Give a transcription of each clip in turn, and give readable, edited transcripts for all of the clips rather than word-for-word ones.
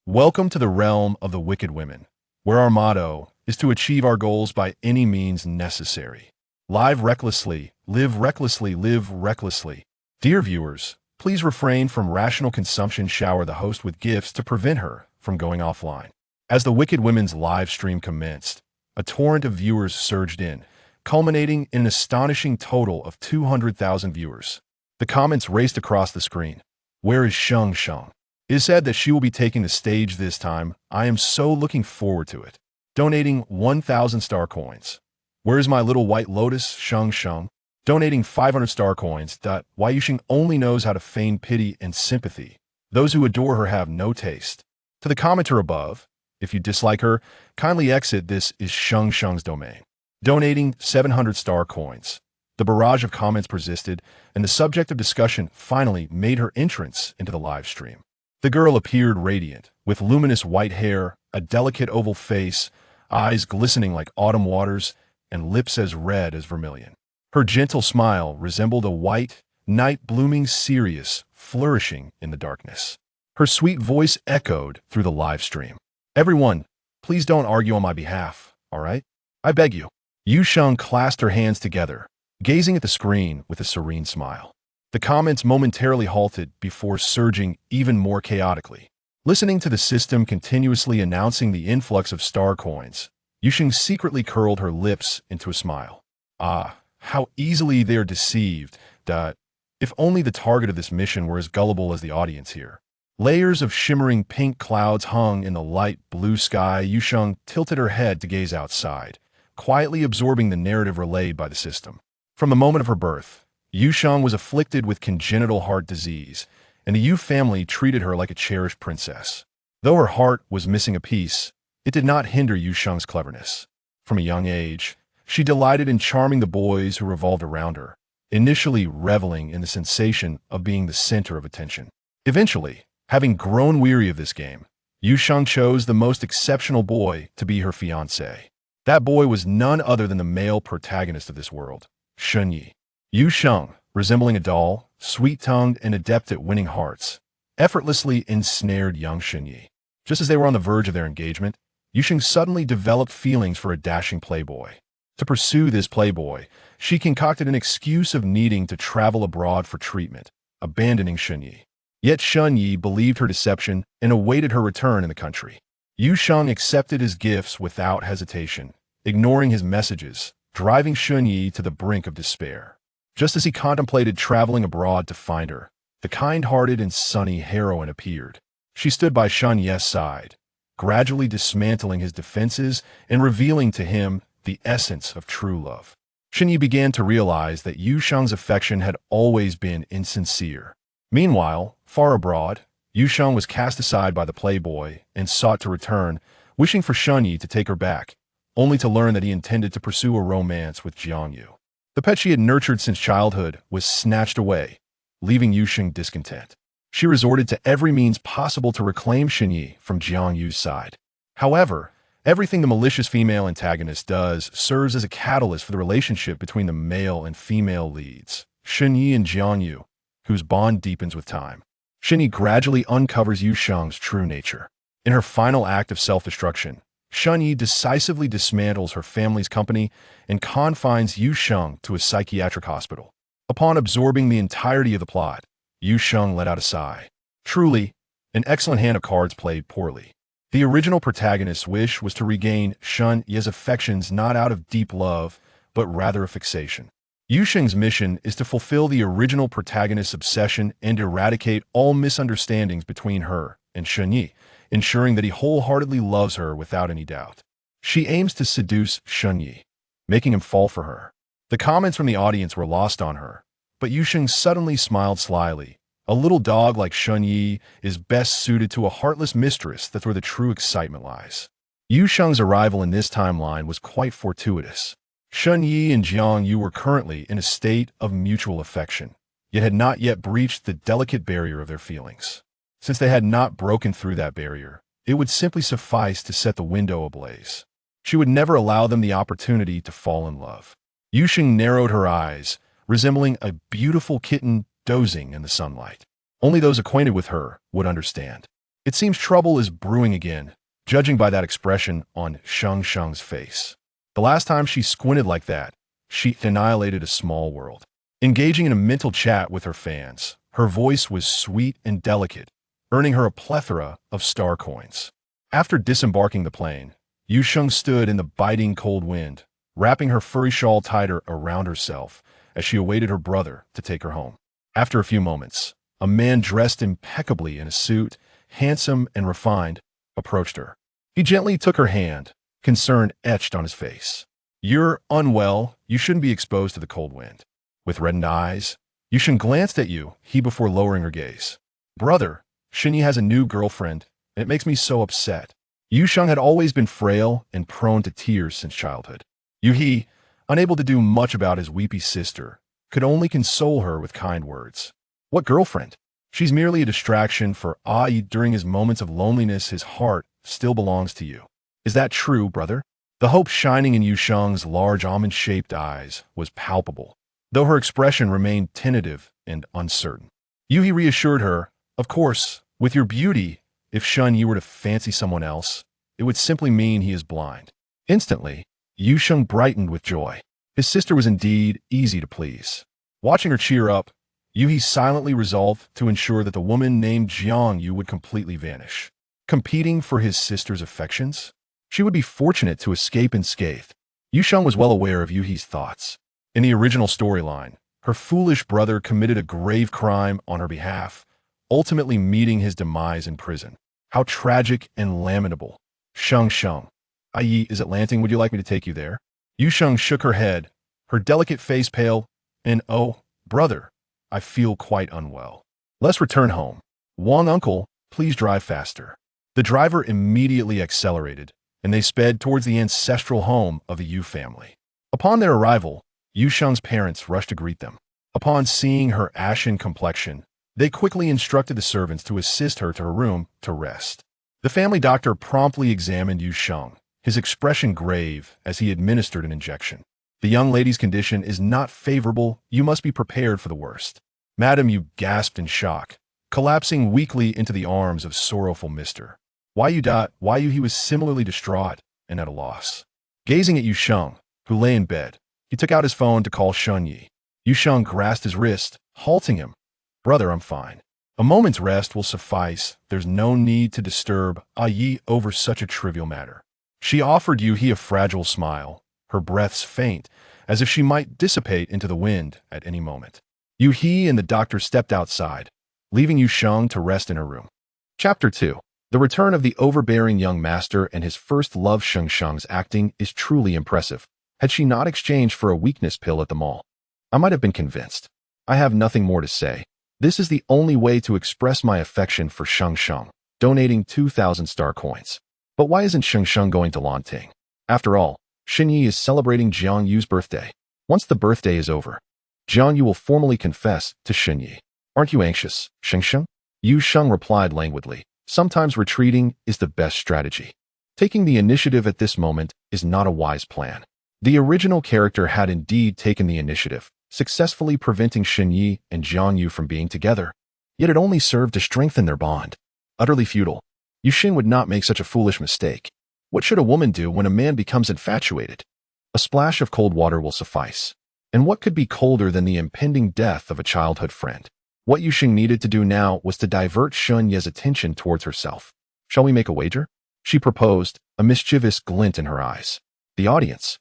Welcome to the realm of the wicked women, where our motto is to achieve our goals by any means necessary. Live recklessly, live recklessly, live recklessly. Dear viewers, please refrain from rational consumption. Shower the host with gifts to prevent her from going offline. As the Wicked Women's live stream commenced, a torrent of viewers surged in, culminating in an astonishing total of 200,000 viewers. The comments raced across the screen. Where is Sheng Sheng? It is said that she will be taking the stage this time. I am so looking forward to it. Donating 1,000 star coins. Where is my little white lotus, Sheng Sheng? Donating 500 star coins. Wai Yusheng only knows how to feign pity and sympathy. Those who adore her have no taste. To the commenter above, if you dislike her, kindly exit. This is Sheng Sheng's domain. Donating 700 star coins. The barrage of comments persisted, and the subject of discussion finally made her entrance into the live stream. The girl appeared radiant, with luminous white hair, a delicate oval face, eyes glistening like autumn waters, and lips as red as vermilion. Her gentle smile resembled a white, night-blooming cereus flourishing in the darkness. Her sweet voice echoed through the live stream. Everyone, please don't argue on my behalf, all right? I beg you. Yusheng clasped her hands together, gazing at the screen with a serene smile. The comments momentarily halted before surging even more chaotically. Listening to the system continuously announcing the influx of star coins, Yusheng secretly curled her lips into a smile. Ah, how easily they're deceived. If only the target of this mission were as gullible as the audience here. Layers of shimmering pink clouds hung in the light blue sky. Yusheng tilted her head to gaze outside, quietly absorbing the narrative relayed by the system. From the moment of her birth, Yusheng was afflicted with congenital heart disease, and the Yu family treated her like a cherished princess. Though her heart was missing a piece, it did not hinder Yusheng's cleverness. From a young age, she delighted in charming the boys who revolved around her, initially reveling in the sensation of being the center of attention. Eventually, having grown weary of this game, Yusheng chose the most exceptional boy to be her fiancé. That boy was none other than the male protagonist of this world, Shunyi. Yusheng, resembling a doll, sweet-tongued and adept at winning hearts, effortlessly ensnared young Shunyi. Just as they were on the verge of their engagement, Yusheng suddenly developed feelings for a dashing playboy. To pursue this playboy, she concocted an excuse of needing to travel abroad for treatment, abandoning Shunyi. Yet Shunyi believed her deception and awaited her return in the country. Yusheng accepted his gifts without hesitation, ignoring his messages, driving Shunyi to the brink of despair. Just as he contemplated traveling abroad to find her, the kind-hearted and sunny heroine appeared. She stood by Shunyi's side, gradually dismantling his defenses and revealing to him the essence of true love. Shunyi began to realize that Yusheng's affection had always been insincere. Meanwhile, far abroad, Yusheng was cast aside by the playboy and sought to return, wishing for Shunyi to take her back, only to learn that he intended to pursue a romance with Jiangyu. The pet she had nurtured since childhood was snatched away, leaving Yusheng discontent. She resorted to every means possible to reclaim Shunyi from Jiangyu's side. However, everything the malicious female antagonist does serves as a catalyst for the relationship between the male and female leads, Shunyi and Jiangyu, whose bond deepens with time. Shunyi gradually uncovers Yusheng's true nature. In her final act of self-destruction, Shunyi decisively dismantles her family's company and confines Yusheng to a psychiatric hospital. Upon absorbing the entirety of the plot, Yusheng let out a sigh. Truly, an excellent hand of cards played poorly. The original protagonist's wish was to regain Shunyi's affections not out of deep love, but rather a fixation. Yusheng's mission is to fulfill the original protagonist's obsession and eradicate all misunderstandings between her and Shunyi, ensuring that he wholeheartedly loves her without any doubt. She aims to seduce Shunyi, making him fall for her. The comments from the audience were lost on her, but Yusheng suddenly smiled slyly. A little dog like Shunyi is best suited to a heartless mistress. That's where the true excitement lies. Yusheng's arrival in this timeline was quite fortuitous. Shunyi and Jiangyu were currently in a state of mutual affection, yet had not yet breached the delicate barrier of their feelings. Since they had not broken through that barrier, it would simply suffice to set the window ablaze. She would never allow them the opportunity to fall in love. Yusheng narrowed her eyes, resembling a beautiful kitten dozing in the sunlight. Only those acquainted with her would understand. It seems trouble is brewing again, judging by that expression on Sheng Sheng's face. The last time she squinted like that, she annihilated a small world. Engaging in a mental chat with her fans, her voice was sweet and delicate, earning her a plethora of star coins. After disembarking the plane, Yu Sheng stood in the biting cold wind, wrapping her furry shawl tighter around herself as she awaited her brother to take her home. After a few moments, a man dressed impeccably in a suit, handsome and refined, approached her. He gently took her hand, concern etched on his face. "You're unwell. You shouldn't be exposed to the cold wind." With reddened eyes, Yu Sheng glanced at he before lowering her gaze. "Brother, Xinyi has a new girlfriend, and it makes me so upset." Yu Sheng had always been frail and prone to tears since childhood. He, unable to do much about his weepy sister, could only console her with kind words. "What girlfriend? She's merely a distraction for Ai during his moments of loneliness. His heart still belongs to you. Is that true, brother?" The hope shining in Yu Sheng's large almond-shaped eyes was palpable, though her expression remained tentative and uncertain. Yuhi reassured her, "Of course, with your beauty, if Shun Yi were to fancy someone else, it would simply mean he is blind." Instantly, Yu Sheng brightened with joy. His sister was indeed easy to please. Watching her cheer up, Yuhi silently resolved to ensure that the woman named Jiang Yu would completely vanish. Competing for his sister's affections? She would be fortunate to escape unscathed. Yu Sheng was well aware of Yuhi's thoughts. In the original storyline, her foolish brother committed a grave crime on her behalf, ultimately meeting his demise in prison. How tragic and lamentable. Sheng Sheng. "Ai, is it Lanting? Would you like me to take you there?" Yu Sheng shook her head, her delicate face pale, and "Oh, brother, I feel quite unwell. Let's return home. Wang uncle, please drive faster." The driver immediately accelerated, and they sped towards the ancestral home of the Yu family. Upon their arrival, Yu Sheng's parents rushed to greet them. Upon seeing her ashen complexion, they quickly instructed the servants to assist her to her room to rest. The family doctor promptly examined Yu Sheng, his expression grave as he administered an injection. "The young lady's condition is not favorable. You must be prepared for the worst." Madam Yu gasped in shock, collapsing weakly into the arms of sorrowful Mr. Yu. He was similarly distraught and at a loss. Gazing at Yu Sheng, who lay in bed, he took out his phone to call Shun Yi. Yu Sheng grasped his wrist, halting him. "Brother, I'm fine. A moment's rest will suffice. There's no need to disturb Ai over such a trivial matter." She offered Yuhi a fragile smile, her breaths faint, as if she might dissipate into the wind at any moment. Yuhi and the doctor stepped outside, leaving Yu Sheng to rest in her room. Chapter 2. The return of the overbearing young master and his first love. Sheng Sheng's acting is truly impressive. Had she not exchanged for a weakness pill at the mall, I might have been convinced. I have nothing more to say. This is the only way to express my affection for Sheng Sheng, donating 2,000 star coins. But why isn't Sheng Sheng going to Lanting? After all, Xinyi is celebrating Jiang Yu's birthday. Once the birthday is over, Jiang Yu will formally confess to Xinyi. "Aren't you anxious, Sheng Sheng?" Yu Sheng replied languidly. "Sometimes retreating is the best strategy. Taking the initiative at this moment is not a wise plan." The original character had indeed taken the initiative, successfully preventing Xinyi and Jiang Yu from being together. Yet it only served to strengthen their bond. Utterly futile. Yu Xing would not make such a foolish mistake. What should a woman do when a man becomes infatuated? A splash of cold water will suffice. And what could be colder than the impending death of a childhood friend? What Yu Xing needed to do now was to divert Shun Ye's attention towards herself. "Shall we make a wager?" she proposed, a mischievous glint in her eyes. The audience,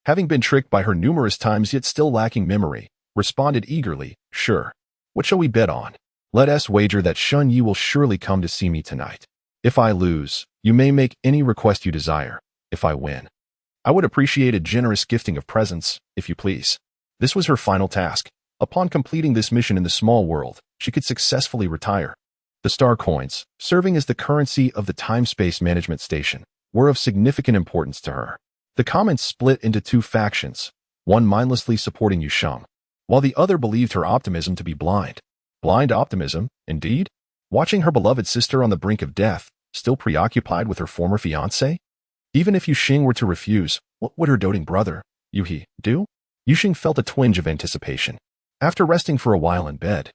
having been tricked by her numerous times yet still lacking memory, responded eagerly, "Sure. What shall we bet on?" "Let us wager that Shun Yi will surely come to see me tonight. If I lose, you may make any request you desire. If I win, I would appreciate a generous gifting of presents, if you please." This was her final task. Upon completing this mission in the small world, she could successfully retire. The star coins, serving as the currency of the time-space management station, were of significant importance to her. The comments split into two factions, one mindlessly supporting Yu Sheng, while the other believed her optimism to be blind. Blind optimism, indeed? Watching her beloved sister on the brink of death, still preoccupied with her former fiancé? Even if Yu Xing were to refuse, what would her doting brother, Yuhi, do? Yu Xing felt a twinge of anticipation. After resting for a while in bed,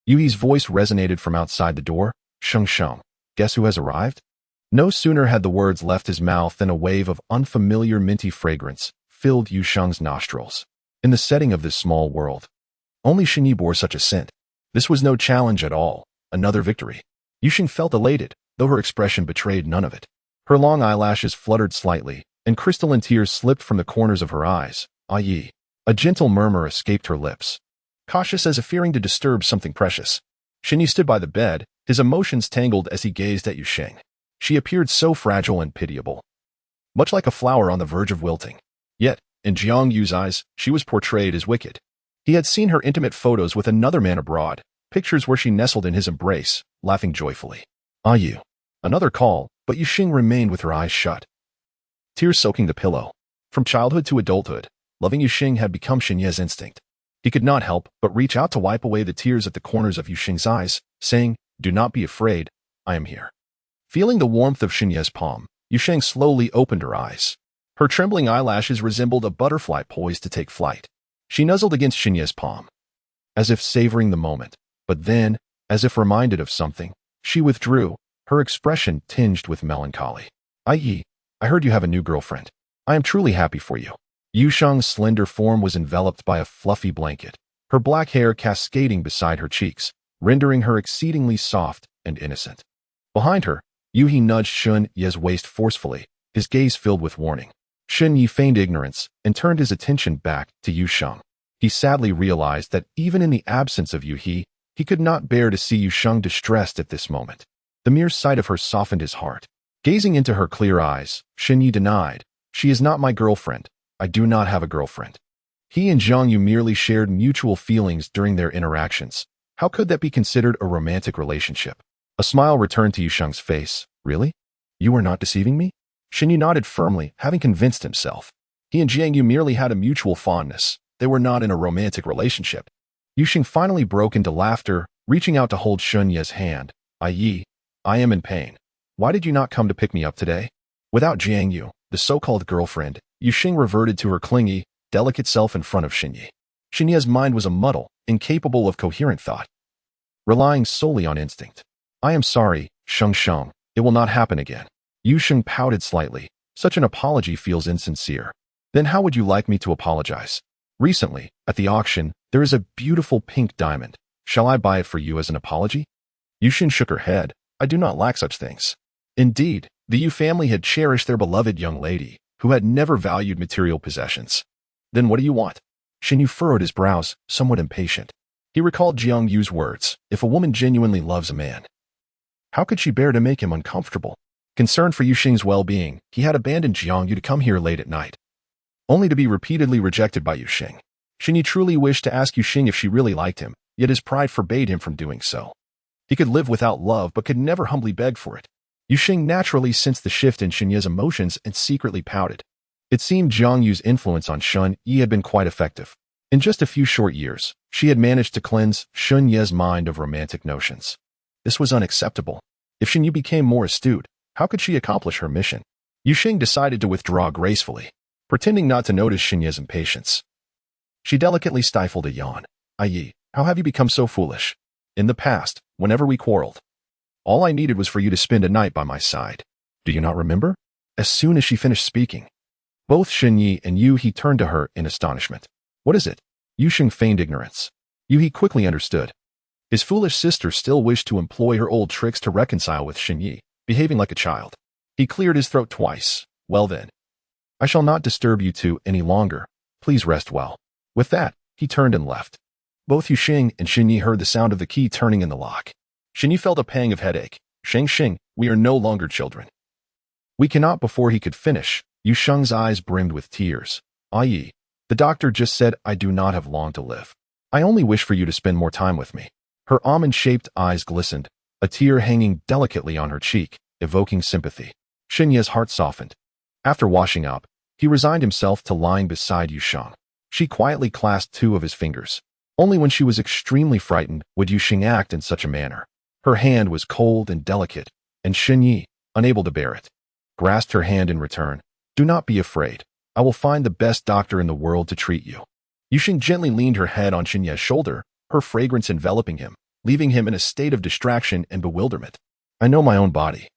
Yuhi's voice resonated from outside the door. "Sheng Sheng, Guess who has arrived? No sooner had the words left his mouth than a wave of unfamiliar minty fragrance filled Yusheng's nostrils. In the setting of this small world, only Xinyi bore such a scent. This was no challenge at all, another victory. Yusheng felt elated, though her expression betrayed none of it. Her long eyelashes fluttered slightly, and crystalline tears slipped from the corners of her eyes. I.e., a gentle murmur escaped her lips, cautious as if fearing to disturb something precious. Xinyi stood by the bed, his emotions tangled as he gazed at Yusheng. She appeared so fragile and pitiable, much like a flower on the verge of wilting. Yet, in Jiang Yu's eyes, she was portrayed as wicked. He had seen her intimate photos with another man abroad, pictures where she nestled in his embrace, laughing joyfully. Ah Yu. Another call, but Yusheng remained with her eyes shut, tears soaking the pillow. From childhood to adulthood, loving Yusheng had become Xinye's instinct. He could not help but reach out to wipe away the tears at the corners of Yusheng's eyes, saying, "Do not be afraid, I am here." Feeling the warmth of Xinye's palm, Yusheng slowly opened her eyes. Her trembling eyelashes resembled a butterfly poised to take flight. She nuzzled against Xinye's palm, as if savoring the moment, but then, as if reminded of something, she withdrew, her expression tinged with melancholy. I.e., I heard you have a new girlfriend. I am truly happy for you. Yusheng's slender form was enveloped by a fluffy blanket, her black hair cascading beside her cheeks, rendering her exceedingly soft and innocent. Behind her, Yuhi nudged Shun Ye's waist forcefully, his gaze filled with warning. Shun Ye feigned ignorance and turned his attention back to Yusheng. He sadly realized that even in the absence of Yuhi, he could not bear to see Yusheng distressed at this moment. The mere sight of her softened his heart. Gazing into her clear eyes, Shun Ye denied, "She is not my girlfriend. I do not have a girlfriend." He and Jiang Yu merely shared mutual feelings during their interactions. How could that be considered a romantic relationship? A smile returned to Yusheng's face. Really? You are not deceiving me? Xinyi nodded firmly, having convinced himself. He and Jiang Yu merely had a mutual fondness. They were not in a romantic relationship. Yusheng finally broke into laughter, reaching out to hold Shun Ye's hand. I.e., I am in pain. Why did you not come to pick me up today? Without Jiang Yu, the so-called girlfriend, Yusheng reverted to her clingy, delicate self in front of Xinyi. Xinyi's mind was a muddle, incapable of coherent thought, relying solely on instinct. I am sorry, Sheng. It will not happen again. Yusheng pouted slightly. Such an apology feels insincere. Then how would you like me to apologize? Recently, at the auction, there is a beautiful pink diamond. Shall I buy it for you as an apology? Yusheng shook her head. I do not lack such things. Indeed, the Yu family had cherished their beloved young lady, who had never valued material possessions. Then what do you want? Xinyu furrowed his brows, somewhat impatient. He recalled Jiang Yu's words, if a woman genuinely loves a man, how could she bear to make him uncomfortable? Concerned for Yusheng's well-being, he had abandoned Jiang Yu to come here late at night, only to be repeatedly rejected by Yusheng. Xinyi truly wished to ask Yusheng if she really liked him, yet his pride forbade him from doing so. He could live without love but could never humbly beg for it. Yusheng naturally sensed the shift in Xinyi's emotions and secretly pouted. It seemed Jiang Yu's influence on Shun Ye had been quite effective. In just a few short years, she had managed to cleanse Shun Ye's mind of romantic notions. This was unacceptable. If Xinyi became more astute, how could she accomplish her mission? Yusheng decided to withdraw gracefully, pretending not to notice Xinyi's impatience. She delicately stifled a yawn. I.e., how have you become so foolish? In the past, whenever we quarreled, all I needed was for you to spend a night by my side. Do you not remember? As soon as she finished speaking, both Xinyi and Yuhi turned to her in astonishment. What is it? Yusheng feigned ignorance. Yuhi quickly understood. His foolish sister still wished to employ her old tricks to reconcile with Xinyi, behaving like a child. He cleared his throat twice. Well then, I shall not disturb you two any longer. Please rest well. With that, he turned and left. Both Yusheng and Xinyi heard the sound of the key turning in the lock. Xinyi felt a pang of headache. Sheng, we are no longer children. We cannot. Before he could finish, Yusheng's eyes brimmed with tears. I.e., the doctor just said I do not have long to live. I only wish for you to spend more time with me. Her almond-shaped eyes glistened, a tear hanging delicately on her cheek, evoking sympathy. Xinyi's heart softened. After washing up, he resigned himself to lying beside Yusheng. She quietly clasped two of his fingers. Only when she was extremely frightened would Yusheng act in such a manner. Her hand was cold and delicate, and Xinyi, unable to bear it, grasped her hand in return. Do not be afraid. I will find the best doctor in the world to treat you. Yusheng gently leaned her head on Xinyi's shoulder, her fragrance enveloping him, leaving him in a state of distraction and bewilderment. I know my own body.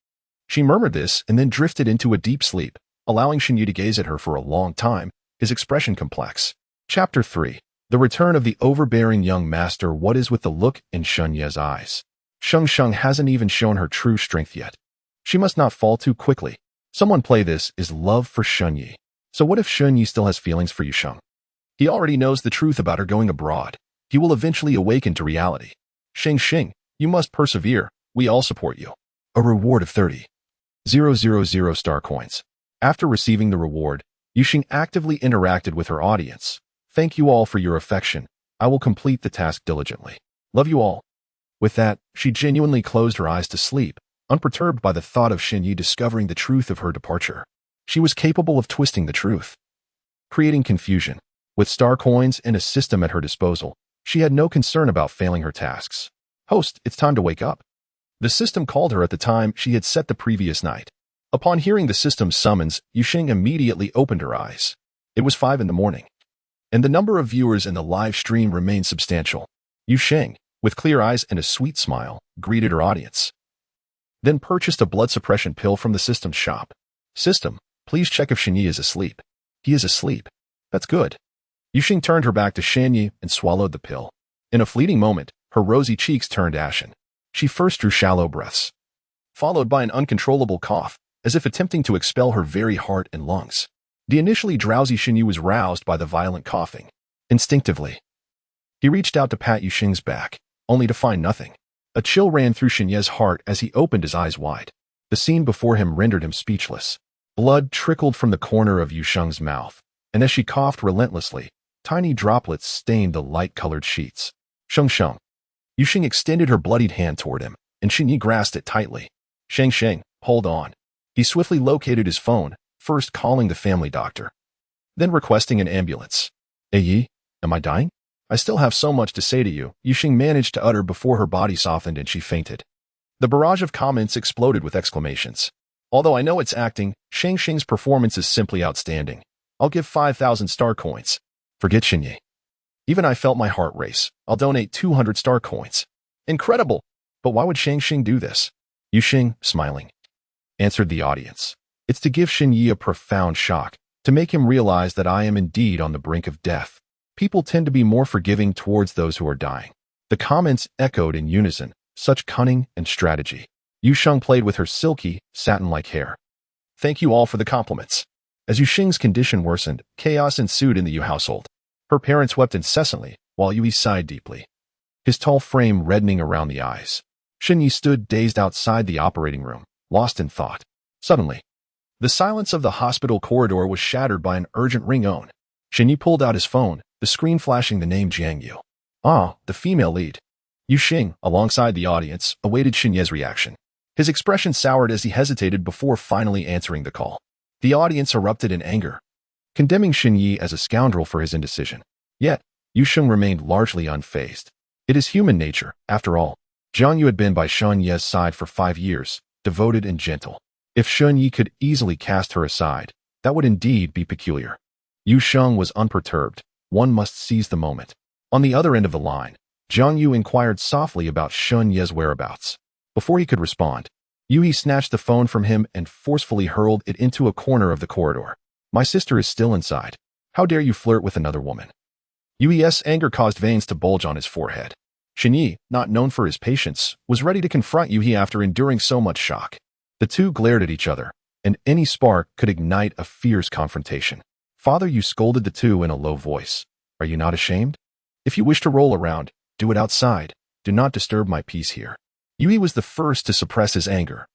She murmured this and then drifted into a deep sleep, allowing Xinyi to gaze at her for a long time, his expression complex. Chapter 3. The Return of the Overbearing Young Master. What is with the look in Shunye's eyes? Sheng Sheng hasn't even shown her true strength yet. She must not fall too quickly. Someone play this is love for Shunyi. So what if Shunyi still has feelings for Yusheng? He already knows the truth about her going abroad. He will eventually awaken to reality. Sheng Sheng, you must persevere. We all support you. A reward of 30,000 star coins. After receiving the reward, Yusheng actively interacted with her audience. Thank you all for your affection. I will complete the task diligently. Love you all. With that, she genuinely closed her eyes to sleep, unperturbed by the thought of Xinyi discovering the truth of her departure. She was capable of twisting the truth, creating confusion. With star coins and a system at her disposal, she had no concern about failing her tasks. Host, it's time to wake up. The system called her at the time she had set the previous night. Upon hearing the system's summons, Yusheng immediately opened her eyes. It was 5 in the morning, and the number of viewers in the live stream remained substantial. Yusheng, with clear eyes and a sweet smile, greeted her audience, then purchased a blood suppression pill from the system's shop. System, please check if Xinyi is asleep. He is asleep. That's good. Yusheng turned her back to Xinyi and swallowed the pill. In a fleeting moment, her rosy cheeks turned ashen. She first drew shallow breaths, followed by an uncontrollable cough, as if attempting to expel her very heart and lungs. The initially drowsy Xinyi was roused by the violent coughing. Instinctively, he reached out to pat Yusheng's back, only to find nothing. A chill ran through Xinye's heart as he opened his eyes wide. The scene before him rendered him speechless. Blood trickled from the corner of Yusheng's mouth, and as she coughed relentlessly, tiny droplets stained the light-colored sheets. Sheng Sheng. Yusheng extended her bloodied hand toward him, and Xinyi grasped it tightly. Sheng Sheng, hold on. He swiftly located his phone, first calling the family doctor, then requesting an ambulance. Yi, am I dying? I still have so much to say to you, Yusheng managed to utter before her body softened and she fainted. The barrage of comments exploded with exclamations. Although I know it's acting, Sheng Sheng's performance is simply outstanding. I'll give 5,000 star coins. Forget Xinyi. Even I felt my heart race. I'll donate 200 star coins. Incredible! But why would Sheng Sheng do this? Yusheng, smiling, answered the audience. It's to give Xinyi a profound shock, to make him realize that I am indeed on the brink of death. People tend to be more forgiving towards those who are dying. The comments echoed in unison, such cunning and strategy. Yusheng played with her silky, satin-like hair. Thank you all for the compliments. As Yusheng's condition worsened, chaos ensued in the Yu household. Her parents wept incessantly, while Yui sighed deeply, his tall frame reddening around the eyes. Xinyi stood dazed outside the operating room, lost in thought. Suddenly, the silence of the hospital corridor was shattered by an urgent ring-on. Xinyi pulled out his phone, the screen flashing the name Jiang Yu. Ah, the female lead. Yusheng, alongside the audience, awaited Xinyi's reaction. His expression soured as he hesitated before finally answering the call. The audience erupted in anger, condemning Xinyi as a scoundrel for his indecision. Yet, Yusheng remained largely unfazed. It is human nature, after all. Jiang Yu had been by Xinyi's side for 5 years, devoted and gentle. If Xinyi could easily cast her aside, that would indeed be peculiar. Yusheng was unperturbed. One must seize the moment. On the other end of the line, Jiang Yu inquired softly about Xinyi's whereabouts. Before he could respond, Yui snatched the phone from him and forcefully hurled it into a corner of the corridor. My sister is still inside. How dare you flirt with another woman? Yui's anger caused veins to bulge on his forehead. Xinyi, not known for his patience, was ready to confront Yui after enduring so much shock. The two glared at each other, and any spark could ignite a fierce confrontation. Father Yu scolded the two in a low voice. Are you not ashamed? If you wish to roll around, do it outside. Do not disturb my peace here. Yui was the first to suppress his anger,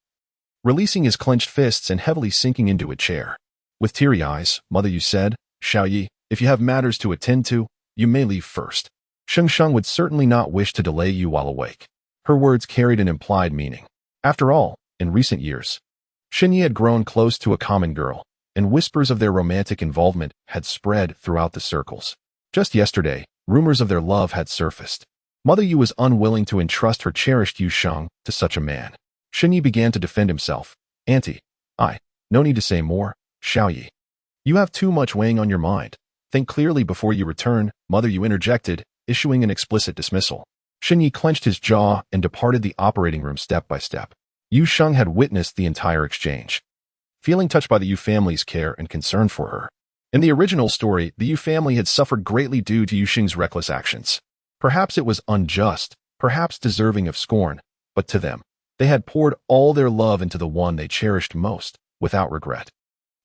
releasing his clenched fists and heavily sinking into a chair. With teary eyes, Mother Yu said, Xiaoyi, if you have matters to attend to, you may leave first. Sheng Sheng would certainly not wish to delay you while awake. Her words carried an implied meaning. After all, in recent years, Xinyi had grown close to a common girl, and whispers of their romantic involvement had spread throughout the circles. Just yesterday, rumors of their love had surfaced. Mother Yu was unwilling to entrust her cherished Yusheng to such a man. Xinyi began to defend himself. Auntie, no need to say more, Xiaoyi. You have too much weighing on your mind. Think clearly before you return, Mother Yu interjected, issuing an explicit dismissal. Xinyi clenched his jaw and departed the operating room step by step. Yu Sheng had witnessed the entire exchange, feeling touched by the Yu family's care and concern for her. In the original story, the Yu family had suffered greatly due to Yu Sheng's reckless actions. Perhaps it was unjust, perhaps deserving of scorn, but to them, they had poured all their love into the one they cherished most, without regret.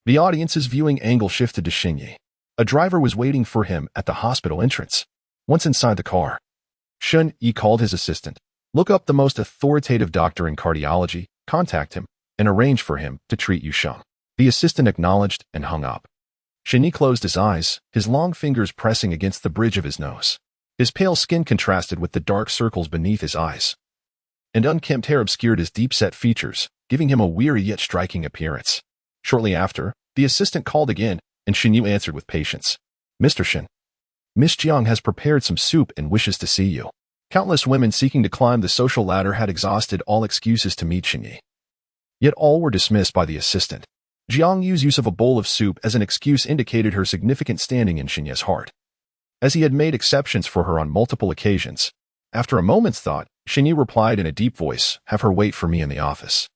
The audience's viewing angle shifted to Xinyi. A driver was waiting for him at the hospital entrance. Once inside the car, Shen Yi called his assistant. Look up the most authoritative doctor in cardiology, contact him, and arrange for him to treat Yu Sheng. The assistant acknowledged and hung up. Shen Yi closed his eyes, his long fingers pressing against the bridge of his nose. His pale skin contrasted with the dark circles beneath his eyes, and unkempt hair obscured his deep-set features, giving him a weary yet striking appearance. Shortly after, the assistant called again, and Shen Yu answered with patience. Mr. Shen, Miss Jiang has prepared some soup and wishes to see you. Countless women seeking to climb the social ladder had exhausted all excuses to meet Shen Yi. Yet all were dismissed by the assistant. Jiang Yu's use of a bowl of soup as an excuse indicated her significant standing in Shen Yi's heart, as he had made exceptions for her on multiple occasions. After a moment's thought, Shen Yi replied in a deep voice, have her wait for me in the office.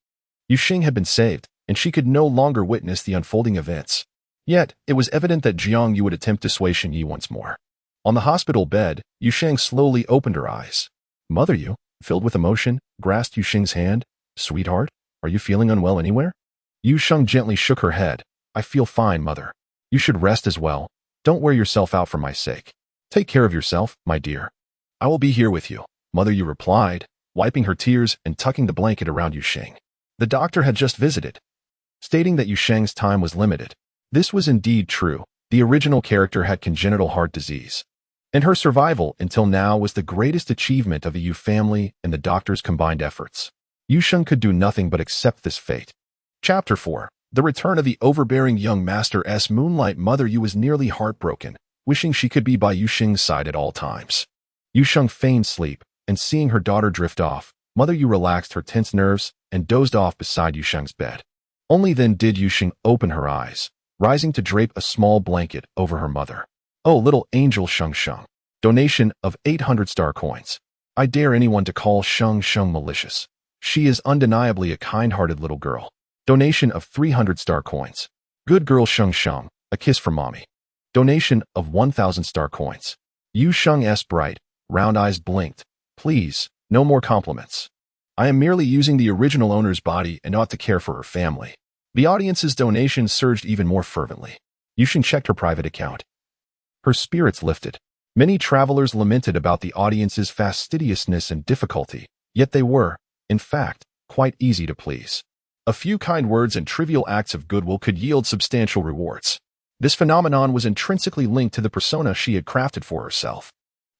Yu Sheng had been saved, and she could no longer witness the unfolding events. Yet, it was evident that Jiang Yu would attempt to sway Shen Yi once more. On the hospital bed, Yu Sheng slowly opened her eyes. Mother Yu, filled with emotion, grasped Yu Sheng's hand. Sweetheart, are you feeling unwell anywhere? Yu Sheng gently shook her head. I feel fine, mother. You should rest as well. Don't wear yourself out for my sake. Take care of yourself, my dear. I will be here with you, Mother Yu replied, wiping her tears and tucking the blanket around Yu Sheng. The doctor had just visited, stating that Yu Sheng's time was limited. This was indeed true. The original character had congenital heart disease, and her survival until now was the greatest achievement of the Yu family and the doctor's combined efforts. Yu Sheng could do nothing but accept this fate. Chapter 4. The return of the overbearing young Master S. Moonlight. Mother Yu was nearly heartbroken, wishing she could be by Yu Sheng's side at all times. Yu Sheng feigned sleep, and seeing her daughter drift off, Mother Yu relaxed her tense nerves and dozed off beside Yu Sheng's bed. Only then did Yu Sheng open her eyes, rising to drape a small blanket over her mother. Oh, little angel Sheng Sheng. Donation of 800 star coins. I dare anyone to call Sheng Sheng malicious. She is undeniably a kind-hearted little girl. Donation of 300 star coins. Good girl Sheng Sheng, a kiss from mommy. Donation of 1,000 star coins. Yu Sheng's bright, round eyes blinked. Please, no more compliments. I am merely using the original owner's body and ought to care for her family. The audience's donations surged even more fervently. Yu Sheng checked her private account. Her spirits lifted. Many travelers lamented about the audience's fastidiousness and difficulty, yet they were, in fact, quite easy to please. A few kind words and trivial acts of goodwill could yield substantial rewards. This phenomenon was intrinsically linked to the persona she had crafted for herself.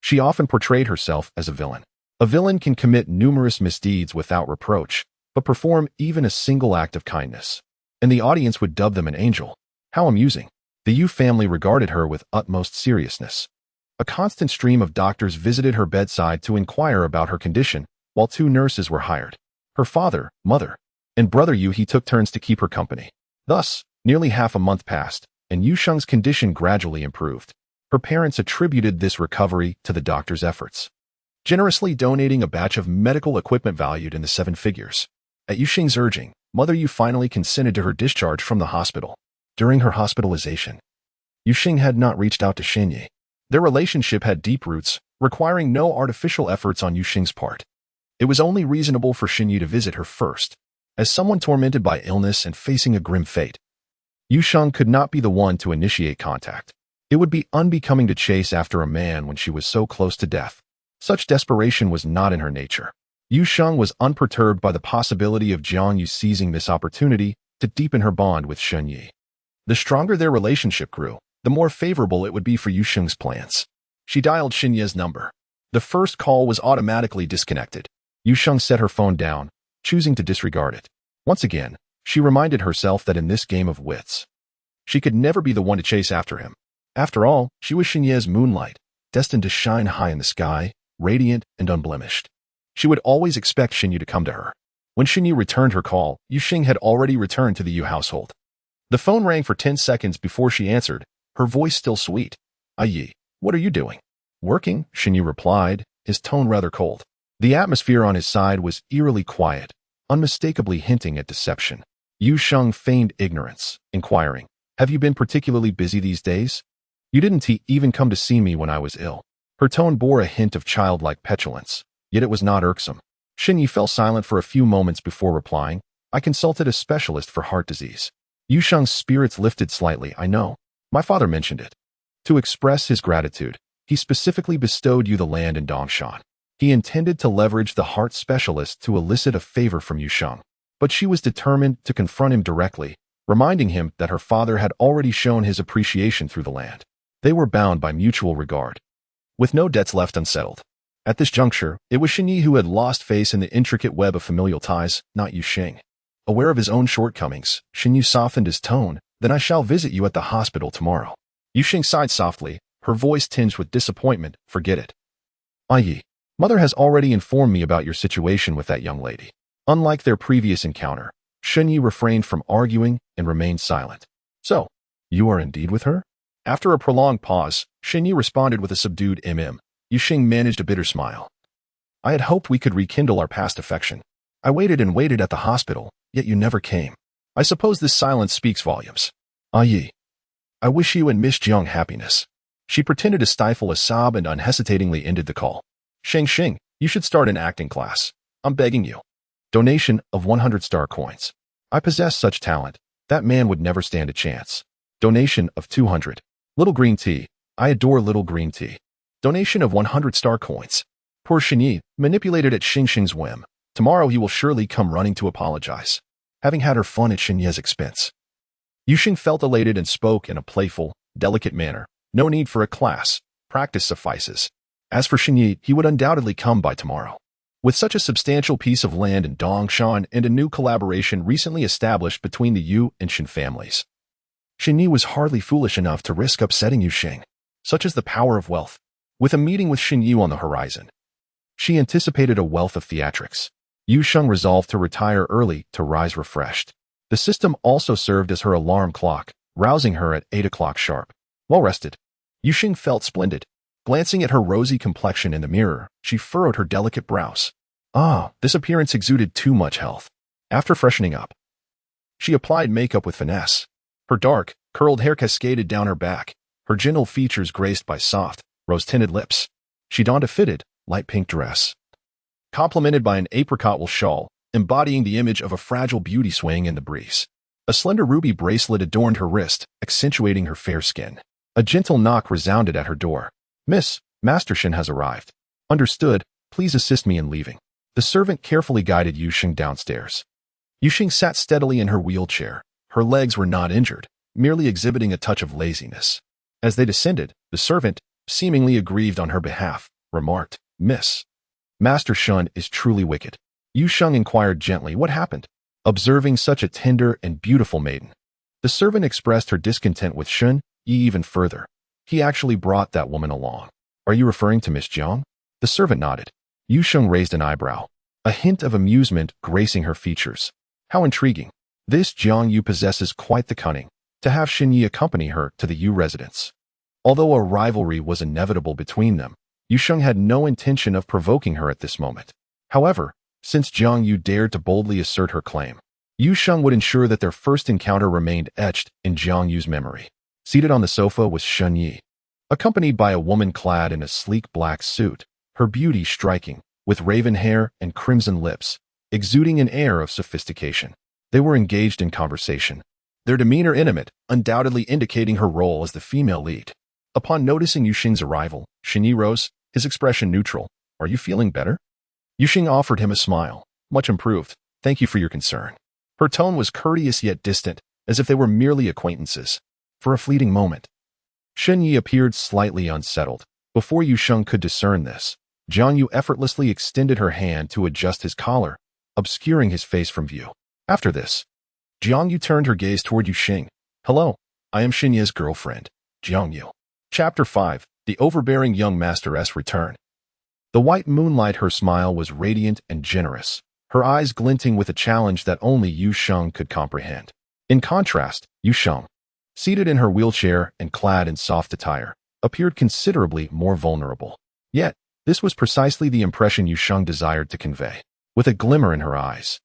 She often portrayed herself as a villain. A villain can commit numerous misdeeds without reproach, but perform even a single act of kindness, and the audience would dub them an angel. How amusing. The Yu family regarded her with utmost seriousness. A constant stream of doctors visited her bedside to inquire about her condition, while 2 nurses were hired. Her father, mother, and brother Yu He took turns to keep her company. Thus, nearly half a month passed, and Yu Sheng's condition gradually improved. Her parents attributed this recovery to the doctor's efforts, generously donating a batch of medical equipment valued in the 7 figures. At Yu Sheng's urging, Mother Yu finally consented to her discharge from the hospital. During her hospitalization, Yu Sheng had not reached out to Shen Yi. Their relationship had deep roots, requiring no artificial efforts on Yu Sheng's part. It was only reasonable for Shen Yi to visit her first. As someone tormented by illness and facing a grim fate, Yu Sheng could not be the one to initiate contact. It would be unbecoming to chase after a man when she was so close to death. Such desperation was not in her nature. Yu Sheng was unperturbed by the possibility of Jiang Yu seizing this opportunity to deepen her bond with Shen Yi. The stronger their relationship grew, the more favorable it would be for Yu Sheng's plans. She dialed Shen Yi's number. The first call was automatically disconnected. Yu Sheng set her phone down, choosing to disregard it. Once again, she reminded herself that in this game of wits, she could never be the one to chase after him. After all, she was Shen Yi's moonlight, destined to shine high in the sky, radiant and unblemished. She would always expect Shen Yi to come to her. When Shen Yi returned her call, Yu Sheng had already returned to the Yu household. The phone rang for 10 seconds before she answered, her voice still sweet. Yi, what are you doing? Working, Shen Yi replied, his tone rather cold. The atmosphere on his side was eerily quiet, unmistakably hinting at deception. Yu Sheng feigned ignorance, inquiring, "Have you been particularly busy these days? You didn't even come to see me when I was ill." Her tone bore a hint of childlike petulance, yet it was not irksome. Xinyi fell silent for a few moments before replying, "I consulted a specialist for heart disease." Yu Sheng's spirits lifted slightly. "I know. My father mentioned it." To express his gratitude, he specifically bestowed you the land in Dongshan. He intended to leverage the heart specialist to elicit a favor from Yu Sheng, but she was determined to confront him directly, reminding him that her father had already shown his appreciation through the land. They were bound by mutual regard, with no debts left unsettled. At this juncture, it was Xinyi who had lost face in the intricate web of familial ties, not Yu Sheng. Aware of his own shortcomings, Xinyi softened his tone, "Then I shall visit you at the hospital tomorrow." Yu Sheng sighed softly, her voice tinged with disappointment. "Forget it. Yi, mother has already informed me about your situation with that young lady." Unlike their previous encounter, Xinyi refrained from arguing and remained silent. "So, you are indeed with her?" After a prolonged pause, Xinyi responded with a subdued Yu Sheng managed a bitter smile. "I had hoped we could rekindle our past affection. I waited and waited at the hospital, yet you never came. I suppose this silence speaks volumes. Yi, I wish you and Miss Jiang happiness." She pretended to stifle a sob and unhesitatingly ended the call. "Sheng, you should start an acting class. I'm begging you." Donation of 100 star coins. "I possess such talent. That man would never stand a chance." Donation of 200. Little green tea. "I adore little green tea." Donation of 100 star coins. Poor Xinyi, manipulated at Xing's whim. Tomorrow he will surely come running to apologize, having had her fun at Xinye's expense. Yu Sheng felt elated and spoke in a playful, delicate manner. "No need for a class. Practice suffices. As for Xinyi, he would undoubtedly come by tomorrow." With such a substantial piece of land in Dongshan and a new collaboration recently established between the Yu and Shen families, Xinyi was hardly foolish enough to risk upsetting Yu Sheng. Such is the power of wealth. With a meeting with Shen Yu on the horizon, she anticipated a wealth of theatrics. Yu Sheng resolved to retire early to rise refreshed. The system also served as her alarm clock, rousing her at 8 o'clock sharp. Well rested, Yu Sheng felt splendid. Glancing at her rosy complexion in the mirror, she furrowed her delicate brows. This appearance exuded too much health. After freshening up, she applied makeup with finesse. Her dark, curled hair cascaded down her back, her gentle features graced by soft, rose-tinted lips. She donned a fitted, light pink dress, complemented by an apricot wool shawl, embodying the image of a fragile beauty swaying in the breeze. A slender ruby bracelet adorned her wrist, accentuating her fair skin. A gentle knock resounded at her door. "Miss, Master Shen has arrived." "Understood. Please assist me in leaving." The servant carefully guided Yu Sheng downstairs. Yu Sheng sat steadily in her wheelchair. Her legs were not injured, merely exhibiting a touch of laziness. As they descended, the servant, seemingly aggrieved on her behalf, remarked, "Miss, Master Shen is truly wicked." Yu Sheng inquired gently, "What happened?" Observing such a tender and beautiful maiden, the servant expressed her discontent with Shen Yi even further. "He actually brought that woman along." "Are you referring to Miss Jiang?" The servant nodded. Yu Sheng raised an eyebrow, a hint of amusement gracing her features. "How intriguing. This Jiang Yu possesses quite the cunning to have Shen Yi accompany her to the Yu residence." Although a rivalry was inevitable between them, Yu Sheng had no intention of provoking her at this moment. However, since Jiang Yu dared to boldly assert her claim, Yu Sheng would ensure that their first encounter remained etched in Jiang Yu's memory. Seated on the sofa was Shen Yi, accompanied by a woman clad in a sleek black suit, her beauty striking, with raven hair and crimson lips, exuding an air of sophistication. They were engaged in conversation, their demeanor intimate, undoubtedly indicating her role as the female lead. Upon noticing Yu Sheng's arrival, Shen Yi rose, his expression neutral. "Are you feeling better?" Yu Sheng offered him a smile. "Much improved. Thank you for your concern." Her tone was courteous yet distant, as if they were merely acquaintances. For a fleeting moment, Shen Yi appeared slightly unsettled. Before Yu Sheng could discern this, Jiang Yu effortlessly extended her hand to adjust his collar, obscuring his face from view. After this, Jiang Yu turned her gaze toward Yu Sheng. "Hello, I am Shen Yi's girlfriend, Jiang Yu." Chapter 5. The overbearing young masteress return. The white moonlight, her smile was radiant and generous, her eyes glinting with a challenge that only Yu Sheng could comprehend. In contrast, Yu Sheng, seated in her wheelchair and clad in soft attire, appeared considerably more vulnerable. Yet, this was precisely the impression Yu Sheng desired to convey. With a glimmer in her eyes,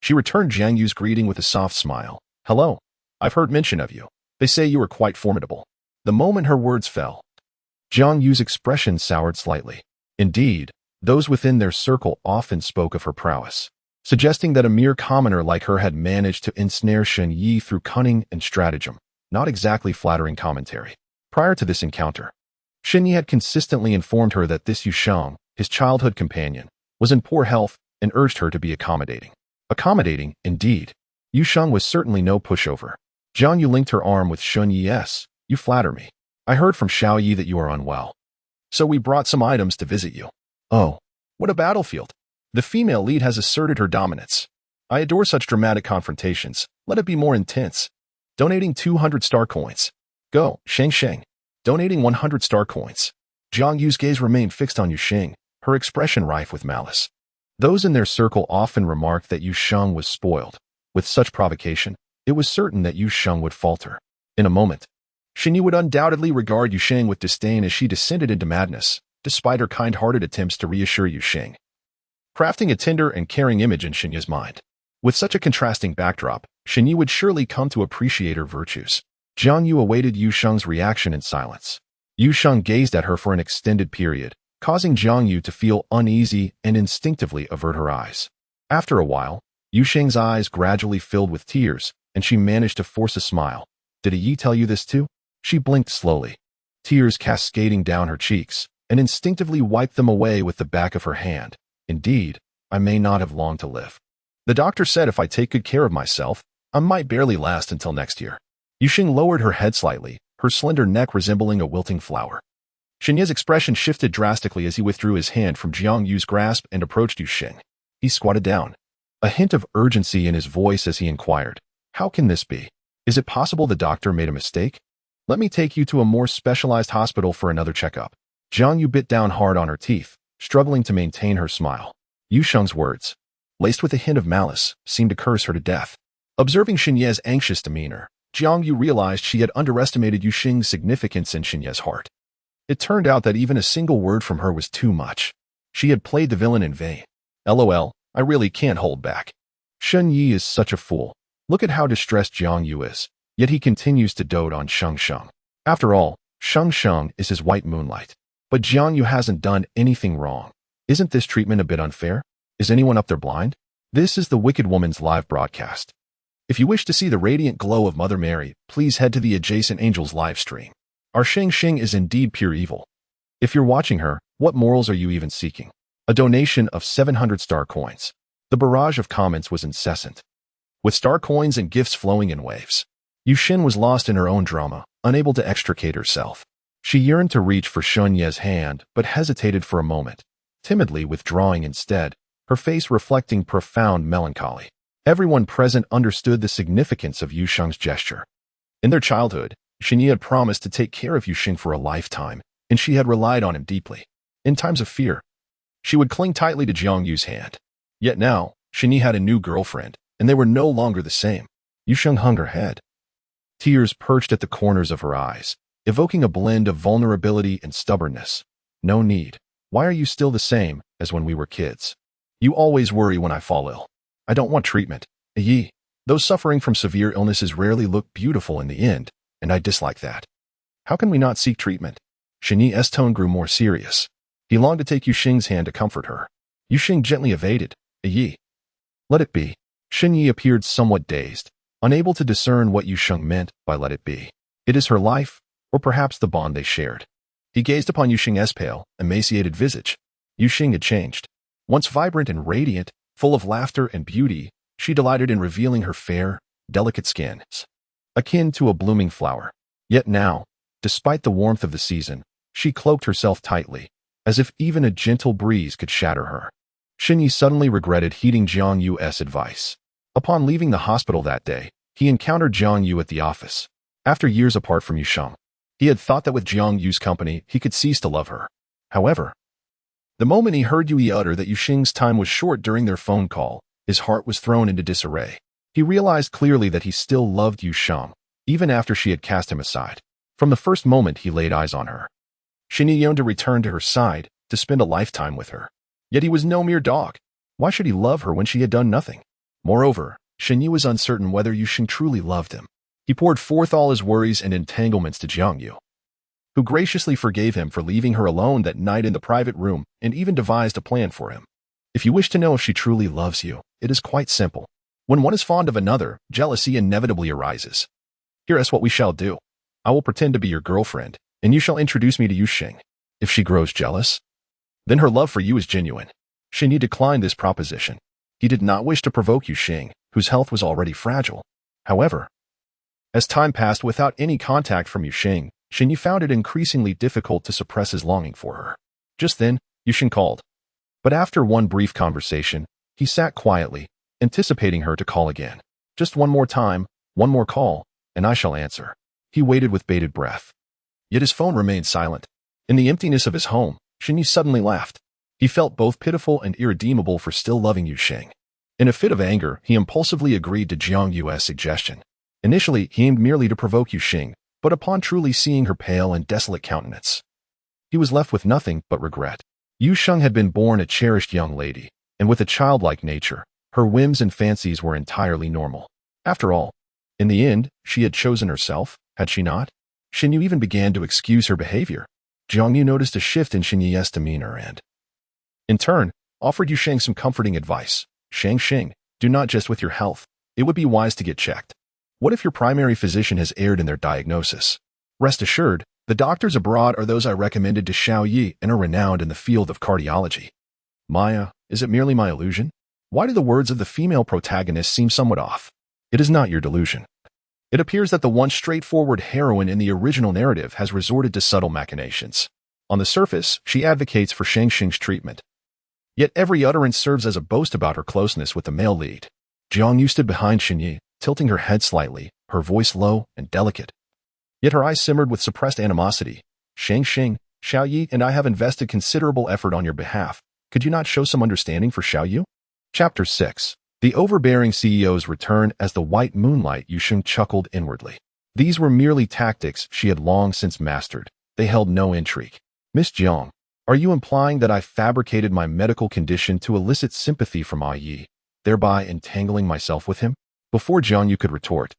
She returned Jiang Yu's greeting with a soft smile. Hello. I've heard mention of you. They say you are quite formidable. The moment her words fell, Jiang Yu's expression soured slightly. Indeed, those within their circle often spoke of her prowess, suggesting that a mere commoner like her had managed to ensnare Shen Yi through cunning and stratagem, not exactly flattering commentary. Prior to this encounter, Shen Yi had consistently informed her that this Yu Sheng, his childhood companion, was in poor health and urged her to be accommodating. Accommodating, indeed. Yu Sheng was certainly no pushover. Jiang Yu linked her arm with Shen Yi's. You flatter me. I heard from Xiao Yi that you are unwell. So we brought some items to visit you. Oh, what a battlefield. The female lead has asserted her dominance. I adore such dramatic confrontations. Let it be more intense. Donating 200 star coins. Go, Sheng Sheng. Donating 100 star coins. Jiang Yu's gaze remained fixed on Yu Sheng, her expression rife with malice. Those in their circle often remarked that Yu Sheng was spoiled. With such provocation, it was certain that Yu Sheng would falter. In a moment, Shen Yi would undoubtedly regard Yu Sheng with disdain as she descended into madness, despite her kind-hearted attempts to reassure Yu Sheng, crafting a tender and caring image in Shen Yi's mind. With such a contrasting backdrop, Shen Yi would surely come to appreciate her virtues. Jiang Yu awaited Yu Sheng's reaction in silence. Yu Sheng gazed at her for an extended period, causing Jiang Yu to feel uneasy and instinctively avert her eyes. After a while, Yu Sheng's eyes gradually filled with tears, and she managed to force a smile. Did Yi tell you this too? She blinked slowly, tears cascading down her cheeks, and instinctively wiped them away with the back of her hand. Indeed, I may not have long to live. The doctor said if I take good care of myself, I might barely last until next year. Yu Sheng lowered her head slightly, her slender neck resembling a wilting flower. Shen Yi's expression shifted drastically as he withdrew his hand from Jiang Yu's grasp and approached Yu Sheng. He squatted down, a hint of urgency in his voice as he inquired, How can this be? Is it possible the doctor made a mistake? Let me take you to a more specialized hospital for another checkup. Jiang Yu bit down hard on her teeth, struggling to maintain her smile. Yu Sheng's words, laced with a hint of malice, seemed to curse her to death. Observing Shen Yi's anxious demeanor, Jiang Yu realized she had underestimated Yu Sheng's significance in Shen Yi's heart. It turned out that even a single word from her was too much. She had played the villain in vain. LOL, I really can't hold back. Shen Yi is such a fool. Look at how distressed Jiang Yu is. Yet he continues to dote on Sheng Sheng. After all, Sheng Sheng is his white moonlight. But Jiang Yu hasn't done anything wrong. Isn't this treatment a bit unfair? Is anyone up there blind? This is the Wicked Woman's live broadcast. If you wish to see the radiant glow of Mother Mary, please head to the Adjacent Angels live stream. Our Sheng Sheng is indeed pure evil. If you're watching her, what morals are you even seeking? A donation of 700 star coins. The barrage of comments was incessant, with star coins and gifts flowing in waves. Yu Sheng was lost in her own drama, unable to extricate herself. She yearned to reach for Shen Yi's hand, but hesitated for a moment, timidly withdrawing instead, her face reflecting profound melancholy. Everyone present understood the significance of Yu Sheng's gesture. In their childhood, Shen Yi had promised to take care of Yu Sheng for a lifetime, and she had relied on him deeply. In times of fear, she would cling tightly to Jiang Yu's hand. Yet now, Shen Yi had a new girlfriend, and they were no longer the same. Yu Sheng hung her head. Tears perched at the corners of her eyes, evoking a blend of vulnerability and stubbornness. No need. Why are you still the same as when we were kids? You always worry when I fall ill. I don't want treatment. Yi, those suffering from severe illnesses rarely look beautiful in the end, and I dislike that. How can we not seek treatment? Shen Yi's tone grew more serious. He longed to take Yu Sheng's hand to comfort her. Yu Sheng gently evaded. Yi. Let it be. Shen Yi appeared somewhat dazed, unable to discern what Yu Sheng meant by let it be. It is her life, or perhaps the bond they shared. He gazed upon Yu Sheng's pale, emaciated visage. Yu Sheng had changed. Once vibrant and radiant, full of laughter and beauty, she delighted in revealing her fair, delicate skin, akin to a blooming flower. Yet now, despite the warmth of the season, she cloaked herself tightly, as if even a gentle breeze could shatter her. Shen Yi suddenly regretted heeding Jiang Yu's advice. Upon leaving the hospital that day, he encountered Jiang Yu at the office. After years apart from Yu Sheng, he had thought that with Jiang Yu's company, he could cease to love her. However, the moment he heard Yu Yi utter that Yu Sheng's time was short during their phone call, his heart was thrown into disarray. He realized clearly that he still loved Yu Sheng, even after she had cast him aside. From the first moment he laid eyes on her, Shen Yi yearned to return to her side, to spend a lifetime with her. Yet he was no mere dog. Why should he love her when she had done nothing? Moreover, Shen Yu was uncertain whether Yuxing truly loved him. He poured forth all his worries and entanglements to Jiang Yu, who graciously forgave him for leaving her alone that night in the private room and even devised a plan for him. If you wish to know if she truly loves you, it is quite simple. When one is fond of another, jealousy inevitably arises. Here is what we shall do. I will pretend to be your girlfriend, and you shall introduce me to Yuxing. If she grows jealous, then her love for you is genuine. Shen Yu declined this proposition. He did not wish to provoke Yuxing, whose health was already fragile. However, as time passed without any contact from Yuxing, Shen Yu found it increasingly difficult to suppress his longing for her. Just then, Yuxing called. But after one brief conversation, he sat quietly, anticipating her to call again. Just one more time, one more call, and I shall answer. He waited with bated breath. Yet his phone remained silent. In the emptiness of his home, Shen Yu suddenly laughed. He felt both pitiful and irredeemable for still loving Yuxing. In a fit of anger, he impulsively agreed to Jiang Yu's suggestion. Initially, he aimed merely to provoke Yuxing, but upon truly seeing her pale and desolate countenance, he was left with nothing but regret. Yuxing had been born a cherished young lady, and with a childlike nature, her whims and fancies were entirely normal. After all, in the end, she had chosen herself, had she not? Shen Yu even began to excuse her behavior. Jiang Yu noticed a shift in Shen Yu's demeanor and, in turn, offered Yuxing some comforting advice. Shang, do not jest with your health. It would be wise to get checked. What if your primary physician has erred in their diagnosis? Rest assured, the doctors abroad are those I recommended to Xiao Yi and are renowned in the field of cardiology. Maya, is it merely my illusion? Why do the words of the female protagonist seem somewhat off? It is not your delusion. It appears that the once straightforward heroine in the original narrative has resorted to subtle machinations. On the surface, she advocates for Shangxing's treatment. Yet every utterance serves as a boast about her closeness with the male lead. Jiang Yu stood behind Shen Yu, tilting her head slightly, her voice low and delicate. Yet her eyes simmered with suppressed animosity. Shangxing, Xiao Yi and I have invested considerable effort on your behalf. Could you not show some understanding for Xiao Yu? Chapter 6. The overbearing CEO's return. As the white moonlight, Yuxing chuckled inwardly. These were merely tactics she had long since mastered. They held no intrigue. Miss Jiang, are you implying that I fabricated my medical condition to elicit sympathy from Ah Yi, thereby entangling myself with him? Before Jiang Yu could retort,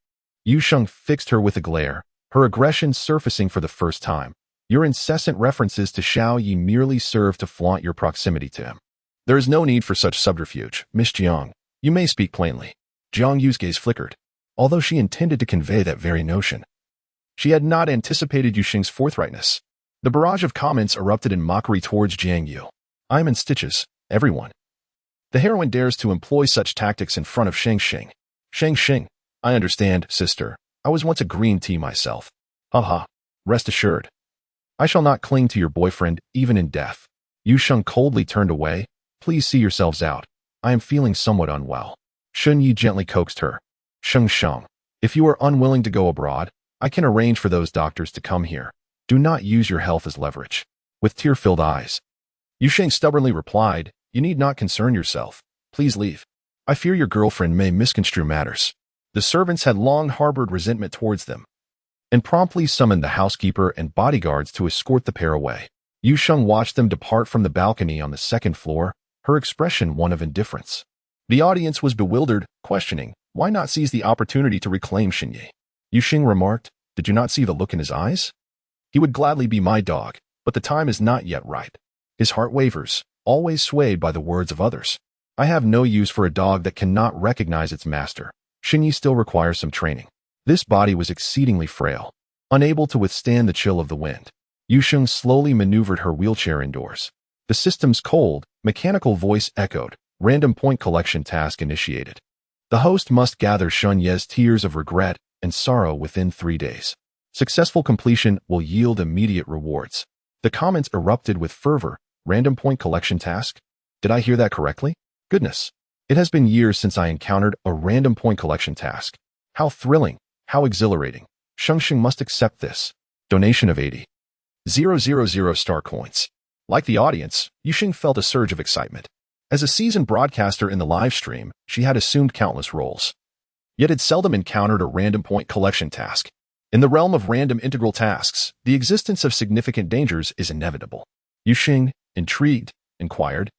Yuxing fixed her with a glare, her aggression surfacing for the first time. Your incessant references to Xiao Yi merely serve to flaunt your proximity to him. There is no need for such subterfuge, Miss Jiang. You may speak plainly. Jiang Yu's gaze flickered, although she intended to convey that very notion. She had not anticipated Yuxing's forthrightness. The barrage of comments erupted in mockery towards Jiang Yu. I'm in stitches, everyone. The heroine dares to employ such tactics in front of Shangxing. Shangxing, I understand, sister. I was once a green tea myself. Haha, rest assured. I shall not cling to your boyfriend, even in death. Yuxing coldly turned away. Please see yourselves out. I am feeling somewhat unwell. Shen Yu gently coaxed her. Sheng, if you are unwilling to go abroad, I can arrange for those doctors to come here. Do not use your health as leverage. With tear-filled eyes, Yuxing stubbornly replied, You need not concern yourself. Please leave. I fear your girlfriend may misconstrue matters. The servants had long harbored resentment towards them, and promptly summoned the housekeeper and bodyguards to escort the pair away. Yuxing watched them depart from the balcony on the second floor, her expression one of indifference. The audience was bewildered, questioning, why not seize the opportunity to reclaim Shen Yu? Yuxing remarked, Did you not see the look in his eyes? He would gladly be my dog, but the time is not yet ripe. His heart wavers, always swayed by the words of others. I have no use for a dog that cannot recognize its master. Shen Yu still requires some training. This body was exceedingly frail, unable to withstand the chill of the wind. Yuxing slowly maneuvered her wheelchair indoors. The system's cold, mechanical voice echoed. Random point collection task initiated. The host must gather Shen Yu's tears of regret and sorrow within 3 days. Successful completion will yield immediate rewards. The comments erupted with fervor. Random point collection task? Did I hear that correctly? Goodness. It has been years since I encountered a random point collection task. How thrilling. How exhilarating. Shangxing must accept this. Donation of 80,000 star coins. Like the audience, Yuxing felt a surge of excitement. As a seasoned broadcaster in the live stream, she had assumed countless roles, yet had seldom encountered a random point collection task. In the realm of random integral tasks, the existence of significant dangers is inevitable. Yuxing, intrigued, inquired,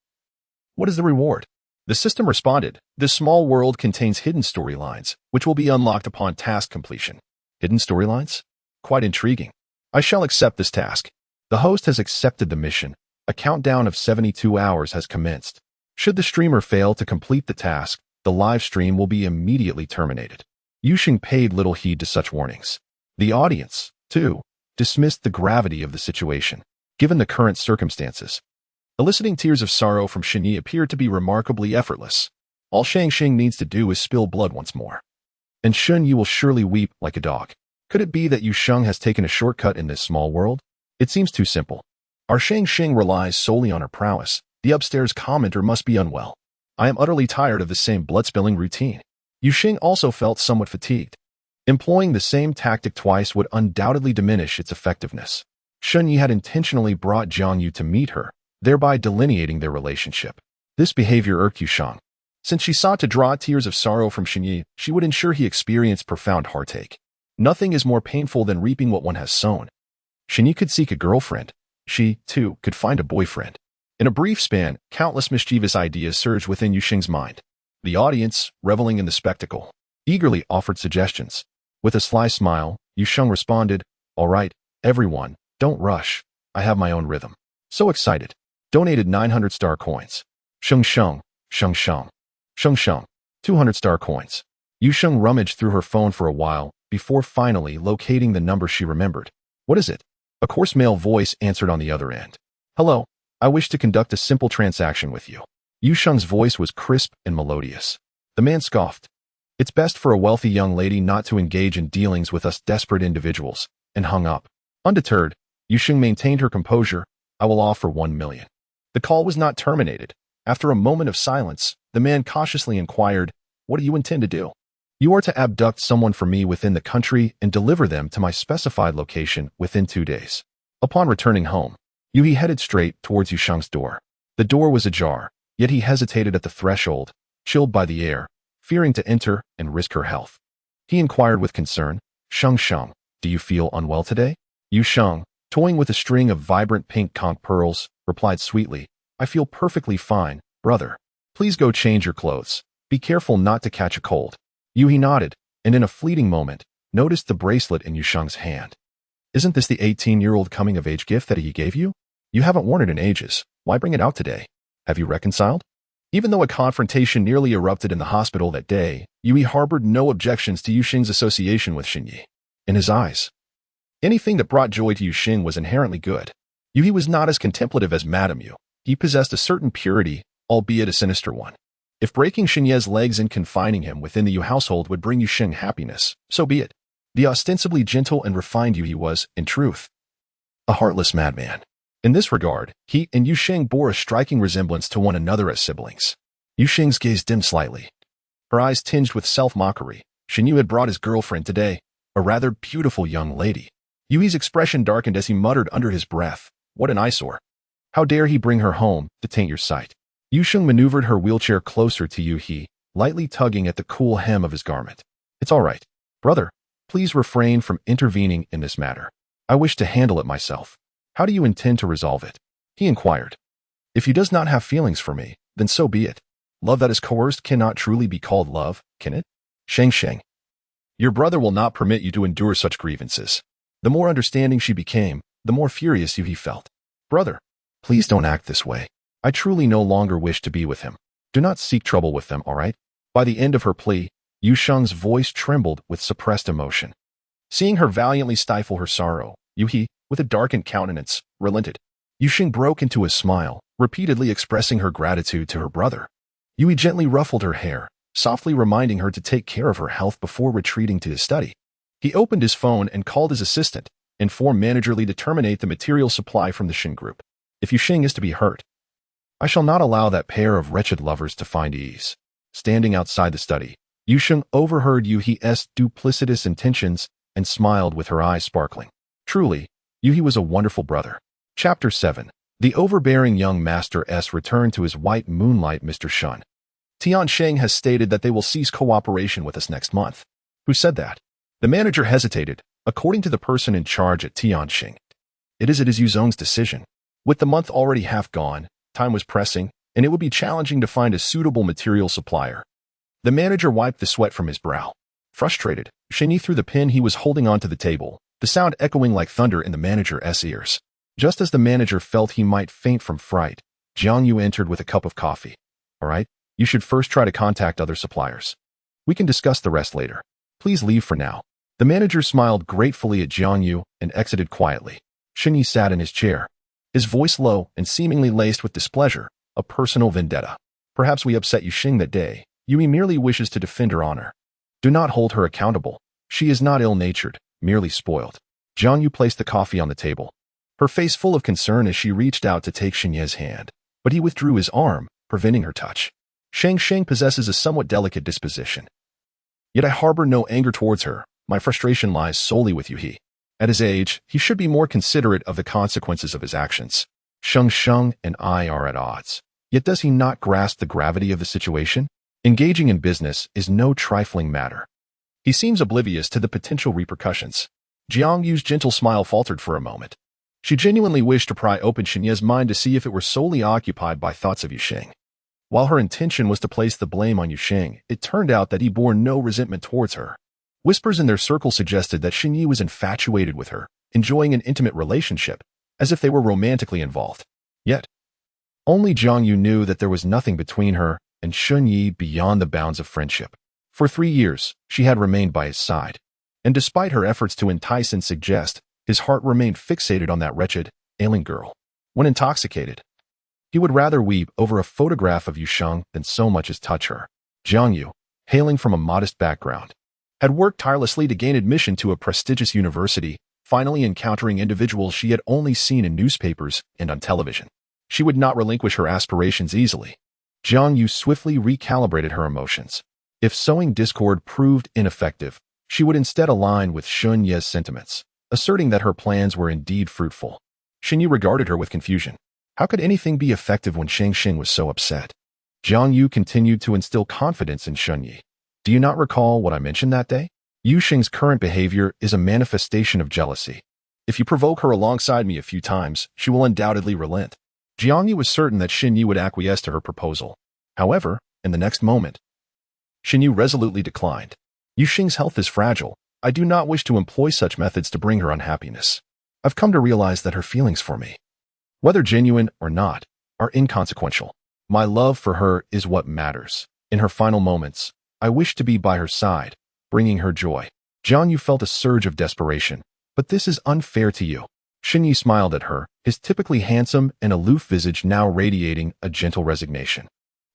What is the reward? The system responded, "This small world contains hidden storylines, which will be unlocked upon task completion." Hidden storylines? Quite intriguing. I shall accept this task. The host has accepted the mission. A countdown of 72 hours has commenced. Should the streamer fail to complete the task, the live stream will be immediately terminated. Yuxing paid little heed to such warnings. The audience, too, dismissed the gravity of the situation, given the current circumstances. Eliciting tears of sorrow from Xinyi appeared to be remarkably effortless. All Shang Xing needs to do is spill blood once more. And Xunyi will surely weep like a dog. Could it be that Yu Sheng has taken a shortcut in this small world? It seems too simple. Our Shang Xing relies solely on her prowess. The upstairs commenter must be unwell. I am utterly tired of the same blood-spilling routine. Yu Xing also felt somewhat fatigued. Employing the same tactic twice would undoubtedly diminish its effectiveness. Xunyi had intentionally brought Jiang Yu to meet her, thereby delineating their relationship. This behavior irked Yu Sheng. Since she sought to draw tears of sorrow from Xunyi, she would ensure he experienced profound heartache. Nothing is more painful than reaping what one has sown. Xunyi could seek a girlfriend. She, too, could find a boyfriend. In a brief span, countless mischievous ideas surged within Yu Sheng's mind. The audience, reveling in the spectacle, eagerly offered suggestions. With a sly smile, Yu Sheng responded, "All right, everyone, don't rush. I have my own rhythm." So excited. Donated 900 star coins. Sheng Sheng, Sheng Sheng, Sheng Sheng, 200 star coins. Yu Sheng rummaged through her phone for a while, before finally locating the number she remembered. "What is it?" A coarse male voice answered on the other end. "Hello, I wish to conduct a simple transaction with you." Yu Sheng's voice was crisp and melodious. The man scoffed. "It's best for a wealthy young lady not to engage in dealings with us desperate individuals," and hung up. Undeterred, Yu Sheng maintained her composure. "I will offer 1 million. The call was not terminated. After a moment of silence, the man cautiously inquired, "What do you intend to do?" "You are to abduct someone for me within the country and deliver them to my specified location within 2 days." Upon returning home, Yuhi headed straight towards Yu Sheng's door. The door was ajar, yet he hesitated at the threshold, chilled by the air, fearing to enter and risk her health. He inquired with concern, "Sheng Sheng, do you feel unwell today?" Yu Sheng, toying with a string of vibrant pink conch pearls, replied sweetly, "I feel perfectly fine, brother. Please go change your clothes. Be careful not to catch a cold." Yuhi nodded, and in a fleeting moment, noticed the bracelet in Yu Sheng's hand. "Isn't this the 18-year-old coming-of-age gift that he gave you? You haven't worn it in ages. Why bring it out today? Have you reconciled?" Even though a confrontation nearly erupted in the hospital that day, Yui harbored no objections to Yu Xing's association with Xinyi. In his eyes, anything that brought joy to Yu Xing was inherently good. Yui was not as contemplative as Madame Yu. He possessed a certain purity, albeit a sinister one. If breaking Xinye's legs and confining him within the Yu household would bring Yu Xing happiness, so be it. The ostensibly gentle and refined Yui was, in truth, a heartless madman. In this regard, he and Yu Xing bore a striking resemblance to one another as siblings. Yu Xing's gaze dimmed slightly. Her eyes tinged with self-mockery. Xinyu had brought his girlfriend today, a rather beautiful young lady. Yui's expression darkened as he muttered under his breath, "What an eyesore. How dare he bring her home to taint your sight?" Yu Xing maneuvered her wheelchair closer to Yu He, lightly tugging at the cool hem of his garment. "It's all right. Brother, please refrain from intervening in this matter. I wish to handle it myself. How do you intend to resolve it?" he inquired. "If he does not have feelings for me, then so be it. Love that is coerced cannot truly be called love, can it? Sheng Sheng, your brother will not permit you to endure such grievances." The more understanding she became, the more furious Yu felt. "Brother, please don't act this way. I truly no longer wish to be with him. Do not seek trouble with them, all right?" By the end of her plea, Yu Sheng's voice trembled with suppressed emotion. Seeing her valiantly stifle her sorrow, Yu He, with a darkened countenance, relented. Yu Xing broke into a smile, repeatedly expressing her gratitude to her brother. Yui gently ruffled her hair, softly reminding her to take care of her health before retreating to his study. He opened his phone and called his assistant, informed Manager Li to terminate the material supply from the Xing group. "If Yu Xing is to be hurt, I shall not allow that pair of wretched lovers to find ease." Standing outside the study, Yu Xing overheard Yu He's duplicitous intentions and smiled with her eyes sparkling. Truly, Yu He was a wonderful brother. Chapter 7. The overbearing young Master S returned to his white moonlight Mr. Shun. "Tian Sheng has stated that they will cease cooperation with us next month." "Who said that?" The manager hesitated. "According to the person in charge at Tianxing, it is Yu Zhong's decision. With the month already half gone, time was pressing, and it would be challenging to find a suitable material supplier. The manager wiped the sweat from his brow. Frustrated, Shen threw the pen he was holding onto the table, the sound echoing like thunder in the manager's ears. Just as the manager felt he might faint from fright, Jiang Yu entered with a cup of coffee. All right, you should first try to contact other suppliers. We can discuss the rest later. Please leave for now. The manager smiled gratefully at Jiang Yu and exited quietly. Shen Yi sat in his chair, his voice low and seemingly laced with displeasure, a personal vendetta. Perhaps we upset Yu Xing that day. Yui merely wishes to defend her honor. Do not hold her accountable. She is not ill-natured, merely spoiled. Jiang Yu placed the coffee on the table, her face full of concern as she reached out to take Shen Yi's hand, but he withdrew his arm, preventing her touch. Shang Sheng possesses a somewhat delicate disposition. Yet I harbor no anger towards her. My frustration lies solely with Yu He. At his age, he should be more considerate of the consequences of his actions. Sheng Sheng and I are at odds. Yet does he not grasp the gravity of the situation? Engaging in business is no trifling matter. He seems oblivious to the potential repercussions. Jiang Yu's gentle smile faltered for a moment. She genuinely wished to pry open Shen Yi's mind to see if it were solely occupied by thoughts of Yu Xing. While her intention was to place the blame on Yu Xing, it turned out that he bore no resentment towards her. Whispers in their circle suggested that Shen Yi was infatuated with her, enjoying an intimate relationship, as if they were romantically involved. Yet, only Jiang Yu knew that there was nothing between her and Shen Yi beyond the bounds of friendship. For 3 years, she had remained by his side, and despite her efforts to entice and suggest, his heart remained fixated on that wretched, ailing girl. When intoxicated, he would rather weep over a photograph of Yu Sheng than so much as touch her. Jiang Yu, hailing from a modest background, had worked tirelessly to gain admission to a prestigious university, finally encountering individuals she had only seen in newspapers and on television. She would not relinquish her aspirations easily. Jiang Yu swiftly recalibrated her emotions. If sowing discord proved ineffective, she would instead align with Shen Yi's sentiments, asserting that her plans were indeed fruitful. Shen Yi regarded her with confusion. How could anything be effective when Shang Sheng was so upset? Jiang Yu continued to instill confidence in Shen Yi. Do you not recall what I mentioned that day? Yu Xing's current behavior is a manifestation of jealousy. If you provoke her alongside me a few times, she will undoubtedly relent. Jiang Yu was certain that Shen Yi would acquiesce to her proposal. However, in the next moment, Shen Yi resolutely declined. Yu Xing's health is fragile. I do not wish to employ such methods to bring her unhappiness. I've come to realize that her feelings for me, whether genuine or not, are inconsequential. My love for her is what matters. In her final moments, I wish to be by her side, bringing her joy. Jiang Yu felt a surge of desperation. But this is unfair to you. Shen Yi smiled at her, his typically handsome and aloof visage now radiating a gentle resignation.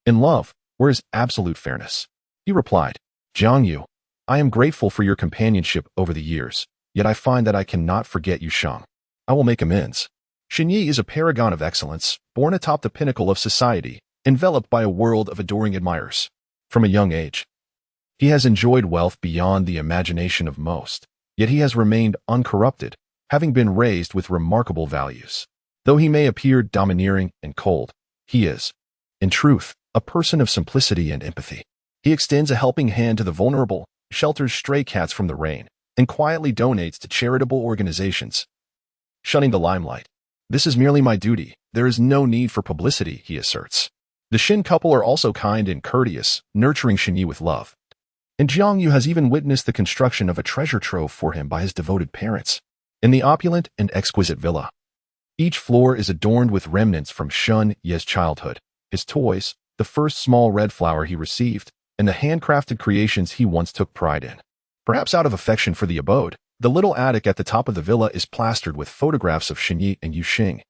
In love, where is absolute fairness? He replied, Jiang Yu, I am grateful for your companionship over the years, yet I find that I cannot forget Yu Sheng. I will make amends. Shen Yi is a paragon of excellence, born atop the pinnacle of society, enveloped by a world of adoring admirers. From a young age, he has enjoyed wealth beyond the imagination of most, yet he has remained uncorrupted, having been raised with remarkable values. Though he may appear domineering and cold, he is, in truth, a person of simplicity and empathy. He extends a helping hand to the vulnerable, shelters stray cats from the rain, and quietly donates to charitable organizations. Shunning the limelight. This is merely my duty. There is no need for publicity, he asserts. The Shen couple are also kind and courteous, nurturing Shen Yi with love. And Jiang Yu has even witnessed the construction of a treasure trove for him by his devoted parents. In the opulent and exquisite villa, each floor is adorned with remnants from Shen Yi's childhood, his toys, the first small red flower he received, and the handcrafted creations he once took pride in. Perhaps out of affection for the abode, the little attic at the top of the villa is plastered with photographs of Shen Yi and Yu Xing,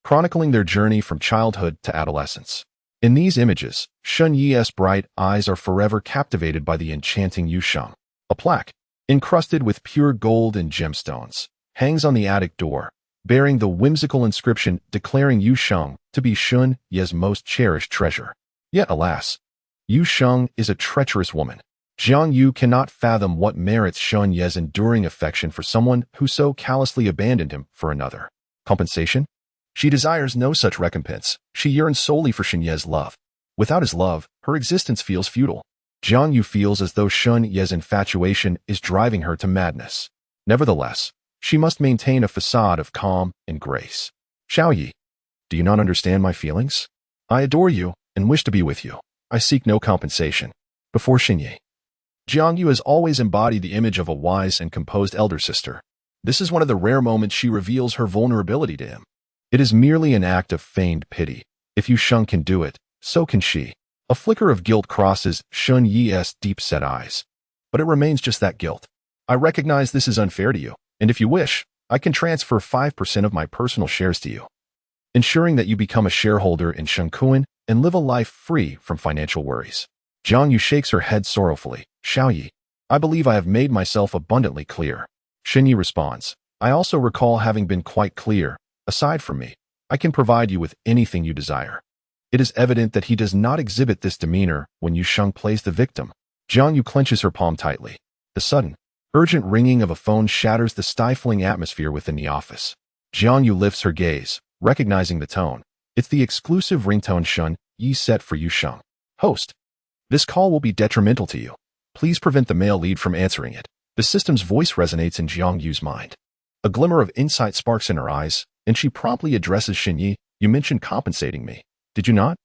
chronicling their journey from childhood to adolescence. In these images, Shen Yi's bright eyes are forever captivated by the enchanting Yu Sheng. A plaque, encrusted with pure gold and gemstones, hangs on the attic door, bearing the whimsical inscription declaring Yu Sheng to be Shen Yi's most cherished treasure. Yet alas, Yu Sheng is a treacherous woman. Jiang Yu cannot fathom what merits Shen Yi's enduring affection for someone who so callously abandoned him for another. Compensation? She desires no such recompense. She yearns solely for Shen Yi's love. Without his love, her existence feels futile. Jiang Yu feels as though Shen Yi's infatuation is driving her to madness. Nevertheless, she must maintain a facade of calm and grace. Xiao Yi, do you not understand my feelings? I adore you and wish to be with you. I seek no compensation. Before Xinye. Jiang Yu has always embodied the image of a wise and composed elder sister. This is one of the rare moments she reveals her vulnerability to him. It is merely an act of feigned pity. If Yu Sheng can do it, so can she. A flicker of guilt crosses Shun Yi's deep-set eyes. But it remains just that guilt. I recognize this is unfair to you, and if you wish, I can transfer 5% of my personal shares to you, ensuring that you become a shareholder in Shengkuan and live a life free from financial worries. Jiang Yu shakes her head sorrowfully. Xiaoyi, I believe I have made myself abundantly clear. Xinyi responds, I also recall having been quite clear. Aside from me, I can provide you with anything you desire. It is evident that he does not exhibit this demeanor when Yu Sheng plays the victim. Jiang Yu clenches her palm tightly. The sudden, urgent ringing of a phone shatters the stifling atmosphere within the office. Jiang Yu lifts her gaze, recognizing the tone. It's the exclusive ringtone Shun Yi set for Yu Sheng. Host, this call will be detrimental to you. Please prevent the male lead from answering it. The system's voice resonates in Jiang Yu's mind. A glimmer of insight sparks in her eyes, and she promptly addresses Xinyi. You mentioned compensating me. Did you not?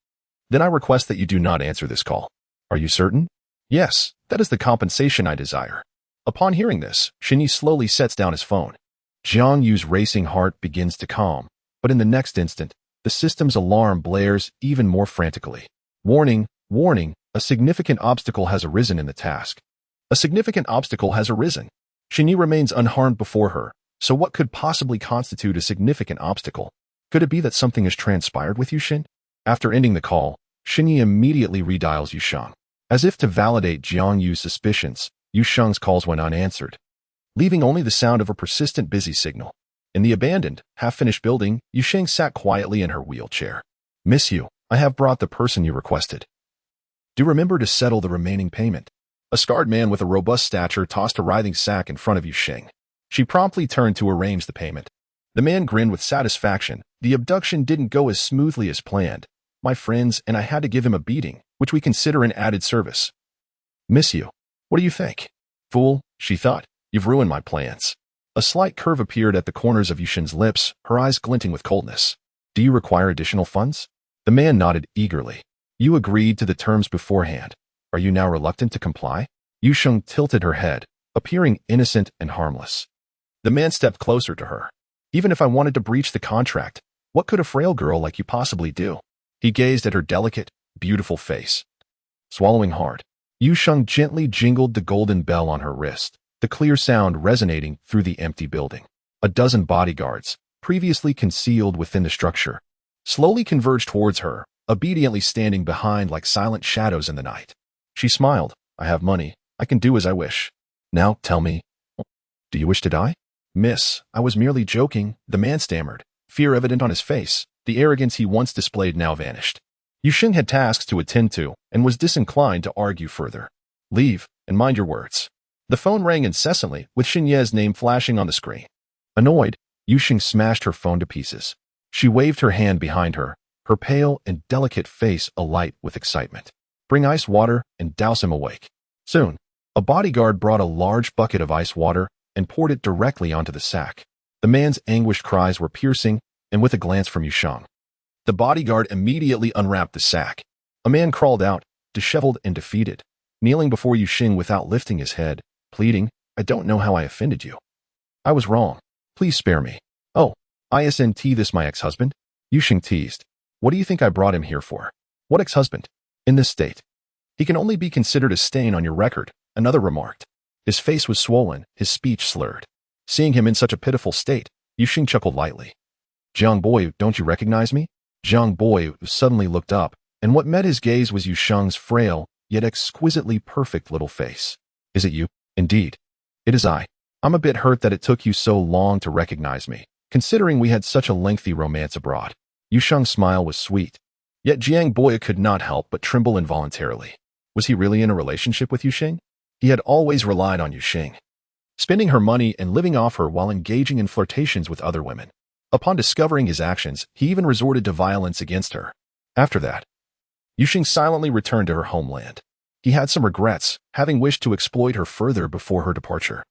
Then I request that you do not answer this call. Are you certain? Yes, that is the compensation I desire. Upon hearing this, Xinyi slowly sets down his phone. Jiang Yu's racing heart begins to calm, but in the next instant, the system's alarm blares even more frantically. Warning, warning, a significant obstacle has arisen in the task. A significant obstacle has arisen. Xinyi remains unharmed before her, so what could possibly constitute a significant obstacle? Could it be that something has transpired with Yu Shen? After ending the call, Xinyi immediately redials Yu Sheng. As if to validate Jiang Yu's suspicions, Yu Sheng's calls went unanswered, leaving only the sound of a persistent busy signal. In the abandoned, half-finished building, Yu Sheng sat quietly in her wheelchair. Miss Yu, I have brought the person you requested. Do remember to settle the remaining payment. A scarred man with a robust stature tossed a writhing sack in front of Yu Sheng. She promptly turned to arrange the payment. The man grinned with satisfaction. The abduction didn't go as smoothly as planned, my friends, and I had to give him a beating, which we consider an added service. Miss Yu, what do you think? Fool, she thought, you've ruined my plans. A slight curve appeared at the corners of Yu Shen's lips, her eyes glinting with coldness. Do you require additional funds? The man nodded eagerly. You agreed to the terms beforehand. Are you now reluctant to comply? Yu Sheng tilted her head, appearing innocent and harmless. The man stepped closer to her. Even if I wanted to breach the contract, what could a frail girl like you possibly do? He gazed at her delicate, beautiful face. Swallowing hard, Yu Sheng gently jingled the golden bell on her wrist, the clear sound resonating through the empty building. A dozen bodyguards, previously concealed within the structure, slowly converged towards her, obediently standing behind like silent shadows in the night. She smiled. I have money. I can do as I wish. Now, tell me, do you wish to die? Miss, I was merely joking, the man stammered, fear evident on his face. The arrogance he once displayed now vanished. Yu Sheng had tasks to attend to and was disinclined to argue further. Leave, and mind your words. The phone rang incessantly, with Xinye's name flashing on the screen. Annoyed, Yu Sheng smashed her phone to pieces. She waved her hand behind her, her pale and delicate face alight with excitement. Bring ice water and douse him awake. Soon, a bodyguard brought a large bucket of ice water and poured it directly onto the sack. The man's anguished cries were piercing, and with a glance from Yu Sheng, the bodyguard immediately unwrapped the sack. A man crawled out, disheveled and defeated, kneeling before Yu Sheng without lifting his head, pleading, I don't know how I offended you. I was wrong. Please spare me. Oh, isn't this my ex-husband? Yu Sheng teased. What do you think I brought him here for? What ex-husband? In this state, he can only be considered a stain on your record, another remarked. His face was swollen, his speech slurred. Seeing him in such a pitiful state, Yu Sheng chuckled lightly. Jiang Boyu, don't you recognize me? Jiang Boyu suddenly looked up, and what met his gaze was Yu Sheng's frail, yet exquisitely perfect little face. Is it you? Indeed. It is I. I'm a bit hurt that it took you so long to recognize me, considering we had such a lengthy romance abroad. Yu Sheng's smile was sweet. Yet Jiang Boyu could not help but tremble involuntarily. Was he really in a relationship with Yu Sheng? He had always relied on Yu Sheng, spending her money and living off her while engaging in flirtations with other women. Upon discovering his actions, he even resorted to violence against her. After that, Yu Sheng silently returned to her homeland. He had some regrets, having wished to exploit her further before her departure.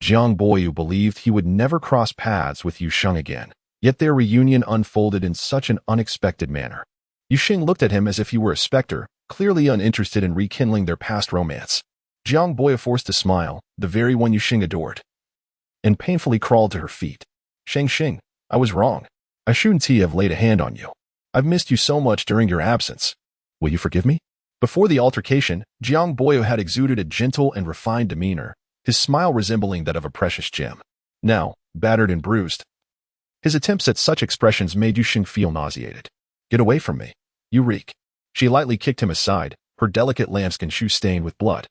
Jiang Boyu believed he would never cross paths with Yu Sheng again, yet their reunion unfolded in such an unexpected manner. Yuxing looked at him as if he were a specter, clearly uninterested in rekindling their past romance. Jiang Boya forced a smile, the very one Yuxing adored, and painfully crawled to her feet. Shang Xing, I was wrong. I shouldn't have laid a hand on you. I've missed you so much during your absence. Will you forgive me? Before the altercation, Jiang Boyo had exuded a gentle and refined demeanor, his smile resembling that of a precious gem. Now, battered and bruised, his attempts at such expressions made Yuxing feel nauseated. Get away from me. You reek. She lightly kicked him aside, her delicate lambskin shoe stained with blood.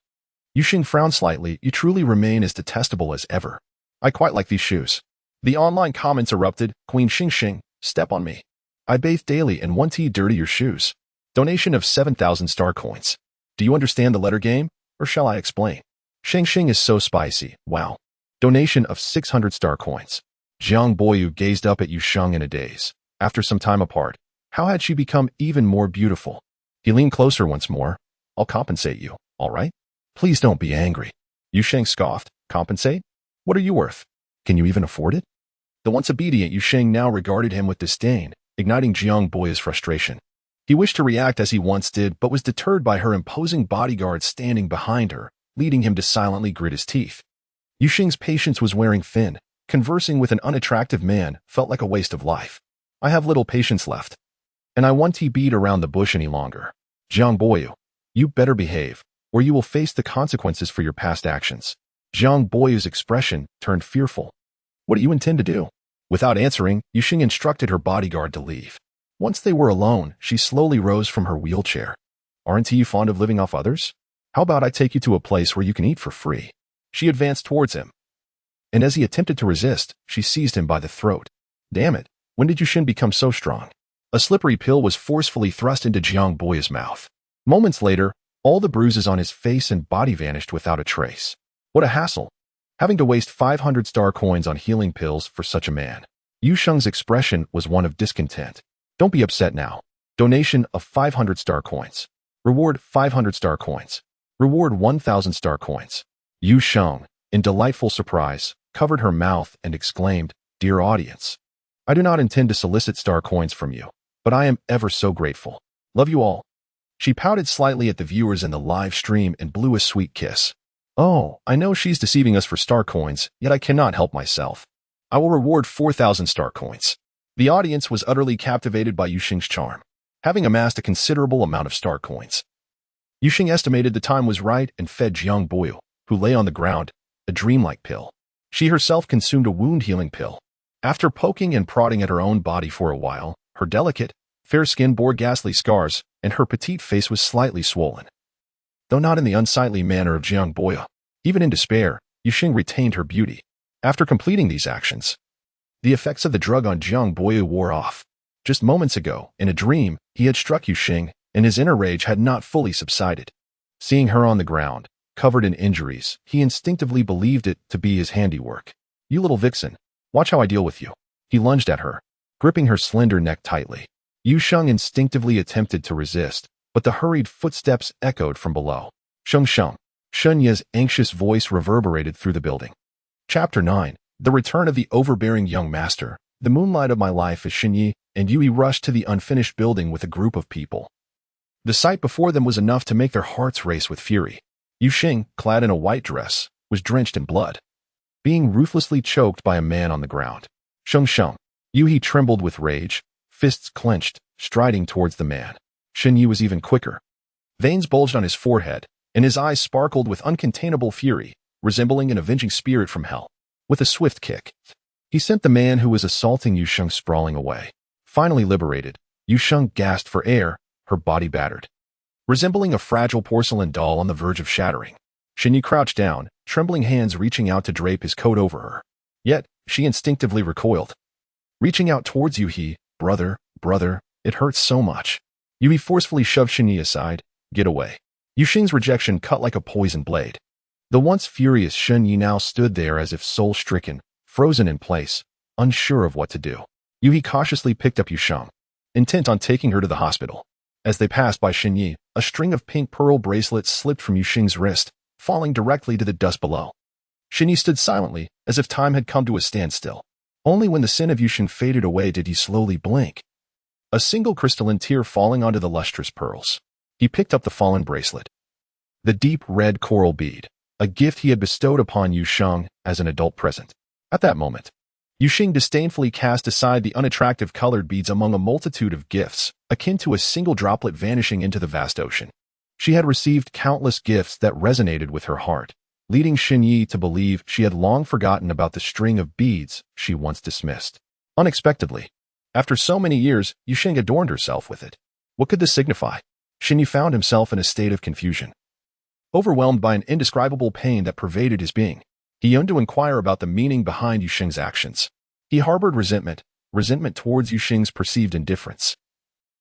Yuxing frowned slightly. You truly remain as detestable as ever. I quite like these shoes. The online comments erupted. Queen Xingxing, step on me. I bathe daily and want to dirty your shoes. Donation of 7,000 star coins. Do you understand the letter game, or shall I explain? Xingxing is so spicy. Wow. Donation of 600 star coins. Jiang Boyu gazed up at Yuxing in a daze. After some time apart, how had she become even more beautiful? He leaned closer once more. I'll compensate you, all right? Please don't be angry. Yuxing scoffed. Compensate? What are you worth? Can you even afford it? The once obedient Yuxing now regarded him with disdain, igniting Jiang Boya's frustration. He wished to react as he once did, but was deterred by her imposing bodyguard standing behind her, leading him to silently grit his teeth. Yuxing's patience was wearing thin. Conversing with an unattractive man felt like a waste of life. I have little patience left, and I won't beat around the bush any longer. Jiang Boyu, you better behave, or you will face the consequences for your past actions. Jiang Boyu's expression turned fearful. What do you intend to do? Without answering, Yuxing instructed her bodyguard to leave. Once they were alone, she slowly rose from her wheelchair. Aren't you fond of living off others? How about I take you to a place where you can eat for free? She advanced towards him, and as he attempted to resist, she seized him by the throat. Damn it, when did Yuxing become so strong? A slippery pill was forcefully thrust into Jiang Boya's mouth. Moments later, all the bruises on his face and body vanished without a trace. What a hassle, having to waste 500 star coins on healing pills for such a man. Yuxing's expression was one of discontent. Don't be upset now. Donation of 500 star coins. Reward 500 star coins. Reward 1,000 star coins. Yuxing, in delightful surprise, covered her mouth and exclaimed, Dear audience, I do not intend to solicit star coins from you, but I am ever so grateful. Love you all. She pouted slightly at the viewers in the live stream and blew a sweet kiss. Oh, I know she's deceiving us for star coins, yet I cannot help myself. I will reward 4,000 star coins. The audience was utterly captivated by Yuxing's charm, having amassed a considerable amount of star coins. Yuxing estimated the time was right and fed Jiang Boyu, who lay on the ground, a dreamlike pill. She herself consumed a wound-healing pill. After poking and prodding at her own body for a while, her delicate, fair skin bore ghastly scars, and her petite face was slightly swollen. Though not in the unsightly manner of Jiang Boya, even in despair, Yuxing retained her beauty. After completing these actions, the effects of the drug on Jiang Boya wore off. Just moments ago, in a dream, he had struck Yuxing, and his inner rage had not fully subsided. Seeing her on the ground, covered in injuries, he instinctively believed it to be his handiwork. You little vixen, watch how I deal with you. He lunged at her, gripping her slender neck tightly. Yuxing instinctively attempted to resist, but the hurried footsteps echoed from below. Sheng. Shen Ye's anxious voice reverberated through the building. Chapter 9. The Return of the Overbearing Young Master. The moonlight of my life is Shen Ye, and Yui rushed to the unfinished building with a group of people. The sight before them was enough to make their hearts race with fury. Yuxing, clad in a white dress, was drenched in blood, being ruthlessly choked by a man on the ground. Sheng. Yui trembled with rage, fists clenched, striding towards the man. Shen Yi was even quicker. Veins bulged on his forehead, and his eyes sparkled with uncontainable fury, resembling an avenging spirit from hell. With a swift kick, he sent the man who was assaulting Yuxing sprawling away. Finally liberated, Yuxing gasped for air, her body battered, resembling a fragile porcelain doll on the verge of shattering. Shen Yi crouched down, trembling hands reaching out to drape his coat over her. Yet, she instinctively recoiled. Reaching out towards Yuhi, brother, it hurts so much. Yuhi forcefully shoved Shen Yi aside. Get away. Yuxing's rejection cut like a poisoned blade. The once furious Shen Yi now stood there as if soul-stricken, frozen in place, unsure of what to do. Yuhi cautiously picked up Yuxing, intent on taking her to the hospital. As they passed by Shen Yi, a string of pink pearl bracelets slipped from Yuxing's wrist, falling directly to the dust below. Shen Yi stood silently, as if time had come to a standstill. Only when the sin of Yuxing faded away did he slowly blink. a single crystalline tear falling onto the lustrous pearls. He picked up the fallen bracelet. The deep red coral bead, a gift he had bestowed upon Yu Sheng as an adult present. At that moment, Yu Sheng disdainfully cast aside the unattractive colored beads among a multitude of gifts, akin to a single droplet vanishing into the vast ocean. She had received countless gifts that resonated with her heart, leading Xin Yi to believe she had long forgotten about the string of beads she once dismissed. Unexpectedly, after so many years, Yu Sheng adorned herself with it. What could this signify? Xin Yi found himself in a state of confusion. Overwhelmed by an indescribable pain that pervaded his being, he yearned to inquire about the meaning behind Yu Sheng's actions. He harbored resentment towards Yu Sheng's perceived indifference,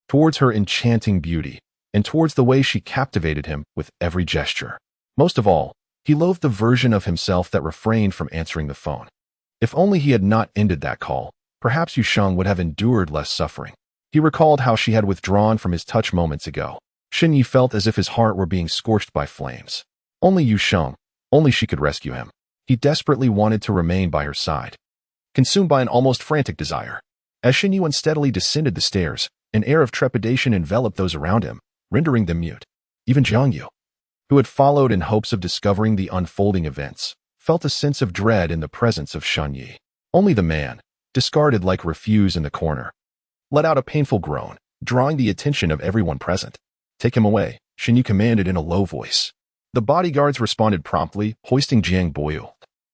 towards her enchanting beauty, and towards the way she captivated him with every gesture. Most of all, he loathed the version of himself that refrained from answering the phone. If only he had not ended that call, perhaps Yu Sheng would have endured less suffering. He recalled how she had withdrawn from his touch moments ago. Xin Yi felt as if his heart were being scorched by flames. Only Yu Sheng, only she could rescue him. He desperately wanted to remain by her side, consumed by an almost frantic desire. As Xin Yi unsteadily descended the stairs, an air of trepidation enveloped those around him, rendering them mute. Even Jiang Yu, who had followed in hopes of discovering the unfolding events, felt a sense of dread in the presence of Xin Yi. Only the man, discarded like refuse in the corner, let out a painful groan, drawing the attention of everyone present. "Take him away," Xin Yi commanded in a low voice. The bodyguards responded promptly, hoisting Jiang Boyu,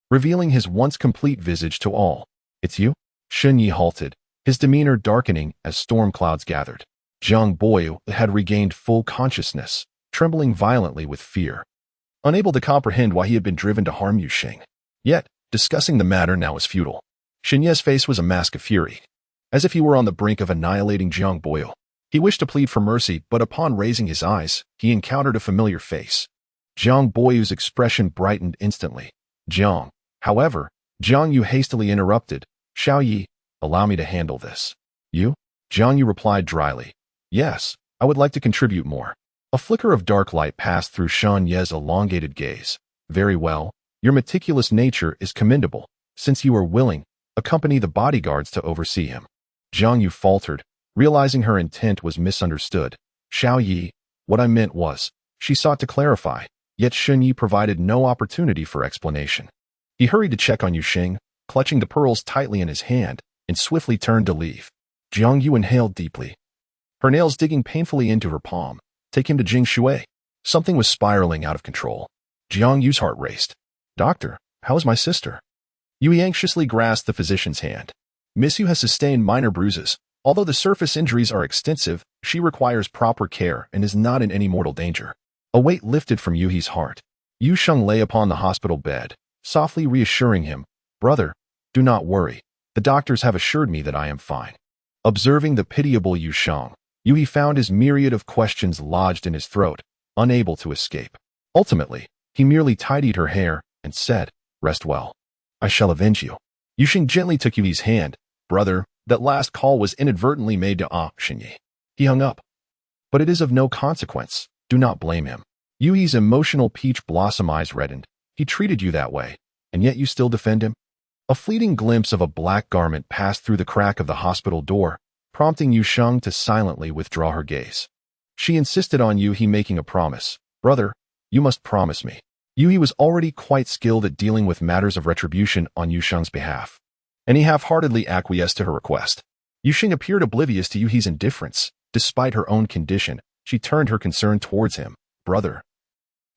revealing his once complete visage to all. "It's you?" Xin Yi halted, his demeanor darkening as storm clouds gathered. Jiang Boyu had regained full consciousness, trembling violently with fear, unable to comprehend why he had been driven to harm Yu Sheng. Yet, discussing the matter now was futile. Xin Yi's face was a mask of fury, as if he were on the brink of annihilating Jiang Boyu. He wished to plead for mercy, but upon raising his eyes, he encountered a familiar face. Jiang Boyu's expression brightened instantly. However, Jiang Yu hastily interrupted. "Xiao Yi, allow me to handle this." "You?" Jiang Yu replied dryly. "Yes, I would like to contribute more." A flicker of dark light passed through Xin Yi's elongated gaze. "Very well, your meticulous nature is commendable. Since you are willing, accompany the bodyguards to oversee him." Jiang Yu faltered, realizing her intent was misunderstood. "Xiao Yi, what I meant was," she sought to clarify, yet Xin Yi provided no opportunity for explanation. He hurried to check on Yu Sheng, clutching the pearls tightly in his hand, and swiftly turned to leave. Jiang Yu inhaled deeply, her nails digging painfully into her palm. "Take him to Jing Shui." Something was spiraling out of control. Jiang Yu's heart raced. "Doctor, how is my sister?" Yui anxiously grasped the physician's hand. "Miss Yu has sustained minor bruises. Although the surface injuries are extensive, she requires proper care and is not in any mortal danger." A weight lifted from Yuhi's heart. Yu Sheng lay upon the hospital bed, softly reassuring him. "Brother, do not worry. The doctors have assured me that I am fine." Observing the pitiable Yu Sheng, Yui found his myriad of questions lodged in his throat, unable to escape. Ultimately, he merely tidied her hair and said, "Rest well. I shall avenge you." Yu Sheng gently took Yui's hand. "Brother, that last call was inadvertently made to Xin Yi." He hung up. "But it is of no consequence. Do not blame him." Yui's emotional peach blossom eyes reddened. "He treated you that way, and yet you still defend him?" A fleeting glimpse of a black garment passed through the crack of the hospital door, prompting Yu Sheng to silently withdraw her gaze. She insisted on Yuhi making a promise. "Brother, you must promise me." Yuhi was already quite skilled at dealing with matters of retribution on Yu Sheng's behalf, and he half-heartedly acquiesced to her request. Yu Sheng appeared oblivious to Yuhi's indifference. Despite her own condition, she turned her concern towards him. "Brother,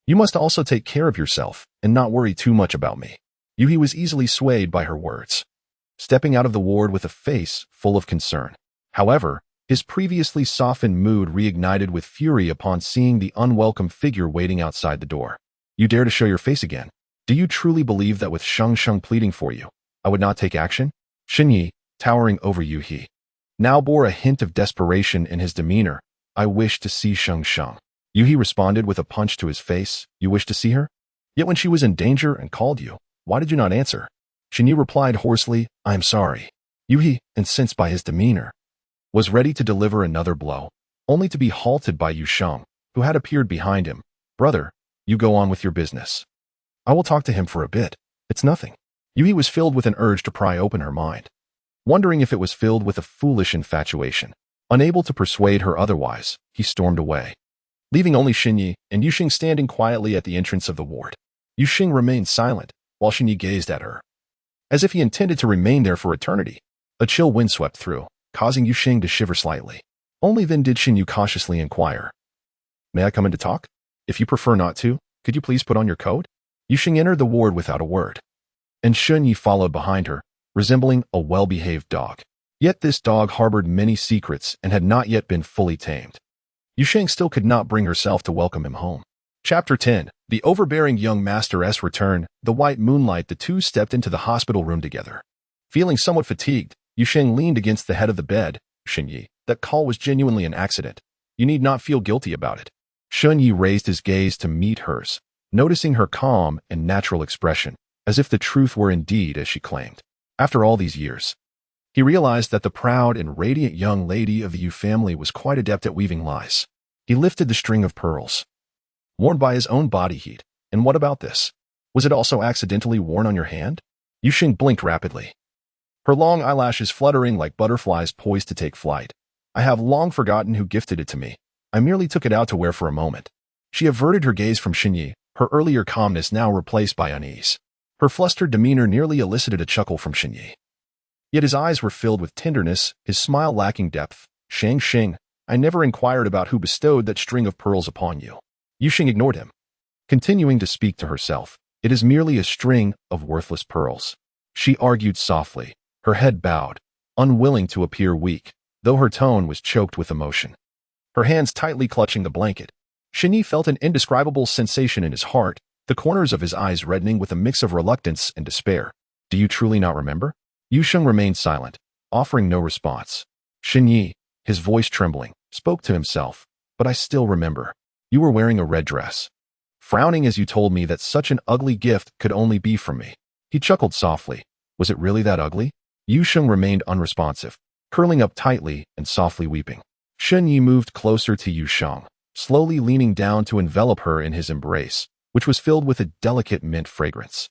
you must also take care of yourself and not worry too much about me." Yuhi was easily swayed by her words, stepping out of the ward with a face full of concern. However, his previously softened mood reignited with fury upon seeing the unwelcome figure waiting outside the door. "You dare to show your face again? Do you truly believe that with Sheng pleading for you, I would not take action?" Xin Yi, towering over Yuhi, now bore a hint of desperation in his demeanor. "I wish to see Sheng." Yuhi responded with a punch to his face. "You wish to see her? Yet when she was in danger and called you, why did you not answer?" Xin Yi replied hoarsely, "I am sorry." Yuhi, incensed by his demeanor, was ready to deliver another blow, only to be halted by Yu Sheng, who had appeared behind him. "Brother, you go on with your business. I will talk to him for a bit. It's nothing." Yuhi was filled with an urge to pry open her mind, wondering if it was filled with a foolish infatuation. Unable to persuade her otherwise, he stormed away, leaving only Xinyi and Yuxing standing quietly at the entrance of the ward. Yuxing remained silent, while Xinyi gazed at her, as if he intended to remain there for eternity. A chill wind swept through, causing Yuxing to shiver slightly. Only then did Xinyu cautiously inquire, "May I come in to talk? If you prefer not to, could you please put on your coat?" Yuxing entered the ward without a word, and Xinyi followed behind her, resembling a well-behaved dog. Yet this dog harbored many secrets and had not yet been fully tamed. Yuxing still could not bring herself to welcome him home. Chapter 10. The overbearing young master's return. The white moonlight. The two stepped into the hospital room together. Feeling somewhat fatigued, Yuxing leaned against the head of the bed. "Xinyi, that call was genuinely an accident. You need not feel guilty about it." Xinyi raised his gaze to meet hers, noticing her calm and natural expression, as if the truth were indeed as she claimed. After all these years, he realized that the proud and radiant young lady of the Yu family was quite adept at weaving lies. He lifted the string of pearls, worn by his own body heat. "And what about this? Was it also accidentally worn on your hand?" Yuxing blinked rapidly, her long eyelashes fluttering like butterflies poised to take flight. "I have long forgotten who gifted it to me. I merely took it out to wear for a moment." She averted her gaze from Xinyi, her earlier calmness now replaced by unease. Her flustered demeanor nearly elicited a chuckle from Xinyi. Yet his eyes were filled with tenderness, his smile lacking depth. Shang, I never inquired about who bestowed that string of pearls upon you." Yuxing ignored him, continuing to speak to herself. "It is merely a string of worthless pearls," she argued softly, her head bowed, unwilling to appear weak, though her tone was choked with emotion. Her hands tightly clutching the blanket, Xinyi felt an indescribable sensation in his heart, the corners of his eyes reddening with a mix of reluctance and despair. "Do you truly not remember?" Yuxing remained silent, offering no response. Xinyi, his voice trembling, spoke to himself, "But I still remember. You were wearing a red dress, frowning as you told me that such an ugly gift could only be from me." He chuckled softly. "Was it really that ugly?" Yuxing remained unresponsive, curling up tightly and softly weeping. Xinyi moved closer to Yuxing, slowly leaning down to envelop her in his embrace, which was filled with a delicate mint fragrance.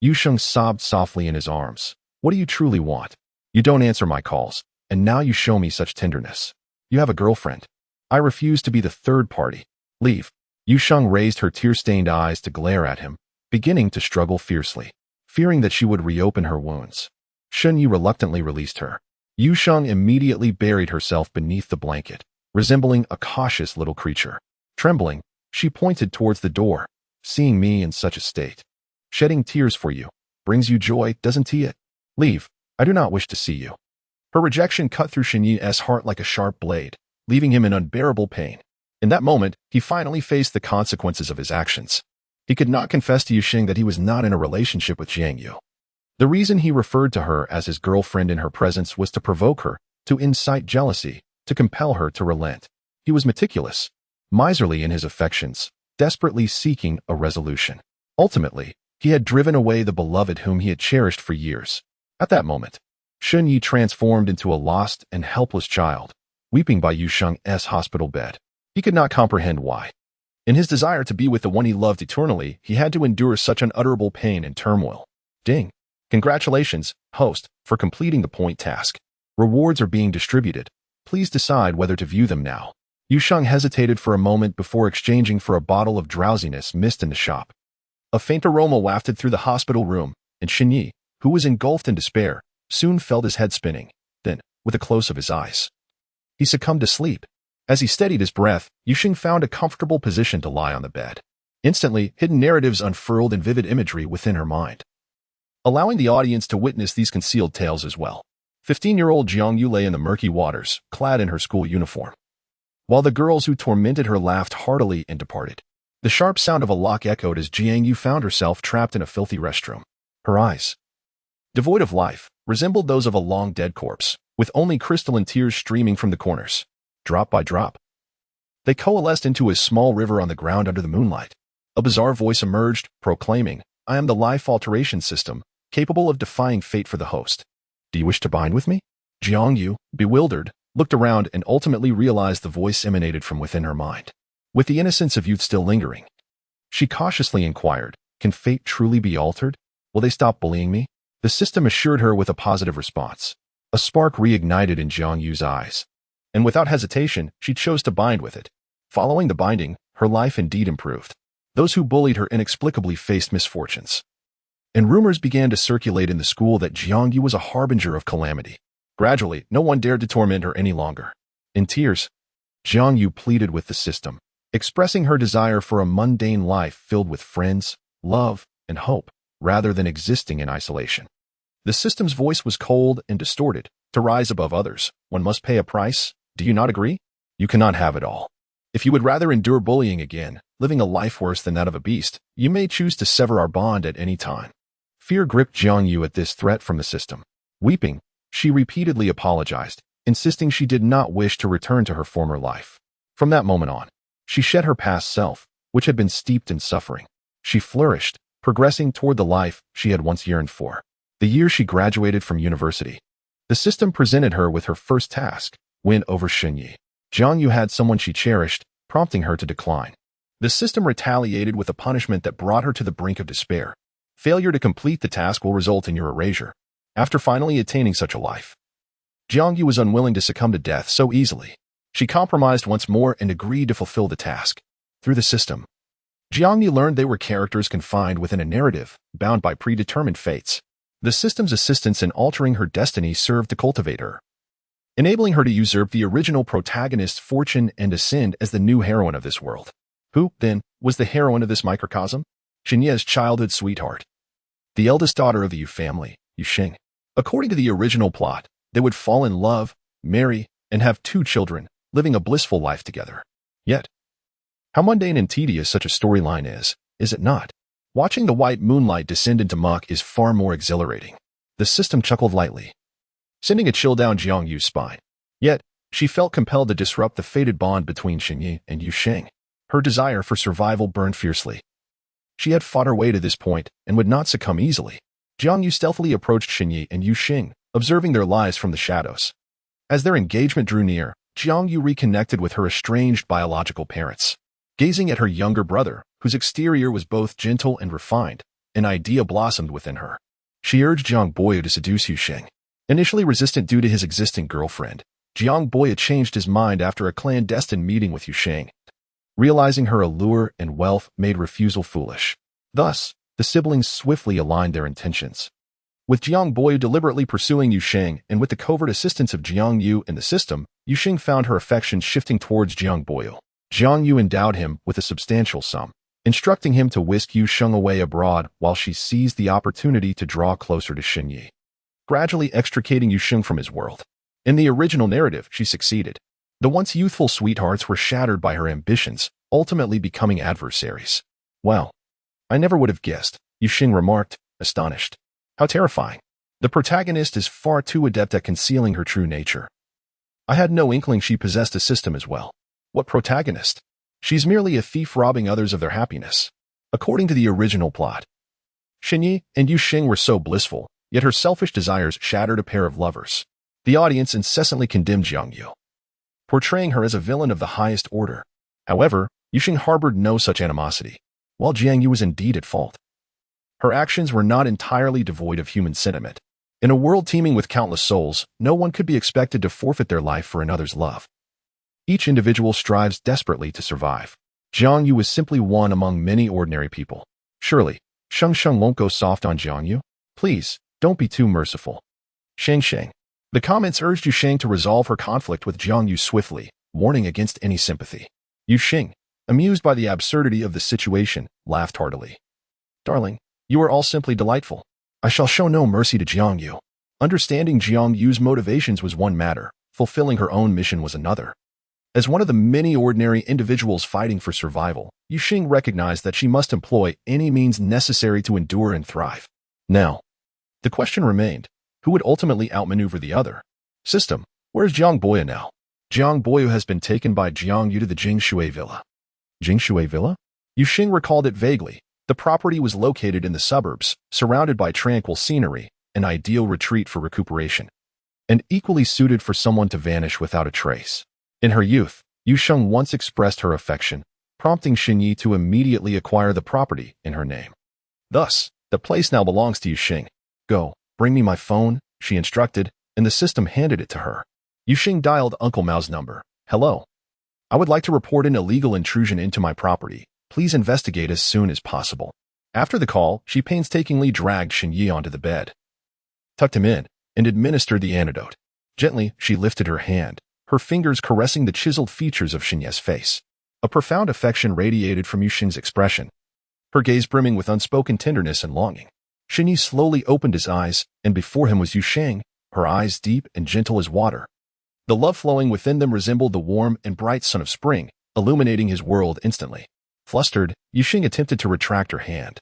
Yuxing sobbed softly in his arms. "What do you truly want? You don't answer my calls, and now you show me such tenderness. You have a girlfriend. I refuse to be the third party. Leave." Yuxing raised her tear-stained eyes to glare at him, beginning to struggle fiercely, fearing that she would reopen her wounds. Xinyi reluctantly released her. Yuxing immediately buried herself beneath the blanket, resembling a cautious little creature. Trembling, she pointed towards the door. "Seeing me in such a state, shedding tears for you, brings you joy, doesn't it? Leave. I do not wish to see you." Her rejection cut through Xinyi's heart like a sharp blade, leaving him in unbearable pain. In that moment, he finally faced the consequences of his actions. He could not confess to Yuxing that he was not in a relationship with Jiang Yu. The reason he referred to her as his girlfriend in her presence was to provoke her, to incite jealousy, to compel her to relent. He was meticulous, miserly in his affections, desperately seeking a resolution. Ultimately, he had driven away the beloved whom he had cherished for years. At that moment, Xinyi transformed into a lost and helpless child, weeping by Yuxing's hospital bed. He could not comprehend why. In his desire to be with the one he loved eternally, he had to endure such unutterable pain and turmoil. Ding. Congratulations, host, for completing the point task. Rewards are being distributed. Please decide whether to view them now. Yuxing hesitated for a moment before exchanging for a bottle of drowsiness mist in the shop. A faint aroma wafted through the hospital room, and Xinyi, who was engulfed in despair, soon felt his head spinning. Then, with a close of his eyes, he succumbed to sleep. As he steadied his breath, Yuxing found a comfortable position to lie on the bed. Instantly, hidden narratives unfurled in vivid imagery within her mind, allowing the audience to witness these concealed tales as well. 15-year-old Jiang Yu lay in the murky waters, clad in her school uniform, while the girls who tormented her laughed heartily and departed. The sharp sound of a lock echoed as Jiang Yu found herself trapped in a filthy restroom. Her eyes, devoid of life, resembled those of a long-dead corpse, with only crystalline tears streaming from the corners. Drop by drop, they coalesced into a small river on the ground under the moonlight. A bizarre voice emerged, proclaiming, "I am the life alteration system, capable of defying fate for the host. Do you wish to bind with me?" Jiang Yu, bewildered, looked around and ultimately realized the voice emanated from within her mind. With the innocence of youth still lingering, she cautiously inquired, "Can fate truly be altered? Will they stop bullying me?" The system assured her with a positive response. A spark reignited in Jiang Yu's eyes, and without hesitation, she chose to bind with it. Following the binding, her life indeed improved. Those who bullied her inexplicably faced misfortunes. And rumors began to circulate in the school that Jiang Yu was a harbinger of calamity. Gradually, no one dared to torment her any longer. In tears, Jiang Yu pleaded with the system, expressing her desire for a mundane life filled with friends, love, and hope, rather than existing in isolation. The system's voice was cold and distorted. To rise above others, one must pay a price. Do you not agree? You cannot have it all. If you would rather endure bullying again, living a life worse than that of a beast, you may choose to sever our bond at any time. Fear gripped Jiang Yu at this threat from the system. Weeping, she repeatedly apologized, insisting she did not wish to return to her former life. From that moment on, she shed her past self, which had been steeped in suffering. She flourished, progressing toward the life she had once yearned for. The year she graduated from university, the system presented her with her first task, win over Xinyi. Jiang Yu had someone she cherished, prompting her to decline. The system retaliated with a punishment that brought her to the brink of despair. Failure to complete the task will result in your erasure. After finally attaining such a life, Jiang Yu was unwilling to succumb to death so easily. She compromised once more and agreed to fulfill the task. Through the system, Jiang Yu learned they were characters confined within a narrative, bound by predetermined fates. The system's assistance in altering her destiny served to cultivate her, enabling her to usurp the original protagonist's fortune and ascend as the new heroine of this world. Who, then, was the heroine of this microcosm? Xinye's childhood sweetheart, the eldest daughter of the Yu family, Yu Xing. According to the original plot, they would fall in love, marry, and have 2 children, living a blissful life together. Yet, how mundane and tedious such a storyline is it not? Watching the white moonlight descend into muck is far more exhilarating. The system chuckled lightly, sending a chill down Jiang Yu's spine. Yet, she felt compelled to disrupt the fated bond between Xinyi and Yu Xing. Her desire for survival burned fiercely. She had fought her way to this point and would not succumb easily. Jiang Yu stealthily approached Xinyi and Yu Xing, observing their lives from the shadows. As their engagement drew near, Jiang Yu reconnected with her estranged biological parents. Gazing at her younger brother, whose exterior was both gentle and refined, an idea blossomed within her. She urged Jiang Boyu to seduce Yu Xing. Initially resistant due to his existing girlfriend, Jiang Boyu changed his mind after a clandestine meeting with Yu Xing. Realizing her allure and wealth made refusal foolish. Thus, the siblings swiftly aligned their intentions. With Jiang Boyu deliberately pursuing Yu Xing and with the covert assistance of Jiang Yu and the system, Yu Xing found her affection shifting towards Jiang Boyu. Jiang Yu endowed him with a substantial sum, instructing him to whisk Yu Xing away abroad while she seized the opportunity to draw closer to Xinyi, gradually extricating Yu Xing from his world. In the original narrative, she succeeded. The once youthful sweethearts were shattered by her ambitions, ultimately becoming adversaries. Well, I never would have guessed, Yu Xing remarked, astonished. How terrifying. The protagonist is far too adept at concealing her true nature. I had no inkling she possessed a system as well. What protagonist? She's merely a thief robbing others of their happiness. According to the original plot, Xinyi and Yu Xing were so blissful, yet her selfish desires shattered a pair of lovers. The audience incessantly condemned Jiang Yu, portraying her as a villain of the highest order. However, Yu Xing harbored no such animosity. While Jiang Yu was indeed at fault, her actions were not entirely devoid of human sentiment. In a world teeming with countless souls, no one could be expected to forfeit their life for another's love. Each individual strives desperately to survive. Jiang Yu was simply one among many ordinary people. Surely, Sheng Sheng won't go soft on Jiang Yu? Please, don't be too merciful. Sheng. The comments urged Yu Xing to resolve her conflict with Jiang Yu swiftly, warning against any sympathy. Yu Xing, amused by the absurdity of the situation, laughed heartily. Darling, you are all simply delightful. I shall show no mercy to Jiang Yu. Understanding Jiang Yu's motivations was one matter, fulfilling her own mission was another. As one of the many ordinary individuals fighting for survival, Yu Xing recognized that she must employ any means necessary to endure and thrive. Now, the question remained, who would ultimately outmaneuver the other? System, where's Jiang Boyu now? Jiang Boyu has been taken by Jiang Yu to the Jingshui Villa. Jingshui Villa? Yu Xing recalled it vaguely. The property was located in the suburbs, surrounded by tranquil scenery, an ideal retreat for recuperation, and equally suited for someone to vanish without a trace. In her youth, Yu Xing once expressed her affection, prompting Xinyi to immediately acquire the property in her name. Thus, the place now belongs to Yu Xing. Go, bring me my phone, she instructed, and the system handed it to her. Yuxing dialed Uncle Mao's number. Hello. I would like to report an illegal intrusion into my property. Please investigate as soon as possible. After the call, she painstakingly dragged Xinyi onto the bed, tucked him in, and administered the antidote. Gently, she lifted her hand, her fingers caressing the chiseled features of Xinye's face. A profound affection radiated from Yuxing's expression, her gaze brimming with unspoken tenderness and longing. Xinyi slowly opened his eyes, and before him was Yuxing, her eyes deep and gentle as water. The love flowing within them resembled the warm and bright sun of spring, illuminating his world instantly. Flustered, Yuxing attempted to retract her hand,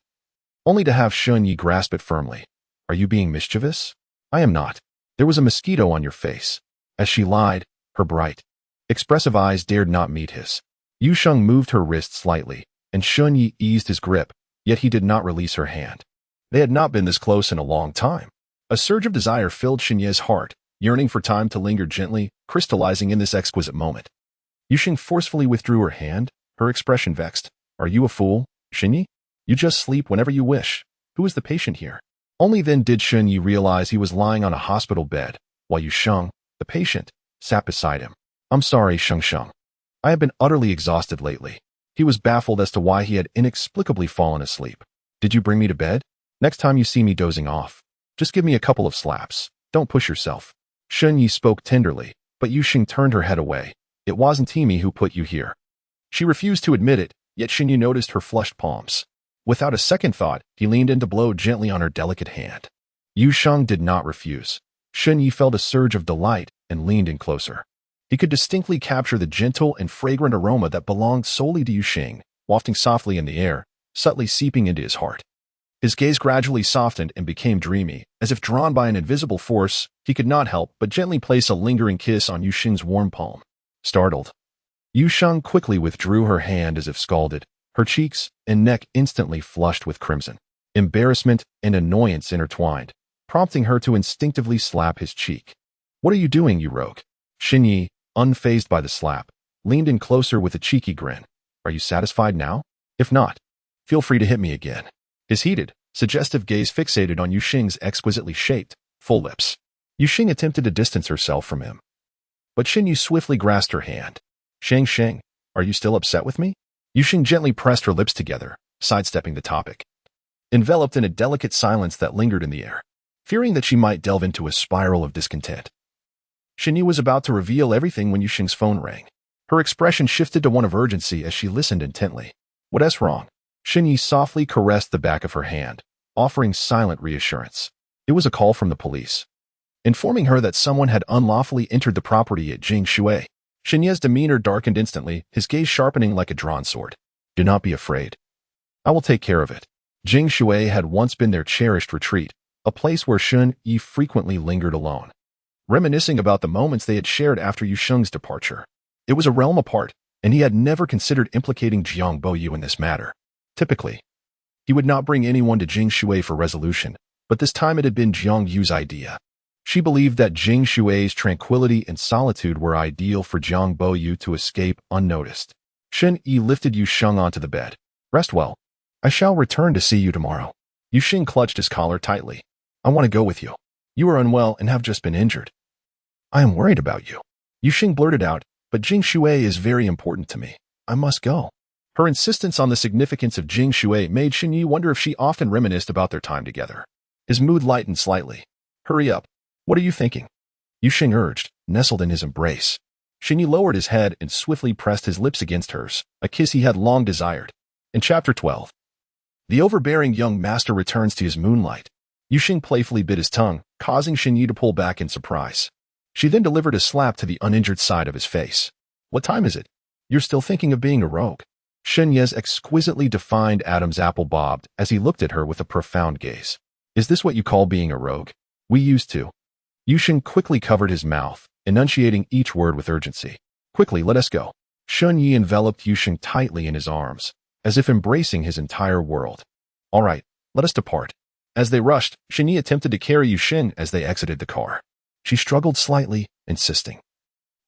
only to have Xinyi grasp it firmly. Are you being mischievous? I am not. There was a mosquito on your face. As she lied, her bright, expressive eyes dared not meet his. Yusheng moved her wrist slightly, and Xinyi eased his grip, yet he did not release her hand. They had not been this close in a long time. A surge of desire filled Xinye's heart, yearning for time to linger gently, crystallizing in this exquisite moment. Yuxing forcefully withdrew her hand, her expression vexed. Are you a fool, Xinyi? You just sleep whenever you wish. Who is the patient here? Only then did Xinyi realize he was lying on a hospital bed, while Yusheng, the patient, sat beside him. I'm sorry, Sheng. I have been utterly exhausted lately. He was baffled as to why he had inexplicably fallen asleep. Did you bring me to bed? Next time you see me dozing off, just give me a couple of slaps. Don't push yourself. Xinyi spoke tenderly, but Yuxing turned her head away. It wasn't Timi who put you here. She refused to admit it, yet Xinyi noticed her flushed palms. Without a second thought, he leaned in to blow gently on her delicate hand. Yusheng did not refuse. Xinyi felt a surge of delight and leaned in closer. He could distinctly capture the gentle and fragrant aroma that belonged solely to Yuxing, wafting softly in the air, subtly seeping into his heart. His gaze gradually softened and became dreamy, as if drawn by an invisible force. He could not help but gently place a lingering kiss on Yuxing's warm palm. Startled, Yusheng quickly withdrew her hand as if scalded. Her cheeks and neck instantly flushed with crimson. Embarrassment and annoyance intertwined, prompting her to instinctively slap his cheek. What are you doing, you rogue? Xinyi, unfazed by the slap, leaned in closer with a cheeky grin. Are you satisfied now? If not, feel free to hit me again. His heated, suggestive gaze fixated on Yuxing's exquisitely shaped, full lips. Yuxing attempted to distance herself from him, but Xinyi swiftly grasped her hand. Sheng, are you still upset with me? Yuxing gently pressed her lips together, sidestepping the topic. Enveloped in a delicate silence that lingered in the air, fearing that she might delve into a spiral of discontent, Xinyi was about to reveal everything when Yuxing's phone rang. Her expression shifted to one of urgency as she listened intently. What's wrong? Xinyi softly caressed the back of her hand, offering silent reassurance. It was a call from the police, informing her that someone had unlawfully entered the property at Jingshui. Xinye's demeanor darkened instantly, his gaze sharpening like a drawn sword. Do not be afraid. I will take care of it. Jingshui had once been their cherished retreat, a place where Xun Yi frequently lingered alone, reminiscing about the moments they had shared after Yusheng's departure. It was a realm apart, and he had never considered implicating Jiang Boyu in this matter. Typically, he would not bring anyone to Jingshui for resolution, but this time it had been Jiang Yu's idea. She believed that Jingshui's tranquility and solitude were ideal for Jiang Boyu to escape unnoticed. Xun Yi lifted Yusheng onto the bed. Rest well. I shall return to see you tomorrow. Yuxing clutched his collar tightly. I want to go with you. You are unwell and have just been injured. I am worried about you. Yuxing blurted out, but Jingshui is very important to me. I must go. Her insistence on the significance of Jingshui made Xinyi wonder if she often reminisced about their time together. His mood lightened slightly. Hurry up. What are you thinking? Yuxing urged, nestled in his embrace. Xinyi lowered his head and swiftly pressed his lips against hers, a kiss he had long desired. In Chapter 12, the overbearing young master returns to his moonlight. Yuxing playfully bit his tongue, causing Xinyi to pull back in surprise. She then delivered a slap to the uninjured side of his face. What time is it? You're still thinking of being a rogue. Xinye's exquisitely defined Adam's apple bobbed as he looked at her with a profound gaze. Is this what you call being a rogue? We used to. Yuxing quickly covered his mouth, enunciating each word with urgency. Quickly, let us go. Xunyi enveloped Yuxing tightly in his arms, as if embracing his entire world. All right, let us depart. As they rushed, Xinyi attempted to carry Yuxing as they exited the car. She struggled slightly, insisting.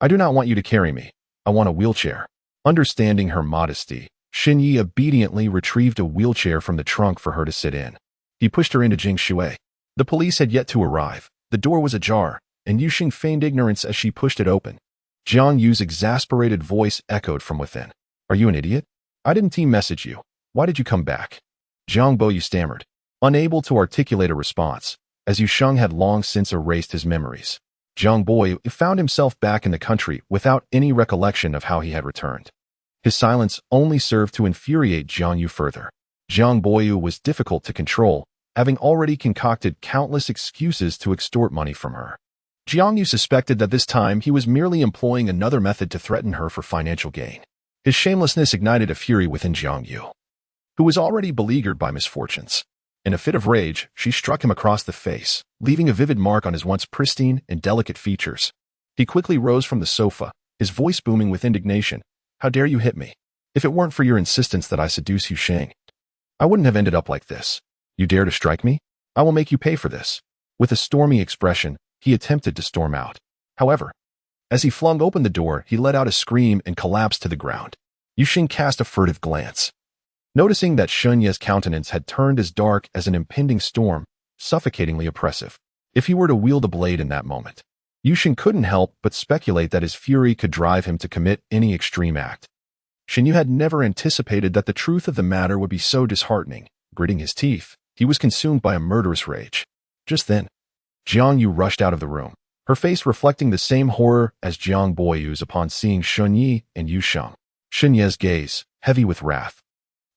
I do not want you to carry me. I want a wheelchair. Understanding her modesty, Xinyi obediently retrieved a wheelchair from the trunk for her to sit in. He pushed her into Jingshui. The police had yet to arrive. The door was ajar, and Yuxing feigned ignorance as she pushed it open. Jiang Yu's exasperated voice echoed from within. Are you an idiot? I didn't team message you. Why did you come back? Jiang Boyu stammered, unable to articulate a response, as Yusheng had long since erased his memories. Jiang Boyu found himself back in the country without any recollection of how he had returned. His silence only served to infuriate Jiang Yu further. Jiang Boyu was difficult to control, having already concocted countless excuses to extort money from her. Jiang Yu suspected that this time he was merely employing another method to threaten her for financial gain. His shamelessness ignited a fury within Jiang Yu, who was already beleaguered by misfortunes. In a fit of rage, she struck him across the face, leaving a vivid mark on his once pristine and delicate features. He quickly rose from the sofa, his voice booming with indignation. How dare you hit me? If it weren't for your insistence that I seduce Yusheng, I wouldn't have ended up like this. You dare to strike me? I will make you pay for this. With a stormy expression, he attempted to storm out. However, as he flung open the door, he let out a scream and collapsed to the ground. Yusheng cast a furtive glance, noticing that Shunye's countenance had turned as dark as an impending storm, suffocatingly oppressive. If he were to wield a blade in that moment, Yusheng couldn't help but speculate that his fury could drive him to commit any extreme act. Shinyu had never anticipated that the truth of the matter would be so disheartening. Gritting his teeth, he was consumed by a murderous rage. Just then, Jiang Yu rushed out of the room, her face reflecting the same horror as Jiang Boyu's upon seeing Shunyi and Yusheng. Shunye's gaze, heavy with wrath,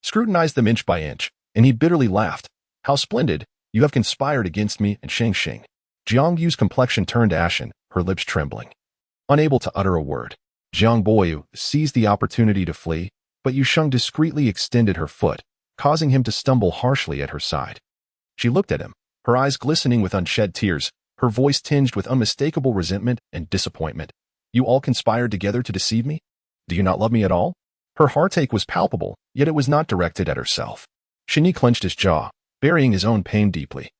scrutinized them inch by inch, and he bitterly laughed. How splendid! You have conspired against me and Shang Xing. Jiang Yu's complexion turned ashen, her lips trembling. Unable to utter a word, Jiang Boyu seized the opportunity to flee, but Yusheng discreetly extended her foot, causing him to stumble harshly at her side. She looked at him, her eyes glistening with unshed tears, her voice tinged with unmistakable resentment and disappointment. You all conspired together to deceive me? Do you not love me at all? Her heartache was palpable, yet it was not directed at herself. Shinyi clenched his jaw, burying his own pain deeply.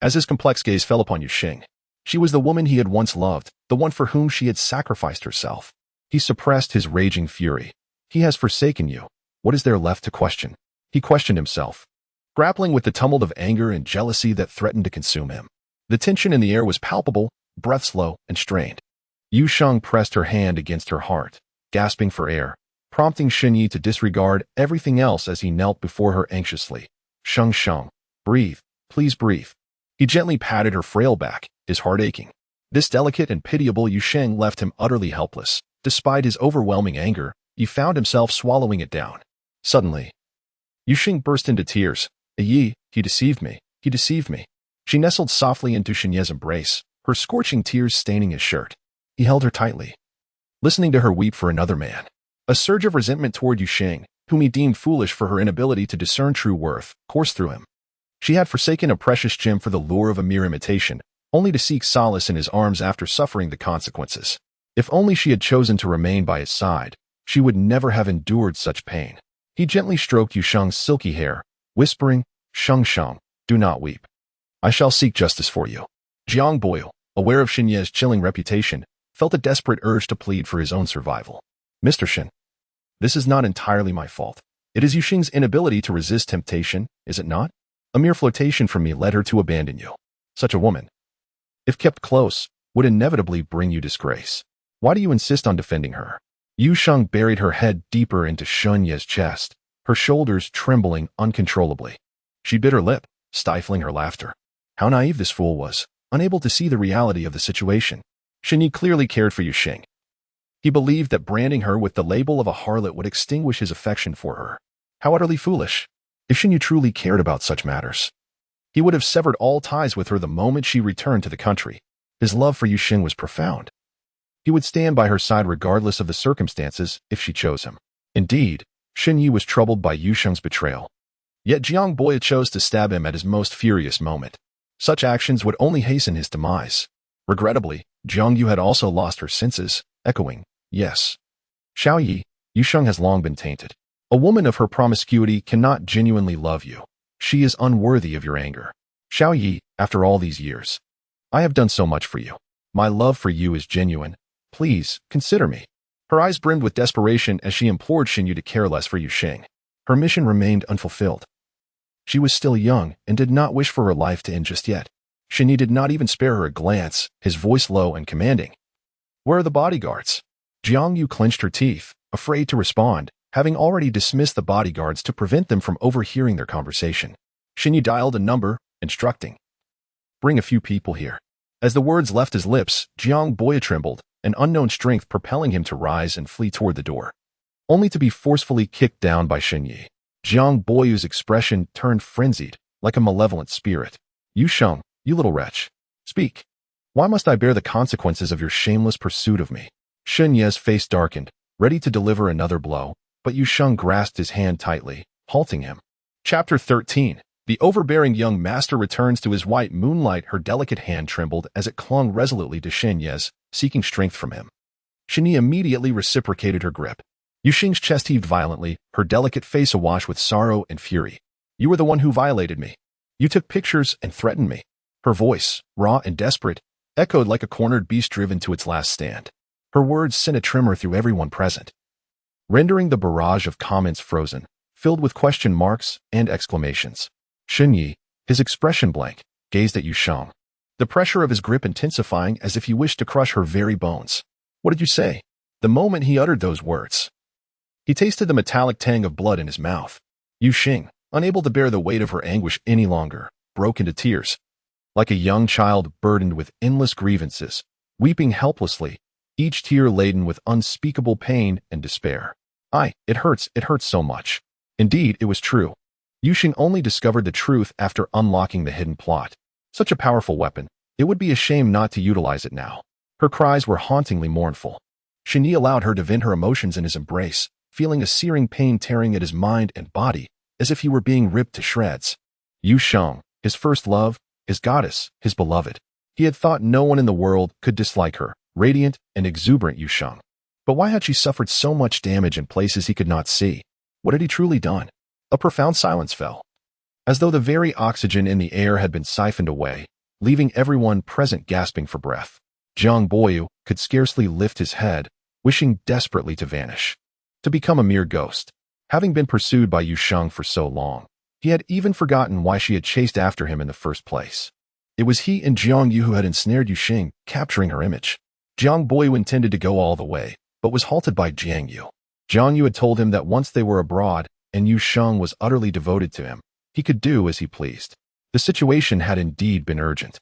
As his complex gaze fell upon Yusheng, she was the woman he had once loved, the one for whom she had sacrificed herself. He suppressed his raging fury. He has forsaken you. What is there left to question? He questioned himself, grappling with the tumult of anger and jealousy that threatened to consume him. The tension in the air was palpable, breath slow and strained. Yusheng pressed her hand against her heart, gasping for air, prompting Shinyi to disregard everything else as he knelt before her anxiously. Sheng, breathe, please breathe. He gently patted her frail back, his heart aching. This delicate and pitiable Yusheng left him utterly helpless. Despite his overwhelming anger, he found himself swallowing it down. Suddenly, Yusheng burst into tears. He deceived me. He deceived me. She nestled softly into Shinye's embrace, her scorching tears staining his shirt. He held her tightly, listening to her weep for another man. A surge of resentment toward Yusheng, whom he deemed foolish for her inability to discern true worth, coursed through him. She had forsaken a precious gem for the lure of a mere imitation, only to seek solace in his arms after suffering the consequences. If only she had chosen to remain by his side, she would never have endured such pain. He gently stroked Yusheng's silky hair, whispering, Sheng, do not weep. I shall seek justice for you. Jiang Boyu, aware of Shinye's chilling reputation, felt a desperate urge to plead for his own survival. Mr. Shin, this is not entirely my fault. It is Yusheng's inability to resist temptation, is it not? A mere flirtation from me led her to abandon you. Such a woman, if kept close, would inevitably bring you disgrace. Why do you insist on defending her? Yusheng buried her head deeper into Shunye's chest, her shoulders trembling uncontrollably. She bit her lip, stifling her laughter. How naive this fool was, unable to see the reality of the situation. Shinyi clearly cared for Yusheng. He believed that branding her with the label of a harlot would extinguish his affection for her. How utterly foolish. If Shinyi truly cared about such matters, he would have severed all ties with her the moment she returned to the country. His love for Yusheng was profound. He would stand by her side regardless of the circumstances if she chose him. Indeed, Shinyi was troubled by Yusheng's betrayal. Yet Jiang Boyu chose to stab him at his most furious moment. Such actions would only hasten his demise. Regrettably, Jiang Yu had also lost her senses, echoing, yes. Xiao Yi, Yusheng has long been tainted. A woman of her promiscuity cannot genuinely love you. She is unworthy of your anger. Xiao Yi, after all these years, I have done so much for you. My love for you is genuine. Please, consider me. Her eyes brimmed with desperation as she implored Shinyu to care less for Yusheng. Her mission remained unfulfilled. She was still young and did not wish for her life to end just yet. Shinyi did not even spare her a glance, his voice low and commanding. "Where are the bodyguards?" Jiang Yu clenched her teeth, afraid to respond, having already dismissed the bodyguards to prevent them from overhearing their conversation. Shinyi dialed a number, instructing, "Bring a few people here." As the words left his lips, Jiang Boya trembled, an unknown strength propelling him to rise and flee toward the door, only to be forcefully kicked down by Shinyi. Jiang Boyu's expression turned frenzied, like a malevolent spirit. "Yu Sheng, you little wretch. Speak. Why must I bear the consequences of your shameless pursuit of me?" Shen Ye's face darkened, ready to deliver another blow, but Yu Sheng grasped his hand tightly, halting him. Chapter 13. The overbearing young master returns to his white moonlight. Her delicate hand trembled as it clung resolutely to Shen Ye's, seeking strength from him. Shen Ye immediately reciprocated her grip. Yu Xing's chest heaved violently, her delicate face awash with sorrow and fury. "You were the one who violated me. You took pictures and threatened me." Her voice, raw and desperate, echoed like a cornered beast driven to its last stand. Her words sent a tremor through everyone present, rendering the barrage of comments frozen, filled with question marks and exclamations. Shen Yi, his expression blank, gazed at Yu Sheng, the pressure of his grip intensifying as if he wished to crush her very bones. "What did you say?" The moment he uttered those words, he tasted the metallic tang of blood in his mouth. Yu Xing, unable to bear the weight of her anguish any longer, broke into tears. Like a young child burdened with endless grievances, weeping helplessly, each tear laden with unspeakable pain and despair. It hurts so much." Indeed, it was true. Yu Xing only discovered the truth after unlocking the hidden plot. Such a powerful weapon, it would be a shame not to utilize it now. Her cries were hauntingly mournful. Shen Yi allowed her to vent her emotions in his embrace, feeling a searing pain tearing at his mind and body, as if he were being ripped to shreds. Yu Sheng, his first love, his goddess, his beloved. He had thought no one in the world could dislike her, radiant and exuberant Yu Sheng. But why had she suffered so much damage in places he could not see? What had he truly done? A profound silence fell, as though the very oxygen in the air had been siphoned away, leaving everyone present gasping for breath. Jiang Boyu could scarcely lift his head, wishing desperately to vanish, to become a mere ghost. Having been pursued by Yu Sheng for so long, he had even forgotten why she had chased after him in the first place. It was he and Jiang Yu who had ensnared Yu Xing, capturing her image. Jiang Boyu intended to go all the way, but was halted by Jiang Yu. Jiang Yu had told him that once they were abroad, and Yu Sheng was utterly devoted to him, he could do as he pleased. The situation had indeed been urgent.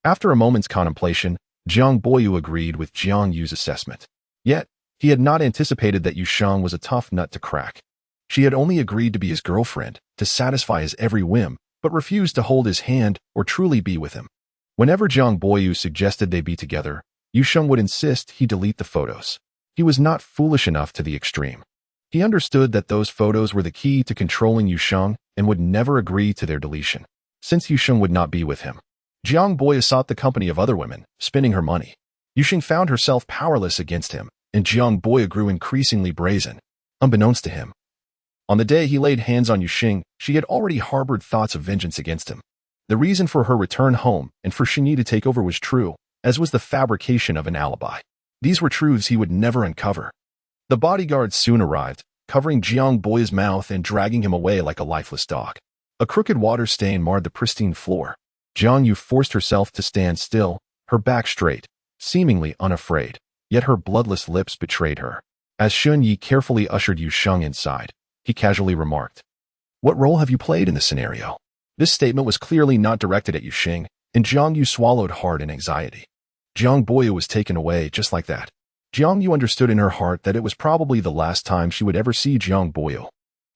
After a moment's contemplation, Jiang Boyu agreed with Jiang Yu's assessment. Yet, he had not anticipated that Yu Sheng was a tough nut to crack. She had only agreed to be his girlfriend, to satisfy his every whim, but refused to hold his hand or truly be with him. Whenever Jiang Boyu suggested they be together, Yu Sheng would insist he delete the photos. He was not foolish enough to the extreme. He understood that those photos were the key to controlling Yu Sheng and would never agree to their deletion, since Yu Sheng would not be with him. Jiang Boyu sought the company of other women, spending her money. Yu Xing found herself powerless against him, and Jiang Boyu grew increasingly brazen, unbeknownst to him. On the day he laid hands on Yu Xing, she had already harbored thoughts of vengeance against him. The reason for her return home and for Shen Yi to take over was true, as was the fabrication of an alibi. These were truths he would never uncover. The bodyguards soon arrived, covering Jiang Boyu's mouth and dragging him away like a lifeless dog. A crooked water stain marred the pristine floor. Jiang Yu forced herself to stand still, her back straight, seemingly unafraid, yet her bloodless lips betrayed her. As Shen Yi carefully ushered Yu Sheng inside, he casually remarked, "What role have you played in this scenario?" This statement was clearly not directed at Yu Xing, and Jiang Yu swallowed hard in anxiety. Jiang Boyu was taken away just like that. Jiang Yu understood in her heart that it was probably the last time she would ever see Jiang Boyu.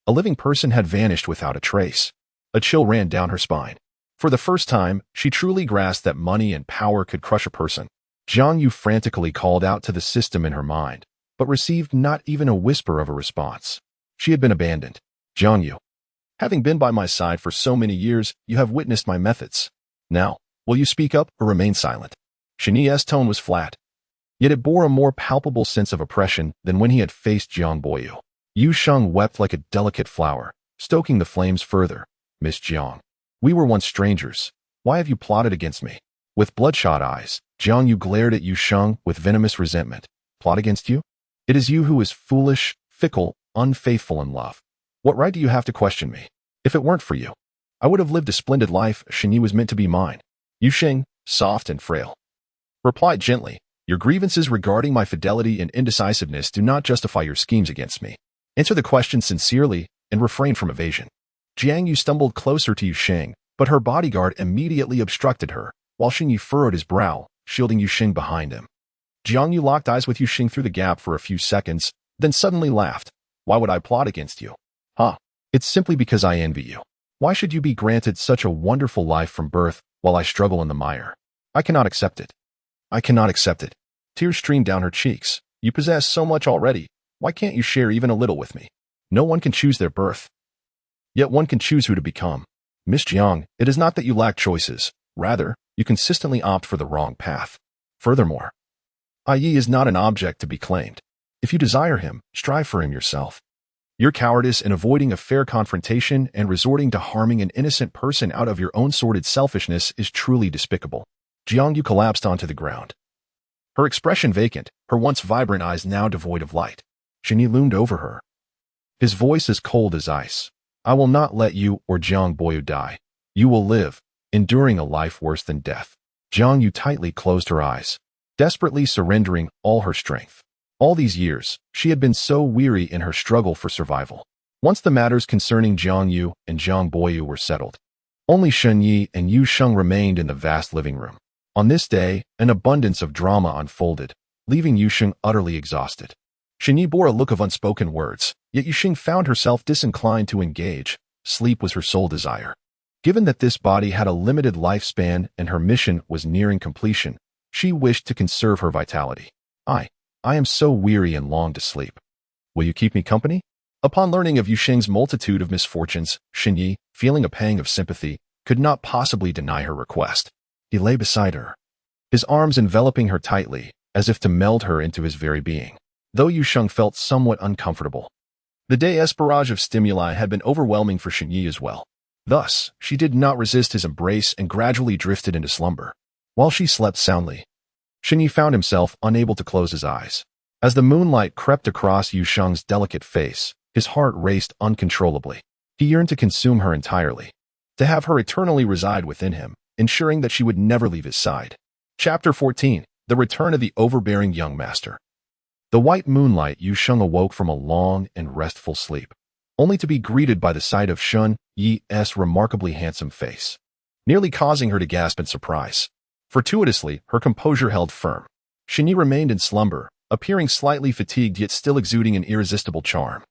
A living person had vanished without a trace. A chill ran down her spine. For the first time, she truly grasped that money and power could crush a person. Jiang Yu frantically called out to the system in her mind, but received not even a whisper of a response. She had been abandoned. "Jiang Yu, having been by my side for so many years, you have witnessed my methods. Now, will you speak up or remain silent?" Shen Yi's tone was flat, yet it bore a more palpable sense of oppression than when he had faced Jiang Boyu. Yu Sheng wept like a delicate flower, stoking the flames further. "Miss Jiang, we were once strangers. Why have you plotted against me?" With bloodshot eyes, Jiang Yu glared at Yu Sheng with venomous resentment. "Plot against you? It is you who is foolish, fickle, unfaithful in love. What right do you have to question me? If it weren't for you, I would have lived a splendid life. Shen Yi was meant to be mine. Yu Xing, soft and frail, replied gently, "Your grievances regarding my fidelity and indecisiveness do not justify your schemes against me. Answer the question sincerely and refrain from evasion." Jiang Yu stumbled closer to Yu Xing, but her bodyguard immediately obstructed her, while Xing Yu furrowed his brow, shielding Yu Xing behind him. Jiang Yu locked eyes with Yu Xing through the gap for a few seconds, then suddenly laughed. "Why would I plot against you? Huh? It's simply because I envy you. Why should you be granted such a wonderful life from birth while I struggle in the mire? I cannot accept it. I cannot accept it." Tears streamed down her cheeks. "You possess so much already. Why can't you share even a little with me? No one can choose their birth. Yet one can choose who to become. Miss Jiang, it is not that you lack choices. Rather, you consistently opt for the wrong path. Furthermore, Yi is not an object to be claimed. If you desire him, strive for him yourself. Your cowardice in avoiding a fair confrontation and resorting to harming an innocent person out of your own sordid selfishness is truly despicable." Jiang Yu collapsed onto the ground, her expression vacant, her once vibrant eyes now devoid of light. Xing Yi loomed over her, his voice as cold as ice. "I will not let you or Jiang Boyu die. You will live, enduring a life worse than death." Jiang Yu tightly closed her eyes, desperately surrendering all her strength. All these years, she had been so weary in her struggle for survival. Once the matters concerning Jiang Yu and Jiang Boyu were settled, only Shen Yi and Yu Sheng remained in the vast living room. On this day, an abundance of drama unfolded, leaving Yu Sheng utterly exhausted. Shen Yi bore a look of unspoken words, yet Yu Sheng found herself disinclined to engage. Sleep was her sole desire. Given that this body had a limited lifespan and her mission was nearing completion, she wished to conserve her vitality. I am so weary and long to sleep. Will you keep me company?" Upon learning of Yu Sheng's multitude of misfortunes, Shen Yi, feeling a pang of sympathy, could not possibly deny her request. He lay beside her, his arms enveloping her tightly, as if to meld her into his very being. Though Yu Sheng felt somewhat uncomfortable, the day's barrage of stimuli had been overwhelming for Shen Yi as well. Thus, she did not resist his embrace and gradually drifted into slumber. While she slept soundly, Shen Yi found himself unable to close his eyes. As the moonlight crept across Yu Sheng's delicate face, his heart raced uncontrollably. He yearned to consume her entirely, to have her eternally reside within him, ensuring that she would never leave his side. Chapter 14. The Return of the Overbearing Young Master. The white moonlight, Yu Sheng awoke from a long and restful sleep, only to be greeted by the sight of Shen Yi's remarkably handsome face, nearly causing her to gasp in surprise. Fortuitously, her composure held firm. Shen Yi remained in slumber, appearing slightly fatigued yet still exuding an irresistible charm.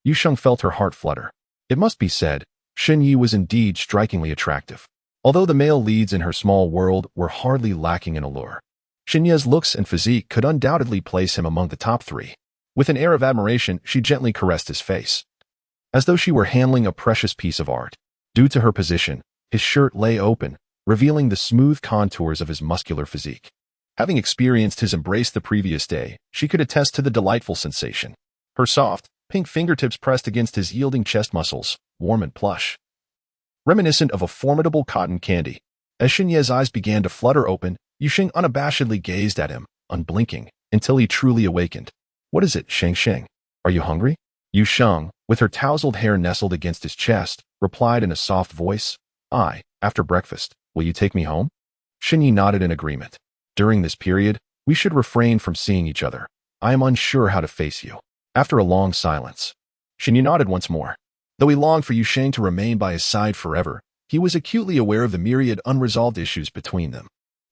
Yu Sheng felt her heart flutter. It must be said, Shen Yi was indeed strikingly attractive. Although the male leads in her small world were hardly lacking in allure, Shen Yi's looks and physique could undoubtedly place him among the top three. With an air of admiration, she gently caressed his face, as though she were handling a precious piece of art. Due to her position, his shirt lay open, revealing the smooth contours of his muscular physique. Having experienced his embrace the previous day, she could attest to the delightful sensation. Her soft, pink fingertips pressed against his yielding chest muscles, warm and plush, reminiscent of a formidable cotton candy. As Shen Yi's eyes began to flutter open, Yu Sheng unabashedly gazed at him, unblinking, until he truly awakened. "What is it, Sheng? Are you hungry?" Yu Sheng, with her tousled hair nestled against his chest, replied in a soft voice. "Aye, after breakfast. Will you take me home?" Shen Yi nodded in agreement. "During this period, we should refrain from seeing each other. I am unsure how to face you." After a long silence, Shen Yi nodded once more. Though he longed for Yu Sheng to remain by his side forever, he was acutely aware of the myriad unresolved issues between them.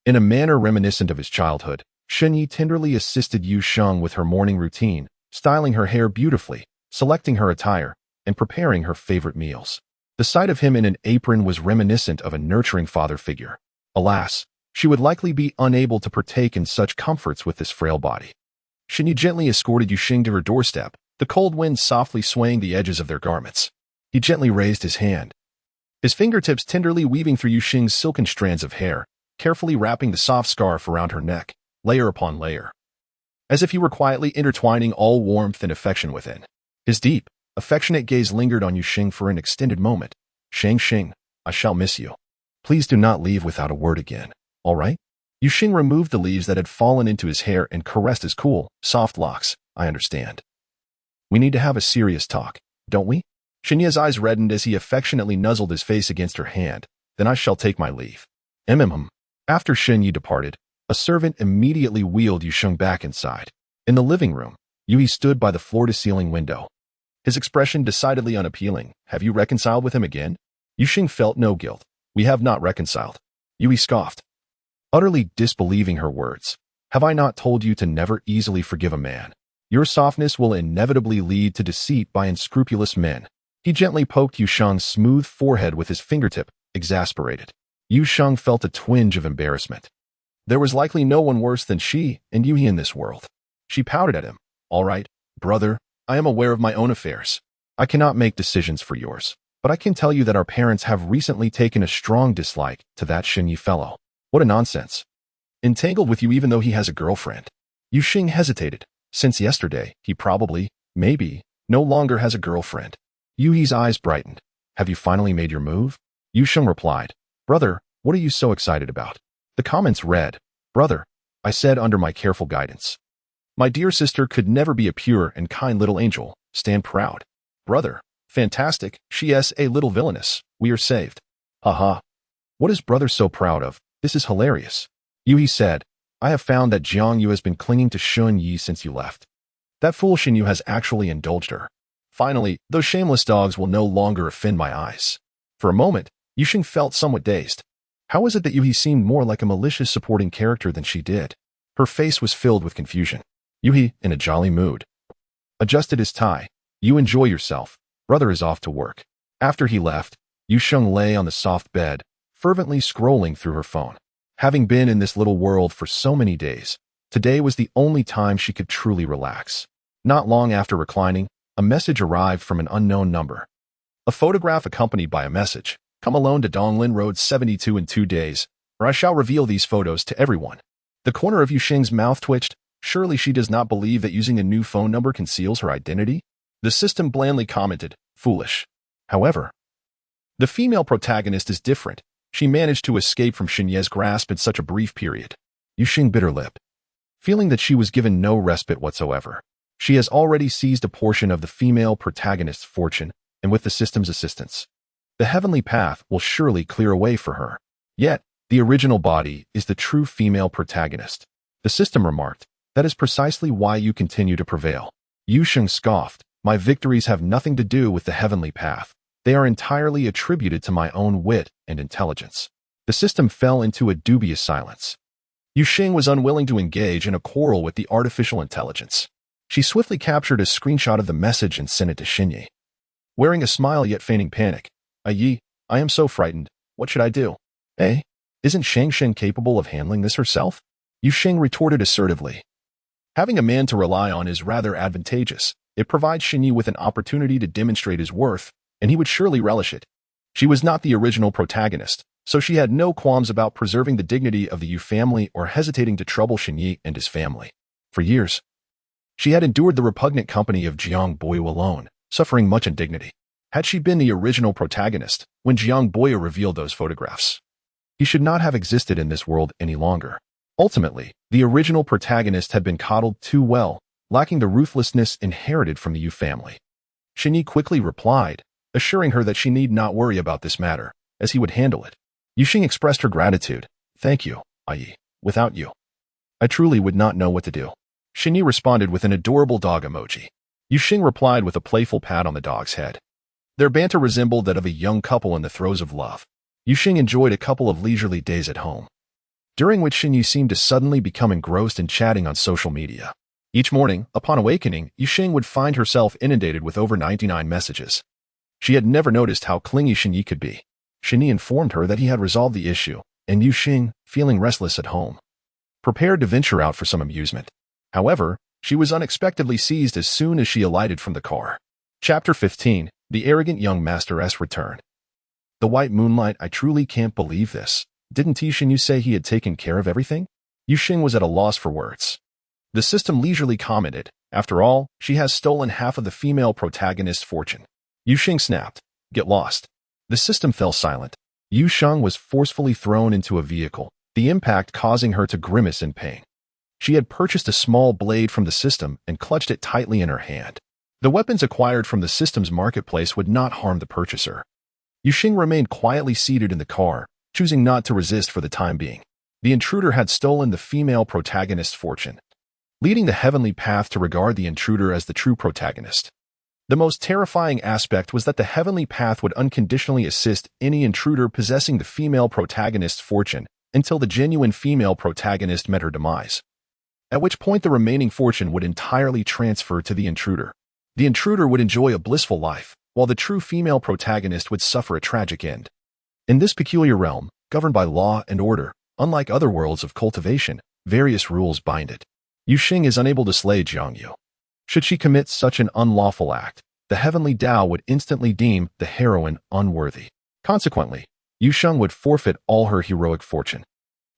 In a manner reminiscent of his childhood, Shen Yi tenderly assisted Yu Sheng with her morning routine, styling her hair beautifully, selecting her attire, and preparing her favorite meals. The sight of him in an apron was reminiscent of a nurturing father figure. Alas, she would likely be unable to partake in such comforts with this frail body. Shen Yi gently escorted Yu Sheng to her doorstep, the cold wind softly swaying the edges of their garments. He gently raised his hand, his fingertips tenderly weaving through Yu Sheng's silken strands of hair, carefully wrapping the soft scarf around her neck, layer upon layer, as if he were quietly intertwining all warmth and affection within. His deep, affectionate gaze lingered on Yu Sheng for an extended moment. Sheng, I shall miss you. Please do not leave without a word again, all right?" Yu Sheng removed the leaves that had fallen into his hair and caressed his cool, soft locks. "I understand. We need to have a serious talk, don't we?" Shen Yi's eyes reddened as he affectionately nuzzled his face against her hand. "Then I shall take my leave." After Shen Yi departed, a servant immediately wheeled Yu Sheng back inside. In the living room, Yu He stood by the floor-to-ceiling window. His expression decidedly unappealing. Have you reconciled with him again? Yu Sheng felt no guilt. We have not reconciled. Yu He scoffed, utterly disbelieving her words. Have I not told you to never easily forgive a man? Your softness will inevitably lead to deceit by unscrupulous men. He gently poked Yu Sheng's smooth forehead with his fingertip, exasperated. Yu Sheng felt a twinge of embarrassment. There was likely no one worse than she and Yu He in this world. She pouted at him. All right, brother, I am aware of my own affairs. I cannot make decisions for yours, but I can tell you that our parents have recently taken a strong dislike to that Shen Yi fellow. What a nonsense. Entangled with you even though he has a girlfriend. Yu Sheng hesitated. Since yesterday, he probably, maybe, no longer has a girlfriend. Yu He's eyes brightened. Have you finally made your move? Yu Sheng replied. Brother, what are you so excited about? The comments read, Brother, I said under my careful guidance. My dear sister could never be a pure and kind little angel. Stand proud. Brother, fantastic. She is a little villainous. We are saved. Haha. What is brother so proud of? This is hilarious. Yu He said, I have found that Jiang Yu has been clinging to Shen Yi since you left. That fool Shen Yu has actually indulged her. Finally, those shameless dogs will no longer offend my eyes. For a moment, Yu Sheng felt somewhat dazed. How was it that Yu He seemed more like a malicious supporting character than she did? Her face was filled with confusion. Yu He, in a jolly mood, adjusted his tie. You enjoy yourself. Brother is off to work. After he left, Yu Sheng lay on the soft bed, fervently scrolling through her phone. Having been in this little world for so many days, today was the only time she could truly relax. Not long after reclining, a message arrived from an unknown number. A photograph accompanied by a message. Come alone to Donglin Road 72 in 2 days, or I shall reveal these photos to everyone. The corner of Yu Sheng's mouth twitched. Surely she does not believe that using a new phone number conceals her identity? The system blandly commented, foolish. However, the female protagonist is different. She managed to escape from Shen Yi's grasp in such a brief period. Yu Sheng bit her lip, feeling that she was given no respite whatsoever. She has already seized a portion of the female protagonist's fortune, and with the system's assistance, the heavenly path will surely clear a way for her. Yet, the original body is the true female protagonist. The system remarked, that is precisely why you continue to prevail. Yu Sheng scoffed, my victories have nothing to do with the heavenly path. They are entirely attributed to my own wit and intelligence. The system fell into a dubious silence. Yu Sheng was unwilling to engage in a quarrel with the artificial intelligence. She swiftly captured a screenshot of the message and sent it to Shen Yi. Wearing a smile yet feigning panic, Yi, I am so frightened. What should I do? Eh? Isn't Shang Shen capable of handling this herself? Yu Sheng retorted assertively. Having a man to rely on is rather advantageous. It provides Shen Yi with an opportunity to demonstrate his worth, and he would surely relish it. She was not the original protagonist, so she had no qualms about preserving the dignity of the Yu family or hesitating to trouble Shen Yi and his family. For years, she had endured the repugnant company of Jiang Boyu alone, suffering much indignity. Had she been the original protagonist, when Jiang Boyu revealed those photographs, he should not have existed in this world any longer. Ultimately, the original protagonist had been coddled too well, lacking the ruthlessness inherited from the Yu family. Shen Yi quickly replied, assuring her that she need not worry about this matter, as he would handle it. Yu Sheng expressed her gratitude. Thank you, Yi. Without you, I truly would not know what to do. Shen Yi responded with an adorable dog emoji. Yu Sheng replied with a playful pat on the dog's head. Their banter resembled that of a young couple in the throes of love. Yu Sheng enjoyed a couple of leisurely days at home, during which Shen Yi seemed to suddenly become engrossed in chatting on social media. Each morning, upon awakening, Yu Sheng would find herself inundated with over 99 messages. She had never noticed how clingy Shen Yi could be. Shen Yi informed her that he had resolved the issue, and Yu Sheng, feeling restless at home, prepared to venture out for some amusement. However, she was unexpectedly seized as soon as she alighted from the car. Chapter 15, The Arrogant Young Master's Return. The white moonlight, I truly can't believe this. Didn't Shen Yu say he had taken care of everything? Yu Sheng was at a loss for words. The system leisurely commented, after all, she has stolen half of the female protagonist's fortune. Yu Sheng snapped, get lost. The system fell silent. Yu Sheng was forcefully thrown into a vehicle, the impact causing her to grimace in pain. She had purchased a small blade from the system and clutched it tightly in her hand. The weapons acquired from the system's marketplace would not harm the purchaser. Yu Sheng remained quietly seated in the car, choosing not to resist for the time being. The intruder had stolen the female protagonist's fortune, leading the heavenly path to regard the intruder as the true protagonist. The most terrifying aspect was that the heavenly path would unconditionally assist any intruder possessing the female protagonist's fortune until the genuine female protagonist met her demise, at which point the remaining fortune would entirely transfer to the intruder. The intruder would enjoy a blissful life, while the true female protagonist would suffer a tragic end. In this peculiar realm, governed by law and order, unlike other worlds of cultivation, various rules bind it. Yu Xing is unable to slay Jiang Yu. Should she commit such an unlawful act, the heavenly Tao would instantly deem the heroine unworthy. Consequently, Yu Sheng would forfeit all her heroic fortune.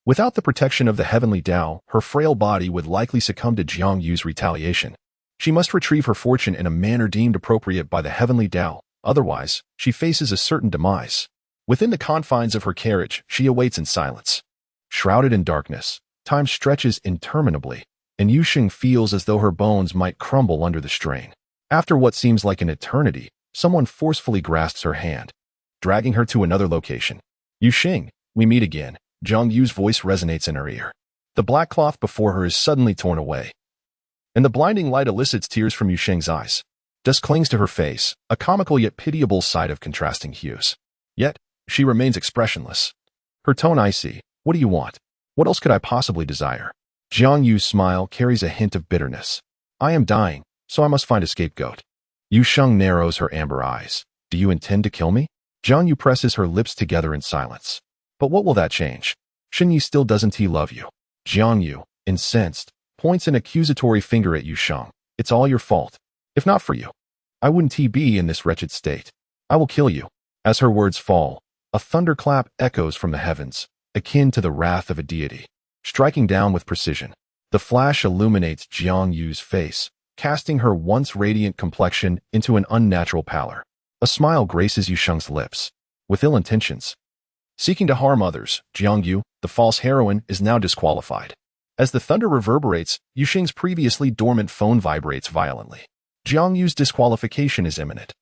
Without the protection of the heavenly Tao, her frail body would likely succumb to Jiang Yu's retaliation. She must retrieve her fortune in a manner deemed appropriate by the heavenly Tao, otherwise, she faces a certain demise. Within the confines of her carriage, she awaits in silence. Shrouded in darkness, time stretches interminably, and Yu Xing feels as though her bones might crumble under the strain. After what seems like an eternity, someone forcefully grasps her hand, dragging her to another location. Yu Xing, we meet again. Jiang Yu's voice resonates in her ear. The black cloth before her is suddenly torn away, and the blinding light elicits tears from Yu Xing's eyes. Dust clings to her face, a comical yet pitiable sight of contrasting hues. Yet, she remains expressionless. Her tone icy. What do you want? What else could I possibly desire? Jiang Yu's smile carries a hint of bitterness. I am dying, so I must find a scapegoat. Yu Sheng narrows her amber eyes. Do you intend to kill me? Jiang Yu presses her lips together in silence. But what will that change? Shen Yi still doesn't he love you? Jiang Yu, incensed, points an accusatory finger at Yu Sheng. It's all your fault. If not for you, I wouldn't he be in this wretched state. I will kill you. As her words fall, a thunderclap echoes from the heavens, akin to the wrath of a deity, striking down with precision. The flash illuminates Jiang Yu's face, casting her once radiant complexion into an unnatural pallor. A smile graces Yu Sheng's lips. With ill intentions, seeking to harm others, Jiang Yu, the false heroine, is now disqualified. As the thunder reverberates, Yu Xing's previously dormant phone vibrates violently. Jiang Yu's disqualification is imminent,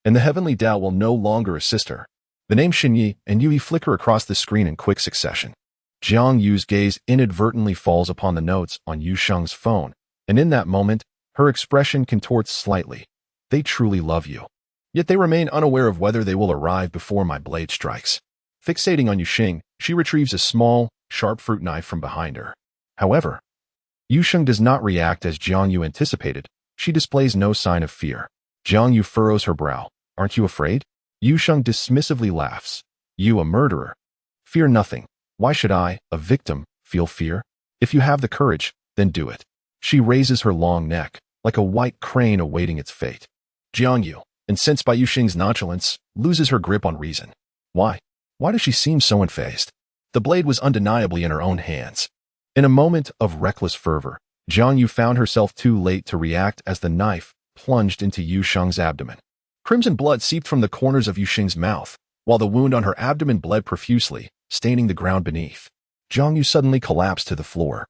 and the heavenly Tao will no longer assist her. The name Shen Yi and Yui flicker across the screen in quick succession. Jiang Yu's gaze inadvertently falls upon the notes on Yu Sheng's phone, and in that moment, her expression contorts slightly. They truly love you. Yet they remain unaware of whether they will arrive before my blade strikes. Fixating on Yu Xing, she retrieves a small, sharp fruit knife from behind her. However, Yu Xing does not react as Jiang Yu anticipated. She displays no sign of fear. Jiang Yu furrows her brow. Aren't you afraid? Yu Xing dismissively laughs. You a murderer? Fear nothing. Why should I, a victim, feel fear? If you have the courage, then do it. She raises her long neck, like a white crane awaiting its fate. Jiang Yu, incensed by Yu Xing's nonchalance, loses her grip on reason. Why? Why does she seem so unfazed? The blade was undeniably in her own hands. In a moment of reckless fervor, Jiang Yu found herself too late to react as the knife plunged into Yu Sheng's abdomen. Crimson blood seeped from the corners of Yu Xing's mouth, while the wound on her abdomen bled profusely, staining the ground beneath. Jiang Yu suddenly collapsed to the floor,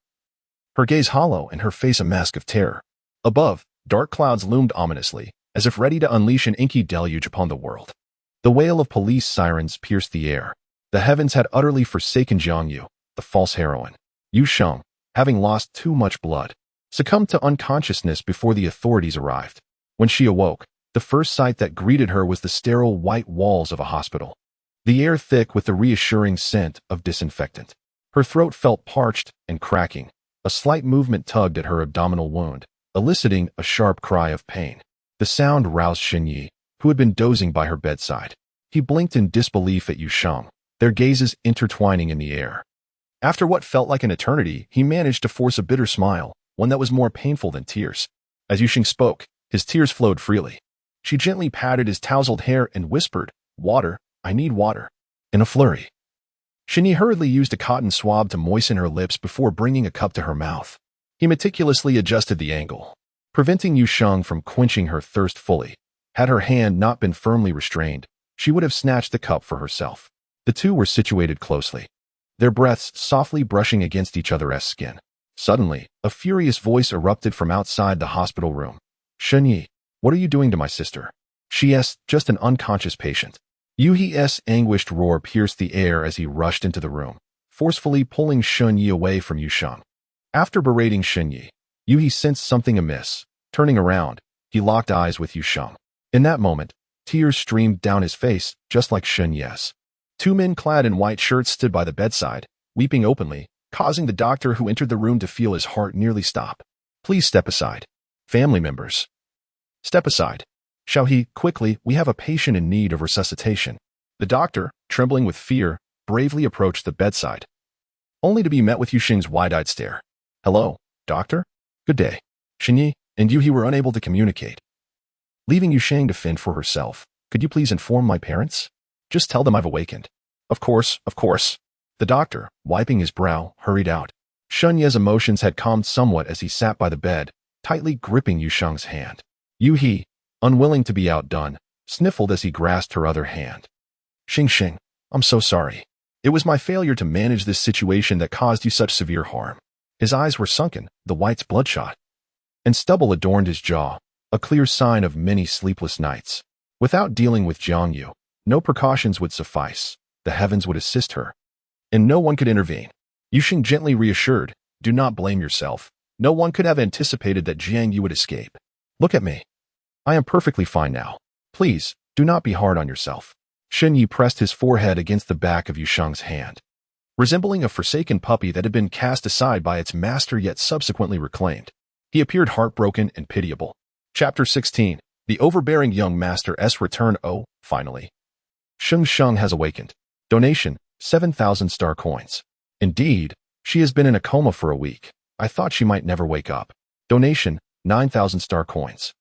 her gaze hollow and her face a mask of terror. Above, dark clouds loomed ominously, as if ready to unleash an inky deluge upon the world. The wail of police sirens pierced the air. The heavens had utterly forsaken Jiang Yu, the false heroine. Yu Sheng, having lost too much blood, succumbed to unconsciousness before the authorities arrived. When she awoke, the first sight that greeted her was the sterile white walls of a hospital, the air thick with the reassuring scent of disinfectant. Her throat felt parched and cracking. A slight movement tugged at her abdominal wound, eliciting a sharp cry of pain. The sound roused Shen Yi, who had been dozing by her bedside. He blinked in disbelief at Yu Sheng, their gazes intertwining in the air. After what felt like an eternity, he managed to force a bitter smile, one that was more painful than tears. As Yu Xing spoke, his tears flowed freely. She gently patted his tousled hair and whispered, "Water, I need water." In a flurry, Shen Yi hurriedly used a cotton swab to moisten her lips before bringing a cup to her mouth. He meticulously adjusted the angle, preventing Yu Sheng from quenching her thirst fully. Had her hand not been firmly restrained, she would have snatched the cup for herself. The two were situated closely, their breaths softly brushing against each other's skin. Suddenly, a furious voice erupted from outside the hospital room. "Shen Yi, what are you doing to my sister? She is just an unconscious patient." Yuhi's anguished roar pierced the air as he rushed into the room, forcefully pulling Shun Yi away from Yusheng. After berating Shun Yi, Yuhi sensed something amiss. Turning around, he locked eyes with Yusheng. In that moment, tears streamed down his face, just like Shun Yi's. Two men clad in white shirts stood by the bedside, weeping openly, causing the doctor who entered the room to feel his heart nearly stop. Please step aside. Family members. Step aside. Shall he, quickly, we have a patient in need of resuscitation. The doctor, trembling with fear, bravely approached the bedside, only to be met with Yusheng's wide-eyed stare. Hello, doctor? Good day. Shun Yi and Yuhi were unable to communicate. Leaving Yusheng to fend for herself, could you please inform my parents? Just tell them I've awakened. Of course, of course. The doctor, wiping his brow, hurried out. Shun Yi's emotions had calmed somewhat as he sat by the bed, tightly gripping Yusheng's hand. Yuhi, unwilling to be outdone, sniffled as he grasped her other hand. Xing, I'm so sorry. It was my failure to manage this situation that caused you such severe harm. His eyes were sunken, the whites bloodshot, and stubble adorned his jaw, a clear sign of many sleepless nights. Without dealing with Jiangyu, no precautions would suffice. The heavens would assist her, and no one could intervene. Yusheng gently reassured, do not blame yourself. No one could have anticipated that Jiangyu would escape. Look at me. I am perfectly fine now. Please, do not be hard on yourself. Shun Yi pressed his forehead against the back of Yusheng's hand. Resembling a forsaken puppy that had been cast aside by its master yet subsequently reclaimed, he appeared heartbroken and pitiable. Chapter 16. The overbearing young master's return. Oh, finally. Sheng has awakened. Donation, 7,000 star coins. Indeed, she has been in a coma for a week. I thought she might never wake up. Donation, 9,000 star coins.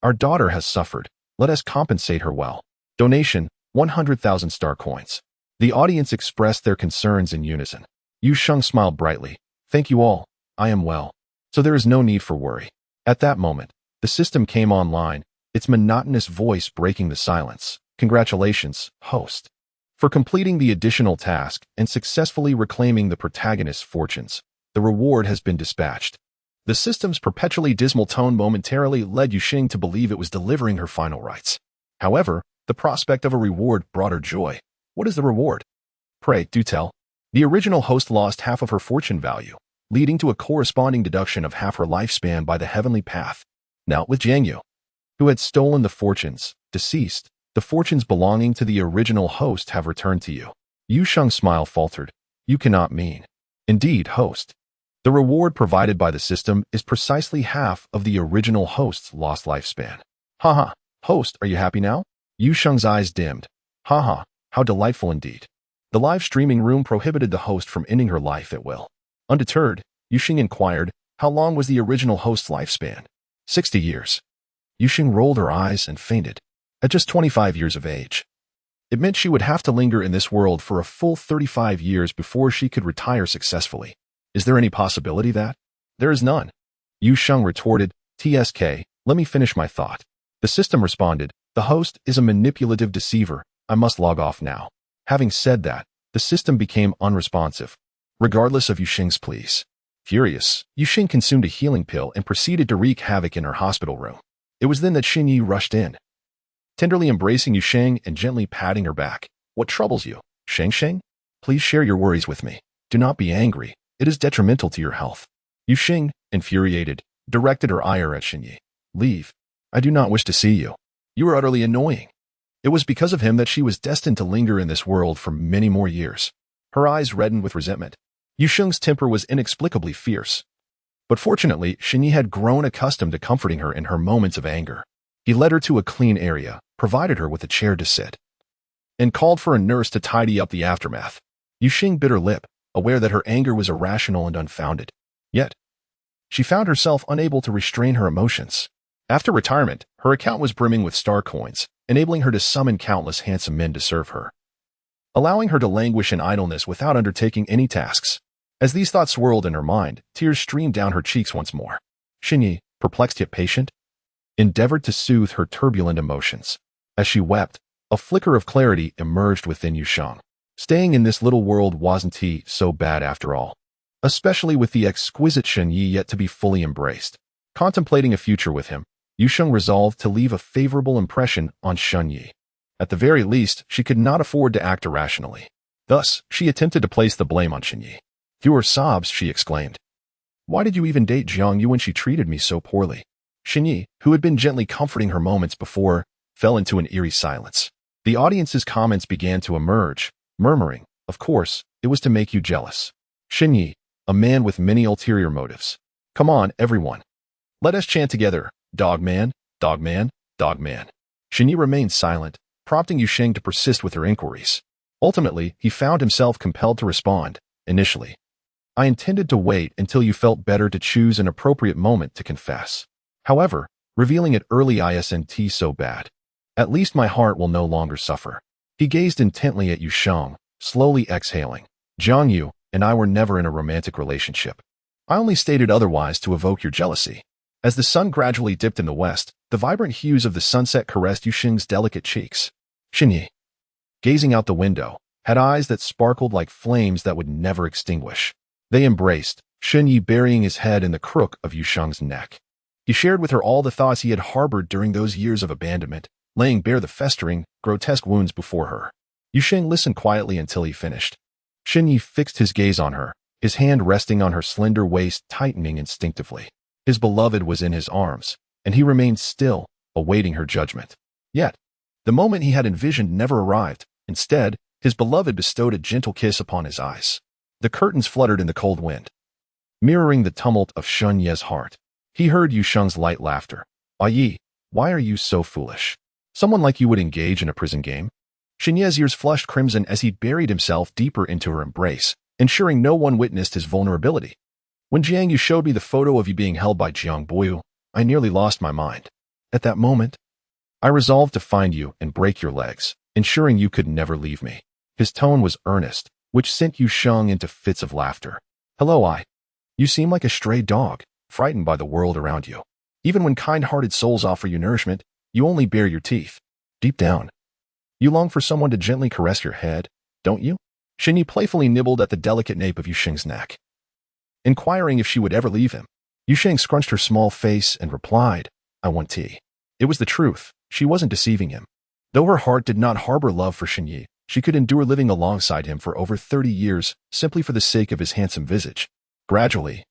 Our daughter has suffered. Let us compensate her well. Donation, 100,000 star coins. The audience expressed their concerns in unison. Yusheng smiled brightly. Thank you all. I am well. So there is no need for worry. At that moment, the system came online, its monotonous voice breaking the silence. Congratulations, host, for completing the additional task and successfully reclaiming the protagonist's fortunes. The reward has been dispatched. The system's perpetually dismal tone momentarily led Yusheng to believe it was delivering her final rites. However, the prospect of a reward brought her joy. What is the reward? Pray, do tell. The original host lost half of her fortune value, leading to a corresponding deduction of half her lifespan by the heavenly path. Now with Jiangyu, who had stolen the fortunes, deceased, the fortunes belonging to the original host have returned to you. Yusheng's smile faltered. You cannot mean. Indeed, host. The reward provided by the system is precisely half of the original host's lost lifespan. Haha, host, are you happy now? Yusheng's eyes dimmed. Haha, how delightful indeed. The live streaming room prohibited the host from ending her life at will. Undeterred, Yusheng inquired, how long was the original host's lifespan? 60 years. Yusheng rolled her eyes and fainted. At just 25 years of age. It meant she would have to linger in this world for a full 35 years before she could retire successfully. Is there any possibility that? There is none. Yusheng retorted, TSK, let me finish my thought. The system responded, the host is a manipulative deceiver. I must log off now. Having said that, the system became unresponsive, regardless of Yusheng's pleas. Furious, Yusheng consumed a healing pill and proceeded to wreak havoc in her hospital room. It was then that Xing Yi rushed in, tenderly embracing Yusheng and gently patting her back. What troubles you, Sheng? Please share your worries with me. Do not be angry. It is detrimental to your health. Yusheng, infuriated, directed her ire at Xing Yi. Leave. I do not wish to see you. You are utterly annoying. It was because of him that she was destined to linger in this world for many more years. Her eyes reddened with resentment. Yusheng's temper was inexplicably fierce. But fortunately, Xing Yi had grown accustomed to comforting her in her moments of anger. He led her to a clean area, provided her with a chair to sit, and called for a nurse to tidy up the aftermath. Yusheng bit her lip, aware that her anger was irrational and unfounded. Yet, she found herself unable to restrain her emotions. After retirement, her account was brimming with star coins, enabling her to summon countless handsome men to serve her, allowing her to languish in idleness without undertaking any tasks. As these thoughts swirled in her mind, tears streamed down her cheeks once more. Xing Yi, perplexed yet patient, endeavored to soothe her turbulent emotions. As she wept, a flicker of clarity emerged within Yusheng. Staying in this little world wasn't so bad after all, especially with the exquisite Xing Yi yet to be fully embraced. Contemplating a future with him, Yusheng resolved to leave a favorable impression on Xing Yi. At the very least, she could not afford to act irrationally. Thus, she attempted to place the blame on Xinyi. Through her sobs, she exclaimed, "Why did you even date Jiang Yu when she treated me so poorly?" Xinyi, who had been gently comforting her moments before, fell into an eerie silence. The audience's comments began to emerge, murmuring, "Of course, it was to make you jealous. Xinyi, a man with many ulterior motives. Come on, everyone. Let us chant together, dog man, dog man, dog man." Xinyi remained silent, prompting Yusheng to persist with her inquiries. Ultimately, he found himself compelled to respond. Initially, "I intended to wait until you felt better to choose an appropriate moment to confess. However, revealing it early isn't so bad. At least my heart will no longer suffer." He gazed intently at Yusheng, slowly exhaling. "Jiang Yu and I were never in a romantic relationship. I only stated otherwise to evoke your jealousy." As the sun gradually dipped in the west, the vibrant hues of the sunset caressed Yusheng's delicate cheeks. Xinyi, gazing out the window, had eyes that sparkled like flames that would never extinguish. They embraced, Xinyi burying his head in the crook of Yusheng's neck. He shared with her all the thoughts he had harbored during those years of abandonment, laying bare the festering, grotesque wounds before her. Yusheng listened quietly until he finished. Xinyi fixed his gaze on her, his hand resting on her slender waist tightening instinctively. His beloved was in his arms, and he remained still, awaiting her judgment. Yet, the moment he had envisioned never arrived. Instead, his beloved bestowed a gentle kiss upon his eyes. The curtains fluttered in the cold wind, mirroring the tumult of Xinyi's heart. He heard Yusheng's light laughter. "Yi, why are you so foolish? Someone like you would engage in a prison game?" Xinyi's ears flushed crimson as he buried himself deeper into her embrace, ensuring no one witnessed his vulnerability. "When Jiang Yu showed me the photo of you being held by Jiang Boyu, I nearly lost my mind. At that moment, I resolved to find you and break your legs, ensuring you could never leave me." His tone was earnest, which sent Yusheng into fits of laughter. "Hello, you seem like a stray dog, frightened by the world around you. Even when kind-hearted souls offer you nourishment, you only bare your teeth. Deep down, you long for someone to gently caress your head, don't you?" Xinyi playfully nibbled at the delicate nape of Yusheng's neck, inquiring if she would ever leave him. Yusheng scrunched her small face and replied, "I want tea." It was the truth. She wasn't deceiving him. Though her heart did not harbor love for Xinyi, she could endure living alongside him for over 30 years simply for the sake of his handsome visage. Gradually,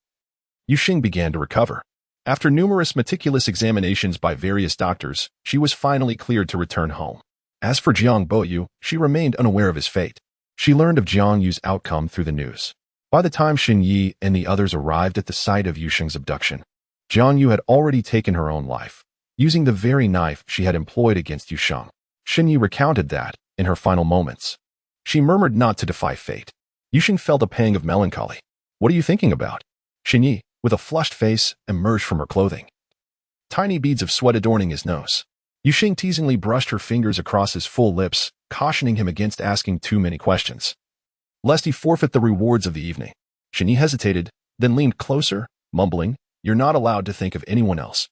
Yusheng began to recover. After numerous meticulous examinations by various doctors, she was finally cleared to return home. As for Jiang Boyu, she remained unaware of his fate. She learned of Jiang Yu's outcome through the news. By the time Xinyi and the others arrived at the site of Yusheng's abduction, Jiang Yu had already taken her own life, using the very knife she had employed against Yusheng. Xinyi recounted that, in her final moments, she murmured not to defy fate. Yusheng felt a pang of melancholy. "What are you thinking about?" Xinyi, with a flushed face, emerged from her clothing, tiny beads of sweat adorning his nose. Yusheng teasingly brushed her fingers across his full lips, cautioning him against asking too many questions, lest he forfeit the rewards of the evening. Xinyi hesitated, then leaned closer, mumbling, "You're not allowed to think of anyone else."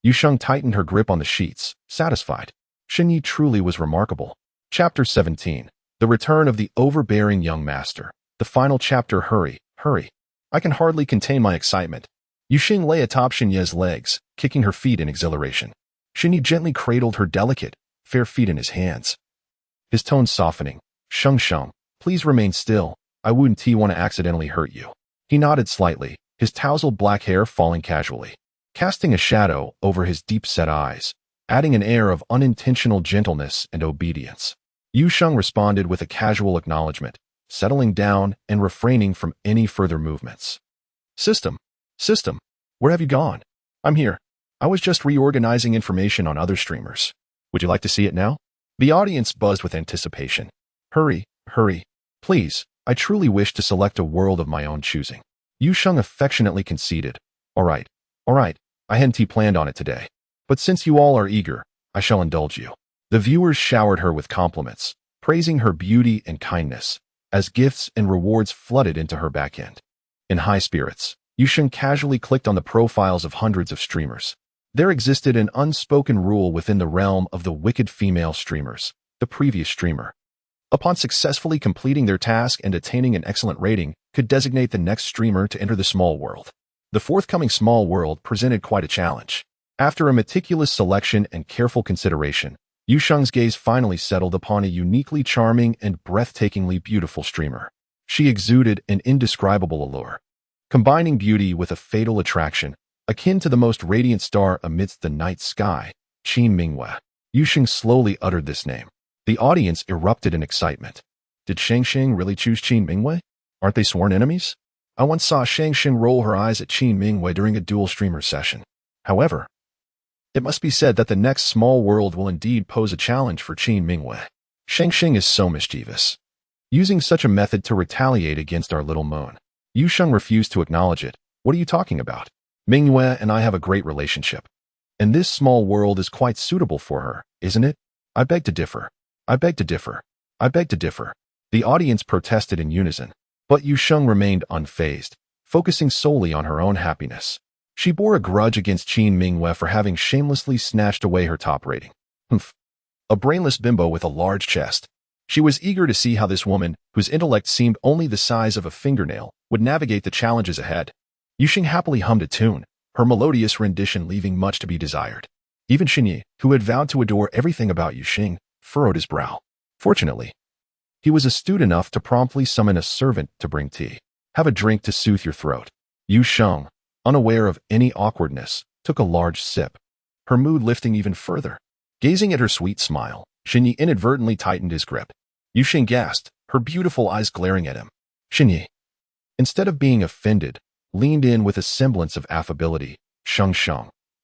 Yusheng tightened her grip on the sheets, satisfied. Xinyi truly was remarkable. Chapter 17. The Return of the Overbearing Young Master. The final chapter. Hurry, hurry. I can hardly contain my excitement. Yusheng lay atop Xinyi's legs, kicking her feet in exhilaration. Xinyi gently cradled her delicate, fair feet in his hands, his tone softening. "Sheng, please remain still. I wouldn't want to accidentally hurt you." He nodded slightly, his tousled black hair falling casually, casting a shadow over his deep-set eyes, adding an air of unintentional gentleness and obedience. Yusheng responded with a casual acknowledgement, settling down and refraining from any further movements. System, where have you gone?" "I'm here. I was just reorganizing information on other streamers. Would you like to see it now?" The audience buzzed with anticipation. Hurry, please. I truly wish to select a world of my own choosing." Yusheng affectionately conceded. All right. I hadn't planned on it today. But since you all are eager, I shall indulge you." The viewers showered her with compliments, praising her beauty and kindness, as gifts and rewards flooded into her back end. In high spirits, Yusheng casually clicked on the profiles of hundreds of streamers. There existed an unspoken rule within the realm of the wicked female streamers. The previous streamer, upon successfully completing their task and attaining an excellent rating, could designate the next streamer to enter the small world. The forthcoming small world presented quite a challenge. After a meticulous selection and careful consideration, Yu Sheng's gaze finally settled upon a uniquely charming and breathtakingly beautiful streamer. She exuded an indescribable allure, combining beauty with a fatal attraction, akin to the most radiant star amidst the night sky, Qin Mingwei. Yu Sheng slowly uttered this name. The audience erupted in excitement. Did Shang Xing really choose Qin Mingwei? Aren't they sworn enemies? I once saw Shang Xing roll her eyes at Qin Mingwei during a dual streamer session. However, it must be said that the next small world will indeed pose a challenge for Qin Mingwei. Shang Xing is so mischievous, using such a method to retaliate against our little Moon. Yu Sheng refused to acknowledge it. What are you talking about? Mingwei and I have a great relationship, and this small world is quite suitable for her, isn't it? I beg to differ. I beg to differ. I beg to differ. The audience protested in unison, but Yu Sheng remained unfazed, focusing solely on her own happiness. She bore a grudge against Qin Mingwei for having shamelessly snatched away her top rating. Humph. A brainless bimbo with a large chest. She was eager to see how this woman, whose intellect seemed only the size of a fingernail, would navigate the challenges ahead. Yu Sheng happily hummed a tune, her melodious rendition leaving much to be desired. Even Xinyi, who had vowed to adore everything about Yu Sheng, furrowed his brow. Fortunately, he was astute enough to promptly summon a servant to bring tea. Have a drink to soothe your throat. Yu Sheng, unaware of any awkwardness, took a large sip, her mood lifting even further. Gazing at her sweet smile, Xinyi inadvertently tightened his grip. Yu Sheng gasped, her beautiful eyes glaring at him. Xinyi, instead of being offended, leaned in with a semblance of affability. Sheng,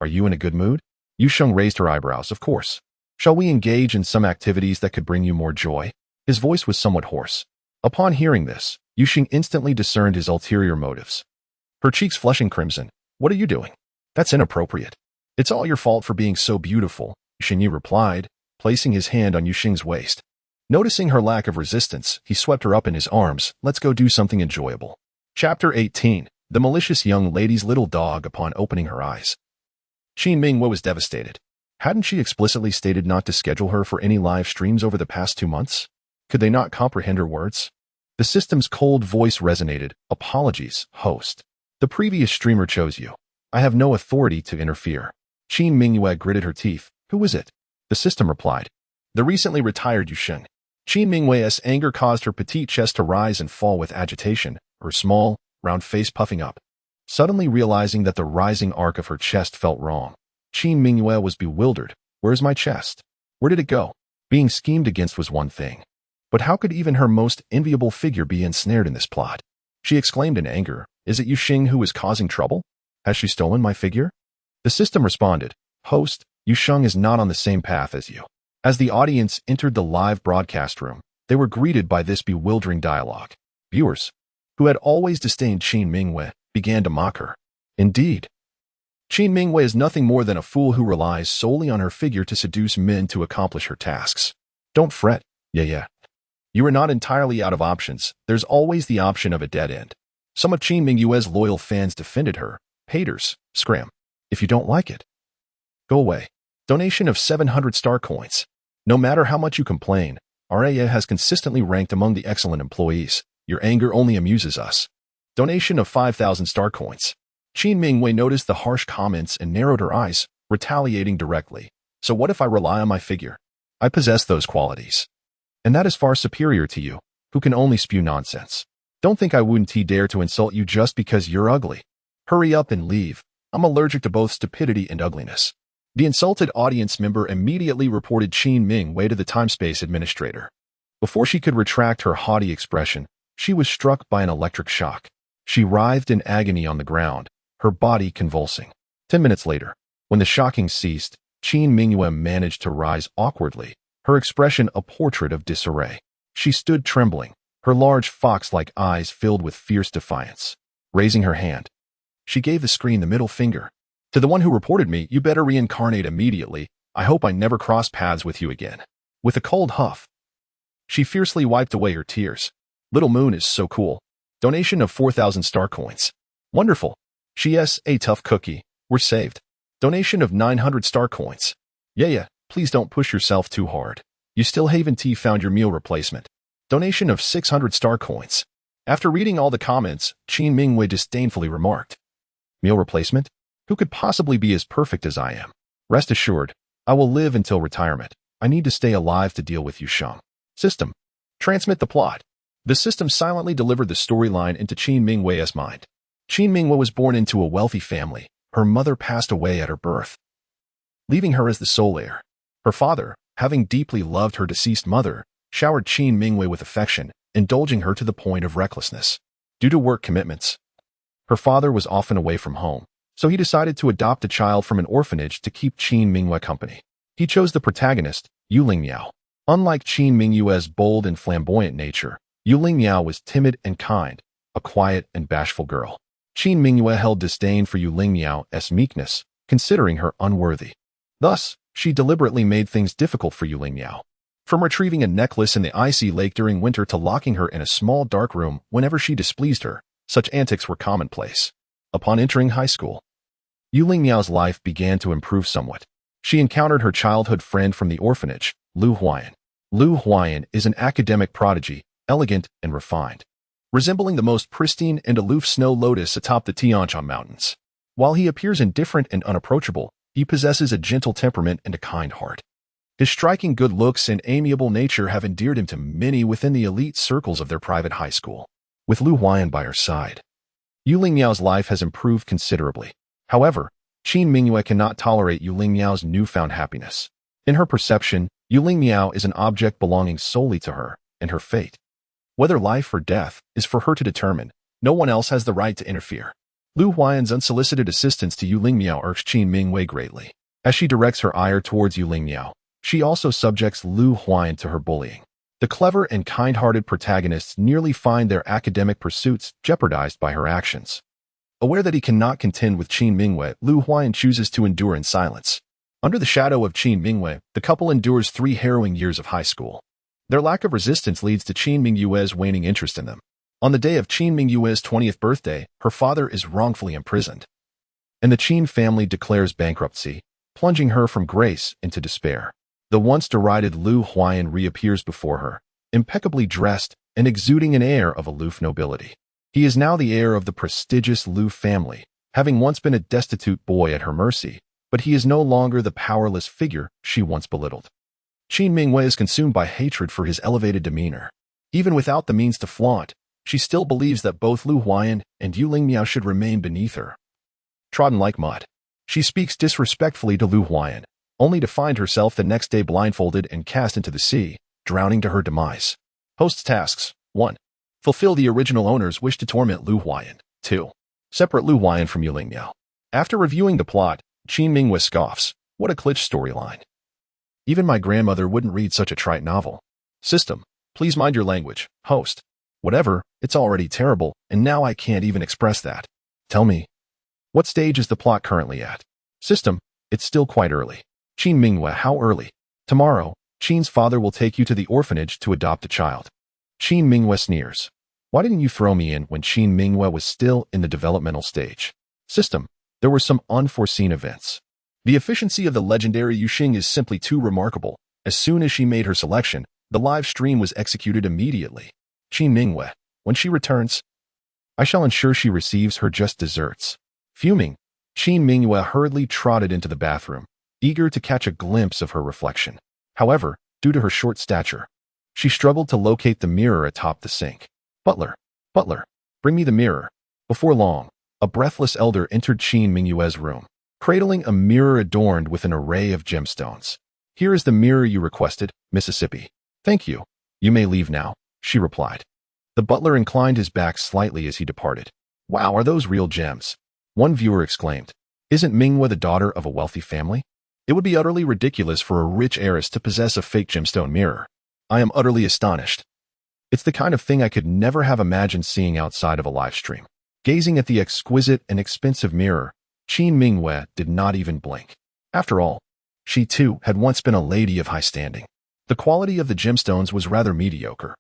are you in a good mood? Yu Sheng raised her eyebrows. Of course. Shall we engage in some activities that could bring you more joy? His voice was somewhat hoarse. Upon hearing this, Yu Sheng instantly discerned his ulterior motives. Her cheeks flushing crimson. What are you doing? That's inappropriate. It's all your fault for being so beautiful, Xinyi replied, placing his hand on Yu Sheng's waist. Noticing her lack of resistance, he swept her up in his arms. Let's go do something enjoyable. Chapter 18. The malicious young lady's little dog. Upon opening her eyes, Qin Mingwei was devastated. Hadn't she explicitly stated not to schedule her for any live streams over the past 2 months? Could they not comprehend her words? The system's cold voice resonated. Apologies, host. The previous streamer chose you. I have no authority to interfere. Qin Mingwei gritted her teeth. Who is it? The system replied. The recently retired Yu Sheng. Qin Mingwei's anger caused her petite chest to rise and fall with agitation, her small, round face puffing up. Suddenly realizing that the rising arc of her chest felt wrong, Qin Mingwei was bewildered. Where's my chest? Where did it go? Being schemed against was one thing, but how could even her most enviable figure be ensnared in this plot? She exclaimed in anger. Is it Yu Sheng who is causing trouble? Has she stolen my figure? The system responded. Host, Yu Sheng is not on the same path as you. As the audience entered the live broadcast room, they were greeted by this bewildering dialogue. Viewers, who had always disdained Qin Mingwei, began to mock her. Indeed, Qin Mingwei is nothing more than a fool who relies solely on her figure to seduce men to accomplish her tasks. Don't fret. Yeah. You are not entirely out of options. There's always the option of a dead end. Some of Qin Mingwei's loyal fans defended her. Haters, scram. If you don't like it, go away. Donation of 700 star coins. No matter how much you complain, RAA has consistently ranked among the excellent employees. Your anger only amuses us. Donation of 5,000 star coins. Qin Mingwei noticed the harsh comments and narrowed her eyes, retaliating directly. So what if I rely on my figure? I possess those qualities. And that is far superior to you, who can only spew nonsense. Don't think I wouldn't dare to insult you just because you're ugly. Hurry up and leave. I'm allergic to both stupidity and ugliness. The insulted audience member immediately reported Qin Mingwei to the time-space administrator. Before she could retract her haughty expression, she was struck by an electric shock. She writhed in agony on the ground, her body convulsing. 10 minutes later, when the shocking ceased, Qin Mingwei managed to rise awkwardly, her expression a portrait of disarray. She stood trembling, her large fox-like eyes filled with fierce defiance. Raising her hand, she gave the screen the middle finger. To the one who reported me, you better reincarnate immediately. I hope I never cross paths with you again. With a cold huff, she fiercely wiped away her tears. Little Moon is so cool. Donation of 4,000 star coins. Wonderful. She's a tough cookie. We're saved. Donation of 900 star coins. Yeah, please don't push yourself too hard. You still haven't found your meal replacement. Donation of 600 star coins. After reading all the comments, Qin Mingwei disdainfully remarked. Meal replacement? Who could possibly be as perfect as I am? Rest assured, I will live until retirement. I need to stay alive to deal with you, Shang. System. Transmit the plot. The system silently delivered the storyline into Qin Mingwei's mind. Qin Mingwei was born into a wealthy family. Her mother passed away at her birth, leaving her as the sole heir. Her father, having deeply loved her deceased mother, showered Qin Mingwei with affection, indulging her to the point of recklessness. Due to work commitments, her father was often away from home, so he decided to adopt a child from an orphanage to keep Qin Mingwei company. He chose the protagonist, Yu Lingmiao. Unlike Qin Mingwei's bold and flamboyant nature, Yu Lingmiao was timid and kind, a quiet and bashful girl. Qin Mingwei held disdain for Yu Lingmiao's meekness, considering her unworthy. Thus, she deliberately made things difficult for Yu Lingmiao. From retrieving a necklace in the icy lake during winter to locking her in a small dark room whenever she displeased her, such antics were commonplace. Upon entering high school, Yu Lingmiao's life began to improve somewhat. She encountered her childhood friend from the orphanage, Lu Huayan. Lu Huayan is an academic prodigy, elegant and refined, resembling the most pristine and aloof snow lotus atop the Tianshan Mountains. While he appears indifferent and unapproachable, he possesses a gentle temperament and a kind heart. His striking good looks and amiable nature have endeared him to many within the elite circles of their private high school. With Lu Huayan by her side, Yu Lingmiao's life has improved considerably. However, Qin Mingwei cannot tolerate Yu Lingmiao's newfound happiness. In her perception, Yu Lingmiao is an object belonging solely to her, and her fate, whether life or death, is for her to determine. No one else has the right to interfere. Lu Huayan's unsolicited assistance to Yu Lingmiao irks Qin Mingwei greatly. As she directs her ire towards Yu Lingmiao, she also subjects Lu Huayan to her bullying. The clever and kind-hearted protagonists nearly find their academic pursuits jeopardized by her actions. Aware that he cannot contend with Qin Mingwei, Lu Huayan chooses to endure in silence. Under the shadow of Qin Mingwei, the couple endures 3 harrowing years of high school. Their lack of resistance leads to Qin Mingwei's waning interest in them. On the day of Qin Mingwei's 20th birthday, her father is wrongfully imprisoned, and the Qin family declares bankruptcy, plunging her from grace into despair. The once derided Lu Huayan reappears before her, impeccably dressed and exuding an air of aloof nobility. He is now the heir of the prestigious Lu family, having once been a destitute boy at her mercy, but he is no longer the powerless figure she once belittled. Qin Mingwei is consumed by hatred for his elevated demeanor. Even without the means to flaunt, she still believes that both Lu Huayan and Yu Lingmiao should remain beneath her, trodden like mud. She speaks disrespectfully to Lu Huayan, only to find herself the next day blindfolded and cast into the sea, drowning to her demise. Host's tasks. 1. Fulfill the original owner's wish to torment Lu Huayan. 2. Separate Lu Huayan from Yu Lingmiao. After reviewing the plot, Qin Mingwei scoffs. What a glitch storyline. Even my grandmother wouldn't read such a trite novel. System. Please mind your language. Host. Whatever, it's already terrible, and now I can't even express that. Tell me, what stage is the plot currently at? System. It's still quite early. Qin Mingwei, how early? Tomorrow, Qin's father will take you to the orphanage to adopt a child. Qin Mingwei sneers. Why didn't you throw me in when Qin Mingwei was still in the developmental stage? System. There were some unforeseen events. The efficiency of the legendary Yuxing is simply too remarkable. As soon as she made her selection, the live stream was executed immediately. Qin Mingwei, when she returns, I shall ensure she receives her just desserts. Fuming, Qin Mingwei hurriedly trotted into the bathroom, eager to catch a glimpse of her reflection. However, due to her short stature, she struggled to locate the mirror atop the sink. Butler, bring me the mirror. Before long, a breathless elder entered Qin Mingwei's room, cradling a mirror adorned with an array of gemstones. Here is the mirror you requested, Mississippi. Thank you. You may leave now, she replied. The butler inclined his back slightly as he departed. Wow, are those real gems? One viewer exclaimed. Isn't Mingwei the daughter of a wealthy family? It would be utterly ridiculous for a rich heiress to possess a fake gemstone mirror. I am utterly astonished. It's the kind of thing I could never have imagined seeing outside of a live stream. Gazing at the exquisite and expensive mirror, Qin Mingwei did not even blink. After all, she too had once been a lady of high standing. The quality of the gemstones was rather mediocre.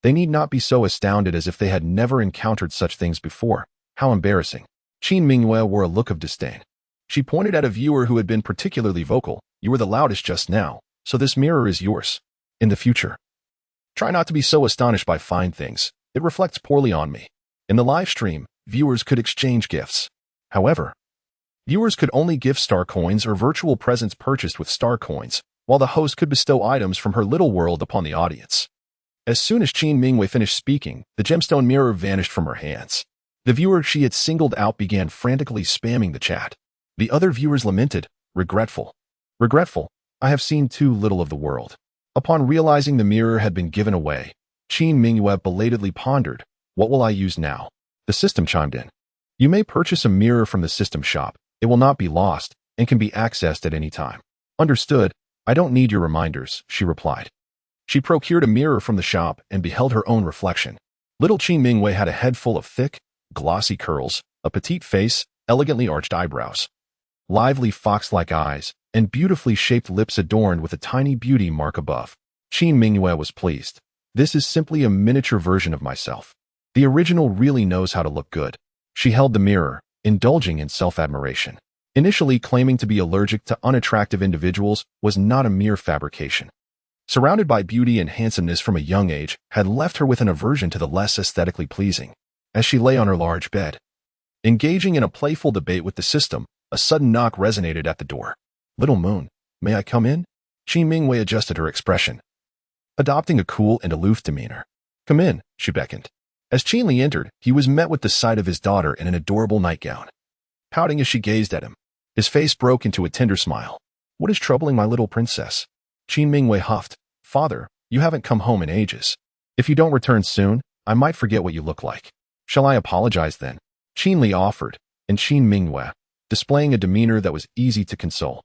They need not be so astounded as if they had never encountered such things before. How embarrassing. Qin Mingwei wore a look of disdain. She pointed at a viewer who had been particularly vocal. You were the loudest just now, so this mirror is yours. In the future, try not to be so astonished by fine things. It reflects poorly on me. In the live stream, viewers could exchange gifts. However, viewers could only gift star coins or virtual presents purchased with star coins, while the host could bestow items from her little world upon the audience. As soon as Qin Mingwei finished speaking, the gemstone mirror vanished from her hands. The viewer she had singled out began frantically spamming the chat. The other viewers lamented, regretful. Regretful, I have seen too little of the world. Upon realizing the mirror had been given away, Qin Mingwei belatedly pondered, what will I use now? The system chimed in. You may purchase a mirror from the system shop. It will not be lost and can be accessed at any time. Understood. I don't need your reminders, she replied. She procured a mirror from the shop and beheld her own reflection. Little Qin Mingwei had a head full of thick, glossy curls, a petite face, elegantly arched eyebrows, lively fox-like eyes, and beautifully shaped lips adorned with a tiny beauty mark above. Qin Mingwei was pleased. This is simply a miniature version of myself. The original really knows how to look good. She held the mirror, indulging in self-admiration. Initially claiming to be allergic to unattractive individuals was not a mere fabrication. Surrounded by beauty and handsomeness from a young age had left her with an aversion to the less aesthetically pleasing. As she lay on her large bed, engaging in a playful debate with the system, a sudden knock resonated at the door. Little Moon, may I come in? Qin Mingwei adjusted her expression, adopting a cool and aloof demeanor. Come in, she beckoned. As Qin Li entered, he was met with the sight of his daughter in an adorable nightgown. Pouting as she gazed at him, his face broke into a tender smile. What is troubling my little princess? Qin Mingwei huffed. Father, you haven't come home in ages. If you don't return soon, I might forget what you look like. Shall I apologize then? Qin Li offered, and Qin Mingwei, displaying a demeanor that was easy to console,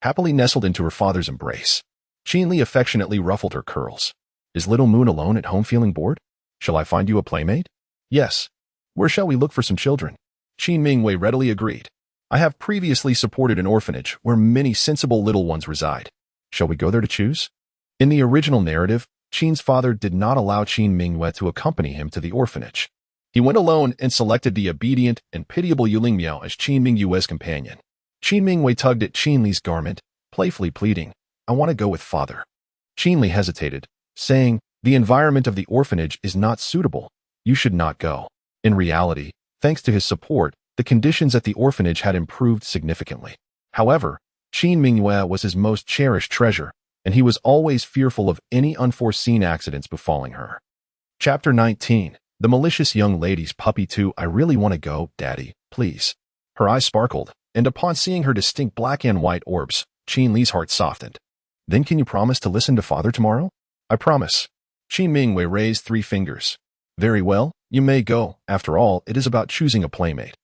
happily nestled into her father's embrace. Qin Li affectionately ruffled her curls. Is Little Moon alone at home feeling bored? Shall I find you a playmate? Yes. Where shall we look for some children? Qin Mingwei readily agreed. I have previously supported an orphanage where many sensible little ones reside. Shall we go there to choose? In the original narrative, Qin's father did not allow Qin Mingwei to accompany him to the orphanage. He went alone and selected the obedient and pitiable Yuling Miao as Qin Mingwei's companion. Qin Mingwei tugged at Qin Li's garment, playfully pleading, I want to go with father. Qin Li hesitated, saying, the environment of the orphanage is not suitable. You should not go. In reality, thanks to his support, the conditions at the orphanage had improved significantly. However, Qin Mingwei was his most cherished treasure, and he was always fearful of any unforeseen accidents befalling her. Chapter 19. The Malicious Young Lady's Puppy 2. I really want to go, Daddy, please. Her eyes sparkled, and upon seeing her distinct black and white orbs, Qin Li's heart softened. Then can you promise to listen to father tomorrow? I promise. Qin Mingwei raised 3 fingers. Very well, you may go. After all, it is about choosing a playmate.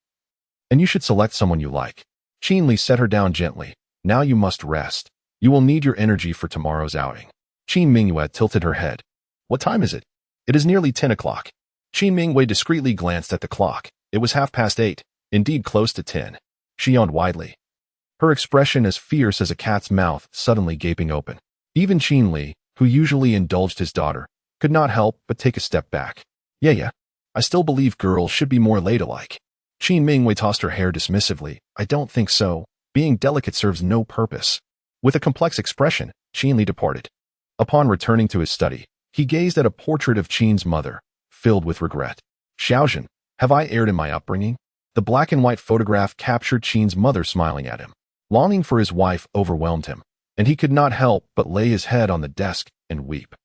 And you should select someone you like. Qin Li set her down gently. Now you must rest. You will need your energy for tomorrow's outing. Qin Mingwei tilted her head. What time is it? It is nearly 10 o'clock. Qin Mingwei discreetly glanced at the clock. It was 8:30, indeed close to 10. She yawned widely, her expression as fierce as a cat's mouth suddenly gaping open. Even Qin Li, who usually indulged his daughter, could not help but take a step back. Yeah, I still believe girls should be more ladylike. Qin Mingwei tossed her hair dismissively. I don't think so. Being delicate serves no purpose. With a complex expression, Qin Li departed. Upon returning to his study, he gazed at a portrait of Qin's mother, filled with regret. Xiaozhen, have I erred in my upbringing? The black and white photograph captured Qin's mother smiling at him. Longing for his wife overwhelmed him, and he could not help but lay his head on the desk and weep.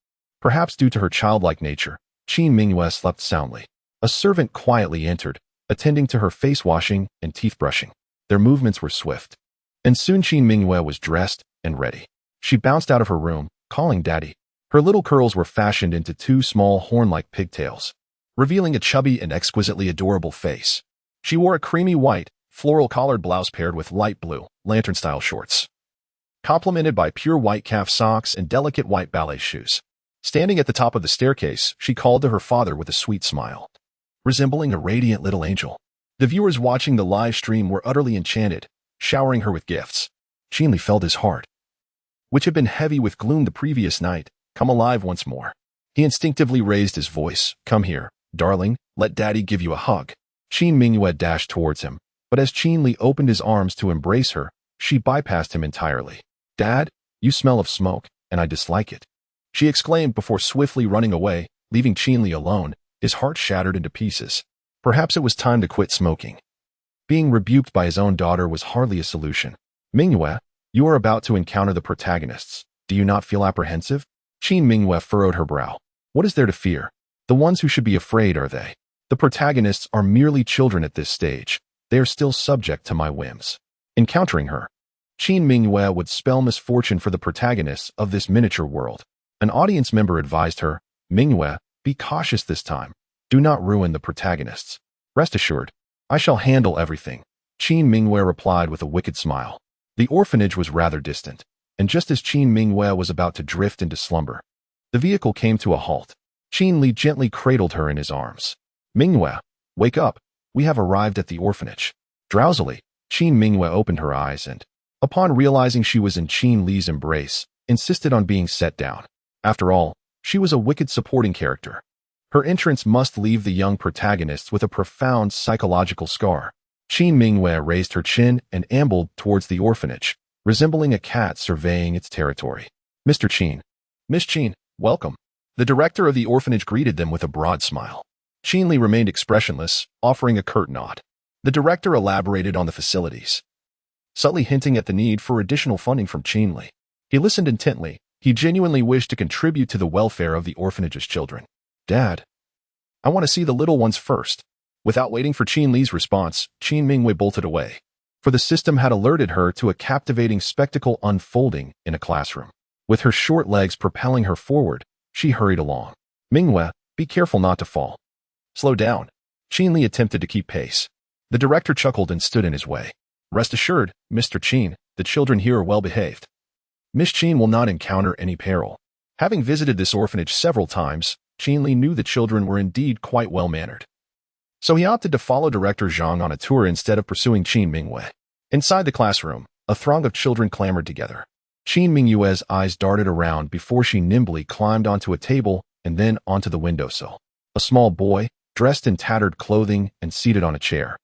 Perhaps due to her childlike nature, Qin Mingwei slept soundly. A servant quietly entered, attending to her face washing and teeth brushing. Their movements were swift. And soon Qin Mingwei was dressed and ready. She bounced out of her room, calling Daddy. Her little curls were fashioned into 2 small horn-like pigtails, revealing a chubby and exquisitely adorable face. She wore a creamy white, floral-collared blouse paired with light blue, lantern-style shorts, complemented by pure white calf socks and delicate white ballet shoes. Standing at the top of the staircase, she called to her father with a sweet smile, resembling a radiant little angel. The viewers watching the live stream were utterly enchanted, showering her with gifts. Qin Li felt his heart, which had been heavy with gloom the previous night, come alive once more. He instinctively raised his voice. Come here, darling, let Daddy give you a hug. Qin Mingwei dashed towards him, but as Qin Li opened his arms to embrace her, she bypassed him entirely. Dad, you smell of smoke, and I dislike it, she exclaimed before swiftly running away, leaving Qin Li alone, his heart shattered into pieces. Perhaps it was time to quit smoking. Being rebuked by his own daughter was hardly a solution. Mingwei, you are about to encounter the protagonists, Do you not feel apprehensive? Qin Mingyue furrowed her brow. What is there to fear? The ones who should be afraid are they. The protagonists are merely children at this stage. They are still subject to my whims. Encountering her, Qin Mingyue would spell misfortune for the protagonists of this miniature world. An audience member advised her, Mingyue, be cautious this time. Do not ruin the protagonists. Rest assured, I shall handle everything. Qin Mingyue replied with a wicked smile. The orphanage was rather distant, and just as Qin Mingyue was about to drift into slumber, the vehicle came to a halt. Qin Li gently cradled her in his arms. Mingyue, wake up. We have arrived at the orphanage. Drowsily, Qin Mingyue opened her eyes and, upon realizing she was in Qin Li's embrace, insisted on being set down. After all, she was a wicked supporting character. Her entrance must leave the young protagonists with a profound psychological scar. Qin Mingyue raised her chin and ambled towards the orphanage, resembling a cat surveying its territory. Mr. Qin. Miss Qin, welcome. The director of the orphanage greeted them with a broad smile. Qin Li remained expressionless, offering a curt nod. The director elaborated on the facilities, subtly hinting at the need for additional funding from Qin Li. He listened intently. He genuinely wished to contribute to the welfare of the orphanage's children. Dad, I want to see the little ones first. Without waiting for Qin Li's response, Qin Mingyue bolted away, for the system had alerted her to a captivating spectacle unfolding in a classroom. With her short legs propelling her forward, she hurried along. Mingyue, be careful not to fall. Slow down. Qin Li attempted to keep pace. The director chuckled and stood in his way. Rest assured, Mr. Qin, the children here are well behaved. Miss Qin will not encounter any peril. Having visited this orphanage several times, Qin Li knew the children were indeed quite well-mannered. So he opted to follow Director Zhang on a tour instead of pursuing Qin Mingyue. Inside the classroom, a throng of children clamored together. Qin Mingyue's eyes darted around before she nimbly climbed onto a table and then onto the windowsill. A small boy, dressed in tattered clothing and seated on a chair,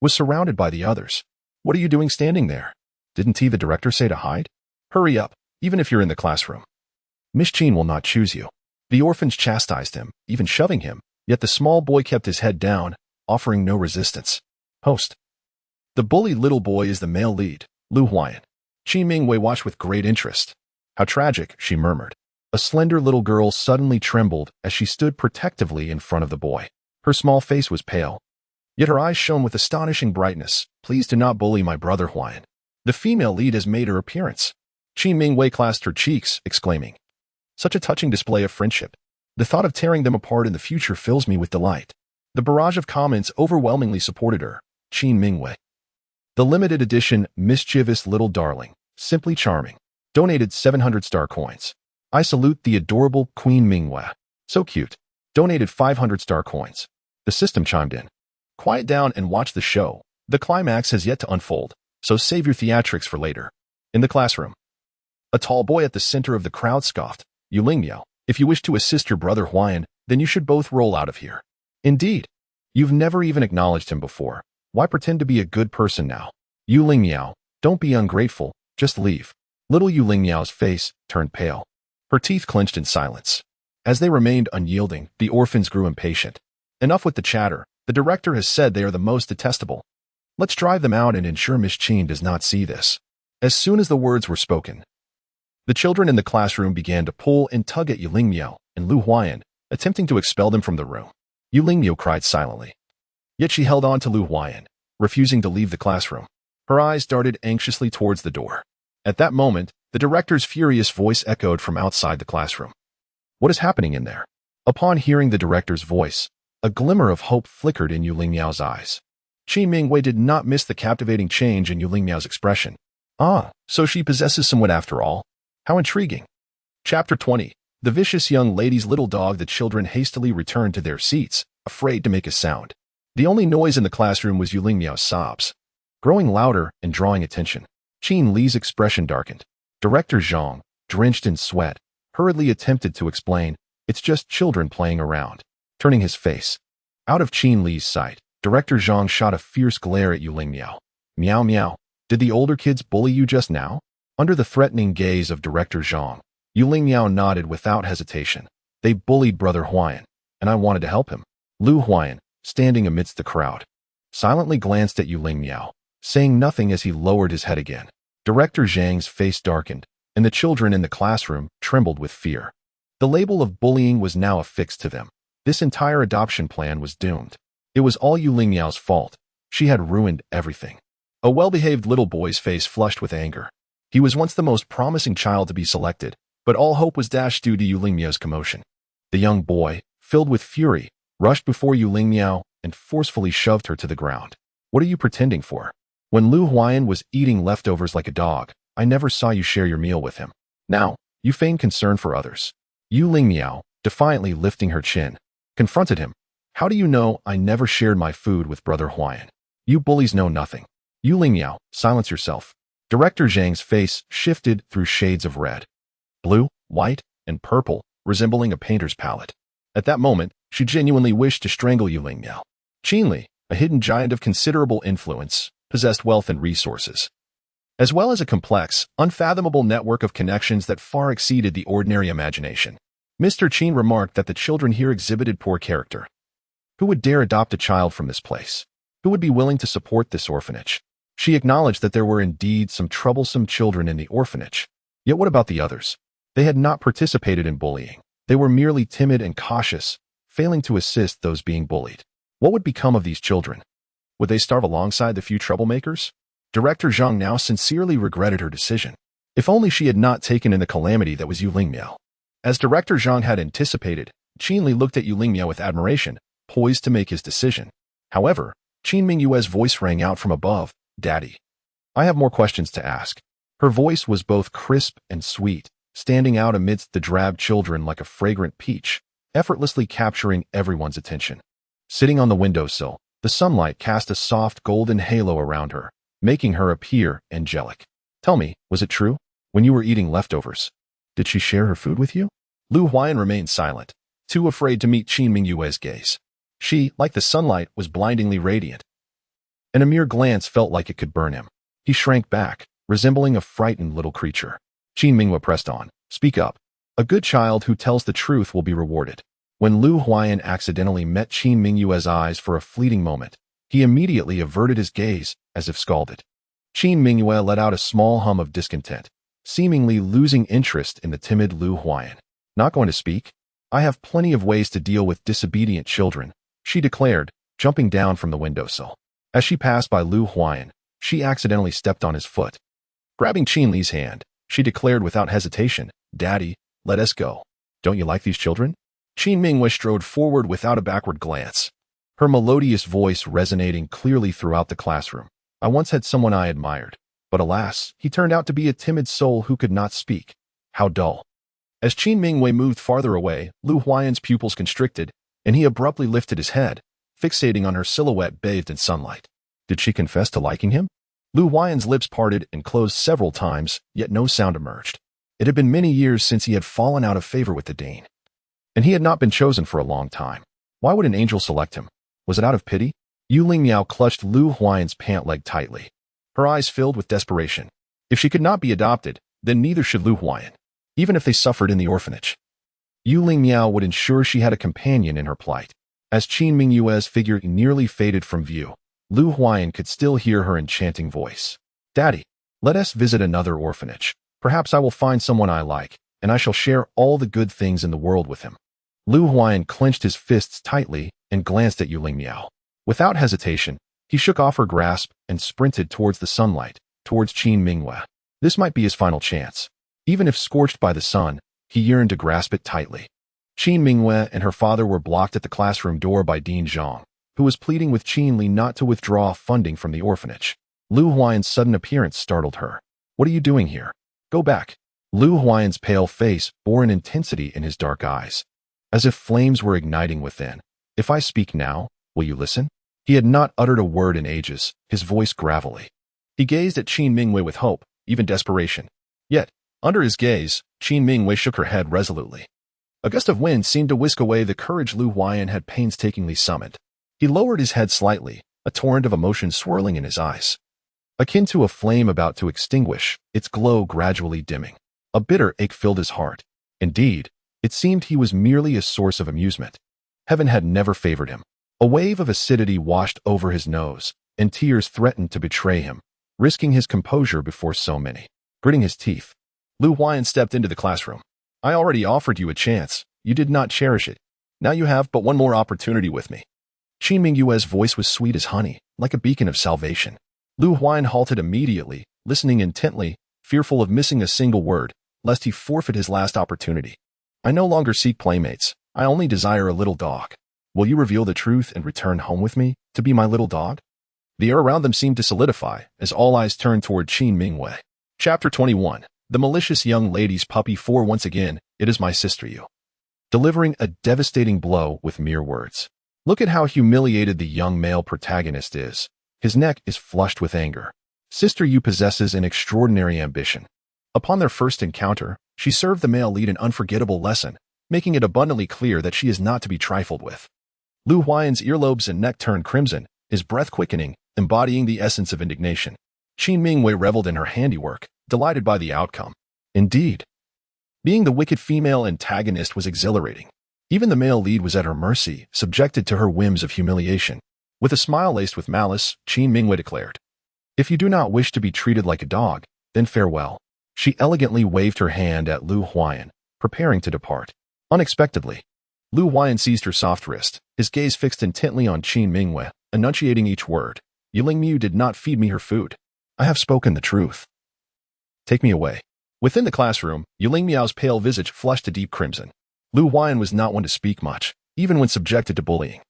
was surrounded by the others. What are you doing standing there? Didn't the director say to hide? Hurry up, even if you're in the classroom. Miss Qin will not choose you. The orphans chastised him, even shoving him, yet the small boy kept his head down, offering no resistance. Host. The bullied little boy is the male lead, Lu Huayan. Qin Mingyue watched with great interest. How tragic, she murmured. A slender little girl suddenly trembled as she stood protectively in front of the boy. Her small face was pale, yet her eyes shone with astonishing brightness. Please do not bully my brother Huayan. The female lead has made her appearance. Qin Mingyue clasped her cheeks, exclaiming, such a touching display of friendship. The thought of tearing them apart in the future fills me with delight. The barrage of comments overwhelmingly supported her. Qin Mingyue. The limited edition mischievous little darling, simply charming, donated 700 star coins. I salute the adorable Queen Mingyue. So cute. Donated 500 star coins. The system chimed in. Quiet down and watch the show. The climax has yet to unfold, so save your theatrics for later. In the classroom, a tall boy at the center of the crowd scoffed. Yu Lingmiao, if you wish to assist your brother Huayan, then you should both roll out of here. Indeed. You've never even acknowledged him before. Why pretend to be a good person now? Yu Lingmiao, don't be ungrateful, just leave. Little Yu Lingmiao's face turned pale. Her teeth clenched in silence. As they remained unyielding, the orphans grew impatient. Enough with the chatter. The director has said they are the most detestable. Let's drive them out and ensure Miss Qin does not see this. As soon as the words were spoken, the children in the classroom began to pull and tug at Yu Lingmiao and Lu Huayan, attempting to expel them from the room. Yu Lingmiao cried silently. Yet she held on to Lu Huayan, refusing to leave the classroom. Her eyes darted anxiously towards the door. At that moment, the director's furious voice echoed from outside the classroom. What is happening in there? Upon hearing the director's voice, a glimmer of hope flickered in Yu Lingmiao's eyes. Qin Mingyue did not miss the captivating change in Yu Lingmiao's expression. Ah, so she possesses someone after all. How intriguing. Chapter 20. The vicious young lady's little dog. The children hastily returned to their seats, afraid to make a sound. The only noise in the classroom was Yu Lingmiao's sobs, growing louder and drawing attention. Qin Li's expression darkened. Director Zhang, drenched in sweat, hurriedly attempted to explain, it's just children playing around. Turning his face out of Qin Li's sight, Director Zhang shot a fierce glare at Yu Lingmiao. Meow meow. Did the older kids bully you just now? Under the threatening gaze of Director Zhang, Yu Lingmiao nodded without hesitation. They bullied Brother Huayan, and I wanted to help him. Lu Huayan, standing amidst the crowd, silently glanced at Yu Lingmiao, saying nothing as he lowered his head again. Director Zhang's face darkened, and the children in the classroom trembled with fear. The label of bullying was now affixed to them. This entire adoption plan was doomed. It was all Yu Lingmiao's fault. She had ruined everything. A well-behaved little boy's face flushed with anger. He was once the most promising child to be selected, but all hope was dashed due to Yu Lingmiao's commotion. The young boy, filled with fury, rushed before Yu Lingmiao and forcefully shoved her to the ground. What are you pretending for? When Lu Huayan was eating leftovers like a dog, I never saw you share your meal with him. Now, you feign concern for others. Yu Lingmiao, defiantly lifting her chin, confronted him. How do you know I never shared my food with Brother Huayan? You bullies know nothing. Yu Lingmiao, silence yourself. Director Zhang's face shifted through shades of red, blue, white, and purple, resembling a painter's palette. At that moment, she genuinely wished to strangle Yu Lingmiao. Qinli, a hidden giant of considerable influence, possessed wealth and resources, as well as a complex, unfathomable network of connections that far exceeded the ordinary imagination. Mr. Qin remarked that the children here exhibited poor character. Who would dare adopt a child from this place? Who would be willing to support this orphanage? She acknowledged that there were indeed some troublesome children in the orphanage. Yet what about the others? They had not participated in bullying. They were merely timid and cautious, failing to assist those being bullied. What would become of these children? Would they starve alongside the few troublemakers? Director Zhang now sincerely regretted her decision. If only she had not taken in the calamity that was Yu Lingmiao. As Director Zhang had anticipated, Qinli looked at Yu Lingmiao with admiration, poised to make his decision. However, Qin Mingyue's voice rang out from above, "Daddy, I have more questions to ask." Her voice was both crisp and sweet, standing out amidst the drab children like a fragrant peach, effortlessly capturing everyone's attention. Sitting on the windowsill, the sunlight cast a soft golden halo around her, making her appear angelic. Tell me, was it true? When you were eating leftovers, did she share her food with you? Lu Huayan remained silent, too afraid to meet Qin Mingyue's gaze. She, like the sunlight, was blindingly radiant, and a mere glance felt like it could burn him. He shrank back, resembling a frightened little creature. Qin Mingyue pressed on. Speak up. A good child who tells the truth will be rewarded. When Lu Huayan accidentally met Qin Mingyue's eyes for a fleeting moment, he immediately averted his gaze, as if scalded. Qin Mingyue let out a small hum of discontent, seemingly losing interest in the timid Lu Huayan. Not going to speak? I have plenty of ways to deal with disobedient children, she declared, jumping down from the windowsill. As she passed by Lu Huayan, she accidentally stepped on his foot. Grabbing Qinli's hand, she declared without hesitation, "Daddy, let us go. Don't you like these children?" Qin Mingyue strode forward without a backward glance, her melodious voice resonating clearly throughout the classroom. I once had someone I admired, but alas, he turned out to be a timid soul who could not speak. How dull. As Qin Mingyue moved farther away, Lu Huayan's pupils constricted, and he abruptly lifted his head, fixating on her silhouette bathed in sunlight. Did she confess to liking him? Lu Huayan's lips parted and closed several times, yet no sound emerged. It had been many years since he had fallen out of favor with the Dane, and he had not been chosen for a long time. Why would an angel select him? Was it out of pity? Yu Lingmiao clutched Lu Huayan's pant leg tightly, her eyes filled with desperation. If she could not be adopted, then neither should Lu Huayan, even if they suffered in the orphanage. Yu Lingmiao would ensure she had a companion in her plight. As Qin Mingyue's figure nearly faded from view, Lu Huayan could still hear her enchanting voice. Daddy, let us visit another orphanage. Perhaps I will find someone I like, and I shall share all the good things in the world with him. Lu Huayan clenched his fists tightly and glanced at Yu Lingmiao. Without hesitation, he shook off her grasp and sprinted towards the sunlight, towards Qin Mingyue. This might be his final chance. Even if scorched by the sun, he yearned to grasp it tightly. Qin Mingyue and her father were blocked at the classroom door by Dean Zhang, who was pleading with Qinli not to withdraw funding from the orphanage. Lu Huayan's sudden appearance startled her. What are you doing here? Go back. Lu Huayan's pale face bore an intensity in his dark eyes, as if flames were igniting within. If I speak now, will you listen? He had not uttered a word in ages, his voice gravelly. He gazed at Qin Mingyue with hope, even desperation. Yet, under his gaze, Qin Mingyue shook her head resolutely. A gust of wind seemed to whisk away the courage Lu Huayan had painstakingly summoned. He lowered his head slightly, a torrent of emotion swirling in his eyes, akin to a flame about to extinguish, its glow gradually dimming. A bitter ache filled his heart. Indeed, it seemed he was merely a source of amusement. Heaven had never favored him. A wave of acidity washed over his nose, and tears threatened to betray him, risking his composure before so many. Gritting his teeth, Lu Huayan stepped into the classroom. I already offered you a chance. You did not cherish it. Now you have but one more opportunity with me. Qin Mingyue's voice was sweet as honey, like a beacon of salvation. Lu Huayan halted immediately, listening intently, fearful of missing a single word, lest he forfeit his last opportunity. I no longer seek playmates. I only desire a little dog. Will you reveal the truth and return home with me to be my little dog? The air around them seemed to solidify as all eyes turned toward Qin Mingyue. Chapter 21. The malicious young lady's puppy. For once again, it is my sister Yu. Delivering a devastating blow with mere words. Look at how humiliated the young male protagonist is. His neck is flushed with anger. Sister Yu possesses an extraordinary ambition. Upon their first encounter, she served the male lead an unforgettable lesson, making it abundantly clear that she is not to be trifled with. Lu Huayan's earlobes and neck turned crimson, his breath quickening, embodying the essence of indignation. Qin Mingyue reveled in her handiwork, delighted by the outcome. Indeed, being the wicked female antagonist was exhilarating. Even the male lead was at her mercy, subjected to her whims of humiliation. With a smile laced with malice, Qin Mingyue declared, "If you do not wish to be treated like a dog, then farewell." She elegantly waved her hand at Lu Huayan, preparing to depart. Unexpectedly, Lu Huayan seized her soft wrist, his gaze fixed intently on Qin Mingyue, enunciating each word. Yulingmu did not feed me her food. I have spoken the truth. Take me away. Within the classroom, Yulingmiao's pale visage flushed to deep crimson. Lu Huayan was not one to speak much, even when subjected to bullying.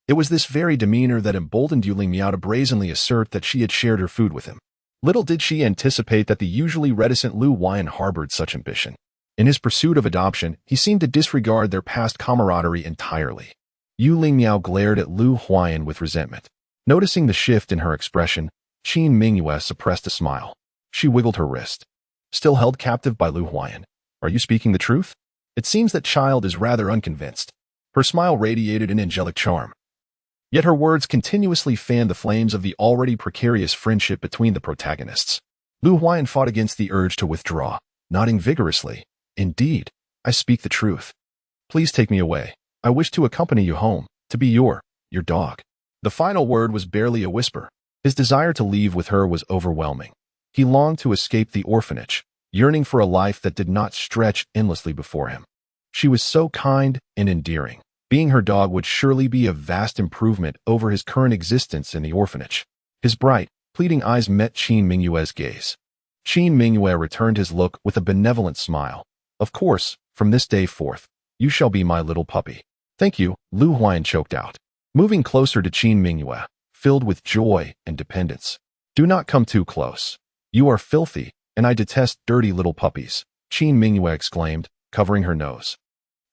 It was this very demeanor that emboldened Yulingmiao to brazenly assert that she had shared her food with him. Little did she anticipate that the usually reticent Lu Huayan harbored such ambition. In his pursuit of adoption, he seemed to disregard their past camaraderie entirely. Yulingmiao glared at Lu Huayan with resentment. Noticing the shift in her expression, Qin Mingyue suppressed a smile. She wiggled her wrist. Still held captive by Lu Huayan. Are you speaking the truth? It seems that child is rather unconvinced. Her smile radiated an angelic charm. Yet her words continuously fanned the flames of the already precarious friendship between the protagonists. Lu Huayan fought against the urge to withdraw, nodding vigorously. Indeed, I speak the truth. Please take me away. I wish to accompany you home, to be your dog. The final word was barely a whisper. His desire to leave with her was overwhelming. He longed to escape the orphanage, yearning for a life that did not stretch endlessly before him. She was so kind and endearing. Being her dog would surely be a vast improvement over his current existence in the orphanage. His bright, pleading eyes met Qin Mingyue's gaze. Qin Mingyue returned his look with a benevolent smile. Of course, from this day forth, you shall be my little puppy. Thank you, Lu Huayan choked out. Moving closer to Qin Mingyue, filled with joy and dependence. Do not come too close. You are filthy, and I detest dirty little puppies, Qin Mingyue exclaimed, covering her nose.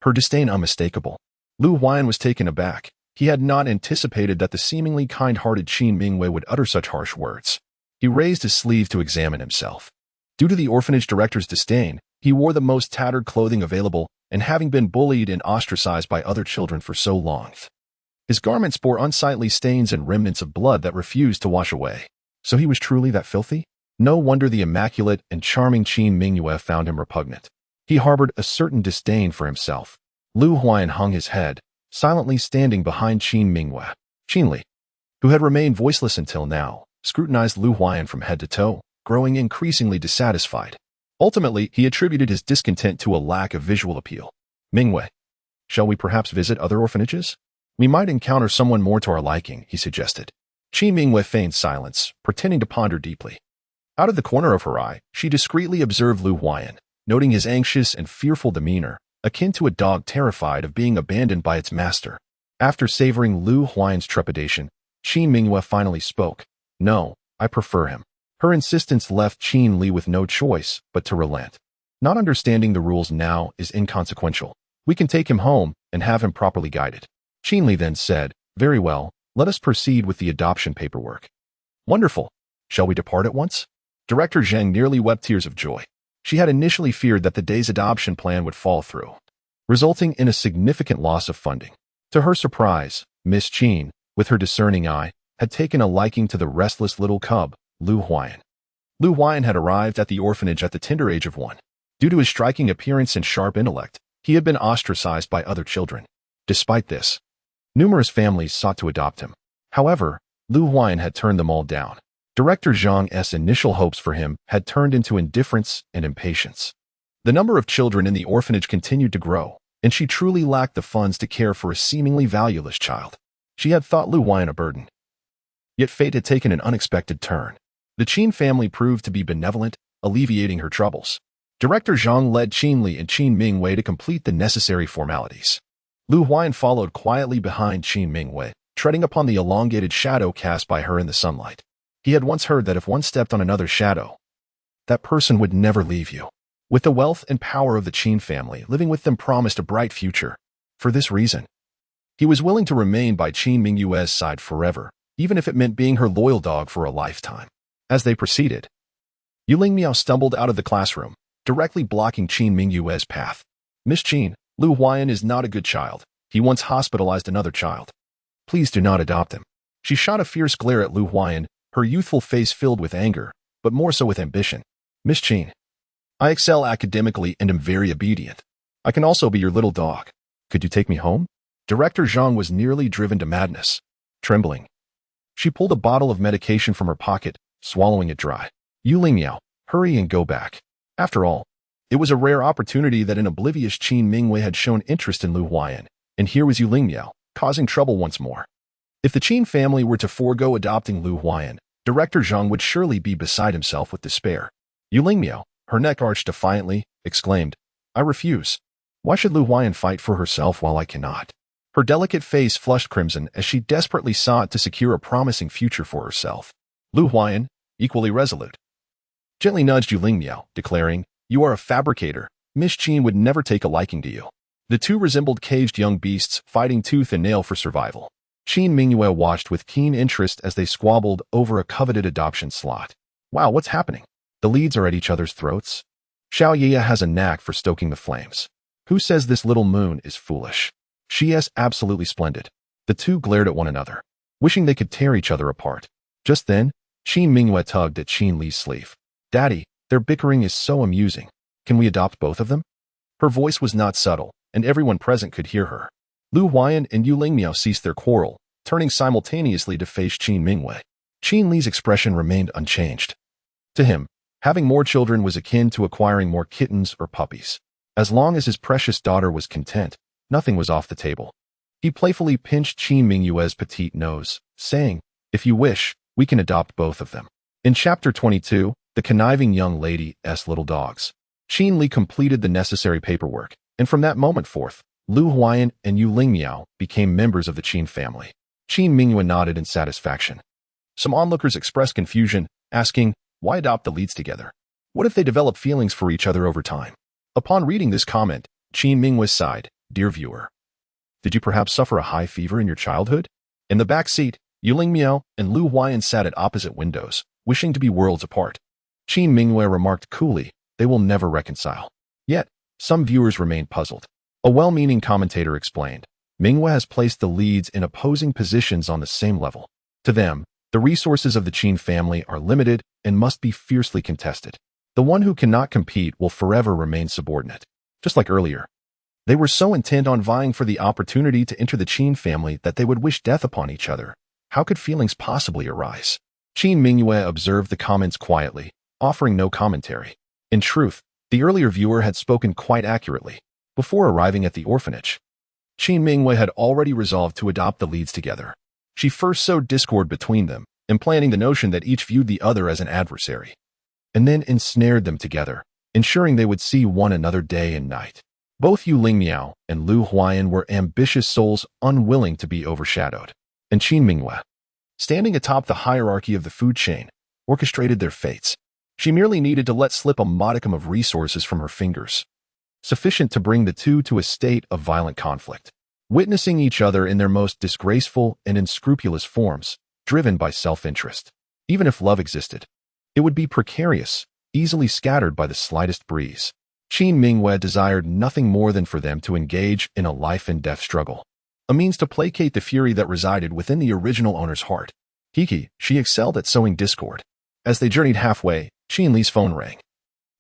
Her disdain unmistakable. Lu Huayan was taken aback. He had not anticipated that the seemingly kind-hearted Qin Mingyue would utter such harsh words. He raised his sleeve to examine himself. Due to the orphanage director's disdain, he wore the most tattered clothing available, and having been bullied and ostracized by other children for so long, his garments bore unsightly stains and remnants of blood that refused to wash away. So he was truly that filthy? No wonder the immaculate and charming Qin Mingyue found him repugnant. He harbored a certain disdain for himself. Lu Huayan hung his head, silently standing behind Qin Mingyue. Qin Li, who had remained voiceless until now, scrutinized Lu Huayan from head to toe, growing increasingly dissatisfied. Ultimately, he attributed his discontent to a lack of visual appeal. Mingyue, shall we perhaps visit other orphanages? We might encounter someone more to our liking, he suggested. Qin Mingyue feigned silence, pretending to ponder deeply. Out of the corner of her eye, she discreetly observed Lu Huayan, noting his anxious and fearful demeanor, akin to a dog terrified of being abandoned by its master. After savoring Lu Huayan's trepidation, Qin Mingyue finally spoke. No, I prefer him. Her insistence left Qin Li with no choice but to relent. Not understanding the rules now is inconsequential. We can take him home and have him properly guided. Qin Li then said, very well, let us proceed with the adoption paperwork. Wonderful. Shall we depart at once? Director Zhang nearly wept tears of joy. She had initially feared that the day's adoption plan would fall through, resulting in a significant loss of funding. To her surprise, Miss Qin, with her discerning eye, had taken a liking to the restless little cub, Lu Huayan. Lu Huayan had arrived at the orphanage at the tender age of 1. Due to his striking appearance and sharp intellect, he had been ostracized by other children. Despite this, numerous families sought to adopt him. However, Lu Huayan had turned them all down. Director Zhang's initial hopes for him had turned into indifference and impatience. The number of children in the orphanage continued to grow, and she truly lacked the funds to care for a seemingly valueless child. She had thought Lu Huayan a burden. Yet fate had taken an unexpected turn. The Qin family proved to be benevolent, alleviating her troubles. Director Zhang led Qin Li and Qin Mingwei to complete the necessary formalities. Lu Huayan followed quietly behind Qin Mingwei, treading upon the elongated shadow cast by her in the sunlight. He had once heard that if one stepped on another shadow, that person would never leave you. With the wealth and power of the Qin family, living with them promised a bright future. For this reason, he was willing to remain by Qin Mingyue's side forever, even if it meant being her loyal dog for a lifetime. As they proceeded, Yu Lingmiao stumbled out of the classroom, directly blocking Qin Mingyue's path. Miss Qin, Lu Huayan is not a good child. He once hospitalized another child. Please do not adopt him. She shot a fierce glare at Lu Huayan, her youthful face filled with anger, but more so with ambition. Miss Qin, I excel academically and am very obedient. I can also be your little dog. Could you take me home? Director Zhang was nearly driven to madness. Trembling, she pulled a bottle of medication from her pocket, swallowing it dry. Yu Lingmiao, hurry and go back. After all, it was a rare opportunity that an oblivious Qin Mingwei had shown interest in Lu Huayan, and here was Yu Lingmiao, causing trouble once more. If the Qin family were to forego adopting Lu Huayan, Director Zhang would surely be beside himself with despair. Yu Lingmiao, her neck arched defiantly, exclaimed, I refuse. Why should Lu Huayan fight for herself while I cannot? Her delicate face flushed crimson as she desperately sought to secure a promising future for herself. Lu Huayan, equally resolute, gently nudged Yu Lingmiao, declaring, You are a fabricator. Miss Qin would never take a liking to you. The two resembled caged young beasts fighting tooth and nail for survival. Qin Mingyue watched with keen interest as they squabbled over a coveted adoption slot. Wow, what's happening? The leads are at each other's throats. Xiao Yia has a knack for stoking the flames. Who says this little moon is foolish? She is absolutely splendid. The two glared at one another, wishing they could tear each other apart. Just then, Qin Mingyue tugged at Qin Li's sleeve. Daddy, their bickering is so amusing. Can we adopt both of them? Her voice was not subtle, and everyone present could hear her. Lu Huayan and Yu Lingmiao ceased their quarrel, turning simultaneously to face Qin Mingwei. Qin Li's expression remained unchanged. To him, having more children was akin to acquiring more kittens or puppies. As long as his precious daughter was content, nothing was off the table. He playfully pinched Qin Mingyue's petite nose, saying, If you wish, we can adopt both of them. In Chapter 22, The Conniving Young Lady's Little Dogs, Qin Li completed the necessary paperwork, and from that moment forth, Lu Huayan and Yu Lingmiao became members of the Qin family. Qin Mingyue nodded in satisfaction. Some onlookers expressed confusion, asking, Why adopt the leads together? What if they develop feelings for each other over time? Upon reading this comment, Qin Mingyue sighed, Dear viewer, did you perhaps suffer a high fever in your childhood? In the back seat, Yu Lingmiao and Lu Huayan sat at opposite windows, wishing to be worlds apart. Qin Mingyue remarked coolly, They will never reconcile. Yet, some viewers remained puzzled. A well-meaning commentator explained, Mingyue has placed the leads in opposing positions on the same level. To them, the resources of the Qin family are limited and must be fiercely contested. The one who cannot compete will forever remain subordinate. Just like earlier, they were so intent on vying for the opportunity to enter the Qin family that they would wish death upon each other. How could feelings possibly arise? Qin Mingyue observed the comments quietly, offering no commentary. In truth, the earlier viewer had spoken quite accurately. Before arriving at the orphanage, Qin Mingyue had already resolved to adopt the leads together. She first sowed discord between them, implanting the notion that each viewed the other as an adversary, and then ensnared them together, ensuring they would see one another day and night. Both Yu Lingmiao and Lu Huayan were ambitious souls unwilling to be overshadowed, and Qin Mingyue, standing atop the hierarchy of the food chain, orchestrated their fates. She merely needed to let slip a modicum of resources from her fingers, sufficient to bring the two to a state of violent conflict, witnessing each other in their most disgraceful and unscrupulous forms, driven by self-interest. Even if love existed, it would be precarious, easily scattered by the slightest breeze. Qin Mingyue desired nothing more than for them to engage in a life-and-death struggle, a means to placate the fury that resided within the original owner's heart. She excelled at sowing discord. As they journeyed halfway, Qin Li's phone rang.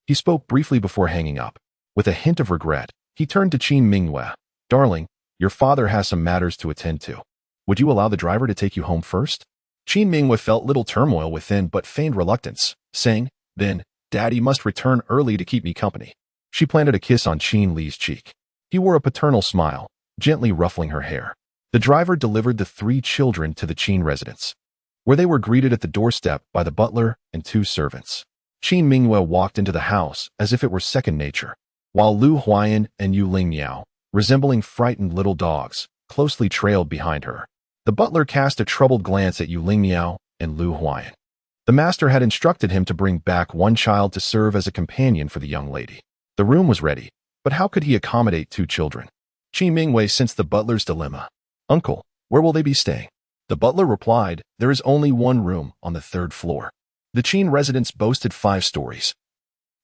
He spoke briefly before hanging up. With a hint of regret, he turned to Qin Mingyue. Darling, your father has some matters to attend to. Would you allow the driver to take you home first? Qin Mingyue felt little turmoil within but feigned reluctance, saying, Then, Daddy must return early to keep me company. She planted a kiss on Qin Li's cheek. He wore a paternal smile, gently ruffling her hair. The driver delivered the 3 children to the Qin residence, where they were greeted at the doorstep by the butler and 2 servants. Qin Mingyue walked into the house as if it were second nature, while Lu Huayan and Yu Lingmiao, resembling frightened little dogs, closely trailed behind her. The butler cast a troubled glance at Yu Lingmiao and Lu Huayan. The master had instructed him to bring back 1 child to serve as a companion for the young lady. The room was ready, but how could he accommodate 2 children? Qin Mingyue sensed the butler's dilemma. "Uncle, where will they be staying?" The butler replied, "There is only 1 room on the 3rd floor." The Qin residence boasted 5 stories,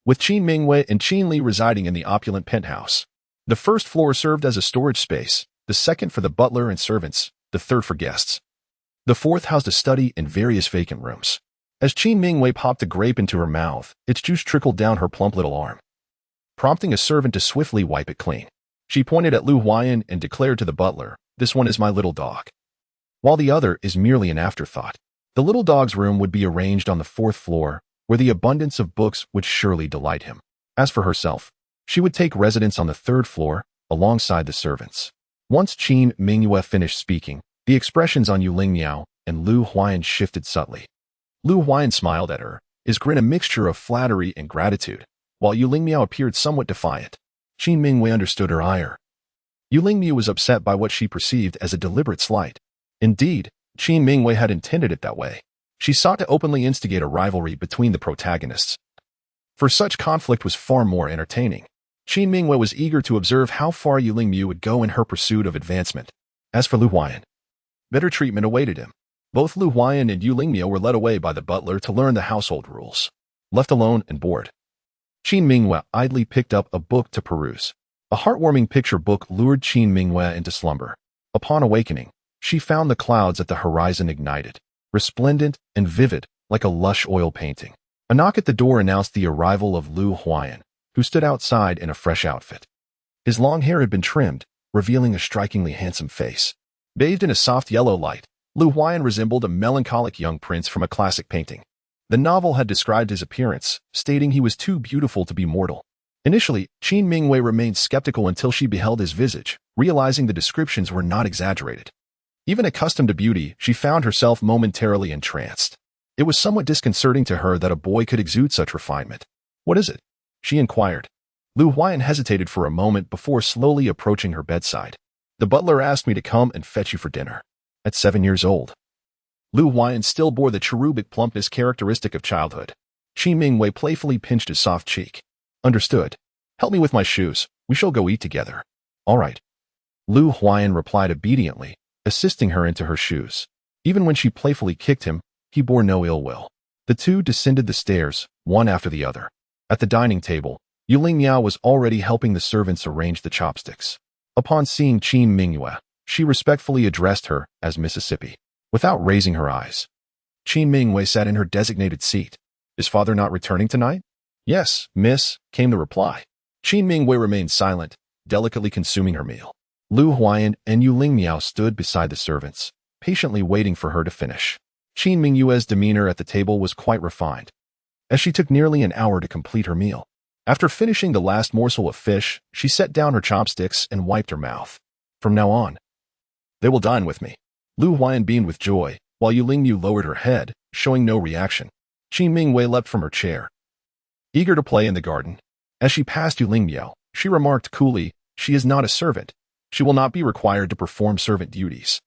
with Qin Mingyue and Qin Li residing in the opulent penthouse. The 1st floor served as a storage space, the 2nd for the butler and servants, the 3rd for guests. The 4th housed a study and various vacant rooms. As Qin Mingyue popped a grape into her mouth, its juice trickled down her plump little arm, prompting a servant to swiftly wipe it clean. She pointed at Lu Huayan and declared to the butler, "This one is my little dog, while the other is merely an afterthought." The little dog's room would be arranged on the 4th floor, where the abundance of books would surely delight him. As for herself, she would take residence on the 3rd floor, alongside the servants. Once Qin Mingyue finished speaking, the expressions on Yu Lingmiao and Lu Huayan shifted subtly. Lu Huayan smiled at her, his grin a mixture of flattery and gratitude, while Yu Lingmiao appeared somewhat defiant. Qin Mingyue understood her ire. Yu Lingmiao was upset by what she perceived as a deliberate slight. Indeed, Qin Mingyue had intended it that way. She sought to openly instigate a rivalry between the protagonists, for such conflict was far more entertaining. Qin Mingyue was eager to observe how far Yu Lingmiao would go in her pursuit of advancement. As for Lu Huayan, better treatment awaited him. Both Lu Huayan and Yu Lingmiao were led away by the butler to learn the household rules. Left alone and bored, Qin Mingyue idly picked up a book to peruse. A heartwarming picture book lured Qin Mingyue into slumber. Upon awakening, she found the clouds at the horizon ignited, resplendent and vivid like a lush oil painting. A knock at the door announced the arrival of Lu Huayan, who stood outside in a fresh outfit. His long hair had been trimmed, revealing a strikingly handsome face. Bathed in a soft yellow light, Lu Huayan resembled a melancholic young prince from a classic painting. The novel had described his appearance, stating he was too beautiful to be mortal. Initially, Qin Mingyue remained skeptical until she beheld his visage, realizing the descriptions were not exaggerated. Even accustomed to beauty, she found herself momentarily entranced. It was somewhat disconcerting to her that a boy could exude such refinement. "What is it?" she inquired. Lu Huayan hesitated for a moment before slowly approaching her bedside. "The butler asked me to come and fetch you for dinner." At 7 years old, Lu Huayan still bore the cherubic plumpness characteristic of childhood. Qin Mingyue playfully pinched his soft cheek. "Understood. Help me with my shoes. We shall go eat together." "All right." Lu Huayan replied obediently, assisting her into her shoes. Even when she playfully kicked him, he bore no ill will. The two descended the stairs, one after the other. At the dining table, Yu Lingmiao was already helping the servants arrange the chopsticks. Upon seeing Qin Mingyue, she respectfully addressed her as Mississippi, without raising her eyes. Qin Mingyue sat in her designated seat. "Is father not returning tonight?" "Yes, miss," came the reply. Qin Mingyue remained silent, delicately consuming her meal. Lu Huayan and Yu Lingmiao stood beside the servants, patiently waiting for her to finish. Qin Mingyue's demeanor at the table was quite refined, as she took nearly an hour to complete her meal. After finishing the last morsel of fish, she set down her chopsticks and wiped her mouth. "From now on, they will dine with me." Lu Huayan beamed with joy, while Yu Lingmiao lowered her head, showing no reaction. Qin Mingyue leapt from her chair, eager to play in the garden. As she passed Yu Lingmiao, she remarked coolly, "She is not a servant. She will not be required to perform servant duties."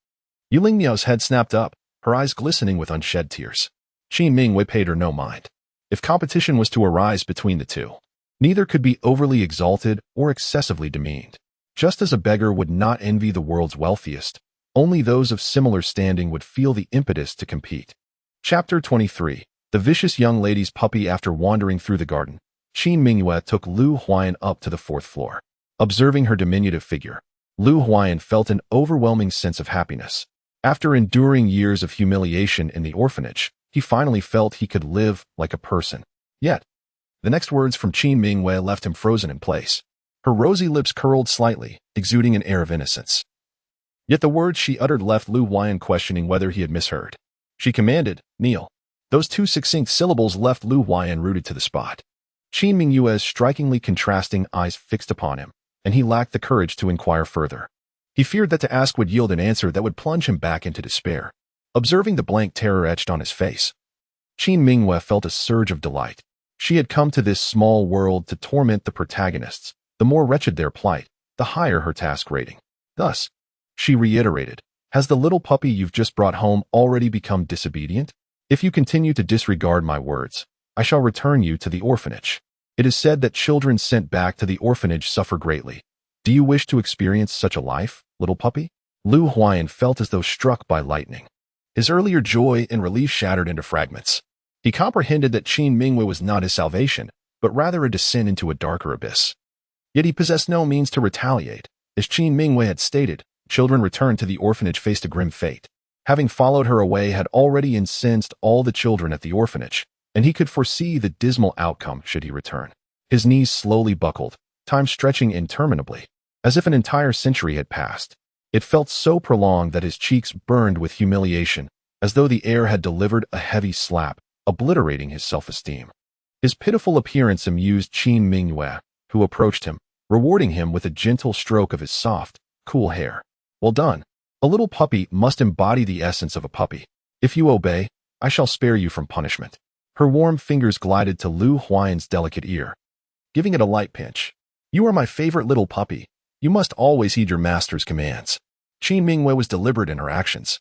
Yu Lingmiao's head snapped up, her eyes glistening with unshed tears. Qin Mingyue paid her no mind. If competition was to arise between the two, neither could be overly exalted or excessively demeaned. Just as a beggar would not envy the world's wealthiest, only those of similar standing would feel the impetus to compete. Chapter 23. The Vicious Young Lady's Puppy. After wandering through the garden, Qin Mingyue took Lu Huayan up to the 4th floor. Observing her diminutive figure, Lu Huayan felt an overwhelming sense of happiness. After enduring years of humiliation in the orphanage, he finally felt he could live like a person. Yet, the next words from Qin Mingyue left him frozen in place. Her rosy lips curled slightly, exuding an air of innocence. Yet the words she uttered left Lu Huayan questioning whether he had misheard. She commanded, "Kneel." Those 2 succinct syllables left Lu Huayan rooted to the spot. Qin Mingyue's strikingly contrasting eyes fixed upon him, and he lacked the courage to inquire further. He feared that to ask would yield an answer that would plunge him back into despair. Observing the blank terror etched on his face, Qin Mingyue felt a surge of delight. She had come to this small world to torment the protagonists. The more wretched their plight, the higher her task rating. Thus, she reiterated, "Has the little puppy you've just brought home already become disobedient? If you continue to disregard my words, I shall return you to the orphanage." It is said that children sent back to the orphanage suffer greatly. Do you wish to experience such a life, little puppy? Lu Huayan felt as though struck by lightning. His earlier joy and relief shattered into fragments. He comprehended that Qin Mingyue was not his salvation, but rather a descent into a darker abyss. Yet he possessed no means to retaliate. As Qin Mingyue had stated, children returned to the orphanage faced a grim fate. Having followed her away had already incensed all the children at the orphanage, and he could foresee the dismal outcome should he return. His knees slowly buckled, time stretching interminably, as if an entire century had passed. It felt so prolonged that his cheeks burned with humiliation, as though the air had delivered a heavy slap, obliterating his self-esteem. His pitiful appearance amused Qin Mingyue, who approached him, rewarding him with a gentle stroke of his soft, cool hair. "Well done. A little puppy must embody the essence of a puppy. If you obey, I shall spare you from punishment." Her warm fingers glided to Lu Huayan's delicate ear, giving it a light pinch. "You are my favorite little puppy. You must always heed your master's commands." Qin Mingyue was deliberate in her actions,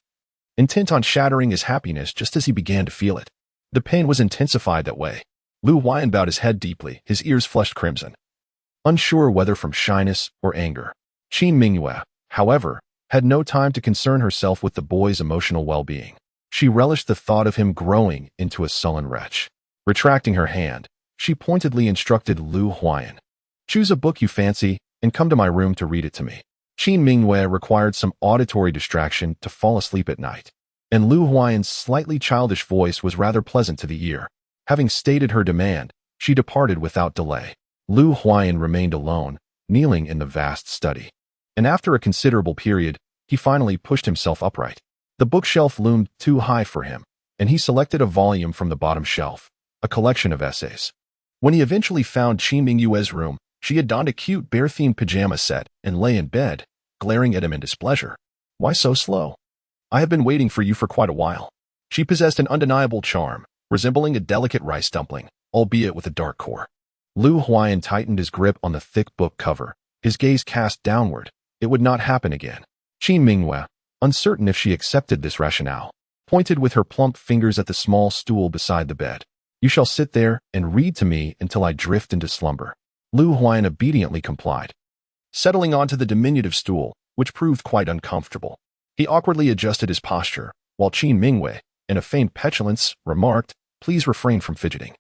intent on shattering his happiness just as he began to feel it. The pain was intensified that way. Lu Huayan bowed his head deeply, his ears flushed crimson, unsure whether from shyness or anger. Qin Mingyue, however, had no time to concern herself with the boy's emotional well-being. She relished the thought of him growing into a sullen wretch. Retracting her hand, she pointedly instructed Lu Huayan, "Choose a book you fancy and come to my room to read it to me." Qin Mingyue required some auditory distraction to fall asleep at night, and Lu Huayan's slightly childish voice was rather pleasant to the ear. Having stated her demand, she departed without delay. Lu Huayan remained alone, kneeling in the vast study. And after a considerable period, he finally pushed himself upright. The bookshelf loomed too high for him, and he selected a volume from the bottom shelf, a collection of essays. When he eventually found Qin Mingyue's room, she had donned a cute bear-themed pajama set and lay in bed, glaring at him in displeasure. "Why so slow? I have been waiting for you for quite a while." She possessed an undeniable charm, resembling a delicate rice dumpling, albeit with a dark core. Lu Huayan tightened his grip on the thick book cover, his gaze cast downward. It would not happen again. Qin Mingyue, uncertain if she accepted this rationale, pointed with her plump fingers at the small stool beside the bed. "You shall sit there and read to me until I drift into slumber." Lu Huayan obediently complied, settling onto the diminutive stool, which proved quite uncomfortable. He awkwardly adjusted his posture, while Qin Mingyue, in a feigned petulance, remarked, "Please refrain from fidgeting.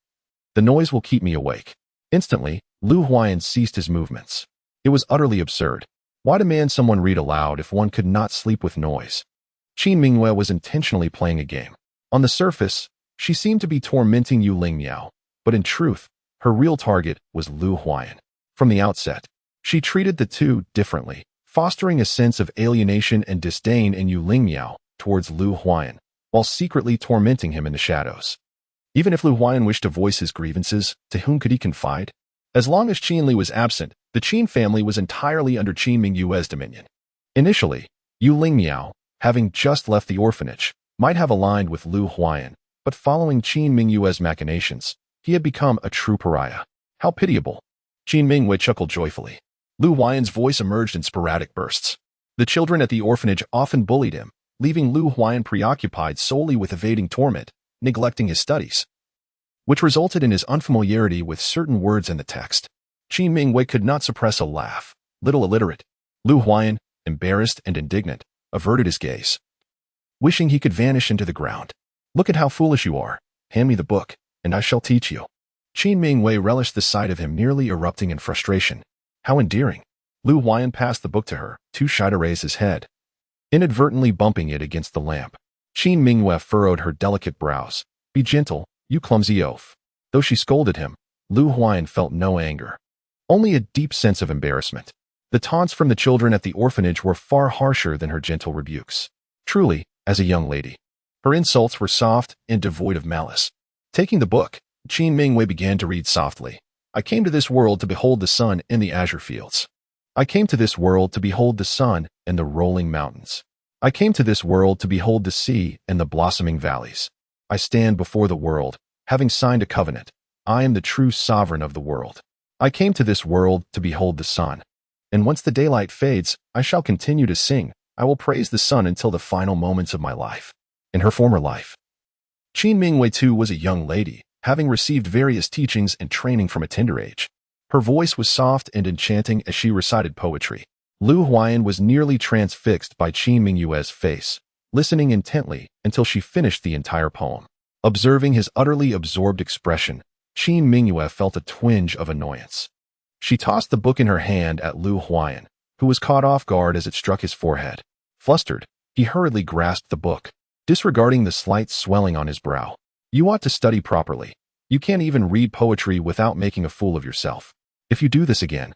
The noise will keep me awake." Instantly, Lu Huayan ceased his movements. It was utterly absurd. Why demand someone read aloud if one could not sleep with noise? Qin Mingyue was intentionally playing a game. On the surface, she seemed to be tormenting Yu Lingmiao, but in truth, her real target was Lu Huayan. From the outset, she treated the two differently, fostering a sense of alienation and disdain in Yu Lingmiao towards Lu Huayan, while secretly tormenting him in the shadows. Even if Lu Huayan wished to voice his grievances, to whom could he confide? As long as Qin Li was absent, the Qin family was entirely under Qin Mingyue's dominion. Initially, Yu Lingmiao, having just left the orphanage, might have aligned with Lu Huayan, but following Qin Mingyue's machinations, he had become a true pariah. How pitiable. Qin Mingyue chuckled joyfully. Lu Huayan's voice emerged in sporadic bursts. The children at the orphanage often bullied him, leaving Lu Huayan preoccupied solely with evading torment, neglecting his studies, which resulted in his unfamiliarity with certain words in the text. Qin Mingyue could not suppress a laugh. Little illiterate. Lu Huayan, embarrassed and indignant, averted his gaze, wishing he could vanish into the ground. "Look at how foolish you are. Hand me the book, and I shall teach you." Qin Mingyue relished the sight of him nearly erupting in frustration. How endearing. Lu Huayan passed the book to her, too shy to raise his head, inadvertently bumping it against the lamp. Qin Mingyue furrowed her delicate brows. "Be gentle, you clumsy oaf." Though she scolded him, Lu Huayan felt no anger, only a deep sense of embarrassment. The taunts from the children at the orphanage were far harsher than her gentle rebukes. Truly, as a young lady, her insults were soft and devoid of malice. Taking the book, Qin Mingyue began to read softly, I came to this world to behold the sun in the azure fields. I came to this world to behold the sun and the rolling mountains. I came to this world to behold the sea and the blossoming valleys. I stand before the world, having signed a covenant. I am the true sovereign of the world. I came to this world to behold the sun. And once the daylight fades, I shall continue to sing. I will praise the sun until the final moments of my life. In her former life, Qin Mingwei too was a young lady, having received various teachings and training from a tender age. Her voice was soft and enchanting as she recited poetry. Lu Huayan was nearly transfixed by Qin Mingyue's face, listening intently until she finished the entire poem. Observing his utterly absorbed expression, Qin Mingyue felt a twinge of annoyance. She tossed the book in her hand at Lu Huayan, who was caught off guard as it struck his forehead. Flustered, he hurriedly grasped the book, disregarding the slight swelling on his brow. You ought to study properly. You can't even read poetry without making a fool of yourself. If you do this again,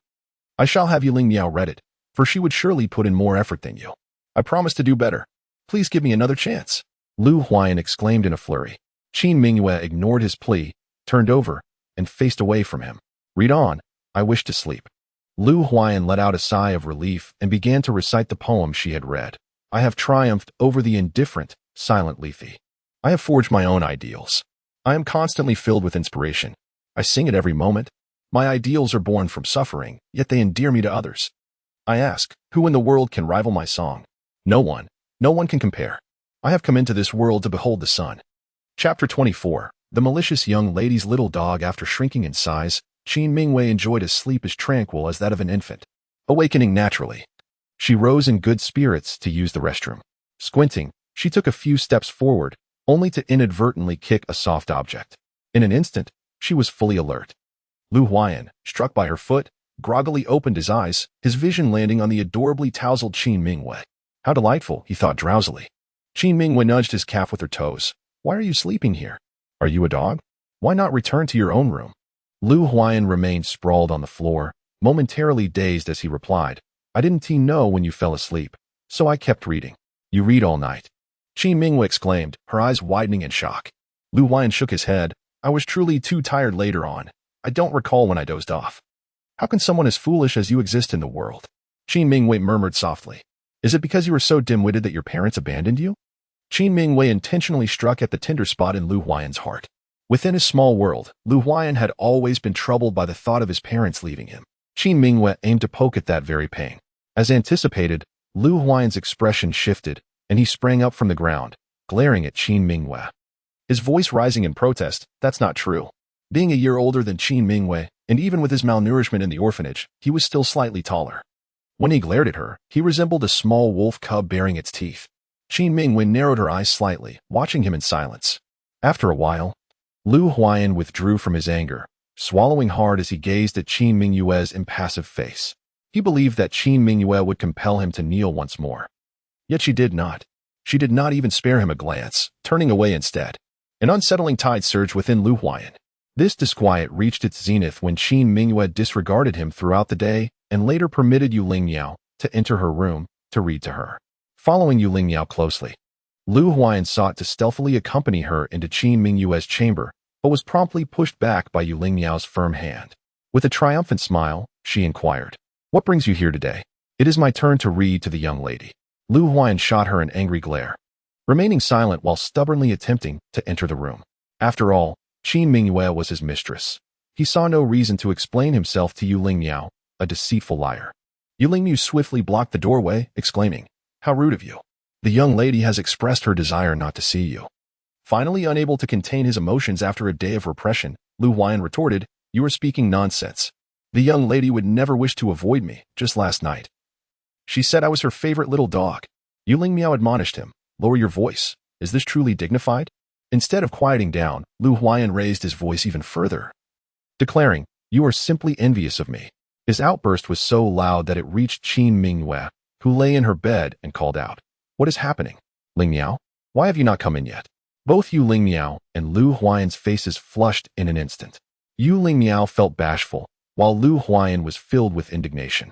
I shall have Yuling Miao read it, for she would surely put in more effort than you. I promise to do better. Please give me another chance. Lu Huayan exclaimed in a flurry. Qin Mingyue ignored his plea, turned over, and faced away from him. Read on. I wish to sleep. Lu Huayan let out a sigh of relief and began to recite the poem she had read. I have triumphed over the indifferent, silent Lethe. I have forged my own ideals. I am constantly filled with inspiration. I sing at every moment. My ideals are born from suffering, yet they endear me to others. I ask, who in the world can rival my song? No one. No one can compare. I have come into this world to behold the sun. Chapter 24. The malicious young lady's little dog. After shrinking in size, Qin Mingwei enjoyed a sleep as tranquil as that of an infant. Awakening naturally, she rose in good spirits to use the restroom. Squinting, she took a few steps forward, only to inadvertently kick a soft object. In an instant, she was fully alert. Lu Huayan, struck by her foot, groggily opened his eyes, his vision landing on the adorably tousled Qin Mingwei. How delightful, he thought drowsily. Qin Mingwei nudged his calf with her toes. Why are you sleeping here? Are you a dog? Why not return to your own room? Lu Huayan remained sprawled on the floor, momentarily dazed as he replied, I didn't know when you fell asleep, so I kept reading. You read all night. Qin Mingwei exclaimed, her eyes widening in shock. Lu Huayan shook his head. I was truly too tired later on. I don't recall when I dozed off. How can someone as foolish as you exist in the world? Qin Mingwei murmured softly. Is it because you were so dim-witted that your parents abandoned you? Qin Mingwei intentionally struck at the tender spot in Lu Huayan's heart. Within his small world, Lu Huayan had always been troubled by the thought of his parents leaving him. Qin Mingwei aimed to poke at that very pain. As anticipated, Lu Huayan's expression shifted, and he sprang up from the ground, glaring at Qin Mingwei. His voice rising in protest, that's not true. Being a year older than Qin Mingwei, and even with his malnourishment in the orphanage, he was still slightly taller. When he glared at her, he resembled a small wolf cub baring its teeth. Qin Mingwei narrowed her eyes slightly, watching him in silence. After a while, Lu Huayan withdrew from his anger, swallowing hard as he gazed at Qin Mingyue's impassive face. He believed that Qin Mingyue would compel him to kneel once more. Yet she did not. She did not even spare him a glance, turning away instead. An unsettling tide surged within Lu Huayan. This disquiet reached its zenith when Qin Mingyue disregarded him throughout the day and later permitted Yuling Miao to enter her room to read to her. Following Yuling Miao closely, Lu Huayan sought to stealthily accompany her into Qin Mingyue's chamber, but was promptly pushed back by Yuling Miao's firm hand. With a triumphant smile, she inquired, What brings you here today? It is my turn to read to the young lady. Lu Huayan shot her an angry glare, remaining silent while stubbornly attempting to enter the room. After all, Qin Mingyue was his mistress. He saw no reason to explain himself to Yuling Miao, a deceitful liar. Yuling Miao swiftly blocked the doorway, exclaiming, How rude of you. The young lady has expressed her desire not to see you. Finally unable to contain his emotions after a day of repression, Lu Huayan retorted, You are speaking nonsense. The young lady would never wish to avoid me, just last night. She said I was her favorite little dog. Yuling Miao admonished him, Lower your voice. Is this truly dignified? Instead of quieting down, Lu Huayan raised his voice even further, declaring, You are simply envious of me. His outburst was so loud that it reached Qin Mingyue, who lay in her bed and called out, What is happening? Ling Miao? Why have you not come in yet? Both Yuling Miao and Lu Huayan's faces flushed in an instant. Yuling Miao felt bashful, while Lu Huayan was filled with indignation.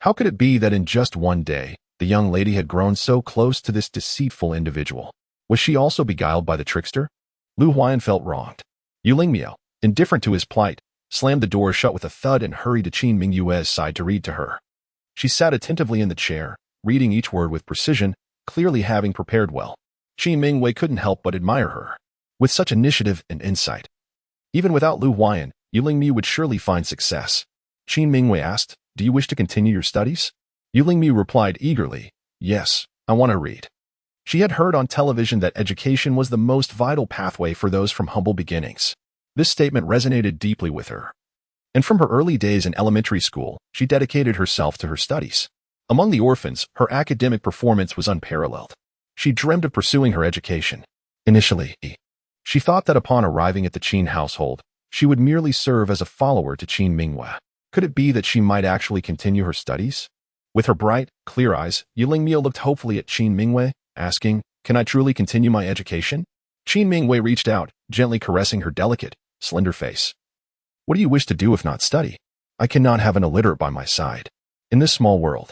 How could it be that in just one day, the young lady had grown so close to this deceitful individual? Was she also beguiled by the trickster? Lu Huayan felt wronged. Yuling Miao, indifferent to his plight, slammed the door shut with a thud and hurried to Qin Mingyue's side to read to her. She sat attentively in the chair, reading each word with precision, clearly having prepared well. Qin Mingwei couldn't help but admire her. With such initiative and insight. Even without Lu Huayan, Yu Lingmu would surely find success. Qin Mingwei asked, "Do you wish to continue your studies?" Yu Lingmu replied eagerly, "Yes, I want to read." She had heard on television that education was the most vital pathway for those from humble beginnings. This statement resonated deeply with her. And from her early days in elementary school, she dedicated herself to her studies. Among the orphans, her academic performance was unparalleled. She dreamed of pursuing her education. Initially, she thought that upon arriving at the Qin household, she would merely serve as a follower to Qin Mingwei. Could it be that she might actually continue her studies? With her bright, clear eyes, Yu Lingmu looked hopefully at Qin Mingwei, asking, "Can I truly continue my education?" Qin Mingwei reached out, gently caressing her delicate, slender face. "What do you wish to do if not study? I cannot have an illiterate by my side." In this small world,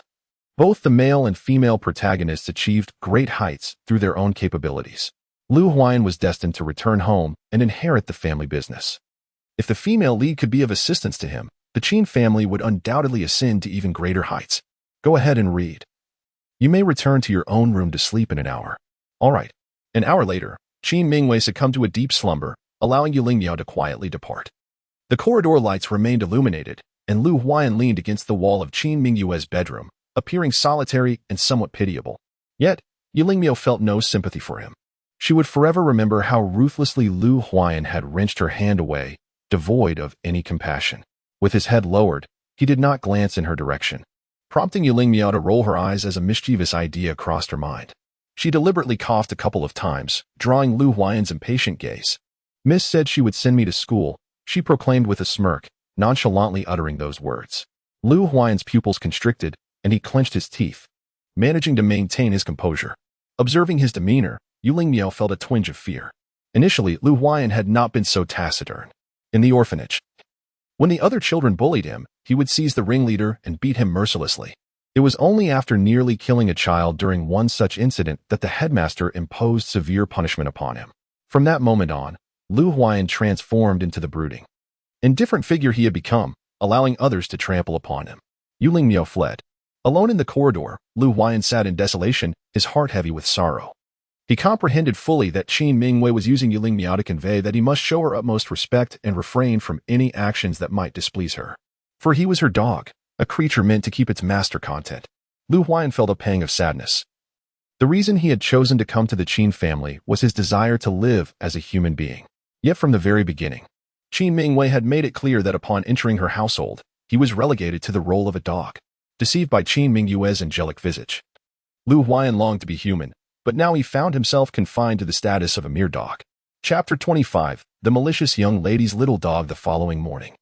both the male and female protagonists achieved great heights through their own capabilities. Lu Huayan was destined to return home and inherit the family business. If the female lead could be of assistance to him, the Qin family would undoubtedly ascend to even greater heights. Go ahead and read. You may return to your own room to sleep in an hour. All right. An hour later, Qin Mingwei succumbed to a deep slumber, allowing Yu Lingmu to quietly depart. The corridor lights remained illuminated, and Lu Huayan leaned against the wall of Qin Mingyue's bedroom, appearing solitary and somewhat pitiable. Yet, Yu Lingmu felt no sympathy for him. She would forever remember how ruthlessly Lu Huayan had wrenched her hand away, devoid of any compassion. With his head lowered, he did not glance in her direction, prompting Yu Lingmu to roll her eyes as a mischievous idea crossed her mind. She deliberately coughed a couple of times, drawing Lu Huayan's impatient gaze. "Miss said she would send me to school," she proclaimed with a smirk, nonchalantly uttering those words. Lu Huayan's pupils constricted, and he clenched his teeth, managing to maintain his composure. Observing his demeanor, Yu Lingmu felt a twinge of fear. Initially, Lu Huayan had not been so taciturn. In the orphanage, when the other children bullied him, he would seize the ringleader and beat him mercilessly. It was only after nearly killing a child during one such incident that the headmaster imposed severe punishment upon him. From that moment on, Lu Huayan transformed into the brooding, indifferent figure he had become, allowing others to trample upon him. Yu Lingmu fled. Alone in the corridor, Lu Huayan sat in desolation, his heart heavy with sorrow. He comprehended fully that Qin Mingwei was using Yu Lingmu to convey that he must show her utmost respect and refrain from any actions that might displease her. For he was her dog, a creature meant to keep its master content. Lu Huayan felt a pang of sadness. The reason he had chosen to come to the Qin family was his desire to live as a human being. Yet from the very beginning, Qin Mingwei had made it clear that upon entering her household, he was relegated to the role of a dog. Deceived by Qin Mingyue's angelic visage, Lu Huayan longed to be human, but now he found himself confined to the status of a mere dog. Chapter 25, The Malicious Young Lady's Little Dog. The following morning,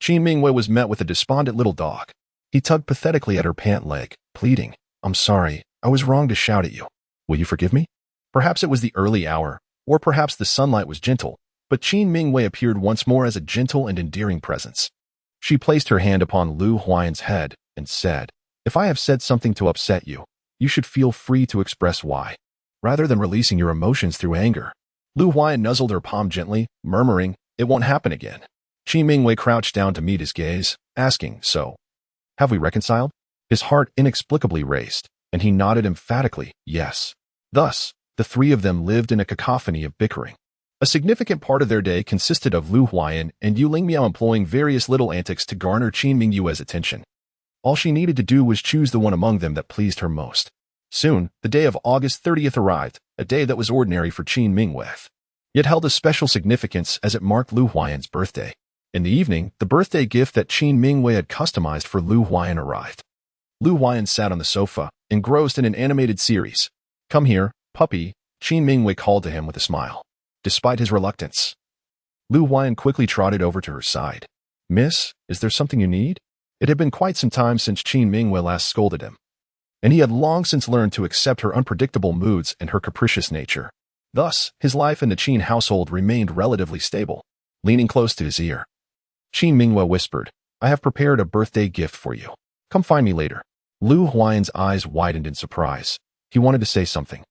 Qin Mingwei was met with a despondent little dog. He tugged pathetically at her pant leg, pleading, "I'm sorry, I was wrong to shout at you. Will you forgive me?" Perhaps it was the early hour, or perhaps the sunlight was gentle, but Qin Mingwei appeared once more as a gentle and endearing presence. She placed her hand upon Lu Huayan's head and said, "If I have said something to upset you, you should feel free to express why, rather than releasing your emotions through anger." Lu Huayan nuzzled her palm gently, murmuring, "It won't happen again." Qin Mingwei crouched down to meet his gaze, asking, "So, have we reconciled?" His heart inexplicably raced, and he nodded emphatically, "Yes." Thus, the three of them lived in a cacophony of bickering. A significant part of their day consisted of Lu Huayan and Yu Lingmu employing various little antics to garner Qin Mingyue's attention. All she needed to do was choose the one among them that pleased her most. Soon, the day of August 30th arrived, a day that was ordinary for Qin Mingwei, yet held a special significance as it marked Lu Huayan's birthday. In the evening, the birthday gift that Qin Mingwei had customized for Lu Huayan arrived. Lu Huayan sat on the sofa, engrossed in an animated series. "Come here, puppy," Qin Mingwei called to him with a smile. Despite his reluctance, Lu Huayan quickly trotted over to her side. "Miss, is there something you need?" It had been quite some time since Qin Mingwei last scolded him, and he had long since learned to accept her unpredictable moods and her capricious nature. Thus, his life in the Qin household remained relatively stable. Leaning close to his ear, Qin Mingwei whispered, "I have prepared a birthday gift for you. Come find me later." Lu Huayan's eyes widened in surprise. He wanted to say something,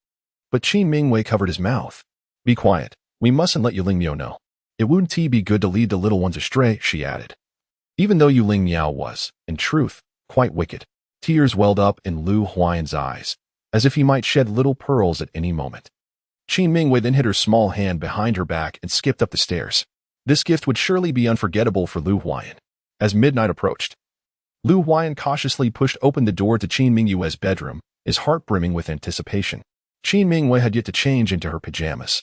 but Qin Mingwei covered his mouth. "Be quiet. We mustn't let Yu Lingmu know." It wouldn't be good to lead the little ones astray, she added. Even though Yu Ling Miao was, in truth, quite wicked, tears welled up in Lu Huayan's eyes, as if he might shed little pearls at any moment. Qin Mingwei then hid her small hand behind her back and skipped up the stairs. This gift would surely be unforgettable for Lu Huayan. As midnight approached, Lu Huayan cautiously pushed open the door to Qin Mingyue's bedroom, his heart brimming with anticipation. Qin Mingwei had yet to change into her pajamas.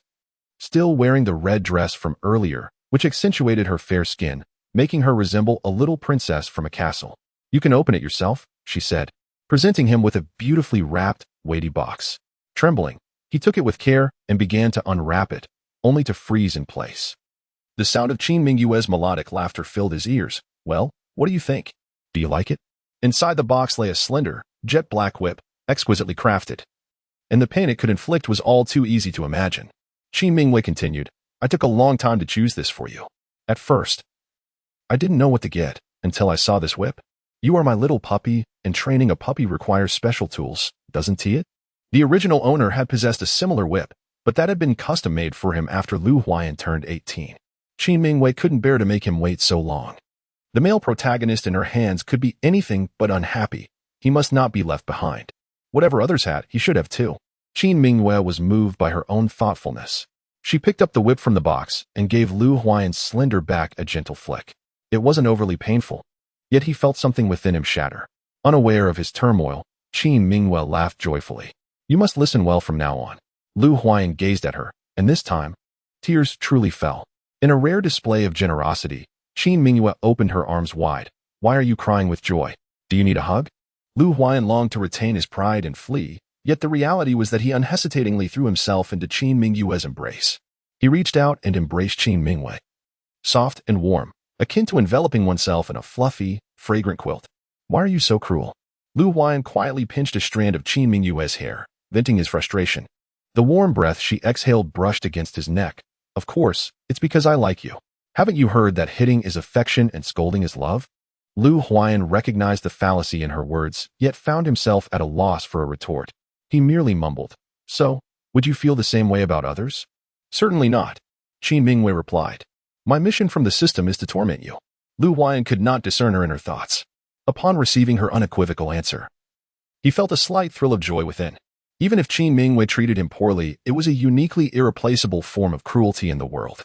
Still wearing the red dress from earlier, which accentuated her fair skin, making her resemble a little princess from a castle. You can open it yourself, she said, presenting him with a beautifully wrapped, weighty box. Trembling, he took it with care and began to unwrap it, only to freeze in place. The sound of Qin Mingyue's melodic laughter filled his ears. Well, what do you think? Do you like it? Inside the box lay a slender, jet-black whip, exquisitely crafted. And the pain it could inflict was all too easy to imagine. Qin Mingwei continued, I took a long time to choose this for you. At first, I didn't know what to get until I saw this whip. You are my little puppy, and training a puppy requires special tools, doesn't it? The original owner had possessed a similar whip, but that had been custom-made for him after Lu Huayan turned 18. Qin Mingwei couldn't bear to make him wait so long. The male protagonist in her hands could be anything but unhappy. He must not be left behind. Whatever others had, he should have too. Qin Mingwei was moved by her own thoughtfulness. She picked up the whip from the box and gave Lu Huayan's slender back a gentle flick. It wasn't overly painful, yet he felt something within him shatter. Unaware of his turmoil, Qin Mingwei laughed joyfully. You must listen well from now on. Lu Huayan gazed at her, and this time, tears truly fell. In a rare display of generosity, Qin Mingwei opened her arms wide. Why are you crying with joy? Do you need a hug? Lu Huayan longed to retain his pride and flee, yet the reality was that he unhesitatingly threw himself into Qin Mingyue's embrace. He reached out and embraced Qin Mingwei. Soft and warm, akin to enveloping oneself in a fluffy, fragrant quilt. Why are you so cruel? Lu Huayan quietly pinched a strand of Qin Mingyue's hair, venting his frustration. The warm breath she exhaled brushed against his neck. Of course, it's because I like you. Haven't you heard that hitting is affection and scolding is love? Lu Huayan recognized the fallacy in her words, yet found himself at a loss for a retort. He merely mumbled, So, would you feel the same way about others? Certainly not, Qin Mingwei replied. My mission from the system is to torment you. Lu Huayan could not discern her inner thoughts. Upon receiving her unequivocal answer, he felt a slight thrill of joy within. Even if Qin Mingwei treated him poorly, it was a uniquely irreplaceable form of cruelty in the world,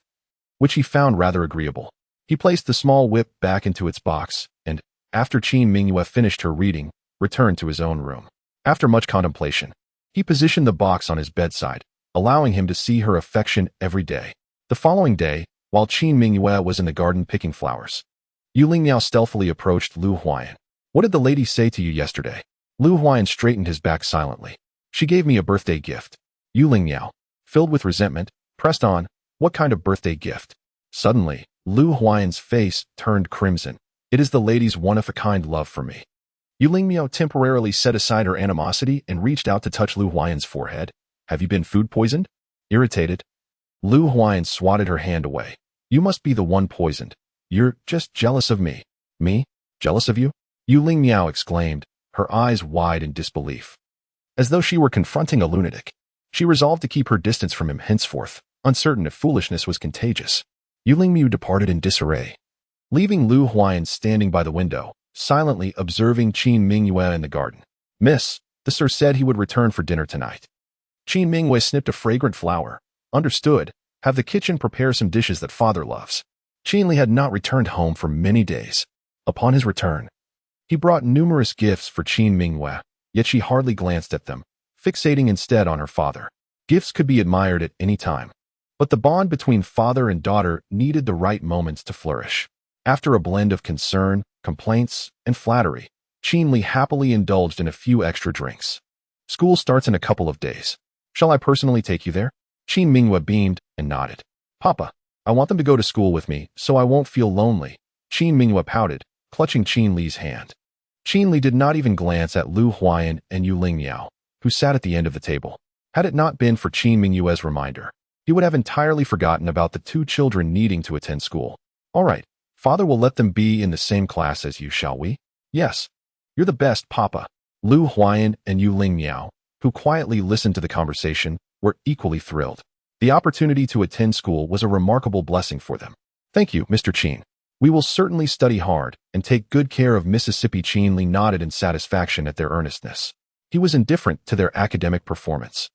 which he found rather agreeable. He placed the small whip back into its box, and, after Qin Mingwei finished her reading, returned to his own room. After much contemplation, he positioned the box on his bedside, allowing him to see her affection every day. The following day, while Qin Mingwei was in the garden picking flowers, Yu Lingmiao stealthily approached Lu Huayan. What did the lady say to you yesterday? Lu Huayan straightened his back silently. She gave me a birthday gift. Yu Lingmiao, filled with resentment, pressed on, What kind of birthday gift? Suddenly, Lu Huayan's face turned crimson. It is the lady's one-of-a-kind love for me. Yu Lingmiao temporarily set aside her animosity and reached out to touch Lu Huayan's forehead. Have you been food poisoned? Irritated, Lu Huayan swatted her hand away. You must be the one poisoned. You're just jealous of me. Me? Jealous of you? Yu Lingmiao exclaimed, her eyes wide in disbelief. As though she were confronting a lunatic, she resolved to keep her distance from him henceforth, uncertain if foolishness was contagious. Yu Lingmiao departed in disarray, leaving Lu Huayan standing by the window, silently observing Qin Mingyue in the garden. Miss, the sir said he would return for dinner tonight. Qin Mingyue snipped a fragrant flower. Understood. Have the kitchen prepare some dishes that father loves. Qin Li had not returned home for many days. Upon his return, he brought numerous gifts for Qin Mingyue, yet she hardly glanced at them, fixating instead on her father. Gifts could be admired at any time, but the bond between father and daughter needed the right moments to flourish. After a blend of concern, complaints, and flattery, Qin Li happily indulged in a few extra drinks. School starts in a couple of days. Shall I personally take you there? Qin Mingyue beamed and nodded. Papa, I want them to go to school with me, so I won't feel lonely. Qin Mingyue pouted, clutching Qin Li's hand. Qin Li did not even glance at Lu Huayan and Yu Lingmiao, who sat at the end of the table. Had it not been for Qin Mingyue's reminder, he would have entirely forgotten about the two children needing to attend school. All right, father will let them be in the same class as you, shall we? Yes. You're the best, Papa. Lu Huayan and Yu Lingmiao, who quietly listened to the conversation, were equally thrilled. The opportunity to attend school was a remarkable blessing for them. Thank you, Mr. Qin. We will certainly study hard and take good care of Mississippi. Qin Li nodded in satisfaction at their earnestness. He was indifferent to their academic performance.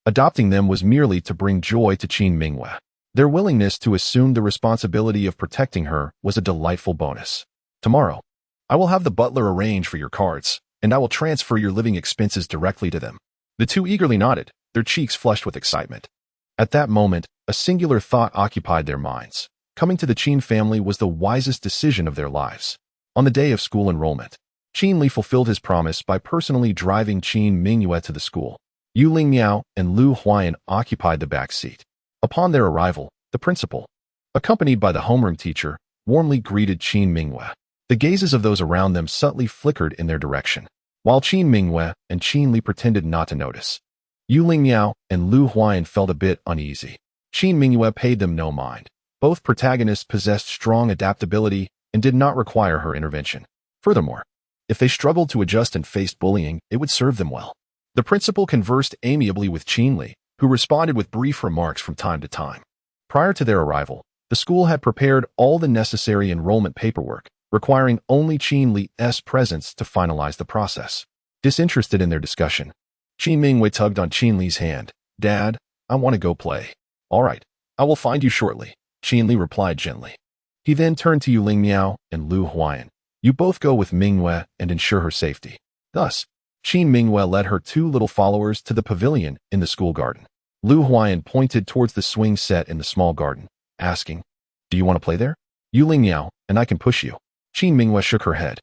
Adopting them was merely to bring joy to Qin Mingyue. Their willingness to assume the responsibility of protecting her was a delightful bonus. Tomorrow, I will have the butler arrange for your cards, and I will transfer your living expenses directly to them. The two eagerly nodded, their cheeks flushed with excitement. At that moment, a singular thought occupied their minds. Coming to the Qin family was the wisest decision of their lives. On the day of school enrollment, Qin Li fulfilled his promise by personally driving Qin Mingyue to the school. Yu Lingmiao and Lu Huayan occupied the back seat. Upon their arrival, the principal, accompanied by the homeroom teacher, warmly greeted Qin Mingyue. The gazes of those around them subtly flickered in their direction, while Qin Mingyue and Qin Li pretended not to notice. Yu Lingmiao and Lu Huayan felt a bit uneasy. Qin Mingyue paid them no mind. Both protagonists possessed strong adaptability and did not require her intervention. Furthermore, if they struggled to adjust and faced bullying, it would serve them well. The principal conversed amiably with Qin Li, who responded with brief remarks from time to time. Prior to their arrival, the school had prepared all the necessary enrollment paperwork, requiring only Qin Li's presence to finalize the process. Disinterested in their discussion, Qin Mingyue tugged on Qin Li's hand. Dad, I want to go play. All right, I will find you shortly, Qin Li replied gently. He then turned to Yu Lingmiao and Lu Huayan. You both go with Mingyue and ensure her safety. Thus, Qin Mingyue led her two little followers to the pavilion in the school garden. Lu Huayan pointed towards the swing set in the small garden, asking, Do you want to play there? Yu Lingmiao, and I can push you. Qin Mingyue shook her head.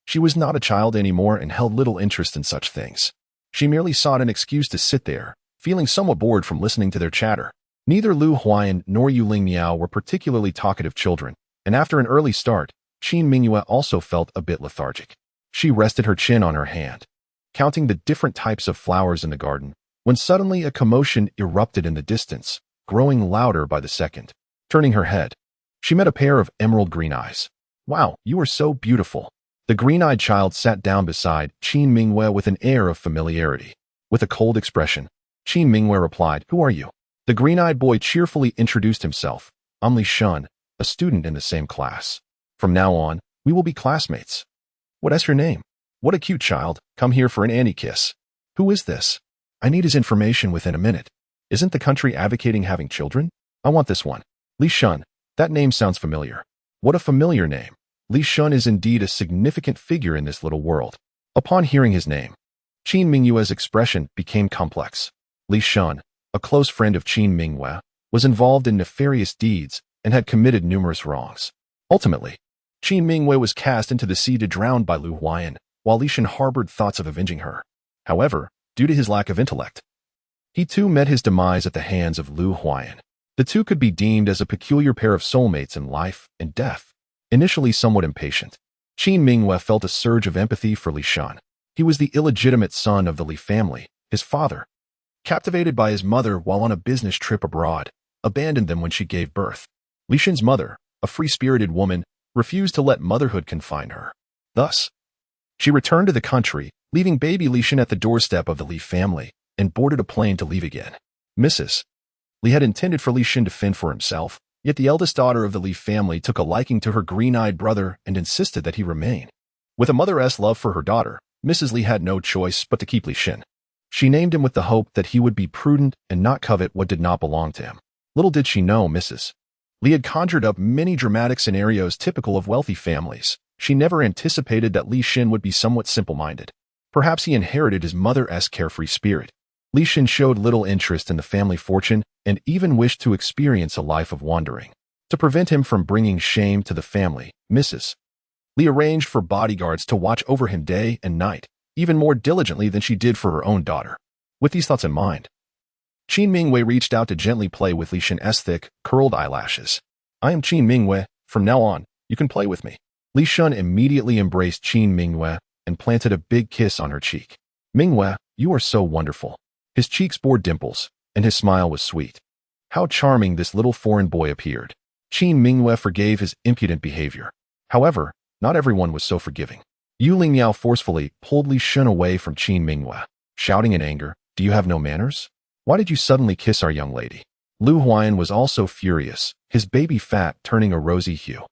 She was not a child anymore and held little interest in such things. She merely sought an excuse to sit there, feeling somewhat bored from listening to their chatter. Neither Lu Huayan nor Yu Lingmiao were particularly talkative children, and after an early start, Qin Mingyue also felt a bit lethargic. She rested her chin on her hand, counting the different types of flowers in the garden, when suddenly a commotion erupted in the distance, growing louder by the second. Turning her head, she met a pair of emerald green eyes. Wow, you are so beautiful. The green-eyed child sat down beside Qin Mingyue with an air of familiarity. With a cold expression, Qin Mingyue replied, Who are you? The green-eyed boy cheerfully introduced himself. I'm Li Shun, a student in the same class. From now on, we will be classmates. What is your name? What a cute child. Come here for an Annie kiss. Who is this? I need his information within a minute. Isn't the country advocating having children? I want this one. Li Shun. That name sounds familiar. What a familiar name. Li Shun is indeed a significant figure in this little world. Upon hearing his name, Qin Mingyue's expression became complex. Li Shun, a close friend of Qin Mingyue, was involved in nefarious deeds and had committed numerous wrongs. Ultimately, Qin Mingyue was cast into the sea to drown by Lu Huayan, while Li Shun harbored thoughts of avenging her. However, due to his lack of intellect, he too met his demise at the hands of Lu Huayan. The two could be deemed as a peculiar pair of soulmates in life and death. Initially somewhat impatient, Qin Mingyue felt a surge of empathy for Li Shun. He was the illegitimate son of the Li family. His father, captivated by his mother while on a business trip abroad, abandoned them when she gave birth. Li Shun's mother, a free-spirited woman, refused to let motherhood confine her. Thus, she returned to the country, leaving baby Li Shun at the doorstep of the Li family, and boarded a plane to leave again. Mrs. Li had intended for Li Shun to fend for himself, yet the eldest daughter of the Li family took a liking to her green-eyed brother and insisted that he remain. With a mother's love for her daughter, Mrs. Li had no choice but to keep Li Shun. She named him with the hope that he would be prudent and not covet what did not belong to him. Little did she know Mrs. Li had conjured up many dramatic scenarios typical of wealthy families. She never anticipated that Li Shun would be somewhat simple-minded. Perhaps he inherited his mother's carefree spirit. Li Shun showed little interest in the family fortune and even wished to experience a life of wandering. To prevent him from bringing shame to the family, Mrs. Li arranged for bodyguards to watch over him day and night, even more diligently than she did for her own daughter. With these thoughts in mind, Qin Mingyue reached out to gently play with Li Shun's thick, curled eyelashes. I am Qin Mingyue. From now on, you can play with me. Li Shun immediately embraced Qin Mingyue and planted a big kiss on her cheek. Mingyue, you are so wonderful. His cheeks bore dimples, and his smile was sweet. How charming this little foreign boy appeared. Qin Mingyue forgave his impudent behavior. However, not everyone was so forgiving. Yu Lingmiao forcefully pulled Li Shun away from Qin Mingyue, shouting in anger, Do you have no manners? Why did you suddenly kiss our young lady? Lu Huan was also furious, his baby fat turning a rosy hue.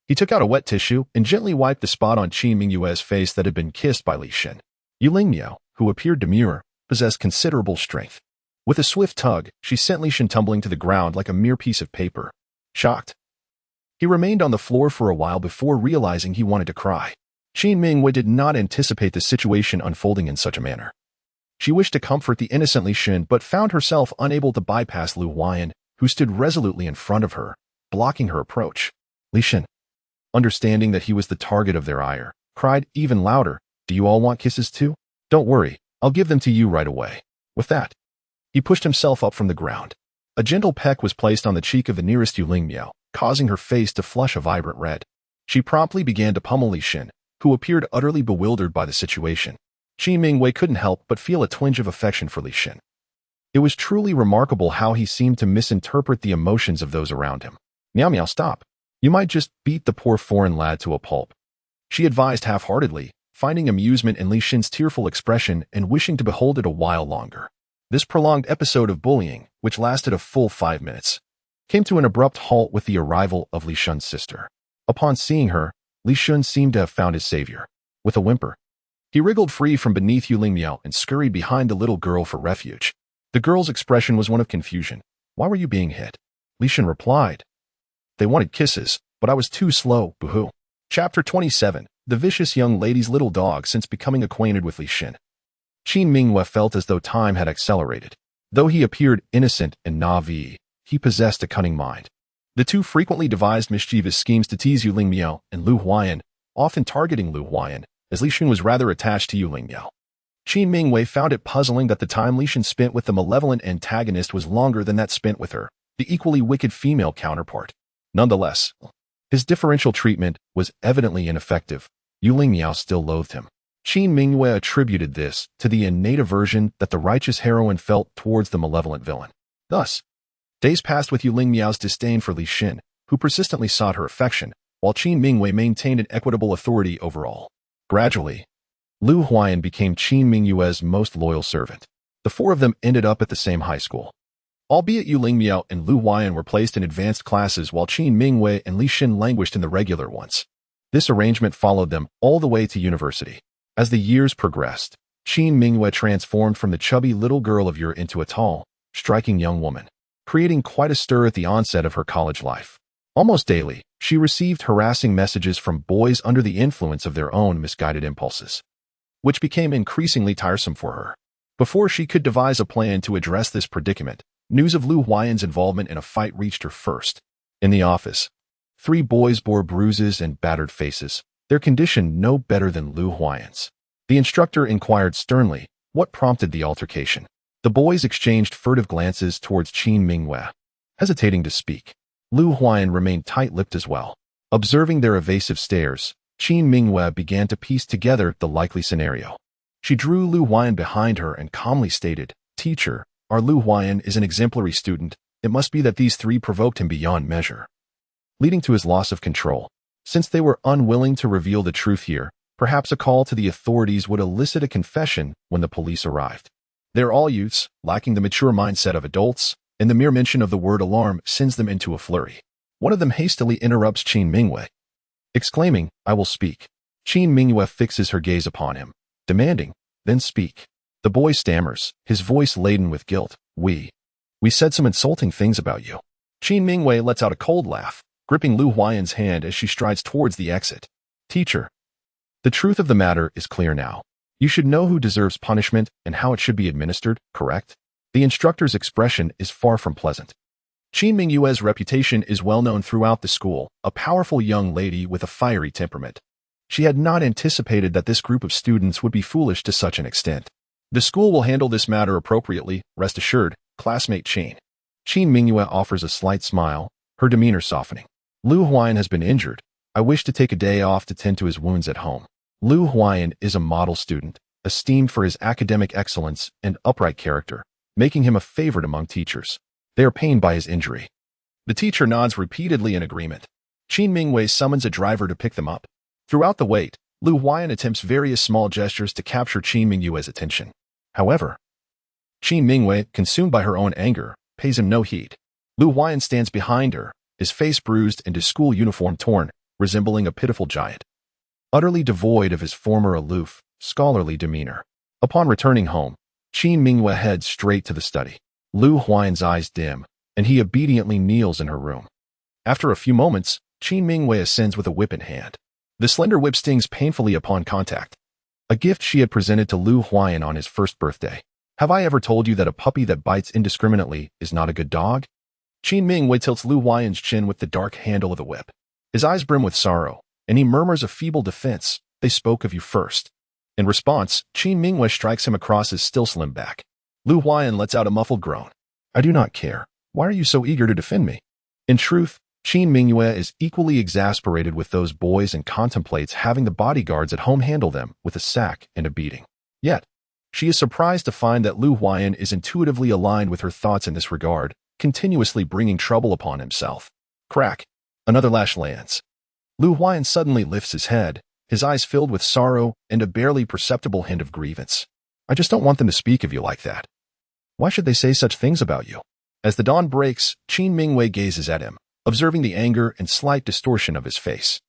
He took out a wet tissue and gently wiped the spot on Qin Mingyue's face that had been kissed by Li Xin. Yu Lingmiao, who appeared demure, possessed considerable strength. With a swift tug, she sent Li Xin tumbling to the ground like a mere piece of paper. Shocked, he remained on the floor for a while before realizing he wanted to cry. Qin Mingyue did not anticipate the situation unfolding in such a manner. She wished to comfort the innocent Li Xin but found herself unable to bypass Lu Huan, who stood resolutely in front of her, blocking her approach. Li Xin, understanding that he was the target of their ire, cried even louder, "Do you all want kisses too? Don't worry, I'll give them to you right away." With that, he pushed himself up from the ground. A gentle peck was placed on the cheek of the nearest Yu Lingmiao, causing her face to flush a vibrant red. She promptly began to pummel Li Xin, who appeared utterly bewildered by the situation. Qin Mingyue couldn't help but feel a twinge of affection for Li Xin. It was truly remarkable how he seemed to misinterpret the emotions of those around him. "Miao Miao, stop. You might just beat the poor foreign lad to a pulp," she advised half-heartedly, finding amusement in Li Xin's tearful expression and wishing to behold it a while longer. This prolonged episode of bullying, which lasted a full 5 minutes, came to an abrupt halt with the arrival of Li Xun's sister. Upon seeing her, Li Xun seemed to have found his savior. With a whimper, he wriggled free from beneath Yu Lingmiao and scurried behind the little girl for refuge. The girl's expression was one of confusion. "Why were you being hit?" Li Xun replied. "They wanted kisses, but I was too slow, boo-hoo." Chapter 27. The vicious young lady's little dog. Since becoming acquainted with Li Xin, Qin Mingyue felt as though time had accelerated. Though he appeared innocent and naive, he possessed a cunning mind. The two frequently devised mischievous schemes to tease Yu Lingmiao and Lu Huan, often targeting Lu Huan, as Li Xin was rather attached to Yu Lingmiao. Qin Mingyue found it puzzling that the time Li Xin spent with the malevolent antagonist was longer than that spent with her, the equally wicked female counterpart. Nonetheless, his differential treatment was evidently ineffective. Yu Lingmiao still loathed him. Qin Mingyue attributed this to the innate aversion that the righteous heroine felt towards the malevolent villain. Thus, days passed with Yu Lingmiao's disdain for Li Xin, who persistently sought her affection, while Qin Mingyue maintained an equitable authority over all. Gradually, Lu Huan became Qin Mingyue's most loyal servant. The four of them ended up at the same high school. Albeit Yu Lingmiao and Lu Huan were placed in advanced classes while Qin Mingyue and Li Xin languished in the regular ones. This arrangement followed them all the way to university. As the years progressed, Qin Mingyue transformed from the chubby little girl of yore into a tall, striking young woman, creating quite a stir at the onset of her college life. Almost daily, she received harassing messages from boys under the influence of their own misguided impulses, which became increasingly tiresome for her. Before she could devise a plan to address this predicament, news of Lu Huan's involvement in a fight reached her first. In the office, 3 boys bore bruises and battered faces, their condition no better than Lu Huan's. The instructor inquired sternly what prompted the altercation. The boys exchanged furtive glances towards Qin Mingyue. Hesitating to speak, Lu Huan remained tight-lipped as well. Observing their evasive stares, Qin Mingyue began to piece together the likely scenario. She drew Lu Huan behind her and calmly stated, "Teacher, our Lu Huan is an exemplary student. It must be that these 3 provoked him beyond measure, leading to his loss of control. Since they were unwilling to reveal the truth here, perhaps a call to the authorities would elicit a confession when the police arrived. They're all youths, lacking the mature mindset of adults, and the mere mention of the word alarm sends them into a flurry." One of them hastily interrupts Qin Mingyue, exclaiming, "I will speak." Qin Mingyue fixes her gaze upon him, demanding, "Then speak." The boy stammers, his voice laden with guilt, We said some insulting things about you." Qin Mingyue lets out a cold laugh, gripping Lu Huan's hand as she strides towards the exit. "Teacher, the truth of the matter is clear now. You should know who deserves punishment and how it should be administered, correct?" The instructor's expression is far from pleasant. Qin Mingyue's reputation is well known throughout the school, a powerful young lady with a fiery temperament. She had not anticipated that this group of students would be foolish to such an extent. "The school will handle this matter appropriately, rest assured, classmate Qin." Qin Mingyue offers a slight smile, her demeanor softening. "Lu Huan has been injured. I wish to take a day off to tend to his wounds at home." Lu Huan is a model student, esteemed for his academic excellence and upright character, making him a favorite among teachers. They are pained by his injury. The teacher nods repeatedly in agreement. Qin Mingyue summons a driver to pick them up. Throughout the wait, Lu Huan attempts various small gestures to capture Qin Mingyue's attention. However, Qin Mingyue, consumed by her own anger, pays him no heed. Lu Huayan stands behind her, his face bruised and his school uniform torn, resembling a pitiful giant. Utterly devoid of his former aloof, scholarly demeanor. Upon returning home, Qin Mingyue heads straight to the study. Lu Huayan's eyes dim, and he obediently kneels in her room. After a few moments, Qin Mingyue ascends with a whip in hand. The slender whip stings painfully upon contact. A gift she had presented to Lu Huayan on his first birthday. Have I ever told you that a puppy that bites indiscriminately is not a good dog? Qin Mingyue tilts Lu Huayan's chin with the dark handle of the whip. His eyes brim with sorrow, and he murmurs a feeble defense. They spoke of you first. In response, Qin Mingyue strikes him across his still slim back. Lu Huayan lets out a muffled groan. I do not care. Why are you so eager to defend me? In truth, Qin Mingyue is equally exasperated with those boys and contemplates having the bodyguards at home handle them with a sack and a beating. Yet, she is surprised to find that Lu Huayan is intuitively aligned with her thoughts in this regard, continuously bringing trouble upon himself. Crack. Another lash lands. Lu Huayan suddenly lifts his head, his eyes filled with sorrow and a barely perceptible hint of grievance. I just don't want them to speak of you like that. Why should they say such things about you? As the dawn breaks, Qin Mingyue gazes at him, observing the anger and slight distortion of his face.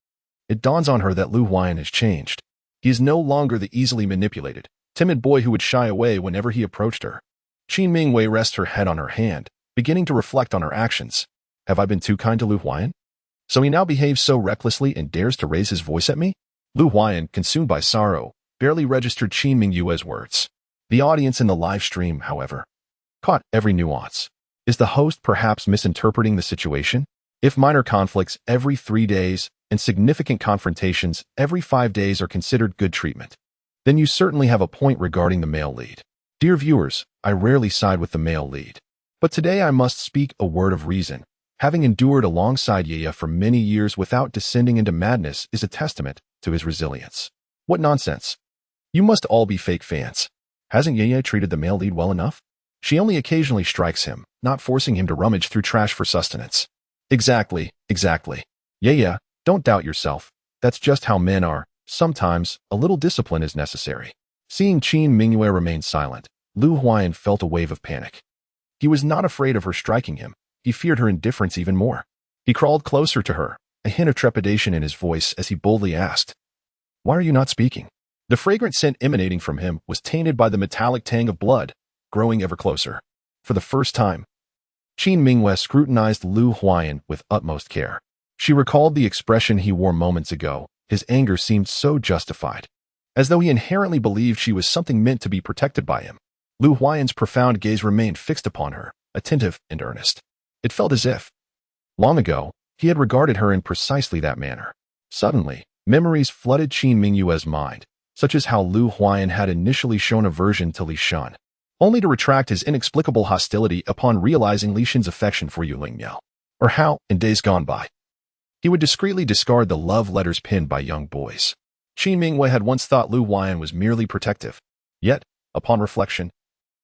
It dawns on her that Lu Huayan has changed. He is no longer the easily manipulated, timid boy who would shy away whenever he approached her. Qin Mingyue rests her head on her hand, beginning to reflect on her actions. Have I been too kind to Lu Huayan? So he now behaves so recklessly and dares to raise his voice at me? Lu Huayan, consumed by sorrow, barely registered Qin Mingyue's words. The audience in the live stream, however, caught every nuance. Is the host perhaps misinterpreting the situation? If minor conflicts every 3 days and significant confrontations every 5 days are considered good treatment, then you certainly have a point regarding the male lead. Dear viewers, I rarely side with the male lead. But today I must speak a word of reason. Having endured alongside Ye Ye for many years without descending into madness is a testament to his resilience. What nonsense. You must all be fake fans. Hasn't Ye Ye treated the male lead well enough? She only occasionally strikes him, not forcing him to rummage through trash for sustenance. Exactly. Ye Ye, don't doubt yourself. That's just how men are. Sometimes, a little discipline is necessary. Seeing Qin Mingyue remain silent, Lu Huayan felt a wave of panic. He was not afraid of her striking him. He feared her indifference even more. He crawled closer to her, a hint of trepidation in his voice as he boldly asked, Why are you not speaking? The fragrant scent emanating from him was tainted by the metallic tang of blood, growing ever closer. For the first time, Qin Mingyue scrutinized Lu Huayan with utmost care. She recalled the expression he wore moments ago. His anger seemed so justified, as though he inherently believed she was something meant to be protected by him. Lu Huayan's profound gaze remained fixed upon her, attentive and earnest. It felt as if, long ago, he had regarded her in precisely that manner. Suddenly, memories flooded Qin Mingyue's mind, such as how Lu Huayan had initially shown aversion to Li Shan, only to retract his inexplicable hostility upon realizing Li Shan's affection for Yu Lingmiao, or how, in days gone by, he would discreetly discard the love letters penned by young boys. Qin Mingyue had once thought Lu Huayan was merely protective. Yet, upon reflection,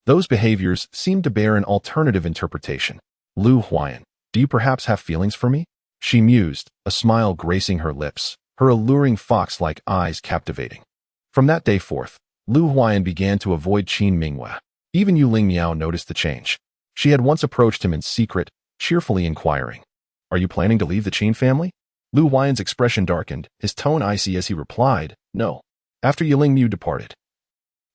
those behaviors seemed to bear an alternative interpretation. Lu Huayan, do you perhaps have feelings for me? She mused, a smile gracing her lips, her alluring fox-like eyes captivating. From that day forth, Lu Huayan began to avoid Qin Mingyue. Even Yu Lingmiao noticed the change. She had once approached him in secret, cheerfully inquiring, Are you planning to leave the Qin family? Lu Huayan's expression darkened, his tone icy as he replied, No. After Yu Lingmiao departed,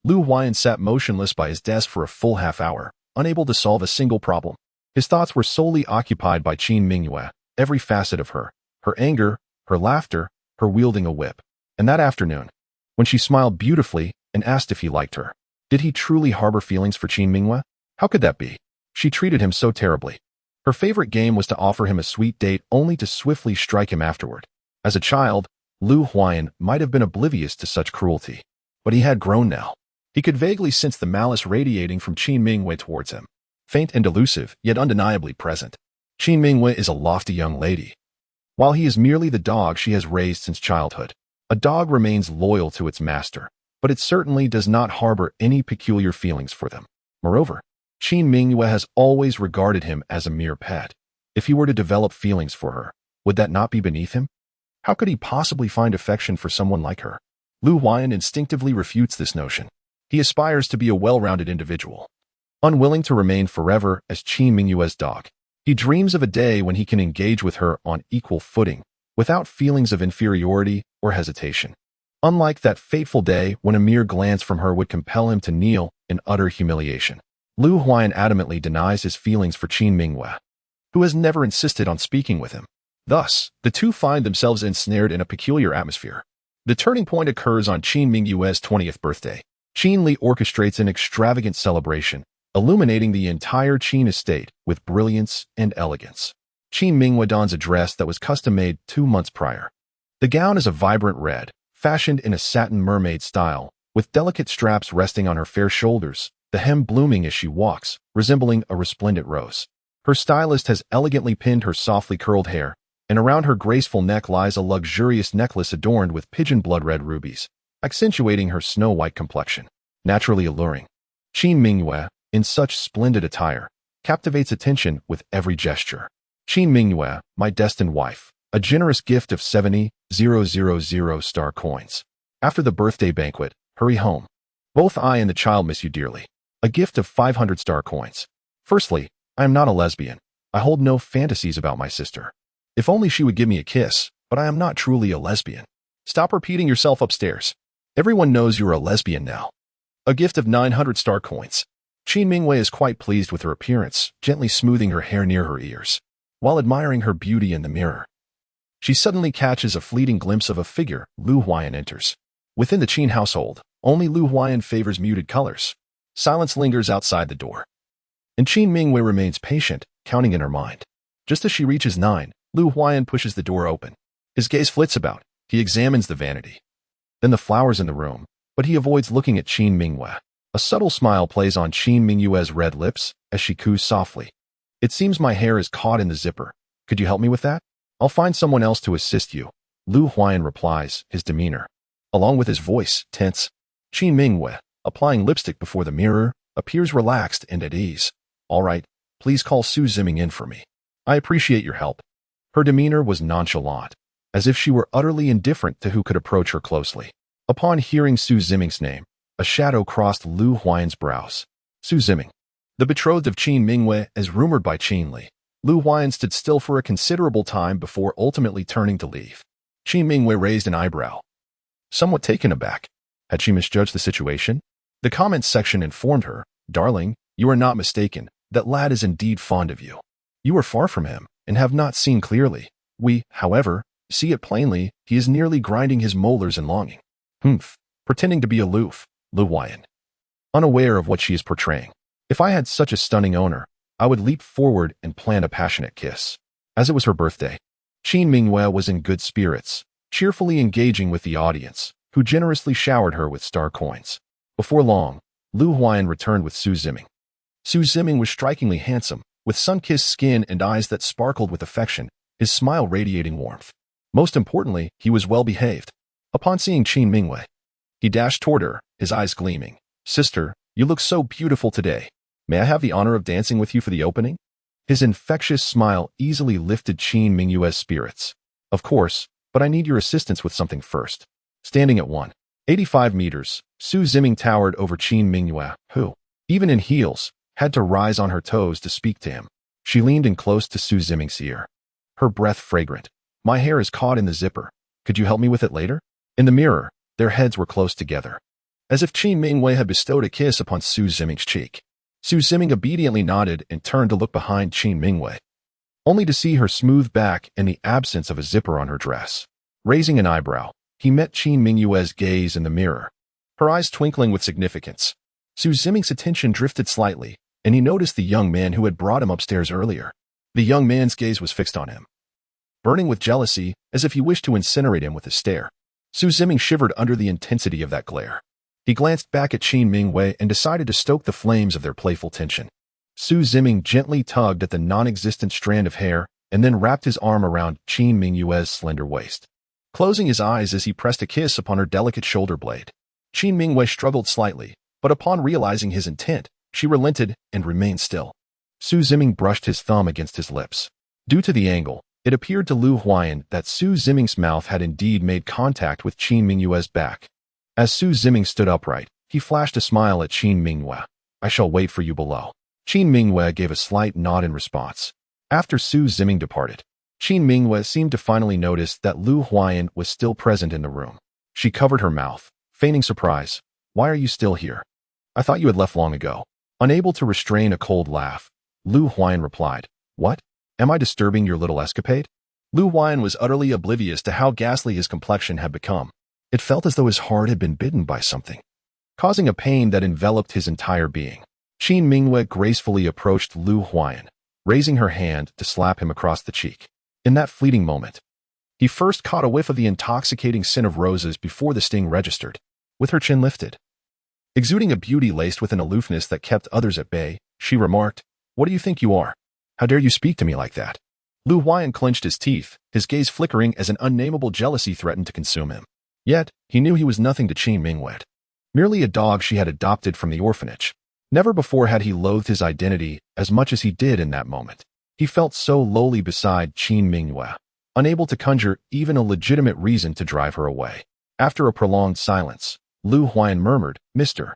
Lu Huayan sat motionless by his desk for a full half-hour, unable to solve a single problem. His thoughts were solely occupied by Qin Mingyue, every facet of her anger, her laughter, her wielding a whip. And that afternoon, when she smiled beautifully and asked if he liked her, did he truly harbor feelings for Qin Mingyue? How could that be? She treated him so terribly. Her favorite game was to offer him a sweet date only to swiftly strike him afterward. As a child, Lu Huayan might have been oblivious to such cruelty. But he had grown now. He could vaguely sense the malice radiating from Qin Mingyue towards him. Faint and elusive, yet undeniably present. Qin Mingyue is a lofty young lady. While he is merely the dog she has raised since childhood, a dog remains loyal to its master, but it certainly does not harbor any peculiar feelings for them. Moreover, Qin Mingyue has always regarded him as a mere pet. If he were to develop feelings for her, would that not be beneath him? How could he possibly find affection for someone like her? Lu Huayan instinctively refutes this notion. He aspires to be a well-rounded individual. Unwilling to remain forever as Qin Mingyue's dog, He dreams of a day when he can engage with her on equal footing, without feelings of inferiority or hesitation. Unlike that fateful day when a mere glance from her would compel him to kneel in utter humiliation. Lu Huan adamantly denies his feelings for Qin Mingyue, who has never insisted on speaking with him. Thus, the two find themselves ensnared in a peculiar atmosphere. The turning point occurs on Qin Mingyue's 20th birthday. Qin Li orchestrates an extravagant celebration, illuminating the entire Qin estate with brilliance and elegance. Qin Mingyue dons a dress that was custom-made 2 months prior. The gown is a vibrant red, fashioned in a satin mermaid style, with delicate straps resting on her fair shoulders, the hem blooming as she walks, resembling a resplendent rose. Her stylist has elegantly pinned her softly curled hair, and around her graceful neck lies a luxurious necklace adorned with pigeon blood red rubies, accentuating her snow-white complexion. Naturally alluring, Qin Mingyue, in such splendid attire, captivates attention with every gesture. Qin Mingyue, my destined wife, a generous gift of 70,000 star coins. After the birthday banquet, hurry home. Both I and the child miss you dearly. A gift of 500 star coins. Firstly, I am not a lesbian. I hold no fantasies about my sister. If only she would give me a kiss, but I am not truly a lesbian. Stop repeating yourself upstairs. Everyone knows you're a lesbian now. A gift of 900 star coins. Qin Mingyue is quite pleased with her appearance, gently smoothing her hair near her ears, while admiring her beauty in the mirror. She suddenly catches a fleeting glimpse of a figure. Lu Huan enters. Within the Qin household, only Lu Huan favors muted colors. Silence lingers outside the door, and Qin Mingyue remains patient, counting in her mind. Just as she reaches 9, Lu Huan pushes the door open. His gaze flits about. He examines the vanity, then the flowers in the room, but he avoids looking at Qin Mingyue. A subtle smile plays on Qin Mingyue's red lips as she coos softly. It seems my hair is caught in the zipper. Could you help me with that? I'll find someone else to assist you. Lu Huan replies, his demeanor, along with his voice, tense. Qin Mingyue, applying lipstick before the mirror, appears relaxed and at ease. All right, please call Su Ziming in for me. I appreciate your help. Her demeanor was nonchalant, as if she were utterly indifferent to who could approach her closely. Upon hearing Su Ziming's name, a shadow crossed Lu Huan's brows. Su Ziming, the betrothed of Qin Mingyue, as rumored by Qin Li. Lu Huan stood still for a considerable time before ultimately turning to leave. Qin Mingyue raised an eyebrow, somewhat taken aback. Had she misjudged the situation? The comments section informed her, "Darling, you are not mistaken. That lad is indeed fond of you. You are far from him, and have not seen clearly. We, however, see it plainly. He is nearly grinding his molars in longing." Pretending to be aloof, Lu Huan, unaware of what she is portraying. If I had such a stunning owner, I would leap forward and plan a passionate kiss. As it was her birthday, Qin Mingyue was in good spirits, cheerfully engaging with the audience, who generously showered her with star coins. Before long, Lu Huan returned with Su Ziming. Su Ziming was strikingly handsome, with sun-kissed skin and eyes that sparkled with affection, his smile radiating warmth. Most importantly, he was well-behaved. Upon seeing Qin Mingyue, he dashed toward her, his eyes gleaming. "Sister, you look so beautiful today. May I have the honor of dancing with you for the opening?" His infectious smile easily lifted Qin Mingyue's spirits. "Of course, but I need your assistance with something first." Standing at 185 meters, Su Ziming towered over Qin Mingyue, who, even in heels, had to rise on her toes to speak to him. She leaned in close to Su Ziming's ear, her breath fragrant. "My hair is caught in the zipper. Could you help me with it later?" In the mirror, their heads were close together, as if Qin Mingyue had bestowed a kiss upon Su Ziming's cheek. Su Ziming obediently nodded and turned to look behind Qin Mingyue, only to see her smooth back and the absence of a zipper on her dress. Raising an eyebrow, he met Qin Mingyue's gaze in the mirror, her eyes twinkling with significance. Su Ziming's attention drifted slightly, and he noticed the young man who had brought him upstairs earlier. The young man's gaze was fixed on him, burning with jealousy, as if he wished to incinerate him with a stare. Su Ziming shivered under the intensity of that glare. He glanced back at Qin Mingyue and decided to stoke the flames of their playful tension. Su Ziming gently tugged at the non-existent strand of hair and then wrapped his arm around Qin Mingyue's slender waist, closing his eyes as he pressed a kiss upon her delicate shoulder blade. Qin Mingyue struggled slightly, but upon realizing his intent, she relented and remained still. Su Ziming brushed his thumb against his lips. Due to the angle, it appeared to Lu Huan that Su Ziming's mouth had indeed made contact with Qin Mingyue's back. As Su Ziming stood upright, he flashed a smile at Qin Mingyue. "I shall wait for you below." Qin Mingyue gave a slight nod in response. After Su Ziming departed, Qin Mingyue seemed to finally notice that Lu Huayan was still present in the room. She covered her mouth, feigning surprise. Why are you still here? I thought you had left long ago. Unable to restrain a cold laugh, Lu Huayan replied, What? Am I disturbing your little escapade? Lu Huayan was utterly oblivious to how ghastly his complexion had become. It felt as though his heart had been bitten by something, causing a pain that enveloped his entire being. Qin Mingyue gracefully approached Lu Huayan, raising her hand to slap him across the cheek. In that fleeting moment, he first caught a whiff of the intoxicating scent of roses before the sting registered. With her chin lifted, exuding a beauty laced with an aloofness that kept others at bay, she remarked, What do you think you are? How dare you speak to me like that? Lu Huayan clenched his teeth, his gaze flickering as an unnameable jealousy threatened to consume him. Yet, he knew he was nothing to Qin Mingyue, merely a dog she had adopted from the orphanage. Never before had he loathed his identity as much as he did in that moment. He felt so lowly beside Qin Mingyue, unable to conjure even a legitimate reason to drive her away. After a prolonged silence, Lu Huayan murmured, Mr.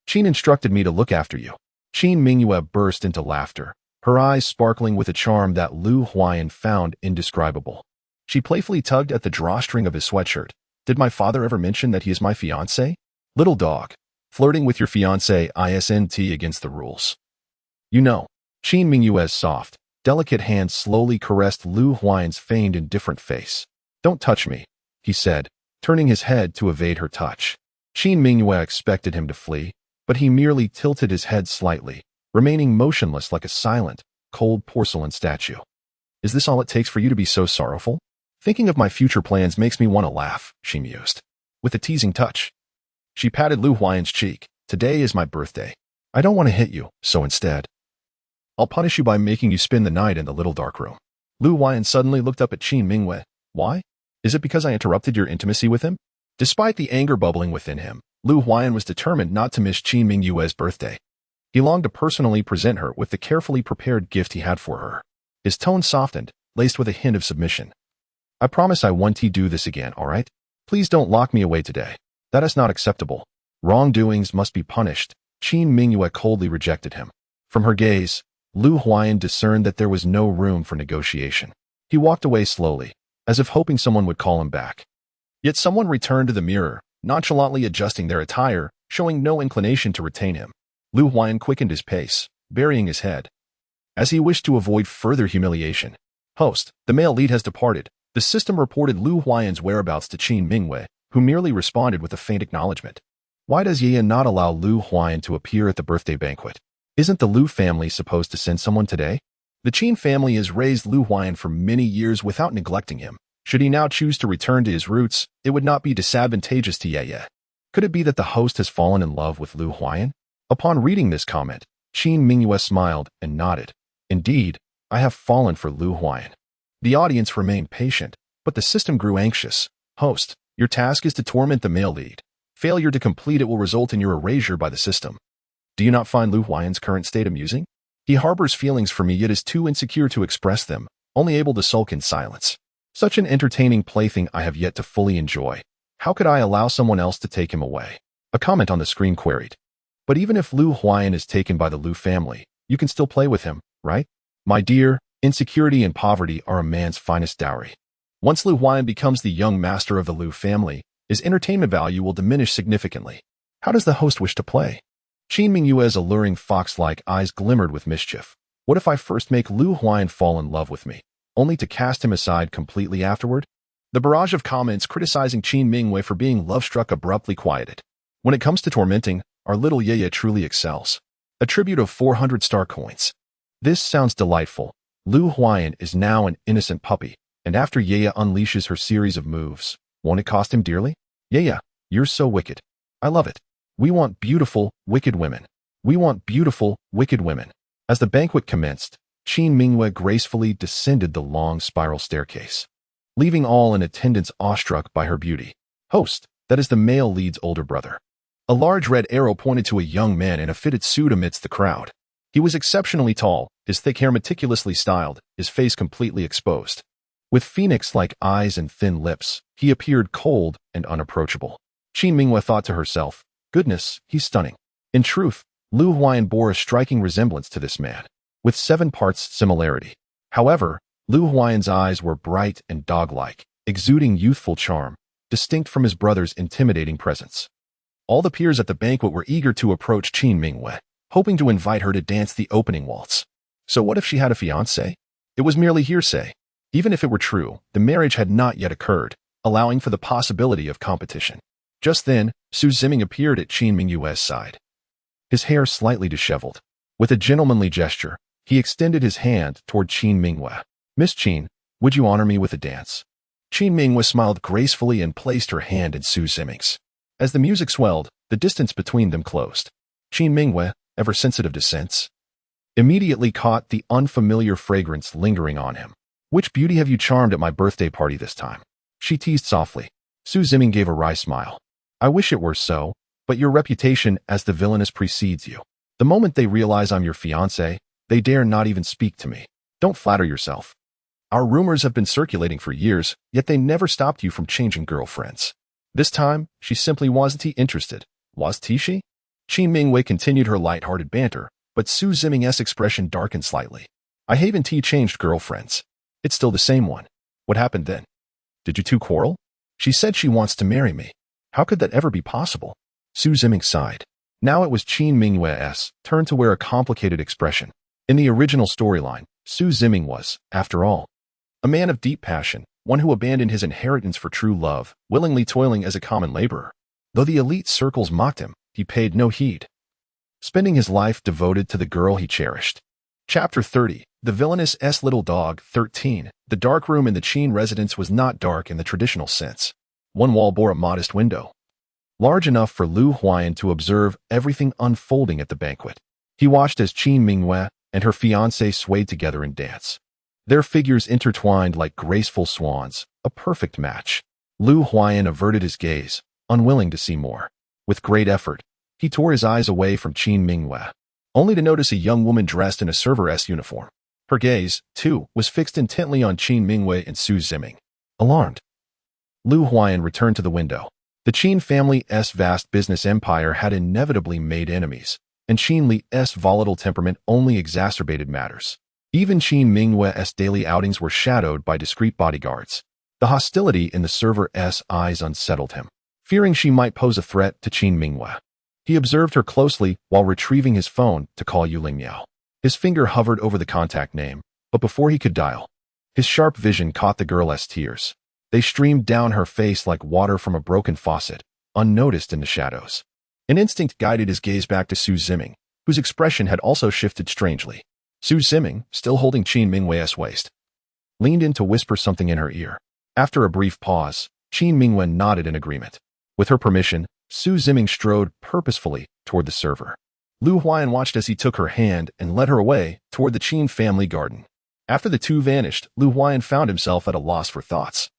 Qin instructed me to look after you. Qin Mingyue burst into laughter, her eyes sparkling with a charm that Lu Huayan found indescribable. She playfully tugged at the drawstring of his sweatshirt. Did my father ever mention that he is my fiancé? Little dog, flirting with your fiancé isn't against the rules. You know. Qin Mingyue's soft, delicate hand slowly caressed Lu Huayan's feigned indifferent face. Don't touch me, he said, turning his head to evade her touch. Qin Mingyue expected him to flee, but he merely tilted his head slightly, remaining motionless like a silent, cold porcelain statue. Is this all it takes for you to be so sorrowful? Thinking of my future plans makes me want to laugh, she mused. With a teasing touch, she patted Lu Huayan's cheek. Today is my birthday. I don't want to hit you, so instead, I'll punish you by making you spend the night in the little dark room. Lu Huayan suddenly looked up at Qin Mingyue. Why? Is it because I interrupted your intimacy with him? Despite the anger bubbling within him, Lu Huayan was determined not to miss Qin Mingyue's birthday. He longed to personally present her with the carefully prepared gift he had for her. His tone softened, laced with a hint of submission. I promise I won't do this again, all right? Please don't lock me away today. That is not acceptable. Wrongdoings must be punished. Qin Mingyue coldly rejected him. From her gaze, Lu Huayan discerned that there was no room for negotiation. He walked away slowly, as if hoping someone would call him back. Yet someone returned to the mirror, nonchalantly adjusting their attire, showing no inclination to retain him. Lu Huayan quickened his pace, burying his head, as he wished to avoid further humiliation. Host, the male lead has departed. The system reported Lu Huayan's whereabouts to Qin Mingyue, who merely responded with a faint acknowledgement. Why does Ye not allow Lu Huayan to appear at the birthday banquet? Isn't the Lu family supposed to send someone today? The Qin family has raised Lu Huayan for many years without neglecting him. Should he now choose to return to his roots, it would not be disadvantageous to Ye. Could it be that the host has fallen in love with Lu Huayan? Upon reading this comment, Qin Mingyue smiled and nodded. Indeed, I have fallen for Lu Huayan. The audience remained patient, but the system grew anxious. Host, your task is to torment the male lead. Failure to complete it will result in your erasure by the system. Do you not find Lu Huayan's current state amusing? He harbors feelings for me yet is too insecure to express them, only able to sulk in silence. Such an entertaining plaything I have yet to fully enjoy. How could I allow someone else to take him away? A comment on the screen queried. But even if Lu Huayan is taken by the Lu family, you can still play with him, right? My dear, insecurity and poverty are a man's finest dowry. Once Lu Huayan becomes the young master of the Lu family, his entertainment value will diminish significantly. How does the host wish to play? Qin Mingyue's alluring fox-like eyes glimmered with mischief. What if I first make Lu Huayan fall in love with me, only to cast him aside completely afterward? The barrage of comments criticizing Qin Mingyue for being love-struck abruptly quieted. When it comes to tormenting, our little Ye truly excels. A tribute of 400 star coins. This sounds delightful. Lu Huayan is now an innocent puppy, and after Ye unleashes her series of moves, won't it cost him dearly? Ye, you're so wicked. I love it. We want beautiful, wicked women. We want beautiful, wicked women. As the banquet commenced, Qin Mingyue gracefully descended the long spiral staircase, leaving all in attendance awestruck by her beauty. Host, that is the male lead's older brother. A large red arrow pointed to a young man in a fitted suit amidst the crowd. He was exceptionally tall, his thick hair meticulously styled, his face completely exposed. With phoenix-like eyes and thin lips, he appeared cold and unapproachable. Qin Mingyue thought to herself, goodness, he's stunning. In truth, Lu Huayan bore a striking resemblance to this man, with 7 parts similarity. However, Lu Huayan's eyes were bright and dog-like, exuding youthful charm, distinct from his brother's intimidating presence. All the peers at the banquet were eager to approach Qin Mingwei, hoping to invite her to dance the opening waltz. So what if she had a fiancé? It was merely hearsay. Even if it were true, the marriage had not yet occurred, allowing for the possibility of competition. Just then, Su Ziming appeared at Qin Mingwei's side. His hair slightly disheveled. With a gentlemanly gesture, he extended his hand toward Qin Mingwei. "Miss Qin, would you honor me with a dance?" Qin Mingwei smiled gracefully and placed her hand in Su Ziming's. As the music swelled, the distance between them closed. Qin Mingwei, ever sensitive to scents, immediately caught the unfamiliar fragrance lingering on him. "Which beauty have you charmed at my birthday party this time?" she teased softly. Su Ziming gave a wry smile. "I wish it were so, but your reputation as the villainess precedes you. The moment they realize I'm your fiancé, they dare not even speak to me. Don't flatter yourself. Our rumors have been circulating for years, yet they never stopped you from changing girlfriends. This time, she simply wasn't interested. Was she?" Qin Mingwei continued her light-hearted banter, but Su Ziming's expression darkened slightly. "I haven't changed girlfriends. It's still the same one. What happened then? Did you two quarrel? She said she wants to marry me. How could that ever be possible?" Su Ziming sighed. Now it was Qin Mingwei's turn to wear a complicated expression. In the original storyline, Su Ziming was, after all, a man of deep passion, one who abandoned his inheritance for true love, willingly toiling as a common laborer. Though the elite circles mocked him, he paid no heed, spending his life devoted to the girl he cherished. Chapter 30, The Villainous Little Dog. 13. The dark room in the Qin residence was not dark in the traditional sense. One wall bore a modest window, large enough for Lu Huayan to observe everything unfolding at the banquet. He watched as Qin Mingwei and her fiancé swayed together in dance. Their figures intertwined like graceful swans, a perfect match. Lu Huayan averted his gaze, unwilling to see more. With great effort, he tore his eyes away from Qin Mingwei, only to notice a young woman dressed in a server's uniform. Her gaze, too, was fixed intently on Qin Mingwei and Su Ziming. Alarmed, Lu Huayan returned to the window. The Qin family's vast business empire had inevitably made enemies, and Qin Li's volatile temperament only exacerbated matters. Even Qin Mingwei's daily outings were shadowed by discreet bodyguards. The hostility in the server's eyes unsettled him. Fearing she might pose a threat to Qin Mingwei, he observed her closely while retrieving his phone to call Yu Lingmiao. His finger hovered over the contact name, but before he could dial, his sharp vision caught the girl's tears. They streamed down her face like water from a broken faucet, unnoticed in the shadows. An instinct guided his gaze back to Su Ziming, whose expression had also shifted strangely. Su Ziming, still holding Qin Mingwei's waist, leaned in to whisper something in her ear. After a brief pause, Qin Mingwei nodded in agreement. With her permission, Su Ziming strode purposefully toward the server. Lu Huayan watched as he took her hand and led her away toward the Qin family garden. After the two vanished, Lu Huayan found himself at a loss for thoughts.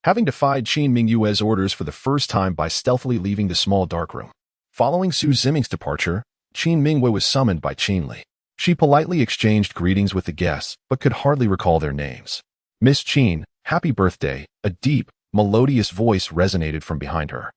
Having defied Qin Mingwei's orders for the first time by stealthily leaving the small darkroom. Following Su Ziming's departure, Qin Mingwei was summoned by Qin Li. She politely exchanged greetings with the guests, but could hardly recall their names. "Miss Qin, happy birthday," a deep, melodious voice resonated from behind her.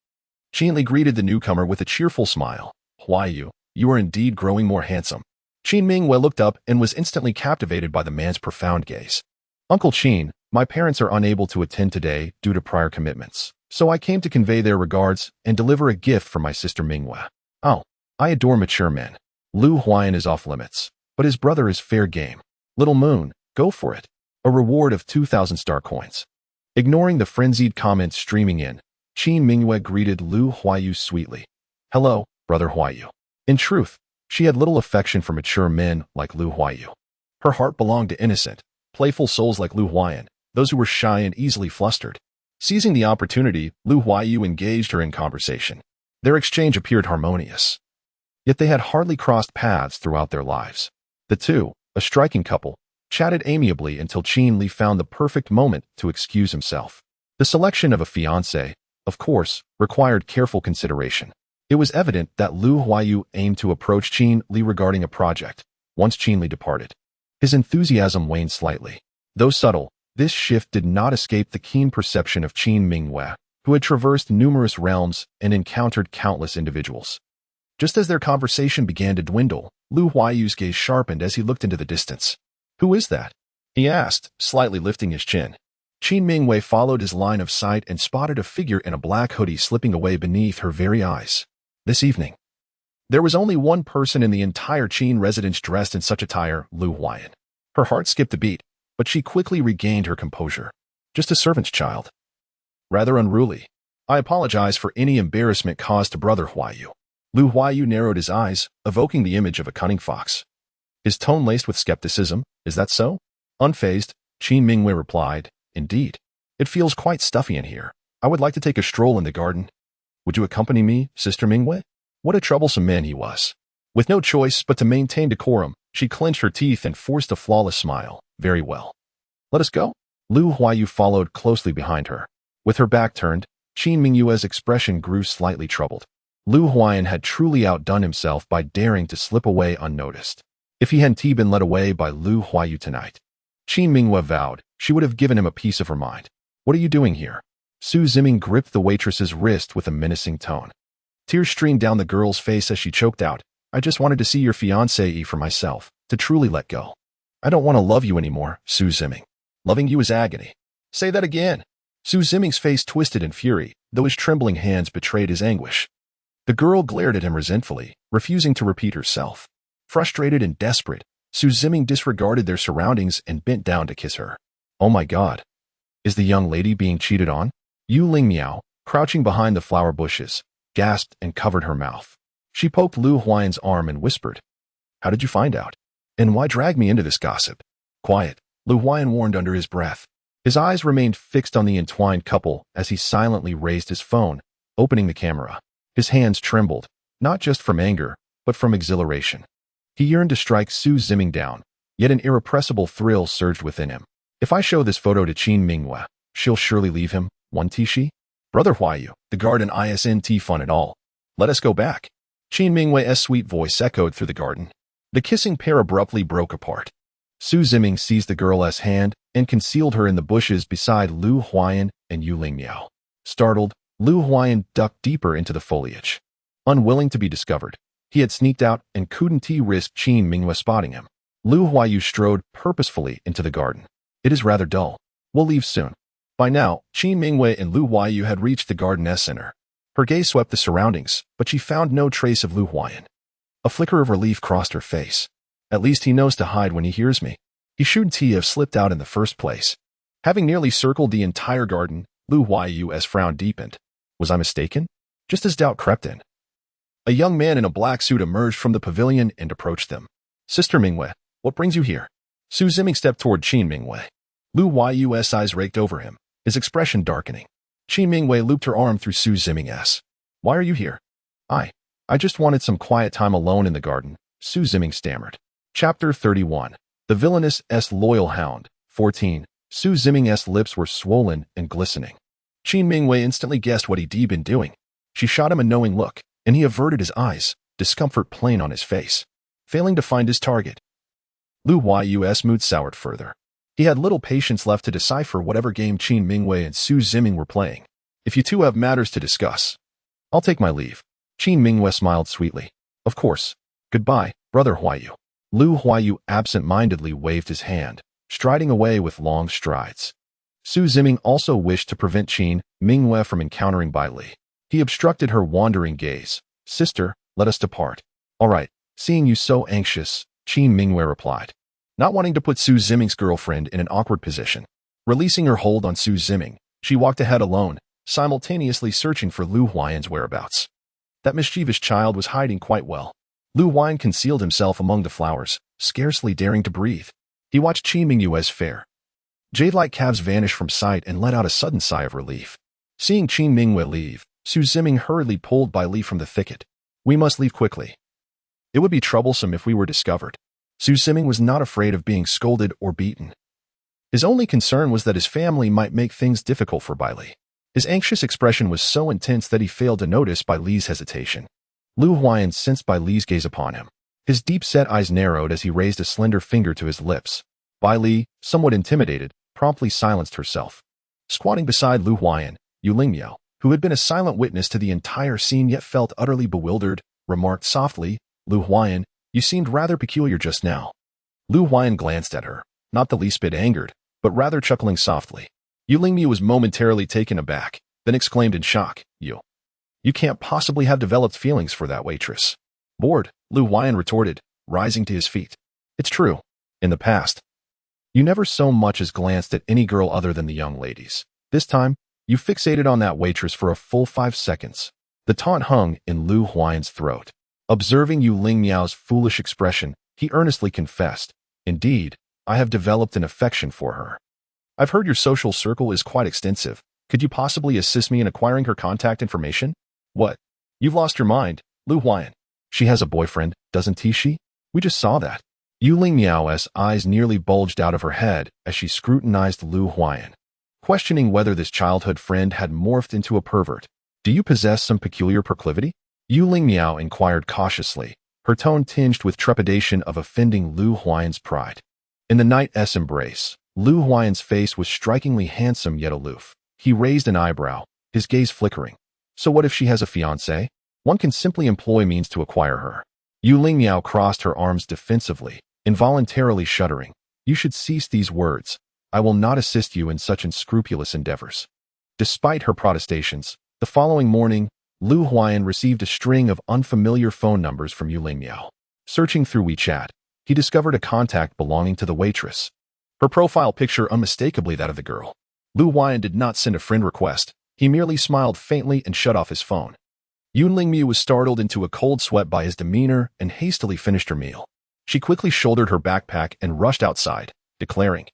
Qin Li greeted the newcomer with a cheerful smile. "Huaiyu, you are indeed growing more handsome." Qin Mingwei looked up and was instantly captivated by the man's profound gaze. "Uncle Qin, my parents are unable to attend today due to prior commitments, so I came to convey their regards and deliver a gift for my sister Mingwei." "Oh, I adore mature men. Lu Huayan is off limits, but his brother is fair game. Little Moon, go for it. A reward of 2,000 star coins." Ignoring the frenzied comments streaming in, Qin Mingwei greeted Lu Huaiyu sweetly. "Hello, brother Huaiyu." In truth, she had little affection for mature men like Lu Huaiyu. Her heart belonged to innocent, playful souls like Lu Huayan, those who were shy and easily flustered. Seizing the opportunity, Lu Huaiyu engaged her in conversation. Their exchange appeared harmonious. Yet they had hardly crossed paths throughout their lives. The two, a striking couple, chatted amiably until Qin Li found the perfect moment to excuse himself. The selection of a fiancé, of course, required careful consideration. It was evident that Lu Huaiyu aimed to approach Qin Li regarding a project. Once Qin Li departed, his enthusiasm waned slightly. Though subtle, this shift did not escape the keen perception of Qin Mingwei, who had traversed numerous realms and encountered countless individuals. Just as their conversation began to dwindle, Lu Huaiyu's gaze sharpened as he looked into the distance. "Who is that?" he asked, slightly lifting his chin. Qin Mingwei followed his line of sight and spotted a figure in a black hoodie slipping away beneath her very eyes. This evening, there was only one person in the entire Qin residence dressed in such attire, Lu Huayan. Her heart skipped a beat, but she quickly regained her composure. Just a servant's child. Rather unruly. I apologize for any embarrassment caused to Brother Huayu. Lu Huayu narrowed his eyes, evoking the image of a cunning fox. His tone laced with skepticism. Is that so? Unfazed, Qin Mingwei replied, Indeed. It feels quite stuffy in here. I would like to take a stroll in the garden. Would you accompany me, Sister Mingwei? What a troublesome man he was. With no choice but to maintain decorum, she clenched her teeth and forced a flawless smile. Very well. Let us go. Lu Huayu followed closely behind her. With her back turned, Qin Mingyue's expression grew slightly troubled. Lu Huayan had truly outdone himself by daring to slip away unnoticed. If he hadn't been led away by Lu Huayu tonight, Qin Mingyue vowed she would have given him a piece of her mind. What are you doing here? Su Ziming gripped the waitress's wrist with a menacing tone. Tears streamed down the girl's face as she choked out, I just wanted to see your fiancé for myself, to truly let go. I don't want to love you anymore, Su Ziming. Loving you is agony. Say that again. Su Ziming's face twisted in fury, though his trembling hands betrayed his anguish. The girl glared at him resentfully, refusing to repeat herself. Frustrated and desperate, Su Ziming disregarded their surroundings and bent down to kiss her. Oh my God. Is the young lady being cheated on? Yu Lingmiao, crouching behind the flower bushes, gasped and covered her mouth. She poked Lu Huayan's arm and whispered, How did you find out? And why drag me into this gossip? Quiet, Lu Huayan warned under his breath. His eyes remained fixed on the entwined couple as he silently raised his phone, opening the camera. His hands trembled, not just from anger, but from exhilaration. He yearned to strike Su Ziming down, yet an irrepressible thrill surged within him. If I show this photo to Qin Mingyue, she'll surely leave him, won't she? Brother Huayu, the garden isn't fun at all. Let us go back. Qin Mingwei's sweet voice echoed through the garden. The kissing pair abruptly broke apart. Su Ziming seized the girl's hand and concealed her in the bushes beside Lu Huayan and Yu Lingmiao. Startled, Lu Huayan ducked deeper into the foliage. Unwilling to be discovered, he had sneaked out and couldn't risk Qin Mingyue spotting him. Lu Huayu strode purposefully into the garden. It is rather dull. We'll leave soon. By now, Qin Mingwei and Lu Huayu had reached the garden's center. Her gaze swept the surroundings, but she found no trace of Lu Huayan. A flicker of relief crossed her face. At least he knows to hide when he hears me. He shouldn't have slipped out in the first place. Having nearly circled the entire garden, Lu Huayu's frown deepened. Was I mistaken? Just as doubt crept in. A young man in a black suit emerged from the pavilion and approached them. Sister Mingwei, what brings you here? Su Ziming stepped toward Qin Mingwei. Lu Huayu's eyes raked over him, his expression darkening. Qin Mingwei looped her arm through Su Ziming's. Why are you here? I just wanted some quiet time alone in the garden, Su Ziming stammered. Chapter 31. The Villainous Loyal Hound. 14. Su Ziming's lips were swollen and glistening. Qin Mingwei instantly guessed what he'd been doing. She shot him a knowing look, and he averted his eyes, discomfort plain on his face. Failing to find his target, Lu Huayu's mood soured further. He had little patience left to decipher whatever game Qin Mingwei and Su Ziming were playing. If you two have matters to discuss, I'll take my leave. Qin Mingwei smiled sweetly. Of course. Goodbye, Brother Huayu. Lu Huayu absent-mindedly waved his hand, striding away with long strides. Su Ziming also wished to prevent Qin Mingwei from encountering Bai Li. He obstructed her wandering gaze. Sister, let us depart. All right, seeing you so anxious, Qin Mingwei replied, not wanting to put Su Ziming's girlfriend in an awkward position. Releasing her hold on Su Ziming, she walked ahead alone, simultaneously searching for Lu Huayan's whereabouts. That mischievous child was hiding quite well. Lu Huayan concealed himself among the flowers, scarcely daring to breathe. He watched Qin Mingyue's fair jade-like calves vanish from sight and let out a sudden sigh of relief. Seeing Qin Mingyue leave, Su Ziming hurriedly pulled Bai Li from the thicket. We must leave quickly. It would be troublesome if we were discovered. Su Ziming was not afraid of being scolded or beaten. His only concern was that his family might make things difficult for Bai Li. His anxious expression was so intense that he failed to notice Bai Li's hesitation. Lu Huayan sensed Bai Li's gaze upon him. His deep-set eyes narrowed as he raised a slender finger to his lips. Bai Li, somewhat intimidated, promptly silenced herself. Squatting beside Lu Huayan, Yu Lingmiao, who had been a silent witness to the entire scene yet felt utterly bewildered, remarked softly, Lu Huayan, you seemed rather peculiar just now. Lu Huayan glanced at her. not the least bit angered, but rather chuckling softly. Yu Lingmu was momentarily taken aback, then exclaimed in shock, You can't possibly have developed feelings for that waitress. Bored, Lu Huayan retorted, rising to his feet. It's true. In the past, you never so much as glanced at any girl other than the young ladies. This time, you fixated on that waitress for a full 5 seconds. The taunt hung in Lu Huayan's throat. Observing Yu Lingmiao's foolish expression, he earnestly confessed, Indeed, I have developed an affection for her. I've heard your social circle is quite extensive. Could you possibly assist me in acquiring her contact information? What? You've lost your mind, Lu Huayan. She has a boyfriend, doesn't she? We just saw that. Yu Lingmiao's eyes nearly bulged out of her head as she scrutinized Lu Huayan, questioning whether this childhood friend had morphed into a pervert. Do you possess some peculiar proclivity? Yu Lingmiao inquired cautiously, her tone tinged with trepidation of offending Lu Huayan's pride. In the night's embrace, Lu Huayan's face was strikingly handsome yet aloof. He raised an eyebrow, his gaze flickering. So what if she has a fiancé? One can simply employ means to acquire her. Yu Lingmiao crossed her arms defensively, involuntarily shuddering. You should cease these words. I will not assist you in such unscrupulous endeavors. Despite her protestations, the following morning, Lu Huayan received a string of unfamiliar phone numbers from Yu Lingmiao. Searching through WeChat, he discovered a contact belonging to the waitress. Her profile picture unmistakably that of the girl. Lu Huayan did not send a friend request. He merely smiled faintly and shut off his phone. Yu Lingmu was startled into a cold sweat by his demeanor and hastily finished her meal. She quickly shouldered her backpack and rushed outside, declaring,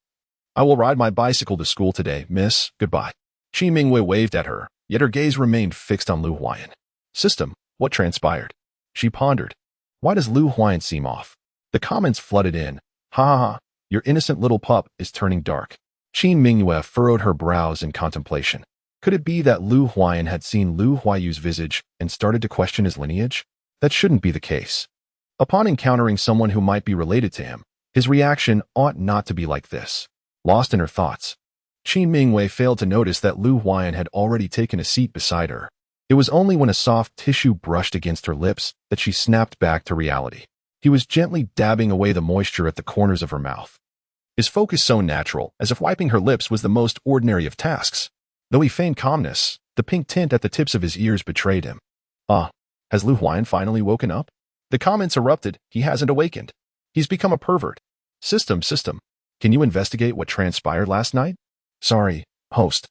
I will ride my bicycle to school today, miss. Goodbye. Qin Mingwei waved at her, yet her gaze remained fixed on Lu Huayan. System, what transpired? She pondered. Why does Lu Huayan seem off? The comments flooded in. Ha ha ha, your innocent little pup is turning dark. Qin Mingwei furrowed her brows in contemplation. Could it be that Lu Huayan had seen Lu Huayu's visage and started to question his lineage? That shouldn't be the case. Upon encountering someone who might be related to him, his reaction ought not to be like this. Lost in her thoughts, Qin Mingwei failed to notice that Lu Huayan had already taken a seat beside her. It was only when a soft tissue brushed against her lips that she snapped back to reality. He was gently dabbing away the moisture at the corners of her mouth. His focus so natural, as if wiping her lips was the most ordinary of tasks. Though he feigned calmness, the pink tint at the tips of his ears betrayed him. Has Lu Huayan finally woken up? The comments erupted. He hasn't awakened. He's become a pervert. System, can you investigate what transpired last night? Sorry, host.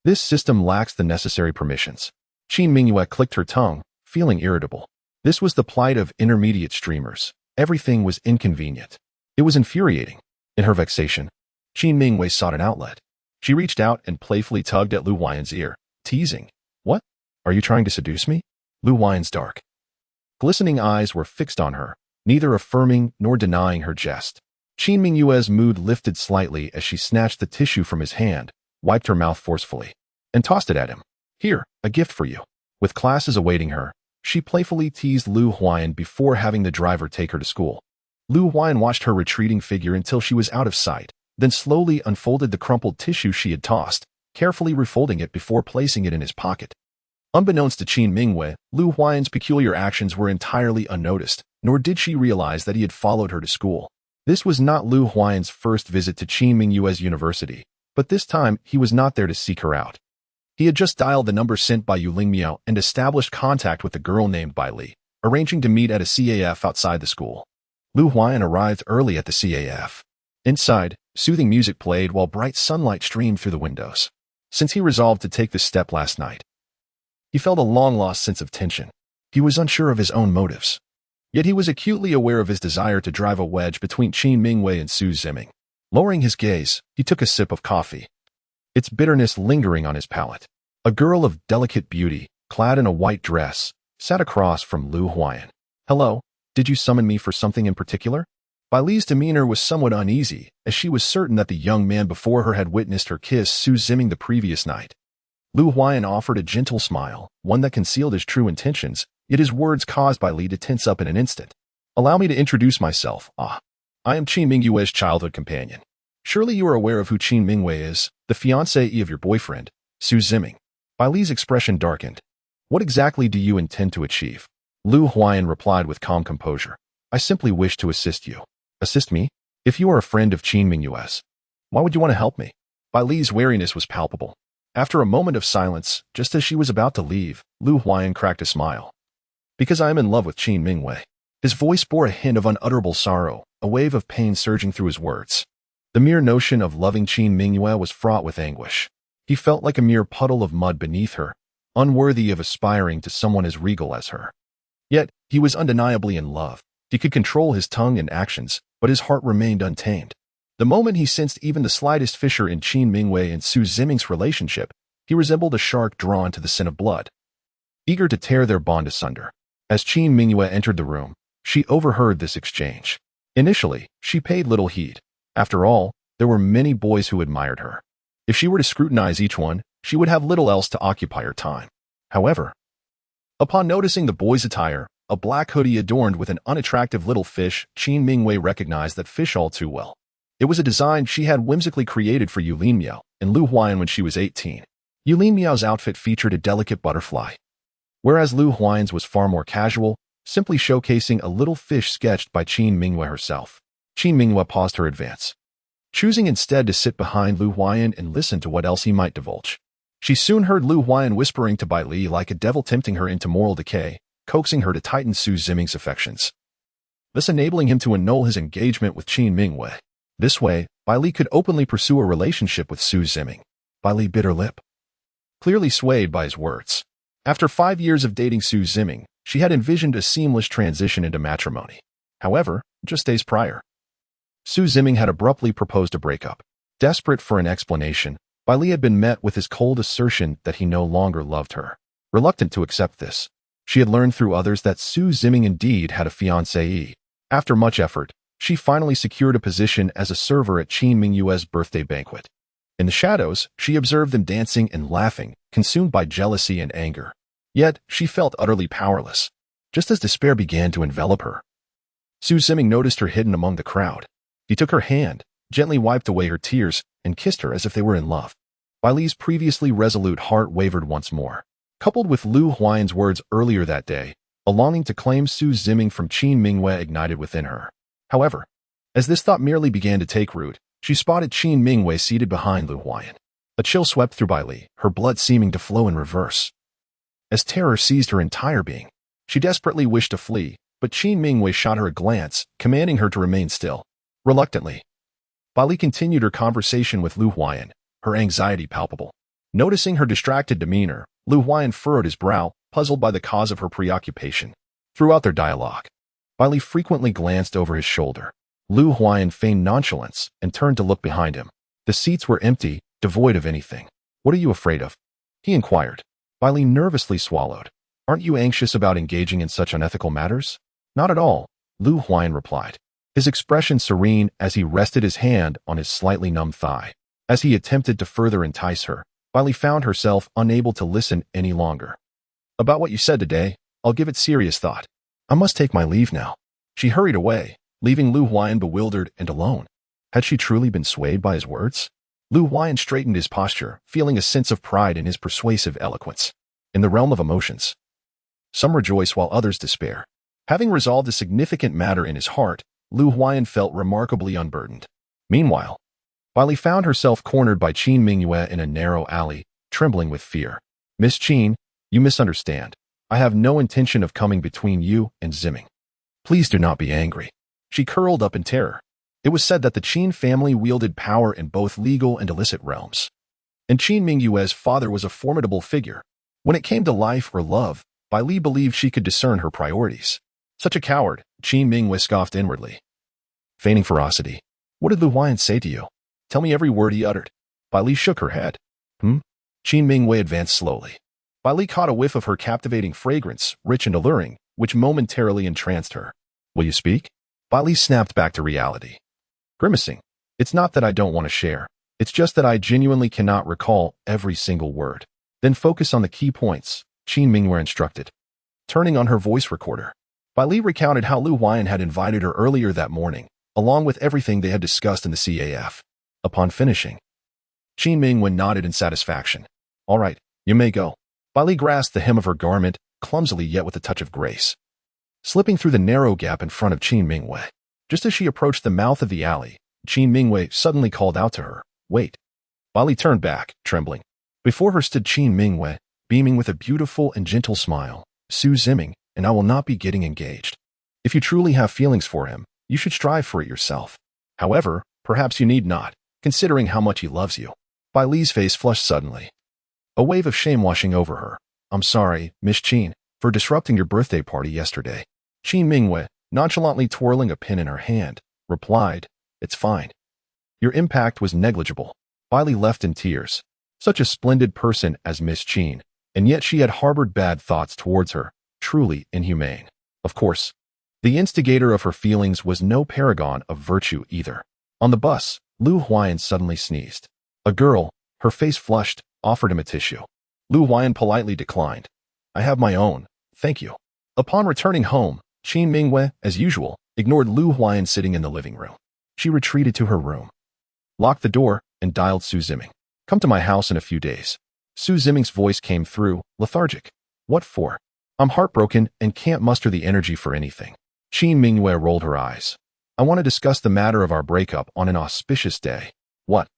This system lacks the necessary permissions. Qin Mingwei clicked her tongue, feeling irritable. This was the plight of intermediate streamers. Everything was inconvenient. It was infuriating. In her vexation, Qin Mingwei sought an outlet. She reached out and playfully tugged at Lu Huayan's ear, teasing. What? Are you trying to seduce me? Lu Huayan's dark, glistening eyes were fixed on her, neither affirming nor denying her jest. Qin Mingwei's mood lifted slightly as she snatched the tissue from his hand, wiped her mouth forcefully, and tossed it at him. Here, a gift for you. With classes awaiting her, she playfully teased Lu Huayan before having the driver take her to school. Lu Huayan watched her retreating figure until she was out of sight, then slowly unfolded the crumpled tissue she had tossed, carefully refolding it before placing it in his pocket. Unbeknownst to Qin Mingwei, Lu Huayan's peculiar actions were entirely unnoticed, nor did she realize that he had followed her to school. This was not Lu Huayan's first visit to Qin Mingwei's university, but this time he was not there to seek her out. He had just dialed the number sent by Yu Lingmiao and established contact with a girl named Bai Li, arranging to meet at a CAF outside the school. Lu Huayan arrived early at the CAF. Inside, soothing music played while bright sunlight streamed through the windows. Since he resolved to take this step last night, he felt a long-lost sense of tension. He was unsure of his own motives. Yet he was acutely aware of his desire to drive a wedge between Qin Mingwei and Su Ziming. Lowering his gaze, he took a sip of coffee, its bitterness lingering on his palate. A girl of delicate beauty, clad in a white dress, sat across from Lu Huayan. Hello, did you summon me for something in particular? Bai Li's demeanor was somewhat uneasy, as she was certain that the young man before her had witnessed her kiss Su Ziming the previous night. Lu Huayan offered a gentle smile, one that concealed his true intentions, yet his words caused Bai Li to tense up in an instant. Allow me to introduce myself. I am Qin Mingwei's childhood companion. Surely you are aware of who Qin Mingwei is, the fiancé of your boyfriend, Su Ziming. Bai Li's expression darkened. What exactly do you intend to achieve? Lu Huayan replied with calm composure. I simply wish to assist you. Assist me? If you are a friend of Qin Mingyue's, why would you want to help me? Bai Li's wariness was palpable. After a moment of silence, just as she was about to leave, Lu Huayan cracked a smile. Because I am in love with Qin Mingwei. His voice bore a hint of unutterable sorrow, a wave of pain surging through his words. The mere notion of loving Qin Mingyue was fraught with anguish. He felt like a mere puddle of mud beneath her, unworthy of aspiring to someone as regal as her. Yet, he was undeniably in love. He could control his tongue and actions, but his heart remained untamed. The moment he sensed even the slightest fissure in Qin Mingwei and Su Ziming's relationship, he resembled a shark drawn to the scent of blood, eager to tear their bond asunder. As Qin Mingyue entered the room, she overheard this exchange. Initially, she paid little heed. After all, there were many boys who admired her. If she were to scrutinize each one, she would have little else to occupy her time. However, upon noticing the boy's attire, a black hoodie adorned with an unattractive little fish, Qin Mingwei recognized that fish all too well. It was a design she had whimsically created for Yulin Miao and Lu Huayan when she was 18. Yulin Miao's outfit featured a delicate butterfly, whereas Lu Huayan's was far more casual, simply showcasing a little fish sketched by Qin Mingyue herself. Qin Mingyue paused her advance, choosing instead to sit behind Lu Huayan and listen to what else he might divulge. She soon heard Lu Huayan whispering to Bai Li like a devil tempting her into moral decay, coaxing her to tighten Su Ziming's affections, thus enabling him to annul his engagement with Qin Mingwei. This way, Bai Li could openly pursue a relationship with Su Ziming. Bai Li bit her lip, clearly swayed by his words. After 5 years of dating Su Ziming, she had envisioned a seamless transition into matrimony. However, just days prior, Su Ziming had abruptly proposed a breakup. Desperate for an explanation, Bai Li had been met with his cold assertion that he no longer loved her. Reluctant to accept this, she had learned through others that Su Ziming indeed had a fiancé. After much effort, she finally secured a position as a server at Qin Mingyue's birthday banquet. In the shadows, she observed them dancing and laughing, consumed by jealousy and anger. Yet, she felt utterly powerless, just as despair began to envelop her. Su Ziming noticed her hidden among the crowd. He took her hand, gently wiped away her tears, and kissed her as if they were in love. Bai Li's previously resolute heart wavered once more. Coupled with Lu Huayan's words earlier that day, a longing to claim Su Ziming from Qin Mingyue ignited within her. However, as this thought merely began to take root, she spotted Qin Mingwei seated behind Lu Huayan. A chill swept through Bai Li, her blood seeming to flow in reverse. As terror seized her entire being, she desperately wished to flee, but Qin Mingwei shot her a glance, commanding her to remain still. Reluctantly, Bai Li continued her conversation with Lu Huayan, her anxiety palpable. Noticing her distracted demeanor, Lu Huayan furrowed his brow, puzzled by the cause of her preoccupation. Throughout their dialogue, Bai Li frequently glanced over his shoulder. Lu Huayan feigned nonchalance and turned to look behind him. The seats were empty, devoid of anything. "What are you afraid of?" he inquired. Bai Li nervously swallowed. "Aren't you anxious about engaging in such unethical matters?" "Not at all," Lu Huayan replied, his expression serene as he rested his hand on his slightly numb thigh. As he attempted to further entice her, Bai Li found herself unable to listen any longer. "About what you said today, I'll give it serious thought. I must take my leave now." She hurried away, leaving Lu Huayan bewildered and alone. Had she truly been swayed by his words? Lu Huayan straightened his posture, feeling a sense of pride in his persuasive eloquence. In the realm of emotions, some rejoice while others despair. Having resolved a significant matter in his heart, Lu Huayan felt remarkably unburdened. Meanwhile, Bai Li found herself cornered by Qin Mingyue in a narrow alley, trembling with fear. "Miss Qin, you misunderstand. I have no intention of coming between you and Ziming. Please do not be angry." She curled up in terror. It was said that the Qin family wielded power in both legal and illicit realms, and Qin Mingyue's father was a formidable figure. When it came to life or love, Bai Li believed she could discern her priorities. "Such a coward," Qin Mingyue scoffed inwardly, feigning ferocity. "What did Lu Huayan say to you? Tell me every word he uttered." Bai Li shook her head. Qin Mingyue advanced slowly. Bai Li caught a whiff of her captivating fragrance, rich and alluring, which momentarily entranced her. "Will you speak?" Bai Li snapped back to reality, grimacing. "It's not that I don't want to share. It's just that I genuinely cannot recall every single word." "Then focus on the key points," Qin Mingyue instructed. Turning on her voice recorder, Bai Li recounted how Lu Huayan had invited her earlier that morning, along with everything they had discussed in the CAF. Upon finishing, Qin Mingyue nodded in satisfaction. "All right, you may go." Bai Li grasped the hem of her garment, clumsily yet with a touch of grace, slipping through the narrow gap in front of Qin Mingyue. Just as she approached the mouth of the alley, Qin Mingwei suddenly called out to her, "Wait." Bali turned back, trembling. Before her stood Qin Mingwei, beaming with a beautiful and gentle smile. "Su Ziming, and I will not be getting engaged. If you truly have feelings for him, you should strive for it yourself. However, perhaps you need not, considering how much he loves you." Bai Li's face flushed suddenly. A wave of shame washing over her. "I'm sorry, Miss Qin, for disrupting your birthday party yesterday." Qin Mingwei, nonchalantly twirling a pin in her hand, replied, "It's fine. Your impact was negligible." Bai Li left in tears. Such a splendid person as Miss Qin, and yet she had harbored bad thoughts towards her, truly inhumane. Of course, the instigator of her feelings was no paragon of virtue either. On the bus, Lu Huayan suddenly sneezed. A girl, her face flushed, offered him a tissue. Lu Huayan politely declined. "I have my own, thank you." Upon returning home, Qin Mingwei, as usual, ignored Lu Huayan sitting in the living room. She retreated to her room, locked the door, and dialed Su Ziming. "Come to my house in a few days." Su Ziming's voice came through, lethargic. "What for?" "I'm heartbroken and can't muster the energy for anything." Qin Mingwei rolled her eyes. "I want to discuss the matter of our breakup on an auspicious day." "What?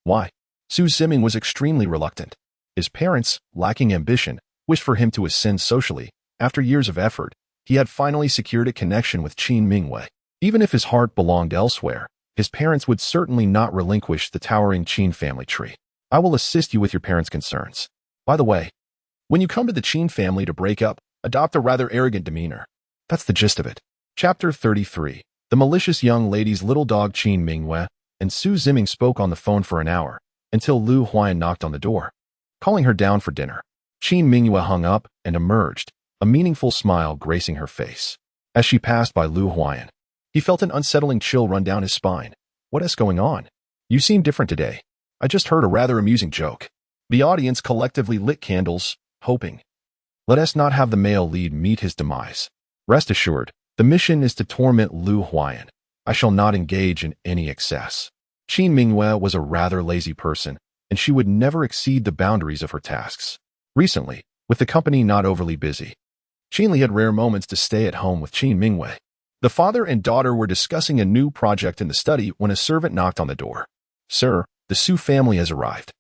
Why?" Su Ziming was extremely reluctant. His parents, lacking ambition, wished for him to ascend socially. After years of effort, he had finally secured a connection with Qin Mingwei. Even if his heart belonged elsewhere, his parents would certainly not relinquish the towering Qin family tree. "I will assist you with your parents' concerns. By the way, when you come to the Qin family to break up, adopt a rather arrogant demeanor." That's the gist of it. Chapter 33. The malicious young lady's little dog Qin Mingwei and Su Ziming spoke on the phone for an hour, until Lu Huayan knocked on the door, calling her down for dinner. Qin Mingwei hung up and emerged, a meaningful smile gracing her face. As she passed by Lu Huayan, he felt an unsettling chill run down his spine. "What is going on? You seem different today. I just heard a rather amusing joke." The audience collectively lit candles, hoping, "Let us not have the male lead meet his demise." Rest assured, the mission is to torment Lu Huayan. I shall not engage in any excess. Qin Mingwei was a rather lazy person, and she would never exceed the boundaries of her tasks. Recently, with the company not overly busy, Qin Li had rare moments to stay at home with Qin Mingwei. The father and daughter were discussing a new project in the study when a servant knocked on the door. "Sir, the Su family has arrived."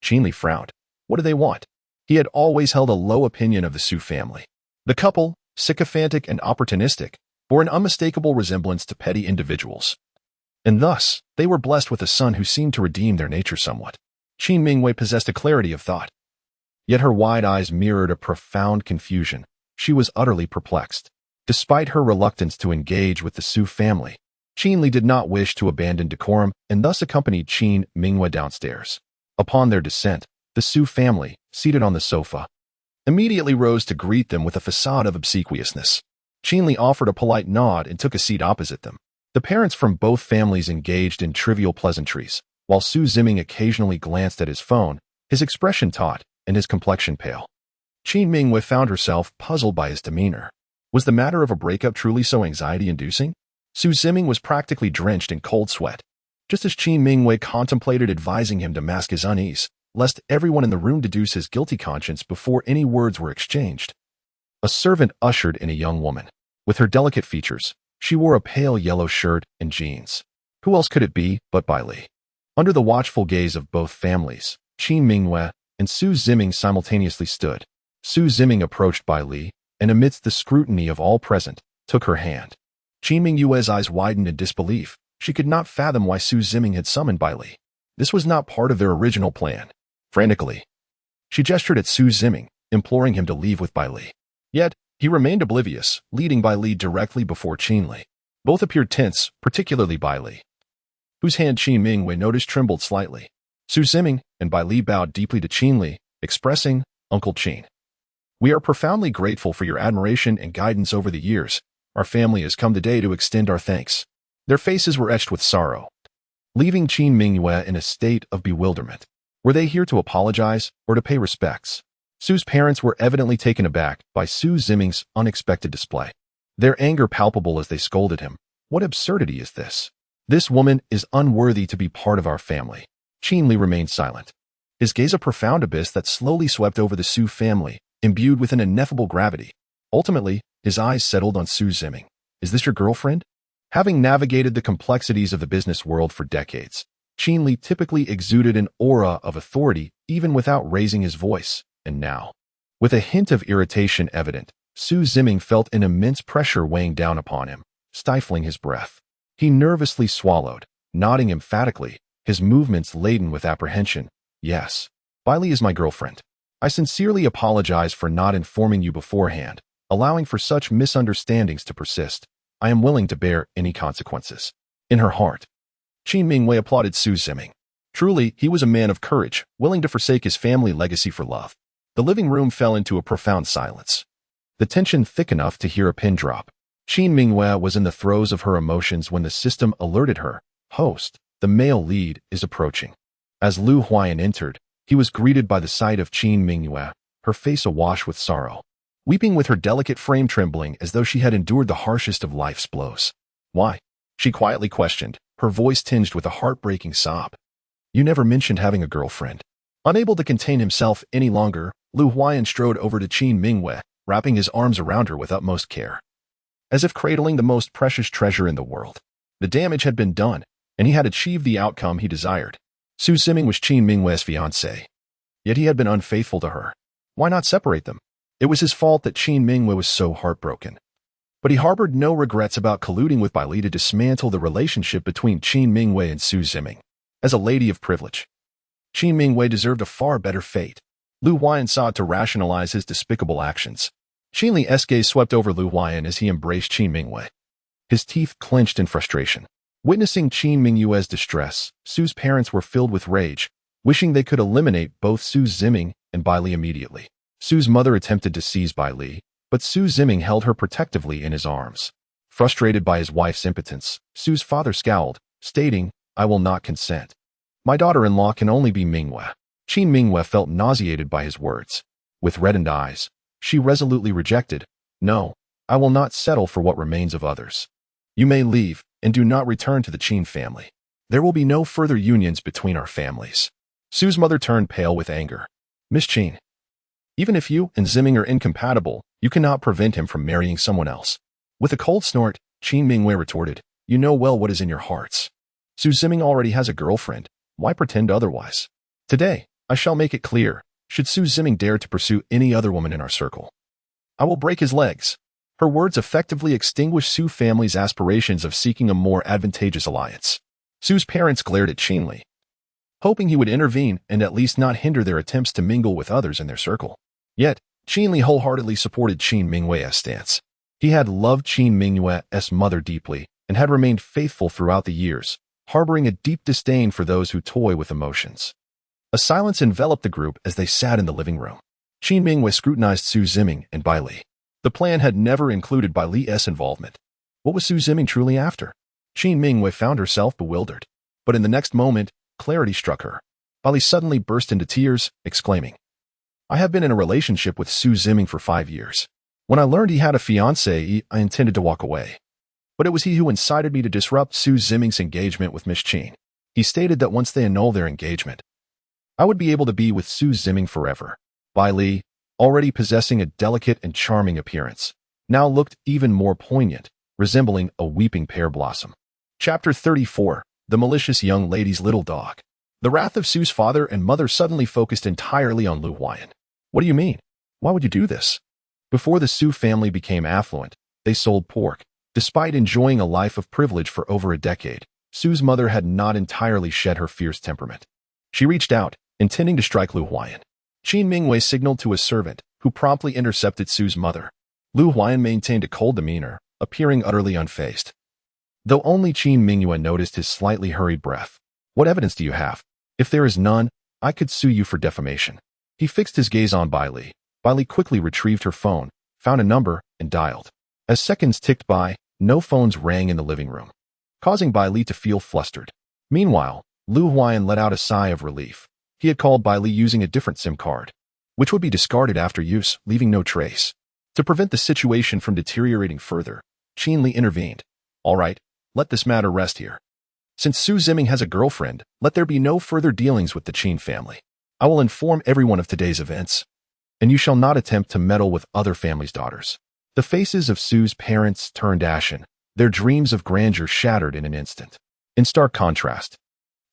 Qin Li frowned. What do they want? He had always held a low opinion of the Su family. The couple, sycophantic and opportunistic, bore an unmistakable resemblance to petty individuals. And thus, they were blessed with a son who seemed to redeem their nature somewhat. Qin Mingwei possessed a clarity of thought. Yet her wide eyes mirrored a profound confusion. She was utterly perplexed. Despite her reluctance to engage with the Su family, Qin Li did not wish to abandon decorum and thus accompanied Qin Mingwei downstairs. Upon their descent, the Su family, seated on the sofa, immediately rose to greet them with a facade of obsequiousness. Qin Li offered a polite nod and took a seat opposite them. The parents from both families engaged in trivial pleasantries, while Su Ziming occasionally glanced at his phone, his expression taut and his complexion pale. Qin Mingwei found herself puzzled by his demeanor. Was the matter of a breakup truly so anxiety-inducing? Su Ziming was practically drenched in cold sweat. Just as Qin Mingwei contemplated advising him to mask his unease, lest everyone in the room deduce his guilty conscience before any words were exchanged, a servant ushered in a young woman. With her delicate features, she wore a pale yellow shirt and jeans. Who else could it be but Bai Li? Under the watchful gaze of both families, Qin Mingwei and Su Ziming simultaneously stood. Su Ziming approached Bai Li, and amidst the scrutiny of all present, took her hand. Qin Mingwei's eyes widened in disbelief. She could not fathom why Su Ziming had summoned Bai Li. This was not part of their original plan. Frantically, she gestured at Su Ziming, imploring him to leave with Bai Li. Yet, he remained oblivious, leading Bai Li directly before Qin Li. Both appeared tense, particularly Bai Li, whose hand Qin Mingwei noticed trembled slightly. Su Ziming and Bai Li bowed deeply to Qin Li, expressing, "Uncle Qin, we are profoundly grateful for your admiration and guidance over the years. Our family has come today to extend our thanks." Their faces were etched with sorrow, leaving Qin Mingwei in a state of bewilderment. Were they here to apologize or to pay respects? Su's parents were evidently taken aback by Su Ziming's unexpected display, their anger palpable as they scolded him. "What absurdity is this? This woman is unworthy to be part of our family." Qin Li remained silent, his gaze a profound abyss that slowly swept over the Su family, imbued with an ineffable gravity. Ultimately, his eyes settled on Su Ziming. "Is this your girlfriend? Having navigated the complexities of the business world for decades, Qin Li typically exuded an aura of authority even without raising his voice, and now, with a hint of irritation evident, Su Ziming felt an immense pressure weighing down upon him, stifling his breath. He nervously swallowed, nodding emphatically, his movements laden with apprehension. Yes, Bai Li is my girlfriend. I sincerely apologize for not informing you beforehand, allowing for such misunderstandings to persist. I am willing to bear any consequences. In her heart, Qin Mingwei applauded Su Ziming. Truly, he was a man of courage, willing to forsake his family legacy for love. The living room fell into a profound silence, the tension thick enough to hear a pin drop. Qin Mingwei was in the throes of her emotions when the system alerted her. Host, the male lead, is approaching. As Lu Huayan entered, he was greeted by the sight of Qin Mingwei, her face awash with sorrow, weeping with her delicate frame trembling as though she had endured the harshest of life's blows. Why? She quietly questioned, her voice tinged with a heartbreaking sob. You never mentioned having a girlfriend. Unable to contain himself any longer, Lu Huayan strode over to Qin Mingwei, wrapping his arms around her with utmost care, as if cradling the most precious treasure in the world. The damage had been done, and he had achieved the outcome he desired. Su Ziming was Qin Mingwei's fiancée, yet he had been unfaithful to her. Why not separate them? It was his fault that Qin Mingwei was so heartbroken. But he harbored no regrets about colluding with Bai Li to dismantle the relationship between Qin Mingwei and Su Ziming. As a lady of privilege, Qin Mingwei deserved a far better fate. Lu Huayan sought to rationalize his despicable actions. Qin Li's gaze swept over Lu Huayan as he embraced Qin Mingwei. His teeth clenched in frustration. Witnessing Qin Mingwei's distress, Su's parents were filled with rage, wishing they could eliminate both Su Ziming and Bai Li immediately. Su's mother attempted to seize Bai Li, but Su Ziming held her protectively in his arms. Frustrated by his wife's impotence, Su's father scowled, stating, I will not consent. My daughter-in-law can only be Mingwei. Qin Mingwei felt nauseated by his words. With reddened eyes, she resolutely rejected, No, I will not settle for what remains of others. You may leave, and do not return to the Qin family. There will be no further unions between our families. Su's mother turned pale with anger. Miss Qin, even if you and Ziming are incompatible, you cannot prevent him from marrying someone else. With a cold snort, Qin Mingwei retorted, You know well what is in your hearts. Su Ziming already has a girlfriend. Why pretend otherwise? Today, I shall make it clear, should Su Ziming dare to pursue any other woman in our circle, I will break his legs. Her words effectively extinguished Su family's aspirations of seeking a more advantageous alliance. Su's parents glared at Qin Li, hoping he would intervene and at least not hinder their attempts to mingle with others in their circle. Yet, Qin Li wholeheartedly supported Qin Mingwei's stance. He had loved Qin Mingwei's mother deeply and had remained faithful throughout the years, harboring a deep disdain for those who toy with emotions. A silence enveloped the group as they sat in the living room. Qin Mingwei scrutinized Su Ziming and Bai Li. The plan had never included Bai Li's involvement. What was Su Ziming truly after? Qin Mingwei found herself bewildered. But in the next moment, clarity struck her. Bai Li suddenly burst into tears, exclaiming, I have been in a relationship with Su Ziming for 5 years. When I learned he had a fiancée, I intended to walk away. But it was he who incited me to disrupt Su Ziming's engagement with Miss Qin. He stated that once they annul their engagement, I would be able to be with Su Ziming forever. Bai Li, already possessing a delicate and charming appearance, now looked even more poignant, resembling a weeping pear blossom. Chapter 34, The Malicious Young Lady's Little Dog. The wrath of Su's father and mother suddenly focused entirely on Lu Huayan. What do you mean? Why would you do this? Before the Su family became affluent, they sold pork. Despite enjoying a life of privilege for over a decade, Su's mother had not entirely shed her fierce temperament. She reached out, intending to strike Lu Huayan. Qin Mingwei signaled to a servant, who promptly intercepted Su's mother. Lu Huayan maintained a cold demeanor, appearing utterly unfazed. Though only Qin Mingwei noticed his slightly hurried breath. What evidence do you have? If there is none, I could sue you for defamation. He fixed his gaze on Bai Li. Bai Li quickly retrieved her phone, found a number, and dialed. As seconds ticked by, no phones rang in the living room, causing Bai Li to feel flustered. Meanwhile, Lu Huayan let out a sigh of relief. He had called Bai Li using a different SIM card, which would be discarded after use, leaving no trace. To prevent the situation from deteriorating further, Qin Li intervened. All right, let this matter rest here. Since Su Ziming has a girlfriend, let there be no further dealings with the Qin family. I will inform everyone of today's events, and you shall not attempt to meddle with other families' daughters. The faces of Su's parents turned ashen, Their dreams of grandeur shattered in an instant. In stark contrast,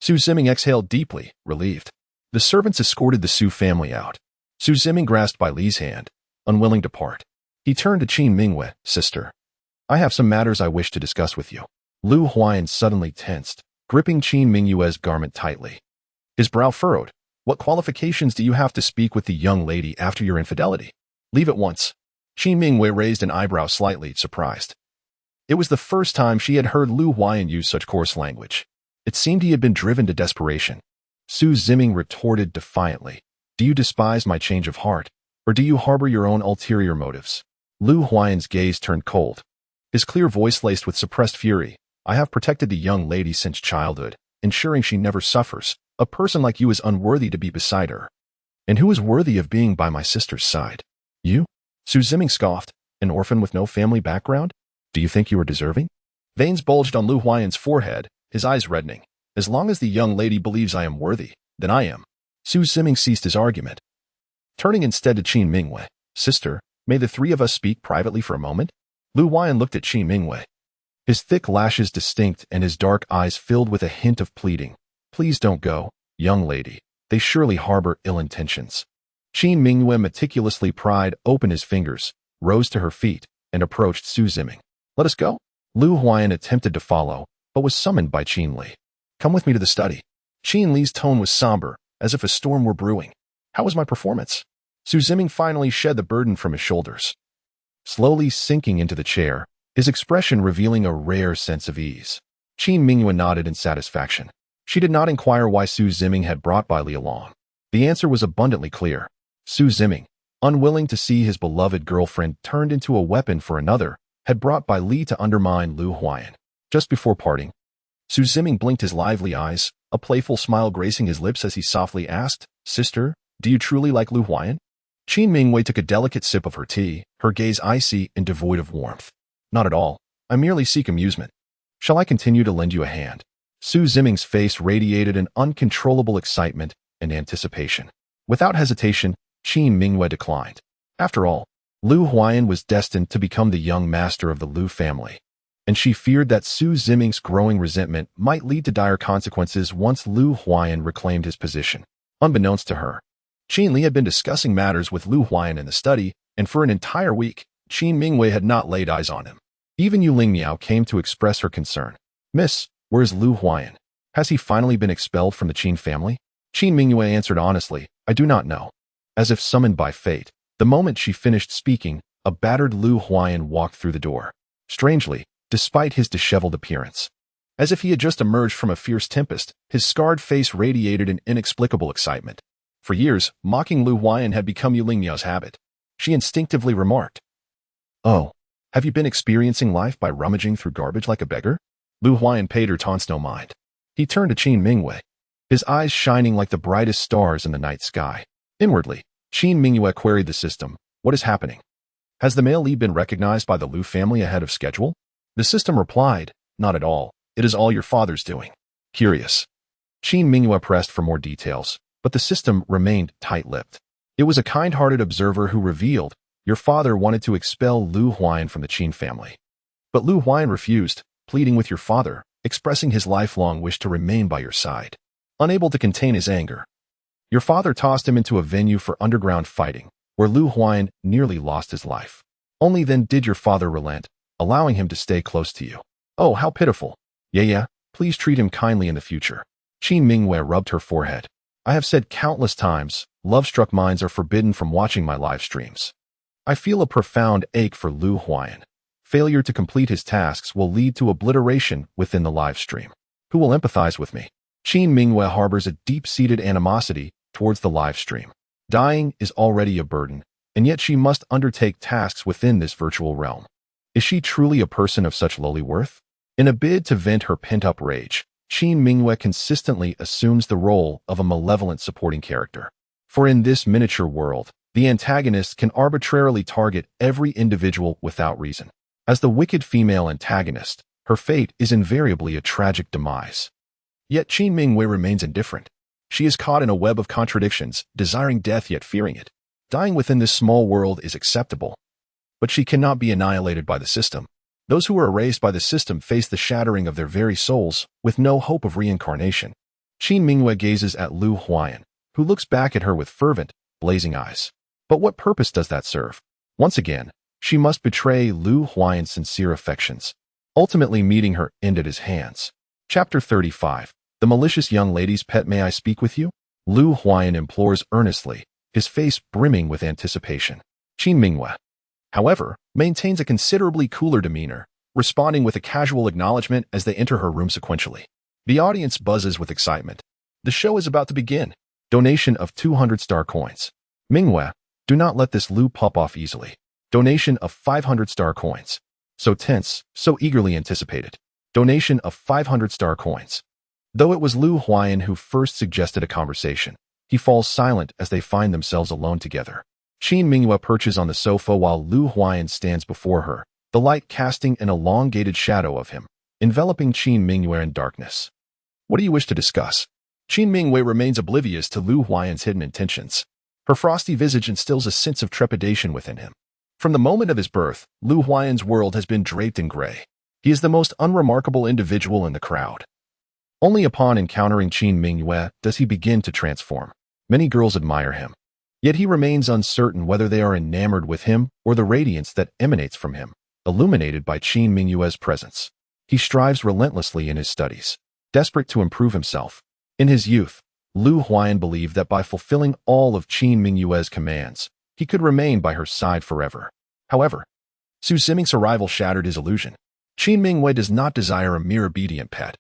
Su Ziming exhaled deeply, relieved. The servants escorted the Su family out. Su Ziming grasped by Li's hand, unwilling to part. He turned to Qin Mingwei, "Sister, I have some matters I wish to discuss with you." Lu Huayan suddenly tensed, gripping Qin Mingwei's garment tightly. His brow furrowed. "What qualifications do you have to speak with the young lady after your infidelity? Leave at once." Qin Mingwei raised an eyebrow slightly, surprised. It was the first time she had heard Lu Huayan use such coarse language. It seemed he had been driven to desperation. Su Ziming retorted defiantly, "Do you despise my change of heart, or do you harbor your own ulterior motives?" Lu Huayan's gaze turned cold. His clear voice laced with suppressed fury, "I have protected the young lady since childhood, ensuring she never suffers. A person like you is unworthy to be beside her. And who is worthy of being by my sister's side? You?" Su Ziming scoffed, "An orphan with no family background? Do you think you are deserving?" Veins bulged on Lu Huayan's forehead, his eyes reddening. "As long as the young lady believes I am worthy, then I am." Su Ziming ceased his argument. Turning instead to Qin Mingwei, "Sister, may the three of us speak privately for a moment?" Lu Huayan looked at Qin Mingwei. His thick lashes distinct and his dark eyes filled with a hint of pleading. "Please don't go, young lady. They surely harbor ill intentions." Qin Mingwei meticulously pried open his fingers, rose to her feet, and approached Su Ziming. "Let us go." Lu Huayan attempted to follow, but was summoned by Qin Li. "Come with me to the study." Qin Li's tone was somber, as if a storm were brewing. "How was my performance?" Su Ziming finally shed the burden from his shoulders. Slowly sinking into the chair, his expression revealing a rare sense of ease. Qin Mingwei nodded in satisfaction. She did not inquire why Su Ziming had brought Bai Li along. The answer was abundantly clear. Su Ziming, unwilling to see his beloved girlfriend turned into a weapon for another, had brought Bai Li to undermine Lu Huayan. Just before parting, Su Ziming blinked his lively eyes, a playful smile gracing his lips as he softly asked, "Sister, do you truly like Lu Huayan?" Qin Mingwei took a delicate sip of her tea, her gaze icy and devoid of warmth. "Not at all. I merely seek amusement. Shall I continue to lend you a hand?" Su Ziming's face radiated an uncontrollable excitement and anticipation. Without hesitation, Qin Mingwei declined. After all, Lu Huayan was destined to become the young master of the Lu family, and she feared that Su Ziming's growing resentment might lead to dire consequences once Lu Huayan reclaimed his position. Unbeknownst to her, Qin Li had been discussing matters with Lu Huayan in the study, and for an entire week, Qin Mingwei had not laid eyes on him. Even Yu Lingmiao came to express her concern. "Miss, where is Lu Huayan? Has he finally been expelled from the Qin family?" Qin Mingwei answered honestly, "I do not know." As if summoned by fate, the moment she finished speaking, a battered Lu Huayan walked through the door. Strangely, despite his disheveled appearance, as if he had just emerged from a fierce tempest, his scarred face radiated an inexplicable excitement. For years, mocking Lu Huayan had become Yu Lingmiao's habit. She instinctively remarked, "Oh, have you been experiencing life by rummaging through garbage like a beggar?" Lu Huayan paid her taunts no mind. He turned to Qin Mingwei, his eyes shining like the brightest stars in the night sky. Inwardly, Qin Mingwei queried the system, "What is happening? Has the male lead been recognized by the Lu family ahead of schedule?" The system replied, "Not at all. It is all your father's doing." Curious. Qin Mingwei pressed for more details, but the system remained tight-lipped. It was a kind-hearted observer who revealed, "Your father wanted to expel Lu Huayan from the Qin family. But Lu Huayan refused, pleading with your father, expressing his lifelong wish to remain by your side. Unable to contain his anger, your father tossed him into a venue for underground fighting, where Lu Huayan nearly lost his life. Only then did your father relent, allowing him to stay close to you. Oh, how pitiful. Yeah, please treat him kindly in the future." Qin Mingwei rubbed her forehead. "I have said countless times, love-struck minds are forbidden from watching my live streams. I feel a profound ache for Lu Huayan. Failure to complete his tasks will lead to obliteration within the live stream. Who will empathize with me?" Qin Mingwei harbors a deep-seated animosity towards the live stream. Dying is already a burden, and yet she must undertake tasks within this virtual realm. Is she truly a person of such lowly worth? In a bid to vent her pent-up rage, Qin Mingwei consistently assumes the role of a malevolent supporting character. For in this miniature world, the antagonist can arbitrarily target every individual without reason. As the wicked female antagonist, her fate is invariably a tragic demise. Yet Qin Mingwei remains indifferent. She is caught in a web of contradictions, desiring death yet fearing it. Dying within this small world is acceptable, but she cannot be annihilated by the system. Those who were erased by the system face the shattering of their very souls with no hope of reincarnation. Qin Mingyue gazes at Lu Huayan, who looks back at her with fervent, blazing eyes. But what purpose does that serve? Once again, she must betray Lu Huayan's sincere affections, ultimately meeting her end at his hands. Chapter 35. The malicious young lady's pet. May I speak with you? Lu Huayan implores earnestly, his face brimming with anticipation. Qin Mingyue, however, maintains a considerably cooler demeanor, responding with a casual acknowledgement as they enter her room sequentially. The audience buzzes with excitement. The show is about to begin. Donation of 200 star coins. Mingyue, do not let this Lu pop off easily. Donation of 500 star coins. So tense, so eagerly anticipated. Donation of 500 star coins. Though it was Lu Huayan who first suggested a conversation, he falls silent as they find themselves alone together. Qin Mingyue perches on the sofa while Lu Huayan stands before her, the light casting an elongated shadow of him, enveloping Qin Mingyue in darkness. What do you wish to discuss? Qin Mingyue remains oblivious to Lu Huayan's hidden intentions. Her frosty visage instills a sense of trepidation within him. From the moment of his birth, Lu Huayan's world has been draped in gray. He is the most unremarkable individual in the crowd. Only upon encountering Qin Mingyue does he begin to transform. Many girls admire him. Yet he remains uncertain whether they are enamored with him or the radiance that emanates from him, illuminated by Qin Mingyue's presence. He strives relentlessly in his studies, desperate to improve himself. In his youth, Lu Huayan believed that by fulfilling all of Qin Mingyue's commands, he could remain by her side forever. However, Su Ziming's arrival shattered his illusion. Qin Mingyue does not desire a mere obedient pet.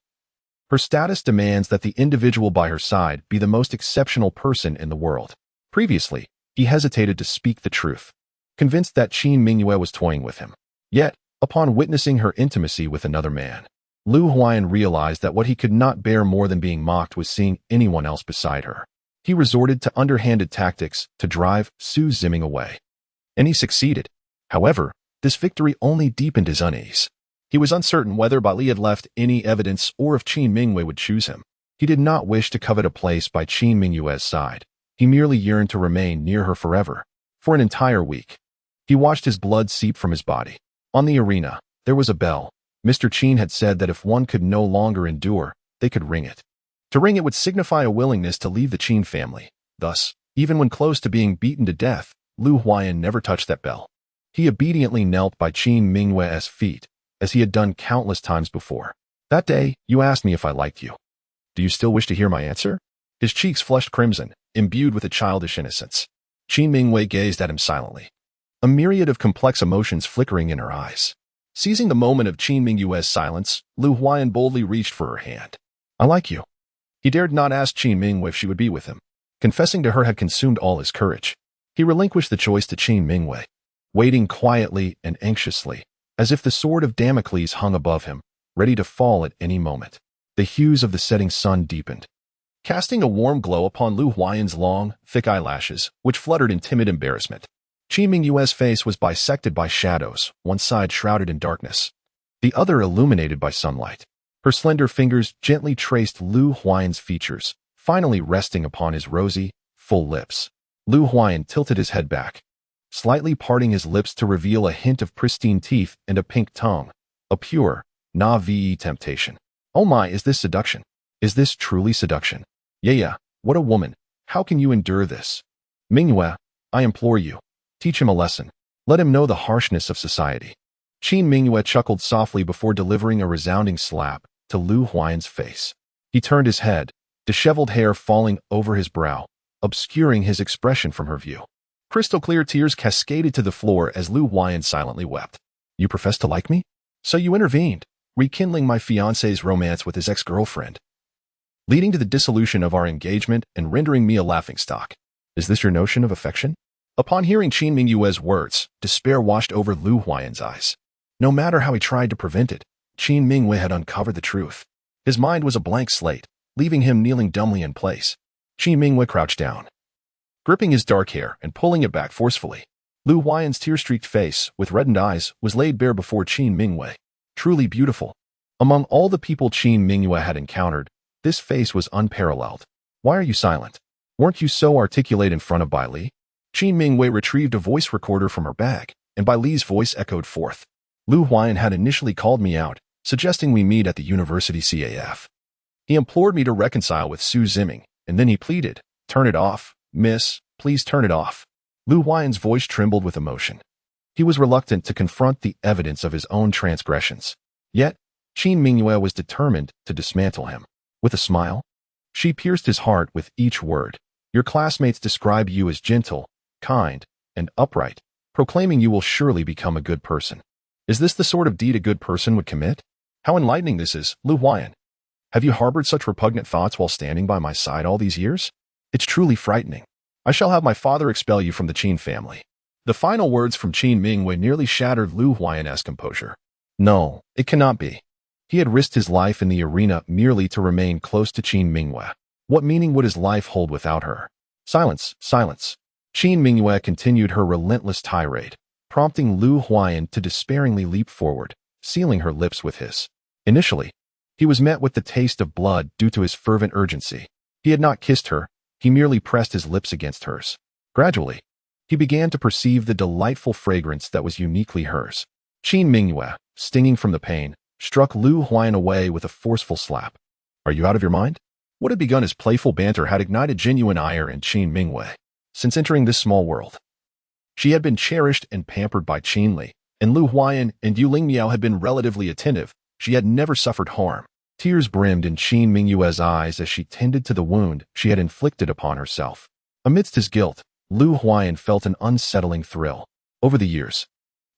Her status demands that the individual by her side be the most exceptional person in the world. Previously, he hesitated to speak the truth, convinced that Qin Mingyue was toying with him. Yet, upon witnessing her intimacy with another man, Lu Huayan realized that what he could not bear more than being mocked was seeing anyone else beside her. He resorted to underhanded tactics to drive Su Ziming away. And he succeeded. However, this victory only deepened his unease. He was uncertain whether Bai Li had left any evidence or if Qin Mingyue would choose him. He did not wish to covet a place by Qin Mingyue's side. He merely yearned to remain near her forever. For an entire week, he watched his blood seep from his body. On the arena, there was a bell. Mr. Qin had said that if one could no longer endure, they could ring it. To ring it would signify a willingness to leave the Qin family. Thus, even when close to being beaten to death, Lu Huayan never touched that bell. He obediently knelt by Qin Mingyue's feet, as he had done countless times before. That day, you asked me if I liked you. Do you still wish to hear my answer? His cheeks flushed crimson, imbued with a childish innocence. Qin Mingyue gazed at him silently, a myriad of complex emotions flickering in her eyes. Seizing the moment of Qin Mingyue's silence, Lu Huayan boldly reached for her hand. I like you. He dared not ask Qin Mingyue if she would be with him. Confessing to her had consumed all his courage. He relinquished the choice to Qin Mingyue, waiting quietly and anxiously, as if the sword of Damocles hung above him, ready to fall at any moment. The hues of the setting sun deepened, casting a warm glow upon Lu Huayan's long, thick eyelashes, which fluttered in timid embarrassment. Qin Mingyue's face was bisected by shadows, one side shrouded in darkness, the other illuminated by sunlight. Her slender fingers gently traced Lu Huayan's features, finally resting upon his rosy, full lips. Lu Huayan tilted his head back, slightly parting his lips to reveal a hint of pristine teeth and a pink tongue, a pure, na-ve temptation. Oh my, is this seduction? Is this truly seduction? Yeah, what a woman. How can you endure this? Mingyue, I implore you, teach him a lesson. Let him know the harshness of society. Qin Mingyue chuckled softly before delivering a resounding slap to Lu Huayan's face. He turned his head, disheveled hair falling over his brow, obscuring his expression from her view. Crystal-clear tears cascaded to the floor as Lu Huayan silently wept. You profess to like me? So you intervened, rekindling my fiancé's romance with his ex-girlfriend, leading to the dissolution of our engagement and rendering me a laughingstock. Is this your notion of affection? Upon hearing Qin Mingyue's words, despair washed over Lu Huayan's eyes. No matter how he tried to prevent it, Qin Mingyue had uncovered the truth. His mind was a blank slate, leaving him kneeling dumbly in place. Qin Mingyue crouched down, gripping his dark hair and pulling it back forcefully. Lu Huayan's tear-streaked face, with reddened eyes, was laid bare before Qin Mingyue. Truly beautiful. Among all the people Qin Mingyue had encountered, this face was unparalleled. Why are you silent? Weren't you so articulate in front of Bai Li? Qin Mingyue retrieved a voice recorder from her bag, and Bai Li's voice echoed forth. Lu Huayan had initially called me out, suggesting we meet at the university CAF. He implored me to reconcile with Su Ziming, and then he pleaded, "Turn it off, miss, please turn it off." Lu Huayan's voice trembled with emotion. He was reluctant to confront the evidence of his own transgressions. Yet, Qin Mingyue was determined to dismantle him. With a smile, she pierced his heart with each word. "Your classmates describe you as gentle, kind, and upright, proclaiming you will surely become a good person. Is this the sort of deed a good person would commit? How enlightening this is, Lu Huayan. Have you harbored such repugnant thoughts while standing by my side all these years? It's truly frightening. I shall have my father expel you from the Qin family." The final words from Qin Mingyue nearly shattered Lu Huayan's composure. No, it cannot be. He had risked his life in the arena merely to remain close to Qin Mingyue. What meaning would his life hold without her? Silence, silence. Qin Mingyue continued her relentless tirade, prompting Lu Huayan to despairingly leap forward, sealing her lips with his. Initially, he was met with the taste of blood due to his fervent urgency. He had not kissed her, he merely pressed his lips against hers. Gradually, he began to perceive the delightful fragrance that was uniquely hers. Qin Mingyue, stinging from the pain, struck Lu Huayan away with a forceful slap. "Are you out of your mind?" What had begun as playful banter had ignited genuine ire in Qin Mingyue. Since entering this small world, she had been cherished and pampered by Qin Li, and Lu Huayan and Yu Lingmiao had been relatively attentive. She had never suffered harm. Tears brimmed in Qin Mingyue's eyes as she tended to the wound she had inflicted upon herself. Amidst his guilt, Lu Huayan felt an unsettling thrill. Over the years,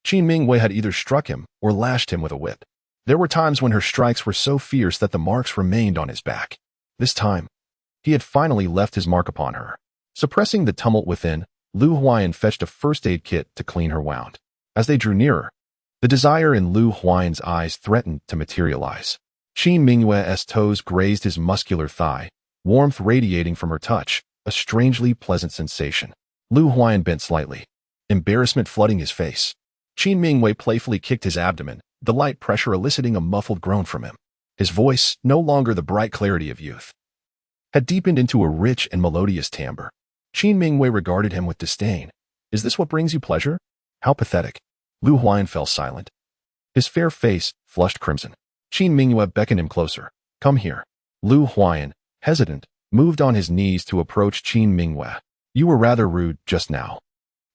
Qin Mingyue had either struck him or lashed him with a whip. There were times when her strikes were so fierce that the marks remained on his back. This time, he had finally left his mark upon her. Suppressing the tumult within, Lu Huayan fetched a first aid kit to clean her wound. As they drew nearer, the desire in Lu Huayan's eyes threatened to materialize. Qin Mingyue's toes grazed his muscular thigh, warmth radiating from her touch, a strangely pleasant sensation. Lu Huayan bent slightly, embarrassment flooding his face. Qin Mingyue playfully kicked his abdomen, the light pressure eliciting a muffled groan from him. His voice, no longer the bright clarity of youth, had deepened into a rich and melodious timbre. Qin Mingyue regarded him with disdain. "Is this what brings you pleasure? How pathetic." Lu Huayan fell silent. His fair face flushed crimson. Qin Mingyue beckoned him closer. "Come here." Lu Huayan, hesitant, moved on his knees to approach Qin Mingyue. "You were rather rude just now.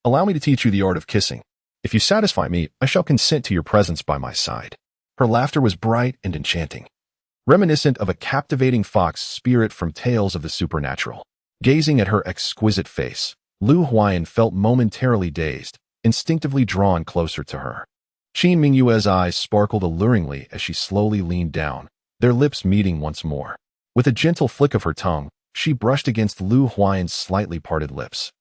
Allow me to teach you the art of kissing. If you satisfy me, I shall consent to your presence by my side." Her laughter was bright and enchanting, reminiscent of a captivating fox spirit from tales of the supernatural. Gazing at her exquisite face, Lu Huayan felt momentarily dazed, instinctively drawn closer to her. Qin Mingyue's eyes sparkled alluringly as she slowly leaned down, their lips meeting once more. With a gentle flick of her tongue, she brushed against Lu Huayan's slightly parted lips.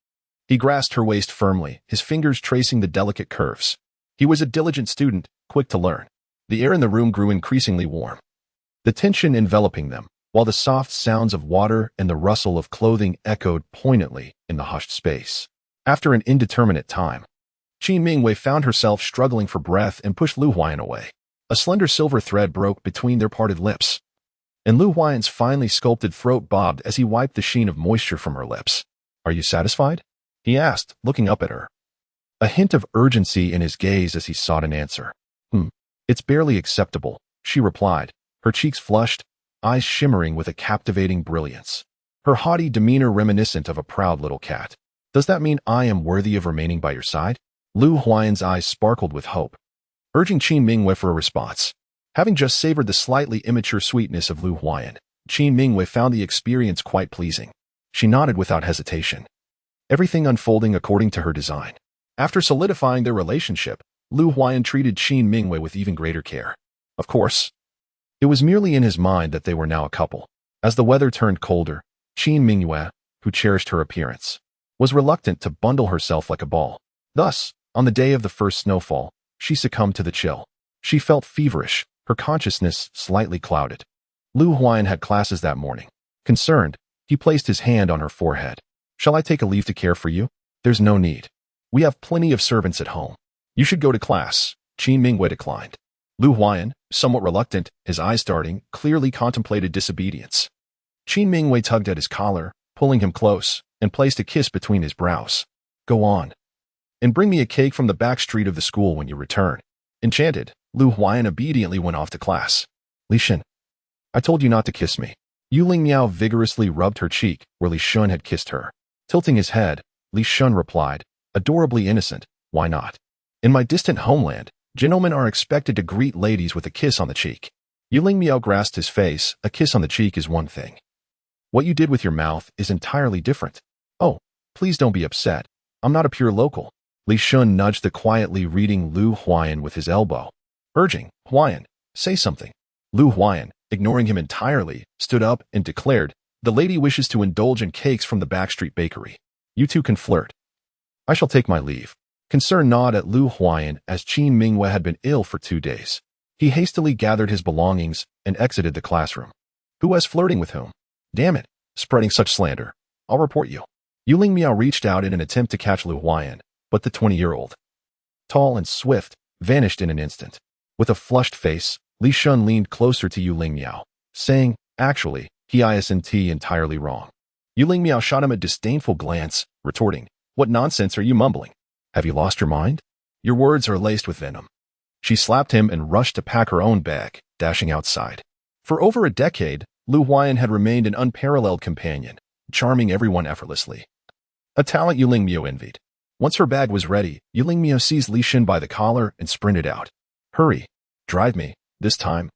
He grasped her waist firmly, his fingers tracing the delicate curves. He was a diligent student, quick to learn. The air in the room grew increasingly warm, the tension enveloping them, while the soft sounds of water and the rustle of clothing echoed poignantly in the hushed space. After an indeterminate time, Qin Mingyue found herself struggling for breath and pushed Lu Huayan away. A slender silver thread broke between their parted lips, and Lu Huayan's finely sculpted throat bobbed as he wiped the sheen of moisture from her lips. "Are you satisfied?" he asked, looking up at her. A hint of urgency in his gaze as he sought an answer. It's barely acceptable," she replied, her cheeks flushed, eyes shimmering with a captivating brilliance. Her haughty demeanor reminiscent of a proud little cat. "Does that mean I am worthy of remaining by your side?" Lu Huayan's eyes sparkled with hope, urging Qin Mingyue for a response. Having just savored the slightly immature sweetness of Lu Huayan, Qin Mingyue found the experience quite pleasing. She nodded without hesitation, everything unfolding according to her design. After solidifying their relationship, Lu Huayan treated Qin Mingyue with even greater care. Of course, it was merely in his mind that they were now a couple. As the weather turned colder, Qin Mingyue, who cherished her appearance, was reluctant to bundle herself like a ball. Thus, on the day of the first snowfall, she succumbed to the chill. She felt feverish, her consciousness slightly clouded. Lu Huayan had classes that morning. Concerned, he placed his hand on her forehead. "Shall I take a leave to care for you?" "There's no need. We have plenty of servants at home. You should go to class." Qin Mingyue declined. Lu Huayan, somewhat reluctant, his eyes darting, clearly contemplated disobedience. Qin Mingyue tugged at his collar, pulling him close, and placed a kiss between his brows. "Go on. And bring me a cake from the back street of the school when you return." Enchanted, Lu Huayan obediently went off to class. Li Shen, I told you not to kiss me. Yu Lingmiao vigorously rubbed her cheek where Li Shun had kissed her. Tilting his head, Li Shun replied, adorably innocent, why not? In my distant homeland, gentlemen are expected to greet ladies with a kiss on the cheek. Yu Lingmiao grasped his face. A kiss on the cheek is one thing. What you did with your mouth is entirely different. Oh, please don't be upset. I'm not a pure local. Li Shun nudged the quietly reading Lu Huayan with his elbow, urging, Huayan, say something. Lu Huayan, ignoring him entirely, stood up and declared, the lady wishes to indulge in cakes from the backstreet bakery. You two can flirt. I shall take my leave. Concern gnawed at Lu Huayan as Qin Mingwei had been ill for 2 days. He hastily gathered his belongings and exited the classroom. Who was flirting with whom? Damn it, spreading such slander. I'll report you. Yu Lingmiao reached out in an attempt to catch Lu Huayan, but the 20-year-old, tall and swift, vanished in an instant. With a flushed face, Li Shun leaned closer to Yu Lingmiao, saying, actually, he isn't entirely wrong. Yu Lingmiao shot him a disdainful glance, retorting, what nonsense are you mumbling? Have you lost your mind? Your words are laced with venom. She slapped him and rushed to pack her own bag, dashing outside. For over a decade, Lu Huayan had remained an unparalleled companion, charming everyone effortlessly. A talent Yu Lingmiao envied. Once her bag was ready, Yu Lingmiao seized Li Shen by the collar and sprinted out. Hurry. Drive me, this time.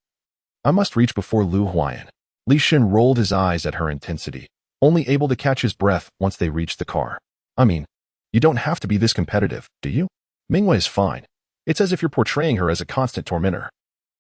I must reach before Lu Huayan. Li Shen rolled his eyes at her intensity, only able to catch his breath once they reached the car. I mean, you don't have to be this competitive, do you? Mingwei is fine. It's as if you're portraying her as a constant tormentor.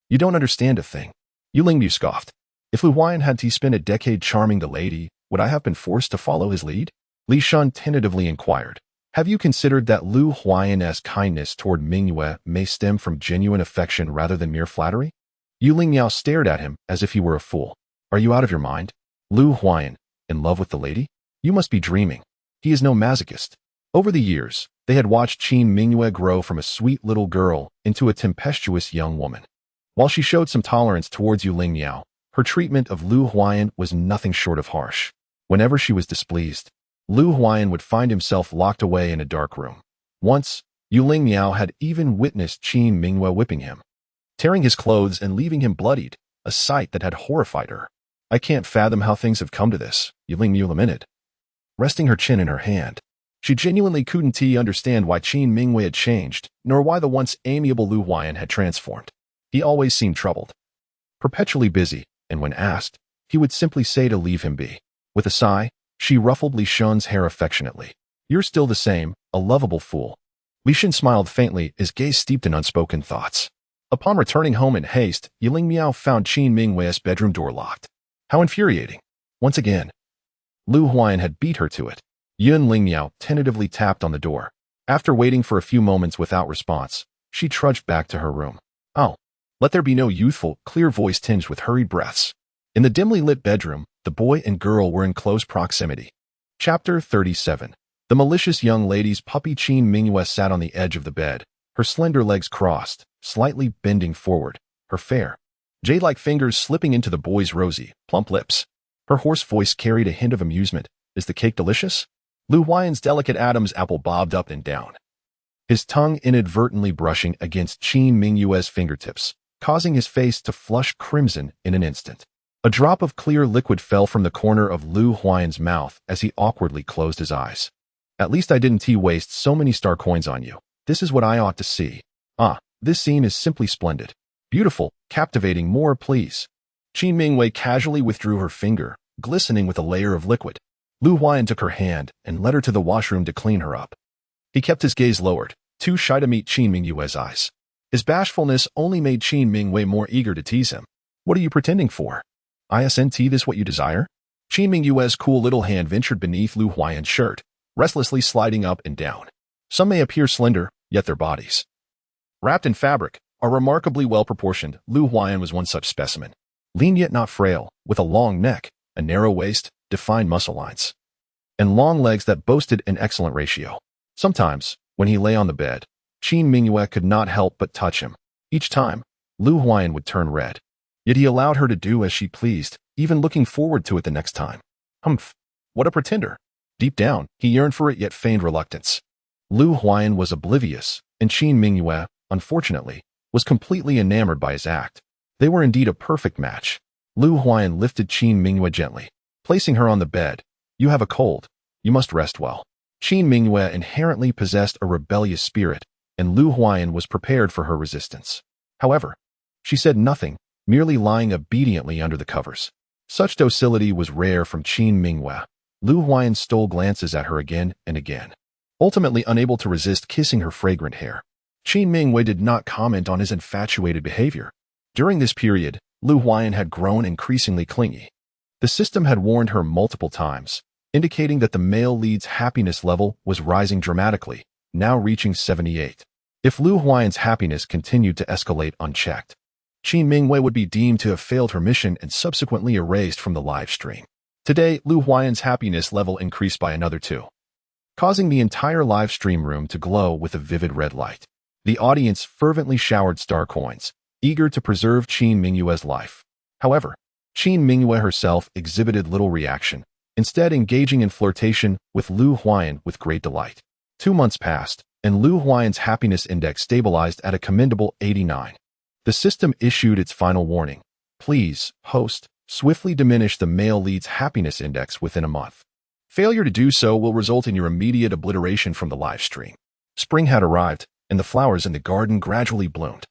You don't understand a thing. Yu Lingmiao scoffed. If Lu Huayan had to spend a decade charming the lady, would I have been forced to follow his lead? Li Shun tentatively inquired. Have you considered that Lu Huayan's kindness toward Mingwei may stem from genuine affection rather than mere flattery? Yu Lingmiao stared at him as if he were a fool. Are you out of your mind? Lu Huayan, in love with the lady? You must be dreaming. He is no masochist. Over the years, they had watched Qin Mingwei grow from a sweet little girl into a tempestuous young woman. While she showed some tolerance towards Yu Lingmiao, her treatment of Lu Huayan was nothing short of harsh. Whenever she was displeased, Lu Huayan would find himself locked away in a dark room. Once, Yu Lingmiao had even witnessed Qin Mingwei whipping him, tearing his clothes and leaving him bloodied, a sight that had horrified her. I can't fathom how things have come to this, Yu Lingmiao lamented, resting her chin in her hand. She genuinely couldn't understand why Qin Mingwei had changed, nor why the once amiable Lu Huayan had transformed. He always seemed troubled, perpetually busy, and when asked, he would simply say to leave him be. With a sigh, she ruffled Li Shun's hair affectionately. You're still the same, a lovable fool. Li Shun smiled faintly, his gaze steeped in unspoken thoughts. Upon returning home in haste, Yu Lingmiao found Qin Mingwei's bedroom door locked. How infuriating. Once again, Lu Huayan had beat her to it. Yu Lingmiao tentatively tapped on the door. After waiting for a few moments without response, she trudged back to her room. Oh, let there be no youthful, clear voice tinged with hurried breaths. In the dimly lit bedroom, the boy and girl were in close proximity. Chapter 37. The malicious young lady's puppy Qin Mingwei sat on the edge of the bed, her slender legs crossed, slightly bending forward, her fair, jade-like fingers slipping into the boy's rosy, plump lips. Her hoarse voice carried a hint of amusement. Is the cake delicious? Lu Huayan's delicate Adam's apple bobbed up and down, his tongue inadvertently brushing against Qin Mingwei's fingertips, causing his face to flush crimson in an instant. A drop of clear liquid fell from the corner of Lu Huayan's mouth as he awkwardly closed his eyes. At least I didn't waste so many star coins on you. This is what I ought to see. Ah, this scene is simply splendid. Beautiful, captivating, more please. Qin Mingwei casually withdrew her finger, glistening with a layer of liquid. Lu Huayan took her hand and led her to the washroom to clean her up. He kept his gaze lowered, too shy to meet Qin Mingwei's eyes. His bashfulness only made Qin Mingwei more eager to tease him. What are you pretending for? Isn't this what you desire? Qin Mingwei's cool little hand ventured beneath Lu Huayan's shirt, restlessly sliding up and down. Some may appear slender, yet their bodies, wrapped in fabric, are remarkably well-proportioned. Lu Huayan was one such specimen. Lean yet not frail, with a long neck, a narrow waist, defined muscle lines, and long legs that boasted an excellent ratio. Sometimes, when he lay on the bed, Qin Mingwei could not help but touch him. Each time, Lu Huayan would turn red. Yet he allowed her to do as she pleased, even looking forward to it the next time. Humph, what a pretender. Deep down, he yearned for it yet feigned reluctance. Lu Huayan was oblivious, and Qin Mingwei, unfortunately, was completely enamored by his act. They were indeed a perfect match. Lu Huayan lifted Qin Mingyue gently, placing her on the bed. You have a cold. You must rest well. Qin Mingyue inherently possessed a rebellious spirit, and Lu Huayan was prepared for her resistance. However, she said nothing, merely lying obediently under the covers. Such docility was rare from Qin Mingyue. Lu Huayan stole glances at her again and again, ultimately unable to resist kissing her fragrant hair. Qin Mingyue did not comment on his infatuated behavior. During this period, Lu Huayan had grown increasingly clingy. The system had warned her multiple times, indicating that the male lead's happiness level was rising dramatically, now reaching 78. If Lu Huayan's happiness continued to escalate unchecked, Qin Mingyue would be deemed to have failed her mission and subsequently erased from the live stream. Today, Lu Huayan's happiness level increased by another 2, causing the entire live stream room to glow with a vivid red light. The audience fervently showered star coins, eager to preserve Qin Mingyue's life. However, Qin Mingyue herself exhibited little reaction, instead engaging in flirtation with Lu Huayan with great delight. 2 months passed, and Lu Huayan's happiness index stabilized at a commendable 89. The system issued its final warning. Please, host, swiftly diminish the male lead's happiness index within a month. Failure to do so will result in your immediate obliteration from the live stream. Spring had arrived, and the flowers in the garden gradually bloomed.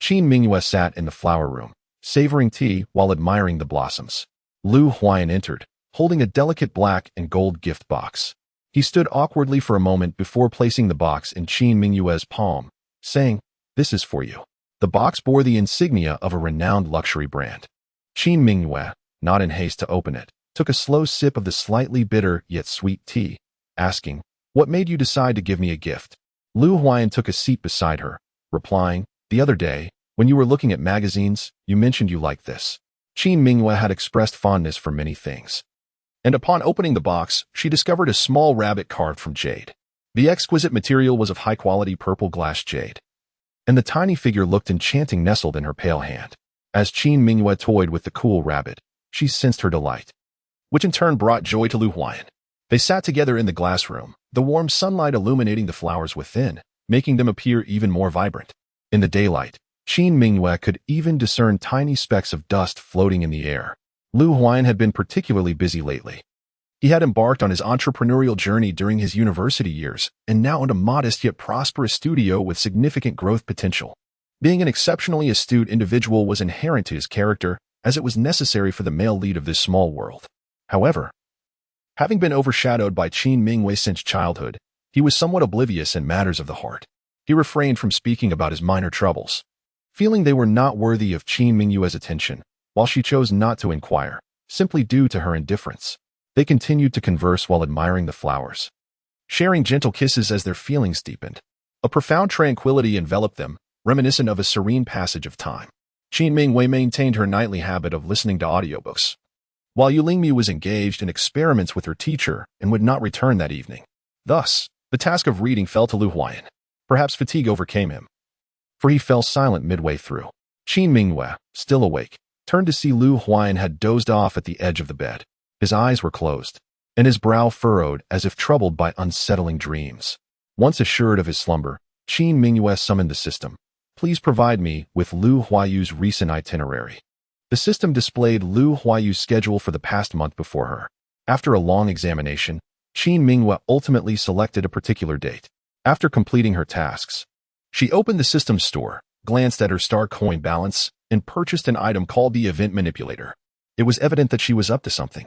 Qin Mingyue sat in the flower room, savoring tea while admiring the blossoms. Lu Huayan entered, holding a delicate black and gold gift box. He stood awkwardly for a moment before placing the box in Qin Mingyue's palm, saying, "This is for you." The box bore the insignia of a renowned luxury brand. Qin Mingyue, not in haste to open it, took a slow sip of the slightly bitter yet sweet tea, asking, "What made you decide to give me a gift?" Lu Huayan took a seat beside her, replying, "The other day, when you were looking at magazines, you mentioned you liked this." Qin Mingyue had expressed fondness for many things, and upon opening the box, she discovered a small rabbit carved from jade. The exquisite material was of high-quality purple glass jade, and the tiny figure looked enchanting nestled in her pale hand. As Qin Mingyue toyed with the cool rabbit, she sensed her delight, which in turn brought joy to Lu Huayan. They sat together in the glass room, the warm sunlight illuminating the flowers within, making them appear even more vibrant. In the daylight, Qin Mingyue could even discern tiny specks of dust floating in the air. Lu Huayan had been particularly busy lately. He had embarked on his entrepreneurial journey during his university years and now owned a modest yet prosperous studio with significant growth potential. Being an exceptionally astute individual was inherent to his character, as it was necessary for the male lead of this small world. However, having been overshadowed by Qin Mingyue since childhood, he was somewhat oblivious in matters of the heart. He refrained from speaking about his minor troubles, feeling they were not worthy of Qin Mingyue's attention, while she chose not to inquire, simply due to her indifference. They continued to converse while admiring the flowers, sharing gentle kisses as their feelings deepened. A profound tranquility enveloped them, reminiscent of a serene passage of time. Qin Mingyue maintained her nightly habit of listening to audiobooks, while Yu Lingmu was engaged in experiments with her teacher and would not return that evening. Thus, the task of reading fell to Lu Huayan. Perhaps fatigue overcame him, for he fell silent midway through. Qin Mingyue, still awake, turned to see Lu Huayan had dozed off at the edge of the bed. His eyes were closed, and his brow furrowed as if troubled by unsettling dreams. Once assured of his slumber, Qin Mingyue summoned the system. "Please provide me with Lu Huayu's recent itinerary." The system displayed Lu Huayu's schedule for the past month before her. After a long examination, Qin Mingyue ultimately selected a particular date. After completing her tasks, she opened the system's store, glanced at her star coin balance, and purchased an item called the Event Manipulator. It was evident that she was up to something.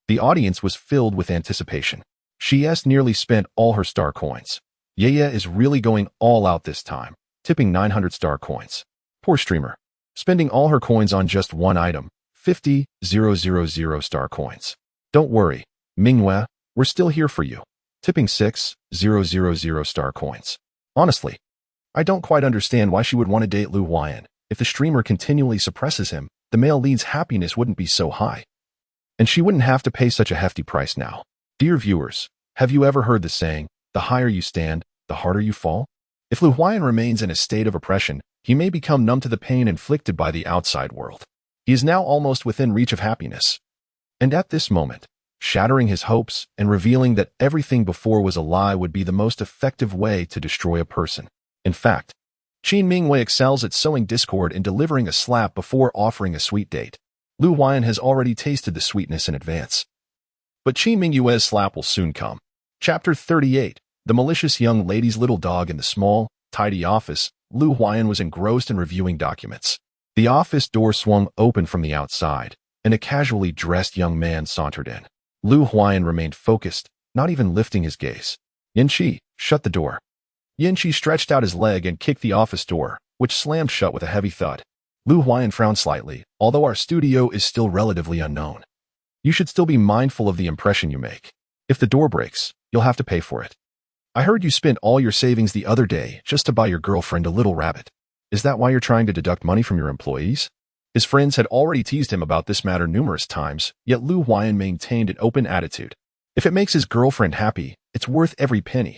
The audience was filled with anticipation. She nearly spent all her star coins. Yeye is really going all out this time, tipping 900 star coins. Poor streamer. Spending all her coins on just one item, 50,000 star coins. Don't worry, Mingyue, we're still here for you. Tipping 6,000 star coins. Honestly, I don't quite understand why she would want to date Lu Huayan. If the streamer continually suppresses him, the male lead's happiness wouldn't be so high, and she wouldn't have to pay such a hefty price now. Dear viewers, have you ever heard the saying, the higher you stand, the harder you fall? If Lu Huayan remains in a state of oppression, he may become numb to the pain inflicted by the outside world. He is now almost within reach of happiness. And at this moment, shattering his hopes and revealing that everything before was a lie would be the most effective way to destroy a person. In fact, Qin Mingwei excels at sowing discord and delivering a slap before offering a sweet date. Lu Huan has already tasted the sweetness in advance. But Qin Mingyue's slap will soon come. Chapter 38. The malicious young lady's little dog. In the small, tidy office, Lu Huan was engrossed in reviewing documents. The office door swung open from the outside, and a casually dressed young man sauntered in. Lu Huan remained focused, not even lifting his gaze. Yanqi, shut the door. Yanqi stretched out his leg and kicked the office door, which slammed shut with a heavy thud. Lu Huan frowned slightly, although our studio is still relatively unknown. You should still be mindful of the impression you make. If the door breaks, you'll have to pay for it. I heard you spent all your savings the other day just to buy your girlfriend a little rabbit. Is that why you're trying to deduct money from your employees? His friends had already teased him about this matter numerous times, yet Lu Huan maintained an open attitude. If it makes his girlfriend happy, it's worth every penny.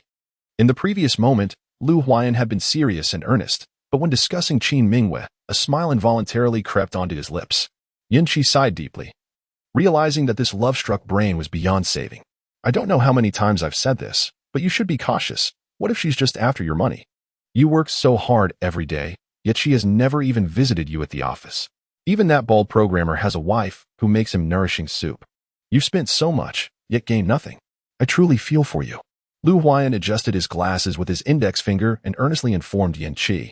In the previous moment, Lu Huan had been serious and earnest, but when discussing Qin Mingwei, a smile involuntarily crept onto his lips. Yanqi sighed deeply, realizing that this love-struck brain was beyond saving. I don't know how many times I've said this, but you should be cautious. What if she's just after your money? You work so hard every day, yet she has never even visited you at the office. Even that bald programmer has a wife who makes him nourishing soup. You've spent so much, yet gained nothing. I truly feel for you. Lu Huan adjusted his glasses with his index finger and earnestly informed Yanqi.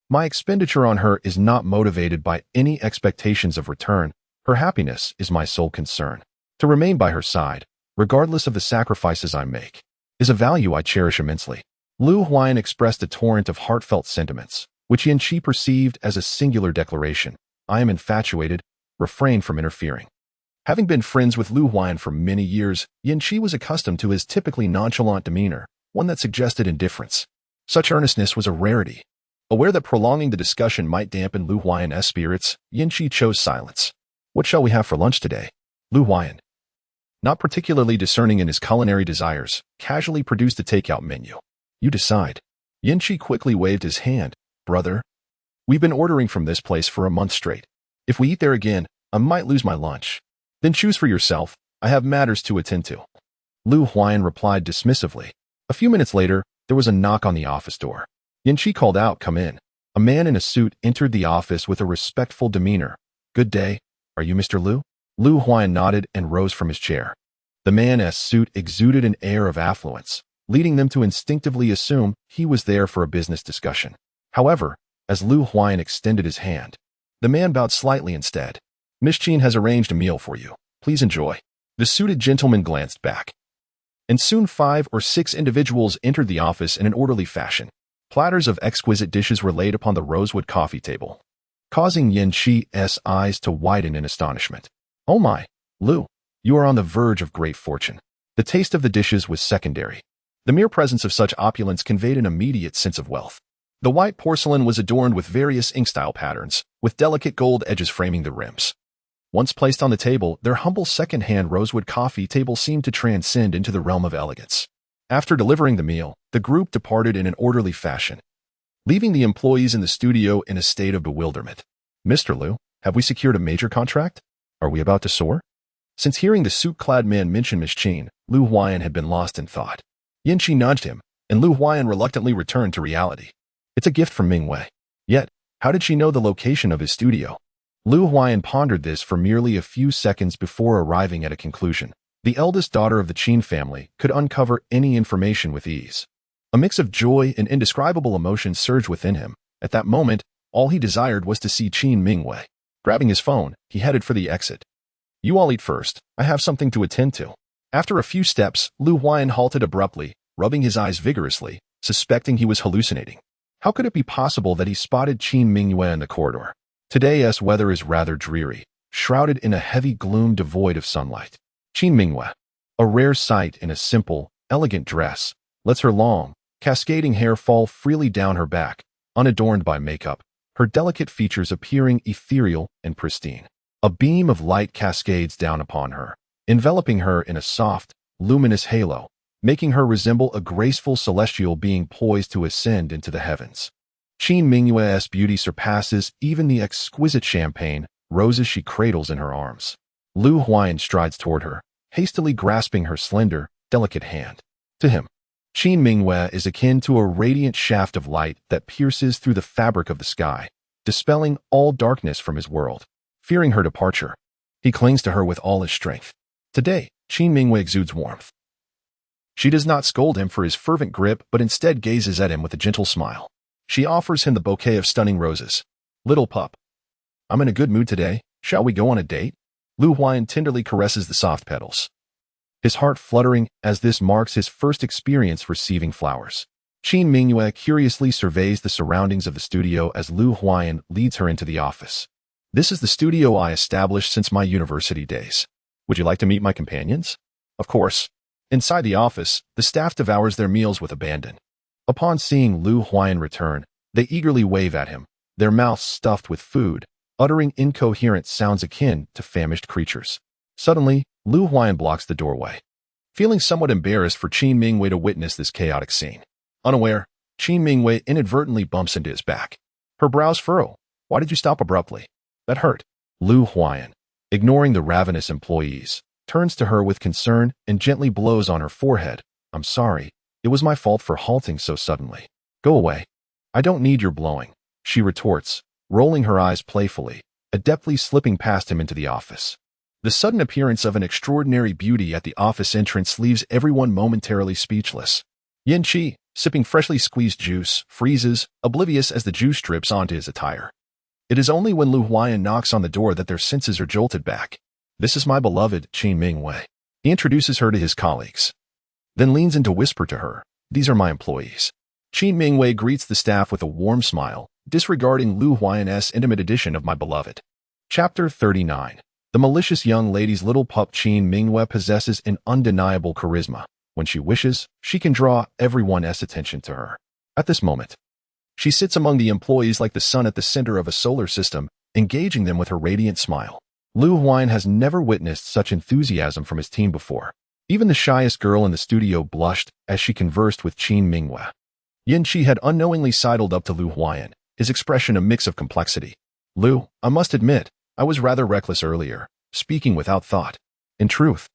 My expenditure on her is not motivated by any expectations of return. Her happiness is my sole concern. To remain by her side, regardless of the sacrifices I make, is a value I cherish immensely. Lu Huan expressed a torrent of heartfelt sentiments, which Yanqi perceived as a singular declaration. I am infatuated, refrain from interfering. Having been friends with Lu Huan for many years, Yanqi was accustomed to his typically nonchalant demeanor, one that suggested indifference. Such earnestness was a rarity. Aware that prolonging the discussion might dampen Lu Huan's spirits, Yanqi chose silence. What shall we have for lunch today? Lu Huan, not particularly discerning in his culinary desires, casually produced a takeout menu. You decide. Yanqi quickly waved his hand. Brother, we've been ordering from this place for a month straight. If we eat there again, I might lose my lunch. Then choose for yourself. I have matters to attend to. Lu Huan replied dismissively. A few minutes later, there was a knock on the office door. Yanqi called out, "Come in." A man in a suit entered the office with a respectful demeanor. Good day. Are you Mr. Lu? Lu Huan nodded and rose from his chair. The man's suit exuded an air of affluence, leading them to instinctively assume he was there for a business discussion. However, as Lu Huan extended his hand, the man bowed slightly instead. Miss Qin has arranged a meal for you. Please enjoy. The suited gentleman glanced back. And soon 5 or 6 individuals entered the office in an orderly fashion. Platters of exquisite dishes were laid upon the rosewood coffee table, causing Yanqi's eyes to widen in astonishment. Oh my, Lu, you are on the verge of great fortune. The taste of the dishes was secondary. The mere presence of such opulence conveyed an immediate sense of wealth. The white porcelain was adorned with various ink-style patterns, with delicate gold edges framing the rims. Once placed on the table, their humble second-hand rosewood coffee table seemed to transcend into the realm of elegance. After delivering the meal, the group departed in an orderly fashion, leaving the employees in the studio in a state of bewilderment. Mr. Lu, have we secured a major contract? Are we about to soar? Since hearing the suit-clad man mention Miss Qin, Lu Huan had been lost in thought. Yanqi nudged him, and Lu Huan reluctantly returned to reality. It's a gift from Mingwei. Yet, how did she know the location of his studio? Lu Huan pondered this for merely a few seconds before arriving at a conclusion. The eldest daughter of the Qin family could uncover any information with ease. A mix of joy and indescribable emotion surged within him. At that moment, all he desired was to see Qin Mingwei. Grabbing his phone, he headed for the exit. You all eat first. I have something to attend to. After a few steps, Lu Huan halted abruptly, rubbing his eyes vigorously, suspecting he was hallucinating. How could it be possible that he spotted Qin Mingwei in the corridor? Today's weather is rather dreary, shrouded in a heavy gloom devoid of sunlight. Qin Mingwei, a rare sight in a simple, elegant dress, lets her long, cascading hair fall freely down her back, unadorned by makeup, her delicate features appearing ethereal and pristine. A beam of light cascades down upon her, enveloping her in a soft, luminous halo, making her resemble a graceful celestial being poised to ascend into the heavens. Qin Mingwei's beauty surpasses even the exquisite champagne roses she cradles in her arms. Lu Huan strides toward her, hastily grasping her slender, delicate hand. To him, Qin Mingwei is akin to a radiant shaft of light that pierces through the fabric of the sky, dispelling all darkness from his world. Fearing her departure, he clings to her with all his strength. Today, Qin Mingwei exudes warmth. She does not scold him for his fervent grip, but instead gazes at him with a gentle smile. She offers him the bouquet of stunning roses. Little pup, I'm in a good mood today. Shall we go on a date? Lu Huayan tenderly caresses the soft petals, his heart fluttering as this marks his first experience receiving flowers. Qin Mingwei curiously surveys the surroundings of the studio as Lu Huayan leads her into the office. This is the studio I established since my university days. Would you like to meet my companions? Of course. Inside the office, the staff devours their meals with abandon. Upon seeing Lu Huayan return, they eagerly wave at him, their mouths stuffed with food, uttering incoherent sounds akin to famished creatures. Suddenly, Lu Huayan blocks the doorway, feeling somewhat embarrassed for Qin Mingwei to witness this chaotic scene. Unaware, Qin Mingwei inadvertently bumps into his back. Her brows furrow. Why did you stop abruptly? That hurt. Lu Huayan, ignoring the ravenous employees, turns to her with concern and gently blows on her forehead. I'm sorry. It was my fault for halting so suddenly. Go away. I don't need your blowing, she retorts, rolling her eyes playfully, adeptly slipping past him into the office. The sudden appearance of an extraordinary beauty at the office entrance leaves everyone momentarily speechless. Yin Qi, sipping freshly squeezed juice, freezes, oblivious as the juice drips onto his attire. It is only when Lu Huayan knocks on the door that their senses are jolted back. This is my beloved Qin Mingwei. He introduces her to his colleagues, then leans in to whisper to her, these are my employees. Qin Mingwei greets the staff with a warm smile, disregarding Lu Huayan's intimate edition of my beloved. Chapter 39. The malicious young lady's little pup Qin Mingwei possesses an undeniable charisma. When she wishes, she can draw everyone's attention to her. At this moment, she sits among the employees like the sun at the center of a solar system, engaging them with her radiant smile. Lu Huayan has never witnessed such enthusiasm from his team before. Even the shyest girl in the studio blushed as she conversed with Qin Mingwei. Yin Qi had unknowingly sidled up to Lu Huayan, his expression a mix of complexity. Lu, I must admit, I was rather reckless earlier, speaking without thought. In truth,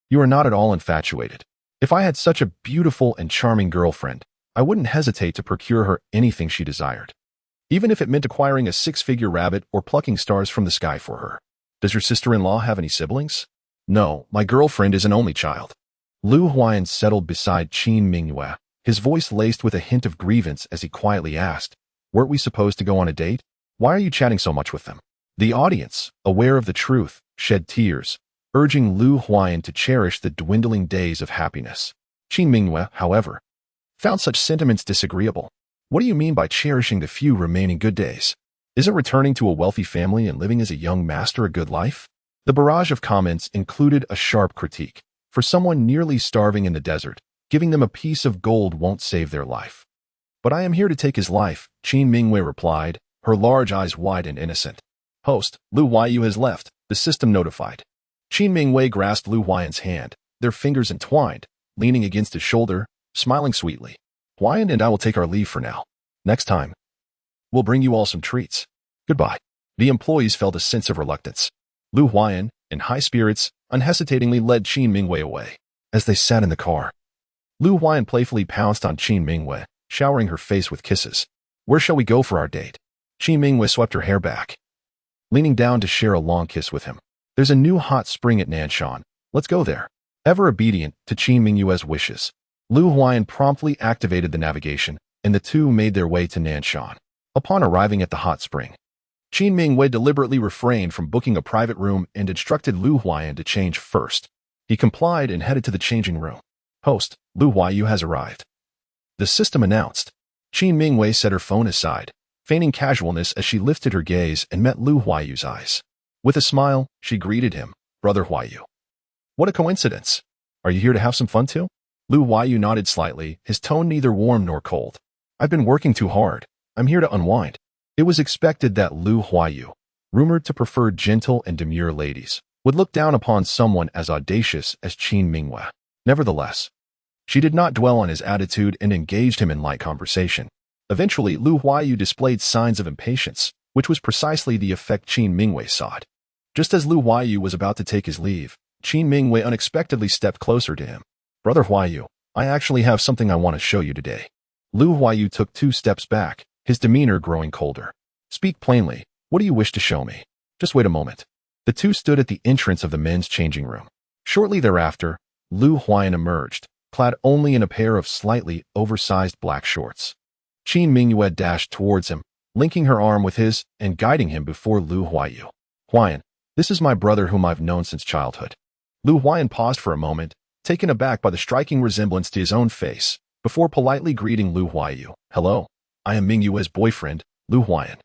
you are not at all infatuated. If I had such a beautiful and charming girlfriend, I wouldn't hesitate to procure her anything she desired, even if it meant acquiring a six-figure rabbit or plucking stars from the sky for her. Does your sister-in-law have any siblings? No, my girlfriend is an only child. Lu Huayan settled beside Qin Mingwei, his voice laced with a hint of grievance as he quietly asked, weren't we supposed to go on a date? Why are you chatting so much with them? The audience, aware of the truth, shed tears, urging Lu Huayan to cherish the dwindling days of happiness. Qin Mingwei, however, found such sentiments disagreeable. What do you mean by cherishing the few remaining good days? Isn't returning to a wealthy family and living as a young master a good life? The barrage of comments included a sharp critique. For someone nearly starving in the desert, giving them a piece of gold won't save their life. But I am here to take his life, Qin Mingwei replied, her large eyes wide and innocent. Host, Lu Huayan has left, the system notified. Qin Mingwei grasped Lu Huayan's hand, their fingers entwined, leaning against his shoulder, smiling sweetly. Huayan and I will take our leave for now. Next time, we'll bring you all some treats. Goodbye. The employees felt a sense of reluctance. Lu Huayan, in high spirits, unhesitatingly led Qin Mingwei away. As they sat in the car, Lu Huayan playfully pounced on Qin Mingwei, showering her face with kisses. Where shall we go for our date? Qin Mingwei swept her hair back, leaning down to share a long kiss with him. There's a new hot spring at Nanshan. Let's go there. Ever obedient to Qin Mingwei's wishes, Lu Huayan promptly activated the navigation, and the two made their way to Nanshan. Upon arriving at the hot spring, Qin Mingwei deliberately refrained from booking a private room and instructed Lu Huayan to change first. He complied and headed to the changing room. Host, Lu Huayan has arrived. The system announced. Qin Mingwei set her phone aside, feigning casualness as she lifted her gaze and met Lu Huayan's eyes. With a smile, she greeted him, Brother Huayan. What a coincidence. Are you here to have some fun too? Lu Huayan nodded slightly, his tone neither warm nor cold. I've been working too hard. I'm here to unwind. It was expected that Lu Huayan, rumored to prefer gentle and demure ladies, would look down upon someone as audacious as Qin Mingwei. Nevertheless, she did not dwell on his attitude and engaged him in light conversation. Eventually, Lu Huayan displayed signs of impatience, which was precisely the effect Qin Mingwei sought. Just as Lu Huayan was about to take his leave, Qin Mingwei unexpectedly stepped closer to him. Brother Huayan, I actually have something I want to show you today. Lu Huayu took 2 steps back, his demeanor growing colder. Speak plainly. What do you wish to show me? Just wait a moment. The two stood at the entrance of the men's changing room. Shortly thereafter, Lu Huayan emerged, clad only in a pair of slightly oversized black shorts. Qin Mingyue dashed towards him, linking her arm with his and guiding him before Lu Huayu. Huayan, this is my brother whom I've known since childhood. Lu Huayan paused for a moment, taken aback by the striking resemblance to his own face, before politely greeting Lu Huayu. Hello, I am Mingyue's boyfriend, Lu Huayan.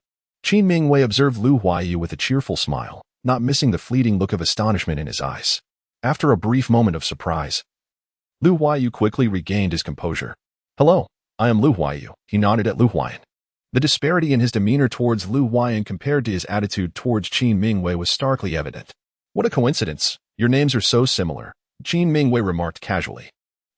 Qin Mingyue observed Lu Huayu with a cheerful smile, not missing the fleeting look of astonishment in his eyes. After a brief moment of surprise, Lu Huayu quickly regained his composure. Hello, I am Lu Huayu. He nodded at Lu Huayan. The disparity in his demeanor towards Lu Huayan compared to his attitude towards Qin Mingyue was starkly evident. What a coincidence. Your names are so similar, Qin Mingyue remarked casually.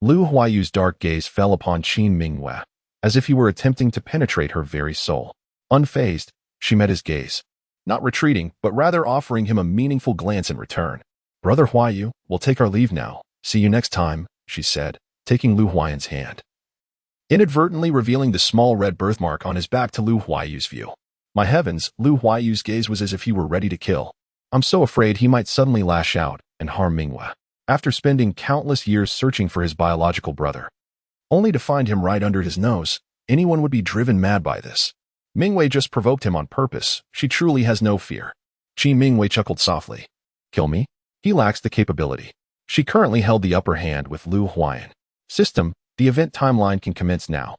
Lu Huayu's dark gaze fell upon Qin Mingyue, as if he were attempting to penetrate her very soul. Unfazed, she met his gaze, not retreating, but rather offering him a meaningful glance in return. Brother Huayu, we'll take our leave now. See you next time, she said, taking Lu Huayan's hand, inadvertently revealing the small red birthmark on his back to Lu Huayu's view. My heavens, Lu Huayu's gaze was as if he were ready to kill. I'm so afraid he might suddenly lash out and harm Mingyue. After spending countless years searching for his biological brother, only to find him right under his nose, anyone would be driven mad by this. Mingyue just provoked him on purpose. She truly has no fear. Qin Mingyue chuckled softly. Kill me? He lacks the capability. She currently held the upper hand with Lu Huayan. System, the event timeline can commence now.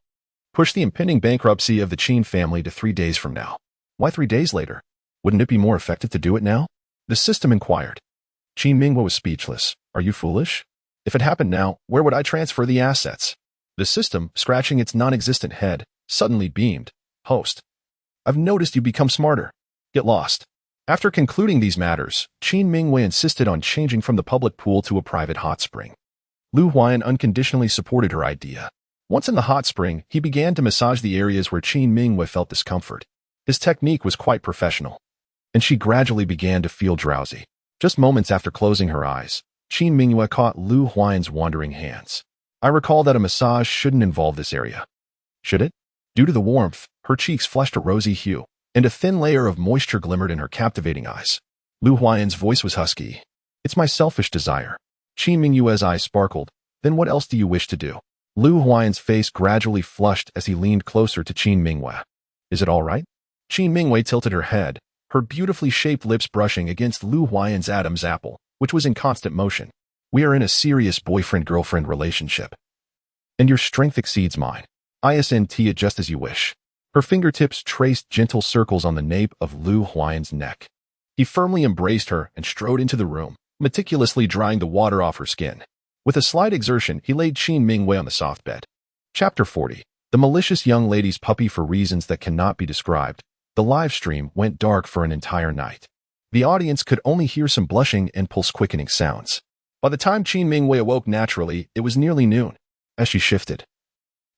Push the impending bankruptcy of the Qin family to 3 days from now. Why 3 days later? Wouldn't it be more effective to do it now? The system inquired. Qin Mingyue was speechless. Are you foolish? If it happened now, where would I transfer the assets? The system, scratching its non-existent head, suddenly beamed. Host, I've noticed you become smarter. Get lost. After concluding these matters, Qin Mingyue insisted on changing from the public pool to a private hot spring. Lu Huayan unconditionally supported her idea. Once in the hot spring, he began to massage the areas where Qin Mingyue felt discomfort. His technique was quite professional, and she gradually began to feel drowsy. Just moments after closing her eyes, Qin Mingyue caught Lu Huayan's wandering hands. I recall that a massage shouldn't involve this area. Should it? Due to the warmth, her cheeks flushed a rosy hue, and a thin layer of moisture glimmered in her captivating eyes. Lu Huayan's voice was husky. It's my selfish desire. Qin Mingyue's eyes sparkled. Then what else do you wish to do? Lu Huayan's face gradually flushed as he leaned closer to Qin Mingyue. Is it all right? Qin Mingyue tilted her head, her beautifully shaped lips brushing against Lu Huayan's Adam's apple, which was in constant motion. We are in a serious boyfriend-girlfriend relationship, and your strength exceeds mine. ISNT it just as you wish. Her fingertips traced gentle circles on the nape of Lu Huayan's neck. He firmly embraced her and strode into the room, meticulously drying the water off her skin. With a slight exertion, he laid Qin Mingyue on the soft bed. Chapter 40. The malicious young lady's puppy. For reasons that cannot be described, the live stream went dark for an entire night. The audience could only hear some blushing and pulse-quickening sounds. By the time Qin Mingyue awoke naturally, it was nearly noon. As she shifted,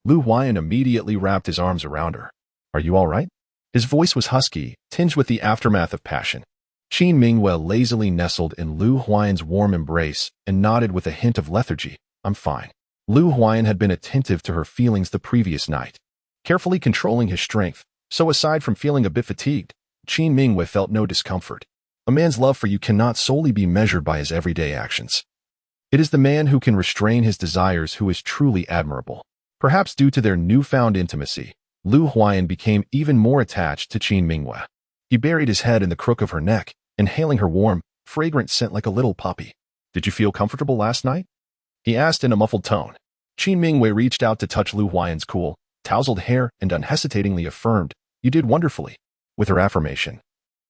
Lu Huayan immediately wrapped his arms around her. Are you all right? His voice was husky, tinged with the aftermath of passion. Qin Mingyue lazily nestled in Lu Huayan's warm embrace and nodded with a hint of lethargy. I'm fine. Lu Huayan had been attentive to her feelings the previous night, carefully controlling his strength, so aside from feeling a bit fatigued, Qin Mingyue felt no discomfort. A man's love for you cannot solely be measured by his everyday actions. It is the man who can restrain his desires who is truly admirable. Perhaps due to their newfound intimacy, Lu Huayan became even more attached to Qin Mingyue. He buried his head in the crook of her neck, inhaling her warm, fragrant scent like a little puppy. Did you feel comfortable last night? He asked in a muffled tone. Qin Mingyue reached out to touch Lu Huayan's cool, tousled hair and unhesitatingly affirmed, You did wonderfully. With her affirmation,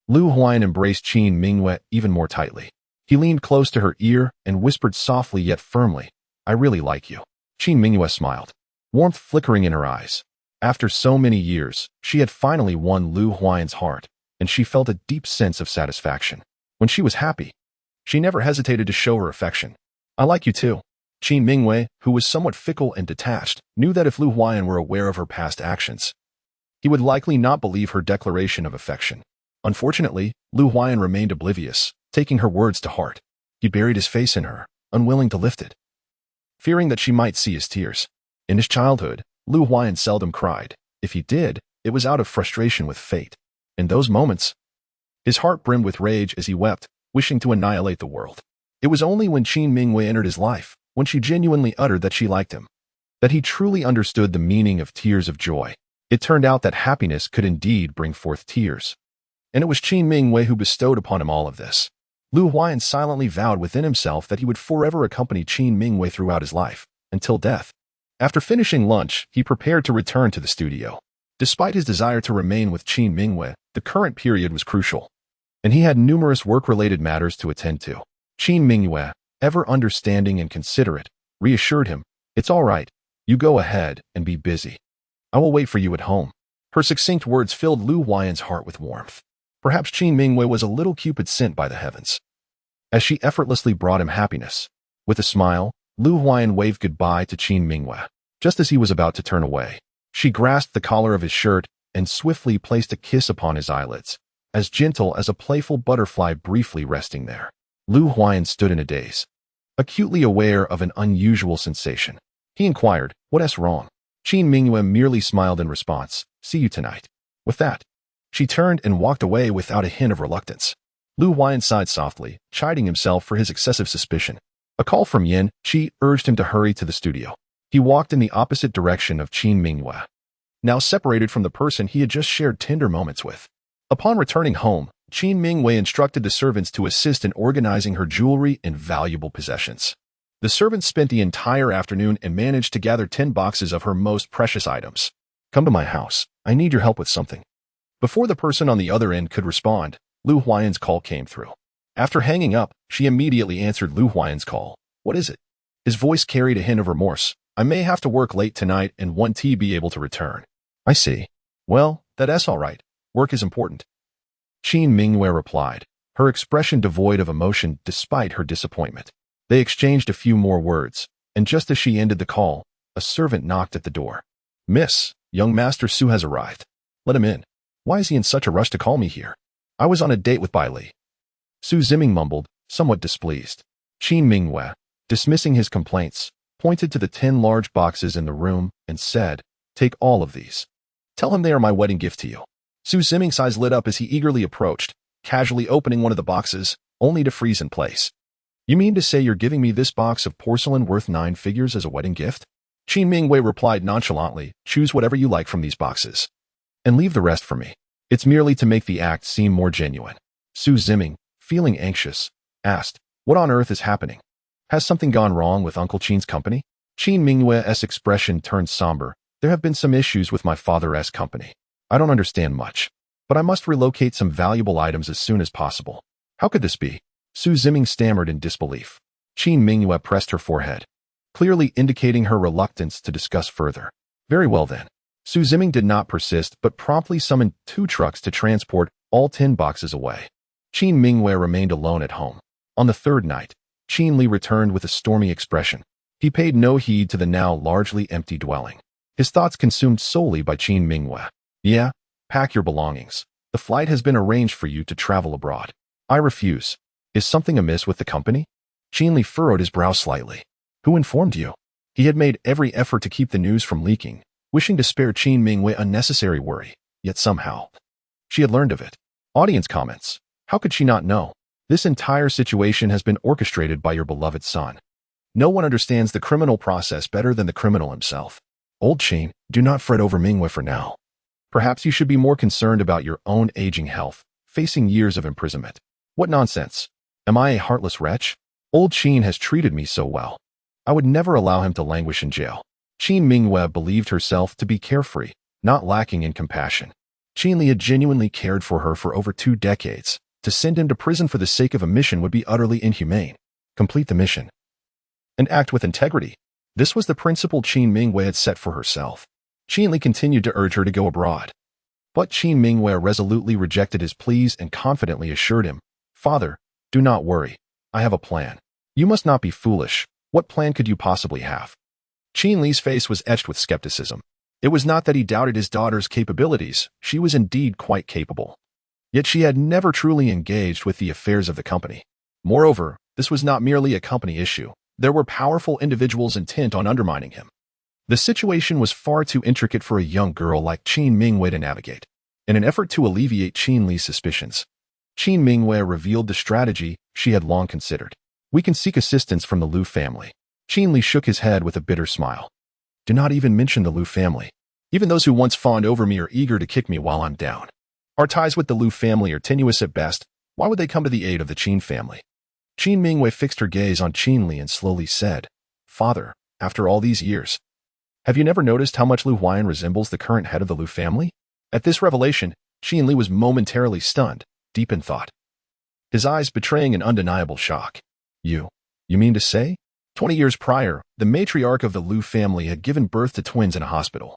Lu Huayan embraced Qin Mingyue even more tightly. He leaned close to her ear and whispered softly yet firmly, I really like you. Qin Mingyue smiled, warmth flickering in her eyes. After so many years, she had finally won Lu Huayan's heart, and she felt a deep sense of satisfaction. When she was happy, she never hesitated to show her affection. I like you too. Qin Mingyue, who was somewhat fickle and detached, knew that if Lu Huayan were aware of her past actions, he would likely not believe her declaration of affection. Unfortunately, Lu Huayan remained oblivious, taking her words to heart. He buried his face in her, unwilling to lift it. fearing that she might see his tears. In his childhood, Lu Huayan seldom cried. If he did, it was out of frustration with fate. In those moments, his heart brimmed with rage as he wept, wishing to annihilate the world. It was only when Qin Mingwei entered his life, when she genuinely uttered that she liked him, that he truly understood the meaning of tears of joy. It turned out that happiness could indeed bring forth tears. And it was Qin Mingwei who bestowed upon him all of this. Lu Huayan silently vowed within himself that he would forever accompany Qin Mingwei throughout his life, until death. After finishing lunch, he prepared to return to the studio. Despite his desire to remain with Qin Mingwei, the current period was crucial, and he had numerous work-related matters to attend to. Qin Mingwei, ever understanding and considerate, reassured him, "It's all right. You go ahead and be busy. I will wait for you at home." Her succinct words filled Lu Huayan's heart with warmth. Perhaps Qin Mingwei was a little Cupid sent by the heavens, as she effortlessly brought him happiness. With a smile, Lu Huayan waved goodbye to Qin Mingwei. Just as he was about to turn away, she grasped the collar of his shirt and swiftly placed a kiss upon his eyelids, as gentle as a playful butterfly briefly resting there. Lu Huayan stood in a daze, acutely aware of an unusual sensation. He inquired, "What's wrong?" Qin Mingwei merely smiled in response, "See you tonight." With that, she turned and walked away without a hint of reluctance. Lu Huayan sighed softly, chiding himself for his excessive suspicion. A call from Yin Qi urged him to hurry to the studio. He walked in the opposite direction of Qin Mingwei, now separated from the person he had just shared tender moments with. Upon returning home, Qin Mingwei instructed the servants to assist in organizing her jewelry and valuable possessions. The servants spent the entire afternoon and managed to gather 10 boxes of her most precious items. "Come to my house. I need your help with something." Before the person on the other end could respond, Lu Huayan's call came through. After hanging up, she immediately answered Lu Huayan's call. "What is it?" His voice carried a hint of remorse. "I may have to work late tonight and won't be able to return." "I see. Well, that's all right. Work is important." Qin Mingwei replied, her expression devoid of emotion despite her disappointment. They exchanged a few more words, and just as she ended the call, a servant knocked at the door. "Miss, young Master Su has arrived. Let him in. Why is he in such a rush to call me here? I was on a date with Bai Li." Su Ziming mumbled, somewhat displeased. Qin Mingwei, dismissing his complaints, pointed to the 10 large boxes in the room and said, "Take all of these. Tell him they are my wedding gift to you." Su Ziming's eyes lit up as he eagerly approached, casually opening one of the boxes, only to freeze in place. "You mean to say you're giving me this box of porcelain worth 9 figures as a wedding gift?" Qin Mingwei replied nonchalantly, "Choose whatever you like from these boxes, and leave the rest for me. It's merely to make the act seem more genuine." Su Ziming, feeling anxious, asked, "What on earth is happening? Has something gone wrong with Uncle Qin's company?" Qin Mingwei's expression turned somber. "There have been some issues with my father's company. I don't understand much, but I must relocate some valuable items as soon as possible." "How could this be?" Su Ziming stammered in disbelief. Qin Mingwei pressed her forehead, clearly indicating her reluctance to discuss further. "Very well then." Su Ziming did not persist but promptly summoned 2 trucks to transport all 10 boxes away. Qin Mingwei remained alone at home. On the 3rd night, Qin Li returned with a stormy expression. He paid no heed to the now largely empty dwelling, his thoughts consumed solely by Qin Mingwei. "Yeah, pack your belongings. The flight has been arranged for you to travel abroad." "I refuse. Is something amiss with the company?" Qin Li furrowed his brow slightly. "Who informed you?" He had made every effort to keep the news from leaking, wishing to spare Qin Mingwei unnecessary worry, yet somehow she had learned of it. Audience comments. "How could she not know? This entire situation has been orchestrated by your beloved son. No one understands the criminal process better than the criminal himself." "Old Qin, do not fret over Mingwei for now. Perhaps you should be more concerned about your own aging health, facing years of imprisonment." "What nonsense. Am I a heartless wretch? Old Qin has treated me so well. I would never allow him to languish in jail." Qin Mingwei believed herself to be carefree, not lacking in compassion. Qin Li had genuinely cared for her for over 2 decades. To send him to prison for the sake of a mission would be utterly inhumane. Complete the mission and act with integrity. This was the principle Qin Mingwei had set for herself. Qin Li continued to urge her to go abroad, but Qin Mingwei resolutely rejected his pleas and confidently assured him, "Father, do not worry. I have a plan. You must not be foolish. What plan could you possibly have?" Qin Li's face was etched with skepticism. It was not that he doubted his daughter's capabilities. She was indeed quite capable. Yet she had never truly engaged with the affairs of the company. Moreover, this was not merely a company issue. There were powerful individuals intent on undermining him. The situation was far too intricate for a young girl like Qin Mingwei to navigate. In an effort to alleviate Qin Li's suspicions, Qin Mingwei revealed the strategy she had long considered. We can seek assistance from the Lu family. Qin Li shook his head with a bitter smile. Do not even mention the Lu family. Even those who once fawned over me are eager to kick me while I'm down. Our ties with the Lu family are tenuous at best. Why would they come to the aid of the Qin family? Qin Mingwei fixed her gaze on Qin Li and slowly said, Father, after all these years, have you never noticed how much Lu Huayan resembles the current head of the Lu family? At this revelation, Qin Li was momentarily stunned, deep in thought, his eyes betraying an undeniable shock. You mean to say? 20 years prior, the matriarch of the Lu family had given birth to twins in a hospital,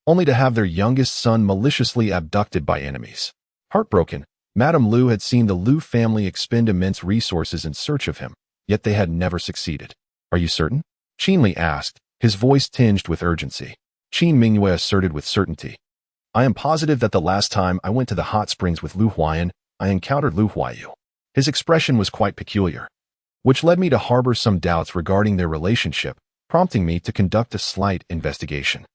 only to have their youngest son maliciously abducted by enemies. Heartbroken, Madame Lu had seen the Lu family expend immense resources in search of him, yet they had never succeeded. Are you certain? Qin Li asked, his voice tinged with urgency. Qin Mingwei asserted with certainty. I am positive that the last time I went to the hot springs with Lu Huayan, I encountered Lu Huayu. His expression was quite peculiar, which led me to harbor some doubts regarding their relationship, prompting me to conduct a slight investigation.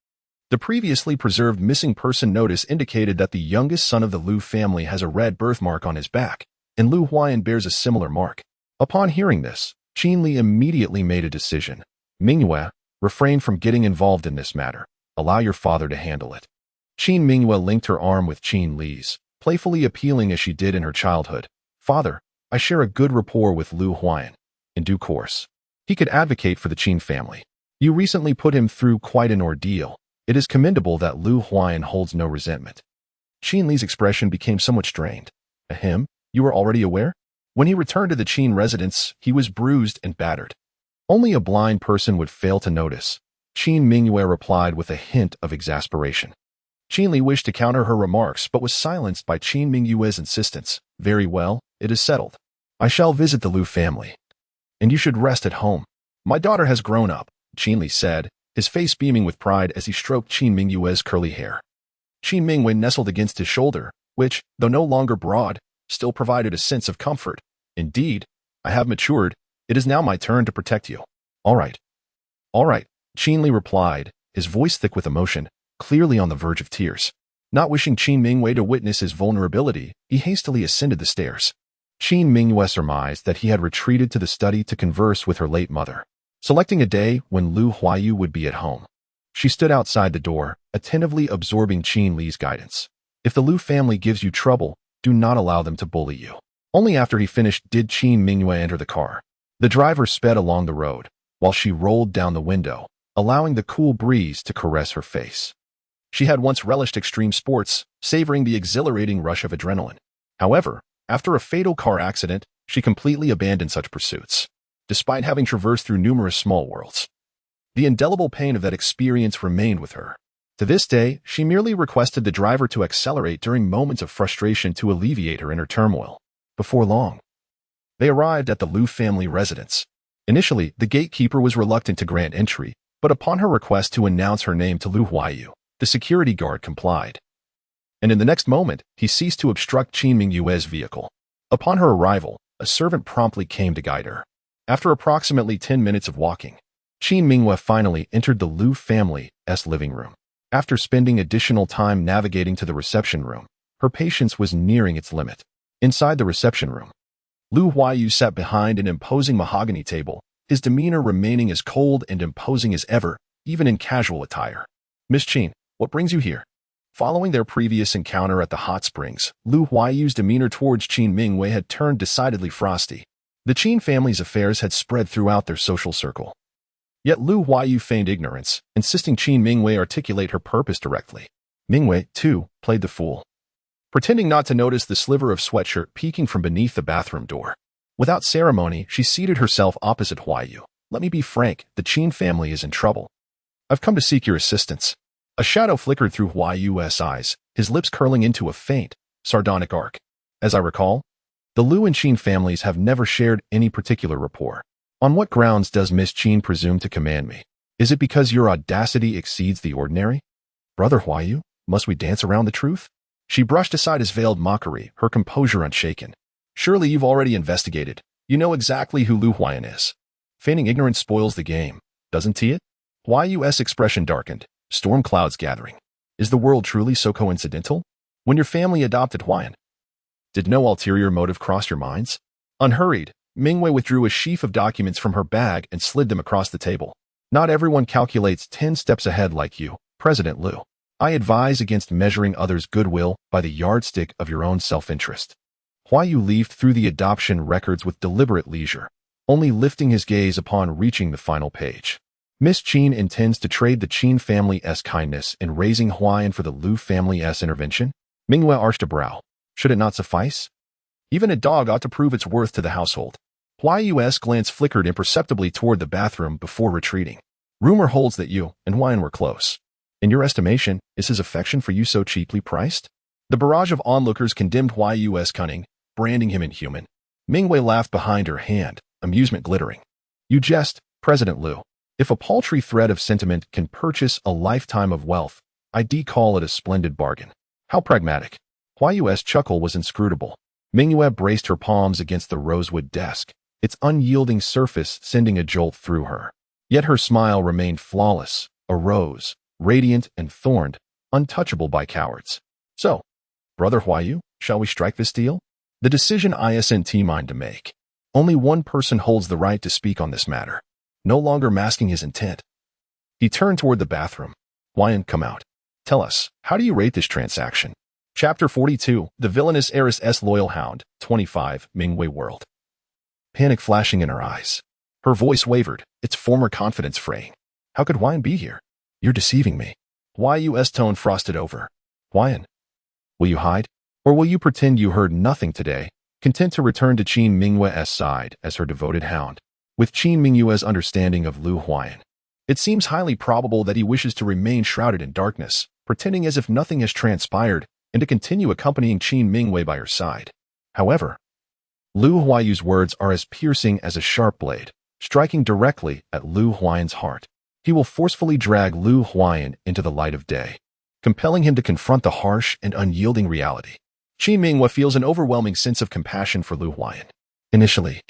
The previously preserved missing person notice indicated that the youngest son of the Lu family has a red birthmark on his back, and Lu Huayan bears a similar mark. Upon hearing this, Qin Li immediately made a decision. Mingwei, refrain from getting involved in this matter. Allow your father to handle it. Qin Mingwei linked her arm with Qin Li's, playfully appealing as she did in her childhood. Father, I share a good rapport with Lu Huayan. In due course, he could advocate for the Qin family. You recently put him through quite an ordeal. It is commendable that Lu Huayan holds no resentment. Qin Li's expression became somewhat strained. Ahem, you were already aware? When he returned to the Qin residence, he was bruised and battered. Only a blind person would fail to notice. Qin Mingwei replied with a hint of exasperation. Qin Li wished to counter her remarks, but was silenced by Qin Mingwei's insistence. Very well, it is settled. I shall visit the Lu family, and you should rest at home. My daughter has grown up, Qin Li said, his face beaming with pride as he stroked Qin Mingwei's curly hair. Qin Mingwei nestled against his shoulder, which, though no longer broad, still provided a sense of comfort. Indeed, I have matured. It is now my turn to protect you. All right, Qin Li replied, his voice thick with emotion, clearly on the verge of tears. Not wishing Qin Mingwei to witness his vulnerability, he hastily ascended the stairs. Qin Mingwei surmised that he had retreated to the study to converse with her late mother, selecting a day when Lu Huayu would be at home. She stood outside the door, attentively absorbing Qin Li's guidance. If the Lu family gives you trouble, do not allow them to bully you. Only after he finished did Qin Mingwei enter the car. The driver sped along the road, while she rolled down the window, allowing the cool breeze to caress her face. She had once relished extreme sports, savoring the exhilarating rush of adrenaline. However, after a fatal car accident, she completely abandoned such pursuits. Despite having traversed through numerous small worlds, the indelible pain of that experience remained with her. To this day, she merely requested the driver to accelerate during moments of frustration to alleviate her inner turmoil. Before long, they arrived at the Lu family residence. Initially, the gatekeeper was reluctant to grant entry, but upon her request to announce her name to Lu Huayu, the security guard complied. And in the next moment, he ceased to obstruct Qin Mingwei's vehicle. Upon her arrival, a servant promptly came to guide her. After approximately 10 minutes of walking, Qin Mingwei finally entered the Lu family's living room. After spending additional time navigating to the reception room, her patience was nearing its limit. Inside the reception room, Lu Huayu sat behind an imposing mahogany table, his demeanor remaining as cold and imposing as ever, even in casual attire. Miss Qin, what brings you here? Following their previous encounter at the hot springs, Lu Huayu's demeanor towards Qin Mingwei had turned decidedly frosty. The Qin family's affairs had spread throughout their social circle. Yet Lu Huayu feigned ignorance, insisting Qin Mingwei articulate her purpose directly. Mingwei, too, played the fool, pretending not to notice the sliver of sweatshirt peeking from beneath the bathroom door. Without ceremony, she seated herself opposite Huayu. Let me be frank, the Qin family is in trouble. I've come to seek your assistance. A shadow flickered through Huayu's eyes, his lips curling into a faint, sardonic arc. As I recall, the Lu and Qin families have never shared any particular rapport. On what grounds does Miss Qin presume to command me? Is it because your audacity exceeds the ordinary? Brother Huayu, must we dance around the truth? She brushed aside his veiled mockery, her composure unshaken. Surely you've already investigated. You know exactly who Lu Huayan is. Feigning ignorance spoils the game, doesn't it? Huayu's expression darkened, storm clouds gathering. Is the world truly so coincidental? When your family adopted Huayan, did no ulterior motive cross your minds? Unhurried, Mingwei withdrew a sheaf of documents from her bag and slid them across the table. Not everyone calculates 10 steps ahead like you, President Liu. I advise against measuring others' goodwill by the yardstick of your own self-interest. Huayu leafed through the adoption records with deliberate leisure, only lifting his gaze upon reaching the final page. Miss Qin intends to trade the Qin family's kindness in raising Huayan for the Liu family's intervention? Mingwei arched a brow. Should it not suffice? Even a dog ought to prove its worth to the household. Huayu's glance flickered imperceptibly toward the bathroom before retreating. Rumor holds that you and Huayan were close. In your estimation, is his affection for you so cheaply priced? The barrage of onlookers condemned Huayu's cunning, branding him inhuman. Mingwei laughed behind her hand, amusement glittering. You jest, President Liu. If a paltry thread of sentiment can purchase a lifetime of wealth, I call it a splendid bargain. How pragmatic. Huayu's chuckle was inscrutable. Mingwei braced her palms against the rosewood desk, its unyielding surface sending a jolt through her. Yet her smile remained flawless, a rose, radiant and thorned, untouchable by cowards. So, Brother Huayu, shall we strike this deal? The decision isn't mine to make. Only one person holds the right to speak on this matter, no longer masking his intent. He turned toward the bathroom. Huayan, come out. Tell us, how do you rate this transaction? Chapter 42, The Villainous Heiress' Loyal Hound, 25, Mingwei World. Panic flashing in her eyes. Her voice wavered, its former confidence fraying. How could Huayan be here? You're deceiving me. Huayu's tone frosted over. Huayan, will you hide? Or will you pretend you heard nothing today, content to return to Qin Mingwei's side as her devoted hound? With Qin Mingwei's understanding of Liu Huayan, it seems highly probable that he wishes to remain shrouded in darkness, pretending as if nothing has transpired, and to continue accompanying Qin Mingwei by her side. However, Liu Huayu's words are as piercing as a sharp blade, striking directly at Liu Huayan's heart. He will forcefully drag Liu Huayan into the light of day, compelling him to confront the harsh and unyielding reality. Qin Mingwei feels an overwhelming sense of compassion for Liu Huayan. Initially,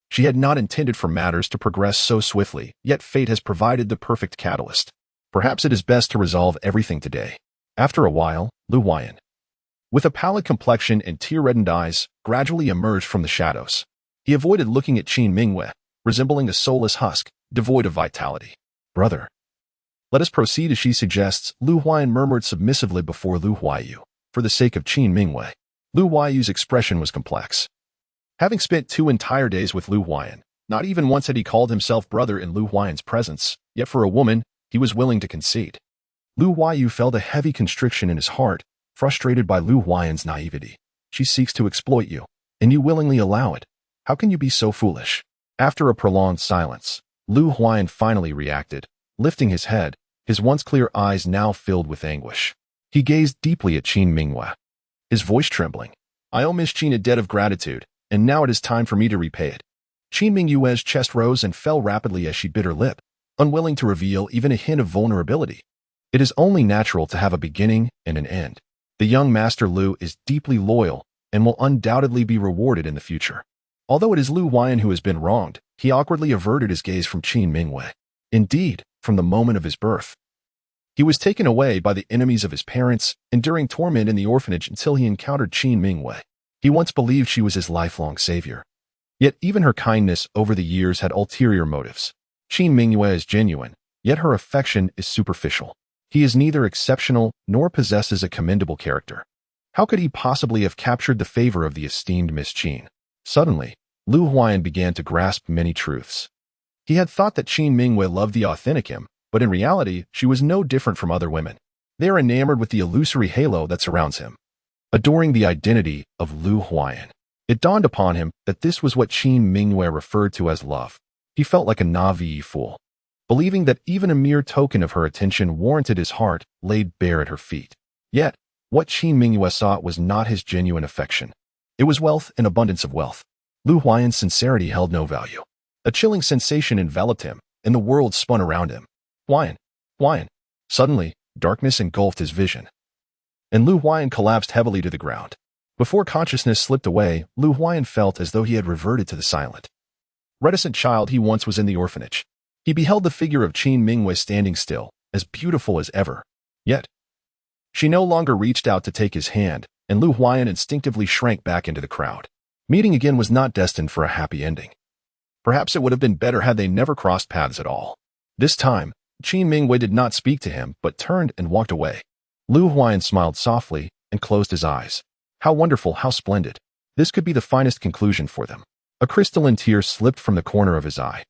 she had not intended for matters to progress so swiftly, yet fate has provided the perfect catalyst. Perhaps it is best to resolve everything today. After a while, Liu Huayan, with a pallid complexion and tear-reddened eyes, gradually emerged from the shadows. He avoided looking at Qin Mingwei, resembling a soulless husk, devoid of vitality. Brother, let us proceed as she suggests, Liu Huayan murmured submissively before Liu Huayu, for the sake of Qin Mingwei. Liu Huayu's expression was complex. Having spent 2 entire days with Liu Huayan, not even once had he called himself brother in Liu Huayan's presence, yet for a woman, he was willing to concede. Liu Huayu felt a heavy constriction in his heart, frustrated by Liu Huayan's naivety. She seeks to exploit you, and you willingly allow it. How can you be so foolish? After a prolonged silence, Liu Huayan finally reacted, lifting his head, his once clear eyes now filled with anguish. He gazed deeply at Qin Mingwei, his voice trembling. I owe Miss Qin a debt of gratitude, and now it is time for me to repay it. Qin Mingwei's chest rose and fell rapidly as she bit her lip, unwilling to reveal even a hint of vulnerability. It is only natural to have a beginning and an end. The young Master Liu is deeply loyal and will undoubtedly be rewarded in the future. Although it is Liu Huayan who has been wronged, he awkwardly averted his gaze from Qin Mingwei. Indeed, from the moment of his birth, he was taken away by the enemies of his parents, enduring torment in the orphanage until he encountered Qin Mingwei. He once believed she was his lifelong savior. Yet even her kindness over the years had ulterior motives. Qin Mingwei is genuine, yet her affection is superficial. He is neither exceptional nor possesses a commendable character. How could he possibly have captured the favor of the esteemed Miss Qin? Suddenly, Liu Huayan began to grasp many truths. He had thought that Qin Mingwei loved the authentic him, but in reality, she was no different from other women. They are enamored with the illusory halo that surrounds him, adoring the identity of Liu Huayan. It dawned upon him that this was what Qin Mingwei referred to as love. He felt like a naive fool, believing that even a mere token of her attention warranted his heart laid bare at her feet. Yet, what Qin Mingwei sought was not his genuine affection. It was wealth and abundance of wealth. Liu Huayan's sincerity held no value. A chilling sensation enveloped him, and the world spun around him. Huayan, Huayan. Suddenly, darkness engulfed his vision, and Liu Huayan collapsed heavily to the ground. Before consciousness slipped away, Liu Huayan felt as though he had reverted to the silent reticent child he once was in the orphanage. He beheld the figure of Qin Mingwei standing still, as beautiful as ever. Yet, she no longer reached out to take his hand, and Lu Huayan instinctively shrank back into the crowd. Meeting again was not destined for a happy ending. Perhaps it would have been better had they never crossed paths at all. This time, Qin Mingwei did not speak to him, but turned and walked away. Lu Huayan smiled softly and closed his eyes. How wonderful, how splendid. This could be the finest conclusion for them. A crystalline tear slipped from the corner of his eye.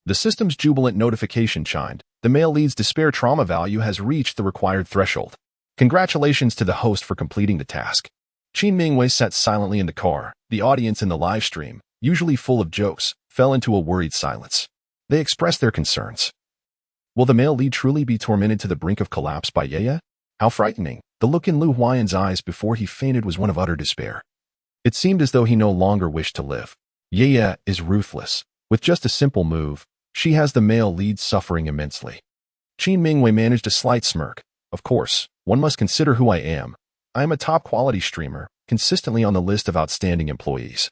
The system's jubilant notification chimed. The male lead's despair trauma value has reached the required threshold. Congratulations to the host for completing the task. Qin Mingwei sat silently in the car. The audience in the live stream, usually full of jokes, fell into a worried silence. They expressed their concerns. Will the male lead truly be tormented to the brink of collapse by Ye? How frightening. The look in Lu Huayan's eyes before he fainted was one of utter despair. It seemed as though he no longer wished to live. Ye is ruthless. With just a simple move, she has the male lead suffering immensely. Qin Mingwei managed a slight smirk. Of course, one must consider who I am. I am a top-quality streamer, consistently on the list of outstanding employees.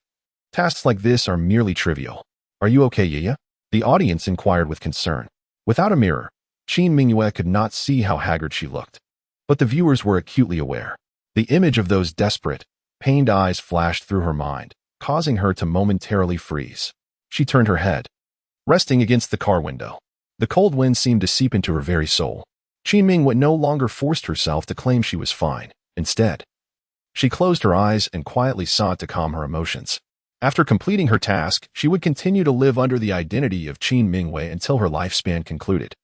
Tasks like this are merely trivial. Are you okay, Ye? The audience inquired with concern. Without a mirror, Qin Mingwei could not see how haggard she looked. But the viewers were acutely aware. The image of those desperate, pained eyes flashed through her mind, causing her to momentarily freeze. She turned her head, resting against the car window. The cold wind seemed to seep into her very soul. Qin Mingwei no longer forced herself to claim she was fine. Instead, she closed her eyes and quietly sought to calm her emotions. After completing her task, she would continue to live under the identity of Qin Mingwei until her lifespan concluded.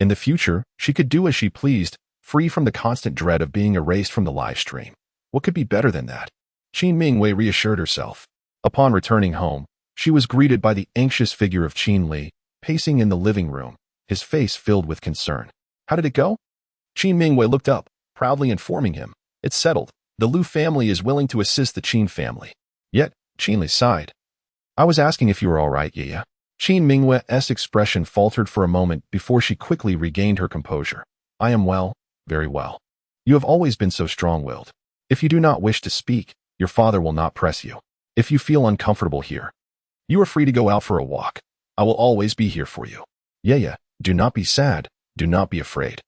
In the future, she could do as she pleased, free from the constant dread of being erased from the live stream. What could be better than that? Qin Mingwei reassured herself. Upon returning home, she was greeted by the anxious figure of Qin Li, pacing in the living room, his face filled with concern. How did it go? Qin Mingwei looked up, proudly informing him. It's settled. The Lu family is willing to assist the Qin family. Yet, Qin Li sighed. I was asking if you were all right, Ye. Qin Mingwei's expression faltered for a moment before she quickly regained her composure. I am well, very well. You have always been so strong-willed. If you do not wish to speak, your father will not press you. If you feel uncomfortable here, you are free to go out for a walk. I will always be here for you. Ye, do not be sad, do not be afraid.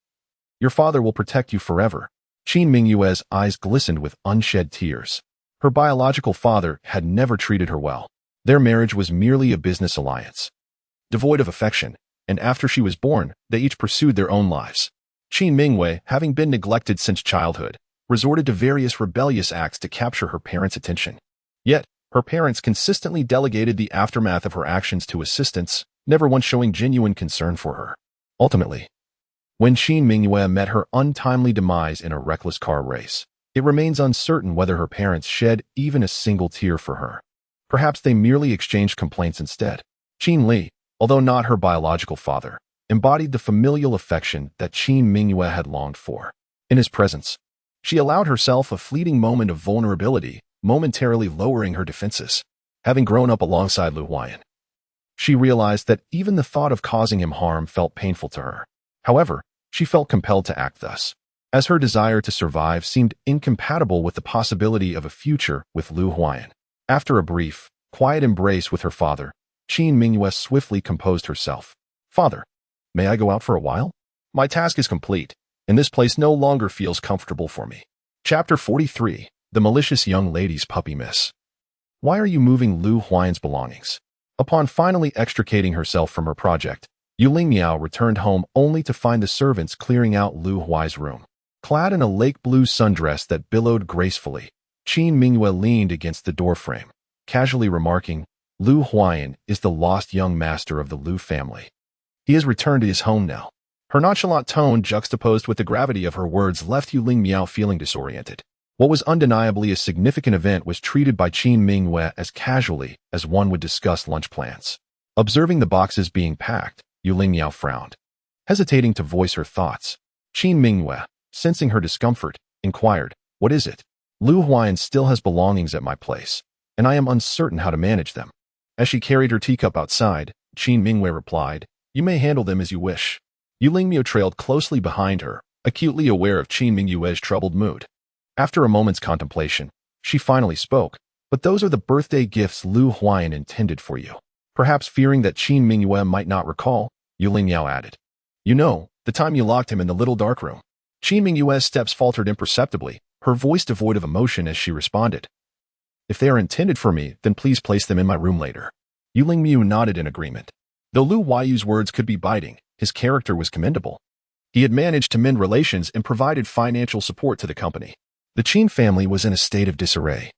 Your father will protect you forever. Qin Mingwei's eyes glistened with unshed tears. Her biological father had never treated her well. Their marriage was merely a business alliance, devoid of affection, and after she was born, they each pursued their own lives. Qin Mingwei, having been neglected since childhood, resorted to various rebellious acts to capture her parents' attention. Yet, her parents consistently delegated the aftermath of her actions to assistants, never once showing genuine concern for her. Ultimately, when Qin Mingwei met her untimely demise in a reckless car race, it remains uncertain whether her parents shed even a single tear for her. Perhaps they merely exchanged complaints instead. Qin Li, although not her biological father, embodied the familial affection that Qin Mingwei had longed for. In his presence, she allowed herself a fleeting moment of vulnerability, momentarily lowering her defenses. Having grown up alongside Lu Huayan, she realized that even the thought of causing him harm felt painful to her. However, she felt compelled to act thus, as her desire to survive seemed incompatible with the possibility of a future with Lu Huayan. After a brief, quiet embrace with her father, Qin Mingwei swiftly composed herself. Father, may I go out for a while? My task is complete, and this place no longer feels comfortable for me. Chapter 43, The Malicious Young Lady's Puppy Miss. Why are you moving Lu Huayan's belongings? Upon finally extricating herself from her project, Yuling Miao returned home only to find the servants clearing out Lu Huai's room. Clad in a lake blue sundress that billowed gracefully, Qin Mingwei leaned against the doorframe, casually remarking, Lu Huayan is the lost young master of the Lu family. He has returned to his home now. Her nonchalant tone juxtaposed with the gravity of her words left Yuling Miao feeling disoriented. What was undeniably a significant event was treated by Qin Mingwei as casually as one would discuss lunch plans. Observing the boxes being packed, Yuling Miao frowned, hesitating to voice her thoughts. Qin Mingwei, sensing her discomfort, inquired, What is it? Lu Huayan still has belongings at my place, and I am uncertain how to manage them. As she carried her teacup outside, Qin Mingwei replied, You may handle them as you wish. Yuling Miao trailed closely behind her, acutely aware of Qin Mingwei's troubled mood. After a moment's contemplation, she finally spoke, But those are the birthday gifts Lu Huayan intended for you. Perhaps fearing that Qin Mingyue might not recall, Yu Lingmiao added. You know, the time you locked him in the little dark room. Qin Mingyue's steps faltered imperceptibly, her voice devoid of emotion as she responded. If they are intended for me, then please place them in my room later. Yu Lingmiao nodded in agreement. Though Lu Huayu's words could be biting, his character was commendable. He had managed to mend relations and provided financial support to the company. The Qin family was in a state of disarray,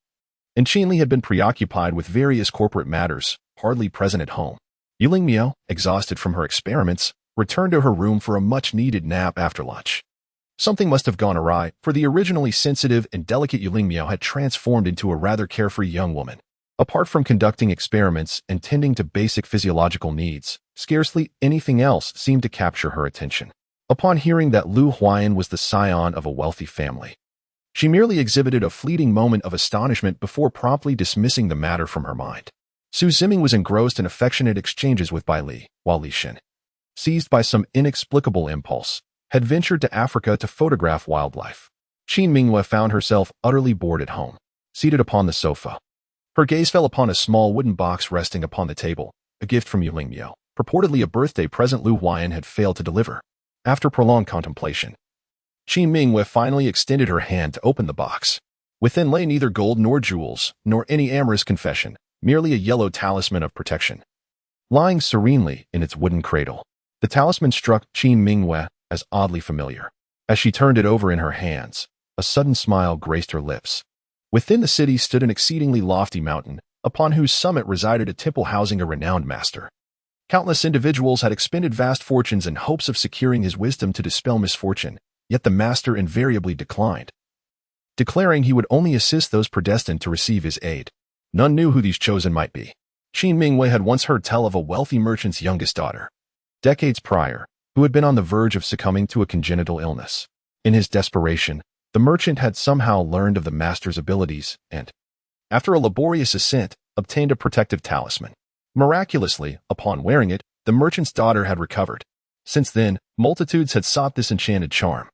and Qin Li had been preoccupied with various corporate matters, hardly present at home. Yu Lingmiao, exhausted from her experiments, returned to her room for a much-needed nap after lunch. Something must have gone awry, for the originally sensitive and delicate Yu Lingmiao had transformed into a rather carefree young woman. Apart from conducting experiments and tending to basic physiological needs, scarcely anything else seemed to capture her attention. Upon hearing that Lu Huayan was the scion of a wealthy family, she merely exhibited a fleeting moment of astonishment before promptly dismissing the matter from her mind. Su Ziming was engrossed in affectionate exchanges with Bai Li, while Li Shen, seized by some inexplicable impulse, had ventured to Africa to photograph wildlife. Qin Mingyue found herself utterly bored at home, seated upon the sofa. Her gaze fell upon a small wooden box resting upon the table, a gift from Yu Lingmiao, purportedly a birthday present Lu Huayan had failed to deliver. After prolonged contemplation, Qin Mingyue finally extended her hand to open the box. Within lay neither gold nor jewels, nor any amorous confession, merely a yellow talisman of protection. Lying serenely in its wooden cradle, the talisman struck Qin Mingyue as oddly familiar. As she turned it over in her hands, a sudden smile graced her lips. Within the city stood an exceedingly lofty mountain, upon whose summit resided a temple housing a renowned master. Countless individuals had expended vast fortunes in hopes of securing his wisdom to dispel misfortune, yet the master invariably declined, declaring he would only assist those predestined to receive his aid. None knew who these chosen might be. Qin Mingyue had once heard tell of a wealthy merchant's youngest daughter, decades prior, who had been on the verge of succumbing to a congenital illness. In his desperation, the merchant had somehow learned of the master's abilities and, after a laborious ascent, obtained a protective talisman. Miraculously, upon wearing it, the merchant's daughter had recovered. Since then, multitudes had sought this enchanted charm,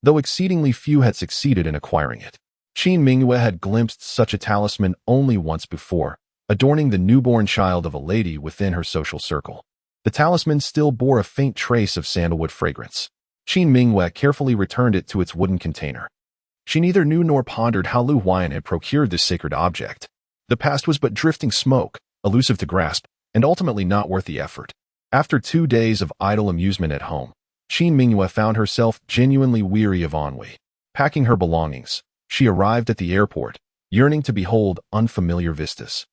though exceedingly few had succeeded in acquiring it. Qin Mingyue had glimpsed such a talisman only once before, adorning the newborn child of a lady within her social circle. The talisman still bore a faint trace of sandalwood fragrance. Qin Mingyue carefully returned it to its wooden container. She neither knew nor pondered how Lu Huayan had procured this sacred object. The past was but drifting smoke, elusive to grasp, and ultimately not worth the effort. After 2 days of idle amusement at home, Qin Mingyue found herself genuinely weary of ennui. Packing her belongings, she arrived at the airport, yearning to behold unfamiliar vistas.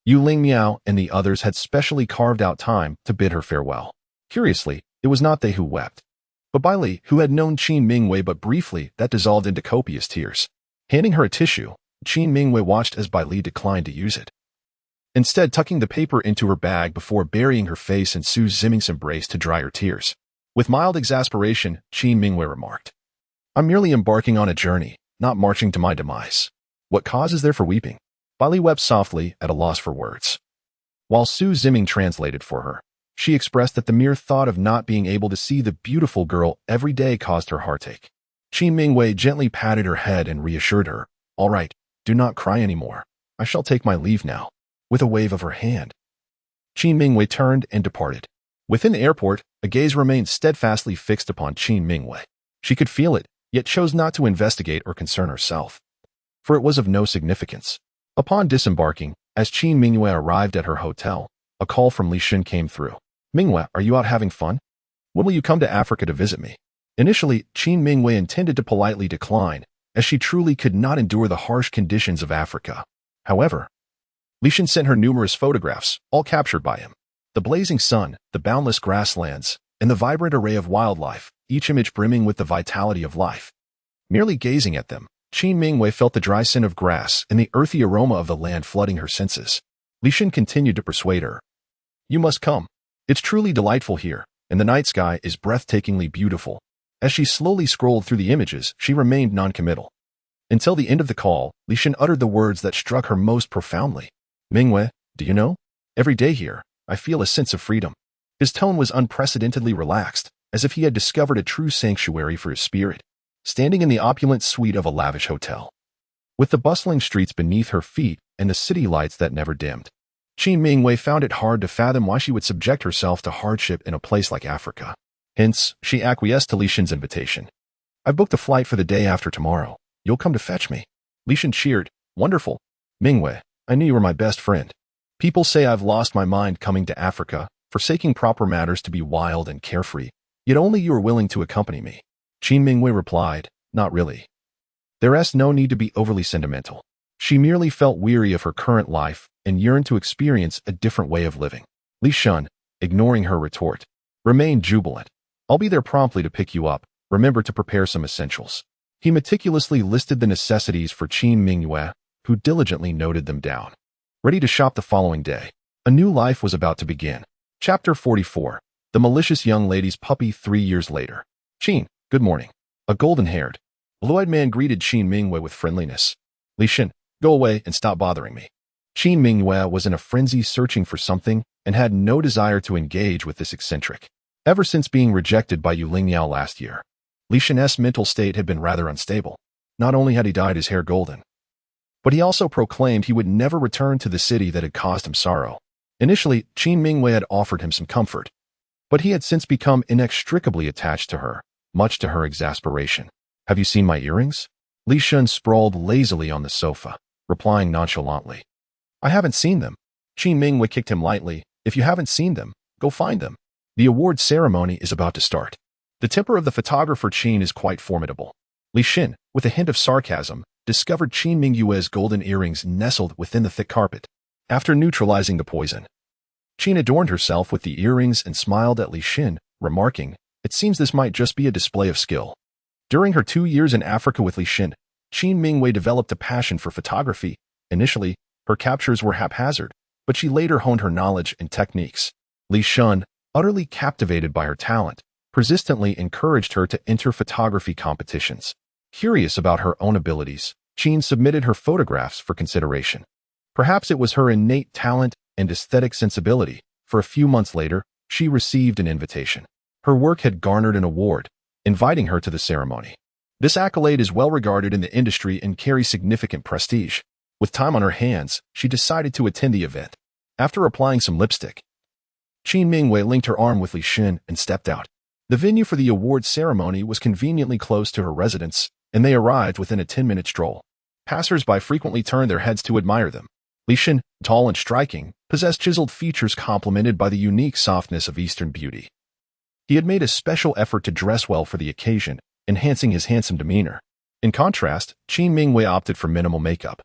Yu Lingmiao and the others had specially carved out time to bid her farewell. Curiously, it was not they who wept, but Bai Li, who had known Qin Mingyue but briefly, that dissolved into copious tears. Handing her a tissue, Qin Mingyue watched as Bai Li declined to use it, instead tucking the paper into her bag before burying her face in Su Ziming's embrace to dry her tears. With mild exasperation, Qin Mingyue remarked, I'm merely embarking on a journey, not marching to my demise. What cause is there for weeping? Bai Li wept softly, at a loss for words. While Su Ziming translated for her, she expressed that the mere thought of not being able to see the beautiful girl every day caused her heartache. Qin Mingyue gently patted her head and reassured her, All right, do not cry anymore. I shall take my leave now. With a wave of her hand, Qin Mingyue turned and departed. Within the airport, a gaze remained steadfastly fixed upon Qin Mingyue. She could feel it, yet chose not to investigate or concern herself, for it was of no significance. Upon disembarking, as Qin Mingyue arrived at her hotel, a call from Li Shen came through. Mingyue, are you out having fun? When will you come to Africa to visit me? Initially, Qin Mingyue intended to politely decline, as she truly could not endure the harsh conditions of Africa. However, Li Shen sent her numerous photographs, all captured by him. The blazing sun, the boundless grasslands, and the vibrant array of wildlife, each image brimming with the vitality of life. Merely gazing at them, Qin Mingyue felt the dry scent of grass and the earthy aroma of the land flooding her senses. Li Shen continued to persuade her. You must come. It's truly delightful here, and the night sky is breathtakingly beautiful. As she slowly scrolled through the images, she remained noncommittal. Until the end of the call, Li Shen uttered the words that struck her most profoundly. Mingyue, do you know? Every day here, I feel a sense of freedom. His tone was unprecedentedly relaxed, as if he had discovered a true sanctuary for his spirit, standing in the opulent suite of a lavish hotel, with the bustling streets beneath her feet and the city lights that never dimmed. Qin Mingwei found it hard to fathom why she would subject herself to hardship in a place like Africa. Hence, she acquiesced to Li Shin's invitation. "I've booked a flight for the day after tomorrow. You'll come to fetch me." Li Shin cheered. "Wonderful. Mingwei, I knew you were my best friend. People say I've lost my mind coming to Africa, forsaking proper matters to be wild and carefree, yet only you are willing to accompany me." Qin Mingwei replied, "Not really. There's no need to be overly sentimental." She merely felt weary of her current life and yearned to experience a different way of living. Li Shin, ignoring her retort, remained jubilant. "I'll be there promptly to pick you up. Remember to prepare some essentials." He meticulously listed the necessities for Qin Mingwei, who diligently noted them down. Ready to shop the following day, a new life was about to begin. Chapter 44. The Malicious Young Lady's Puppy 3 years later. "Qin, good morning." A golden-haired, blue-eyed man greeted Qin Mingwei with friendliness. "Li Shin, go away and stop bothering me." Qin Mingwei was in a frenzy searching for something and had no desire to engage with this eccentric. Ever since being rejected by Yu Lingyao last year, Li Shin's mental state had been rather unstable. Not only had he dyed his hair golden, but he also proclaimed he would never return to the city that had caused him sorrow. Initially, Qin Mingwei had offered him some comfort, but he had since become inextricably attached to her, much to her exasperation. "Have you seen my earrings?" Li Shin sprawled lazily on the sofa, replying nonchalantly. "I haven't seen them." Qin Mingwei kicked him lightly. "If you haven't seen them, go find them. The award ceremony is about to start." The temper of the photographer Qin is quite formidable. Li Shin, with a hint of sarcasm, discovered Qin Mingwei's golden earrings nestled within the thick carpet. After neutralizing the poison, Qin adorned herself with the earrings and smiled at Li Shin, remarking, "It seems this might just be a display of skill." During her 2 years in Africa with Li Shin, Qin Mingwei developed a passion for photography. Initially, her captures were haphazard, but she later honed her knowledge and techniques. Li Shin, utterly captivated by her talent, persistently encouraged her to enter photography competitions. Curious about her own abilities, Qin submitted her photographs for consideration. Perhaps it was her innate talent and aesthetic sensibility, for a few months later, she received an invitation. Her work had garnered an award, inviting her to the ceremony. This accolade is well regarded in the industry and carries significant prestige. With time on her hands, she decided to attend the event. After applying some lipstick, Qin Mingwei linked her arm with Li Shin and stepped out. The venue for the award ceremony was conveniently close to her residence, and they arrived within a 10-minute stroll. Passers-by frequently turned their heads to admire them. Li Shin, tall and striking, possessed chiseled features complemented by the unique softness of Eastern beauty. He had made a special effort to dress well for the occasion, enhancing his handsome demeanor. In contrast, Qin Mingwei opted for minimal makeup,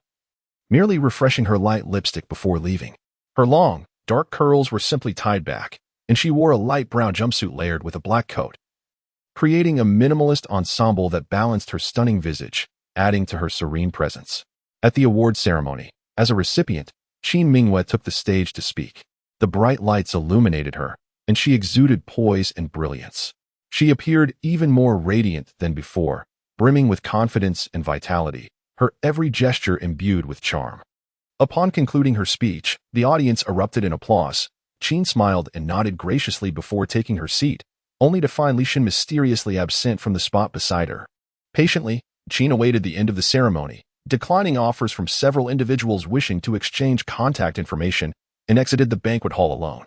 merely refreshing her light lipstick before leaving. Her long, dark curls were simply tied back, and she wore a light brown jumpsuit layered with a black coat, creating a minimalist ensemble that balanced her stunning visage, adding to her serene presence. At the award ceremony, as a recipient, Qin Mingwei took the stage to speak. The bright lights illuminated her, and she exuded poise and brilliance. She appeared even more radiant than before, brimming with confidence and vitality, her every gesture imbued with charm. Upon concluding her speech, the audience erupted in applause. Qin smiled and nodded graciously before taking her seat, only to find Li Shin mysteriously absent from the spot beside her. Patiently, Qin awaited the end of the ceremony, declining offers from several individuals wishing to exchange contact information, and exited the banquet hall alone.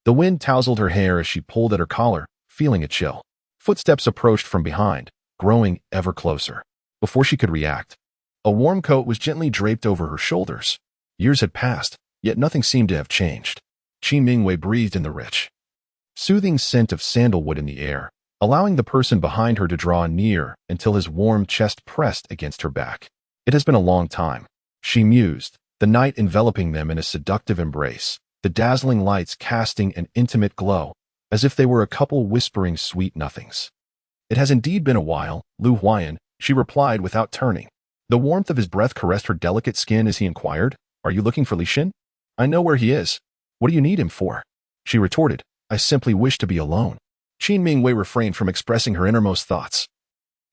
The wind tousled her hair as she pulled at her collar, feeling a chill. Footsteps approached from behind, growing ever closer. Before she could react, a warm coat was gently draped over her shoulders. Years had passed, yet nothing seemed to have changed. Qin Mingwei breathed in the rich, soothing scent of sandalwood in the air, allowing the person behind her to draw near until his warm chest pressed against her back. It has been a long time, she mused, the night enveloping them in a seductive embrace, the dazzling lights casting an intimate glow, as if they were a couple whispering sweet nothings. "It has indeed been a while, Lu Huayan," she replied without turning. The warmth of his breath caressed her delicate skin as he inquired, "Are you looking for Li Shin?" "I know where he is. What do you need him for?" She retorted, "I simply wish to be alone." Qin Mingwei refrained from expressing her innermost thoughts,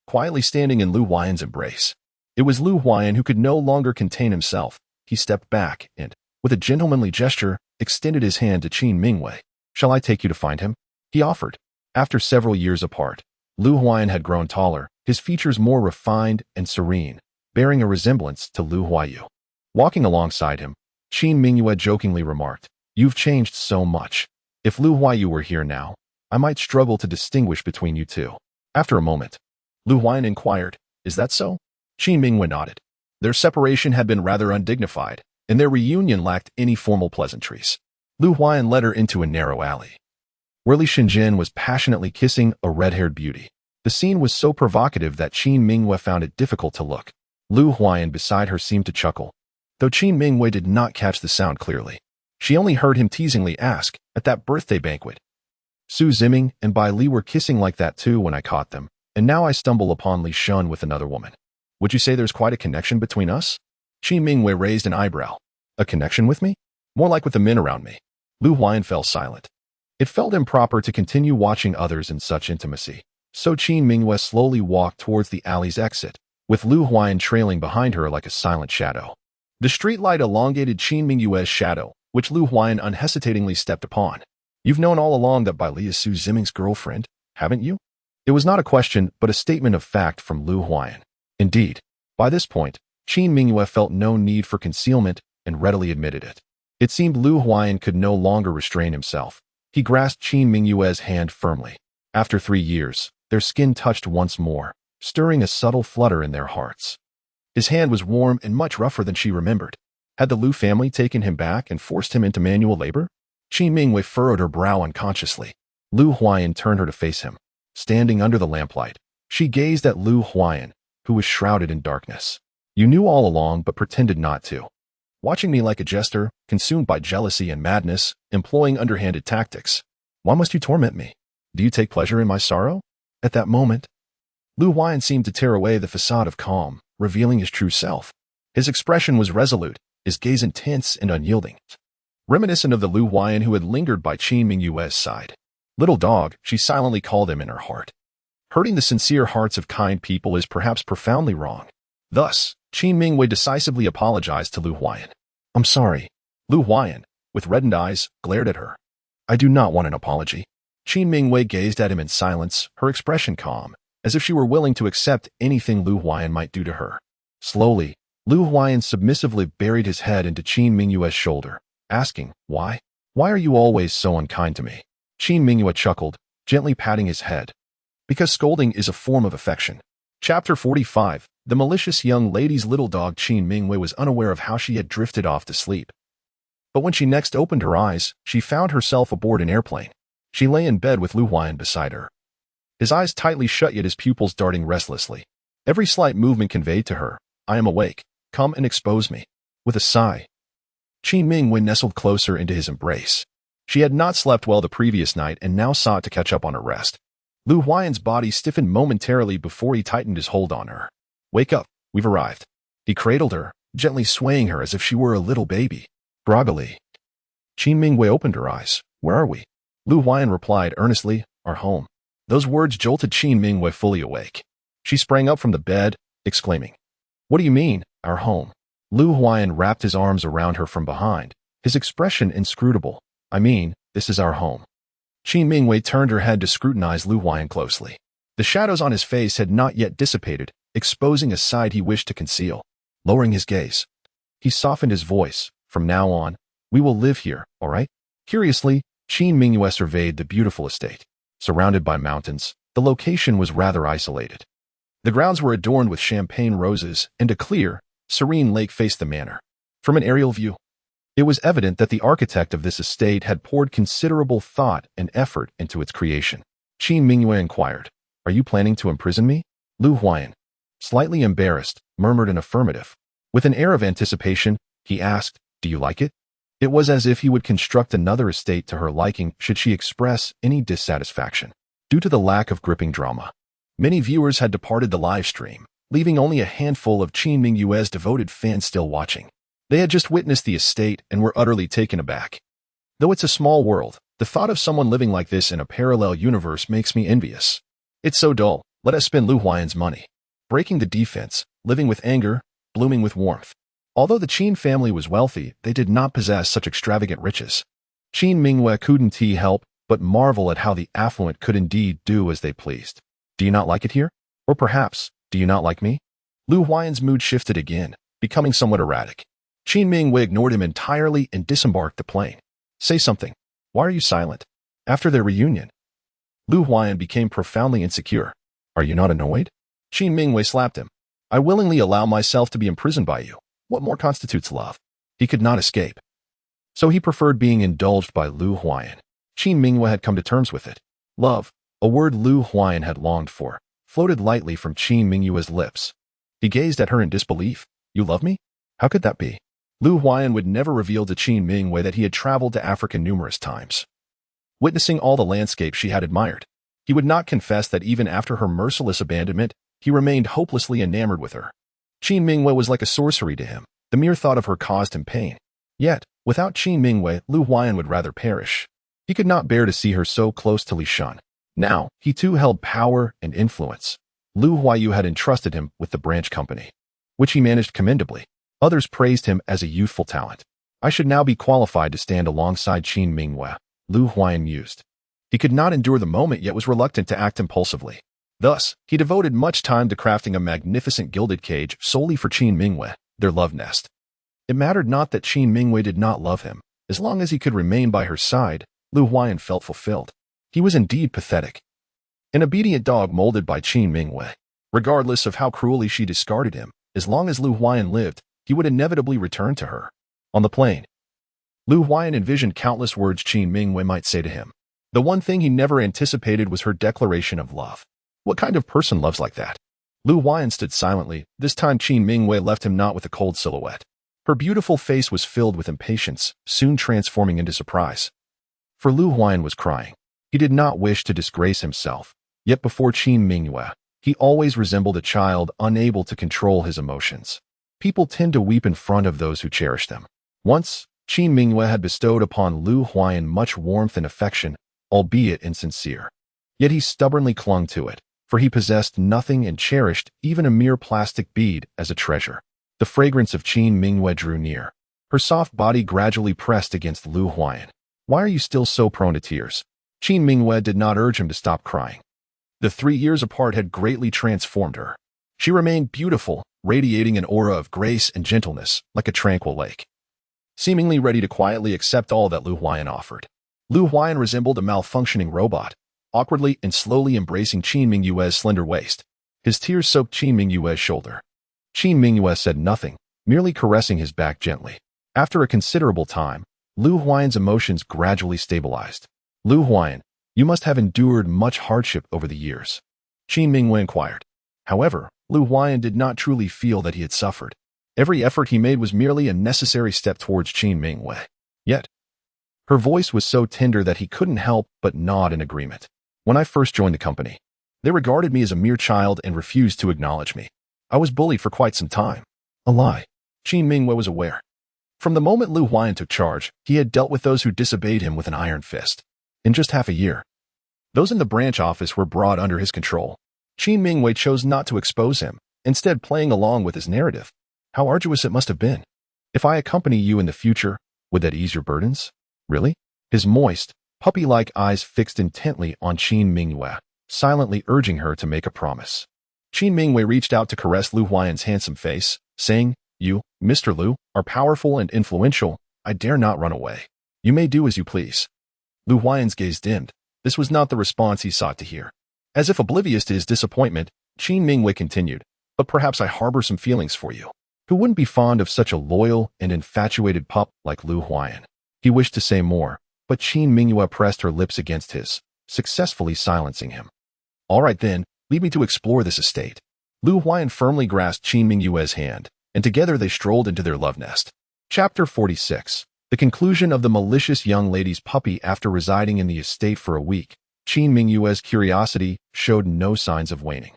quietly standing in Lu Huayan's embrace. It was Lu Huayan who could no longer contain himself. He stepped back and, with a gentlemanly gesture, extended his hand to Qin Mingwei. "Shall I take you to find him?" he offered. After several years apart, Lu Huayan had grown taller, his features more refined and serene, bearing a resemblance to Lu Huayu. Walking alongside him, Qin Mingyue jokingly remarked. You've changed so much. If Lu Huayu were here now, I might struggle to distinguish between you two. After a moment, Lu Huayan inquired, is that so? Qin Mingyue nodded. Their separation had been rather undignified, and their reunion lacked any formal pleasantries. Lu Huayan led her into a narrow alley, where Li Xinjin was passionately kissing a red-haired beauty. The scene was so provocative that Qin Mingyue found it difficult to look. Lu Huayan beside her seemed to chuckle, though Qin Mingyue did not catch the sound clearly. She only heard him teasingly ask, at that birthday banquet, Su Ziming and Bai Li were kissing like that too when I caught them, and now I stumble upon Li Shun with another woman. Would you say there's quite a connection between us? Qin Mingyue raised an eyebrow. A connection with me? More like with the men around me. Lu Huayan fell silent. It felt improper to continue watching others in such intimacy, so Qin Mingyue slowly walked towards the alley's exit, with Lu Huayan trailing behind her like a silent shadow. The streetlight elongated Qin Mingyue's shadow, which Lu Huayan unhesitatingly stepped upon. You've known all along that Bai Li is Su Ziming's girlfriend, haven't you? It was not a question, but a statement of fact from Lu Huayan. Indeed, by this point, Qin Mingyue felt no need for concealment and readily admitted it. It seemed Lu Huayan could no longer restrain himself. He grasped Qin Mingyue's hand firmly. After 3 years, their skin touched once more, stirring a subtle flutter in their hearts. His hand was warm and much rougher than she remembered. Had the Lu family taken him back and forced him into manual labor? Qin Mingyue furrowed her brow unconsciously. Lu Huayan turned her to face him. Standing under the lamplight, she gazed at Lu Huayan, who was shrouded in darkness. You knew all along but pretended not to. Watching me like a jester, consumed by jealousy and madness, employing underhanded tactics. Why must you torment me? Do you take pleasure in my sorrow? At that moment, Lu Huayan seemed to tear away the facade of calm, revealing his true self. His expression was resolute, his gaze intense and unyielding, reminiscent of the Lu Huayan who had lingered by Qin Mingyue's side. Little dog, she silently called him in her heart. Hurting the sincere hearts of kind people is perhaps profoundly wrong. Thus, Qin Mingyue decisively apologized to Lu Huayan. I'm sorry. Lu Huayan, with reddened eyes, glared at her. I do not want an apology. Qin Mingyue gazed at him in silence, her expression calm, as if she were willing to accept anything Lu Huayan might do to her. Slowly, Lu Huayan submissively buried his head into Qin Mingyue's shoulder, asking, Why? Why are you always so unkind to me? Qin Mingyue chuckled, gently patting his head. Because scolding is a form of affection. Chapter 45. The malicious young lady's little dog Qin Mingyue was unaware of how she had drifted off to sleep. But when she next opened her eyes, she found herself aboard an airplane. She lay in bed with Lu Huayan beside her. His eyes tightly shut yet his pupils darting restlessly. Every slight movement conveyed to her, I am awake, come and expose me. With a sigh, Qin Mingyue nestled closer into his embrace. She had not slept well the previous night and now sought to catch up on her rest. Lu Huayan's body stiffened momentarily before he tightened his hold on her. Wake up, we've arrived. He cradled her, gently swaying her as if she were a little baby. Groggily, Qin Mingyue opened her eyes. Where are we? Lu Huayan replied earnestly, our home. Those words jolted Qin Mingyue fully awake. She sprang up from the bed, exclaiming, What do you mean, our home? Lu Huayan wrapped his arms around her from behind, his expression inscrutable. I mean, this is our home. Qin Mingyue turned her head to scrutinize Lu Huayan closely. The shadows on his face had not yet dissipated, exposing a side he wished to conceal. Lowering his gaze, he softened his voice. From now on, we will live here, all right? Curiously, Qin Mingyue surveyed the beautiful estate. Surrounded by mountains, the location was rather isolated. The grounds were adorned with champagne roses, and a clear, serene lake faced the manor. From an aerial view, it was evident that the architect of this estate had poured considerable thought and effort into its creation. Qin Mingyue inquired, Are you planning to imprison me? Lu Huayan, slightly embarrassed, murmured an affirmative. With an air of anticipation, he asked, Do you like it? It was as if he would construct another estate to her liking should she express any dissatisfaction. Due to the lack of gripping drama, many viewers had departed the live stream, leaving only a handful of Qin Mingyue's devoted fans still watching. They had just witnessed the estate and were utterly taken aback. Though it's a small world, the thought of someone living like this in a parallel universe makes me envious. It's so dull, let us spend Lu Huayan's money. Breaking the defense, living with anger, blooming with warmth. Although the Qin family was wealthy, they did not possess such extravagant riches. Qin Mingyue couldn't help but marvel at how the affluent could indeed do as they pleased. Do you not like it here? Or perhaps, do you not like me? Lu Huayan's mood shifted again, becoming somewhat erratic. Qin Mingwei ignored him entirely and disembarked the plane. Say something. Why are you silent? After their reunion, Lu Huayan became profoundly insecure. Are you not annoyed? Qin Mingwei slapped him. I willingly allow myself to be imprisoned by you. What more constitutes love? He could not escape. So he preferred being indulged by Lu Huayan. Qin Mingwei had come to terms with it. Love, a word Lu Huayan had longed for, floated lightly from Qin Mingwei's lips. He gazed at her in disbelief. You love me? How could that be? Lu Huayan would never reveal to Qin Mingwei that he had traveled to Africa numerous times, witnessing all the landscapes she had admired. He would not confess that even after her merciless abandonment, he remained hopelessly enamored with her. Qin Mingwei was like a sorcery to him. The mere thought of her caused him pain. Yet, without Qin Mingwei, Lu Huayan would rather perish. He could not bear to see her so close to Li Shan. Now, he too held power and influence. Lu Huayu had entrusted him with the branch company, which he managed commendably. Others praised him as a youthful talent. I should now be qualified to stand alongside Qin Mingwei, Lu Huayan mused. He could not endure the moment yet was reluctant to act impulsively. Thus, he devoted much time to crafting a magnificent gilded cage solely for Qin Mingwei, their love nest. It mattered not that Qin Mingwei did not love him. As long as he could remain by her side, Lu Huayan felt fulfilled. He was indeed pathetic. An obedient dog molded by Qin Mingwei. Regardless of how cruelly she discarded him, as long as Lu Huayan lived, he would inevitably return to her. On the plane, Lu Huayan envisioned countless words Qin Mingwei might say to him. The one thing he never anticipated was her declaration of love. What kind of person loves like that? Lu Huayan stood silently. This time Qin Mingwei left him not with a cold silhouette. Her beautiful face was filled with impatience, soon transforming into surprise. For Lu Huayan was crying. He did not wish to disgrace himself. Yet before Qin Mingwei, he always resembled a child unable to control his emotions. People tend to weep in front of those who cherish them. Once, Qin Mingwei had bestowed upon Lu Huayan much warmth and affection, albeit insincere. Yet he stubbornly clung to it, for he possessed nothing and cherished even a mere plastic bead as a treasure. The fragrance of Qin Mingwei drew near. Her soft body gradually pressed against Lu Huayan. Why are you still so prone to tears? Qin Mingwei did not urge him to stop crying. The 3 years apart had greatly transformed her. She remained beautiful, radiating an aura of grace and gentleness, like a tranquil lake, seemingly ready to quietly accept all that Lu Huayan offered. Lu Huayan resembled a malfunctioning robot, awkwardly and slowly embracing Qin Mingwei's slender waist. His tears soaked Qin Mingwei's shoulder. Qin Mingwei said nothing, merely caressing his back gently. After a considerable time, Lu Huayan's emotions gradually stabilized. Lu Huayan, you must have endured much hardship over the years. Qin Mingwei inquired. However, Lu Huayan did not truly feel that he had suffered. Every effort he made was merely a necessary step towards Qin Mingwei. Yet, her voice was so tender that he couldn't help but nod in agreement. When I first joined the company, they regarded me as a mere child and refused to acknowledge me. I was bullied for quite some time. A lie. Qin Mingwei was aware. From the moment Lu Huayan took charge, he had dealt with those who disobeyed him with an iron fist. In just half a year, those in the branch office were brought under his control. Qin Mingwei chose not to expose him, instead playing along with his narrative. How arduous it must have been. If I accompany you in the future, would that ease your burdens? Really? His moist, puppy-like eyes fixed intently on Qin Mingwei, silently urging her to make a promise. Qin Mingwei reached out to caress Lu Huayan's handsome face, saying, You, Mr. Lu, are powerful and influential. I dare not run away. You may do as you please. Lu Huayan's gaze dimmed. This was not the response he sought to hear. As if oblivious to his disappointment, Qin Mingwei continued, But perhaps I harbor some feelings for you. Who wouldn't be fond of such a loyal and infatuated pup like Lu Huayan? He wished to say more, but Qin Mingwei pressed her lips against his, successfully silencing him. All right then, lead me to explore this estate. Lu Huayan firmly grasped Qin Mingwei's hand, and together they strolled into their love nest. Chapter 46. The conclusion of the malicious young lady's puppy. After residing in the estate for a week, Qin Mingwei's curiosity showed no signs of waning.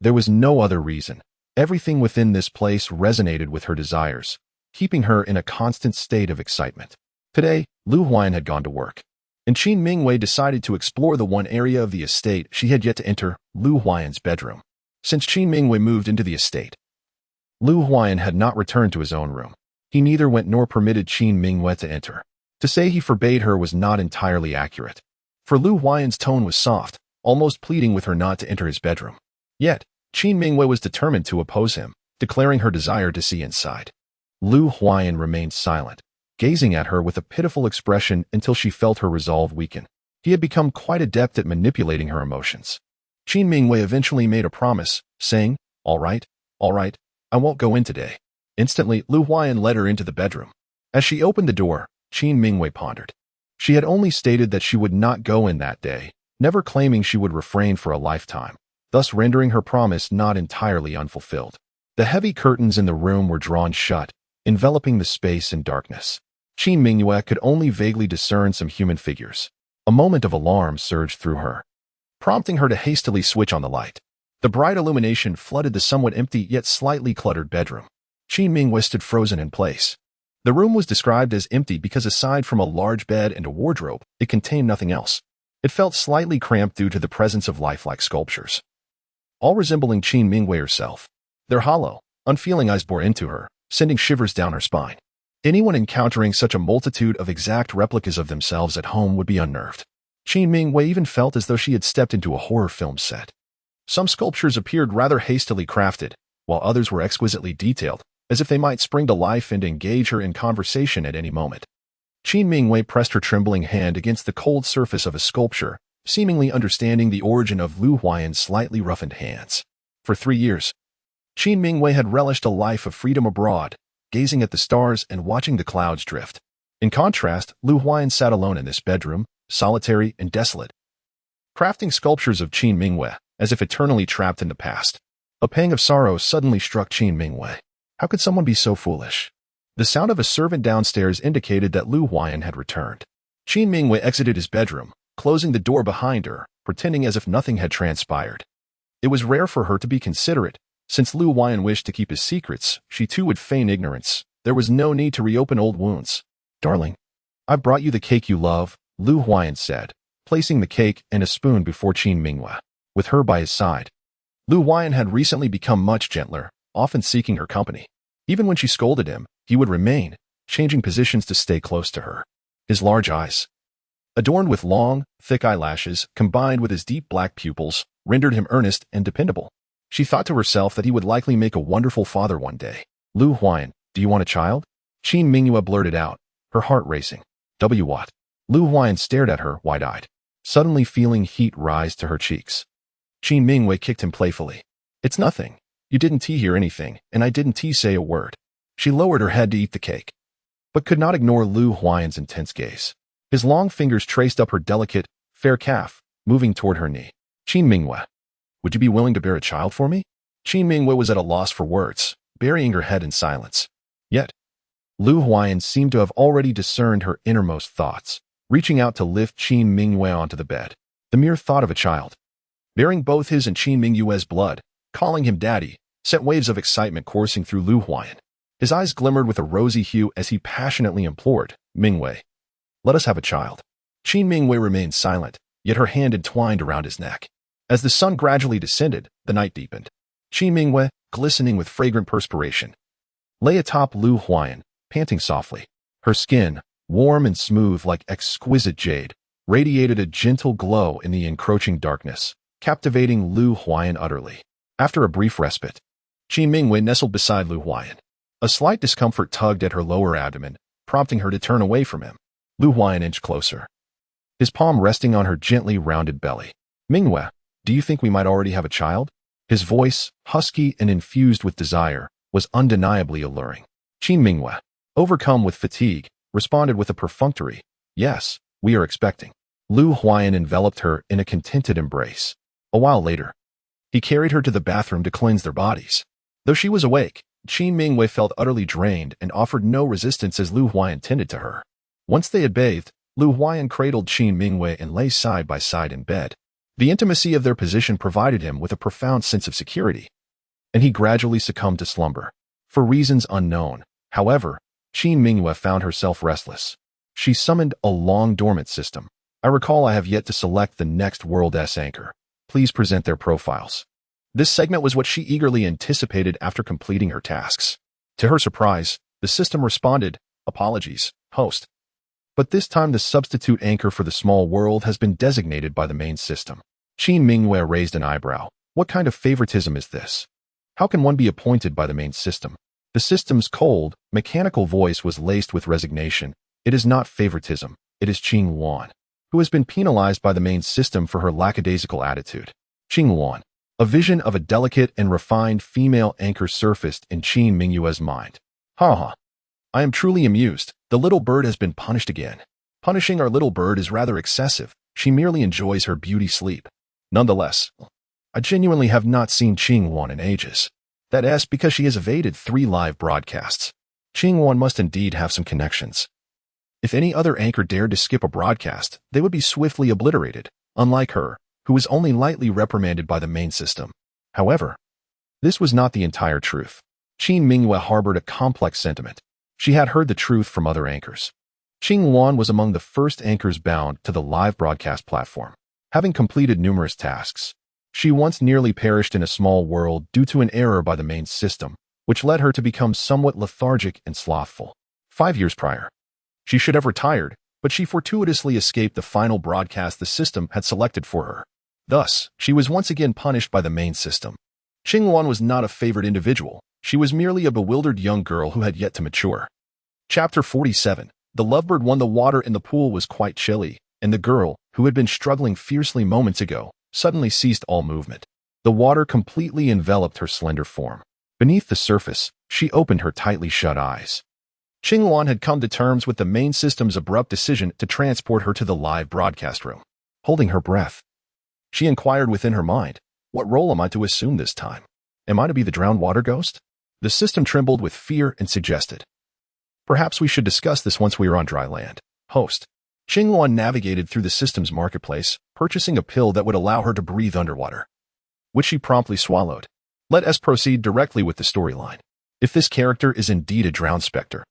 There was no other reason. Everything within this place resonated with her desires, keeping her in a constant state of excitement. Today, Lu Huayan had gone to work, and Qin Mingwei decided to explore the one area of the estate she had yet to enter, Lu Huayan's bedroom. Since Qin Mingwei moved into the estate, Lu Huayan had not returned to his own room. He neither went nor permitted Qin Mingwei to enter. To say he forbade her was not entirely accurate, for Lu Huayan's tone was soft, almost pleading with her not to enter his bedroom. Yet, Qin Mingwei was determined to oppose him, declaring her desire to see inside. Lu Huayan remained silent, gazing at her with a pitiful expression until she felt her resolve weaken. He had become quite adept at manipulating her emotions. Qin Mingwei eventually made a promise, saying, all right, I won't go in today." Instantly, Lu Huayan led her into the bedroom. As she opened the door, Qin Mingwei pondered. She had only stated that she would not go in that day, never claiming she would refrain for a lifetime, thus rendering her promise not entirely unfulfilled. The heavy curtains in the room were drawn shut, enveloping the space in darkness. Qin Mingwei could only vaguely discern some human figures. A moment of alarm surged through her, prompting her to hastily switch on the light. The bright illumination flooded the somewhat empty yet slightly cluttered bedroom. Qin Mingwei stood frozen in place. The room was described as empty because aside from a large bed and a wardrobe, it contained nothing else. It felt slightly cramped due to the presence of lifelike sculptures, all resembling Qin Mingwei herself. Their hollow, unfeeling eyes bore into her, sending shivers down her spine. Anyone encountering such a multitude of exact replicas of themselves at home would be unnerved. Qin Mingwei even felt as though she had stepped into a horror film set. Some sculptures appeared rather hastily crafted, while others were exquisitely detailed, as if they might spring to life and engage her in conversation at any moment. Qin Mingwei pressed her trembling hand against the cold surface of a sculpture, seemingly understanding the origin of Lu Huayan's slightly roughened hands. For 3 years, Qin Mingwei had relished a life of freedom abroad, gazing at the stars and watching the clouds drift. In contrast, Lu Huayan sat alone in this bedroom, solitary and desolate, crafting sculptures of Qin Mingwei, as if eternally trapped in the past. A pang of sorrow suddenly struck Qin Mingwei. How could someone be so foolish? The sound of a servant downstairs indicated that Lu Huayan had returned. Qin Mingwei exited his bedroom, closing the door behind her, pretending as if nothing had transpired. It was rare for her to be considerate. Since Lu Huayan wished to keep his secrets, she too would feign ignorance. There was no need to reopen old wounds. "Darling, I've brought you the cake you love," Lu Huayan said, placing the cake and a spoon before Qin Mingwei. With her by his side, Lu Huayan had recently become much gentler, often seeking her company. Even when she scolded him, he would remain, changing positions to stay close to her. His large eyes, adorned with long, thick eyelashes, combined with his deep black pupils, rendered him earnest and dependable. She thought to herself that he would likely make a wonderful father one day. "Lu Huayan, do you want a child?" Qin Mingwei blurted out, her heart racing. What? Lu Huayan stared at her, wide-eyed, suddenly feeling heat rise to her cheeks. Qin Mingwei kicked him playfully. "It's nothing. You didn't hear anything, and I didn't say a word." She lowered her head to eat the cake, but could not ignore Lu Huayan's intense gaze. His long fingers traced up her delicate, fair calf, moving toward her knee. "Qin Mingwei, would you be willing to bear a child for me?" Qin Mingwei was at a loss for words, burying her head in silence. Yet, Lu Huayan seemed to have already discerned her innermost thoughts, reaching out to lift Qin Mingwei onto the bed. The mere thought of a child, bearing both his and Qin Mingwei's blood, calling him daddy, sent waves of excitement coursing through Lu Huayan. His eyes glimmered with a rosy hue as he passionately implored, "Mingwei, let us have a child." Qin Mingwei remained silent, yet her hand entwined around his neck. As the sun gradually descended, the night deepened. Qin Mingwei, glistening with fragrant perspiration, lay atop Lu Huayan, panting softly. Her skin, warm and smooth like exquisite jade, radiated a gentle glow in the encroaching darkness, captivating Lu Huayan utterly. After a brief respite, Qin Mingwei nestled beside Lu Huayan. A slight discomfort tugged at her lower abdomen, prompting her to turn away from him. Lu Huayan inched closer, his palm resting on her gently rounded belly. "Mingwei, do you think we might already have a child?" His voice, husky and infused with desire, was undeniably alluring. Qin Mingwei, overcome with fatigue, responded with a perfunctory, "Yes, we are expecting." Lu Huayan enveloped her in a contented embrace. A while later, he carried her to the bathroom to cleanse their bodies. Though she was awake, Qin Mingwei felt utterly drained and offered no resistance as Lu Huayan tended to her. Once they had bathed, Lu Huayan cradled Qin Mingwei and lay side by side in bed. The intimacy of their position provided him with a profound sense of security, and he gradually succumbed to slumber. For reasons unknown, however, Qin Mingwei found herself restless. She summoned a long-dormant system. "I recall I have yet to select the next World S anchor. Please present their profiles." This segment was what she eagerly anticipated after completing her tasks. To her surprise, the system responded, "Apologies, host. But this time the substitute anchor for the small world has been designated by the main system." Qin Mingwei raised an eyebrow. What kind of favoritism is this? How can one be appointed by the main system? The system's cold, mechanical voice was laced with resignation. It is not favoritism. It is Qing Wan, who has been penalized by the main system for her lackadaisical attitude. Qing Wan. A vision of a delicate and refined female anchor surfaced in Qin Mingyue's mind. Ha ha. I am truly amused. The little bird has been punished again. Punishing our little bird is rather excessive. She merely enjoys her beauty sleep. Nonetheless, I genuinely have not seen Qing Wan in ages. That is because she has evaded 3 live broadcasts. Qing Wan must indeed have some connections. If any other anchor dared to skip a broadcast, they would be swiftly obliterated, unlike her, who was only lightly reprimanded by the main system. However, this was not the entire truth. Qin Mingyue harbored a complex sentiment. She had heard the truth from other anchors. Qing Wan was among the first anchors bound to the live broadcast platform. Having completed numerous tasks, she once nearly perished in a small world due to an error by the main system, which led her to become somewhat lethargic and slothful. 5 years prior, she should have retired, but she fortuitously escaped the final broadcast the system had selected for her. Thus, she was once again punished by the main system. Qing Wan was not a favored individual. She was merely a bewildered young girl who had yet to mature. Chapter 47. The lovebird won. The water in the pool was quite chilly, and the girl, who had been struggling fiercely moments ago, suddenly ceased all movement. The water completely enveloped her slender form. Beneath the surface, she opened her tightly shut eyes. Qing Wan had come to terms with the main system's abrupt decision to transport her to the live broadcast room. Holding her breath, she inquired within her mind, what role am I to assume this time? Am I to be the drowned water ghost? The system trembled with fear and suggested, perhaps we should discuss this once we are on dry land. Host. Qing Wan navigated through the system's marketplace, purchasing a pill that would allow her to breathe underwater, which she promptly swallowed. Let us proceed directly with the storyline. If this character is indeed a drowned specter,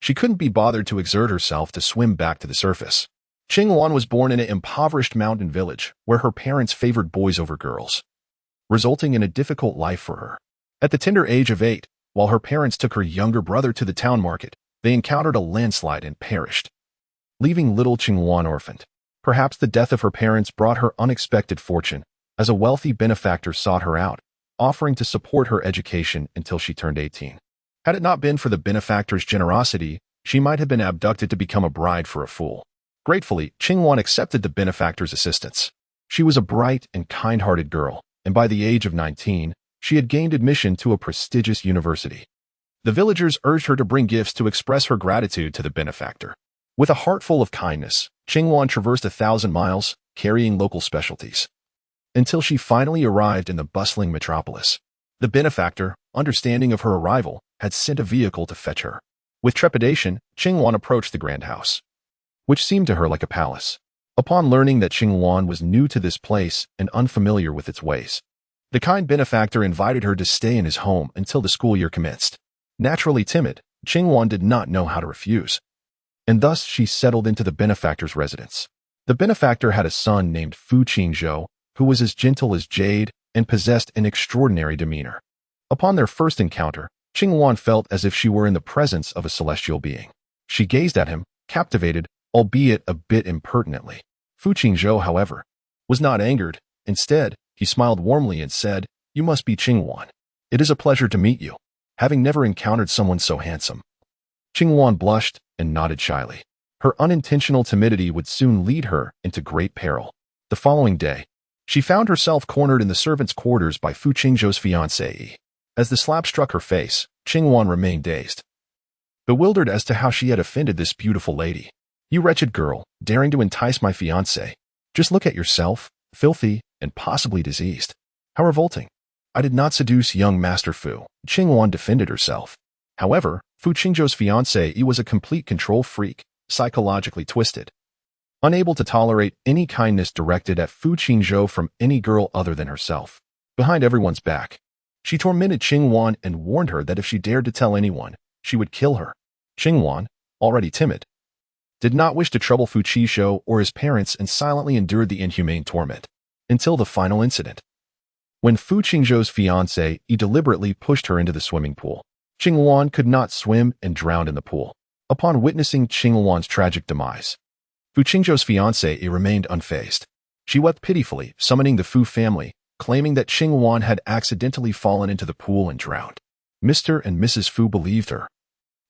she couldn't be bothered to exert herself to swim back to the surface. Qing Wan was born in an impoverished mountain village where her parents favored boys over girls, resulting in a difficult life for her. At the tender age of 8, while her parents took her younger brother to the town market, they encountered a landslide and perished, leaving little Qing Wan orphaned. Perhaps the death of her parents brought her unexpected fortune, as a wealthy benefactor sought her out, offering to support her education until she turned 18. Had it not been for the benefactor's generosity, she might have been abducted to become a bride for a fool. Gratefully, Qing Wan accepted the benefactor's assistance. She was a bright and kind-hearted girl, and by the age of 19, she had gained admission to a prestigious university. The villagers urged her to bring gifts to express her gratitude to the benefactor. With a heart full of kindness, Qing Wan traversed 1,000 miles, carrying local specialties, until she finally arrived in the bustling metropolis. The benefactor, understanding of her arrival, had sent a vehicle to fetch her. With trepidation, Qing Wan approached the grand house, which seemed to her like a palace. Upon learning that Qing Wan was new to this place and unfamiliar with its ways, the kind benefactor invited her to stay in his home until the school year commenced. Naturally timid, Qing Wan did not know how to refuse, and thus she settled into the benefactor's residence. The benefactor had a son named Fu Qingzhou, who was as gentle as jade and possessed an extraordinary demeanor. Upon their first encounter, Qing Wan felt as if she were in the presence of a celestial being. She gazed at him, captivated, albeit a bit impertinently. Fu Qingzhou, however, was not angered. Instead, he smiled warmly and said, "You must be Qing Wan. It is a pleasure to meet you, having never encountered someone so handsome." Qing Wan blushed and nodded shyly. Her unintentional timidity would soon lead her into great peril. The following day, she found herself cornered in the servants' quarters by Fu Qingzhou's fiancé. As the slap struck her face, Qing Wan remained dazed, bewildered as to how she had offended this beautiful lady. "You wretched girl, daring to entice my fiancé. Just look at yourself, filthy and possibly diseased. How revolting. I did not seduce young Master Fu." Qing Wan defended herself. However, Fu Qingzhou's fiancé was a complete control freak, psychologically twisted, unable to tolerate any kindness directed at Fu Qingzhou from any girl other than herself. Behind everyone's back, she tormented Qing Wan and warned her that if she dared to tell anyone, she would kill her. Qing Wan, already timid, did not wish to trouble Fu Qingzhou or his parents and silently endured the inhumane torment until the final incident, when Fu Qingzhou's fiancé deliberately pushed her into the swimming pool. Qing Wan could not swim and drowned in the pool. Upon witnessing Qing Wan's tragic demise, Fu Qingzhou's fiancé remained unfazed. She wept pitifully, summoning the Fu family, claiming that Qing Wan had accidentally fallen into the pool and drowned. Mr. and Mrs. Fu believed her.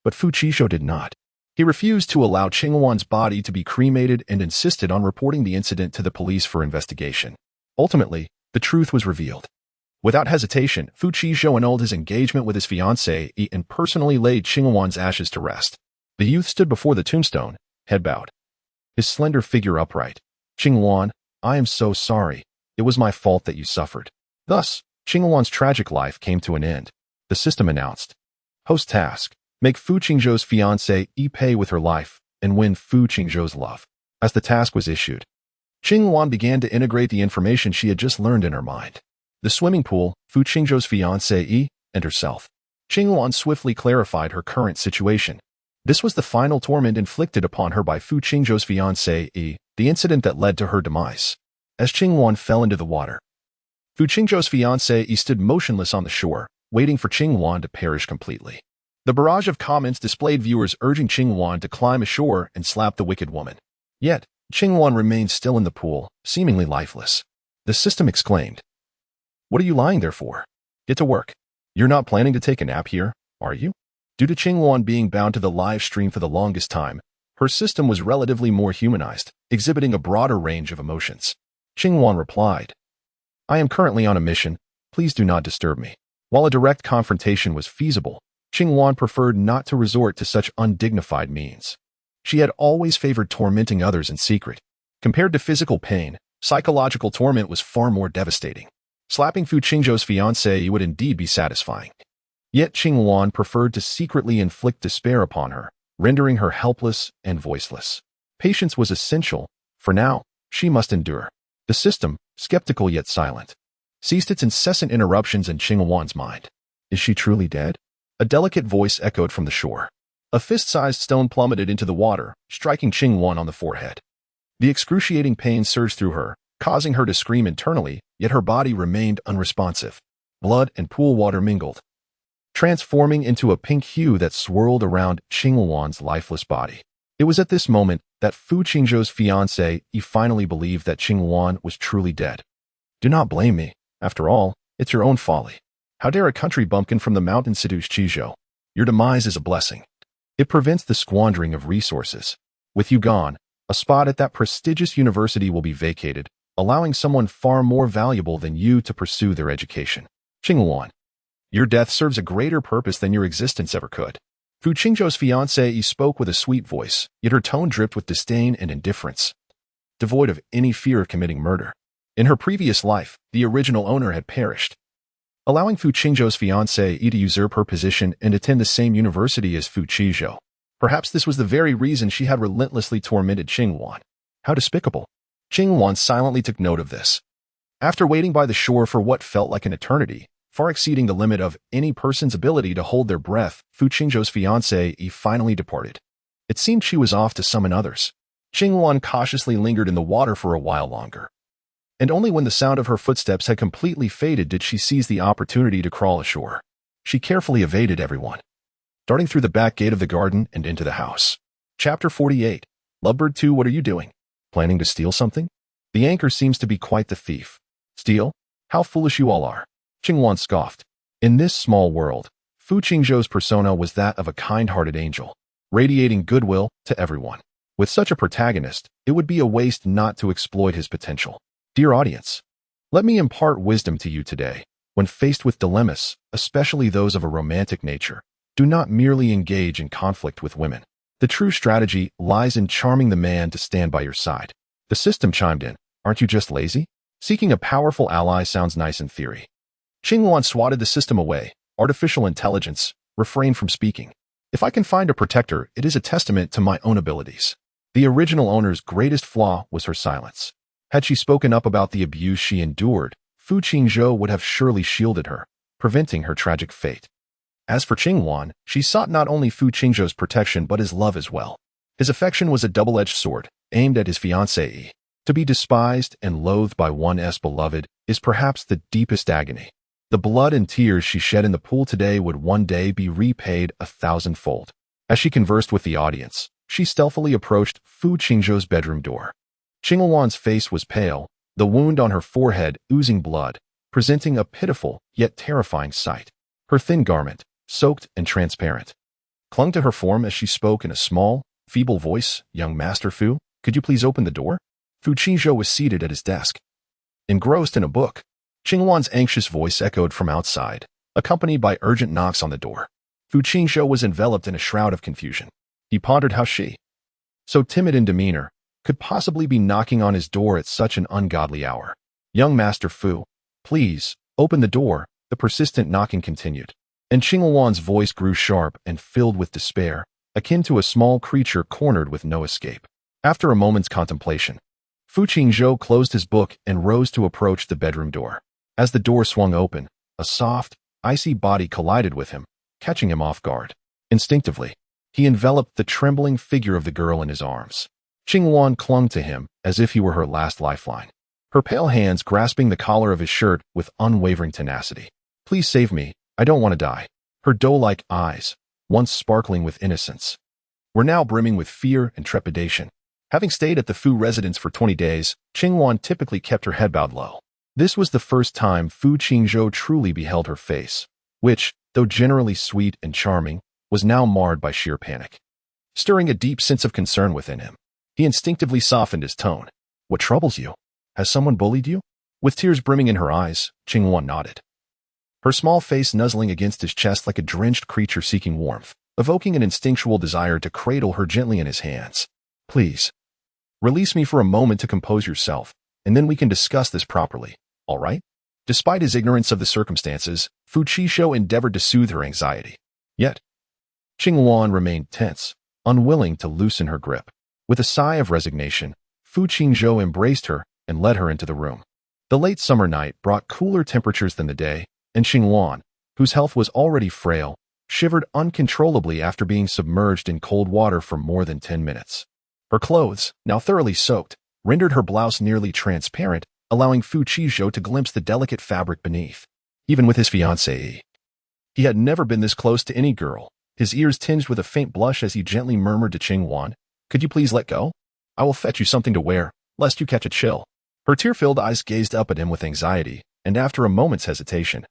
But Fu Qizhou did not. He refused to allow Qingwan's body to be cremated and insisted on reporting the incident to the police for investigation. Ultimately, the truth was revealed. Without hesitation, Fu Qizhou annulled his engagement with his fiancée and personally laid Qingwan's ashes to rest. The youth stood before the tombstone, head bowed, his slender figure upright. Qingwan, I am so sorry. It was my fault that you suffered. Thus, Qingwan's tragic life came to an end. The system announced. Host task. Make Fu Qingzhou's fiancée pay with her life and win Fu Qingzhou's love. As the task was issued, Qingwan began to integrate the information she had just learned in her mind. The swimming pool, Fu Qingzhou's fiancée, and herself. Qingwan swiftly clarified her current situation. This was the final torment inflicted upon her by Fu Qingzhou's fiancée, the incident that led to her demise. As Qingwan fell into the water, Fu Qingzhou's fiancée stood motionless on the shore, waiting for Qingwan to perish completely. The barrage of comments displayed viewers urging Qingwan to climb ashore and slap the wicked woman. Yet, Qingwan remained still in the pool, seemingly lifeless. The system exclaimed, "What are you lying there for? Get to work. You're not planning to take a nap here, are you?" Due to Qingwan being bound to the live stream for the longest time, her system was relatively more humanized, exhibiting a broader range of emotions. Qingwan replied, "I am currently on a mission. Please do not disturb me." While a direct confrontation was feasible, Qingwan preferred not to resort to such undignified means. She had always favored tormenting others in secret. Compared to physical pain, psychological torment was far more devastating. Slapping Fu Qingzhou's fiancée would indeed be satisfying. Yet Qingwan preferred to secretly inflict despair upon her, rendering her helpless and voiceless. Patience was essential. For now, she must endure. The system, skeptical yet silent, ceased its incessant interruptions in Qingwan's mind. Is she truly dead? A delicate voice echoed from the shore. A fist-sized stone plummeted into the water, striking Qingwan on the forehead. The excruciating pain surged through her, causing her to scream internally, yet her body remained unresponsive. Blood and pool water mingled, transforming into a pink hue that swirled around Qingwan's lifeless body. It was at this moment that Fu Qingzhou's fiancé finally believed that Qingwan was truly dead. Do not blame me. After all, it's your own folly. How dare a country bumpkin from the mountain seduce Qizhou? Your demise is a blessing. It prevents the squandering of resources. With you gone, a spot at that prestigious university will be vacated, allowing someone far more valuable than you to pursue their education. Qingwan, your death serves a greater purpose than your existence ever could. Fu Qingzhou's fiancée spoke with a sweet voice, yet her tone dripped with disdain and indifference, devoid of any fear of committing murder. In her previous life, the original owner had perished, allowing Fu Qingzhou's fiancée to usurp her position and attend the same university as Fu Qizhou. Perhaps this was the very reason she had relentlessly tormented Qingwan. How despicable. Qingwan silently took note of this. After waiting by the shore for what felt like an eternity, far exceeding the limit of any person's ability to hold their breath, Fu Qingzhou's fiancée finally departed. It seemed she was off to summon others. Qingwan cautiously lingered in the water for a while longer. And only when the sound of her footsteps had completely faded did she seize the opportunity to crawl ashore. She carefully evaded everyone, darting through the back gate of the garden and into the house. Chapter 48. Lovebird 2, what are you doing? Planning to steal something? The anchor seems to be quite the thief. Steal? How foolish you all are. Qingwan scoffed. In this small world, Fu Qingzhou's persona was that of a kind-hearted angel, radiating goodwill to everyone. With such a protagonist, it would be a waste not to exploit his potential. Dear audience, let me impart wisdom to you today. When faced with dilemmas, especially those of a romantic nature, do not merely engage in conflict with women. The true strategy lies in charming the man to stand by your side. The system chimed in. Aren't you just lazy? Seeking a powerful ally sounds nice in theory. Qingwan swatted the system away. Artificial intelligence, refrain from speaking. If I can find a protector, it is a testament to my own abilities. The original owner's greatest flaw was her silence. Had she spoken up about the abuse she endured, Fu Qingzhou would have surely shielded her, preventing her tragic fate. As for Qingwan, she sought not only Fu Qingzhou's protection but his love as well. His affection was a double-edged sword, aimed at his fiancée. To be despised and loathed by one's beloved is perhaps the deepest agony. The blood and tears she shed in the pool today would one day be repaid 1,000-fold. As she conversed with the audience, she stealthily approached Fu Qingzhou's bedroom door. Qingwan's face was pale, the wound on her forehead oozing blood, presenting a pitiful yet terrifying sight. Her thin garment, soaked and transparent, clung to her form as she spoke in a small, feeble voice. "Young Master Fu, could you please open the door?" Fu Qingzhou was seated at his desk, engrossed in a book. Qingwan's anxious voice echoed from outside, accompanied by urgent knocks on the door. Fu Qingzhou was enveloped in a shroud of confusion. He pondered how she, so timid in demeanor, could possibly be knocking on his door at such an ungodly hour. "Young Master Fu, please, open the door," the persistent knocking continued. And Qingwan's voice grew sharp and filled with despair, akin to a small creature cornered with no escape. After a moment's contemplation, Fu Qingzhou closed his book and rose to approach the bedroom door. As the door swung open, a soft, icy body collided with him, catching him off guard. Instinctively, he enveloped the trembling figure of the girl in his arms. Qingwan clung to him as if he were her last lifeline, her pale hands grasping the collar of his shirt with unwavering tenacity. "Please save me, I don't want to die." Her doe-like eyes, once sparkling with innocence, were now brimming with fear and trepidation. Having stayed at the Fu residence for 20 days, Qingwan typically kept her head bowed low. This was the first time Fu Qingzhou truly beheld her face, which, though generally sweet and charming, was now marred by sheer panic, stirring a deep sense of concern within him. He instinctively softened his tone. "What troubles you? Has someone bullied you?" With tears brimming in her eyes, Qingwan nodded, her small face nuzzling against his chest like a drenched creature seeking warmth, evoking an instinctual desire to cradle her gently in his hands. "Please, release me for a moment to compose yourself, and then we can discuss this properly, all right?" Despite his ignorance of the circumstances, Fu Qingzhou endeavored to soothe her anxiety. Yet, Qingwan remained tense, unwilling to loosen her grip. With a sigh of resignation, Fu Qingzhou embraced her and led her into the room. The late summer night brought cooler temperatures than the day, and Qingwan, whose health was already frail, shivered uncontrollably after being submerged in cold water for more than 10 minutes. Her clothes, now thoroughly soaked, rendered her blouse nearly transparent, allowing Fu Qingzhou to glimpse the delicate fabric beneath. Even with his fiancée, he had never been this close to any girl. His ears tinged with a faint blush as he gently murmured to Qingwan, "Could you please let go? I will fetch you something to wear, lest you catch a chill." Her tear-filled eyes gazed up at him with anxiety, and after a moment's hesitation,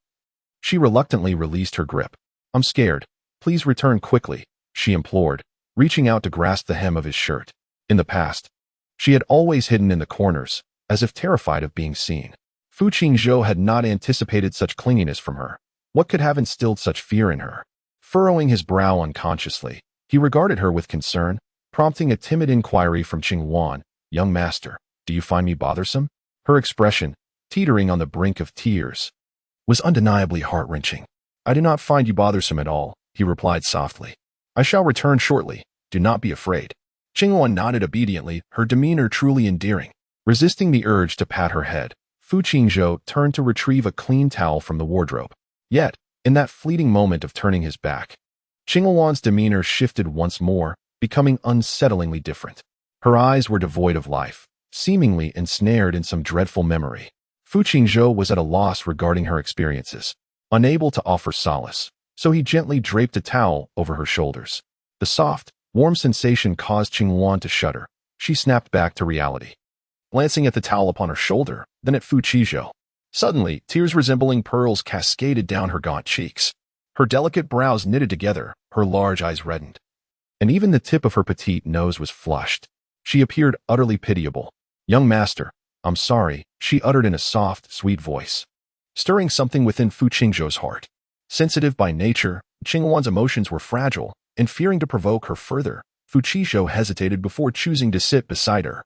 she reluctantly released her grip. "I'm scared. Please return quickly," she implored, reaching out to grasp the hem of his shirt. In the past, she had always hidden in the corners, as if terrified of being seen. Fu Qingzhou had not anticipated such clinginess from her. What could have instilled such fear in her? Furrowing his brow unconsciously, he regarded her with concern, prompting a timid inquiry from Qingwan. "Young master, do you find me bothersome?" Her expression, teetering on the brink of tears, was undeniably heart-wrenching. "I do not find you bothersome at all," he replied softly. "I shall return shortly. Do not be afraid." Qingwan nodded obediently, her demeanor truly endearing. Resisting the urge to pat her head, Fu Qingzhou turned to retrieve a clean towel from the wardrobe. Yet, in that fleeting moment of turning his back, Qingwan's demeanor shifted once more, becoming unsettlingly different. Her eyes were devoid of life, seemingly ensnared in some dreadful memory. Fu Qingzhou was at a loss regarding her experiences, unable to offer solace, so he gently draped a towel over her shoulders. The soft, warm sensation caused Qingwan to shudder. She snapped back to reality, glancing at the towel upon her shoulder, then at Fu Qingzhou. Suddenly, tears resembling pearls cascaded down her gaunt cheeks. Her delicate brows knitted together, her large eyes reddened, and even the tip of her petite nose was flushed. She appeared utterly pitiable. "Young master, I'm sorry," she uttered in a soft, sweet voice, stirring something within Fu Qingzhou's heart. Sensitive by nature, Qingwan's emotions were fragile, and fearing to provoke her further, Fu Qingzhou hesitated before choosing to sit beside her.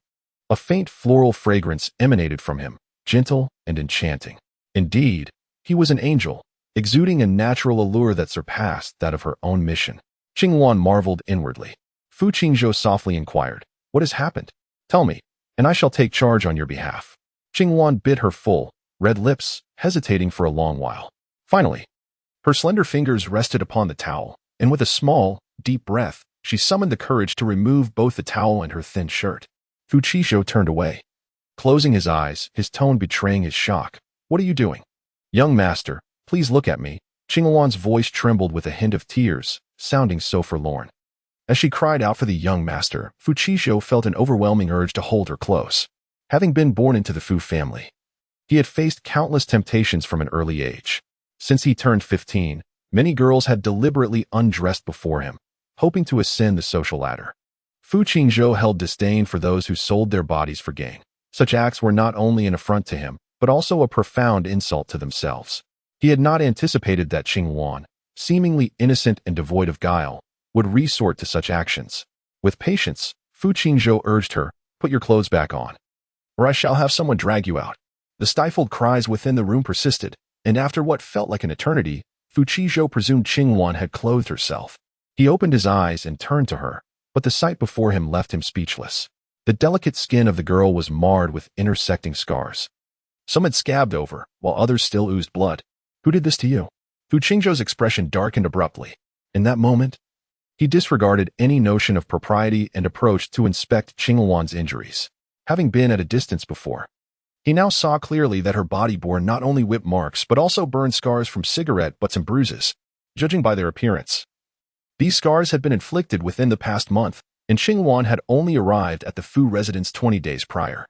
A faint floral fragrance emanated from him, gentle and enchanting. Indeed, he was an angel, exuding a natural allure that surpassed that of her own mission. Qingwan marveled inwardly. Fu Qingzhou softly inquired, "What has happened? Tell me, and I shall take charge on your behalf." Qingwan bit her full, red lips, hesitating for a long while. Finally, her slender fingers rested upon the towel, and with a small, deep breath, she summoned the courage to remove both the towel and her thin shirt. Fu Qingzhou turned away, closing his eyes, his tone betraying his shock. "What are you doing?" "Young master, please look at me." Qingwan's voice trembled with a hint of tears, sounding so forlorn. As she cried out for the young master, Fu Qingzhou felt an overwhelming urge to hold her close. Having been born into the Fu family, he had faced countless temptations from an early age. Since he turned 15, Many girls had deliberately undressed before him, hoping to ascend the social ladder. Fu Qingzhou held disdain for those who sold their bodies for gain. Such acts were not only an affront to him, but also a profound insult to themselves. He had not anticipated that Qing Wan, seemingly innocent and devoid of guile, would resort to such actions. With patience, Fu Qingzhou urged her, "Put your clothes back on, or I shall have someone drag you out." The stifled cries within the room persisted, and after what felt like an eternity, Fu Qingzhou presumed Qing Wan had clothed herself. He opened his eyes and turned to her, but the sight before him left him speechless. The delicate skin of the girl was marred with intersecting scars. Some had scabbed over, while others still oozed blood. "Who did this to you?" Fu Qingzhou's expression darkened abruptly. In that moment, he disregarded any notion of propriety and approached to inspect Qing Wan's injuries. Having been at a distance before, he now saw clearly that her body bore not only whip marks but also burned scars from cigarette butts and bruises. Judging by their appearance, these scars had been inflicted within the past month, and Qing Wan had only arrived at the Fu residence 20 days prior.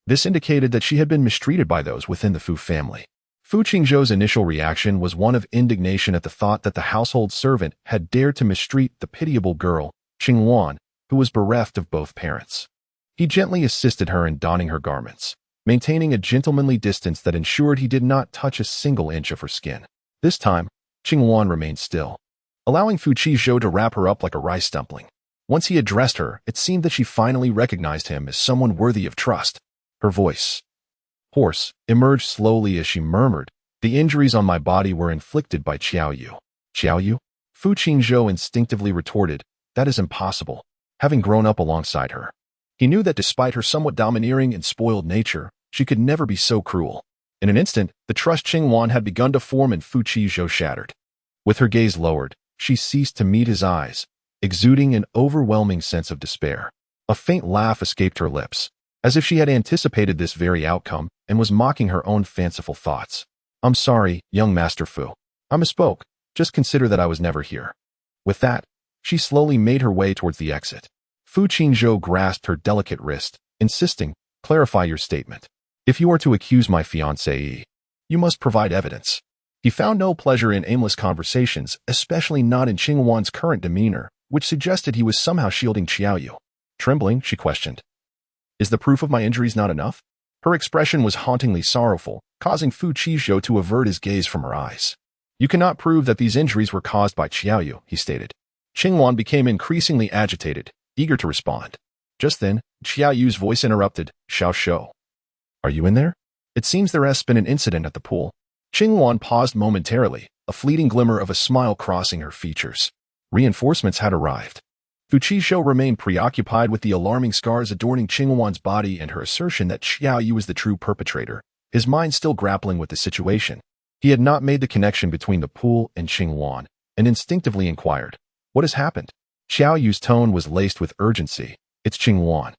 This indicated that she had been mistreated by those within the Fu family. Fu Qingzhou's initial reaction was one of indignation at the thought that the household servant had dared to mistreat the pitiable girl, Qing Wan, who was bereft of both parents. He gently assisted her in donning her garments, maintaining a gentlemanly distance that ensured he did not touch a single inch of her skin. This time, Qing Wan remained still, allowing Fu Qingzhou to wrap her up like a rice dumpling. Once he addressed her, it seemed that she finally recognized him as someone worthy of trust. Her voice, hoarse, emerged slowly as she murmured, "The injuries on my body were inflicted by Qiao Yu." "Qiao Yu?" Fu Qingzhou instinctively retorted, "That is impossible." Having grown up alongside her, he knew that despite her somewhat domineering and spoiled nature, she could never be so cruel. In an instant, the trust Qing Wan had begun to form in Fu Qingzhou shattered. With her gaze lowered, she ceased to meet his eyes, exuding an overwhelming sense of despair. A faint laugh escaped her lips, as if she had anticipated this very outcome and was mocking her own fanciful thoughts. "I'm sorry, young Master Fu. I misspoke. Just consider that I was never here." With that, she slowly made her way towards the exit. Fu Qingzhou grasped her delicate wrist, insisting, "Clarify your statement. If you are to accuse my fiancée, you must provide evidence." He found no pleasure in aimless conversations, especially not in Qing Wan's current demeanor, which suggested he was somehow shielding Qiao Yu. Trembling, she questioned, "Is the proof of my injuries not enough?" Her expression was hauntingly sorrowful, causing Fu Qingzhou to avert his gaze from her eyes. "You cannot prove that these injuries were caused by Qiao Yu," he stated. Qing Wan became increasingly agitated, eager to respond. Just then, Qiao Yu's voice interrupted, "Xiao Shou, are you in there? It seems there has been an incident at the pool." Qing Wan paused momentarily, a fleeting glimmer of a smile crossing her features. Reinforcements had arrived. Fu Qingzhou remained preoccupied with the alarming scars adorning Qing Wan's body and her assertion that Qiao Yu was the true perpetrator, his mind still grappling with the situation. He had not made the connection between the pool and Qing Wan, and instinctively inquired, "What has happened?" Qiao Yu's tone was laced with urgency. "It's Qing Wan.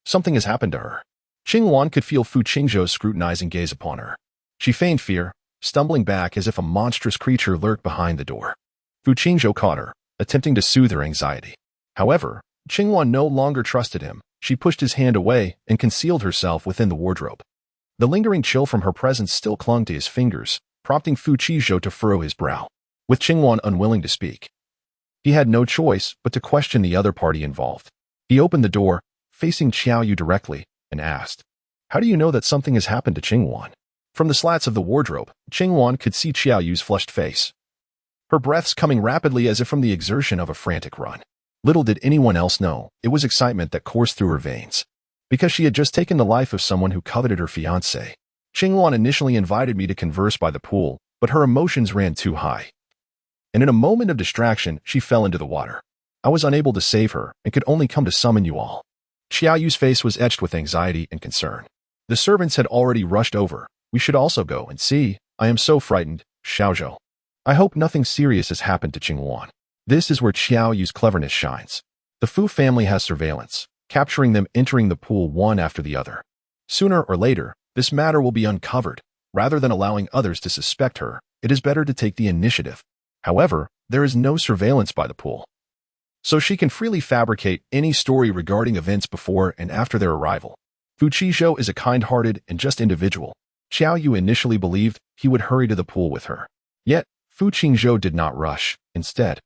Something has happened to her." Qing Wan could feel Fu Qingzhou's scrutinizing gaze upon her. She feigned fear, stumbling back as if a monstrous creature lurked behind the door. Fu Qingzhou caught her, attempting to soothe her anxiety. However, Qing Wan no longer trusted him. She pushed his hand away and concealed herself within the wardrobe. The lingering chill from her presence still clung to his fingers, prompting Fu Qingzhou to furrow his brow. With Qing Wan unwilling to speak, he had no choice but to question the other party involved. He opened the door, facing Qiao Yu directly, and asked, "How do you know that something has happened to Qing Wan?" From the slats of the wardrobe, Qing Wan could see Qiao Yu's flushed face, her breaths coming rapidly as if from the exertion of a frantic run. Little did anyone else know, it was excitement that coursed through her veins. Because she had just taken the life of someone who coveted her fiancé. Qing Wan initially invited me to converse by the pool, but her emotions ran too high. And in a moment of distraction, she fell into the water. I was unable to save her and could only come to summon you all. Qiao Yu's face was etched with anxiety and concern. The servants had already rushed over. "We should also go and see. I am so frightened, Xiaozhou. I hope nothing serious has happened to Qing Wan." This is where Qiao Yu's cleverness shines. The Fu family has surveillance, capturing them entering the pool one after the other. Sooner or later, this matter will be uncovered. Rather than allowing others to suspect her, it is better to take the initiative. However, there is no surveillance by the pool, so she can freely fabricate any story regarding events before and after their arrival. Fu Qingzhou is a kind-hearted and just individual. Qiao Yu initially believed he would hurry to the pool with her. Yet, Fu Qingzhou did not rush. Instead,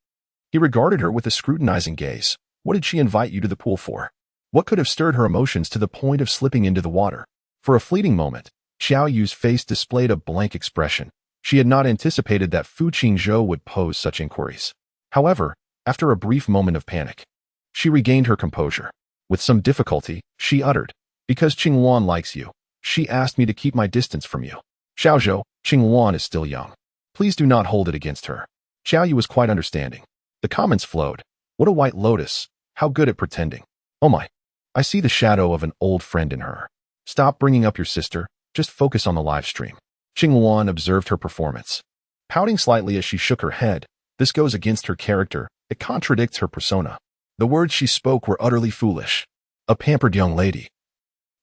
he regarded her with a scrutinizing gaze. What did she invite you to the pool for? What could have stirred her emotions to the point of slipping into the water? For a fleeting moment, Xiao Yu's face displayed a blank expression. She had not anticipated that Fu Qingzhou would pose such inquiries. However, after a brief moment of panic, she regained her composure. With some difficulty, she uttered, "Because Qingwan likes you, she asked me to keep my distance from you. Xiaozhou, Qingwan is still young. Please do not hold it against her." Xiao Yu was quite understanding. The comments flowed. "What a white lotus. How good at pretending. Oh my. I see the shadow of an old friend in her. Stop bringing up your sister. Just focus on the live stream." Qingwan observed her performance, pouting slightly as she shook her head. This goes against her character. It contradicts her persona. The words she spoke were utterly foolish. A pampered young lady.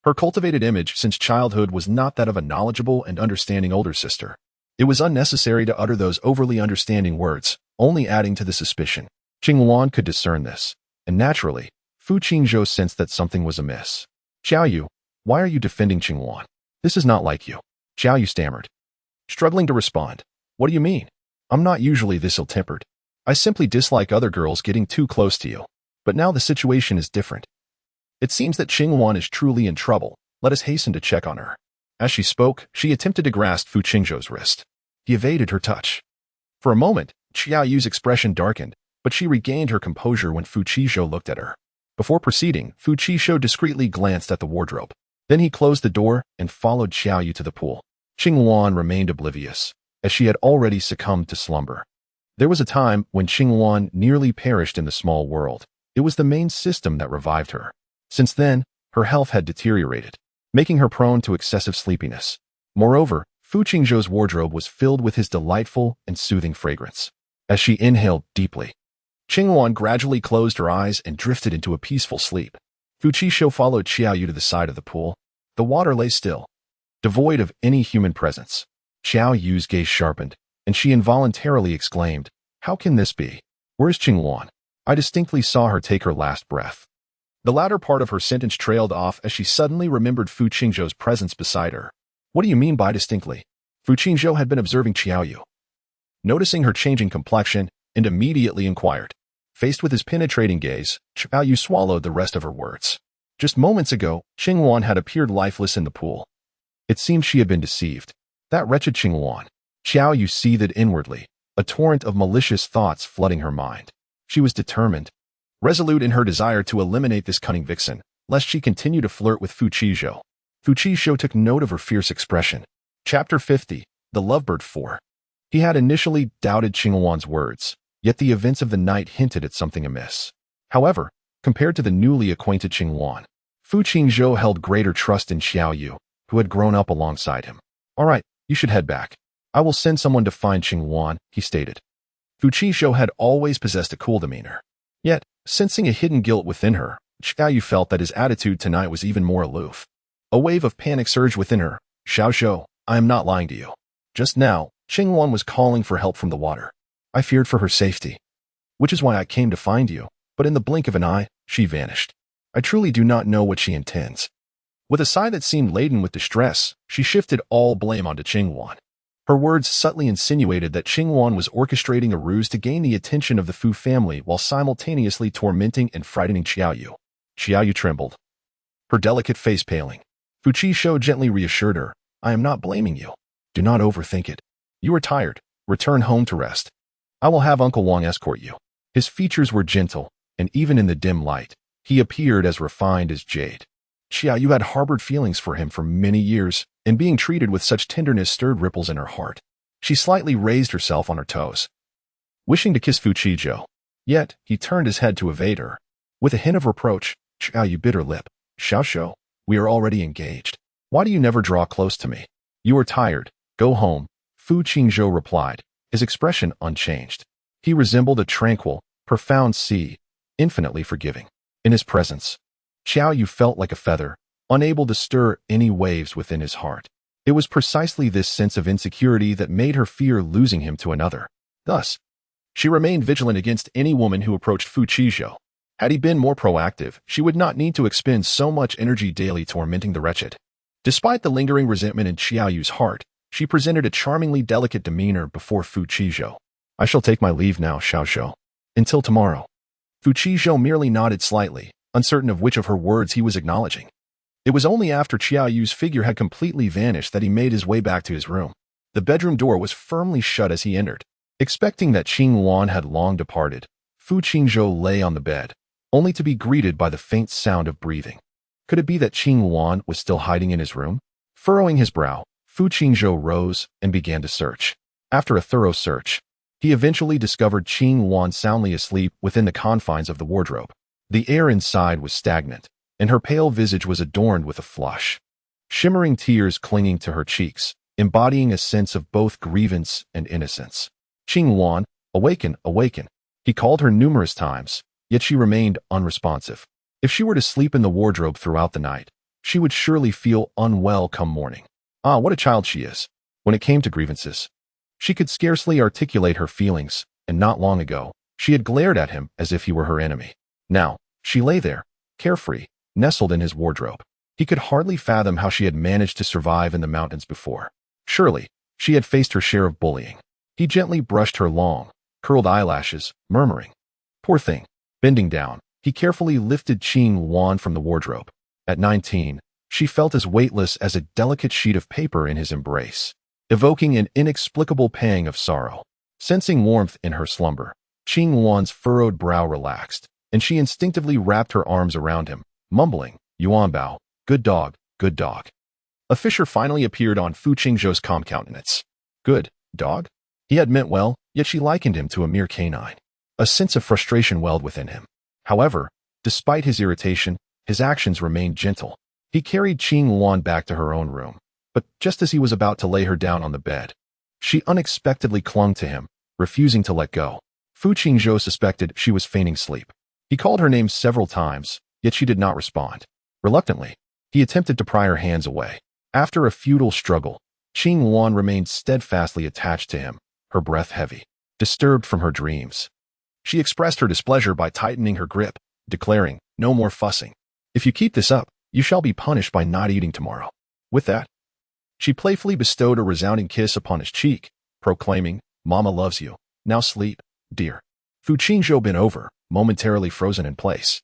Her cultivated image since childhood was not that of a knowledgeable and understanding older sister. It was unnecessary to utter those overly understanding words, only adding to the suspicion. Qingwan could discern this, and naturally, Fu Qingzhou sensed that something was amiss. "Xiao Yu, why are you defending Qingwan? This is not like you." Xiao Yu stammered, struggling to respond. "What do you mean? I'm not usually this ill-tempered. I simply dislike other girls getting too close to you. But now the situation is different. It seems that Qingwan is truly in trouble. Let us hasten to check on her." As she spoke, she attempted to grasp Fu Qingzhou's wrist. He evaded her touch. For a moment, Xiao Yu's expression darkened, but she regained her composure when Fu Qingzhou looked at her. Before proceeding, Fu Qingzhou discreetly glanced at the wardrobe. Then he closed the door and followed Xiao Yu to the pool. Qingwan remained oblivious, as she had already succumbed to slumber. There was a time when Qingwan nearly perished in the small world. It was the main system that revived her. Since then, her health had deteriorated, making her prone to excessive sleepiness. Moreover, Fu Qingzhou's wardrobe was filled with his delightful and soothing fragrance. As she inhaled deeply, Qingwan gradually closed her eyes and drifted into a peaceful sleep. Fu Qingzhou followed Xiao Yu to the side of the pool. The water lay still, devoid of any human presence. Xiao Yu's gaze sharpened, and she involuntarily exclaimed, "How can this be? Where's Qingwan? I distinctly saw her take her last breath." The latter part of her sentence trailed off as she suddenly remembered Fu Qingzhou's presence beside her. "What do you mean by distinctly?" Fu Qingzhou had been observing Xiao Yu, noticing her changing complexion, and immediately inquired. Faced with his penetrating gaze, Xiao Yu swallowed the rest of her words. Just moments ago, Qingwan had appeared lifeless in the pool. It seemed she had been deceived. That wretched Qingwan. Xiao Yu seethed inwardly, a torrent of malicious thoughts flooding her mind. She was determined, resolute in her desire to eliminate this cunning vixen, lest she continue to flirt with Fu Qingzhou. Fu Qingzhou took note of her fierce expression. Chapter 50, The Lovebird 4. He had initially doubted Qingwan's words, yet the events of the night hinted at something amiss. However, compared to the newly acquainted Qingwan, Fu Qingzhou held greater trust in Xiao Yu, who had grown up alongside him. "All right, you should head back. I will send someone to find Qingwan," he stated. Fu Qingzhou had always possessed a cool demeanor. Yet, sensing a hidden guilt within her, Xiao Yu felt that his attitude tonight was even more aloof. A wave of panic surged within her. "Xiaozhou, I am not lying to you. Just now, Qingwan was calling for help from the water. I feared for her safety, which is why I came to find you, but in the blink of an eye, she vanished. I truly do not know what she intends." With a sigh that seemed laden with distress, she shifted all blame onto Qingwan. Her words subtly insinuated that Qingwan was orchestrating a ruse to gain the attention of the Fu family while simultaneously tormenting and frightening Xiao Yu. Xiao Yu trembled, her delicate face paling. Fu Qingzhou gently reassured her, "I am not blaming you. Do not overthink it. You are tired. Return home to rest. I will have Uncle Wang escort you." His features were gentle, and even in the dim light, he appeared as refined as jade. Xiao Yu had harbored feelings for him for many years, and being treated with such tenderness stirred ripples in her heart. She slightly raised herself on her toes, wishing to kiss Fu Qingzhou. Yet, he turned his head to evade her. With a hint of reproach, Xiao Yu bit her lip. "Xiaozhou, we are already engaged. Why do you never draw close to me? You are tired. Go home," Fu Qingzhou replied, his expression unchanged. He resembled a tranquil, profound sea, infinitely forgiving. In his presence, Xiao Yu felt like a feather, unable to stir any waves within his heart. It was precisely this sense of insecurity that made her fear losing him to another. Thus, she remained vigilant against any woman who approached Fu Qingzhou. Had he been more proactive, she would not need to expend so much energy daily tormenting the wretched. Despite the lingering resentment in Xiao Yu's heart, She presented a charmingly delicate demeanor before Fu Qizhou. I shall take my leave now, Xiaozhou. Until tomorrow. Fu Qizhou merely nodded slightly, uncertain of which of her words he was acknowledging. It was only after Qiao Yu's figure had completely vanished that he made his way back to his room. The bedroom door was firmly shut as he entered. Expecting that Qing Wan had long departed, Fu Qingzhou lay on the bed, only to be greeted by the faint sound of breathing. Could it be that Qing Wan was still hiding in his room? Furrowing his brow, Fu Qingzhou rose and began to search. After a thorough search, he eventually discovered Qing Wan soundly asleep within the confines of the wardrobe. The air inside was stagnant, and her pale visage was adorned with a flush. Shimmering tears clinging to her cheeks, embodying a sense of both grievance and innocence. Qing Wan, awaken, awaken. He called her numerous times, yet she remained unresponsive. If she were to sleep in the wardrobe throughout the night, she would surely feel unwell come morning. Ah, what a child she is. When it came to grievances, she could scarcely articulate her feelings, and not long ago, she had glared at him as if he were her enemy. Now, she lay there, carefree, nestled in his wardrobe. He could hardly fathom how she had managed to survive in the mountains before. Surely, she had faced her share of bullying. He gently brushed her long, curled eyelashes, murmuring, "Poor thing." Bending down, he carefully lifted Qing Wan from the wardrobe. At 19, she felt as weightless as a delicate sheet of paper in his embrace, evoking an inexplicable pang of sorrow. Sensing warmth in her slumber, Qing Wan's furrowed brow relaxed, and she instinctively wrapped her arms around him, mumbling, "Yuanbao, good dog, good dog." A fissure finally appeared on Fu Qingzhou's calm countenance. Good dog? He had meant well, yet she likened him to a mere canine. A sense of frustration welled within him. However, despite his irritation, his actions remained gentle. He carried Qing Wan back to her own room, but just as he was about to lay her down on the bed, she unexpectedly clung to him, refusing to let go. Fu Qingzhou suspected she was feigning sleep. He called her name several times, yet she did not respond. Reluctantly, he attempted to pry her hands away. After a futile struggle, Qing Wan remained steadfastly attached to him, her breath heavy, disturbed from her dreams. She expressed her displeasure by tightening her grip, declaring, "No more fussing. If you keep this up, you shall be punished by not eating tomorrow." With that, she playfully bestowed a resounding kiss upon his cheek, proclaiming, "Mama loves you. Now sleep, dear." Fu Qingzhou bent over, momentarily frozen in place.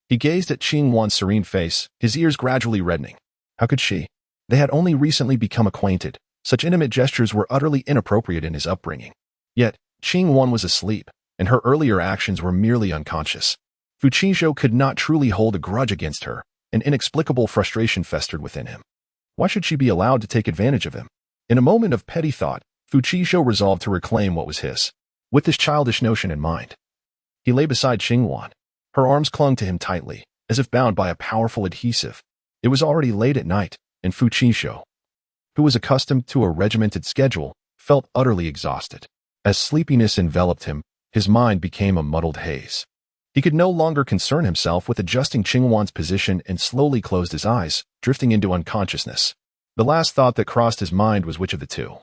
He gazed at Qing Wan's serene face, his ears gradually reddening. How could she? They had only recently become acquainted. Such intimate gestures were utterly inappropriate in his upbringing. Yet, Qing Wan was asleep, and her earlier actions were merely unconscious. Fu Qingzhou could not truly hold a grudge against her. An inexplicable frustration festered within him. Why should she be allowed to take advantage of him? In a moment of petty thought, Fu Qingzhou resolved to reclaim what was his. With this childish notion in mind, he lay beside Qing Wan. Her arms clung to him tightly, as if bound by a powerful adhesive. It was already late at night, and Fu Qingzhou, who was accustomed to a regimented schedule, felt utterly exhausted. As sleepiness enveloped him, his mind became a muddled haze. He could no longer concern himself with adjusting Qing Wan's position and slowly closed his eyes, drifting into unconsciousness. The last thought that crossed his mind was which of the two,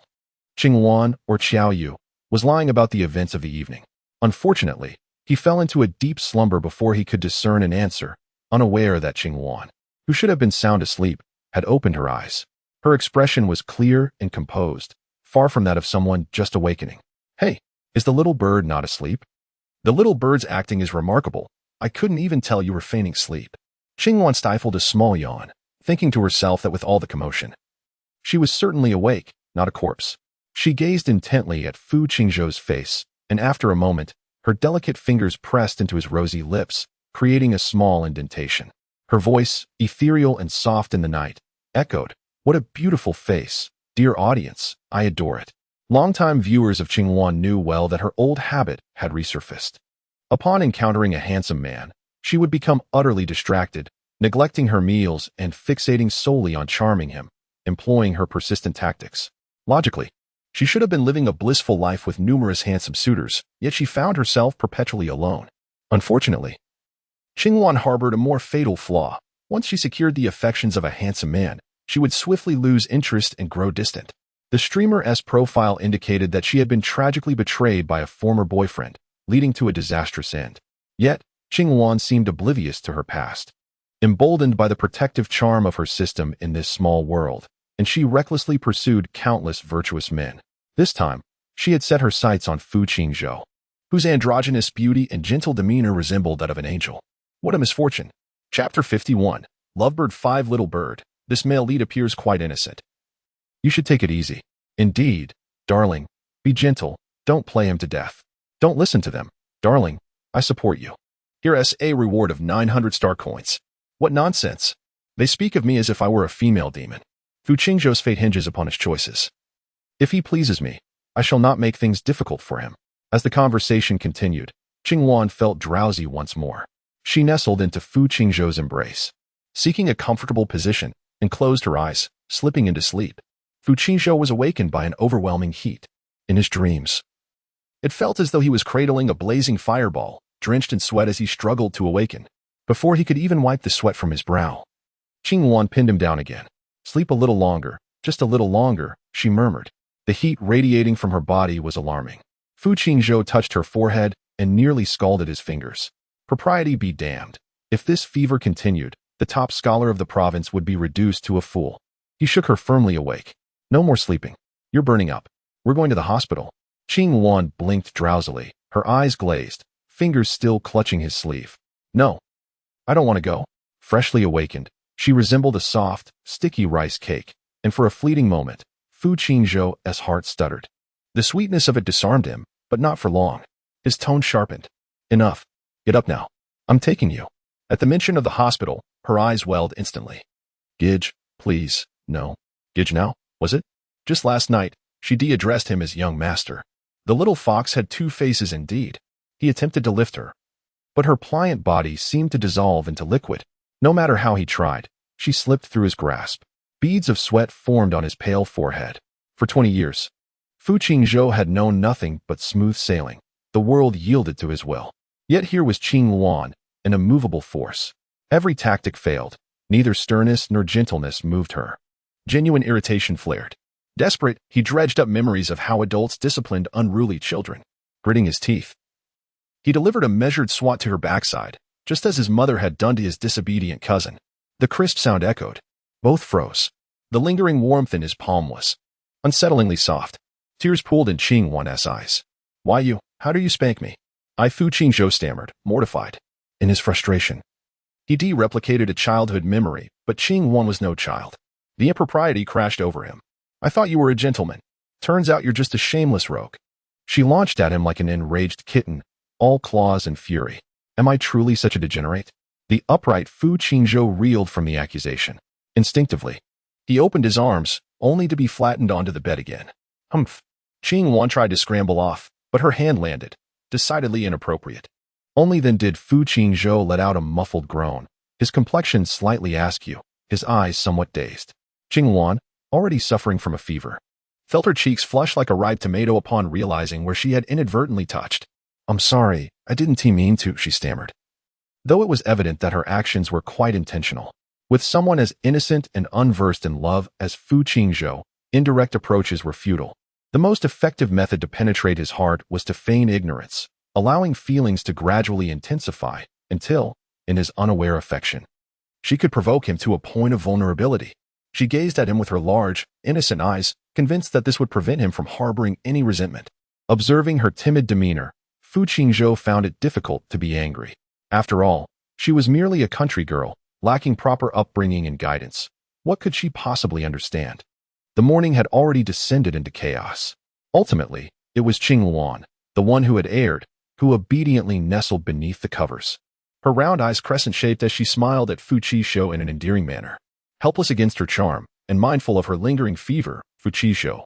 Qing Wan or Qiao Yu, was lying about the events of the evening. Unfortunately, he fell into a deep slumber before he could discern an answer, unaware that Qing Wan, who should have been sound asleep, had opened her eyes. Her expression was clear and composed, far from that of someone just awakening. "Hey, is the little bird not asleep?" "The little bird's acting is remarkable. I couldn't even tell you were feigning sleep." Qing Wan stifled a small yawn, thinking to herself that with all the commotion, she was certainly awake, not a corpse. She gazed intently at Fu Qingzhou's face, and after a moment, her delicate fingers pressed into his rosy lips, creating a small indentation. Her voice, ethereal and soft in the night, echoed, "What a beautiful face. Dear audience, I adore it." Longtime viewers of Qing Wan knew well that her old habit had resurfaced. Upon encountering a handsome man, she would become utterly distracted, neglecting her meals and fixating solely on charming him, employing her persistent tactics. Logically, she should have been living a blissful life with numerous handsome suitors, yet she found herself perpetually alone. Unfortunately, Qing Wan harbored a more fatal flaw. Once she secured the affections of a handsome man, she would swiftly lose interest and grow distant. The streamer's profile indicated that she had been tragically betrayed by a former boyfriend, leading to a disastrous end. Yet, Qing Wan seemed oblivious to her past. Emboldened by the protective charm of her system in this small world, and she recklessly pursued countless virtuous men. This time, she had set her sights on Fu Qingzhou, whose androgynous beauty and gentle demeanor resembled that of an angel. What a misfortune! Chapter 51. Lovebird 5. Little bird, this male lead appears quite innocent. You should take it easy. Indeed, darling, be gentle, don't play him to death. Don't listen to them. Darling, I support you. Here's a reward of 900 star coins. What nonsense! They speak of me as if I were a female demon. Fu Qingzhou's fate hinges upon his choices. If he pleases me, I shall not make things difficult for him. As the conversation continued, Qingwan felt drowsy once more. She nestled into Fu Qingzhou's embrace, seeking a comfortable position, and closed her eyes, slipping into sleep. Fu Qingzhou was awakened by an overwhelming heat. In his dreams, it felt as though he was cradling a blazing fireball, drenched in sweat as he struggled to awaken. Before he could even wipe the sweat from his brow, Qingwan pinned him down again. Sleep a little longer, just a little longer, she murmured. The heat radiating from her body was alarming. Fu Qingzhou touched her forehead and nearly scalded his fingers. Propriety be damned. If this fever continued, the top scholar of the province would be reduced to a fool. He shook her firmly awake. No more sleeping. You're burning up. We're going to the hospital. Qingwan blinked drowsily, her eyes glazed, fingers still clutching his sleeve. No. I don't want to go. Freshly awakened, she resembled a soft, sticky rice cake, and for a fleeting moment, Fu Qingzhou's heart stuttered. The sweetness of it disarmed him, but not for long. His tone sharpened. Enough. Get up now. I'm taking you. At the mention of the hospital, her eyes welled instantly. Gidge, please, no. Gidge now, was it? Just last night, she de-addressed him as young master. The little fox had two faces indeed. He attempted to lift her, but her pliant body seemed to dissolve into liquid. No matter how he tried, she slipped through his grasp. Beads of sweat formed on his pale forehead. For 20 years, Fu Qingzhou had known nothing but smooth sailing. The world yielded to his will. Yet here was Qingwan, an immovable force. Every tactic failed. Neither sternness nor gentleness moved her. Genuine irritation flared. Desperate, he dredged up memories of how adults disciplined unruly children. Gritting his teeth, he delivered a measured swat to her backside, just as his mother had done to his disobedient cousin. The crisp sound echoed. Both froze. The lingering warmth in his palm was unsettlingly soft. Tears pooled in Qingwan's eyes. Why you? How do you spank me? Fu Qingzhou stammered, mortified. In his frustration, he de-replicated a childhood memory, but Qingwan was no child. The impropriety crashed over him. I thought you were a gentleman. Turns out you're just a shameless rogue. She launched at him like an enraged kitten, all claws and fury. Am I truly such a degenerate? The upright Fu Qingzhou reeled from the accusation. Instinctively, he opened his arms, only to be flattened onto the bed again. Humph. Qingwan tried to scramble off, but her hand landed, decidedly inappropriate. Only then did Fu Qingzhou let out a muffled groan, his complexion slightly askew, his eyes somewhat dazed. Qingwan, already suffering from a fever, felt her cheeks flush like a ripe tomato upon realizing where she had inadvertently touched. I'm sorry, I didn't mean to, she stammered. Though it was evident that her actions were quite intentional. With someone as innocent and unversed in love as Fu Qingzhou, indirect approaches were futile. The most effective method to penetrate his heart was to feign ignorance, allowing feelings to gradually intensify until, in his unaware affection, she could provoke him to a point of vulnerability. She gazed at him with her large, innocent eyes, convinced that this would prevent him from harboring any resentment. Observing her timid demeanor, Fu Qingzhou found it difficult to be angry. After all, she was merely a country girl, lacking proper upbringing and guidance. What could she possibly understand? The morning had already descended into chaos. Ultimately, it was Qingwan, the one who had erred, who obediently nestled beneath the covers. Her round eyes crescent-shaped as she smiled at Fu Qingzhou in an endearing manner. Helpless against her charm, and mindful of her lingering fever, Fu Qingzhou,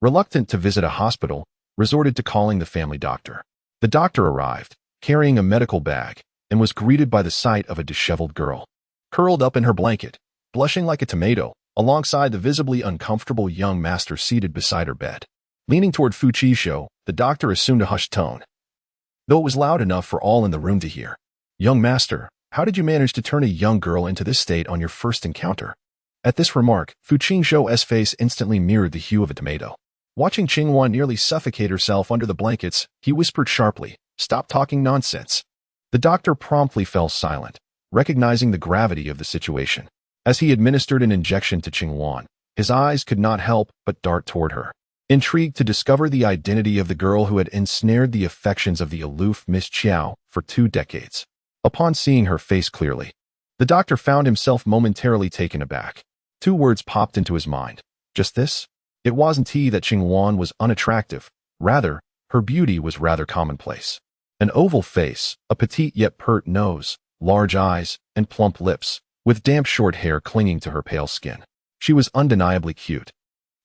reluctant to visit a hospital, resorted to calling the family doctor. The doctor arrived, carrying a medical bag, and was greeted by the sight of a disheveled girl, curled up in her blanket, blushing like a tomato, alongside the visibly uncomfortable young master seated beside her bed. Leaning toward Fu Qingzhou, the doctor assumed a hushed tone, though it was loud enough for all in the room to hear. Young master, how did you manage to turn a young girl into this state on your first encounter? At this remark, Fu Qingzhou's face instantly mirrored the hue of a tomato. Watching Qingwan nearly suffocate herself under the blankets, he whispered sharply, "Stop talking nonsense." The doctor promptly fell silent, recognizing the gravity of the situation. As he administered an injection to Qingwan, His eyes could not help but dart toward her, intrigued to discover the identity of the girl who had ensnared the affections of the aloof Miss Chiao for 2 decades. Upon seeing her face clearly, the doctor found himself momentarily taken aback. 2 words popped into his mind. Just this? It wasn't he that Qingwan was unattractive. Rather, her beauty was rather commonplace. An oval face, a petite yet pert nose, large eyes, and plump lips, with damp short hair clinging to her pale skin. She was undeniably cute,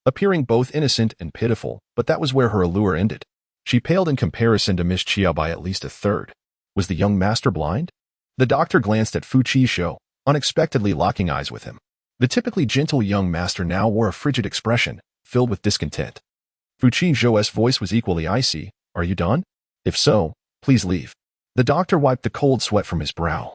appearing both innocent and pitiful, but that was where her allure ended. She paled in comparison to Miss Chiao by at least a third. Was the young master blind? The doctor glanced at Fu Qizhou, unexpectedly locking eyes with him. The typically gentle young master now wore a frigid expression, filled with discontent. Fu Qizhou's voice was equally icy. Are you done? If so, please leave. The doctor wiped the cold sweat from his brow,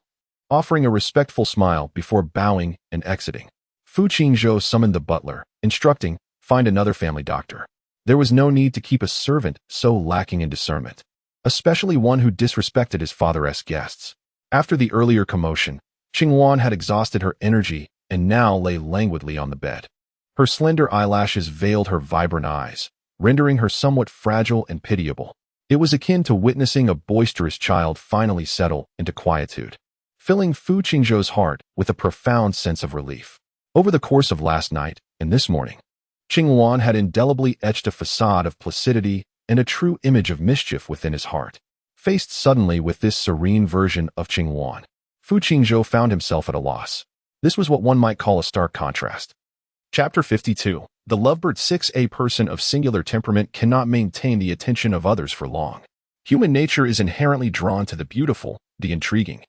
offering a respectful smile before bowing and exiting. Fu Qizhou summoned the butler, instructing, find another family doctor. There was no need to keep a servant so lacking in discernment, especially one who disrespected his father's guests. After the earlier commotion, Qingwan had exhausted her energy and now lay languidly on the bed. Her slender eyelashes veiled her vibrant eyes, rendering her somewhat fragile and pitiable. It was akin to witnessing a boisterous child finally settle into quietude, filling Fu Qingzhou's heart with a profound sense of relief. Over the course of last night and this morning, Qingwan had indelibly etched a facade of placidity and a true image of mischief within his heart. Faced suddenly with this serene version of Qingwan, Fu Qingzhou found himself at a loss. This was what one might call a stark contrast. Chapter 52. The Lovebird 6. A person of singular temperament cannot maintain the attention of others for long. Human nature is inherently drawn to the beautiful, the intriguing,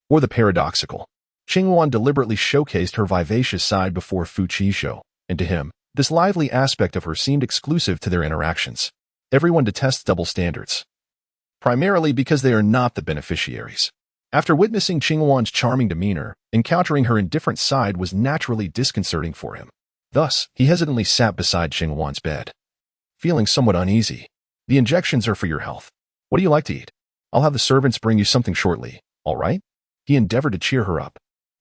or the paradoxical. Qingwan deliberately showcased her vivacious side before Fu Qizhou, and to him, this lively aspect of her seemed exclusive to their interactions. Everyone detests double standards, primarily because they are not the beneficiaries. After witnessing Qingwan's charming demeanor, encountering her indifferent side was naturally disconcerting for him. Thus, he hesitantly sat beside Qingwan's bed, feeling somewhat uneasy. The injections are for your health. What do you like to eat? I'll have the servants bring you something shortly, all right? He endeavored to cheer her up.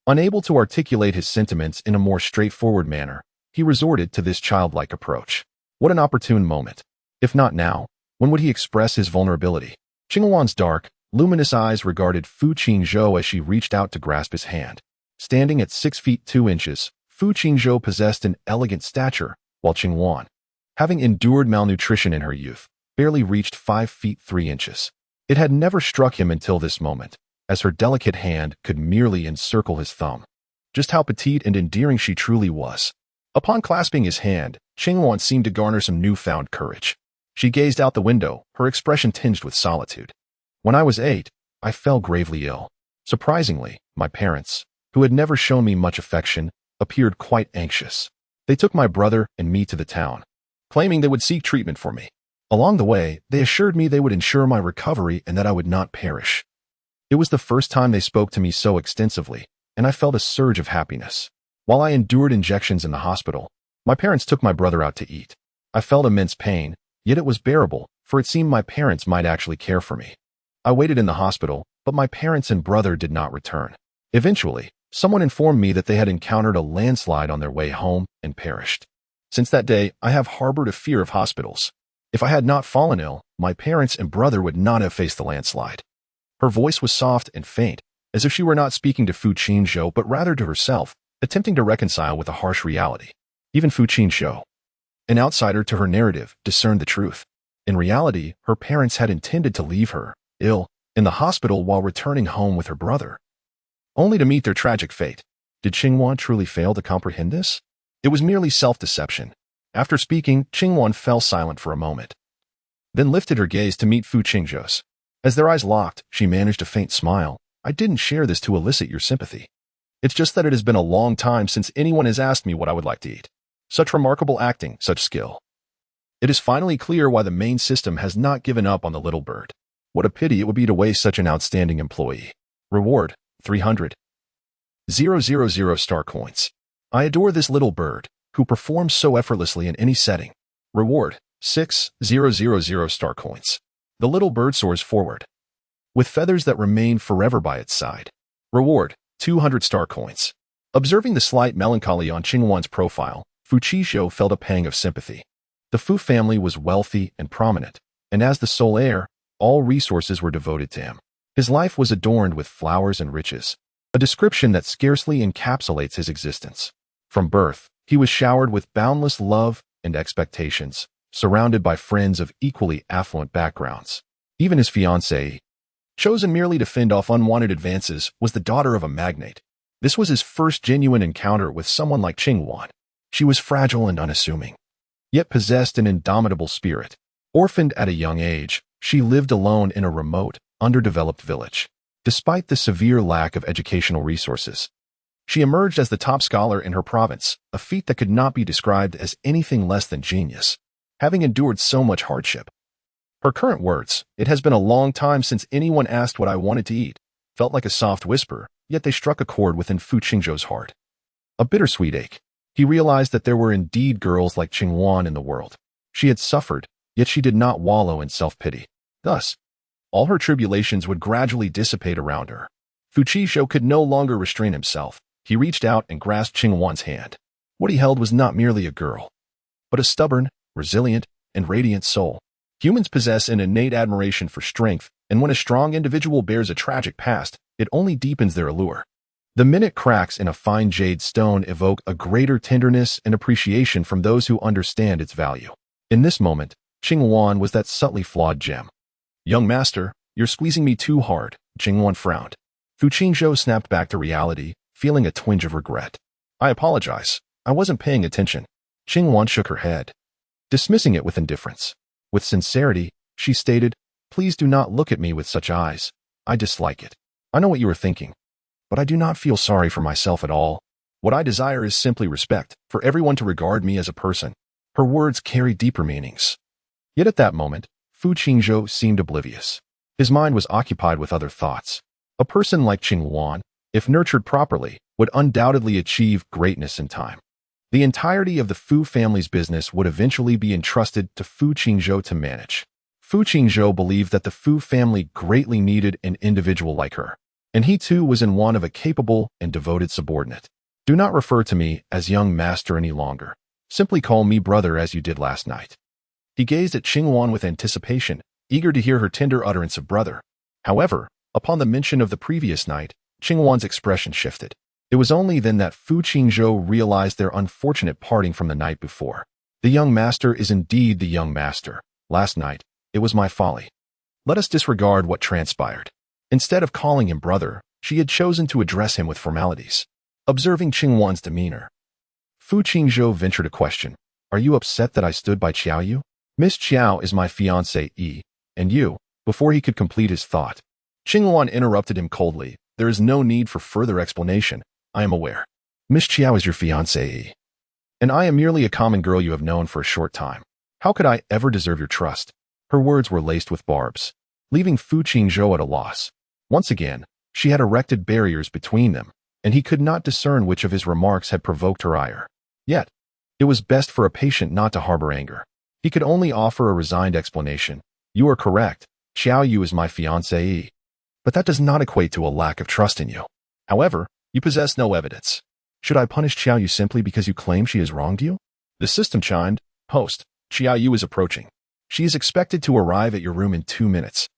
Unable to articulate his sentiments in a more straightforward manner, he resorted to this childlike approach. What an opportune moment. If not now, when would he express his vulnerability? Qingwan's dark, luminous eyes regarded Fu Qingzhou as she reached out to grasp his hand. Standing at 6 feet 2 inches, Fu Qingzhou possessed an elegant stature, while Qingwan, having endured malnutrition in her youth, barely reached 5 feet 3 inches. It had never struck him until this moment, as her delicate hand could merely encircle his thumb, just how petite and endearing she truly was. Upon clasping his hand, Qingwan seemed to garner some newfound courage. She gazed out the window, her expression tinged with solitude. When I was 8, I fell gravely ill. Surprisingly, my parents, who had never shown me much affection, appeared quite anxious. They took my brother and me to the town, claiming they would seek treatment for me. Along the way, they assured me they would ensure my recovery and that I would not perish. It was the first time they spoke to me so extensively, and I felt a surge of happiness. While I endured injections in the hospital, my parents took my brother out to eat. I felt immense pain, yet it was bearable, for it seemed my parents might actually care for me. I waited in the hospital, but my parents and brother did not return. Eventually, someone informed me that they had encountered a landslide on their way home and perished. Since that day, I have harbored a fear of hospitals. If I had not fallen ill, my parents and brother would not have faced the landslide. Her voice was soft and faint, as if she were not speaking to Fu Qingzhou but rather to herself, attempting to reconcile with a harsh reality. Even Fu Qingzhou, an outsider to her narrative, discerned the truth. In reality, her parents had intended to leave her, ill, in the hospital while returning home with her brother, only to meet their tragic fate. Did Qingwan truly fail to comprehend this? It was merely self-deception. After speaking, Qingwan fell silent for a moment, then lifted her gaze to meet Fu Qingzhou's. As their eyes locked, she managed a faint smile. I didn't share this to elicit your sympathy. It's just that it has been a long time since anyone has asked me what I would like to eat. Such remarkable acting, such skill. It is finally clear why the main system has not given up on the little bird. What a pity it would be to waste such an outstanding employee. Reward, 300,000 star coins. I adore this little bird, who performs so effortlessly in any setting. Reward, 6,000 star coins. The little bird soars forward, with feathers that remain forever by its side. Reward, 200 star coins. Observing the slight melancholy on Qingwan's profile, Fu Qizhou felt a pang of sympathy. The Fu family was wealthy and prominent, and as the sole heir, all resources were devoted to him. His life was adorned with flowers and riches, a description that scarcely encapsulates his existence. From birth, he was showered with boundless love and expectations, surrounded by friends of equally affluent backgrounds. Even his fiancée, chosen merely to fend off unwanted advances, was the daughter of a magnate. This was his first genuine encounter with someone like Qingwan. She was fragile and unassuming, yet possessed an indomitable spirit. Orphaned at a young age, she lived alone in a remote, underdeveloped village. Despite the severe lack of educational resources, she emerged as the top scholar in her province, a feat that could not be described as anything less than genius. Having endured so much hardship, her current words, "It has been a long time since anyone asked what I wanted to eat," felt like a soft whisper, yet they struck a chord within Fu Qingzhou's heart. A bittersweet ache. He realized that there were indeed girls like Qingwan in the world. She had suffered, yet she did not wallow in self-pity. Thus, all her tribulations would gradually dissipate around her. Fu Qizhou could no longer restrain himself. He reached out and grasped Qingwan's hand. What he held was not merely a girl, but a stubborn, resilient, and radiant soul. Humans possess an innate admiration for strength, and when a strong individual bears a tragic past, it only deepens their allure. The minute cracks in a fine jade stone evoke a greater tenderness and appreciation from those who understand its value. In this moment, Qingwan was that subtly flawed gem. "Young master, you're squeezing me too hard," Qingwan frowned. Fu Qingzhou snapped back to reality, feeling a twinge of regret. "I apologize. I wasn't paying attention." Qingwan shook her head, dismissing it with indifference. With sincerity, she stated, "Please do not look at me with such eyes. I dislike it. I know what you are thinking, but I do not feel sorry for myself at all. What I desire is simply respect, for everyone to regard me as a person." Her words carried deeper meanings. Yet at that moment, Fu Qingzhou seemed oblivious. His mind was occupied with other thoughts. A person like Qingwan, if nurtured properly, would undoubtedly achieve greatness in time. The entirety of the Fu family's business would eventually be entrusted to Fu Qingzhou to manage. Fu Qingzhou believed that the Fu family greatly needed an individual like her, and he too was in want of a capable and devoted subordinate. "Do not refer to me as young master any longer. Simply call me brother as you did last night." He gazed at Qingwan with anticipation, eager to hear her tender utterance of brother. However, upon the mention of the previous night, Qingwan's expression shifted. It was only then that Fu Qingzhou realized their unfortunate parting from the night before. "The young master is indeed the young master. Last night, it was my folly. Let us disregard what transpired." Instead of calling him brother, she had chosen to address him with formalities. Observing Qingwan's demeanor, Fu Qingzhou ventured a question. "Are you upset that I stood by Qiaoyu? Miss Qiao is my fiancée, and you," before he could complete his thought, Qingwan interrupted him coldly. "There is no need for further explanation. I am aware. Miss Qiao is your fiancée, and I am merely a common girl you have known for a short time. How could I ever deserve your trust?" Her words were laced with barbs, leaving Fu Qingzhou at a loss. Once again, she had erected barriers between them, and he could not discern which of his remarks had provoked her ire. Yet, it was best for a patient not to harbor anger. He could only offer a resigned explanation. "You are correct. Qiaoyu is my fiancée, but that does not equate to a lack of trust in you. However, you possess no evidence. Should I punish Qiaoyu simply because you claim she has wronged you?" The system chimed. "Host, Qiaoyu is approaching. She is expected to arrive at your room in 2 minutes."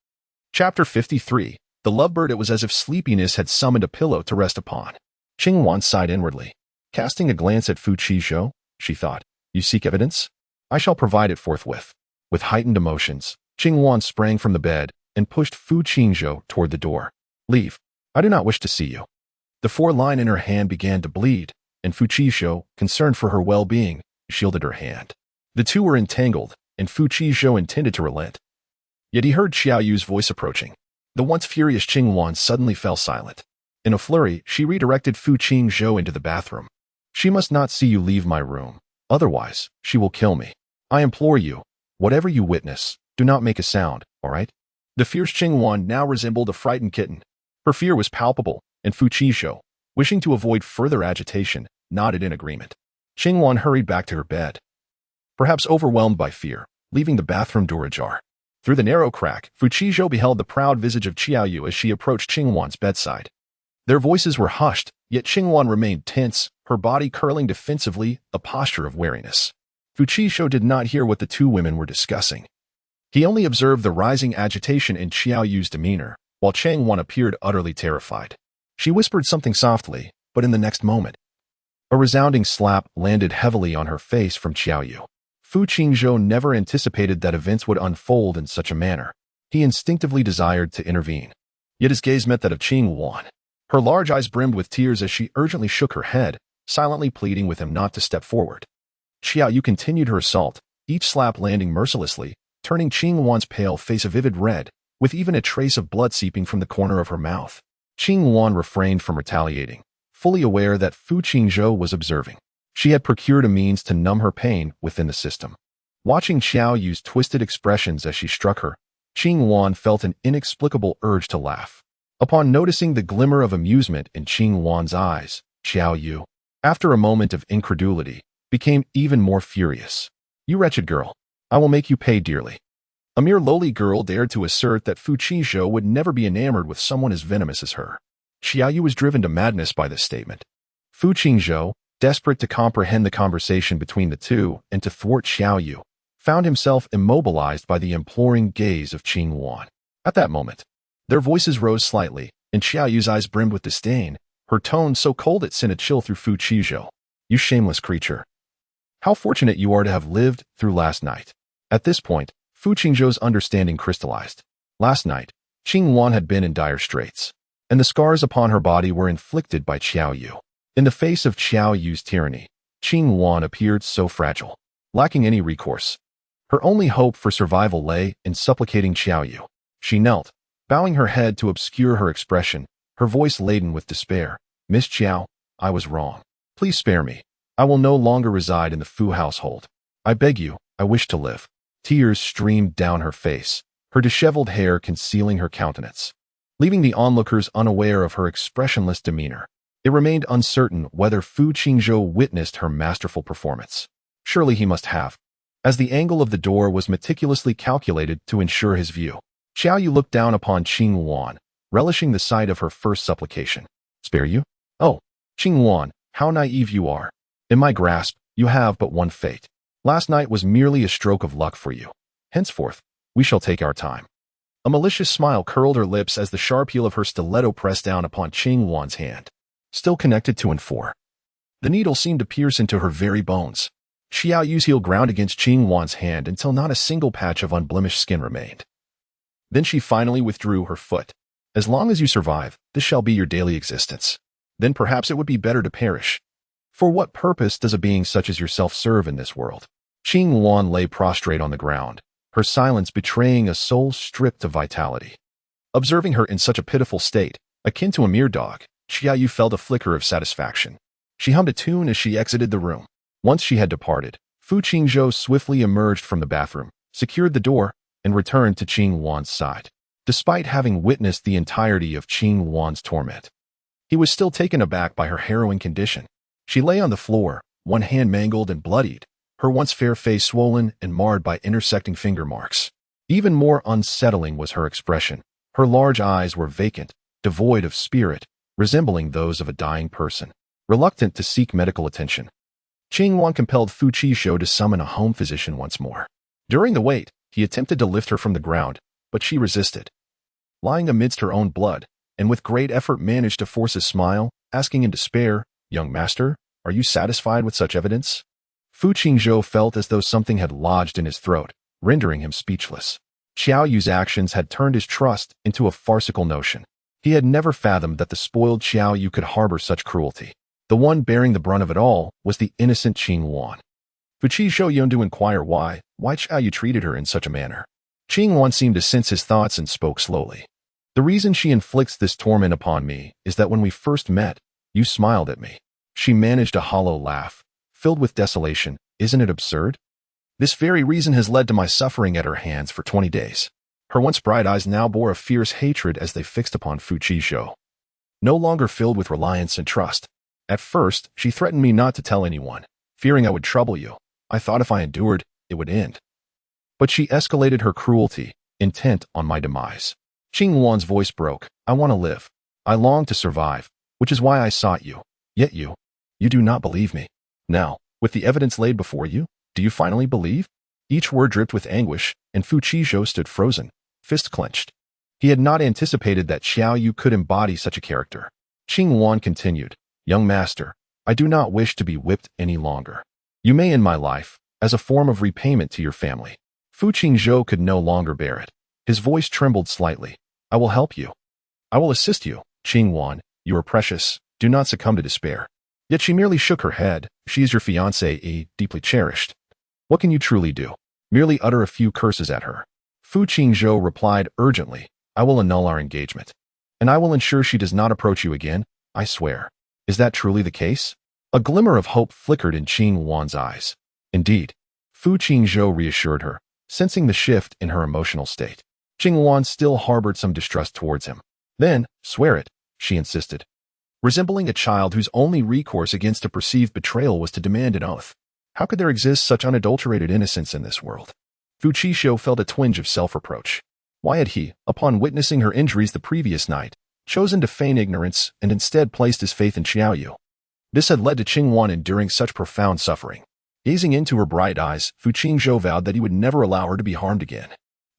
Chapter 53. The lovebird. It was as if sleepiness had summoned a pillow to rest upon. Qingwan sighed inwardly. Casting a glance at Fu Qizhou, she thought, "You seek evidence? I shall provide it forthwith." With heightened emotions, Qingwan sprang from the bed and pushed Fu Qingzhou toward the door. "Leave. I do not wish to see you." The foreline in her hand began to bleed, and Fu Qizhou, concerned for her well-being, shielded her hand. The two were entangled, and Fu Qizhou intended to relent. Yet he heard Qiaoyu's voice approaching. The once furious Qingwan suddenly fell silent. In a flurry, she redirected Fu Qingzhou into the bathroom. "She must not see you leave my room. Otherwise, she will kill me. I implore you, whatever you witness, do not make a sound, all right?" The fierce Qingwan now resembled a frightened kitten. Her fear was palpable, and Fu Qizhou, wishing to avoid further agitation, nodded in agreement. Qingwan hurried back to her bed, perhaps overwhelmed by fear, leaving the bathroom door ajar. Through the narrow crack, Fu Qizhou beheld the proud visage of Qiaoyu as she approached Qingwan's bedside. Their voices were hushed, yet Qingwan remained tense, her body curling defensively, a posture of wariness. Fu Qizhou did not hear what the two women were discussing. He only observed the rising agitation in Xiao Yu's demeanor, while Changwan appeared utterly terrified. She whispered something softly, but in the next moment, a resounding slap landed heavily on her face from Xiao Yu. Fu Qingzhou never anticipated that events would unfold in such a manner. He instinctively desired to intervene. Yet his gaze met that of Qingwan. Her large eyes brimmed with tears as she urgently shook her head, silently pleading with him not to step forward. Xiao Yu continued her assault, each slap landing mercilessly, turning Qingwan's pale face a vivid red, with even a trace of blood seeping from the corner of her mouth. Qingwan refrained from retaliating, fully aware that Fu Qingzhou was observing. She had procured a means to numb her pain within the system. Watching Xiao Yu's twisted expressions as she struck her, Qingwan felt an inexplicable urge to laugh. Upon noticing the glimmer of amusement in Qingwan's eyes, Xiao Yu, after a moment of incredulity, became even more furious. "You wretched girl, I will make you pay dearly." A mere lowly girl dared to assert that Fu Qizhou would never be enamored with someone as venomous as her. Xiao Yu was driven to madness by this statement. Fu Qingzhou, desperate to comprehend the conversation between the two and to thwart Xiao Yu, found himself immobilized by the imploring gaze of Qingwan. At that moment, their voices rose slightly, and Xiao Yu's eyes brimmed with disdain, her tone so cold it sent a chill through Fu Qizhou. "You shameless creature. How fortunate you are to have lived through last night." At this point, Fu Qingzhou's understanding crystallized. Last night, Qingwan had been in dire straits, and the scars upon her body were inflicted by Xiao Yu. In the face of Xiao Yu's tyranny, Qingwan appeared so fragile, lacking any recourse. Her only hope for survival lay in supplicating Xiao Yu. She knelt, bowing her head to obscure her expression, her voice laden with despair. "Miss Xiao, I was wrong. Please spare me. I will no longer reside in the Fu household. I beg you, I wish to live." Tears streamed down her face, her disheveled hair concealing her countenance, leaving the onlookers unaware of her expressionless demeanor. It remained uncertain whether Fu Qingzhou witnessed her masterful performance. Surely he must have, as the angle of the door was meticulously calculated to ensure his view. Xiao Yu looked down upon Qingwan, relishing the sight of her first supplication. "Spare you? Oh, Qingwan, how naive you are. In my grasp, you have but one fate. Last night was merely a stroke of luck for you. Henceforth, we shall take our time." A malicious smile curled her lips as the sharp heel of her stiletto pressed down upon Qingwan's hand, still connected to and for. The needle seemed to pierce into her very bones. Xiao Yu's heel ground against Qingwan's hand until not a single patch of unblemished skin remained. Then she finally withdrew her foot. "As long as you survive, this shall be your daily existence. Then perhaps it would be better to perish. For what purpose does a being such as yourself serve in this world?" Qingwan lay prostrate on the ground, her silence betraying a soul stripped of vitality. Observing her in such a pitiful state, akin to a mere dog, Xiao Yu felt a flicker of satisfaction. She hummed a tune as she exited the room. Once she had departed, Fu Qingzhou swiftly emerged from the bathroom, secured the door, and returned to Qingwan's side. Despite having witnessed the entirety of Qingwan's torment, he was still taken aback by her harrowing condition. She lay on the floor, one hand mangled and bloodied, her once fair face swollen and marred by intersecting finger marks. Even more unsettling was her expression. Her large eyes were vacant, devoid of spirit, resembling those of a dying person, reluctant to seek medical attention. Qingwan compelled Fu Qizhou to summon a home physician once more. During the wait, he attempted to lift her from the ground, but she resisted. Lying amidst her own blood, and with great effort managed to force a smile, asking in despair, "Young master, are you satisfied with such evidence?" Fu Qingzhou felt as though something had lodged in his throat, rendering him speechless. Xiao Yu's actions had turned his trust into a farcical notion. He had never fathomed that the spoiled Xiao Yu could harbor such cruelty. The one bearing the brunt of it all was the innocent Qingwan. Fu Qizhou yearned to inquire why Xiao Yu treated her in such a manner. Qingwan seemed to sense his thoughts and spoke slowly. "The reason she inflicts this torment upon me is that when we first met, you smiled at me." She managed a hollow laugh, filled with desolation. "Isn't it absurd? This very reason has led to my suffering at her hands for 20 days. Her once bright eyes now bore a fierce hatred as they fixed upon Fu Qizhou, no longer filled with reliance and trust. At first, she threatened me not to tell anyone, fearing I would trouble you. I thought if I endured, it would end. But she escalated her cruelty, intent on my demise." Qingwan's voice broke. "I want to live. I long to survive. which is why I sought you. Yet you do not believe me. Now, with the evidence laid before you, do you finally believe? Each word dripped with anguish, and Fu Qizhou stood frozen, fist clenched. He had not anticipated that Xiao Yu could embody such a character. Qing Wan continued, Young master, I do not wish to be whipped any longer. You may end my life, as a form of repayment to your family. Fu Qingzhou could no longer bear it. His voice trembled slightly. I will help you. I will assist you, Qing Wan. You are precious. Do not succumb to despair. Yet she merely shook her head. She is your fiancée, deeply cherished. What can you truly do? Merely utter a few curses at her. Fu Qingzhou replied urgently, I will annul our engagement. And I will ensure she does not approach you again, I swear. Is that truly the case? A glimmer of hope flickered in Qing Wan's eyes. Indeed. Fu Qingzhou reassured her, sensing the shift in her emotional state. Qing Wan still harbored some distrust towards him. Then, swear it, she insisted. Resembling a child whose only recourse against a perceived betrayal was to demand an oath. How could there exist such unadulterated innocence in this world? Fu Qizhou felt a twinge of self-reproach. Why had he, upon witnessing her injuries the previous night, chosen to feign ignorance and instead placed his faith in Xiao Yu? This had led to Qing Wan enduring such profound suffering. Gazing into her bright eyes, Fu Qingzhou vowed that he would never allow her to be harmed again.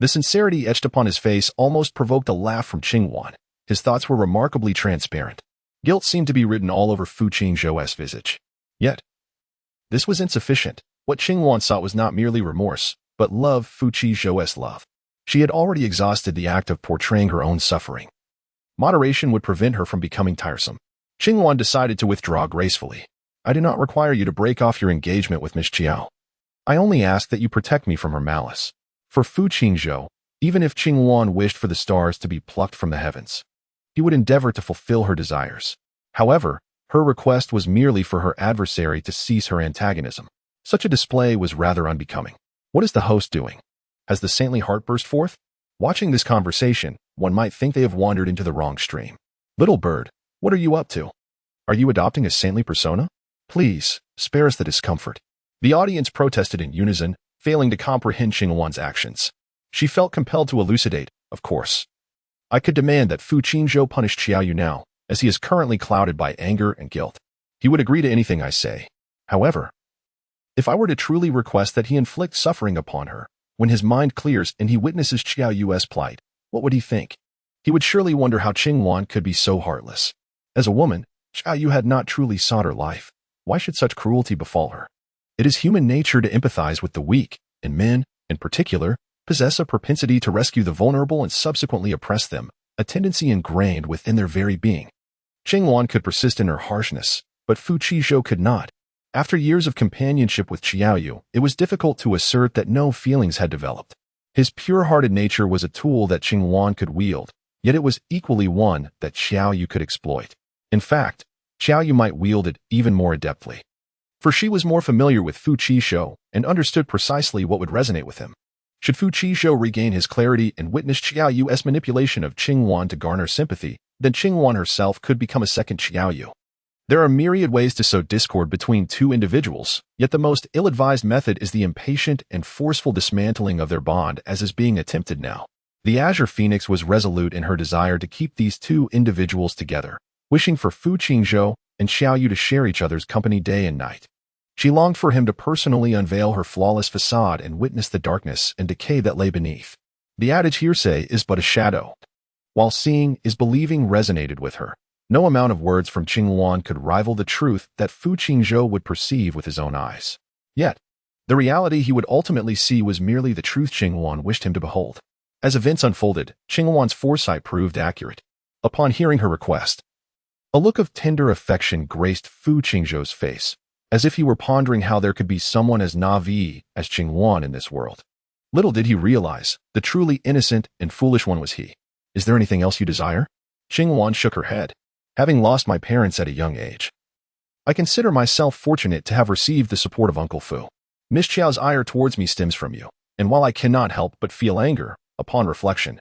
The sincerity etched upon his face almost provoked a laugh from Qing Wan. His thoughts were remarkably transparent. Guilt seemed to be written all over Fu Qingzhou's visage. Yet, this was insufficient. What Qing Wan sought was not merely remorse, but love, Fu Qizhou's love. She had already exhausted the act of portraying her own suffering. Moderation would prevent her from becoming tiresome. Qing Wan decided to withdraw gracefully. I do not require you to break off your engagement with Miss Qiao. I only ask that you protect me from her malice. For Fu Qingzhou, even if Qing Wan wished for the stars to be plucked from the heavens, he would endeavor to fulfill her desires. However, her request was merely for her adversary to cease her antagonism. Such a display was rather unbecoming. What is the host doing? Has the saintly heart burst forth? Watching this conversation, one might think they have wandered into the wrong stream. Little bird, what are you up to? Are you adopting a saintly persona? Please, spare us the discomfort. The audience protested in unison, failing to comprehend Qing Wan's actions. She felt compelled to elucidate, of course. I could demand that Fu Qingzhou punish Xiao Yu now, as he is currently clouded by anger and guilt. He would agree to anything I say. However, if I were to truly request that he inflict suffering upon her, when his mind clears and he witnesses Xiao Yu's plight, what would he think? He would surely wonder how Qing Wan could be so heartless. As a woman, Xiao Yu had not truly sought her life. Why should such cruelty befall her? It is human nature to empathize with the weak, and men, in particular, possess a propensity to rescue the vulnerable and subsequently oppress them, a tendency ingrained within their very being. Qing Wan could persist in her harshness, but Fu Qizhou could not. After years of companionship with Xiao Yu, it was difficult to assert that no feelings had developed. His pure-hearted nature was a tool that Qing Wan could wield, yet it was equally one that Xiao Yu could exploit. In fact, Xiao Yu might wield it even more adeptly. For she was more familiar with Fu Qizhou and understood precisely what would resonate with him. Should Fu Qizhou regain his clarity and witness Xiao Yu's manipulation of Qing Wan to garner sympathy, then Qing Wan herself could become a second Xiao Yu. There are myriad ways to sow discord between two individuals, yet the most ill-advised method is the impatient and forceful dismantling of their bond as is being attempted now. The Azure Phoenix was resolute in her desire to keep these two individuals together, wishing for Fu Qingzhou and Xiao Yu to share each other's company day and night. She longed for him to personally unveil her flawless facade and witness the darkness and decay that lay beneath. The adage hearsay is but a shadow, while seeing is believing resonated with her. No amount of words from Qing Wan could rival the truth that Fu Qingzhou would perceive with his own eyes. Yet, the reality he would ultimately see was merely the truth Qing Wan wished him to behold. As events unfolded, Qing Wan's foresight proved accurate. Upon hearing her request, a look of tender affection graced Fu Qingzhou's face, as if he were pondering how there could be someone as naive as Qing Wan in this world. Little did he realize, the truly innocent and foolish one was he. Is there anything else you desire? Qing Wan shook her head. Having lost my parents at a young age, I consider myself fortunate to have received the support of Uncle Fu. Miss Qiao's ire towards me stems from you, and while I cannot help but feel anger, upon reflection,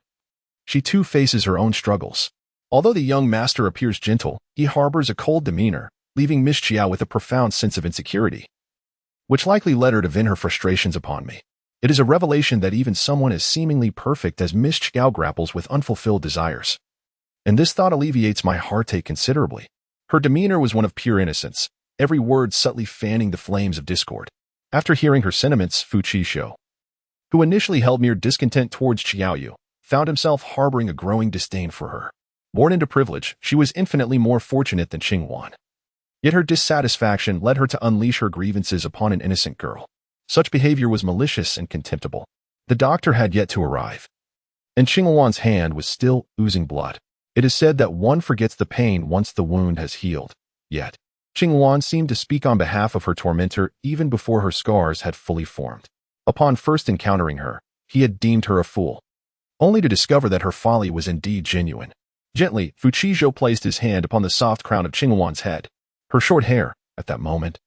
she too faces her own struggles. Although the young master appears gentle, he harbors a cold demeanor, leaving Miss Qiao with a profound sense of insecurity, which likely led her to vent her frustrations upon me. It is a revelation that even someone as seemingly perfect as Miss Qiao grapples with unfulfilled desires. And this thought alleviates my heartache considerably. Her demeanor was one of pure innocence, every word subtly fanning the flames of discord. After hearing her sentiments, Fu Qizhou, who initially held mere discontent towards Qiaoyu, found himself harboring a growing disdain for her. Born into privilege, she was infinitely more fortunate than Qingwan. Yet her dissatisfaction led her to unleash her grievances upon an innocent girl. Such behavior was malicious and contemptible. The doctor had yet to arrive, and Qingwan's hand was still oozing blood. It is said that one forgets the pain once the wound has healed. Yet, Qingwan seemed to speak on behalf of her tormentor even before her scars had fully formed. Upon first encountering her, he had deemed her a fool, only to discover that her folly was indeed genuine. Gently, Fu Qizhou placed his hand upon the soft crown of Qingwan's head. Her short hair, at that moment,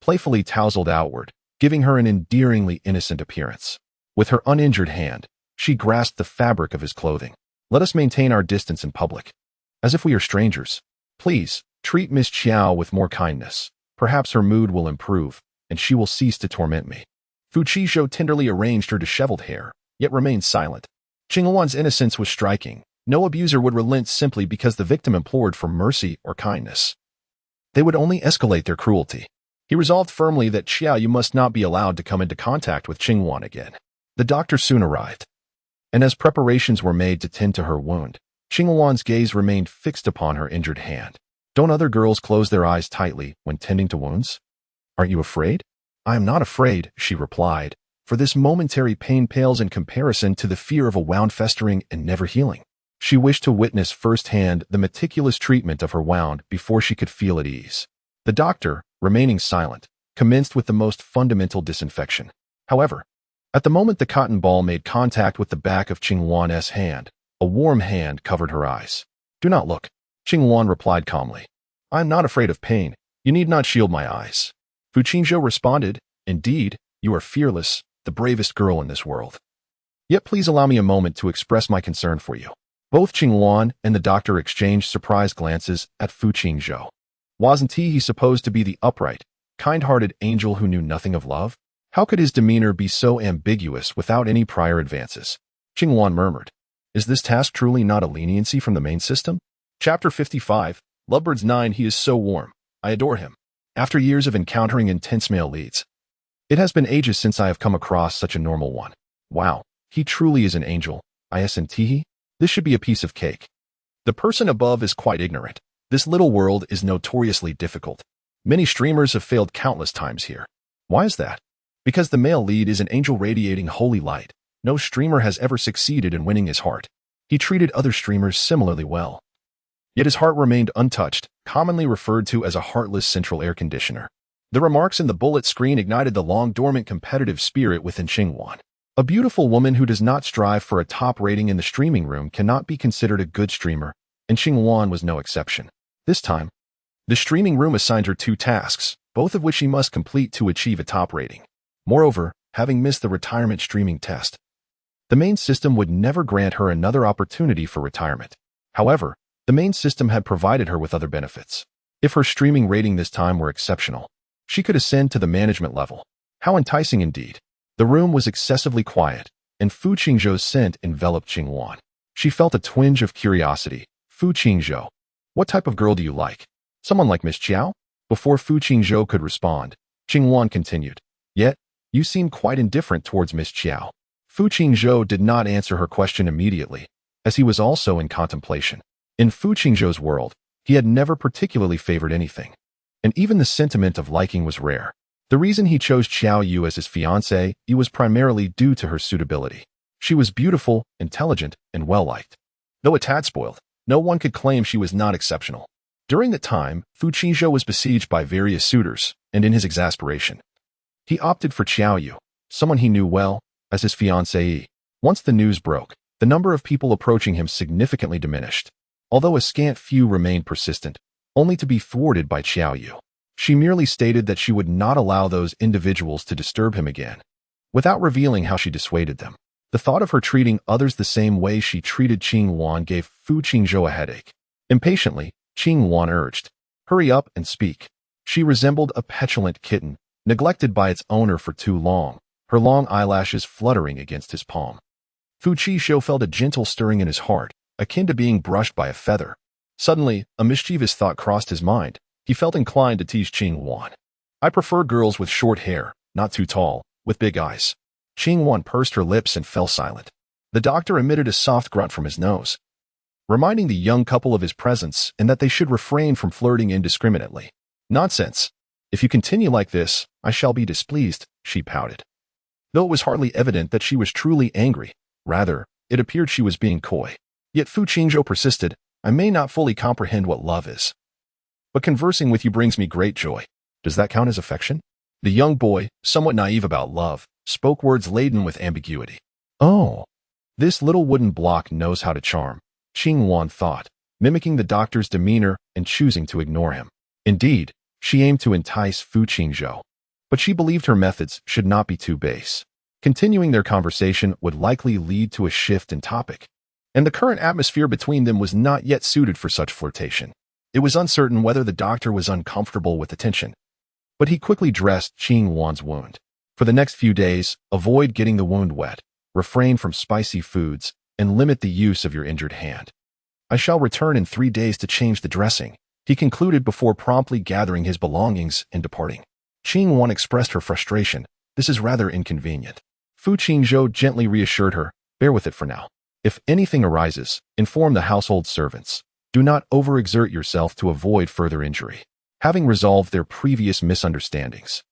playfully tousled outward, giving her an endearingly innocent appearance. With her uninjured hand, she grasped the fabric of his clothing. Let us maintain our distance in public, as if we are strangers. Please, treat Miss Qiao with more kindness. Perhaps her mood will improve, and she will cease to torment me. Fu Qizhou tenderly arranged her disheveled hair, yet remained silent. Qingwan's innocence was striking. No abuser would relent simply because the victim implored for mercy or kindness. They would only escalate their cruelty. He resolved firmly that Qiaoyu must not be allowed to come into contact with Qingwan again. The doctor soon arrived, and as preparations were made to tend to her wound, Qingwan's gaze remained fixed upon her injured hand. Don't other girls close their eyes tightly when tending to wounds? Aren't you afraid? I am not afraid, she replied, for this momentary pain pales in comparison to the fear of a wound festering and never healing. She wished to witness firsthand the meticulous treatment of her wound before she could feel at ease. The doctor, remaining silent, commenced with the most fundamental disinfection. However, at the moment the cotton ball made contact with the back of Qingwan's hand, a warm hand covered her eyes. Do not look, Qingwan replied calmly. I am not afraid of pain. You need not shield my eyes. Fu Qizhou responded, Indeed, you are fearless, the bravest girl in this world. Yet please allow me a moment to express my concern for you. Both Qingwan and the doctor exchanged surprised glances at Fu Qizhou. Wasn't he supposed to be the upright, kind-hearted angel who knew nothing of love? How could his demeanor be so ambiguous without any prior advances? Qingwan murmured. Is this task truly not a leniency from the main system? Chapter 55, Lovebirds 9. He is so warm. I adore him. After years of encountering intense male leads, it has been ages since I have come across such a normal one. Wow, he truly is an angel. Isn't. This should be a piece of cake. The person above is quite ignorant. This little world is notoriously difficult. Many streamers have failed countless times here. Why is that? Because the male lead is an angel radiating holy light. No streamer has ever succeeded in winning his heart. He treated other streamers similarly well. Yet his heart remained untouched, commonly referred to as a heartless central air conditioner. The remarks in the bullet screen ignited the long-dormant competitive spirit within Qingwan. A beautiful woman who does not strive for a top rating in the streaming room cannot be considered a good streamer, and Qingwan was no exception. This time, the streaming room assigned her 2 tasks, both of which she must complete to achieve a top rating. Moreover, having missed the retirement streaming test, the main system would never grant her another opportunity for retirement. However, the main system had provided her with other benefits. If her streaming rating this time were exceptional, she could ascend to the management level. How enticing indeed. The room was excessively quiet, and Fu Qizhou's scent enveloped Qingwan. She felt a twinge of curiosity. Fu Qizhou, what type of girl do you like? Someone like Miss Qiao? Before Fu Qizhou could respond, Qingwan continued. Yet, you seem quite indifferent towards Miss Qiao. Fu Qizhou did not answer her question immediately, as he was also in contemplation. In Fu Qizhou's world, he had never particularly favored anything, and even the sentiment of liking was rare. The reason he chose Qiaoyu as his fiancée was primarily due to her suitability. She was beautiful, intelligent, and well-liked. Though a tad spoiled, no one could claim she was not exceptional. During that time, Fu Qizhou was besieged by various suitors, and in his exasperation, he opted for Qiaoyu, someone he knew well, as his fiancée. Once the news broke, the number of people approaching him significantly diminished, although a scant few remained persistent, only to be thwarted by Qiaoyu. She merely stated that she would not allow those individuals to disturb him again, without revealing how she dissuaded them. The thought of her treating others the same way she treated Qingwan gave Fu Qizhou a headache. Impatiently, Qingwan urged, hurry up and speak. She resembled a petulant kitten, neglected by its owner for too long, her long eyelashes fluttering against his palm. Fu Qizhou felt a gentle stirring in his heart, akin to being brushed by a feather. Suddenly, a mischievous thought crossed his mind. He felt inclined to tease Qing Wan. I prefer girls with short hair, not too tall, with big eyes. Qing Wan pursed her lips and fell silent. The doctor emitted a soft grunt from his nose, reminding the young couple of his presence and that they should refrain from flirting indiscriminately. Nonsense. If you continue like this, I shall be displeased, she pouted. Though it was hardly evident that she was truly angry, rather, it appeared she was being coy. Yet Fu Qingzhou persisted, I may not fully comprehend what love is, but conversing with you brings me great joy. Does that count as affection? The young boy, somewhat naive about love, spoke words laden with ambiguity. Oh, this little wooden block knows how to charm, Qing Wan thought, mimicking the doctor's demeanor and choosing to ignore him. Indeed, she aimed to entice Fu Qingzhou, but she believed her methods should not be too base. Continuing their conversation would likely lead to a shift in topic, and the current atmosphere between them was not yet suited for such flirtation. It was uncertain whether the doctor was uncomfortable with the tension, but he quickly dressed Qing Wan's wound. For the next few days, avoid getting the wound wet, refrain from spicy foods, and limit the use of your injured hand. I shall return in 3 days to change the dressing, he concluded before promptly gathering his belongings and departing. Qing Wan expressed her frustration. This is rather inconvenient. Fu Qingzhou gently reassured her, bear with it for now. If anything arises, inform the household servants. Do not overexert yourself to avoid further injury. Having resolved their previous misunderstandings,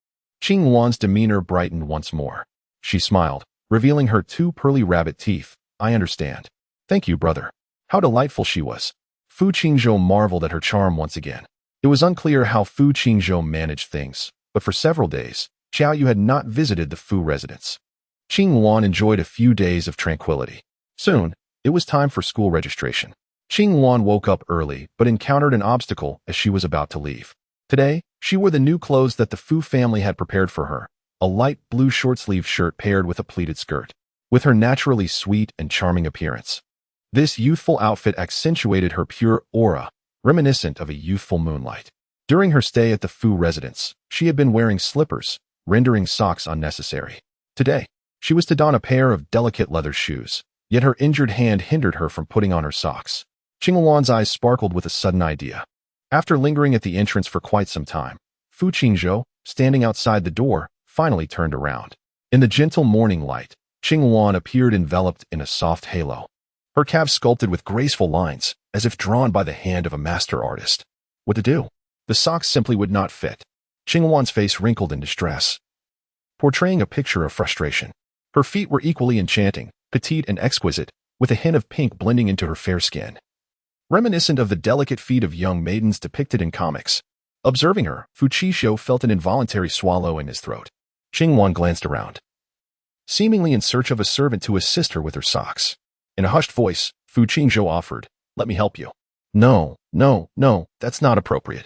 Qing Wan's demeanor brightened once more. She smiled, revealing her 2 pearly rabbit teeth. I understand. Thank you, brother. How delightful she was. Fu Qingzhou marveled at her charm once again. It was unclear how Fu Qingzhou managed things, but for several days, Xiao Yu had not visited the Fu residence. Qing Wan enjoyed a few days of tranquility. Soon, it was time for school registration. Qing Wan woke up early but encountered an obstacle as she was about to leave. Today, she wore the new clothes that the Fu family had prepared for her, a light blue short-sleeved shirt paired with a pleated skirt. With her naturally sweet and charming appearance, this youthful outfit accentuated her pure aura, reminiscent of a youthful moonlight. During her stay at the Fu residence, she had been wearing slippers, rendering socks unnecessary. Today, she was to don a pair of delicate leather shoes, yet her injured hand hindered her from putting on her socks. Qing Wan's eyes sparkled with a sudden idea. After lingering at the entrance for quite some time, Fu Qingzhou, standing outside the door, finally turned around. In the gentle morning light, Qing Wan appeared enveloped in a soft halo, her calves sculpted with graceful lines, as if drawn by the hand of a master artist. What to do? The socks simply would not fit. Qing Wan's face wrinkled in distress, portraying a picture of frustration. Her feet were equally enchanting, petite and exquisite, with a hint of pink blending into her fair skin, reminiscent of the delicate feet of young maidens depicted in comics. Observing her, Fu Qingzhou felt an involuntary swallow in his throat. Qing Wan glanced around, seemingly in search of a servant to assist her with her socks. In a hushed voice, Fu Qingzhou offered, let me help you. No, that's not appropriate,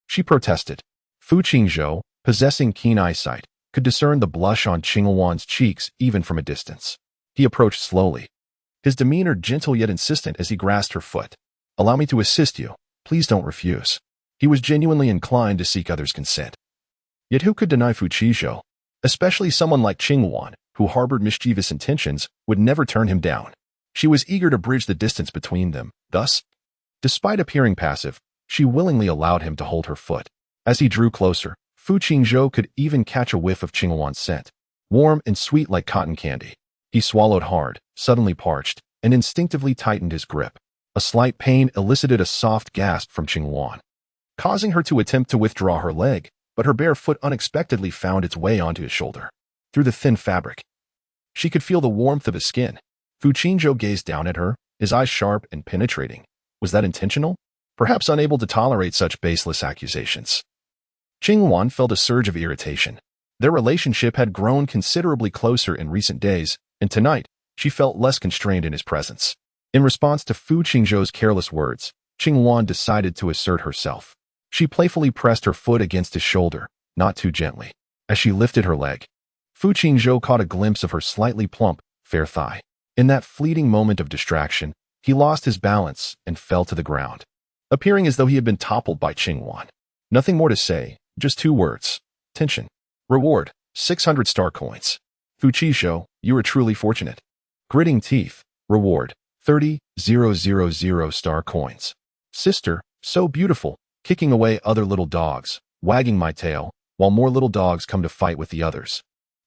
she protested. Fu Qingzhou, possessing keen eyesight, could discern the blush on Qing Wan's cheeks even from a distance. He approached slowly, his demeanor gentle yet insistent as he grasped her foot. Allow me to assist you. Please don't refuse. He was genuinely inclined to seek others' consent. Yet who could deny Fu Qingzhou? Especially someone like Qing Wan, who harbored mischievous intentions, would never turn him down. She was eager to bridge the distance between them. Thus, despite appearing passive, she willingly allowed him to hold her foot. As he drew closer, Fu Qingzhou could even catch a whiff of Qing Wan's scent, warm and sweet like cotton candy. He swallowed hard, suddenly parched, and instinctively tightened his grip. A slight pain elicited a soft gasp from Qing Wan, causing her to attempt to withdraw her leg, but her bare foot unexpectedly found its way onto his shoulder. Through the thin fabric, she could feel the warmth of his skin. Fu Qingzhou gazed down at her, his eyes sharp and penetrating. Was that intentional? Perhaps unable to tolerate such baseless accusations, Qing Wan felt a surge of irritation. Their relationship had grown considerably closer in recent days, and tonight, she felt less constrained in his presence. In response to Fu Qingzhou's careless words, Qing Wan decided to assert herself. She playfully pressed her foot against his shoulder, not too gently. As she lifted her leg, Fu Qingzhou caught a glimpse of her slightly plump, fair thigh. In that fleeting moment of distraction, he lost his balance and fell to the ground, appearing as though he had been toppled by Qing Wan. Nothing more to say, just 2 words. Tension. Reward, 600 star coins. Fu Qingzhou, you are truly fortunate. Gritting teeth. Reward, 30,000 star coins. Sister, so beautiful, kicking away other little dogs, wagging my tail, while more little dogs come to fight with the others.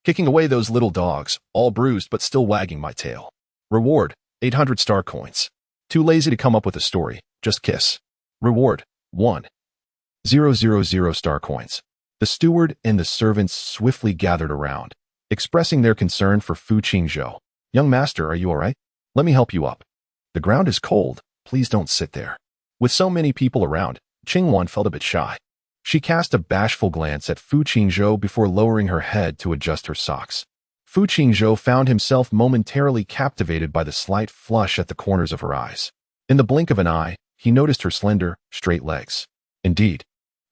Kicking away those little dogs, all bruised but still wagging my tail. Reward, 800 star coins. Too lazy to come up with a story, just kiss. Reward, 1,000 star coins. The steward and the servants swiftly gathered around, expressing their concern for Fu Qingzhou. Young master, are you all right? Let me help you up. The ground is cold, please don't sit there. With so many people around, Qingwan felt a bit shy. She cast a bashful glance at Fu Qingzhou before lowering her head to adjust her socks. Fu Qingzhou found himself momentarily captivated by the slight flush at the corners of her eyes. In the blink of an eye, he noticed her slender, straight legs. Indeed,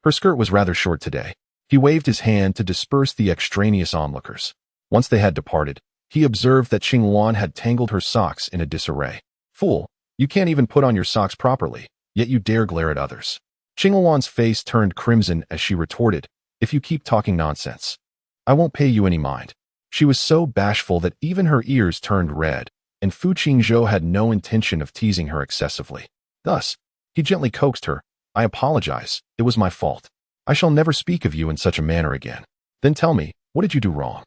her skirt was rather short today. He waved his hand to disperse the extraneous onlookers. Once they had departed, he observed that Qingwan had tangled her socks in a disarray. Fool, you can't even put on your socks properly, yet you dare glare at others. Qingwan's face turned crimson as she retorted, if you keep talking nonsense, I won't pay you any mind. She was so bashful that even her ears turned red, and Fu Qingzhou had no intention of teasing her excessively. Thus, he gently coaxed her, I apologize, it was my fault. I shall never speak of you in such a manner again. Then tell me, what did you do wrong?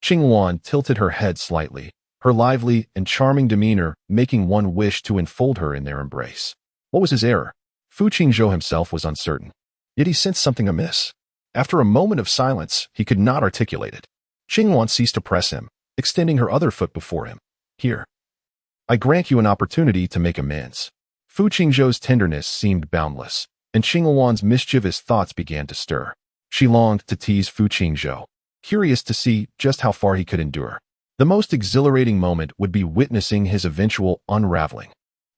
Qingwan tilted her head slightly, her lively and charming demeanor making one wish to enfold her in their embrace. What was his error? Fu Qingzhou himself was uncertain. Yet he sensed something amiss. After a moment of silence, he could not articulate it. Qingwan ceased to press him, extending her other foot before him. Here. I grant you an opportunity to make amends. Fu Qingzhou's tenderness seemed boundless, and Qingwan's mischievous thoughts began to stir. She longed to tease Fu Qingzhou, curious to see just how far he could endure. The most exhilarating moment would be witnessing his eventual unraveling.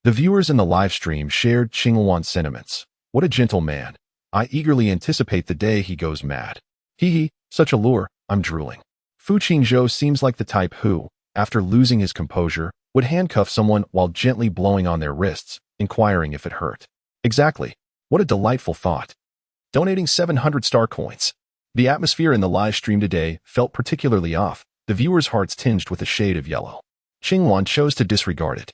The viewers in the live stream shared Qingwan's sentiments. What a gentle man. I eagerly anticipate the day he goes mad. Hee hee, such a lure, I'm drooling. Fu Qingzhou seems like the type who, after losing his composure, would handcuff someone while gently blowing on their wrists, inquiring if it hurt. Exactly. What a delightful thought. Donating 700 star coins. The atmosphere in the live stream today felt particularly off, the viewers' hearts tinged with a shade of yellow. Qingwan chose to disregard it.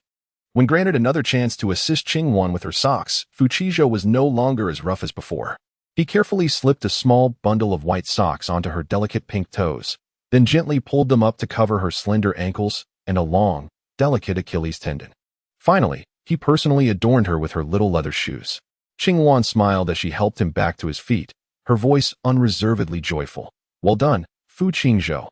When granted another chance to assist Qingwan with her socks, Fu Qingzhou was no longer as rough as before. He carefully slipped a small bundle of white socks onto her delicate pink toes, then gently pulled them up to cover her slender ankles and a long, delicate Achilles tendon. Finally, he personally adorned her with her little leather shoes. Qingwan smiled as she helped him back to his feet, her voice unreservedly joyful. Well done, Fu Qingzhou.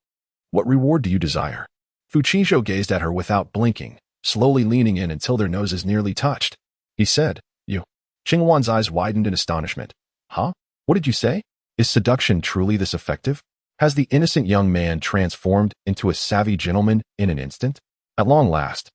What reward do you desire? Fu Qingzhou gazed at her without blinking, slowly leaning in until their noses nearly touched. He said, You. Qingwan's eyes widened in astonishment. Huh? What did you say? Is seduction truly this effective? Has the innocent young man transformed into a savvy gentleman in an instant? At long last,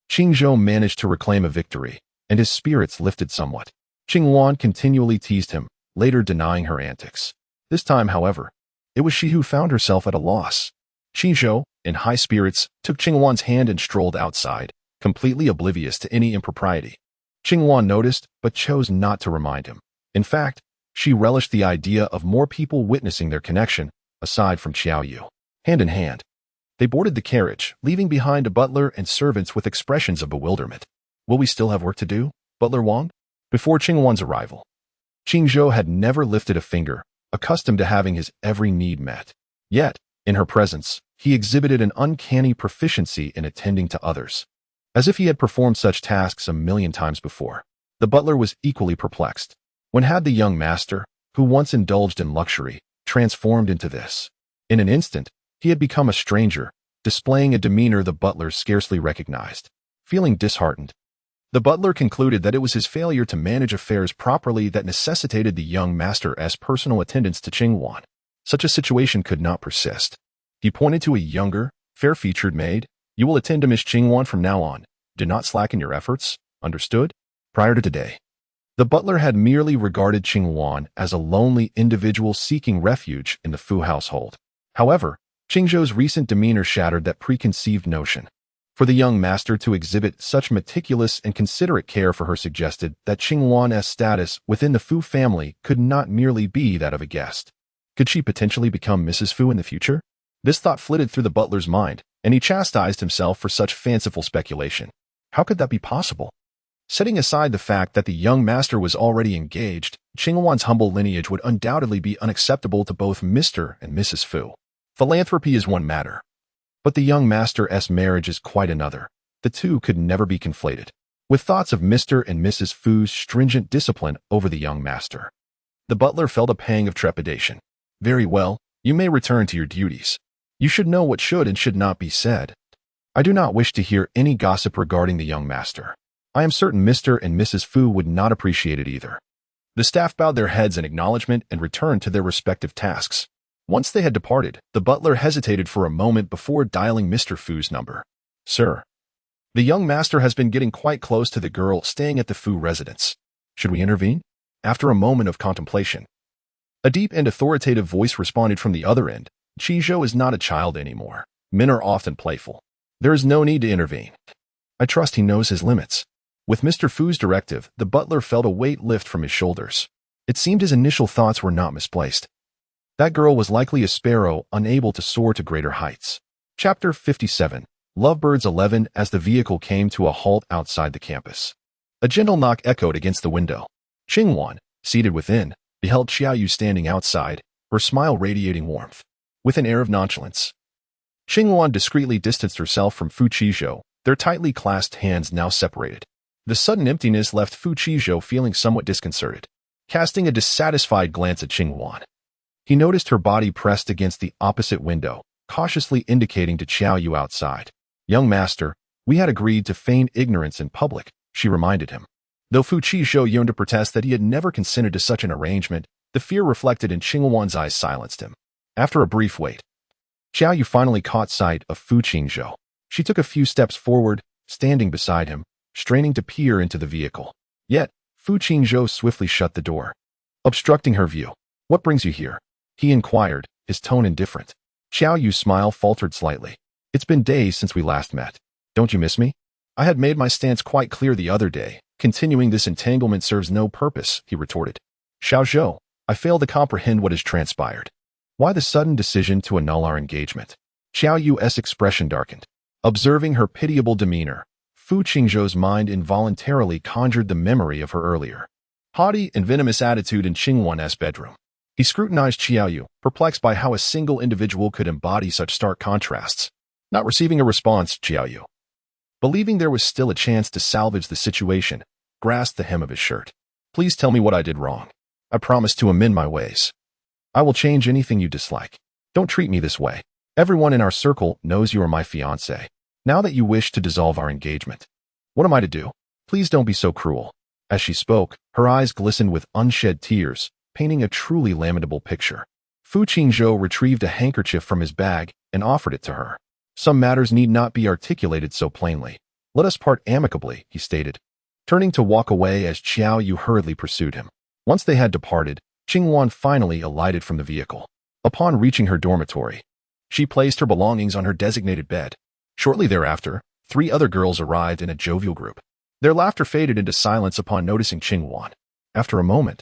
Qingzhou managed to reclaim a victory, and his spirits lifted somewhat. Qingwan continually teased him, later denying her antics. This time, however, it was she who found herself at a loss. Qingzhou, in high spirits, took Qingwan's hand and strolled outside, completely oblivious to any impropriety. Qingwan noticed, but chose not to remind him. In fact, she relished the idea of more people witnessing their connection, aside from Qiaoyu. Hand in hand, they boarded the carriage, leaving behind a butler and servants with expressions of bewilderment. Will we still have work to do, Butler Wang? Before Qingwan's arrival, Qingzhou had never lifted a finger, accustomed to having his every need met. Yet, in her presence, he exhibited an uncanny proficiency in attending to others, as if he had performed such tasks a million times before. The butler was equally perplexed. When had the young master, who once indulged in luxury, transformed into this? In an instant, he had become a stranger, displaying a demeanor the butler scarcely recognized. Feeling disheartened, the butler concluded that it was his failure to manage affairs properly that necessitated the young master's personal attendance to Qingwan. Such a situation could not persist. He pointed to a younger, fair-featured maid. You will attend to Miss Qingwan from now on. Do not slacken your efforts. Understood? Prior to today, the butler had merely regarded Qingwan as a lonely individual seeking refuge in the Fu household. However, Qingzhou's recent demeanor shattered that preconceived notion. For the young master to exhibit such meticulous and considerate care for her suggested that Qingwan's status within the Fu family could not merely be that of a guest. Could she potentially become Mrs. Fu in the future? This thought flitted through the butler's mind, and he chastised himself for such fanciful speculation. How could that be possible? Setting aside the fact that the young master was already engaged, Qingwan's humble lineage would undoubtedly be unacceptable to both Mr. and Mrs. Fu. Philanthropy is one matter, but the young master's marriage is quite another. The two could never be conflated. With thoughts of Mr. and Mrs. Fu's stringent discipline over the young master, the butler felt a pang of trepidation. Very well, you may return to your duties. You should know what should and should not be said. I do not wish to hear any gossip regarding the young master. I am certain Mr. and Mrs. Fu would not appreciate it either. The staff bowed their heads in acknowledgement and returned to their respective tasks. Once they had departed, the butler hesitated for a moment before dialing Mr. Fu's number. Sir, the young master has been getting quite close to the girl staying at the Fu residence. Should we intervene? After a moment of contemplation, a deep and authoritative voice responded from the other end. Qizhou is not a child anymore. Men are often playful. There is no need to intervene. I trust he knows his limits. With Mr. Fu's directive, the butler felt a weight lift from his shoulders. It seemed his initial thoughts were not misplaced. That girl was likely a sparrow unable to soar to greater heights. Chapter 57. Lovebirds 11. As the vehicle came to a halt outside the campus, a gentle knock echoed against the window. Qingwan, seated within, beheld Xiaoyu standing outside, her smile radiating warmth. With an air of nonchalance, Qingwan discreetly distanced herself from Fu Qizhou, their tightly clasped hands now separated. The sudden emptiness left Fu Qizhou feeling somewhat disconcerted. Casting a dissatisfied glance at Qingwan, he noticed her body pressed against the opposite window, cautiously indicating to Xiaoyu outside. Young master, we had agreed to feign ignorance in public, she reminded him. Though Fu Qizhou yearned to protest that he had never consented to such an arrangement, the fear reflected in Qingwan's eyes silenced him. After a brief wait, Xiaoyu finally caught sight of Fu Qizhou. She took a few steps forward, standing beside him, straining to peer into the vehicle. Yet, Fu Qizhou swiftly shut the door, obstructing her view. What brings you here? He inquired, his tone indifferent. Xiaoyu's smile faltered slightly. It's been days since we last met. Don't you miss me? I had made my stance quite clear the other day. Continuing this entanglement serves no purpose, he retorted. Xiaozhou, I fail to comprehend what has transpired. Why the sudden decision to annul our engagement? Xiaoyu's expression darkened. Observing her pitiable demeanor, Fu Qingzhou's mind involuntarily conjured the memory of her earlier haughty and venomous attitude in Qingwan's bedroom. He scrutinized Xiaoyu, perplexed by how a single individual could embody such stark contrasts. Not receiving a response, Xiaoyu, believing there was still a chance to salvage the situation, grasped the hem of his shirt. Please tell me what I did wrong. I promise to amend my ways. I will change anything you dislike. Don't treat me this way. Everyone in our circle knows you are my fiancé. Now that you wish to dissolve our engagement, what am I to do? Please don't be so cruel. As she spoke, her eyes glistened with unshed tears, painting a truly lamentable picture. Fu Qingzhou retrieved a handkerchief from his bag and offered it to her. Some matters need not be articulated so plainly. Let us part amicably, he stated, turning to walk away as Xiaoyu hurriedly pursued him. Once they had departed, Qingwan finally alighted from the vehicle. Upon reaching her dormitory, she placed her belongings on her designated bed. Shortly thereafter, 3 other girls arrived in a jovial group. Their laughter faded into silence upon noticing Qingwan. After a moment,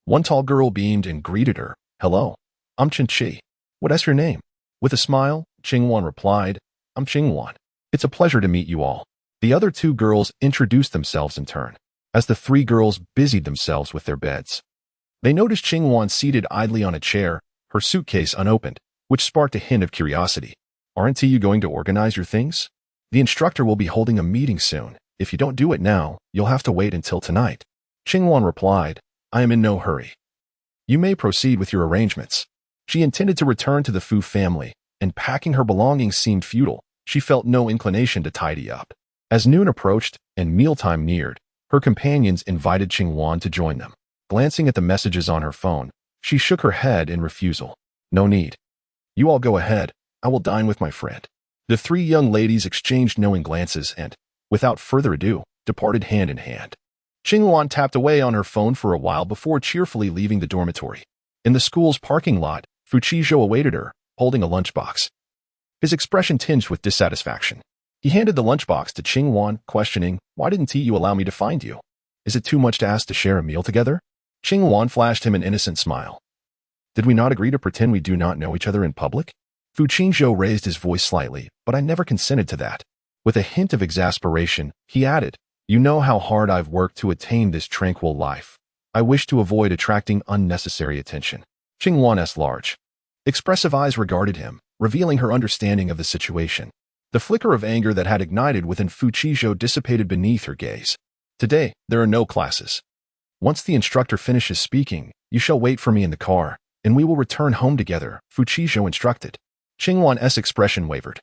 one tall girl beamed and greeted her. Hello, I'm Qinqi. What is your name? With a smile, Qingwan replied, I'm Qingwan. It's a pleasure to meet you all. The other 2 girls introduced themselves in turn. As the 3 girls busied themselves with their beds, they noticed Qingwan seated idly on a chair, her suitcase unopened, which sparked a hint of curiosity. Aren't you going to organize your things? The instructor will be holding a meeting soon. If you don't do it now, you'll have to wait until tonight. Qingwan replied, I am in no hurry. You may proceed with your arrangements. She intended to return to the Fu family, and packing her belongings seemed futile. She felt no inclination to tidy up. As noon approached and mealtime neared, her companions invited Qingwan to join them. Glancing at the messages on her phone, she shook her head in refusal. No need. You all go ahead. I will dine with my friend. The 3 young ladies exchanged knowing glances and, without further ado, departed hand in hand. Qingwan tapped away on her phone for a while before cheerfully leaving the dormitory. In the school's parking lot, Fu Qizhou awaited her, holding a lunchbox. His expression tinged with dissatisfaction. He handed the lunchbox to Qingwan, questioning, Why didn't you allow me to find you? Is it too much to ask to share a meal together? Qingwan flashed him an innocent smile. Did we not agree to pretend we do not know each other in public? Fu Qingzhou raised his voice slightly, but I never consented to that. With a hint of exasperation, he added, You know how hard I've worked to attain this tranquil life. I wish to avoid attracting unnecessary attention. Qingwan's large, expressive eyes regarded him, revealing her understanding of the situation. The flicker of anger that had ignited within Fu Qizhou dissipated beneath her gaze. Today, there are no classes. Once the instructor finishes speaking, you shall wait for me in the car, and we will return home together, Fu Qizhou instructed. Qingwan's expression wavered,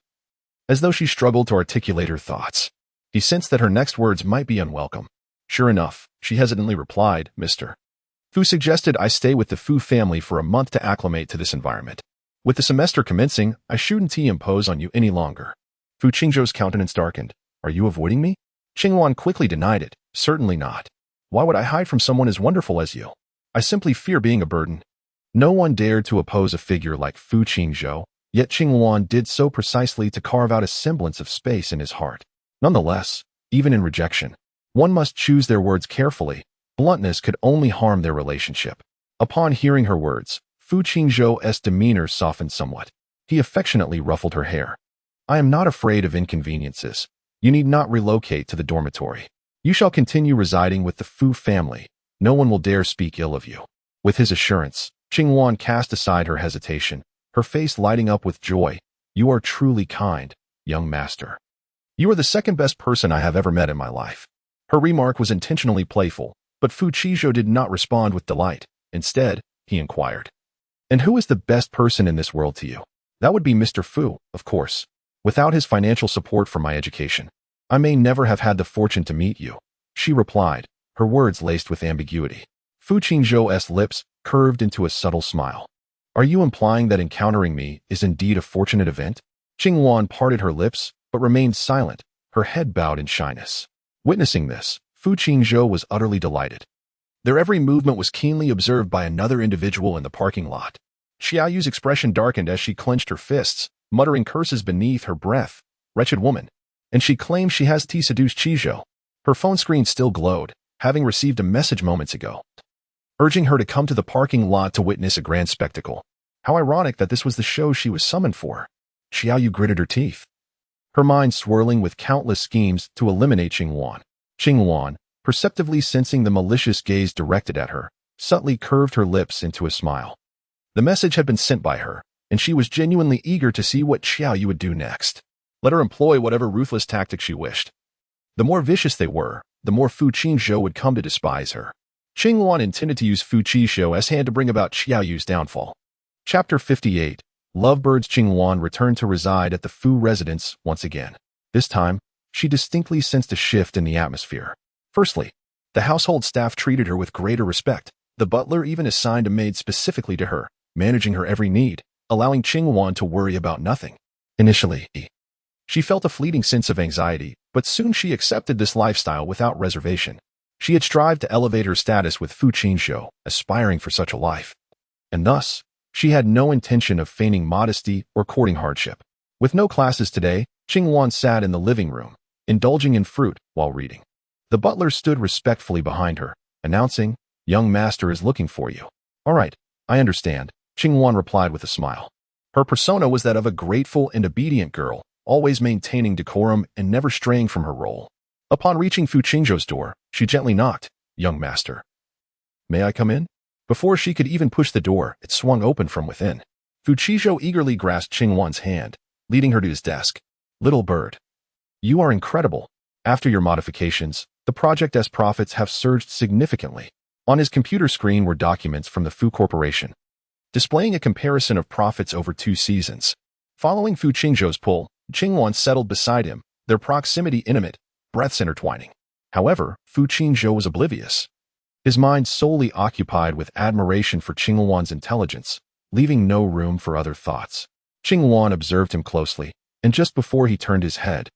as though she struggled to articulate her thoughts. He sensed that her next words might be unwelcome. Sure enough, she hesitantly replied, Mr. Fu suggested I stay with the Fu family for a month to acclimate to this environment. With the semester commencing, I shouldn't impose on you any longer. Fu Qingzhou's countenance darkened. Are you avoiding me? Qingwan quickly denied it. Certainly not. Why would I hide from someone as wonderful as you? I simply fear being a burden. No one dared to oppose a figure like Fu Qingzhou, yet Qingwan did so precisely to carve out a semblance of space in his heart. Nonetheless, even in rejection, one must choose their words carefully. Bluntness could only harm their relationship. Upon hearing her words, Fu Qingzhou's demeanor softened somewhat. He affectionately ruffled her hair. I am not afraid of inconveniences. You need not relocate to the dormitory. You shall continue residing with the Fu family. No one will dare speak ill of you. With his assurance, Qingwan cast aside her hesitation, her face lighting up with joy. You are truly kind, young master. You are the second best person I have ever met in my life. Her remark was intentionally playful, but Fu Qizhou did not respond with delight. Instead, he inquired, And who is the best person in this world to you? That would be Mr. Fu, of course. Without his financial support for my education, I may never have had the fortune to meet you, she replied, her words laced with ambiguity. Fu Qingzhou's lips curved into a subtle smile. Are you implying that encountering me is indeed a fortunate event? Qingwan parted her lips, but remained silent, her head bowed in shyness. Witnessing this, Fu Qingzhou was utterly delighted. Their every movement was keenly observed by another individual in the parking lot. Xiaoyu's expression darkened as she clenched her fists, muttering curses beneath her breath. Wretched woman. And she claims she has seduced Qizhou. Her phone screen still glowed, having received a message moments ago, urging her to come to the parking lot to witness a grand spectacle. How ironic that this was the show she was summoned for. Xiaoyu gritted her teeth, her mind swirling with countless schemes to eliminate Qingwan. Qingwan, perceptively sensing the malicious gaze directed at her, subtly curved her lips into a smile. The message had been sent by her, and she was genuinely eager to see what Xiaoyu would do next. Let her employ whatever ruthless tactics she wished. The more vicious they were, the more Fu Qingzhou would come to despise her. Qingwan intended to use Fu Qizhou's hand to bring about Xiaoyu's downfall. Chapter 58. Lovebirds. Qingwan returned to reside at the Fu residence once again. This time, she distinctly sensed a shift in the atmosphere. Firstly, the household staff treated her with greater respect. The butler even assigned a maid specifically to her, managing her every need, allowing Qingwan to worry about nothing. Initially, she felt a fleeting sense of anxiety, but soon she accepted this lifestyle without reservation. She had strived to elevate her status with Fu Qingzhou, aspiring for such a life. And thus, she had no intention of feigning modesty or courting hardship. With no classes today, Qingwan sat in the living room, indulging in fruit while reading. The butler stood respectfully behind her, announcing, Young master is looking for you. All right, I understand, Qingwan replied with a smile. Her persona was that of a grateful and obedient girl, always maintaining decorum and never straying from her role. Upon reaching Fu Qingzhou's door, she gently knocked, Young master. May I come in? Before she could even push the door, it swung open from within. Fu Qizhou eagerly grasped Qingwan's hand, leading her to his desk. Little bird. You are incredible. After your modifications, the project's profits have surged significantly. On his computer screen were documents from the Fu Corporation, displaying a comparison of profits over 2 seasons. Following Fu Qingzhou's pull, Qingwan settled beside him, their proximity intimate, breaths intertwining. However, Fu Qingzhou was oblivious, his mind solely occupied with admiration for Qingwan's intelligence, leaving no room for other thoughts. Qingwan observed him closely, and just before he turned his head,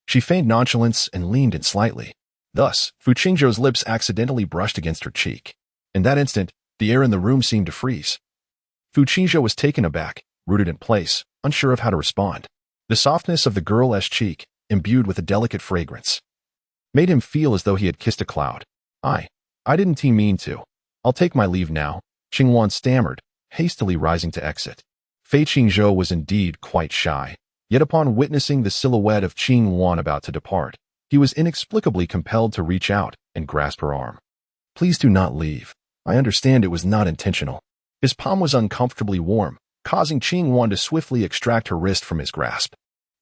she feigned nonchalance and leaned in slightly. Thus, Fu Qingzhou's lips accidentally brushed against her cheek. In that instant, the air in the room seemed to freeze. Fu Qingzhou was taken aback, rooted in place, unsure of how to respond. The softness of the girl's cheek, imbued with a delicate fragrance, made him feel as though he had kissed a cloud. I didn't mean to. I'll take my leave now, Qingwan stammered, hastily rising to exit. Fei Qingzhou was indeed quite shy, yet upon witnessing the silhouette of Qingwan about to depart, He was inexplicably compelled to reach out and grasp her arm. Please do not leave. I understand it was not intentional. His palm was uncomfortably warm, causing Qing-Wan to swiftly extract her wrist from his grasp.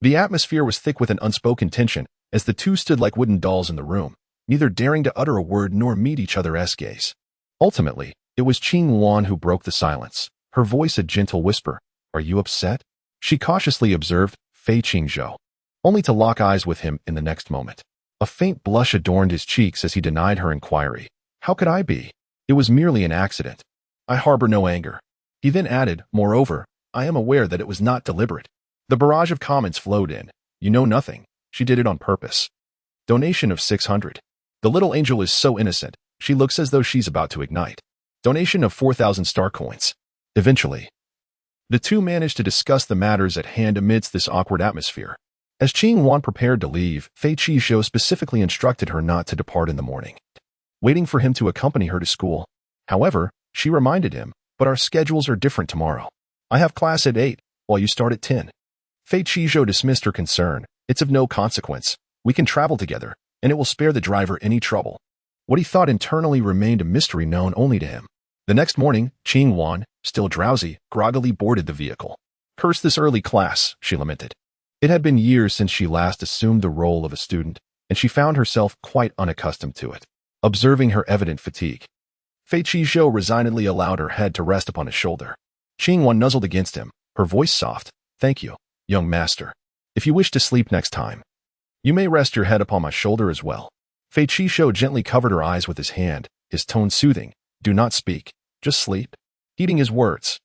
The atmosphere was thick with an unspoken tension as the two stood like wooden dolls in the room, neither daring to utter a word nor meet each other's gaze. Ultimately, it was Qing-Wan who broke the silence, her voice a gentle whisper. Are you upset? She cautiously observed Fei Qingzhou, only to lock eyes with him in the next moment. A faint blush adorned his cheeks as he denied her inquiry. How could I be? It was merely an accident. I harbor no anger. He then added, moreover, I am aware that it was not deliberate. The barrage of comments flowed in. You know nothing. She did it on purpose. Donation of 600. The little angel is so innocent. She looks as though she's about to ignite. Donation of 4,000 star coins. Eventually, the two managed to discuss the matters at hand amidst this awkward atmosphere. As Qing-Wan prepared to leave, Fei Qizhou specifically instructed her not to depart in the morning, waiting for him to accompany her to school. However, she reminded him, but our schedules are different tomorrow. I have class at 8, while you start at 10. Fei Qizhou dismissed her concern. It's of no consequence. We can travel together, and it will spare the driver any trouble. What he thought internally remained a mystery known only to him. The next morning, Qing-Wan, still drowsy, groggily boarded the vehicle. Curse this early class, she lamented. It had been years since she last assumed the role of a student, and she found herself quite unaccustomed to it. Observing her evident fatigue, Fei Qizhou resignedly allowed her head to rest upon his shoulder. Qing-Wan nuzzled against him, her voice soft. Thank you, young master. If you wish to sleep next time, you may rest your head upon my shoulder as well. Fei Qizhou gently covered her eyes with his hand, his tone soothing. Do not speak, just sleep. Heeding his words,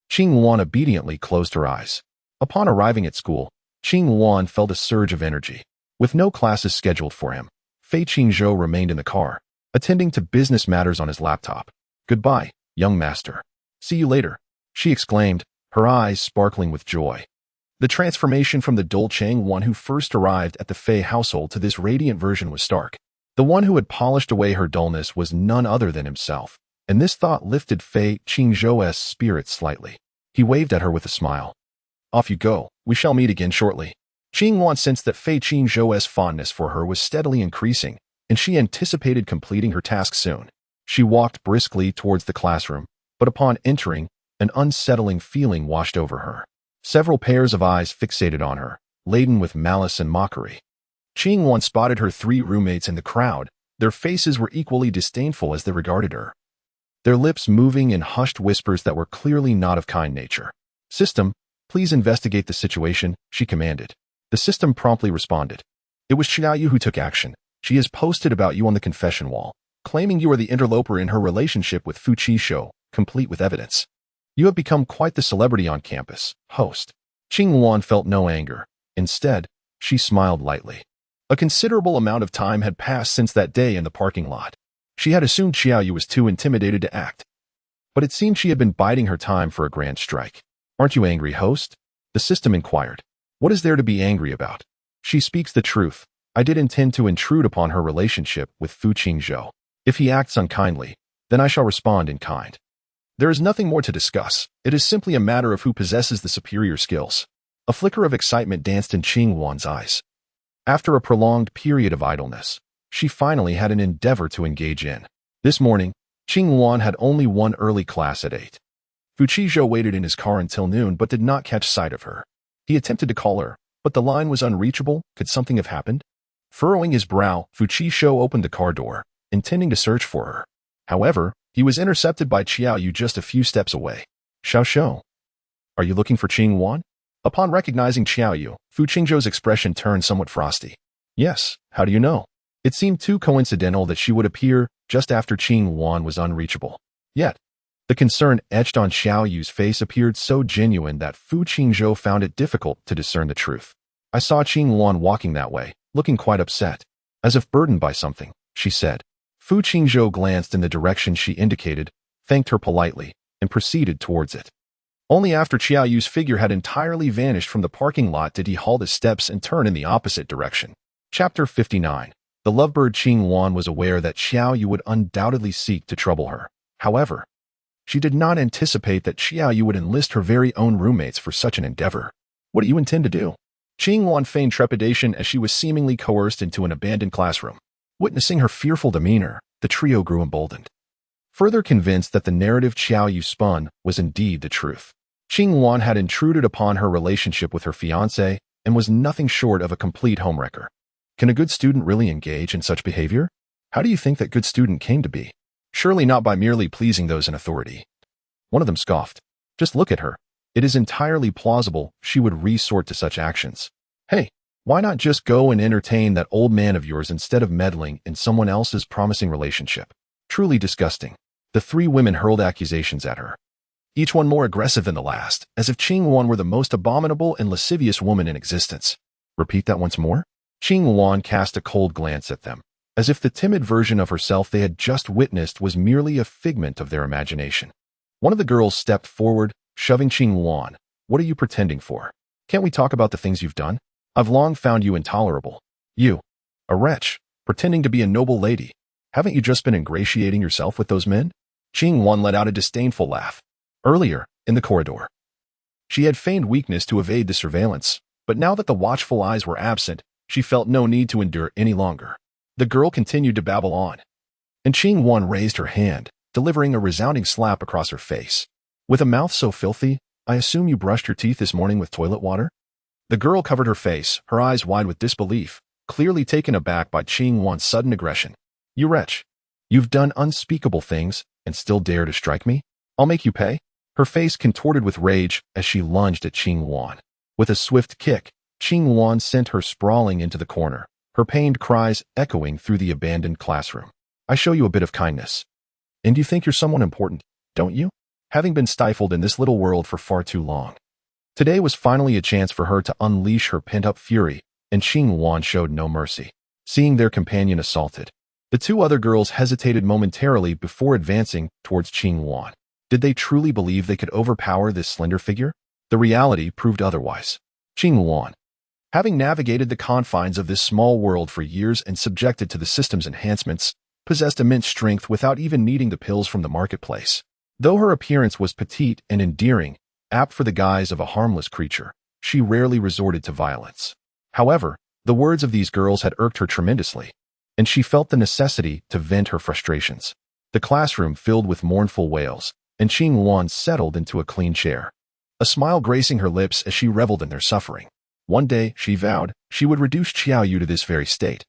Qing-Wan obediently closed her eyes. Upon arriving at school, Qing-Wan felt a surge of energy. With no classes scheduled for him, Fei Qingzhou remained in the car, attending to business matters on his laptop. Goodbye, young master. See you later, she exclaimed, her eyes sparkling with joy. The transformation from the dull Chang-Wan who first arrived at the Fei household to this radiant version was stark. The one who had polished away her dullness was none other than himself, and this thought lifted Fei Qingzhou's spirits slightly. He waved at her with a smile. Off you go, we shall meet again shortly. Qing-Wan sensed that Fei Qingzhou's fondness for her was steadily increasing, and she anticipated completing her task soon. She walked briskly towards the classroom, but upon entering, an unsettling feeling washed over her. Several pairs of eyes fixated on her, laden with malice and mockery. Qing-Wan spotted her 3 roommates in the crowd. Their faces were equally disdainful as they regarded her, their lips moving in hushed whispers that were clearly not of kind nature. System, please investigate the situation, she commanded. The system promptly responded. It was Xiaoyu who took action. She has posted about you on the confession wall, claiming you are the interloper in her relationship with Fu Qizhou, complete with evidence. You have become quite the celebrity on campus, host. Qing-Wan felt no anger. Instead, she smiled lightly. A considerable amount of time had passed since that day in the parking lot. She had assumed Xiaoyu was too intimidated to act, but it seemed she had been biding her time for a grand strike. Aren't you angry, host? The system inquired. What is there to be angry about? She speaks the truth. I did intend to intrude upon her relationship with Fu Qingzhou. If he acts unkindly, then I shall respond in kind. There is nothing more to discuss. It is simply a matter of who possesses the superior skills. A flicker of excitement danced in Qing-Wan's eyes. After a prolonged period of idleness, she finally had an endeavor to engage in. This morning, Qing-Wan had only one early class at 8. Fu Qizhou waited in his car until noon but did not catch sight of her. He attempted to call her, but the line was unreachable. Could something have happened? Furrowing his brow, Fu Qizhou opened the car door, intending to search for her. However, he was intercepted by Xiaoyu just a few steps away. Xiao, are you looking for Qing-Wan? Upon recognizing Xiaoyu, Fu Qingzhou's expression turned somewhat frosty. Yes, how do you know? It seemed too coincidental that she would appear just after Qing-Wan was unreachable. Yet, the concern etched on Xiaoyu's face appeared so genuine that Fu Qingzhou found it difficult to discern the truth. I saw Qing-Wan walking that way, looking quite upset, as if burdened by something, she said. Fu Qingzhou glanced in the direction she indicated, thanked her politely, and proceeded towards it. Only after Xiaoyu's figure had entirely vanished from the parking lot did he halt his steps and turn in the opposite direction. Chapter 59. The lovebird Qing-Wan was aware that Xiaoyu would undoubtedly seek to trouble her. However, she did not anticipate that Xiaoyu would enlist her very own roommates for such an endeavor. What do you intend to do? Qing Yuan feigned trepidation as she was seemingly coerced into an abandoned classroom. Witnessing her fearful demeanor, the trio grew emboldened. Further convinced that the narrative Qiao Yu spun was indeed the truth. Qing Yuan had intruded upon her relationship with her fiancé and was nothing short of a complete homewrecker. Can a good student really engage in such behavior? How do you think that good student came to be? Surely not by merely pleasing those in authority. One of them scoffed. Just look at her. It is entirely plausible she would resort to such actions. Hey, why not just go and entertain that old man of yours instead of meddling in someone else's promising relationship? Truly disgusting. The three women hurled accusations at her, each one more aggressive than the last, as if Qing Yuan were the most abominable and lascivious woman in existence. Repeat that once more? Qing Yuan cast a cold glance at them, as if the timid version of herself they had just witnessed was merely a figment of their imagination. One of the girls stepped forward, shoving Qing Yuan. What are you pretending for? Can't we talk about the things you've done? I've long found you intolerable. You, a wretch, pretending to be a noble lady. Haven't you just been ingratiating yourself with those men? Qing Yuan let out a disdainful laugh. Earlier, in the corridor, she had feigned weakness to evade the surveillance, but now that the watchful eyes were absent, she felt no need to endure any longer. The girl continued to babble on, and Qing Yuan raised her hand, delivering a resounding slap across her face. With a mouth so filthy, I assume you brushed your teeth this morning with toilet water? The girl covered her face, her eyes wide with disbelief, clearly taken aback by Qing Yuan's sudden aggression. You wretch! You've done unspeakable things and still dare to strike me? I'll make you pay. Her face contorted with rage as she lunged at Qing Yuan. With a swift kick, Qing Yuan sent her sprawling into the corner, her pained cries echoing through the abandoned classroom. I show you a bit of kindness. And you think you're someone important, don't you? Having been stifled in this little world for far too long. Today was finally a chance for her to unleash her pent-up fury, and Qing Yuan showed no mercy. Seeing their companion assaulted, the two other girls hesitated momentarily before advancing towards Qing Yuan. Did they truly believe they could overpower this slender figure? The reality proved otherwise. Qing Yuan, having navigated the confines of this small world for years and subjected to the system's enhancements, possessed immense strength without even needing the pills from the marketplace. Though her appearance was petite and endearing, apt for the guise of a harmless creature, she rarely resorted to violence. However, the words of these girls had irked her tremendously, and she felt the necessity to vent her frustrations. The classroom filled with mournful wails, and Qing Yuan settled into a clean chair, a smile gracing her lips as she reveled in their suffering. One day, she vowed, she would reduce Qiao Yu to this very state.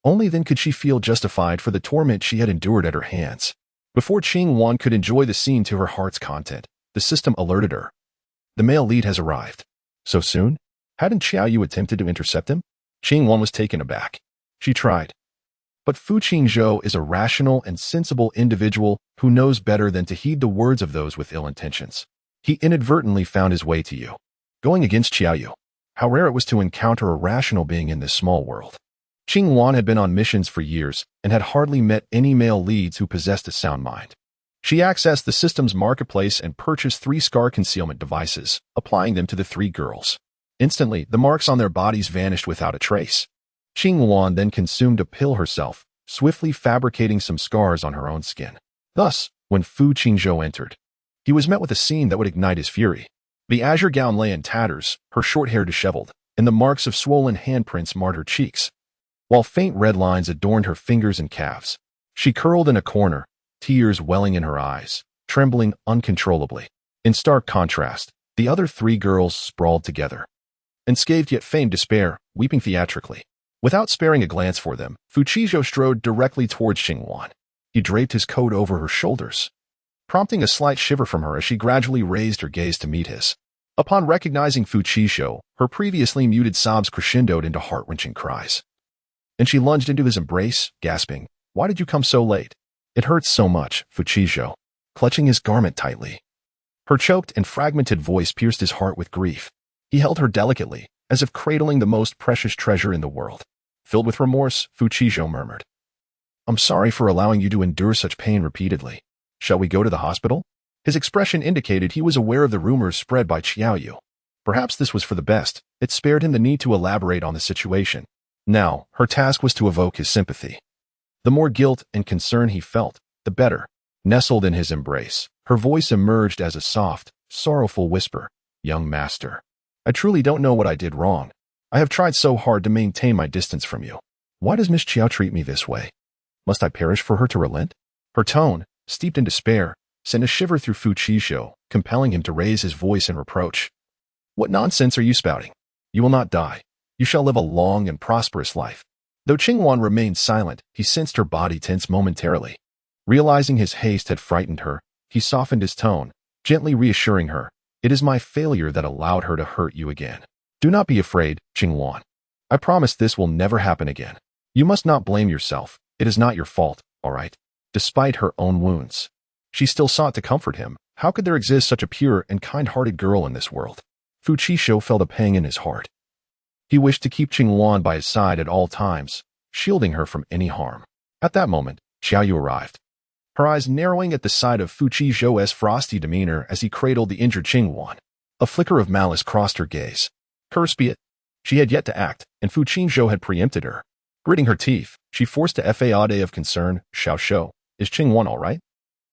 Only then could she feel justified for the torment she had endured at her hands. Before Qing Yuan could enjoy the scene to her heart's content, the system alerted her. The male lead has arrived. So soon? Hadn't Qiao Yu attempted to intercept him? Qing Yuan was taken aback. She tried. But Fu Qingzhou is a rational and sensible individual who knows better than to heed the words of those with ill intentions. He inadvertently found his way to you. Going against Qiao Yu. How rare it was to encounter a rational being in this small world. Qing Yuan had been on missions for years and had hardly met any male leads who possessed a sound mind. She accessed the system's marketplace and purchased 3 scar concealment devices, applying them to the 3 girls. Instantly, the marks on their bodies vanished without a trace. Qing Yuan then consumed a pill herself, swiftly fabricating some scars on her own skin. Thus, when Fu Qingzhou entered, he was met with a scene that would ignite his fury. The azure gown lay in tatters, her short hair disheveled, and the marks of swollen handprints marred her cheeks, while faint red lines adorned her fingers and calves. She curled in a corner, tears welling in her eyes, trembling uncontrollably. In stark contrast, the other 3 girls sprawled together, unscathed yet feigned despair, weeping theatrically. Without sparing a glance for them, Fu Qingzhou strode directly towards Qing Yuan. He draped his coat over her shoulders, prompting a slight shiver from her as she gradually raised her gaze to meet his. Upon recognizing Fu Qingzhou, her previously muted sobs crescendoed into heart-wrenching cries. And she lunged into his embrace, gasping, "Why did you come so late? It hurts so much," Fu Qingzhou, clutching his garment tightly. Her choked and fragmented voice pierced his heart with grief. He held her delicately, as if cradling the most precious treasure in the world. Filled with remorse, Fu Qingzhou murmured, "I'm sorry for allowing you to endure such pain repeatedly. Shall we go to the hospital?" His expression indicated he was aware of the rumors spread by Qiao Yu. Perhaps this was for the best. It spared him the need to elaborate on the situation. Now, her task was to evoke his sympathy. The more guilt and concern he felt, the better. Nestled in his embrace, her voice emerged as a soft, sorrowful whisper. "Young master, I truly don't know what I did wrong. I have tried so hard to maintain my distance from you. Why does Miss Chiao treat me this way? Must I perish for her to relent? Her tone, steeped in despair, sent a shiver through Fu Qizhou, compelling him to raise his voice in reproach. What nonsense are you spouting? You will not die. You shall live a long and prosperous life. Though Qingwan remained silent, he sensed her body tense momentarily. Realizing his haste had frightened her, he softened his tone, gently reassuring her, "It is my failure that allowed her to hurt you again. Do not be afraid, Qingwan. I promise this will never happen again. You must not blame yourself. It is not your fault, all right?" Despite her own wounds, she still sought to comfort him. How could there exist such a pure and kind-hearted girl in this world? Fu Qizhou felt a pang in his heart. He wished to keep Qingwan by his side at all times, shielding her from any harm. At that moment, Xiaoyu arrived, her eyes narrowing at the sight of Fu Qizhou's frosty demeanor as he cradled the injured Qingwan. A flicker of malice crossed her gaze. Curse be it. She had yet to act, and Fu Qizhou had preempted her. Gritting her teeth, she forced a fade of concern, "Xiaoshou, is Qingwan all right?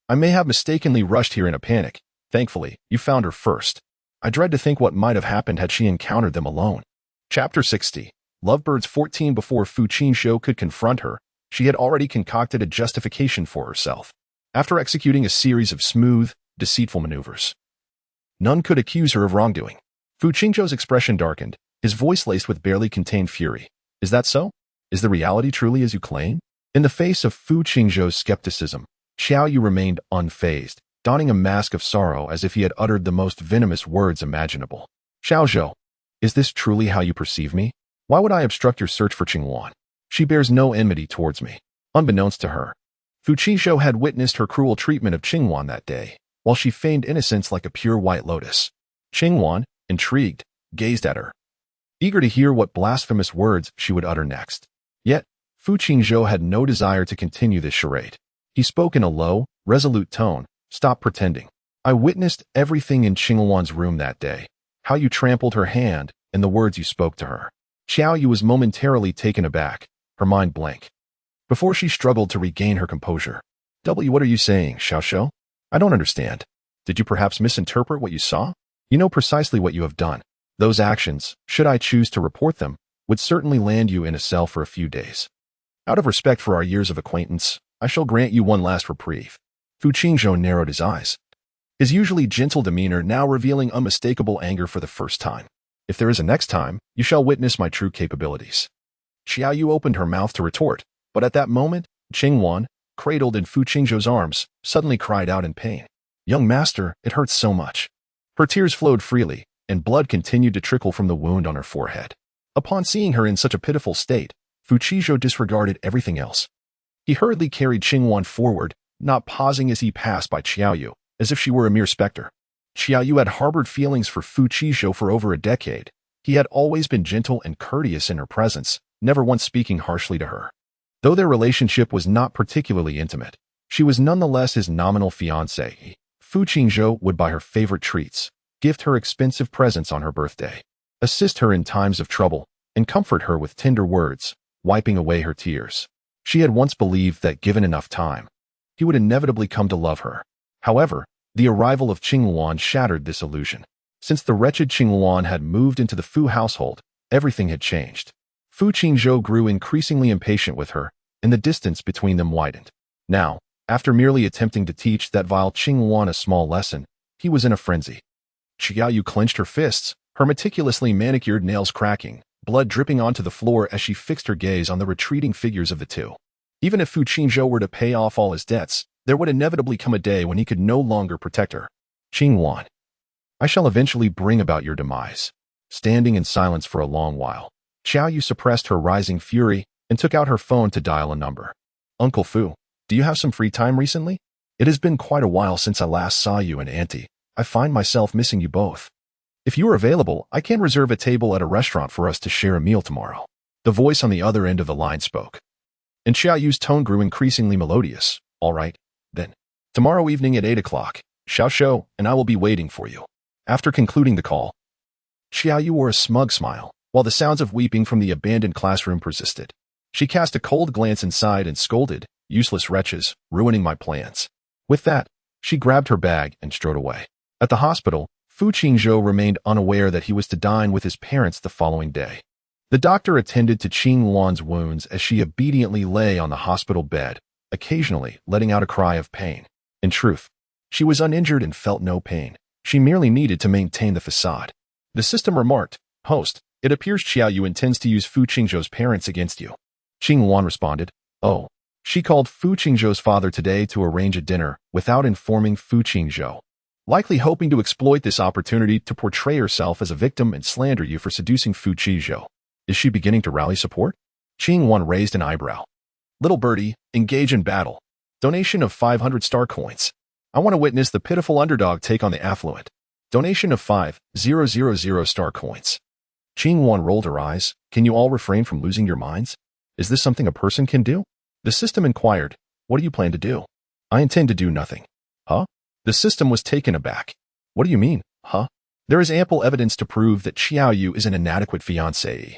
I may have mistakenly rushed here in a panic. Thankfully, you found her first. I dread to think what might have happened had she encountered them alone." Chapter 60. Lovebirds 14. Before Fu Qizhou could confront her, she had already concocted a justification for herself. After executing a series of smooth, deceitful maneuvers, none could accuse her of wrongdoing. Fu Qingzhou's expression darkened, his voice laced with barely contained fury. "Is that so? Is the reality truly as you claim?" In the face of Fu Qingzhou's skepticism, Xiaoyu remained unfazed, donning a mask of sorrow as if he had uttered the most venomous words imaginable. "Xiaozhou, is this truly how you perceive me? Why would I obstruct your search for Qingwan? She bears no enmity towards me." Unbeknownst to her, Fu Qizhou had witnessed her cruel treatment of Qingwan that day, while she feigned innocence like a pure white lotus. Qingwan, intrigued, gazed at her, eager to hear what blasphemous words she would utter next. Yet, Fu Qingzhou had no desire to continue this charade. He spoke in a low, resolute tone. "Stop pretending. I witnessed everything in Qingwan's room that day. How you trampled her hand, and the words you spoke to her." Xiaoyu was momentarily taken aback, her mind blank, before she struggled to regain her composure. What are you saying, Xiaoshou? I don't understand. Did you perhaps misinterpret what you saw? You know precisely what you have done. Those actions, should I choose to report them, would certainly land you in a cell for a few days. Out of respect for our years of acquaintance, I shall grant you one last reprieve. Fu Qingzhou narrowed his eyes, his usually gentle demeanor now revealing unmistakable anger for the first time. "If there is a next time, you shall witness my true capabilities." Xiaoyu opened her mouth to retort, but at that moment, Qingwan, cradled in Fu Qingzhou's arms, suddenly cried out in pain. "Young master, it hurts so much." Her tears flowed freely, and blood continued to trickle from the wound on her forehead. Upon seeing her in such a pitiful state, Fu Qizhou disregarded everything else. He hurriedly carried Qingwan forward, not pausing as he passed by Xiaoyu, as if she were a mere specter. Xiaoyu had harbored feelings for Fu Qizhou for over a decade. He had always been gentle and courteous in her presence, never once speaking harshly to her. Though their relationship was not particularly intimate, she was nonetheless his nominal fiancée. Fu Qingzhou would buy her favorite treats, gift her expensive presents on her birthday, assist her in times of trouble, and comfort her with tender words, wiping away her tears. She had once believed that given enough time, he would inevitably come to love her. However, the arrival of Qingwan shattered this illusion. Since the wretched Qingwan had moved into the Fu household, everything had changed. Fu Qingzhou grew increasingly impatient with her, and the distance between them widened. Now, after merely attempting to teach that vile Qingwan a small lesson, he was in a frenzy. Xiaoyu clenched her fists, her meticulously manicured nails cracking, blood dripping onto the floor as she fixed her gaze on the retreating figures of the two. Even if Fu Qingzhou were to pay off all his debts, there would inevitably come a day when he could no longer protect her. "Qingwan, I shall eventually bring about your demise." Standing in silence for a long while, Xiaoyu suppressed her rising fury and took out her phone to dial a number. "Uncle Fu, do you have some free time recently? It has been quite a while since I last saw you and Auntie. I find myself missing you both. If you are available, I can reserve a table at a restaurant for us to share a meal tomorrow." The voice on the other end of the line spoke, and Xiaoyu's tone grew increasingly melodious. "All right, then. Tomorrow evening at 8 o'clock, Xiaoshou and I will be waiting for you." After concluding the call, Xiaoyu wore a smug smile, while the sounds of weeping from the abandoned classroom persisted. She cast a cold glance inside and scolded, "Useless wretches, ruining my plans." With that, she grabbed her bag and strode away. At the hospital, Fu Qingzhou remained unaware that he was to dine with his parents the following day. The doctor attended to Qing Wan's wounds as she obediently lay on the hospital bed, occasionally letting out a cry of pain. In truth, she was uninjured and felt no pain. She merely needed to maintain the facade. The system remarked, "Host, it appears Qiaoyu intends to use Fu Qingzhou's parents against you." Qing Wan responded, "Oh." She called Fu Qingzhou's father today to arrange a dinner without informing Fu Qingzhou, likely hoping to exploit this opportunity to portray herself as a victim and slander you for seducing Fu Qingzhou. Is she beginning to rally support? Qing Wan raised an eyebrow. Little birdie, engage in battle. Donation of 500 star coins. I want to witness the pitiful underdog take on the affluent. Donation of 5,000 star coins. Qing Wan rolled her eyes. Can you all refrain from losing your minds? Is this something a person can do? The system inquired, what do you plan to do? I intend to do nothing. Huh? The system was taken aback. What do you mean, huh? There is ample evidence to prove that Qiaoyu is an inadequate fiancée.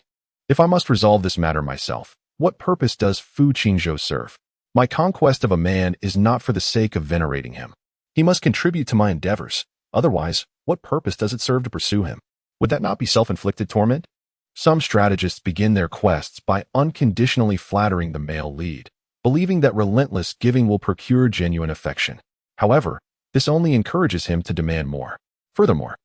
If I must resolve this matter myself, what purpose does Fu Qingzhou serve? My conquest of a man is not for the sake of venerating him. He must contribute to my endeavors. Otherwise, what purpose does it serve to pursue him? Would that not be self-inflicted torment? Some strategists begin their quests by unconditionally flattering the male lead, believing that relentless giving will procure genuine affection. However, this only encourages him to demand more. Furthermore,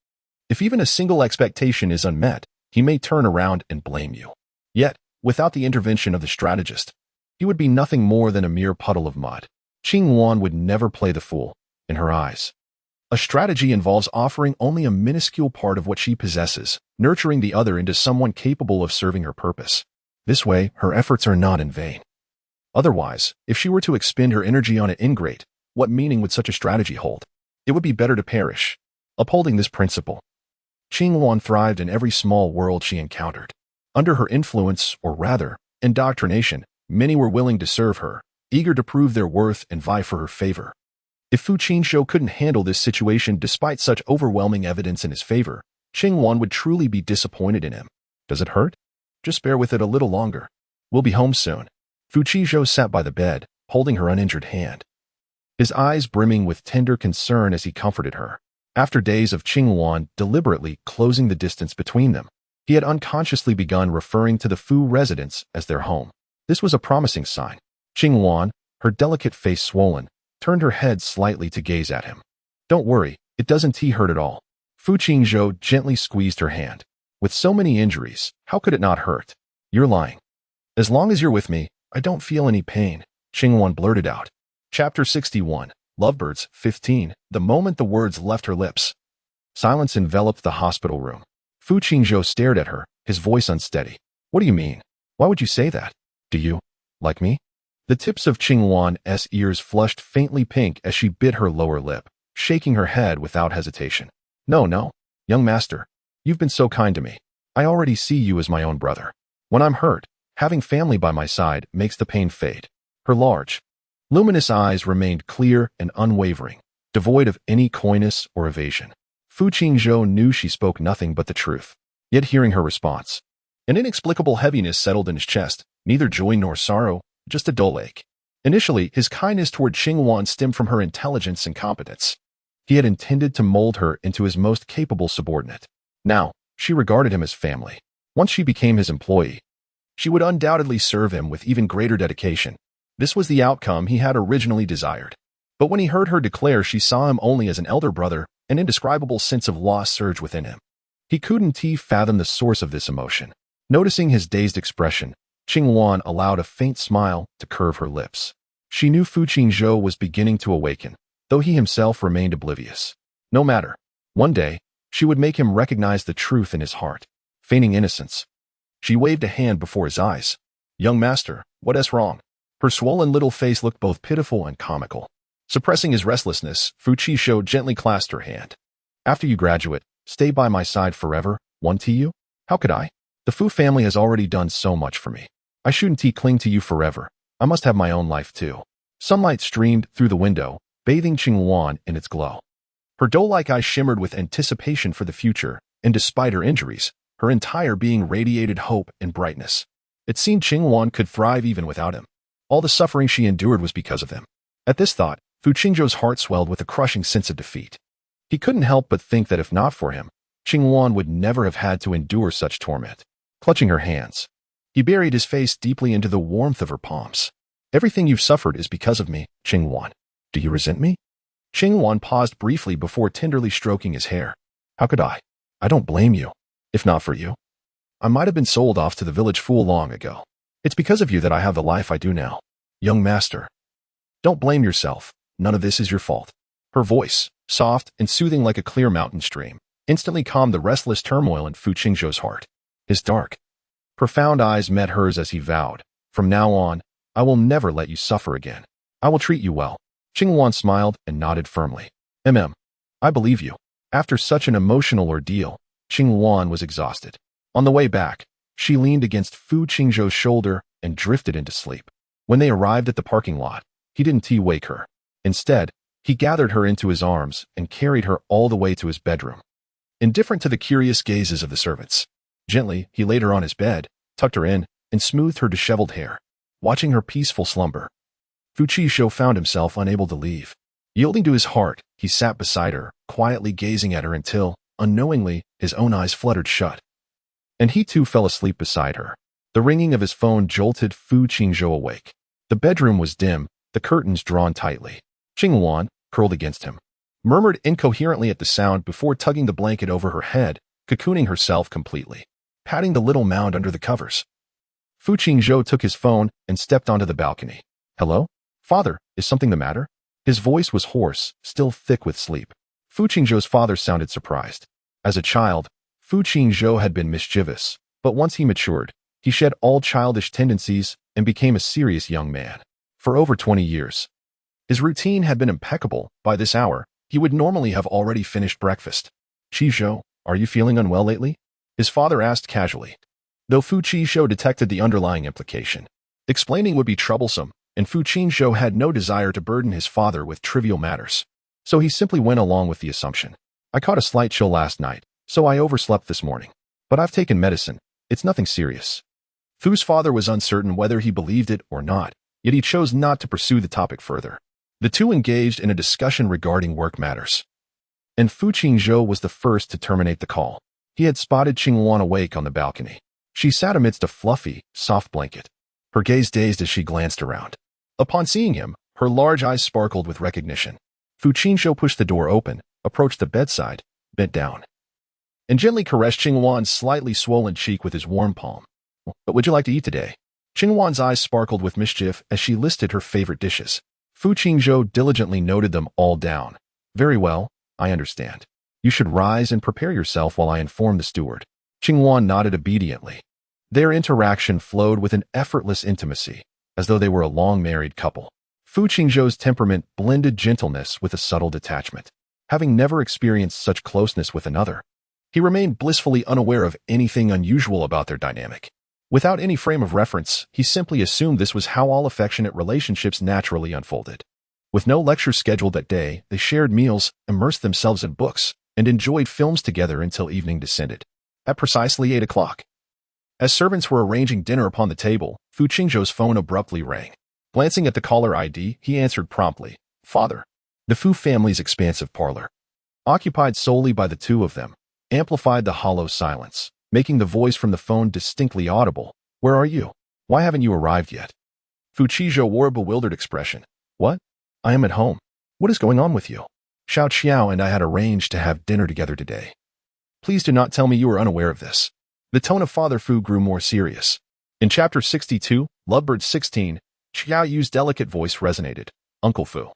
if even a single expectation is unmet, he may turn around and blame you. Yet, without the intervention of the strategist, he would be nothing more than a mere puddle of mud. Qing Wan would never play the fool, in her eyes. A strategy involves offering only a minuscule part of what she possesses, nurturing the other into someone capable of serving her purpose. This way, her efforts are not in vain. Otherwise, if she were to expend her energy on an ingrate, what meaning would such a strategy hold? It would be better to perish. Upholding this principle, Qing Wan thrived in every small world she encountered. Under her influence, or rather, indoctrination, many were willing to serve her, eager to prove their worth and vie for her favor. If Fu Qingzhou couldn't handle this situation despite such overwhelming evidence in his favor, Qing Wan would truly be disappointed in him. Does it hurt? Just bear with it a little longer. We'll be home soon. Fu Qingzhou sat by the bed, holding her uninjured hand, his eyes brimming with tender concern as he comforted her. After days of Qing Wan deliberately closing the distance between them, he had unconsciously begun referring to the Fu residence as their home. This was a promising sign. Qing Wan, her delicate face swollen, turned her head slightly to gaze at him. Don't worry, it doesn't hurt at all. Fu Qingzhou gently squeezed her hand. With so many injuries, how could it not hurt? You're lying. As long as you're with me, I don't feel any pain, Qing Wan blurted out. Chapter 61. Lovebirds, 15. The moment the words left her lips, silence enveloped the hospital room. Fu Qingzhou stared at her, his voice unsteady. What do you mean? Why would you say that? Do you like me? The tips of Qing Wan's ears flushed faintly pink as she bit her lower lip, shaking her head without hesitation. No, young master. You've been so kind to me. I already see you as my own brother. When I'm hurt, having family by my side makes the pain fade. Her large, luminous eyes remained clear and unwavering, devoid of any coyness or evasion. Fu Qingzhou knew she spoke nothing but the truth. Yet hearing her response, an inexplicable heaviness settled in his chest, neither joy nor sorrow, just a dull ache. Initially, his kindness toward Qing Wan stemmed from her intelligence and competence. He had intended to mold her into his most capable subordinate. Now, she regarded him as family. Once she became his employee, she would undoubtedly serve him with even greater dedication. This was the outcome he had originally desired. But when he heard her declare she saw him only as an elder brother, an indescribable sense of loss surged within him. He couldn't fathom the source of this emotion. Noticing his dazed expression, Qing Wan allowed a faint smile to curve her lips. She knew Fu Qingzhou was beginning to awaken, though he himself remained oblivious. No matter. One day, she would make him recognize the truth in his heart. Feigning innocence, she waved a hand before his eyes. Young master, what is wrong? Her swollen little face looked both pitiful and comical. Suppressing his restlessness, Fu Qingzhou gently clasped her hand. After you graduate, stay by my side forever, one to you? How could I? The Fu family has already done so much for me. I shouldn't cling to you forever. I must have my own life too. Sunlight streamed through the window, bathing Qing Wan in its glow. Her doe-like eyes shimmered with anticipation for the future, and despite her injuries, her entire being radiated hope and brightness. It seemed Qing Wan could thrive even without him. All the suffering she endured was because of him. At this thought, Fu Qingzhou's heart swelled with a crushing sense of defeat. He couldn't help but think that if not for him, Qing Wan would never have had to endure such torment. clutching her hands. He buried his face deeply into the warmth of her palms. Everything you've suffered is because of me, Qingwan. Do you resent me? Qingwan paused briefly before tenderly stroking his hair. How could I? I don't blame you. If not for you, I might have been sold off to the village fool long ago. It's because of you that I have the life I do now. Young master. Don't blame yourself. None of this is your fault. Her voice, soft and soothing like a clear mountain stream, instantly calmed the restless turmoil in Fu Qingzhou's heart. His dark, profound eyes met hers as he vowed, from now on, I will never let you suffer again. I will treat you well. Qingwan smiled and nodded firmly. I believe you. After such an emotional ordeal, Qingwan was exhausted. On the way back, she leaned against Fu Qingzhou's shoulder and drifted into sleep. When they arrived at the parking lot, he didn't wake her. Instead, he gathered her into his arms and carried her all the way to his bedroom. Indifferent to the curious gazes of the servants, gently, he laid her on his bed, tucked her in, and smoothed her disheveled hair, watching her peaceful slumber. Fu Qingzhou found himself unable to leave. Yielding to his heart, he sat beside her, quietly gazing at her until, unknowingly, his own eyes fluttered shut. And he too fell asleep beside her. The ringing of his phone jolted Fu Qingzhou awake. The bedroom was dim, the curtains drawn tightly. Qingwan, curled against him, murmured incoherently at the sound before tugging the blanket over her head, cocooning herself completely, patting the little mound under the covers. Fu Qingzhou took his phone and stepped onto the balcony. Hello? Father, is something the matter? His voice was hoarse, still thick with sleep. Fu Qingzhou's father sounded surprised. As a child, Fu Qingzhou had been mischievous, but once he matured, he shed all childish tendencies and became a serious young man. For over 20 years, his routine had been impeccable. By this hour, he would normally have already finished breakfast. Qingzhou, are you feeling unwell lately? His father asked casually, though Fu Qingzhou detected the underlying implication. Explaining would be troublesome, and Fu Qingzhou had no desire to burden his father with trivial matters. So he simply went along with the assumption. I caught a slight chill last night, so I overslept this morning. But I've taken medicine. It's nothing serious. Fu's father was uncertain whether he believed it or not, yet he chose not to pursue the topic further. The two engaged in a discussion regarding work matters. And Fu Qingzhou was the first to terminate the call. He had spotted Qingwan awake on the balcony. She sat amidst a fluffy, soft blanket, her gaze dazed as she glanced around. Upon seeing him, her large eyes sparkled with recognition. Fu Qingzhou pushed the door open, approached the bedside, bent down, and gently caressed Qingwan's slightly swollen cheek with his warm palm. What would you like to eat today? Qingwan's eyes sparkled with mischief as she listed her favorite dishes. Fu Qingzhou diligently noted them all down. Very well, I understand. You should rise and prepare yourself while I inform the steward. Qingwan nodded obediently. Their interaction flowed with an effortless intimacy, as though they were a long-married couple. Fu Qingzhou's temperament blended gentleness with a subtle detachment. Having never experienced such closeness with another, he remained blissfully unaware of anything unusual about their dynamic. Without any frame of reference, he simply assumed this was how all affectionate relationships naturally unfolded. With no lecture scheduled that day, they shared meals, immersed themselves in books, and enjoyed films together until evening descended. At precisely 8 o'clock, as servants were arranging dinner upon the table, Fu Qingzhou's phone abruptly rang. Glancing at the caller ID, he answered promptly, Father. The Fu family's expansive parlor, occupied solely by the two of them, amplified the hollow silence, making the voice from the phone distinctly audible. Where are you? Why haven't you arrived yet? Fu Qingzhou wore a bewildered expression. What? I am at home. What is going on with you? Xiao Qiao and I had arranged to have dinner together today. Please do not tell me you are unaware of this. The tone of Father Fu grew more serious. In Chapter 62, Lovebird 16, Xiao Yu's delicate voice resonated. Uncle Fu.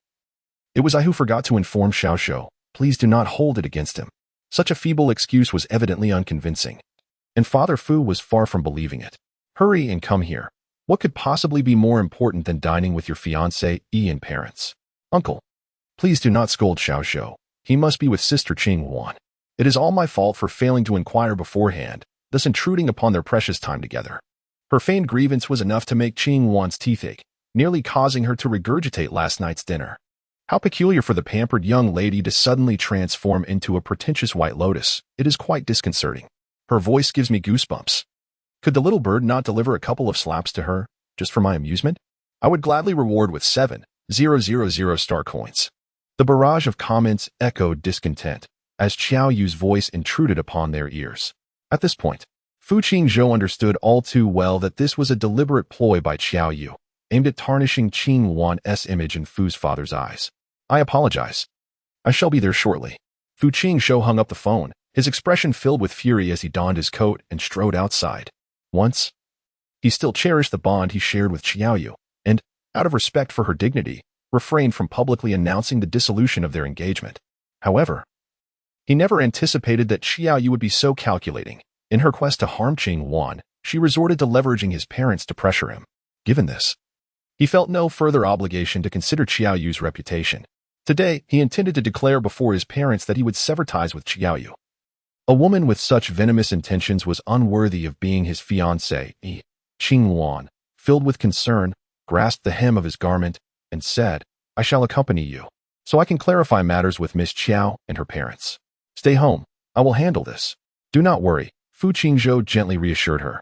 It was I who forgot to inform Xiao Shou. Please do not hold it against him. Such a feeble excuse was evidently unconvincing. And Father Fu was far from believing it. Hurry and come here. What could possibly be more important than dining with your fiancé and parents? Uncle, please do not scold Xiao Shou. He must be with Sister Qingwan. It is all my fault for failing to inquire beforehand, thus intruding upon their precious time together. Her feigned grievance was enough to make Qingwan's teeth ache, nearly causing her to regurgitate last night's dinner. How peculiar for the pampered young lady to suddenly transform into a pretentious white lotus. It is quite disconcerting. Her voice gives me goosebumps. Could the little bird not deliver a couple of slaps to her, just for my amusement? I would gladly reward with 7,000 star coins. The barrage of comments echoed discontent, as Xiao Yu's voice intruded upon their ears. At this point, Fu Qingzhou understood all too well that this was a deliberate ploy by Qiao Yu, aimed at tarnishing Qing Wan's image in Fu's father's eyes. I apologize. I shall be there shortly. Fu Qingzhou hung up the phone, his expression filled with fury as he donned his coat and strode outside. Once, he still cherished the bond he shared with Qiao Yu, and, out of respect for her dignity, refrained from publicly announcing the dissolution of their engagement. However, he never anticipated that Qiao Yu would be so calculating. In her quest to harm Qing Wan, she resorted to leveraging his parents to pressure him. Given this, he felt no further obligation to consider Qiao Yu's reputation. Today, he intended to declare before his parents that he would sever ties with Qiao Yu. A woman with such venomous intentions was unworthy of being his fiancée. Qing Wan, filled with concern, grasped the hem of his garment and said, I shall accompany you, so I can clarify matters with Miss Qiao and her parents. Stay home. I will handle this. Do not worry. Fu Qingzhou gently reassured her.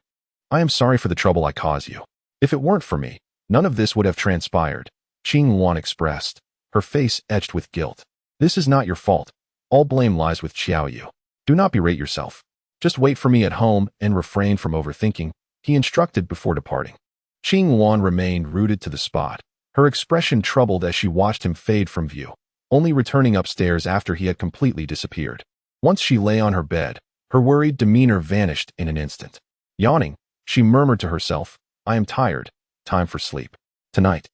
I am sorry for the trouble I caused you. If it weren't for me, none of this would have transpired, Qing Wan expressed, her face etched with guilt. This is not your fault. All blame lies with Qiao Yu. Do not berate yourself. Just wait for me at home and refrain from overthinking, he instructed before departing. Qing Wan remained rooted to the spot, her expression troubled as she watched him fade from view, only returning upstairs after he had completely disappeared. Once she lay on her bed, her worried demeanor vanished in an instant. Yawning, she murmured to herself, I am tired. Time for sleep. Tonight.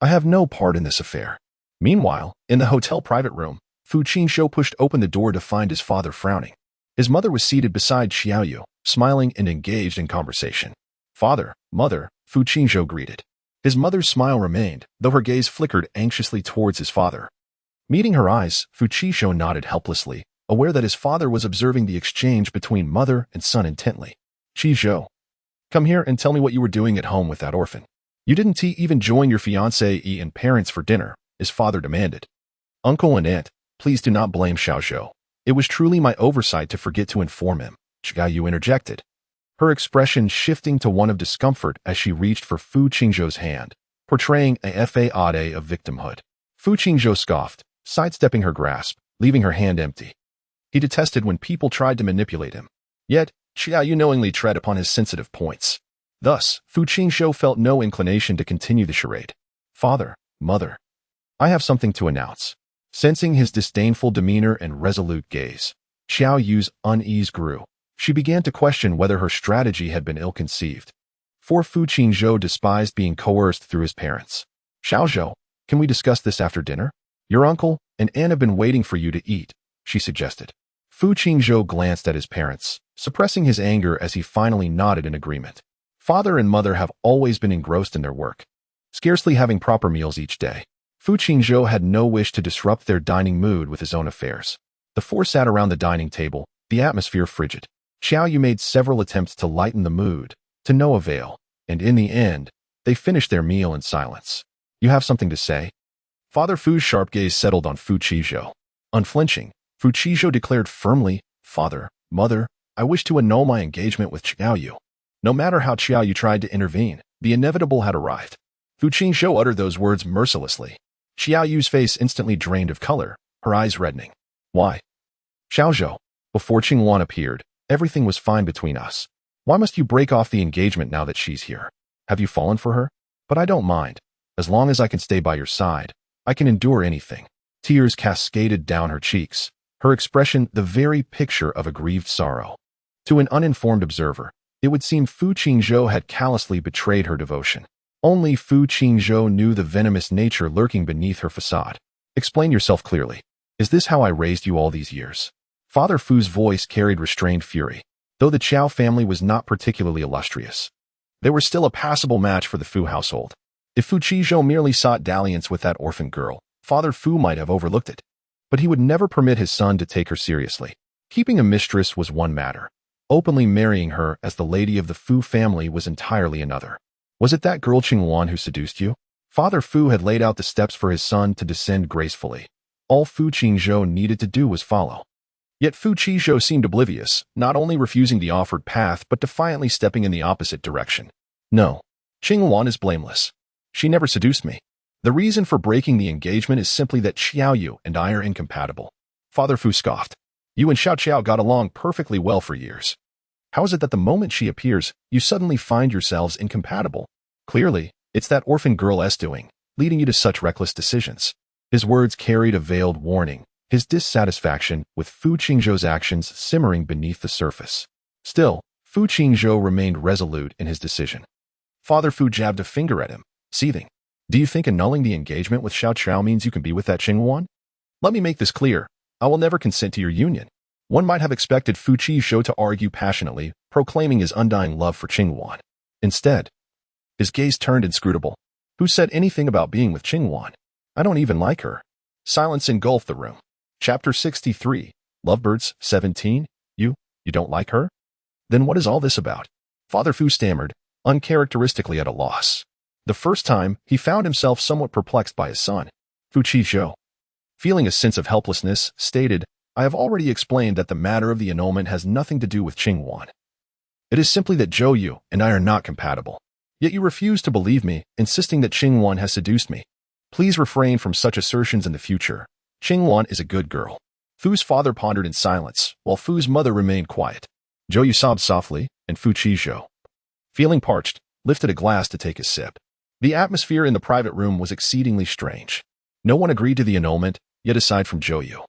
I have no part in this affair. Meanwhile, in the hotel private room, Fu Qingzhou pushed open the door to find his father frowning. His mother was seated beside Qiao Yu, smiling and engaged in conversation. Father, mother, Fu Qingzhou greeted. His mother's smile remained, though her gaze flickered anxiously towards his father. Meeting her eyes, Fu Qingzhou nodded helplessly, aware that his father was observing the exchange between mother and son intently. Qingzhou, come here and tell me what you were doing at home with that orphan. You didn't even join your fiancé and parents for dinner, his father demanded. Uncle and aunt, please do not blame Xiaozhou. It was truly my oversight to forget to inform him, Qiao Yu interjected, her expression shifting to one of discomfort as she reached for Fu Qingzhou's hand, portraying a fade of victimhood. Fu Qingzhou scoffed, sidestepping her grasp, leaving her hand empty. He detested when people tried to manipulate him. Yet, Qiao Yu knowingly tread upon his sensitive points. Thus, Fu Qingzhou felt no inclination to continue the charade. Father, mother, I have something to announce. Sensing his disdainful demeanor and resolute gaze, Qiao Yu's unease grew. She began to question whether her strategy had been ill-conceived. For Fu Qingzhou despised being coerced through his parents. Xiaozhou, can we discuss this after dinner? Your uncle and aunt have been waiting for you to eat, she suggested. Fu Qingzhou glanced at his parents, suppressing his anger as he finally nodded in agreement. Father and mother have always been engrossed in their work, scarcely having proper meals each day. Fu Qingzhou had no wish to disrupt their dining mood with his own affairs. The four sat around the dining table, the atmosphere frigid. Qiao Yu made several attempts to lighten the mood, to no avail, and in the end, they finished their meal in silence. You have something to say? Father Fu's sharp gaze settled on Fu Qingzhou. Unflinching, Fu Qingzhou declared firmly, Father, mother, I wish to annul my engagement with Qiao Yu. No matter how Qiao Yu tried to intervene, the inevitable had arrived. Fu Qingzhou uttered those words mercilessly. Qiao Yu's face instantly drained of color, her eyes reddening. Why? Xiaozhou, before Qing Wan appeared, everything was fine between us. Why must you break off the engagement now that she's here? Have you fallen for her? But I don't mind. As long as I can stay by your side, I can endure anything. Tears cascaded down her cheeks, her expression the very picture of aggrieved sorrow. To an uninformed observer, it would seem Fu Qingzhou had callously betrayed her devotion. Only Fu Qingzhou knew the venomous nature lurking beneath her facade. Explain yourself clearly. Is this how I raised you all these years? Father Fu's voice carried restrained fury. Though the Qiao family was not particularly illustrious, they were still a passable match for the Fu household. If Fu Qingzhou merely sought dalliance with that orphan girl, Father Fu might have overlooked it. But he would never permit his son to take her seriously. Keeping a mistress was one matter. Openly marrying her as the lady of the Fu family was entirely another. Was it that girl Qing Wan who seduced you? Father Fu had laid out the steps for his son to descend gracefully. All Fu Qingzhou needed to do was follow. Yet Fu Qingzhou seemed oblivious, not only refusing the offered path but defiantly stepping in the opposite direction. No, Qing Wan is blameless. She never seduced me. The reason for breaking the engagement is simply that Qiao Yu and I are incompatible. Father Fu scoffed. You and Xiao Qiao got along perfectly well for years. How is it that the moment she appears, you suddenly find yourselves incompatible? Clearly, it's that orphan girl's doing, leading you to such reckless decisions. His words carried a veiled warning, his dissatisfaction with Fu Qingzhou's actions simmering beneath the surface. Still, Fu Qingzhou remained resolute in his decision. Father Fu jabbed a finger at him, seething. Do you think annulling the engagement with Xiao Chao means you can be with that Qingwan? Let me make this clear. I will never consent to your union. One might have expected Fu Qingzhou to argue passionately, proclaiming his undying love for Qingwan. Instead, his gaze turned inscrutable. Who said anything about being with Qingwan? I don't even like her. Silence engulfed the room. Chapter 63. Lovebirds, 17. You don't like her? Then what is all this about? Father Fu stammered, uncharacteristically at a loss. The first time, he found himself somewhat perplexed by his son. Fu Qingzhou, feeling a sense of helplessness, stated, I have already explained that the matter of the annulment has nothing to do with Qingwan. It is simply that Zhou Yu and I are not compatible. Yet you refuse to believe me, insisting that Qingwan has seduced me. Please refrain from such assertions in the future. Qingwan is a good girl. Fu's father pondered in silence, while Fu's mother remained quiet. Zhou Yu sobbed softly, and Fu Qingzhou, feeling parched, lifted a glass to take a sip. The atmosphere in the private room was exceedingly strange. No one agreed to the annulment, yet aside from Zhou Yu,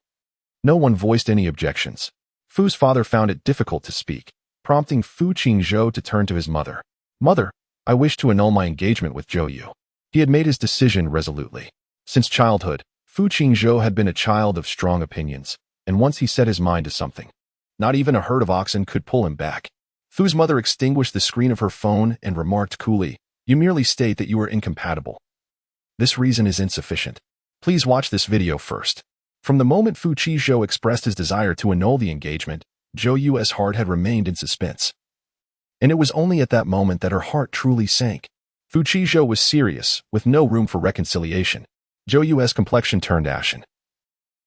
no one voiced any objections. Fu's father found it difficult to speak, prompting Fu Qingzhou to turn to his mother. Mother, I wish to annul my engagement with Zhou Yu. He had made his decision resolutely. Since childhood, Fu Qingzhou had been a child of strong opinions, and once he set his mind to something, not even a herd of oxen could pull him back. Fu's mother extinguished the screen of her phone and remarked coolly, You merely state that you are incompatible. This reason is insufficient. Please watch this video first. From the moment Fu Qingzhou expressed his desire to annul the engagement, Zhou Yu's heart had remained in suspense. And it was only at that moment that her heart truly sank. Fu Qingzhou was serious, with no room for reconciliation. Zhou Yu's complexion turned ashen.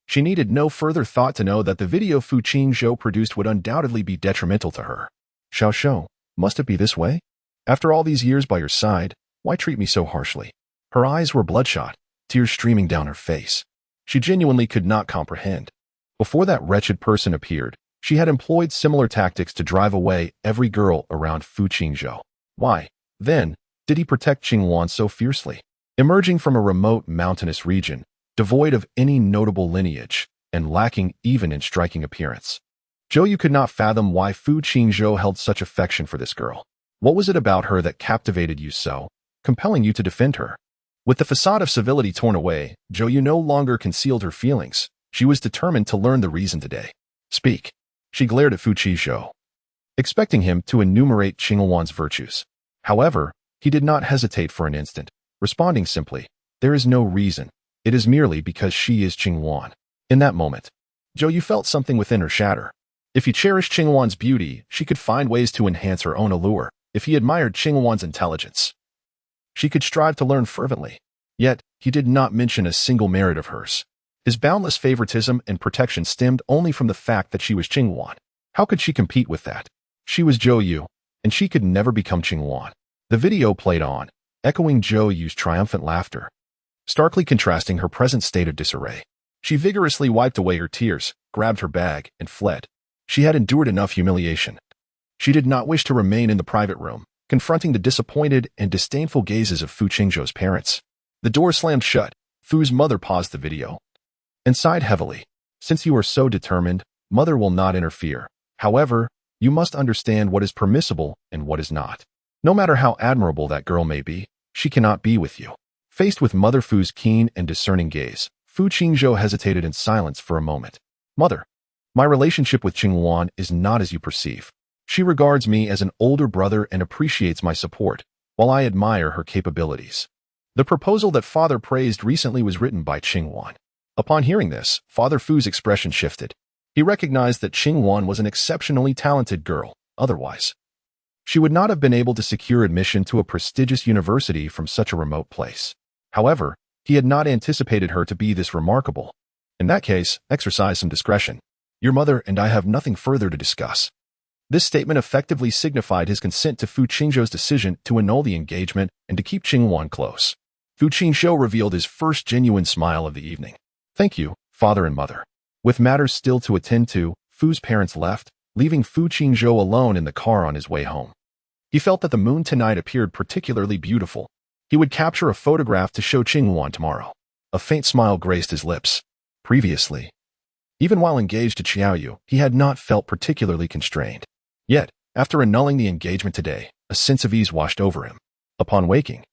She needed no further thought to know that the video Fu Qingzhou produced would undoubtedly be detrimental to her. Xiao Shou, must it be this way? After all these years by your side, why treat me so harshly? Her eyes were bloodshot, tears streaming down her face. She genuinely could not comprehend. Before that wretched person appeared, she had employed similar tactics to drive away every girl around Fu Qingzhou. Why, then, did he protect Qingwan so fiercely? Emerging from a remote mountainous region, devoid of any notable lineage, and lacking even in striking appearance, Zhou Yu could not fathom why Fu Qingzhou held such affection for this girl. What was it about her that captivated you so, compelling you to defend her? With the facade of civility torn away, Zhou Yu no longer concealed her feelings. She was determined to learn the reason today. Speak. She glared at Fu Qingzhou, expecting him to enumerate Qingwan's virtues. However, he did not hesitate for an instant, responding simply, There is no reason. It is merely because she is Qingwan. In that moment, Zhou Yu felt something within her shatter. If he cherished Qingwan's beauty, she could find ways to enhance her own allure. If he admired Qingwan's intelligence, she could strive to learn fervently. Yet, he did not mention a single merit of hers. His boundless favoritism and protection stemmed only from the fact that she was Qingwan. How could she compete with that? She was Zhou Yu, and she could never become Qingwan. The video played on, echoing Zhou Yu's triumphant laughter, starkly contrasting her present state of disarray. She vigorously wiped away her tears, grabbed her bag, and fled. She had endured enough humiliation. She did not wish to remain in the private room, confronting the disappointed and disdainful gazes of Fu Qingzhou's parents. The door slammed shut. Fu's mother paused the video and sighed heavily. Since you are so determined, Mother will not interfere. However, you must understand what is permissible and what is not. No matter how admirable that girl may be, she cannot be with you. Faced with Mother Fu's keen and discerning gaze, Fu Qingzhou hesitated in silence for a moment. Mother, my relationship with Qingwan is not as you perceive. She regards me as an older brother and appreciates my support, while I admire her capabilities. The proposal that Father praised recently was written by Qingwan. Upon hearing this, Father Fu's expression shifted. He recognized that Qingwan was an exceptionally talented girl. Otherwise, she would not have been able to secure admission to a prestigious university from such a remote place. However, he had not anticipated her to be this remarkable. In that case, exercise some discretion. Your mother and I have nothing further to discuss. This statement effectively signified his consent to Fu Qingzhou's decision to annul the engagement and to keep Qingwan close. Fu Qingzhou revealed his first genuine smile of the evening. Thank you, Father and Mother. With matters still to attend to, Fu's parents left, leaving Fu Qingzhou alone in the car on his way home. He felt that the moon tonight appeared particularly beautiful. He would capture a photograph to show Qingwan tomorrow. A faint smile graced his lips. Previously, even while engaged to Qiaoyu, he had not felt particularly constrained. Yet, after annulling the engagement today, a sense of ease washed over him. Upon waking,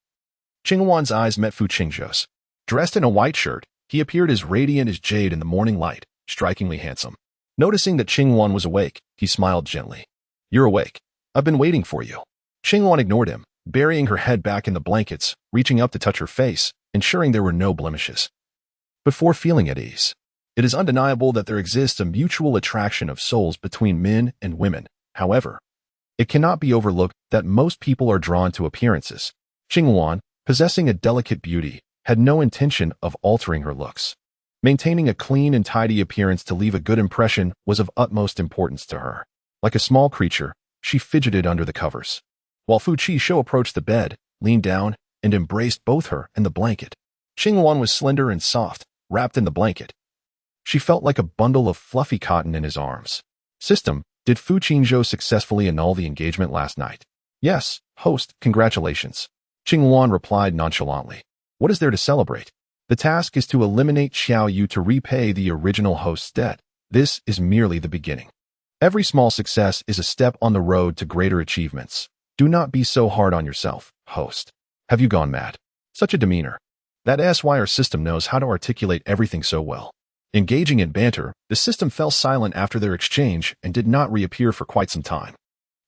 Qingwan's eyes met Fu Qingzhou's. Dressed in a white shirt, he appeared as radiant as jade in the morning light, strikingly handsome. Noticing that Qingwan was awake, he smiled gently. "You're awake. I've been waiting for you." Qingwan ignored him, burying her head back in the blankets, reaching up to touch her face, ensuring there were no blemishes. Before feeling at ease, it is undeniable that there exists a mutual attraction of souls between men and women. However, it cannot be overlooked that most people are drawn to appearances. Qingwan, possessing a delicate beauty, had no intention of altering her looks. Maintaining a clean and tidy appearance to leave a good impression was of utmost importance to her. Like a small creature, she fidgeted under the covers. While Fu Qingzhou approached the bed, leaned down, and embraced both her and the blanket. Qingwan was slender and soft, wrapped in the blanket. She felt like a bundle of fluffy cotton in his arms. System, did Fu Qingzhou successfully annul the engagement last night? Yes, host, congratulations. Qingwan replied nonchalantly. What is there to celebrate? The task is to eliminate Qiaoyu to repay the original host's debt. This is merely the beginning. Every small success is a step on the road to greater achievements. Do not be so hard on yourself, host. Have you gone mad? Such a demeanor. That SYR system knows how to articulate everything so well. Engaging in banter, the system fell silent after their exchange and did not reappear for quite some time.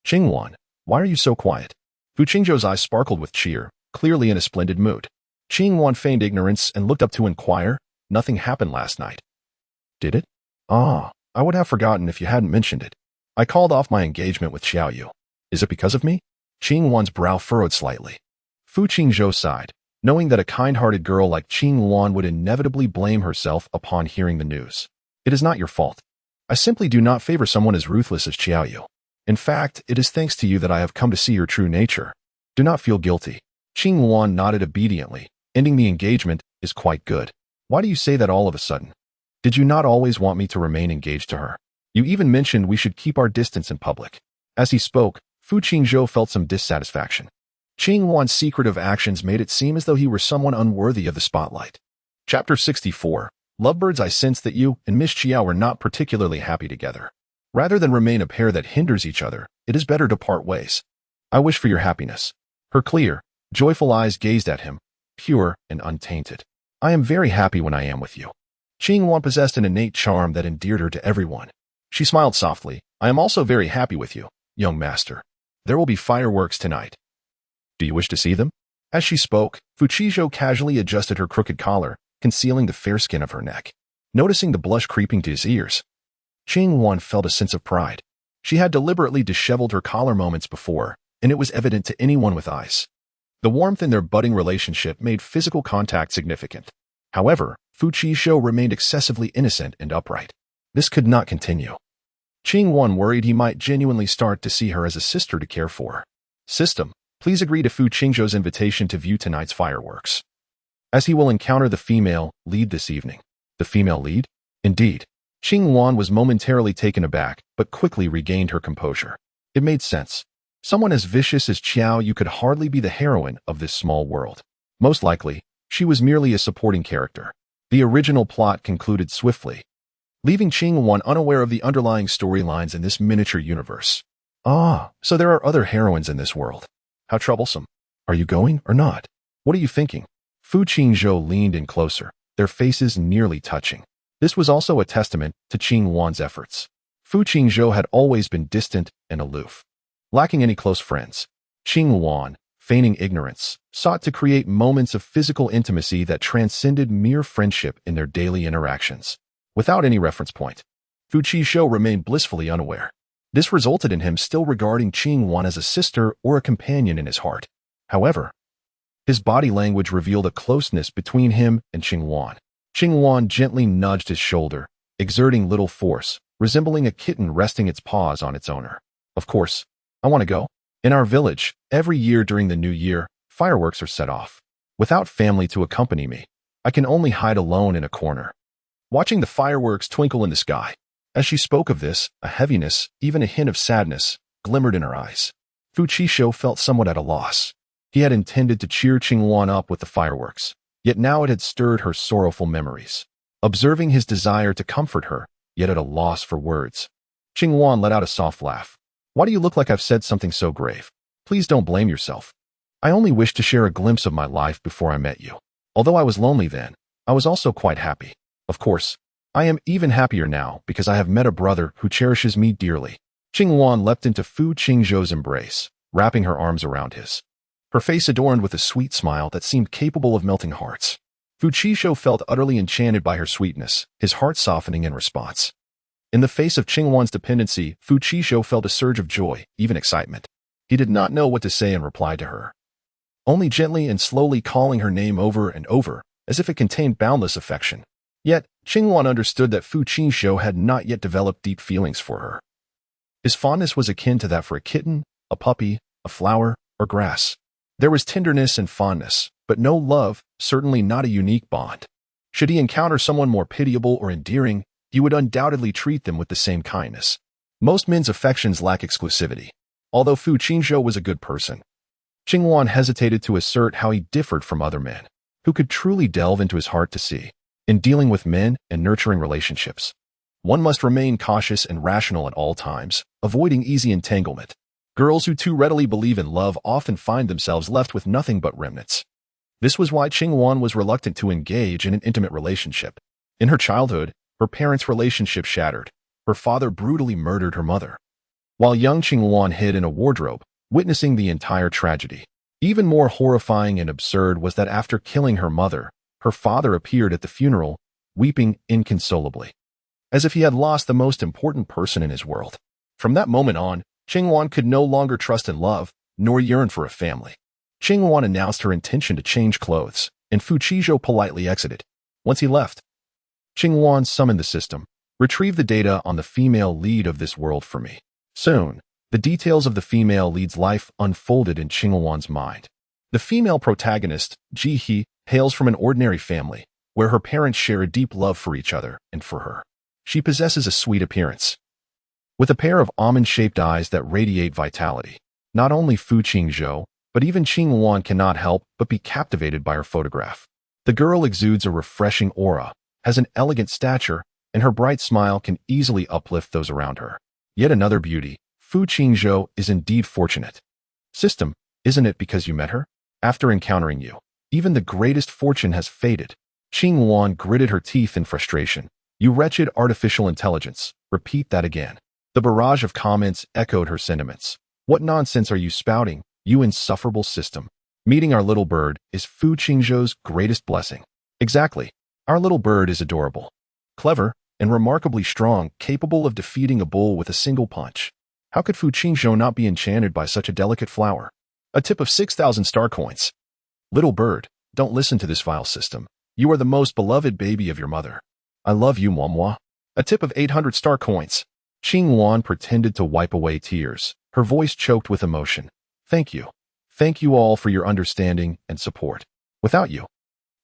Qingwan, why are you so quiet? Fu Qingzhou's eyes sparkled with cheer, clearly in a splendid mood. Qingwan feigned ignorance and looked up to inquire. Nothing happened last night. Did it? Ah, I would have forgotten if you hadn't mentioned it. I called off my engagement with Qiaoyu. Is it because of me? Qingwan's brow furrowed slightly. Fu Qingzhou sighed, knowing that a kind-hearted girl like Qingwan would inevitably blame herself upon hearing the news. It is not your fault. I simply do not favor someone as ruthless as Qiaoyu. In fact, it is thanks to you that I have come to see your true nature. Do not feel guilty. Qingwan nodded obediently. Ending the engagement is quite good. Why do you say that all of a sudden? Did you not always want me to remain engaged to her? You even mentioned we should keep our distance in public. As he spoke, Fu Qingzhou felt some dissatisfaction. Qingwan's secretive actions made it seem as though he were someone unworthy of the spotlight. Chapter 64. Lovebirds, I sense that you and Miss Qiao are not particularly happy together. Rather than remain a pair that hinders each other, it is better to part ways. I wish for your happiness. Her clear, joyful eyes gazed at him, pure and untainted. I am very happy when I am with you. Qingwan possessed an innate charm that endeared her to everyone. She smiled softly. I am also very happy with you, young master. There will be fireworks tonight. Do you wish to see them? As she spoke, Fu Qingzhou casually adjusted her crooked collar, concealing the fair skin of her neck. Noticing the blush creeping to his ears, Qingwan felt a sense of pride. She had deliberately disheveled her collar moments before, and it was evident to anyone with eyes. The warmth in their budding relationship made physical contact significant. However, Fu Qingzhou remained excessively innocent and upright. This could not continue. Qingwan worried he might genuinely start to see her as a sister to care for. System, please agree to Fu Qingzhou's invitation to view tonight's fireworks, as he will encounter the female lead this evening. The female lead? Indeed. Qingwan was momentarily taken aback, but quickly regained her composure. It made sense. Someone as vicious as Qiaoyu could hardly be the heroine of this small world. Most likely, she was merely a supporting character. The original plot concluded swiftly, leaving Qingwan unaware of the underlying storylines in this miniature universe. Ah, so there are other heroines in this world. How troublesome. Are you going or not? What are you thinking? Fu Qingzhou leaned in closer, their faces nearly touching. This was also a testament to Qingwan's efforts. Fu Qingzhou had always been distant and aloof, lacking any close friends. Qingwan, feigning ignorance, sought to create moments of physical intimacy that transcended mere friendship in their daily interactions. Without any reference point, Fu Qingzhou remained blissfully unaware. This resulted in him still regarding Qingwan as a sister or a companion in his heart. However, his body language revealed a closeness between him and Qingwan. Qingwan gently nudged his shoulder, exerting little force, resembling a kitten resting its paws on its owner. Of course, I want to go. In our village, every year during the new year, fireworks are set off. Without family to accompany me, I can only hide alone in a corner, watching the fireworks twinkle in the sky. As she spoke of this, a heaviness, even a hint of sadness, glimmered in her eyes. Fu Qishou felt somewhat at a loss. He had intended to cheer Qingwan up with the fireworks, yet now it had stirred her sorrowful memories. Observing his desire to comfort her, yet at a loss for words, Qingwan let out a soft laugh. Why do you look like I've said something so grave? Please don't blame yourself. I only wished to share a glimpse of my life before I met you. Although I was lonely then, I was also quite happy. Of course, I am even happier now because I have met a brother who cherishes me dearly. Qingwan leapt into Fu Qingzhou's embrace, wrapping her arms around his. Her face adorned with a sweet smile that seemed capable of melting hearts. Fu Qishou felt utterly enchanted by her sweetness, his heart softening in response. In the face of Qingwan's dependency, Fu Qishou felt a surge of joy, even excitement. He did not know what to say in reply to her. Only gently and slowly calling her name over and over, as if it contained boundless affection. Yet, Qingwan understood that Fu Qishou had not yet developed deep feelings for her. His fondness was akin to that for a kitten, a puppy, a flower, or grass. There was tenderness and fondness, but no love, certainly not a unique bond. Should he encounter someone more pitiable or endearing, he would undoubtedly treat them with the same kindness. Most men's affections lack exclusivity. Although Fu Qingzhou was a good person, Qingwan hesitated to assert how he differed from other men, who could truly delve into his heart to see. In dealing with men and nurturing relationships, one must remain cautious and rational at all times, avoiding easy entanglement. Girls who too readily believe in love often find themselves left with nothing but remnants. This was why Qingwan was reluctant to engage in an intimate relationship. In her childhood, her parents' relationship shattered. Her father brutally murdered her mother, while young Qingwan hid in a wardrobe, witnessing the entire tragedy. Even more horrifying and absurd was that after killing her mother, her father appeared at the funeral, weeping inconsolably, as if he had lost the most important person in his world. From that moment on, Qingwan could no longer trust in love, nor yearn for a family. Qingwan announced her intention to change clothes, and Fu Qizhou politely exited. Once he left, Qingwan summoned the system, retrieve the data on the female lead of this world for me. Soon, the details of the female lead's life unfolded in Qingwan's mind. The female protagonist, Ji He, hails from an ordinary family, where her parents share a deep love for each other and for her. She possesses a sweet appearance, with a pair of almond-shaped eyes that radiate vitality. Not only Fu Qingzhou, but even Qingwan cannot help but be captivated by her photograph. The girl exudes a refreshing aura, has an elegant stature, and her bright smile can easily uplift those around her. Yet another beauty, Fu Qingzhou is indeed fortunate. System, isn't it because you met her? After encountering you, even the greatest fortune has faded. Qingwan gritted her teeth in frustration. You wretched artificial intelligence, repeat that again. The barrage of comments echoed her sentiments. What nonsense are you spouting, you insufferable system? Meeting our little bird is Fu Qingzhou's greatest blessing. Exactly. Our little bird is adorable, clever, and remarkably strong, capable of defeating a bull with a single punch. How could Fu Qingzhou not be enchanted by such a delicate flower? A tip of 6,000 star coins. Little bird, don't listen to this vile system. You are the most beloved baby of your mother. I love you, moi. A tip of 800 star coins. Qingwan pretended to wipe away tears, her voice choked with emotion. Thank you. Thank you all for your understanding and support. Without you,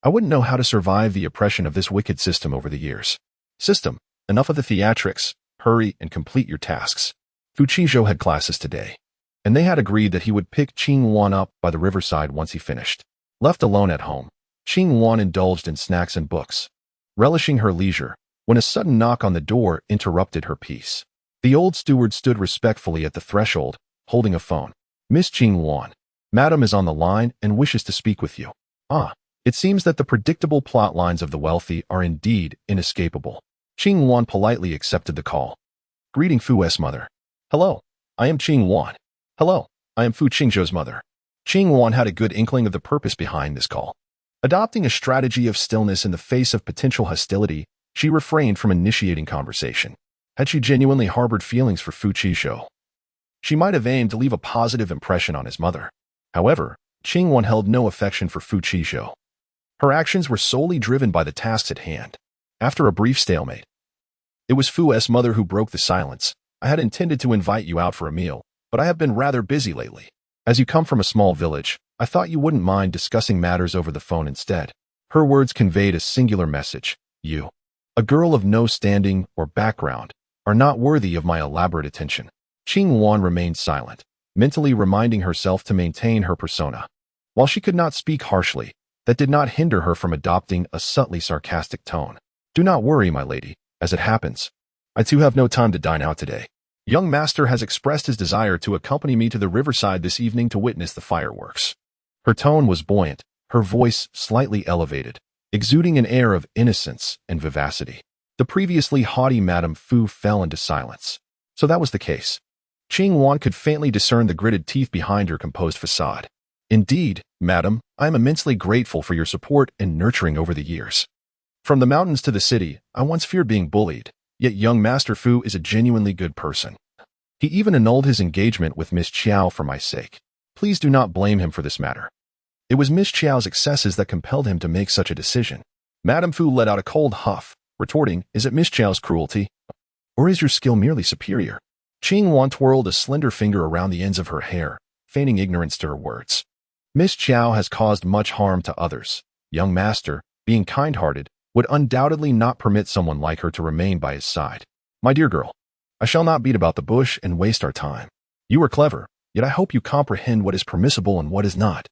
I wouldn't know how to survive the oppression of this wicked system over the years. System, enough of the theatrics. Hurry and complete your tasks. Fu Qizhou had classes today, and they had agreed that he would pick Qingwan up by the riverside once he finished. Left alone at home, Qingwan indulged in snacks and books, relishing her leisure, when a sudden knock on the door interrupted her peace. The old steward stood respectfully at the threshold, holding a phone. Miss Qingwan, Madam is on the line and wishes to speak with you. Ah, it seems that the predictable plot lines of the wealthy are indeed inescapable. Qingwan politely accepted the call. Greeting Fu's mother. Hello, I am Qingwan. Hello, I am Fu Qingzhou's mother. Qingwan had a good inkling of the purpose behind this call. Adopting a strategy of stillness in the face of potential hostility, she refrained from initiating conversation. Had she genuinely harbored feelings for Fu Qizhou, she might have aimed to leave a positive impression on his mother. However, Qingwan held no affection for Fu Qizhou. Her actions were solely driven by the tasks at hand. After a brief stalemate, it was Fu's mother who broke the silence. I had intended to invite you out for a meal, but I have been rather busy lately. As you come from a small village, I thought you wouldn't mind discussing matters over the phone instead. Her words conveyed a singular message. You, a girl of no standing or background, are not worthy of my elaborate attention. Qing Wan remained silent, mentally reminding herself to maintain her persona. While she could not speak harshly, that did not hinder her from adopting a subtly sarcastic tone. Do not worry, my lady. As it happens, I too have no time to dine out today. Young master has expressed his desire to accompany me to the riverside this evening to witness the fireworks. Her tone was buoyant, her voice slightly elevated, exuding an air of innocence and vivacity. The previously haughty Madame Fu fell into silence. So that was the case. Qing Wan could faintly discern the gritted teeth behind her composed facade. Indeed, madam, I am immensely grateful for your support and nurturing over the years. From the mountains to the city, I once feared being bullied, yet young Master Fu is a genuinely good person. He even annulled his engagement with Miss Chiao for my sake. Please do not blame him for this matter. It was Miss Chiao's excesses that compelled him to make such a decision. Madame Fu let out a cold huff, retorting, is it Miss Chiao's cruelty? Or is your skill merely superior? Qing Wan twirled a slender finger around the ends of her hair, feigning ignorance to her words. Miss Chiao has caused much harm to others. Young master, being kind-hearted, would undoubtedly not permit someone like her to remain by his side. My dear girl, I shall not beat about the bush and waste our time. You are clever, yet I hope you comprehend what is permissible and what is not.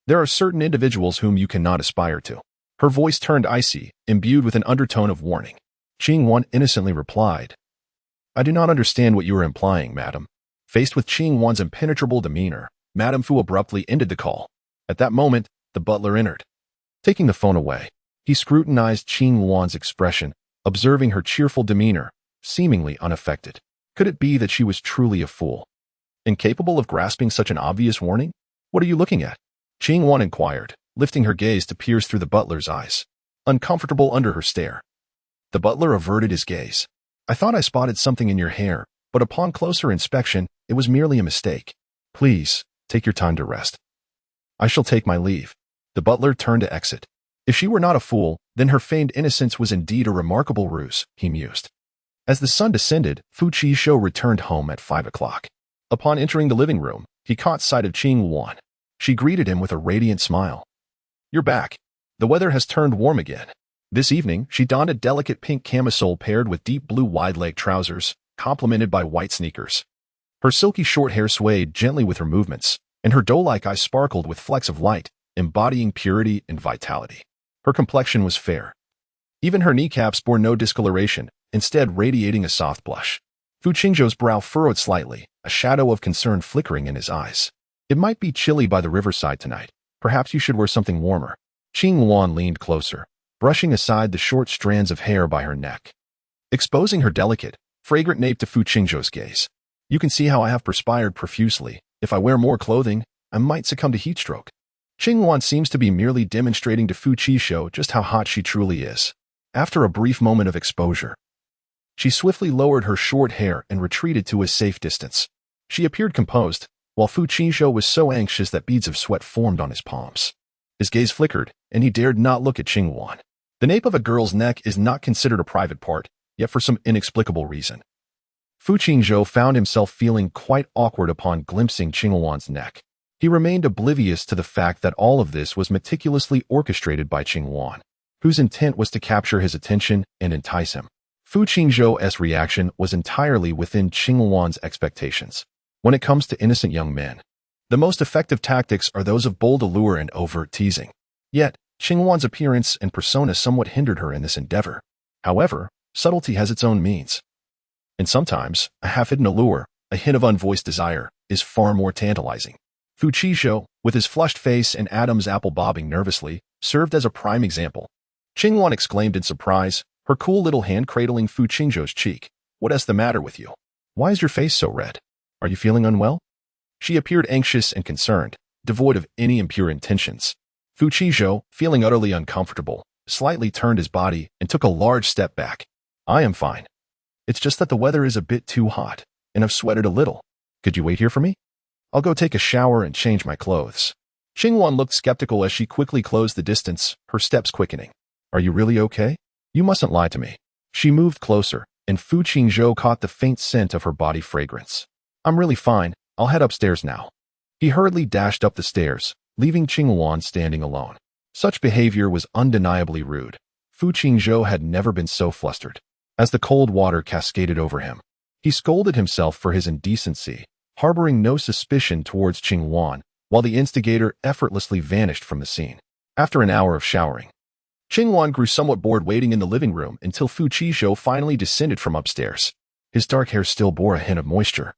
There are certain individuals whom you cannot aspire to. Her voice turned icy, imbued with an undertone of warning. Qing Wan innocently replied, I do not understand what you are implying, madam. Faced with Qing Wan's impenetrable demeanor, Madame Fu abruptly ended the call. At that moment, the butler entered. Taking the phone away, he scrutinized Qing Wan's expression, observing her cheerful demeanor, seemingly unaffected. Could it be that she was truly a fool? Incapable of grasping such an obvious warning? What are you looking at? Qing Wan inquired, lifting her gaze to pierce through the butler's eyes. Uncomfortable under her stare, the butler averted his gaze. I thought I spotted something in your hair, but upon closer inspection, it was merely a mistake. Please, take your time to rest. I shall take my leave. The butler turned to exit. If she were not a fool, then her feigned innocence was indeed a remarkable ruse, he mused. As the sun descended, Fu Qizhou returned home at 5 o'clock. Upon entering the living room, he caught sight of Qing Wan. She greeted him with a radiant smile. You're back. The weather has turned warm again. This evening, she donned a delicate pink camisole paired with deep blue wide-leg trousers, complemented by white sneakers. Her silky short hair swayed gently with her movements, and her doe-like eyes sparkled with flecks of light, embodying purity and vitality. Her complexion was fair. Even her kneecaps bore no discoloration, instead radiating a soft blush. Fu Qingzhou's brow furrowed slightly, a shadow of concern flickering in his eyes. It might be chilly by the riverside tonight. Perhaps you should wear something warmer. Qing Wan leaned closer, brushing aside the short strands of hair by her neck, exposing her delicate, fragrant nape to Fu Qingzhou's gaze. You can see how I have perspired profusely. If I wear more clothing, I might succumb to heat stroke. Qing Wan seems to be merely demonstrating to Fu Qizhou just how hot she truly is. After a brief moment of exposure, she swiftly lowered her short hair and retreated to a safe distance. She appeared composed, while Fu Qizhou was so anxious that beads of sweat formed on his palms. His gaze flickered, and he dared not look at Qing Wan. The nape of a girl's neck is not considered a private part, yet for some inexplicable reason, Fu Qingzhou found himself feeling quite awkward upon glimpsing Qing Wan's neck. He remained oblivious to the fact that all of this was meticulously orchestrated by Qing Wan, whose intent was to capture his attention and entice him. Fu Qingzhou's reaction was entirely within Qing Wan's expectations. When it comes to innocent young men, the most effective tactics are those of bold allure and overt teasing. Yet, Qing Wan's appearance and persona somewhat hindered her in this endeavor. However, subtlety has its own means. And sometimes, a half-hidden allure, a hint of unvoiced desire, is far more tantalizing. Fu Qizhou, with his flushed face and Adam's apple bobbing nervously, served as a prime example. Qing Wan exclaimed in surprise, her cool little hand cradling Fu Qingzhou's cheek. What is the matter with you? Why is your face so red? Are you feeling unwell? She appeared anxious and concerned, devoid of any impure intentions. Fu Qizhou, feeling utterly uncomfortable, slightly turned his body and took a large step back. I am fine. It's just that the weather is a bit too hot, and I've sweated a little. Could you wait here for me? I'll go take a shower and change my clothes. Qing Wan looked skeptical as she quickly closed the distance, her steps quickening. Are you really okay? You mustn't lie to me. She moved closer, and Fu Qingzhou caught the faint scent of her body fragrance. I'm really fine. I'll head upstairs now. He hurriedly dashed up the stairs, leaving Qing Wan standing alone. Such behavior was undeniably rude. Fu Qingzhou had never been so flustered. as the cold water cascaded over him. He scolded himself for his indecency, harboring no suspicion towards Qing Wan, while the instigator effortlessly vanished from the scene. After an hour of showering, Qing Wan grew somewhat bored waiting in the living room until Fu Qizhou finally descended from upstairs. His dark hair still bore a hint of moisture,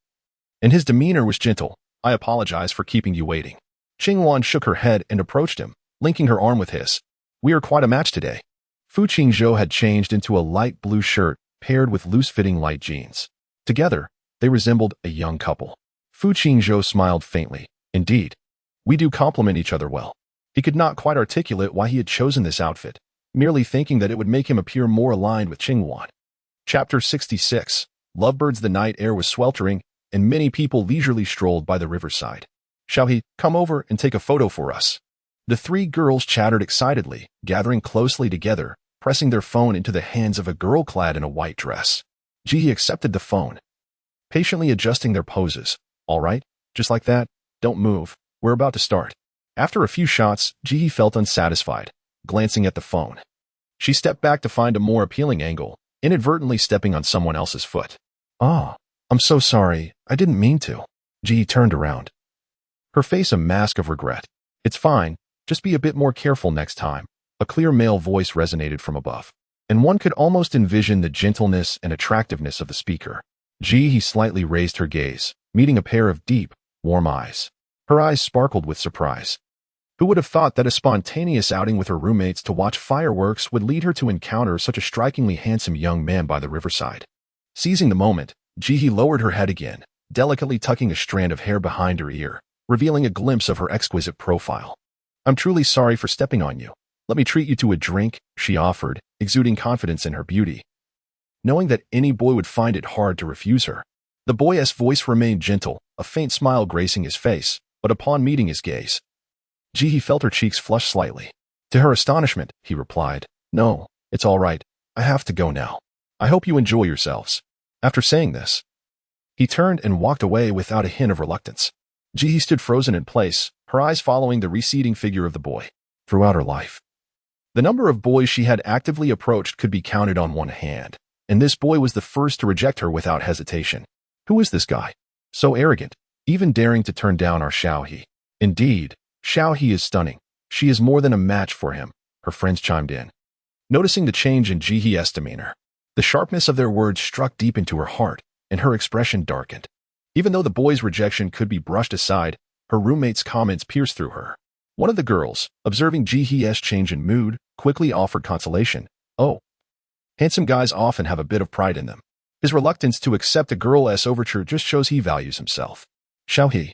and his demeanor was gentle. "I apologize for keeping you waiting." Qing Wan shook her head and approached him, linking her arm with his. "We are quite a match today." Fu Qingzhou had changed into a light blue shirt paired with loose-fitting light jeans. Together, they resembled a young couple. Fu Qingzhou smiled faintly. "Indeed, we do complement each other well." He could not quite articulate why he had chosen this outfit, merely thinking that it would make him appear more aligned with Qing Wan. Chapter 66. Lovebirds. The night air was sweltering, and many people leisurely strolled by the riverside. "Shall he come over and take a photo for us?" The three girls chattered excitedly, gathering closely together, pressing their phone into the hands of a girl clad in a white dress. Jihi accepted the phone, patiently adjusting their poses. "All right, just like that. Don't move. We're about to start." After a few shots, Jihi felt unsatisfied, glancing at the phone. She stepped back to find a more appealing angle, inadvertently stepping on someone else's foot. "Ah, I'm so sorry. I didn't mean to." Jihi turned around, her face a mask of regret. "It's fine. Just be a bit more careful next time." A clear male voice resonated from above, and one could almost envision the gentleness and attractiveness of the speaker. Jihi slightly raised her gaze, meeting a pair of deep, warm eyes. Her eyes sparkled with surprise. Who would have thought that a spontaneous outing with her roommates to watch fireworks would lead her to encounter such a strikingly handsome young man by the riverside? Seizing the moment, Jihi lowered her head again, delicately tucking a strand of hair behind her ear, revealing a glimpse of her exquisite profile. "I'm truly sorry for stepping on you. Let me treat you to a drink," she offered, exuding confidence in her beauty, knowing that any boy would find it hard to refuse her. The boy's voice remained gentle, a faint smile gracing his face, but upon meeting his gaze, Jihi felt her cheeks flush slightly. To her astonishment, he replied, "No, it's all right. I have to go now. I hope you enjoy yourselves." After saying this, he turned and walked away without a hint of reluctance. Jihi stood frozen in place, her eyes following the receding figure of the boy. Throughout her life, the number of boys she had actively approached could be counted on one hand, and this boy was the first to reject her without hesitation. Who is this guy? So arrogant, even daring to turn down our Xiaohe. Indeed, Xiaohe is stunning. She is more than a match for him, her friends chimed in, noticing the change in Jihi's demeanor. The sharpness of their words struck deep into her heart, and her expression darkened. Even though the boy's rejection could be brushed aside, her roommate's comments pierced through her. One of the girls, observing Jihi's change in mood, quickly offered consolation. "Oh, handsome guys often have a bit of pride in them. His reluctance to accept a girl's overture just shows he values himself." "Xiaohe,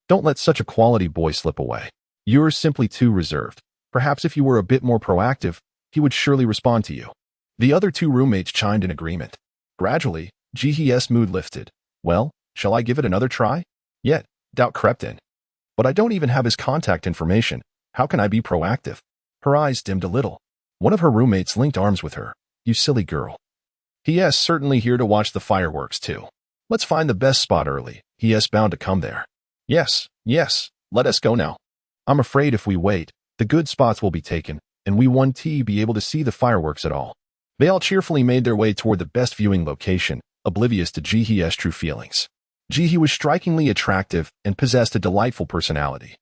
don't let such a quality boy slip away. You're simply too reserved. Perhaps if you were a bit more proactive, he would surely respond to you." The other two roommates chimed in agreement. Gradually, Jihi's mood lifted. "Well, shall I give it another try?" Yet, doubt crept in. "But I don't even have his contact information. How can I be proactive?" Her eyes dimmed a little. One of her roommates linked arms with her. "You silly girl. He is certainly here to watch the fireworks too. Let's find the best spot early. He is bound to come there." Yes, let us go now. I'm afraid if we wait, the good spots will be taken, and we won't be able to see the fireworks at all." They all cheerfully made their way toward the best viewing location, oblivious to Jihi's true feelings. Jihi was strikingly attractive and possessed a delightful personality,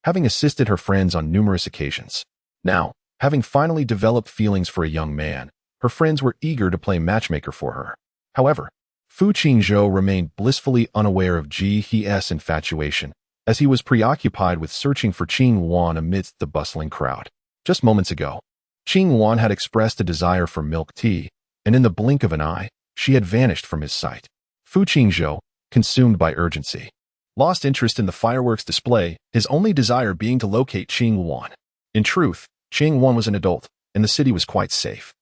having assisted her friends on numerous occasions. Now, having finally developed feelings for a young man, her friends were eager to play matchmaker for her. However, Fu Qingzhou remained blissfully unaware of Jihi's infatuation, as he was preoccupied with searching for Qing Wan amidst the bustling crowd. Just moments ago, Qing Wan had expressed a desire for milk tea, and in the blink of an eye, she had vanished from his sight. Fu Qingzhou, consumed by urgency, lost interest in the fireworks display, his only desire being to locate Qing Wan. In truth, Qing Wan was an adult, and the city was quite safe,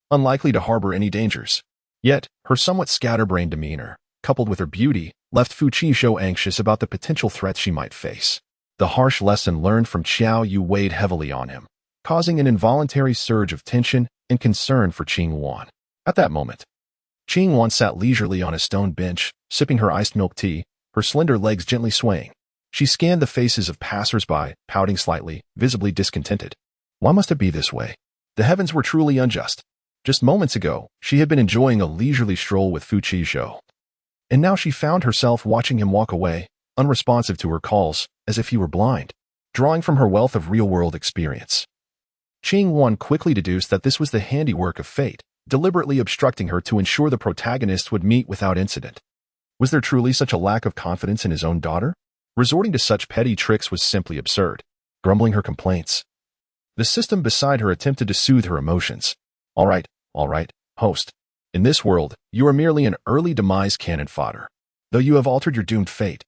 unlikely to harbor any dangers. Yet, her somewhat scatterbrained demeanor, coupled with her beauty, left Fu Qingzhou anxious about the potential threats she might face. The harsh lesson learned from Xiao Yu weighed heavily on him, causing an involuntary surge of tension and concern for Qing Wan. At that moment, Qing Wan sat leisurely on a stone bench, sipping her iced milk tea, her slender legs gently swaying. She scanned the faces of passers-by, pouting slightly, visibly discontented. Why must it be this way? The heavens were truly unjust. Just moments ago, she had been enjoying a leisurely stroll with Fu Qizhou. And now she found herself watching him walk away, unresponsive to her calls, as if he were blind, drawing from her wealth of real-world experience. Qing Wan quickly deduced that this was the handiwork of fate, deliberately obstructing her to ensure the protagonist would meet without incident. Was there truly such a lack of confidence in his own daughter? Resorting to such petty tricks was simply absurd. Grumbling her complaints. The system beside her attempted to soothe her emotions. All right, host. In this world, you are merely an early demise cannon fodder. Though you have altered your doomed fate,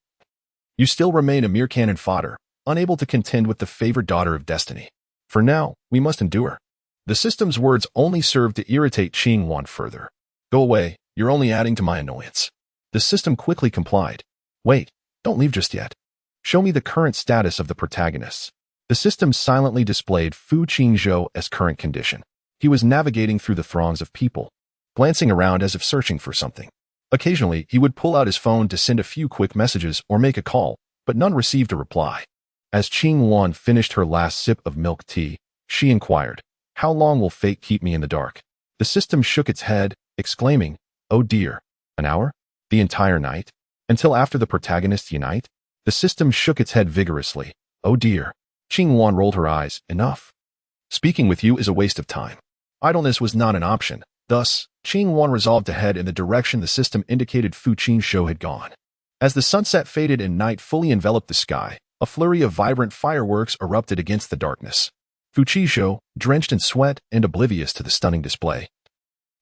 you still remain a mere cannon fodder, unable to contend with the favored daughter of destiny. For now, we must endure. The system's words only served to irritate Qing Wan further. Go away, you're only adding to my annoyance. The system quickly complied. Wait, don't leave just yet. Show me the current status of the protagonists. The system silently displayed Fu Qingzhou as current condition. He was navigating through the throngs of people, glancing around as if searching for something. Occasionally, he would pull out his phone to send a few quick messages or make a call, but none received a reply. As Qing Wan finished her last sip of milk tea, she inquired, "How long will fate keep me in the dark?" The system shook its head, exclaiming, "Oh dear, an hour? The entire night? Until after the protagonists unite?" The system shook its head vigorously. "Oh dear." Qing Wan rolled her eyes. "Enough. Speaking with you is a waste of time." Idleness was not an option. Thus, Qing Wan resolved to head in the direction the system indicated Fu Qingzhou had gone. As the sunset faded and night fully enveloped the sky, a flurry of vibrant fireworks erupted against the darkness. Fu Qingzhou, drenched in sweat and oblivious to the stunning display,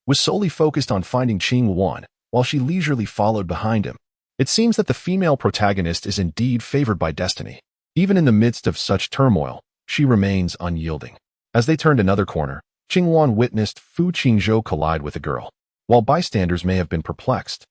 was solely focused on finding Qing Wan, while she leisurely followed behind him. It seems that the female protagonist is indeed favored by destiny. Even in the midst of such turmoil, she remains unyielding. As they turned another corner, Qing Wan witnessed Fu Qingzhou collide with a girl. While bystanders may have been perplexed,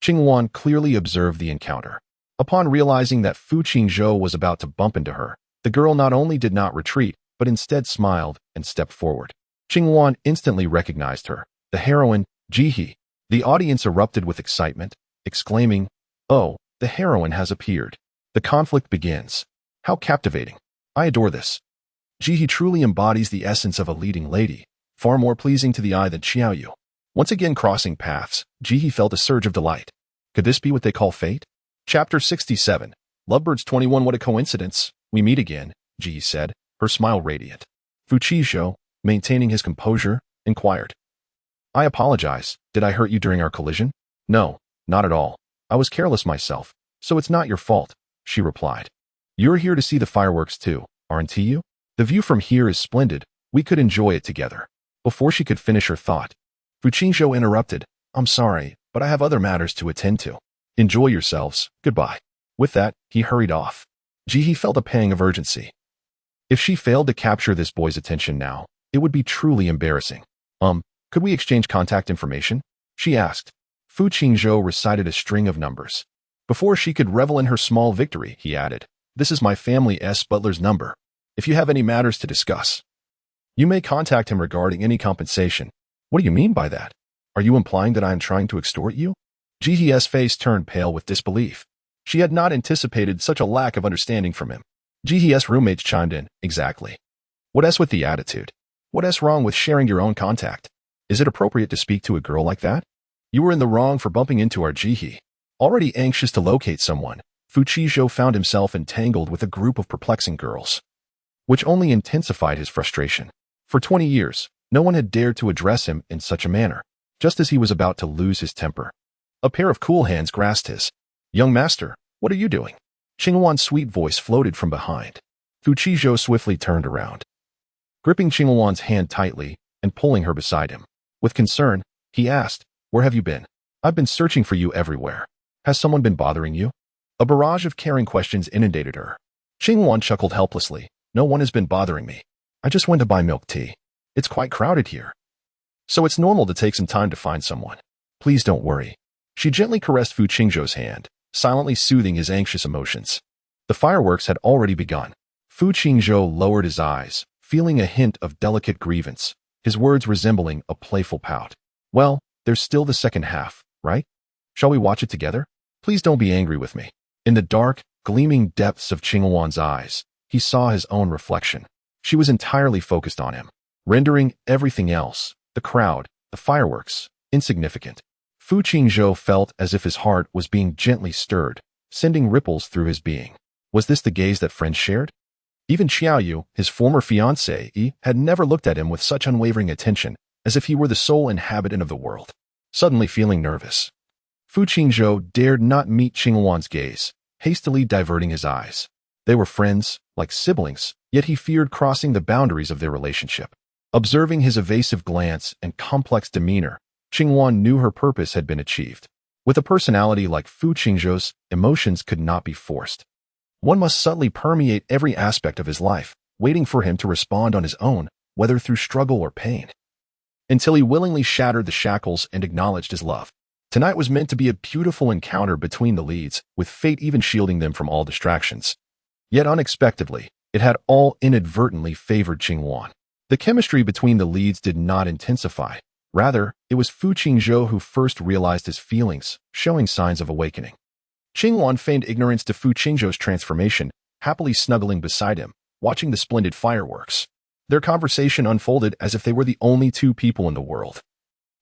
Qing Wan clearly observed the encounter. Upon realizing that Fu Qingzhou was about to bump into her, the girl not only did not retreat, but instead smiled and stepped forward. Qing Wan instantly recognized her, the heroine, Jihe. The audience erupted with excitement, exclaiming, "Oh, the heroine has appeared. The conflict begins. How captivating. I adore this." Jihe truly embodies the essence of a leading lady, far more pleasing to the eye than Xiaoyu. Once again crossing paths, Jihe felt a surge of delight. Could this be what they call fate? Chapter 67. Lovebirds 21. What a coincidence. We meet again, Jihe said, her smile radiant. Fu Qizhou, maintaining his composure, inquired, "I apologize. Did I hurt you during our collision?" "No, not at all. I was careless myself, so it's not your fault," she replied. "You're here to see the fireworks too, aren't you? The view from here is splendid. We could enjoy it together." Before she could finish her thought, Fu Qingzhou interrupted, "I'm sorry, but I have other matters to attend to. Enjoy yourselves. Goodbye." With that, he hurried off. Jihe felt a pang of urgency. If she failed to capture this boy's attention now, it would be truly embarrassing. Could we exchange contact information?" she asked. Fu Qingzhou recited a string of numbers. Before she could revel in her small victory, he added, "This is my family's butler's number. If you have any matters to discuss, you may contact him regarding any compensation." "What do you mean by that? Are you implying that I am trying to extort you?" Jihe's face turned pale with disbelief. She had not anticipated such a lack of understanding from him. Jihe's roommates chimed in, "Exactly. What's with the attitude? What's wrong with sharing your own contact? Is it appropriate to speak to a girl like that? You were in the wrong for bumping into our Jihe." Already anxious to locate someone, Fu Qizhou found himself entangled with a group of perplexing girls, which only intensified his frustration. For 20 years, no one had dared to address him in such a manner. Just as he was about to lose his temper, a pair of cool hands grasped his. "Young master, what are you doing?" Qing Wan's sweet voice floated from behind. Fu Qizhou swiftly turned around, gripping Qing Wan's hand tightly and pulling her beside him. With concern, he asked, "Where have you been? I've been searching for you everywhere. Has someone been bothering you?" A barrage of caring questions inundated her. Qing Wan chuckled helplessly. "No one has been bothering me. I just went to buy milk tea. It's quite crowded here, so it's normal to take some time to find someone. Please don't worry." She gently caressed Fu Qingzhou's hand, silently soothing his anxious emotions. The fireworks had already begun. Fu Qingzhou lowered his eyes, feeling a hint of delicate grievance, his words resembling a playful pout. "Well, there's still the second half, right? Shall we watch it together? Please don't be angry with me." In the dark, gleaming depths of Qing Wan's eyes, he saw his own reflection. She was entirely focused on him, rendering everything else, The crowd, the fireworks, insignificant. Fu Qingzhou felt as if his heart was being gently stirred, sending ripples through his being. Was this the gaze that friends shared? Even Xiaoyu, his former fiancée, had never looked at him with such unwavering attention, as if he were the sole inhabitant of the world. Suddenly feeling nervous, Fu Qingzhou dared not meet Qingwan's gaze, hastily diverting his eyes. They were friends, like siblings, yet he feared crossing the boundaries of their relationship. Observing his evasive glance and complex demeanor, Qingwan knew her purpose had been achieved. With a personality like Fu Qingzhou's, emotions could not be forced. One must subtly permeate every aspect of his life, waiting for him to respond on his own, whether through struggle or pain. Until he willingly shattered the shackles and acknowledged his love. Tonight was meant to be a beautiful encounter between the leads, with fate even shielding them from all distractions. Yet unexpectedly, it had all inadvertently favored Qingwan. The chemistry between the leads did not intensify. Rather, it was Fu Qingzhou who first realized his feelings, showing signs of awakening. Qingwan feigned ignorance to Fu Qingzhou's transformation, happily snuggling beside him, watching the splendid fireworks. Their conversation unfolded as if they were the only two people in the world,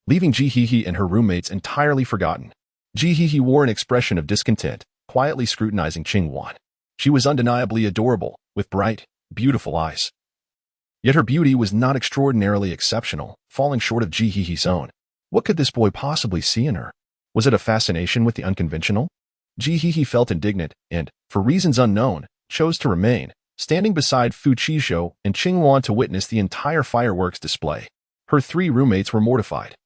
leaving Ji Hehe and her roommates entirely forgotten. Ji Hehe wore an expression of discontent, quietly scrutinizing Qingwan. She was undeniably adorable, with bright, beautiful eyes. Yet her beauty was not extraordinarily exceptional, falling short of Ji Hehe's own. What could this boy possibly see in her? Was it a fascination with the unconventional? Ji Hehe felt indignant and, for reasons unknown, chose to remain, standing beside Fu Qingzhou and Qingwan to witness the entire fireworks display. Her three roommates were mortified,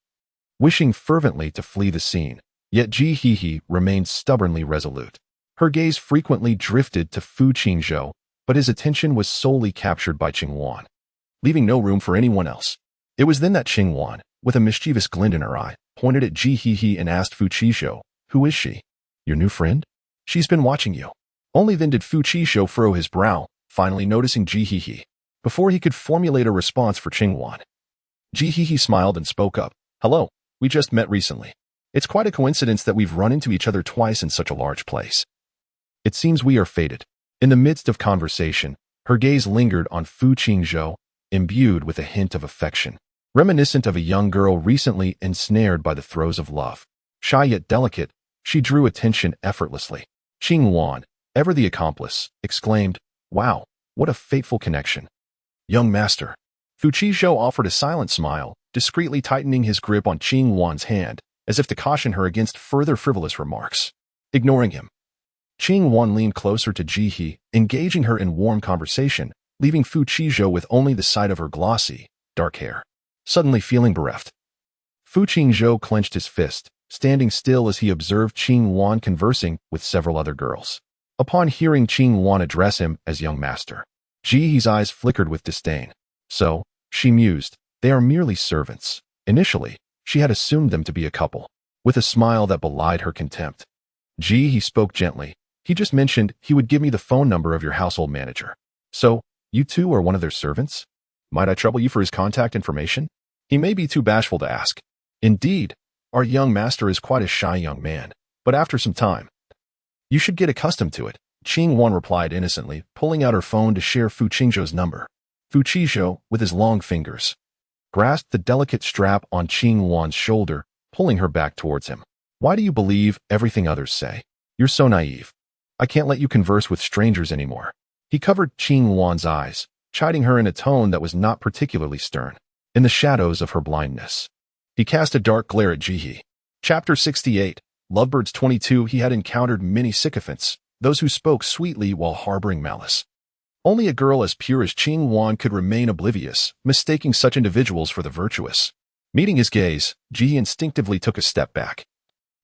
wishing fervently to flee the scene, yet Ji Hehe remained stubbornly resolute. Her gaze frequently drifted to Fu Qingzhou, but his attention was solely captured by Qingwan, leaving no room for anyone else. It was then that Qingwan, with a mischievous glint in her eye, pointed at Ji Hehe and asked Fu Qingzhou, "Who is she? Your new friend? She's been watching you." Only then did Fu Qingzhou furrow his brow, finally noticing Ji Hehe, before he could formulate a response for Qingwan. Ji Hehe smiled and spoke up. "Hello, we just met recently. It's quite a coincidence that we've run into each other twice in such a large place. It seems we are fated." In the midst of conversation, her gaze lingered on Fu Qingzhou, imbued with a hint of affection, reminiscent of a young girl recently ensnared by the throes of love. Shy yet delicate, she drew attention effortlessly. Qingwan, ever the accomplice, exclaimed, "Wow, what a fateful connection." "Young master." Fu Qingzhou offered a silent smile, discreetly tightening his grip on Qingwan's hand, as if to caution her against further frivolous remarks. Ignoring him, Qingwan leaned closer to Ji Hehe, engaging her in warm conversation, leaving Fu Qingzhou with only the sight of her glossy, dark hair. Suddenly feeling bereft, Fu Qingzhou clenched his fist, standing still as he observed Qingwan conversing with several other girls. Upon hearing Qingwan address him as young master, Ji Hehe's eyes flickered with disdain. So, she mused, they are merely servants. Initially, she had assumed them to be a couple, with a smile that belied her contempt. Ji Hehe spoke gently. "He just mentioned he would give me the phone number of your household manager. So, you two are one of their servants? Might I trouble you for his contact information?" He may be too bashful to ask. Indeed, our young master is quite a shy young man, but after some time, you should get accustomed to it, Qingwan replied innocently, pulling out her phone to share Fu Qingzhou's number. Fu Qingzhou, with his long fingers, grasped the delicate strap on Qingwan's shoulder, pulling her back towards him. "Why do you believe everything others say? You're so naive. I can't let you converse with strangers anymore." He covered Qingwan's eyes, chiding her in a tone that was not particularly stern. In the shadows of her blindness, he cast a dark glare at Ji Hehe. Chapter 68, Lovebirds 22. He had encountered many sycophants, those who spoke sweetly while harboring malice. Only a girl as pure as Qingwan could remain oblivious, mistaking such individuals for the virtuous. Meeting his gaze, Ji instinctively took a step back,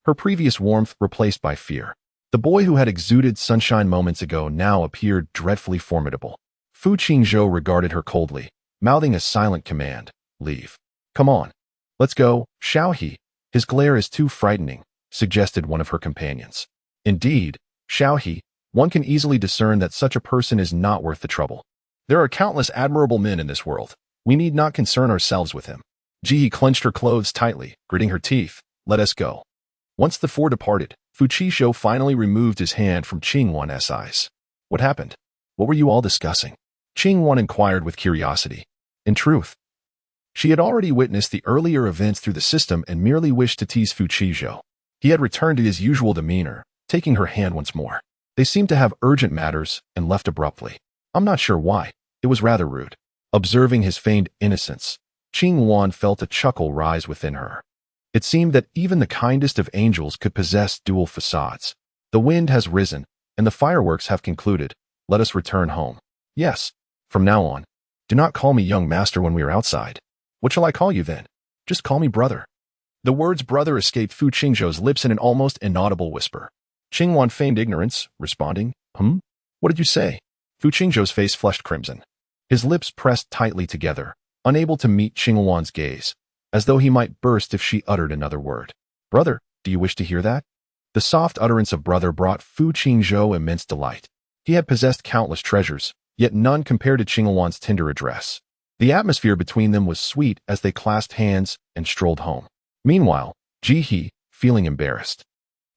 her previous warmth replaced by fear. The boy who had exuded sunshine moments ago now appeared dreadfully formidable. Fu Qingzhou regarded her coldly, mouthing a silent command, "Leave. Come on. Let's go, Xiaohe." "His glare is too frightening," suggested one of her companions. Indeed, Xiaohe, one can easily discern that such a person is not worth the trouble. There are countless admirable men in this world. We need not concern ourselves with him. Ji clenched her clothes tightly, gritting her teeth. "Let us go." Once the four departed, Fu Qingzhou finally removed his hand from Qingwan's eyes. "What happened? What were you all discussing?" Qingwan inquired with curiosity. In truth, She had already witnessed the earlier events through the system and merely wished to tease Fu Qizhou. He had returned to his usual demeanor, taking her hand once more. They seemed to have urgent matters and left abruptly. I'm not sure why. It was rather rude. Observing his feigned innocence, Qing Wan felt a chuckle rise within her. It seemed that even the kindest of angels could possess dual facades. The wind has risen, and the fireworks have concluded. Let us return home. Yes, from now on. Do not call me young master when we are outside. What shall I call you then? Just call me brother. The words brother escaped Fu Qingzhou's lips in an almost inaudible whisper. Qing Wan feigned ignorance, responding, What did you say? Fu Qingzhou's face flushed crimson. His lips pressed tightly together, unable to meet Qing Wan's gaze, as though he might burst if she uttered another word. Brother, do you wish to hear that? The soft utterance of brother brought Fu Qingzhou immense delight. He had possessed countless treasures, yet none compared to Qing Wan's tender address. The atmosphere between them was sweet as they clasped hands and strolled home. Meanwhile, Ji He, feeling embarrassed,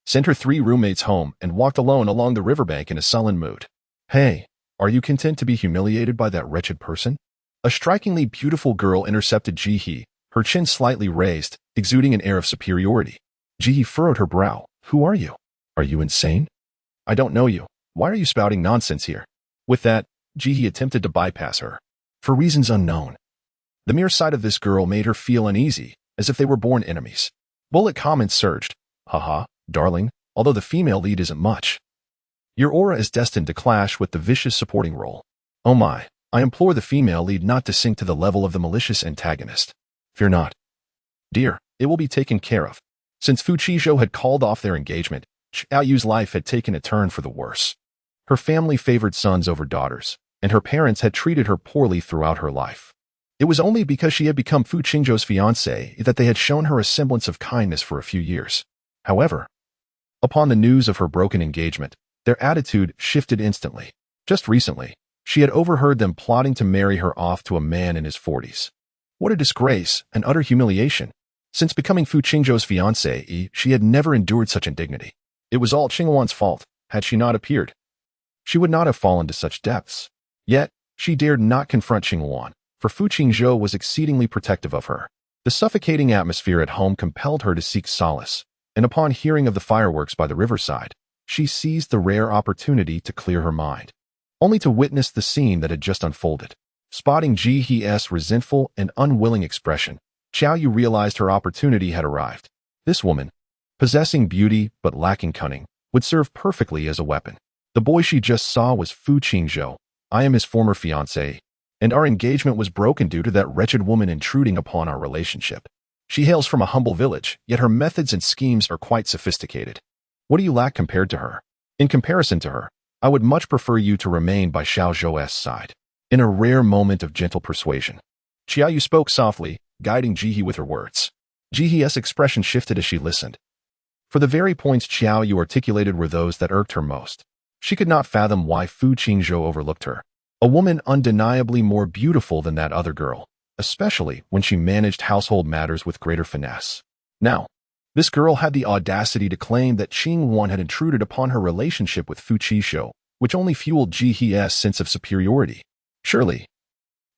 sent her 3 roommates home and walked alone along the riverbank in a sullen mood. Hey, are you content to be humiliated by that wretched person? A strikingly beautiful girl intercepted Ji He, her chin slightly raised, exuding an air of superiority. Ji He furrowed her brow. Who are you? Are you insane? I don't know you. Why are you spouting nonsense here? With that, Ji He attempted to bypass her. For reasons unknown. The mere sight of this girl made her feel uneasy, as if they were born enemies. Bullet comments surged. Haha, darling, although the female lead isn't much. Your aura is destined to clash with the vicious supporting role. Oh my, I implore the female lead not to sink to the level of the malicious antagonist. Fear not. Dear, it will be taken care of. Since Fu Qizhou had called off their engagement, Xiao Yu's life had taken a turn for the worse. Her family favored sons over daughters, and her parents had treated her poorly throughout her life. It was only because she had become Fu Qingzhou's fiancée that they had shown her a semblance of kindness for a few years. However, upon the news of her broken engagement, their attitude shifted instantly. Just recently, she had overheard them plotting to marry her off to a man in his 40s. What a disgrace, an utter humiliation. Since becoming Fu Qingzhou's fiancée, she had never endured such indignity. It was all Qing Wan's fault. Had she not appeared, she would not have fallen to such depths. Yet, she dared not confront Qing Wan, for Fu Qingzhou was exceedingly protective of her. The suffocating atmosphere at home compelled her to seek solace, and upon hearing of the fireworks by the riverside, she seized the rare opportunity to clear her mind, only to witness the scene that had just unfolded. Spotting Ji He's resentful and unwilling expression, Xiao Yu realized her opportunity had arrived. This woman, possessing beauty but lacking cunning, would serve perfectly as a weapon. The boy she just saw was Fu Qingzhou. I am his former fiancé, and our engagement was broken due to that wretched woman intruding upon our relationship. She hails from a humble village, yet her methods and schemes are quite sophisticated. What do you lack compared to her? In comparison to her, I would much prefer you to remain by Xiao Zhou's side. In a rare moment of gentle persuasion, Xiao Yu spoke softly, guiding Ji He with her words. Ji He's expression shifted as she listened. For the very points Xiao Yu articulated were those that irked her most. She could not fathom why Fu Qingzhou overlooked her, a woman undeniably more beautiful than that other girl, especially when she managed household matters with greater finesse. Now, this girl had the audacity to claim that Qing Wan had intruded upon her relationship with Fu Qizhou, which only fueled Ji He's sense of superiority. Surely,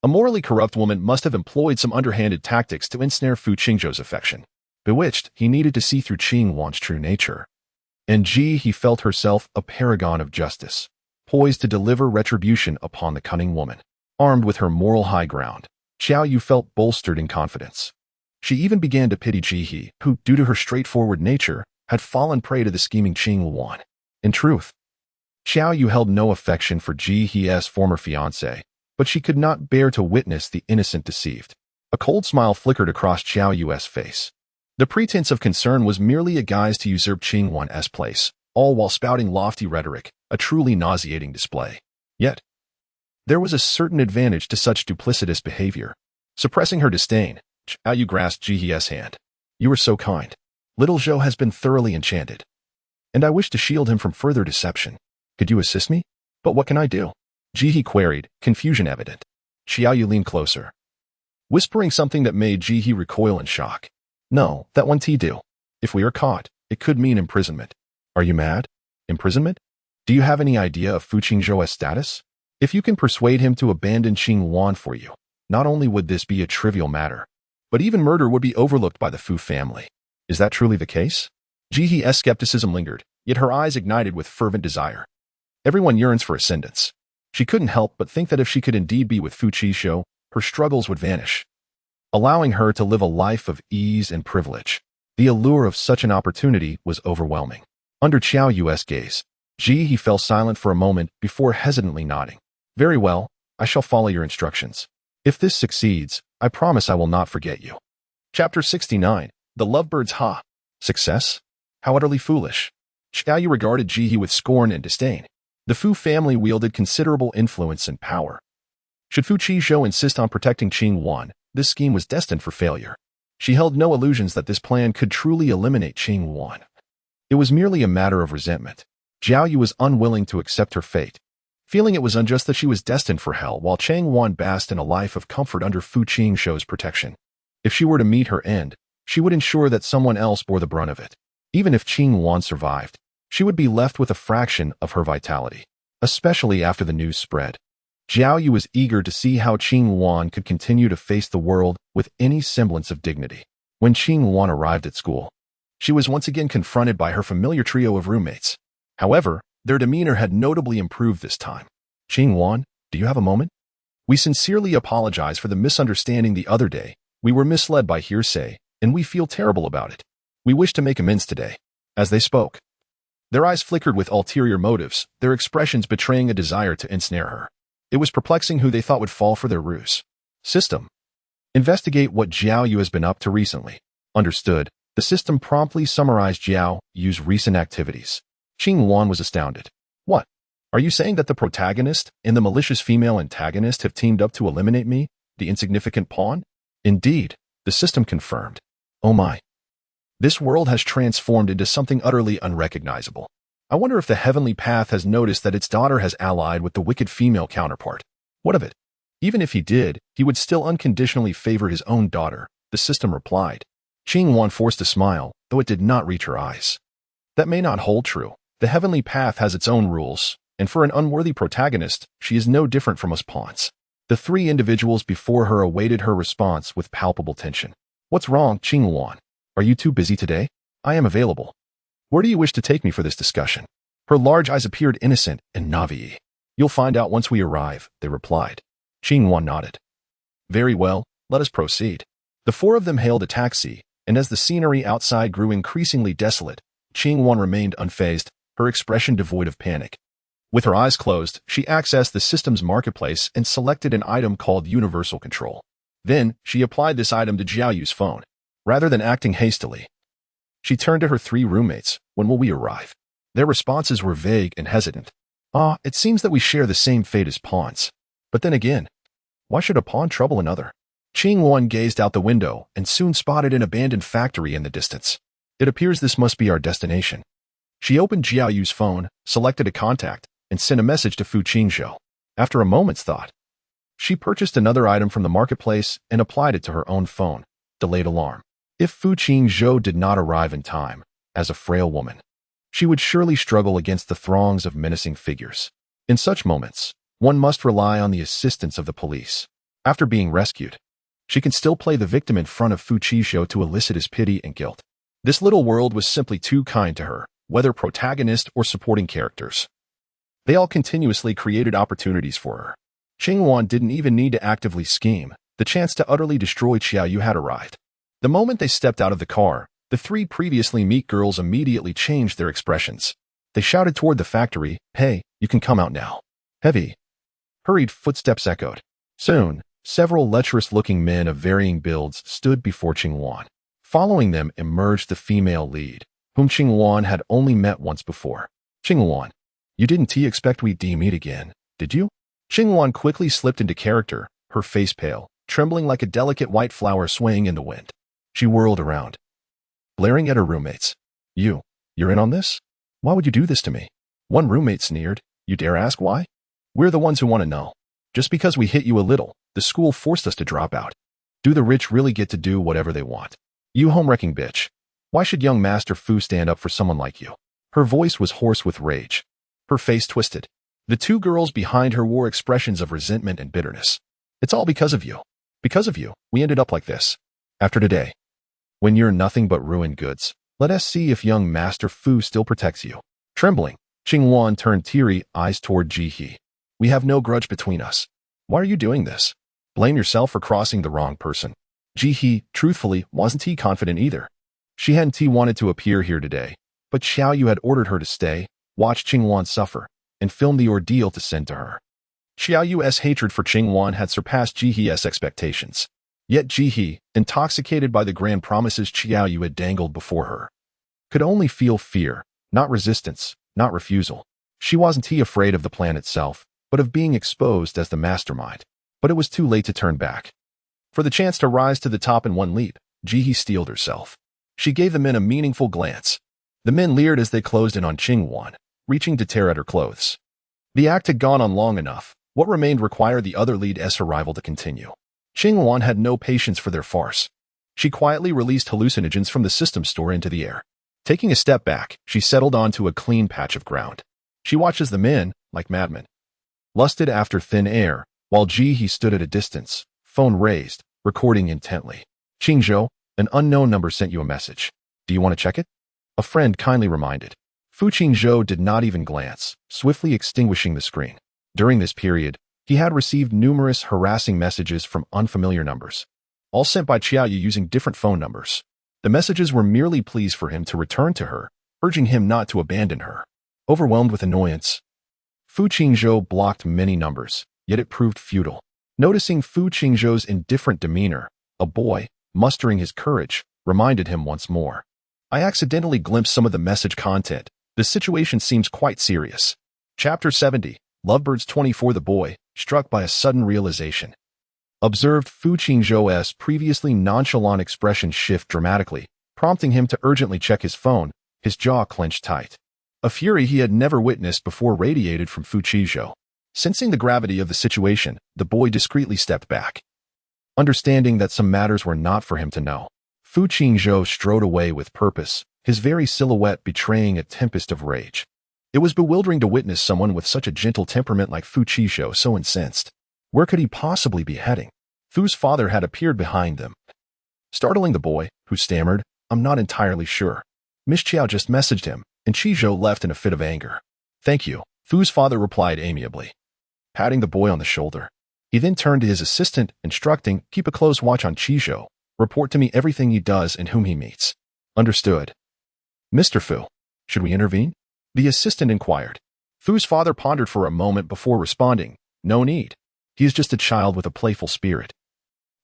a morally corrupt woman must have employed some underhanded tactics to ensnare Fu Qingzhou's affection. Bewitched, he needed to see through Qing Wan's true nature. And Ji He felt herself a paragon of justice, poised to deliver retribution upon the cunning woman. Armed with her moral high ground, Xiao Yu felt bolstered in confidence. She even began to pity Ji He, who, due to her straightforward nature, had fallen prey to the scheming Qing Wan. In truth, Xiao Yu held no affection for Ji He's former fiancé, but she could not bear to witness the innocent deceived. A cold smile flickered across Xiao Yu's face. The pretense of concern was merely a guise to usurp Qing Wan's place, all while spouting lofty rhetoric, a truly nauseating display. Yet, there was a certain advantage to such duplicitous behavior. Suppressing her disdain, Xiao Yu grasped Ji He's hand. You are so kind. Little Zhou has been thoroughly enchanted, and I wish to shield him from further deception. Could you assist me? But what can I do? Ji He queried, confusion evident. Xiao Yu leaned closer, whispering something that made Ji He recoil in shock. No, that won't do. If we are caught, it could mean imprisonment. Are you mad? Imprisonment? Do you have any idea of Fu Qingzhou's status? If you can persuade him to abandon Qing Wan for you, not only would this be a trivial matter, But even murder would be overlooked by the Fu family. Is that truly the case? Jihe's skepticism lingered, yet her eyes ignited with fervent desire. Everyone yearns for ascendance. She couldn't help but think that if she could indeed be with Fu Qizhou, her struggles would vanish, allowing her to live a life of ease and privilege. The allure of such an opportunity was overwhelming. Under Qiao Yu's gaze, Jihe fell silent for a moment before hesitantly nodding. Very well, I shall follow your instructions. If this succeeds, I promise I will not forget you. Chapter 69. The Lovebirds. Ha! Success? How utterly foolish. Qiao Yu regarded Jihe with scorn and disdain. The Fu family wielded considerable influence and power. Should Fu Qizhou insist on protecting Qing Wan, this scheme was destined for failure. She held no illusions that this plan could truly eliminate Qing Wan. It was merely a matter of resentment. Jiao Yu was unwilling to accept her fate, feeling it was unjust that she was destined for hell while Chang Wan basked in a life of comfort under Fu Qingshou's protection. If she were to meet her end, she would ensure that someone else bore the brunt of it. Even if Qing Wan survived, she would be left with a fraction of her vitality, especially after the news spread. Jiao Yu was eager to see how Qing Wan could continue to face the world with any semblance of dignity. When Qing Wan arrived at school, she was once again confronted by her familiar trio of roommates. However, their demeanor had notably improved this time. Qing Wan, do you have a moment? We sincerely apologize for the misunderstanding the other day. We were misled by hearsay, and we feel terrible about it. We wish to make amends today. As they spoke, their eyes flickered with ulterior motives, their expressions betraying a desire to ensnare her. It was perplexing who they thought would fall for their ruse. System. Investigate what Jiao Yu has been up to recently. Understood. The system promptly summarized Jiao Yu's recent activities. Qing Wan was astounded. What? Are you saying that the protagonist and the malicious female antagonist have teamed up to eliminate me, the insignificant pawn? Indeed, the system confirmed. Oh my. This world has transformed into something utterly unrecognizable. I wonder if the Heavenly Path has noticed that its daughter has allied with the wicked female counterpart. What of it? Even if he did, he would still unconditionally favor his own daughter, the system replied. Qing Wan forced a smile, though it did not reach her eyes. That may not hold true. The Heavenly Path has its own rules, and for an unworthy protagonist, she is no different from us pawns. The three individuals before her awaited her response with palpable tension. What's wrong, Qing Wan? Are you too busy today? I am available. Where do you wish to take me for this discussion? Her large eyes appeared innocent and naïve. You'll find out once we arrive, they replied. Qing Wan nodded. Very well, let us proceed. The four of them hailed a taxi, and as the scenery outside grew increasingly desolate, Qing Wan remained unfazed, her expression devoid of panic. With her eyes closed, she accessed the system's marketplace and selected an item called Universal Control. Then, she applied this item to Jiao Yu's phone. Rather than acting hastily, she turned to her three roommates. When will we arrive? Their responses were vague and hesitant. It seems that we share the same fate as pawns. But then again, why should a pawn trouble another? Qing Wan gazed out the window and soon spotted an abandoned factory in the distance. It appears this must be our destination. She opened Jiao Yu's phone, selected a contact, and sent a message to Fu Qingshou. After a moment's thought, she purchased another item from the marketplace and applied it to her own phone. Delayed alarm. If Fu Qingshou did not arrive in time, as a frail woman, she would surely struggle against the throngs of menacing figures. In such moments, one must rely on the assistance of the police. After being rescued, she can still play the victim in front of Fu Qizhou to elicit his pity and guilt. This little world was simply too kind to her, whether protagonist or supporting characters. They all continuously created opportunities for her. Qing Wan didn't even need to actively scheme. The chance to utterly destroy Qiao Yu had arrived. The moment they stepped out of the car, the three previously meek girls immediately changed their expressions. They shouted toward the factory, "Hey, you can come out now." Heavy, hurried footsteps echoed. Soon, several lecherous-looking men of varying builds stood before Qing Wan. Following them emerged the female lead, whom Qing Wan had only met once before. Qing Wan, you didn't expect we'd meet again, did you? Qing Wan quickly slipped into character, her face pale, trembling like a delicate white flower swaying in the wind. She whirled around, glaring at her roommates. You're in on this? Why would you do this to me? One roommate sneered. You dare ask why? We're the ones who want to know. Just because we hit you a little, the school forced us to drop out. Do the rich really get to do whatever they want? You home-wrecking bitch. Why should young Master Fu stand up for someone like you? Her voice was hoarse with rage. Her face twisted. The two girls behind her wore expressions of resentment and bitterness. It's all because of you. Because of you, we ended up like this. After today, when you're nothing but ruined goods, let us see if young Master Fu still protects you. Trembling, Qingwan turned teary eyes toward Ji He. We have no grudge between us. Why are you doing this? Blame yourself for crossing the wrong person. Ji He, truthfully, wasn't he confident either. She hadn't wanted to appear here today, but Xiao Yu had ordered her to stay, watch Qingwan suffer, and film the ordeal to send to her. Xiao Yu's hatred for Qingwan had surpassed Ji He's expectations. Yet Ji He, intoxicated by the grand promises Xiao Yu had dangled before her, could only feel fear, not resistance, not refusal. She wasn't afraid of the plan itself, but of being exposed as the mastermind. But it was too late to turn back. For the chance to rise to the top in one leap, Ji He steeled herself. She gave the men a meaningful glance. The men leered as they closed in on Qingwan, reaching to tear at her clothes. The act had gone on long enough. What remained required the other lead's arrival to continue. Qingwan had no patience for their farce. She quietly released hallucinogens from the system store into the air. Taking a step back, she settled onto a clean patch of ground. She watched as the men, like madmen, lusted after thin air, while Ji He stood at a distance, phone raised, recording intently. Qingzhou, an unknown number sent you a message. Do you want to check it? A friend kindly reminded. Fu Qingzhou did not even glance, swiftly extinguishing the screen. During this period, he had received numerous harassing messages from unfamiliar numbers, all sent by Xiao Yu using different phone numbers. The messages were merely pleas for him to return to her, urging him not to abandon her. Overwhelmed with annoyance, Fu Qingzhou blocked many numbers, yet it proved futile. Noticing Fu Qingzhou's indifferent demeanor, a boy, mustering his courage, reminded him once more. I accidentally glimpsed some of the message content. The situation seems quite serious. Chapter 70, Lovebirds 24. The boy, struck by a sudden realization, observed Fu Qingzhou's previously nonchalant expression shift dramatically, prompting him to urgently check his phone, his jaw clenched tight. A fury he had never witnessed before radiated from Fu Qingzhou. Sensing the gravity of the situation, the boy discreetly stepped back. Understanding that some matters were not for him to know, Fu Qingzhou strode away with purpose, his very silhouette betraying a tempest of rage. It was bewildering to witness someone with such a gentle temperament like Fu Qingzhou so incensed. Where could he possibly be heading? Fu's father had appeared behind them, startling the boy, who stammered, I'm not entirely sure. Miss Qiao just messaged him, and Qingzhou left in a fit of anger. Thank you, Fu's father replied amiably, patting the boy on the shoulder. He then turned to his assistant, instructing, keep a close watch on Qingzhou. Report to me everything he does and whom he meets. Understood. Mr. Fu, should we intervene? The assistant inquired. Fu's father pondered for a moment before responding, no need. He is just a child with a playful spirit.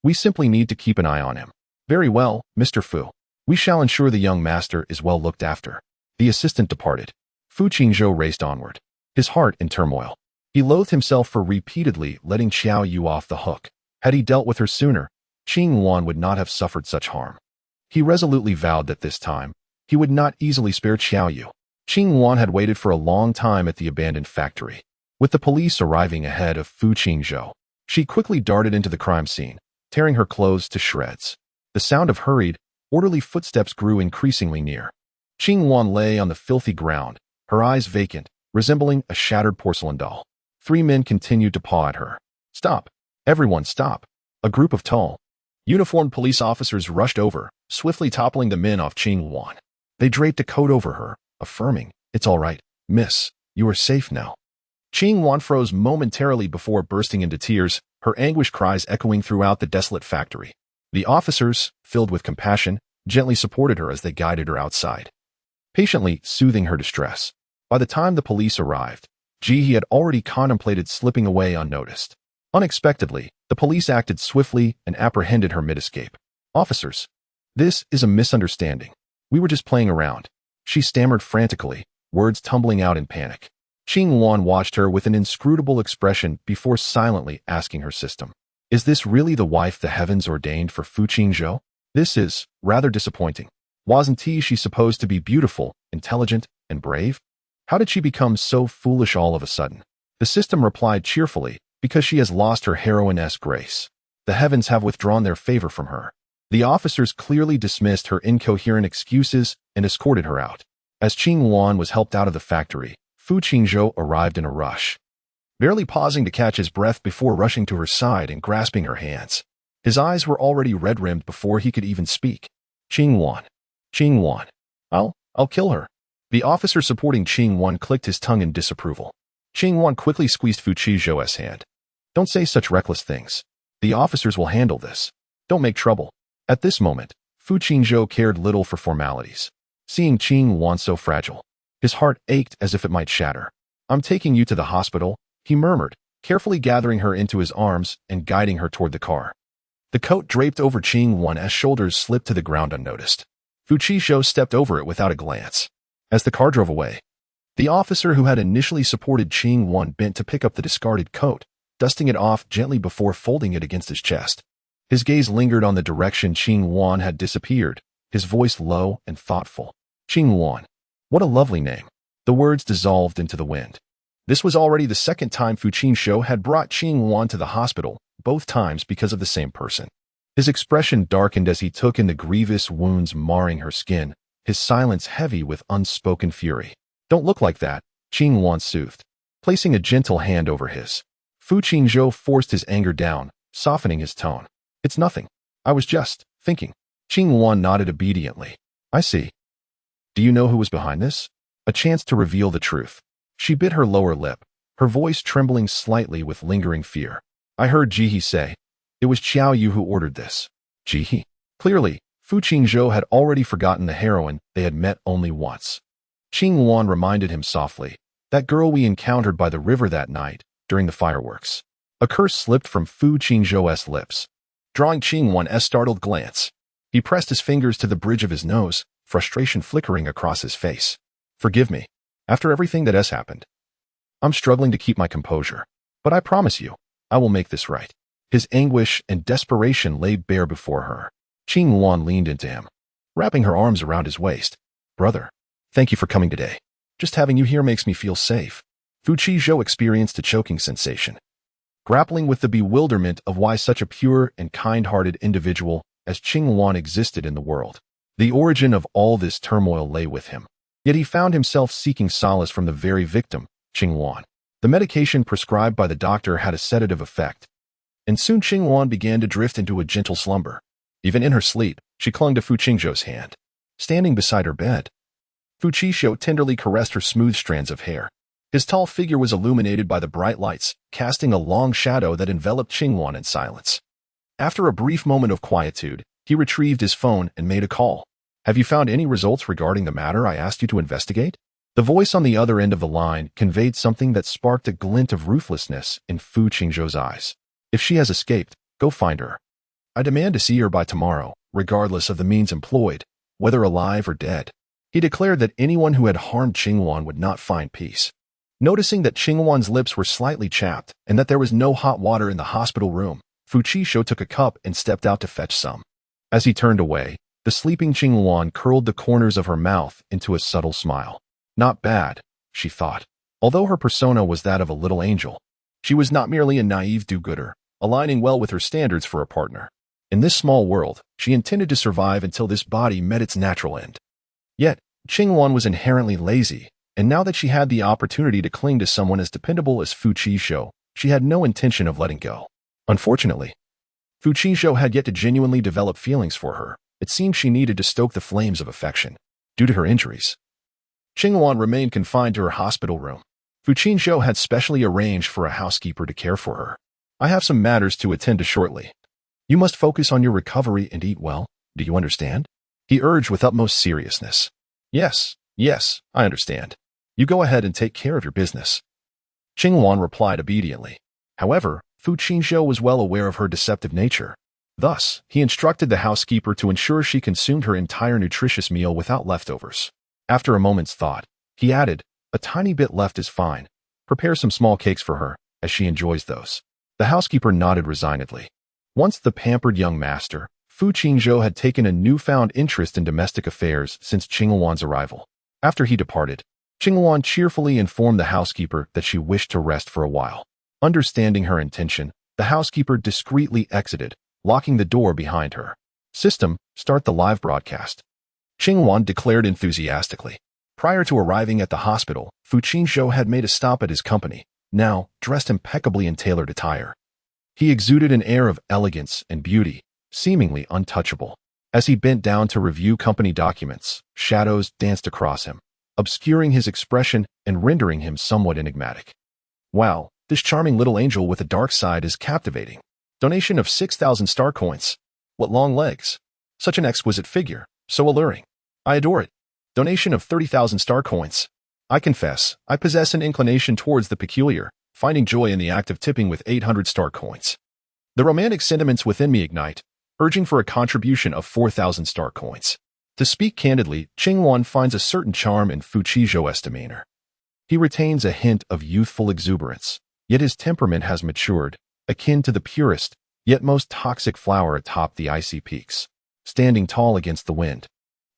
We simply need to keep an eye on him. Very well, Mr. Fu. We shall ensure the young master is well looked after. The assistant departed. Fu Qingzhou raced onward, his heart in turmoil. He loathed himself for repeatedly letting Xiao Yu off the hook. Had he dealt with her sooner, Qingwan would not have suffered such harm. He resolutely vowed that this time, he would not easily spare Xiao Yu. Qingwan had waited for a long time at the abandoned factory. With the police arriving ahead of Fu Qingzhou, she quickly darted into the crime scene, tearing her clothes to shreds. The sound of hurried, orderly footsteps grew increasingly near. Qingwan lay on the filthy ground, her eyes vacant, resembling a shattered porcelain doll. 3 men continued to paw at her. Stop! Everyone stop! A group of tall, uniformed police officers rushed over, swiftly toppling the men off Qingwan. They draped a coat over her, affirming, it's all right, miss, you are safe now. Qingwan froze momentarily before bursting into tears, her anguished cries echoing throughout the desolate factory. The officers, filled with compassion, gently supported her as they guided her outside, patiently soothing her distress. By the time the police arrived, Ji He had already contemplated slipping away unnoticed. Unexpectedly, the police acted swiftly and apprehended her mid-escape. Officers, this is a misunderstanding. We were just playing around. She stammered frantically, words tumbling out in panic. Qingwan watched her with an inscrutable expression before silently asking her system, is this really the wife the heavens ordained for Fu Qingzhou? This is rather disappointing. Wasn't she supposed to be beautiful, intelligent, and brave? How did she become so foolish all of a sudden? The system replied cheerfully, because she has lost her heroine-esque grace. The heavens have withdrawn their favor from her. The officers clearly dismissed her incoherent excuses and escorted her out. As Qingwan was helped out of the factory, Fu Qingzhou arrived in a rush, barely pausing to catch his breath before rushing to her side and grasping her hands. His eyes were already red-rimmed before he could even speak. Qing Wan. Qing Wan. I'll kill her. The officer supporting Qing Wan clicked his tongue in disapproval. Qing Wan quickly squeezed Fu Qizhou's hand. Don't say such reckless things. The officers will handle this. Don't make trouble. At this moment, Fu Qizhou cared little for formalities. Seeing Qing Wan so fragile, his heart ached as if it might shatter. I'm taking you to the hospital, he murmured, carefully gathering her into his arms and guiding her toward the car. The coat draped over Qing Wan's shoulders slipped to the ground unnoticed. Fu Qizhou stepped over it without a glance. As the car drove away, the officer who had initially supported Qing Wan bent to pick up the discarded coat, dusting it off gently before folding it against his chest. His gaze lingered on the direction Qing Wan had disappeared, his voice low and thoughtful. Qing Wan. What a lovely name. The words dissolved into the wind. This was already the second time Fu Qizhou had brought Qing Wan to the hospital, both times because of the same person. His expression darkened as he took in the grievous wounds marring her skin, his silence heavy with unspoken fury. Don't look like that, Qing Wan soothed, placing a gentle hand over his. Fu Qizhou forced his anger down, softening his tone. It's nothing. I was just thinking. Qing Wan nodded obediently. I see. Do you know who was behind this? A chance to reveal the truth. She bit her lower lip, her voice trembling slightly with lingering fear. I heard Jihe say. It was Qiao Yu who ordered this. Jihe? Clearly, Fu Qizhou had already forgotten the heroine they had met only once. Qing Wan reminded him softly. That girl we encountered by the river that night, during the fireworks. A curse slipped from Fu Qizhou's lips, drawing Qing Wan's startled glance. He pressed his fingers to the bridge of his nose, frustration flickering across his face. Forgive me. After everything that has happened, I'm struggling to keep my composure. But I promise you, I will make this right. His anguish and desperation lay bare before her. Qing Wan leaned into him, wrapping her arms around his waist. Brother, thank you for coming today. Just having you here makes me feel safe. Fu Qizhou experienced a choking sensation, grappling with the bewilderment of why such a pure and kind-hearted individual as Qing Wan existed in the world. The origin of all this turmoil lay with him. Yet he found himself seeking solace from the very victim, Qing Wan. The medication prescribed by the doctor had a sedative effect, and soon Qing Wan began to drift into a gentle slumber. Even in her sleep, she clung to Fu Qizhou's hand. Standing beside her bed, Fu Qizhou tenderly caressed her smooth strands of hair. His tall figure was illuminated by the bright lights, casting a long shadow that enveloped Qing Wan in silence. After a brief moment of quietude, he retrieved his phone and made a call. Have you found any results regarding the matter I asked you to investigate? The voice on the other end of the line conveyed something that sparked a glint of ruthlessness in Fu Qizhou's eyes. If she has escaped, go find her. I demand to see her by tomorrow, regardless of the means employed, whether alive or dead. He declared that anyone who had harmed Qing Wan would not find peace. Noticing that Qing Wan's lips were slightly chapped and that there was no hot water in the hospital room, Fu Qizhou took a cup and stepped out to fetch some. As he turned away, the sleeping Qing Wan curled the corners of her mouth into a subtle smile. Not bad, she thought. Although her persona was that of a little angel, she was not merely a naive do-gooder, aligning well with her standards for a partner. In this small world, she intended to survive until this body met its natural end. Yet, Qing Wan was inherently lazy, and now that she had the opportunity to cling to someone as dependable as Fu Qizhou, she had no intention of letting go. Unfortunately, Fu Qizhou had yet to genuinely develop feelings for her. It seemed she needed to stoke the flames of affection. Due to her injuries, Qing Wan remained confined to her hospital room. Fu Qizhou had specially arranged for a housekeeper to care for her. I have some matters to attend to shortly. You must focus on your recovery and eat well. Do you understand? He urged with utmost seriousness. Yes, I understand. You go ahead and take care of your business. Qing Wan replied obediently. However, Fu Qizhou was well aware of her deceptive nature. Thus, he instructed the housekeeper to ensure she consumed her entire nutritious meal without leftovers. After a moment's thought, he added, a tiny bit left is fine. Prepare some small cakes for her, as she enjoys those. The housekeeper nodded resignedly. Once the pampered young master, Fu Qizhou had taken a newfound interest in domestic affairs since Qing Wan's arrival. After he departed, Qing Wan cheerfully informed the housekeeper that she wished to rest for a while. Understanding her intention, the housekeeper discreetly exited, locking the door behind her. System, start the live broadcast. Qing Wan declared enthusiastically. Prior to arriving at the hospital, Fu Qizhou had made a stop at his company, now dressed impeccably in tailored attire. He exuded an air of elegance and beauty, seemingly untouchable. As he bent down to review company documents, shadows danced across him, obscuring his expression and rendering him somewhat enigmatic. Wow, this charming little angel with a dark side is captivating. Donation of 6,000 star coins. What long legs. Such an exquisite figure, so alluring. I adore it. Donation of 30,000 star coins. I confess, I possess an inclination towards the peculiar, finding joy in the act of tipping with 800 star coins. The romantic sentiments within me ignite, urging for a contribution of 4,000 star coins. To speak candidly, Qingluan finds a certain charm in Fu Qizhou's demeanor. He retains a hint of youthful exuberance, yet his temperament has matured, akin to the purest, yet most toxic flower atop the icy peaks, standing tall against the wind.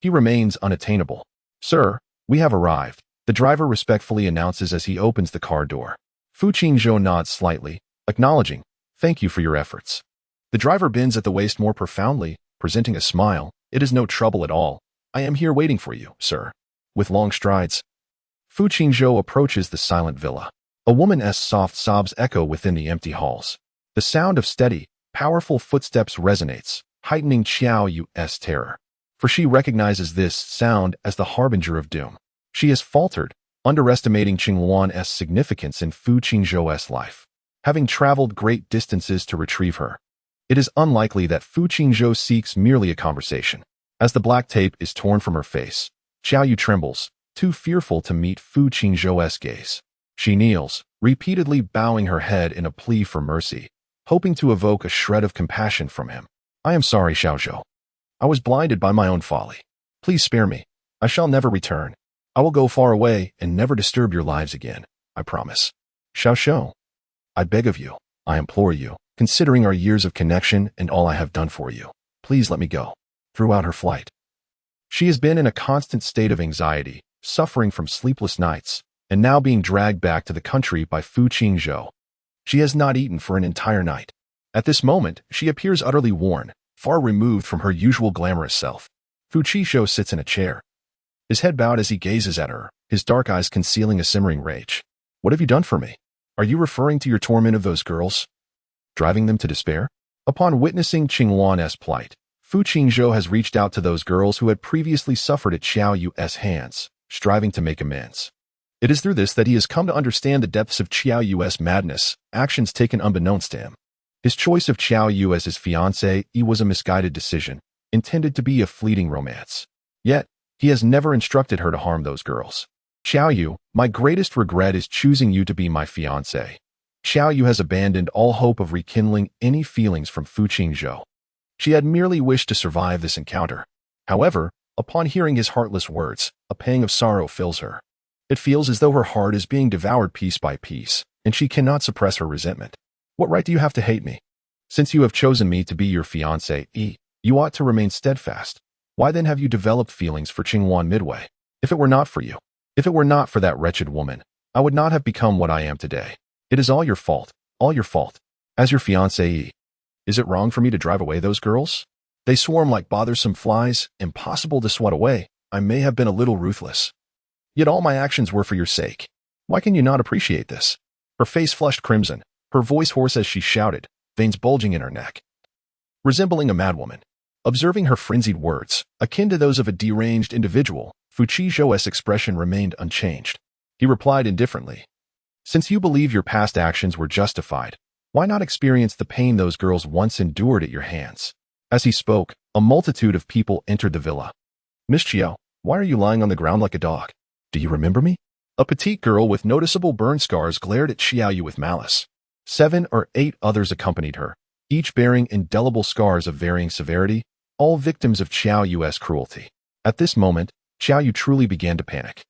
He remains unattainable. Sir, we have arrived, the driver respectfully announces as he opens the car door. Fu Qingzhou nods slightly, acknowledging, thank you for your efforts. The driver bends at the waist more profoundly, presenting a smile. It is no trouble at all. I am here waiting for you, sir. With long strides, Fu Qingzhou approaches the silent villa. A woman's soft sobs echo within the empty halls. The sound of steady, powerful footsteps resonates, heightening Qiao Yu's terror. For she recognizes this sound as the harbinger of doom. She has faltered, underestimating Qingluan's significance in Fu Qingzhou's life. Having traveled great distances to retrieve her, it is unlikely that Fu Qingzhou seeks merely a conversation. As the black tape is torn from her face, Qiao Yu trembles, too fearful to meet Fu Qingzhou's gaze. She kneels, repeatedly bowing her head in a plea for mercy, hoping to evoke a shred of compassion from him. I am sorry, Xiaozhou. I was blinded by my own folly. Please spare me. I shall never return. I will go far away and never disturb your lives again. I promise. Xiaozhou, I beg of you, I implore you, considering our years of connection and all I have done for you, please let me go. Throughout her flight, she has been in a constant state of anxiety, suffering from sleepless nights, and now being dragged back to the country by Fu Qingzhou. She has not eaten for an entire night. At this moment, she appears utterly worn, far removed from her usual glamorous self. Fu Qingzhou sits in a chair, his head bowed as he gazes at her, his dark eyes concealing a simmering rage. What have you done for me? Are you referring to your torment of those girls? Driving them to despair? Upon witnessing Qingluan's plight, Fu Qingzhou has reached out to those girls who had previously suffered at Qiao Yu's hands, striving to make amends. It is through this that he has come to understand the depths of Qiao Yu's madness, actions taken unbeknownst to him. His choice of Qiao Yu as his fiancée was a misguided decision, intended to be a fleeting romance. Yet, he has never instructed her to harm those girls. Qiao Yu, my greatest regret is choosing you to be my fiancé. Qiao Yu has abandoned all hope of rekindling any feelings from Fu Qingzhou. She had merely wished to survive this encounter. However, upon hearing his heartless words, a pang of sorrow fills her. It feels as though her heart is being devoured piece by piece, and she cannot suppress her resentment. What right do you have to hate me? Since you have chosen me to be your fiancé, you ought to remain steadfast. Why then have you developed feelings for Qingluan midway? If it were not for you, if it were not for that wretched woman, I would not have become what I am today. It is all your fault, all your fault. As your fiancé, is it wrong for me to drive away those girls? They swarm like bothersome flies, impossible to swat away. I may have been a little ruthless. Yet all my actions were for your sake. Why can you not appreciate this? Her face flushed crimson, her voice hoarse as she shouted, veins bulging in her neck. Resembling a madwoman. Observing her frenzied words, akin to those of a deranged individual, Fu Qizhou's expression remained unchanged. He replied indifferently, since you believe your past actions were justified, why not experience the pain those girls once endured at your hands? As he spoke, a multitude of people entered the villa. Miss Qiao, why are you lying on the ground like a dog? Do you remember me? A petite girl with noticeable burn scars glared at Qiao Yu with malice. 7 or 8 others accompanied her, each bearing indelible scars of varying severity, all victims of Qiao Yu's cruelty. At this moment, Qiao Yu truly began to panic.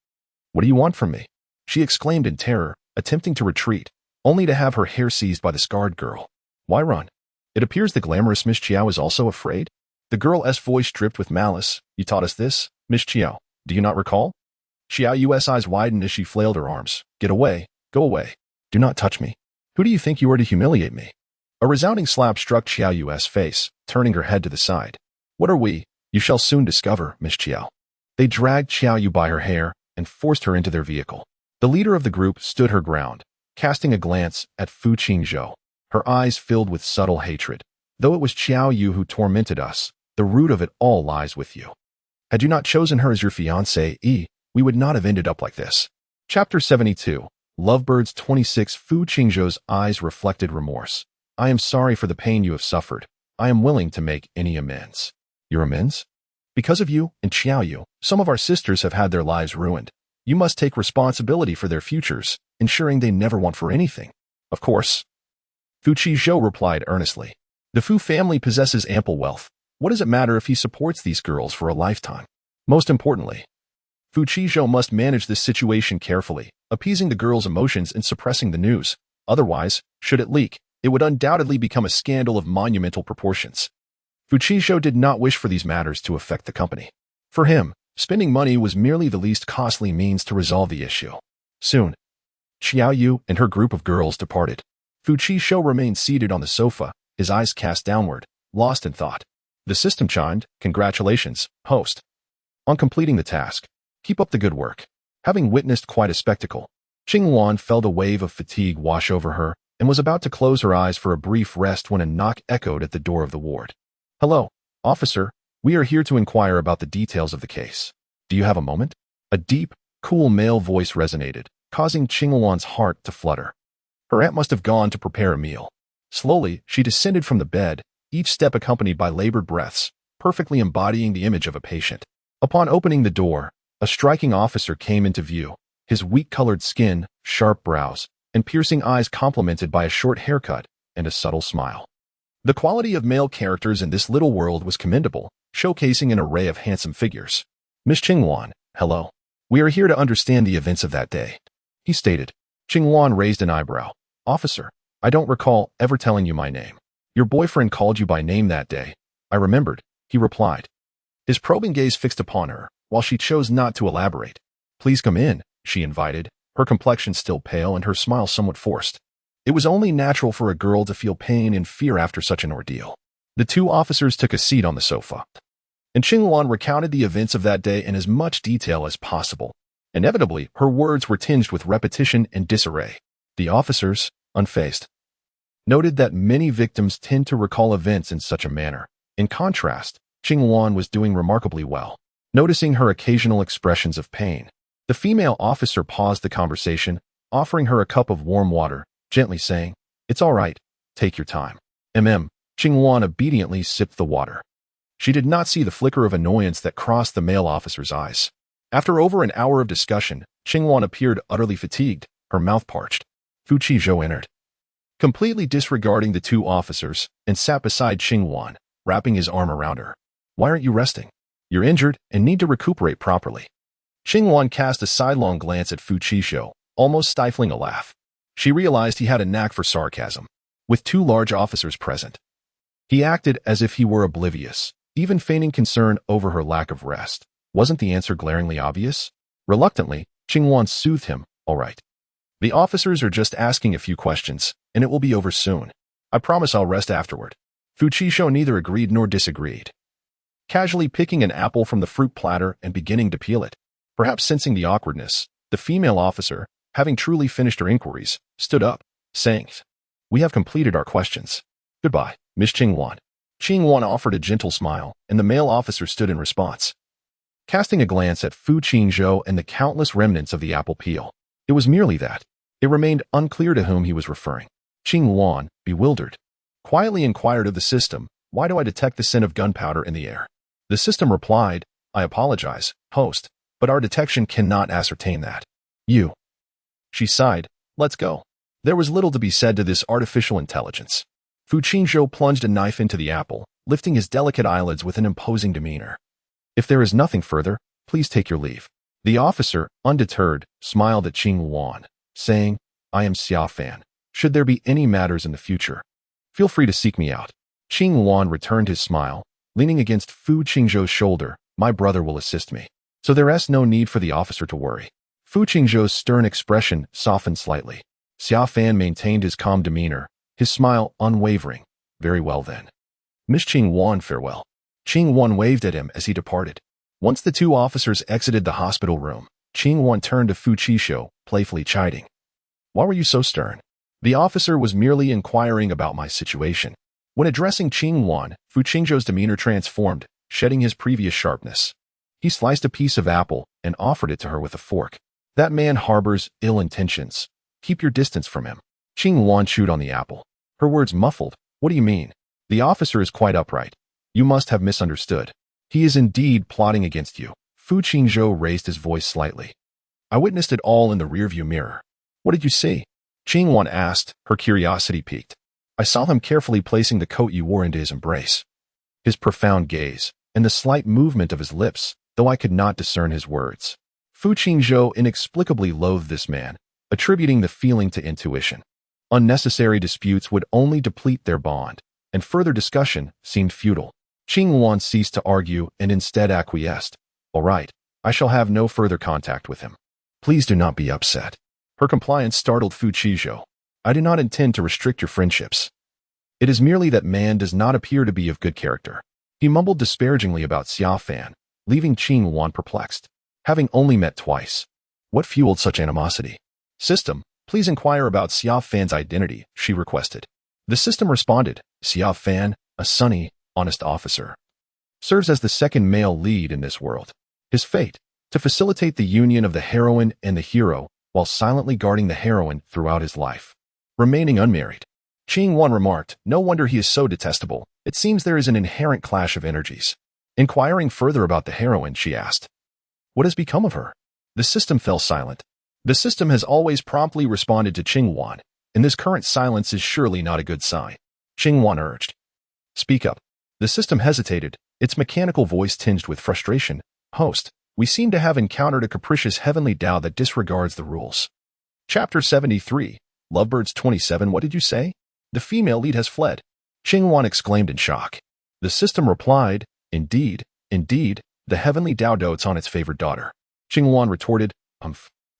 What do you want from me? She exclaimed in terror, attempting to retreat, only to have her hair seized by the scarred girl. Why run? It appears the glamorous Miss Qiao is also afraid. The girl's voice dripped with malice. You taught us this, Miss Qiao. Do you not recall? Qiao Yu's eyes widened as she flailed her arms. Get away. Go away. Do not touch me. Who do you think you are to humiliate me? A resounding slap struck Qiao Yu's face, turning her head to the side. What are we? You shall soon discover, Miss Qiao. They dragged Qiao Yu by her hair and forced her into their vehicle. The leader of the group stood her ground, casting a glance at Fu Qingzhou. her eyes filled with subtle hatred. Though it was Qiao Yu who tormented us, the root of it all lies with you. Had you not chosen her as your fiancée, we would not have ended up like this. Chapter 72. Lovebirds 26. Fu Qingzhou's eyes reflected remorse. I am sorry for the pain you have suffered. I am willing to make any amends. Your amends? Because of you and Qiao Yu, some of our sisters have had their lives ruined. You must take responsibility for their futures, ensuring they never want for anything. Of course. Fu Qingzhou replied earnestly. The Fu family possesses ample wealth. What does it matter if he supports these girls for a lifetime? Most importantly, Fu Qingzhou must manage this situation carefully, appeasing the girls' emotions and suppressing the news. Otherwise, should it leak, it would undoubtedly become a scandal of monumental proportions. Fu Qingzhou did not wish for these matters to affect the company. For him, spending money was merely the least costly means to resolve the issue. Soon, Qiao Yu and her group of girls departed. Fu Qingzhou remained seated on the sofa, his eyes cast downward, lost in thought. The system chimed, "Congratulations, host, on completing the task. Keep up the good work." Having witnessed quite a spectacle, Qingwan felt a wave of fatigue wash over her and was about to close her eyes for a brief rest when a knock echoed at the door of the ward. "Hello, officer. We are here to inquire about the details of the case. Do you have a moment?" A deep, cool male voice resonated, causing Qingwan's heart to flutter. Her aunt must have gone to prepare a meal. Slowly, she descended from the bed, each step accompanied by labored breaths, perfectly embodying the image of a patient. Upon opening the door, a striking officer came into view, his wheat-colored skin, sharp brows, and piercing eyes complemented by a short haircut and a subtle smile. The quality of male characters in this little world was commendable, showcasing an array of handsome figures. "Miss Qingwan, hello. We are here to understand the events of that day," he stated. Qingwan raised an eyebrow. "Officer, I don't recall ever telling you my name. Your boyfriend called you by name that day." "I remembered," he replied. His probing gaze fixed upon her, while she chose not to elaborate. "Please come in," she invited, her complexion still pale and her smile somewhat forced. It was only natural for a girl to feel pain and fear after such an ordeal. The two officers took a seat on the sofa, and Qingwan recounted the events of that day in as much detail as possible. Inevitably, her words were tinged with repetition and disarray. The officers, unfazed, noted that many victims tend to recall events in such a manner. In contrast, Qingwan was doing remarkably well. Noticing her occasional expressions of pain, the female officer paused the conversation, offering her a cup of warm water, gently saying, "It's all right. Take your time." Qingwan obediently sipped the water. She did not see the flicker of annoyance that crossed the male officer's eyes. After over an hour of discussion, Qingwan appeared utterly fatigued, her mouth parched. Fu Qingzhou entered, completely disregarding the two officers, and sat beside Qingwan, wrapping his arm around her. "Why aren't you resting? You're injured and need to recuperate properly." Qingwan cast a sidelong glance at Fu Qingzhou, almost stifling a laugh. She realized he had a knack for sarcasm. With two large officers present, he acted as if he were oblivious, even feigning concern over her lack of rest. Wasn't the answer glaringly obvious? Reluctantly, Qingwan soothed him. "All right. The officers are just asking a few questions, and it will be over soon. I promise I'll rest afterward." Fu Qingzhou neither agreed nor disagreed, casually picking an apple from the fruit platter and beginning to peel it. Perhaps sensing the awkwardness, the female officer, having truly finished her inquiries, stood up, saying, "We have completed our questions. Goodbye, Miss Qingwan." Qingwan offered a gentle smile, and the male officer stood in response, casting a glance at Fu Qingzhou and the countless remnants of the apple peel. It was merely that. It remained unclear to whom he was referring. Qingwan, bewildered, quietly inquired of the system, "Why do I detect the scent of gunpowder in the air?" The system replied, "I apologize, host, but our detection cannot ascertain that." "You." She sighed. "Let's go." There was little to be said to this artificial intelligence. Fu Qingzhou plunged a knife into the apple, lifting his delicate eyelids with an imposing demeanor. "If there is nothing further, please take your leave." The officer, undeterred, smiled at Qingwan, saying, "I am Xia Fan. Should there be any matters in the future, feel free to seek me out." Qingwan returned his smile, leaning against Fu Qingzhou's shoulder. "My brother will assist me, so there is no need for the officer to worry." Fu Qingzhou's stern expression softened slightly. Xia Fan maintained his calm demeanor, his smile unwavering. "Very well then. Miss Qingwan, farewell." Qingwan waved at him as he departed. Once the two officers exited the hospital room, Qingwan turned to Fu Qingzhou, playfully chiding, "Why were you so stern? The officer was merely inquiring about my situation. When addressing Qing Wan, Fu Qingzhou's demeanor transformed, shedding his previous sharpness. He sliced a piece of apple and offered it to her with a fork. That man harbors ill intentions. Keep your distance from him. Qing Wan chewed on the apple. Her words muffled. What do you mean? The officer is quite upright. You must have misunderstood. He is indeed plotting against you. Fu Qingzhou raised his voice slightly. I witnessed it all in the rearview mirror. What did you see? Qing Wan asked, her curiosity piqued. I saw him carefully placing the coat you wore into his embrace. His profound gaze, and the slight movement of his lips, though I could not discern his words. Fu Qingzhou inexplicably loathed this man, attributing the feeling to intuition. Unnecessary disputes would only deplete their bond, and further discussion seemed futile. Qing Wan ceased to argue and instead acquiesced. All right, I shall have no further contact with him. Please do not be upset. Her compliance startled Fu Qingzhou. I do not intend to restrict your friendships. It is merely that man does not appear to be of good character. He mumbled disparagingly about Xia Fan, leaving Qing Wan perplexed. Having only met twice, what fueled such animosity? System, please inquire about Xia Fan's identity, she requested. The system responded, Xia Fan, a sunny, honest officer, serves as the second male lead in this world. His fate, to facilitate the union of the heroine and the hero, while silently guarding the heroine throughout his life. Remaining unmarried. Qing Wan remarked, no wonder he is so detestable. It seems there is an inherent clash of energies. Inquiring further about the heroine, she asked, what has become of her? The system fell silent. The system has always promptly responded to Qing Wan, and this current silence is surely not a good sign. Qing Wan urged. Speak up. The system hesitated, its mechanical voice tinged with frustration. Host, we seem to have encountered a capricious heavenly Tao that disregards the rules. Chapter 73, Lovebirds 27. What did you say? The female lead has fled. Qing Wan exclaimed in shock. The system replied, Indeed, the heavenly Tao dotes on its favored daughter. Qing Wan retorted,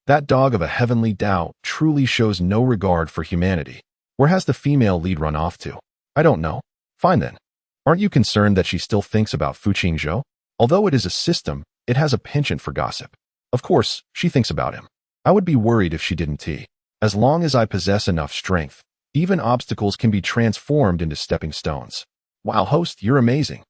That dog of a heavenly Tao truly shows no regard for humanity. Where has the female lead run off to? I don't know. Fine then. Aren't you concerned that she still thinks about Fu Qingzhou? Although it is a system, it has a penchant for gossip. Of course, she thinks about him. I would be worried if she didn't. As long as I possess enough strength, even obstacles can be transformed into stepping stones. Wow, host, you're amazing.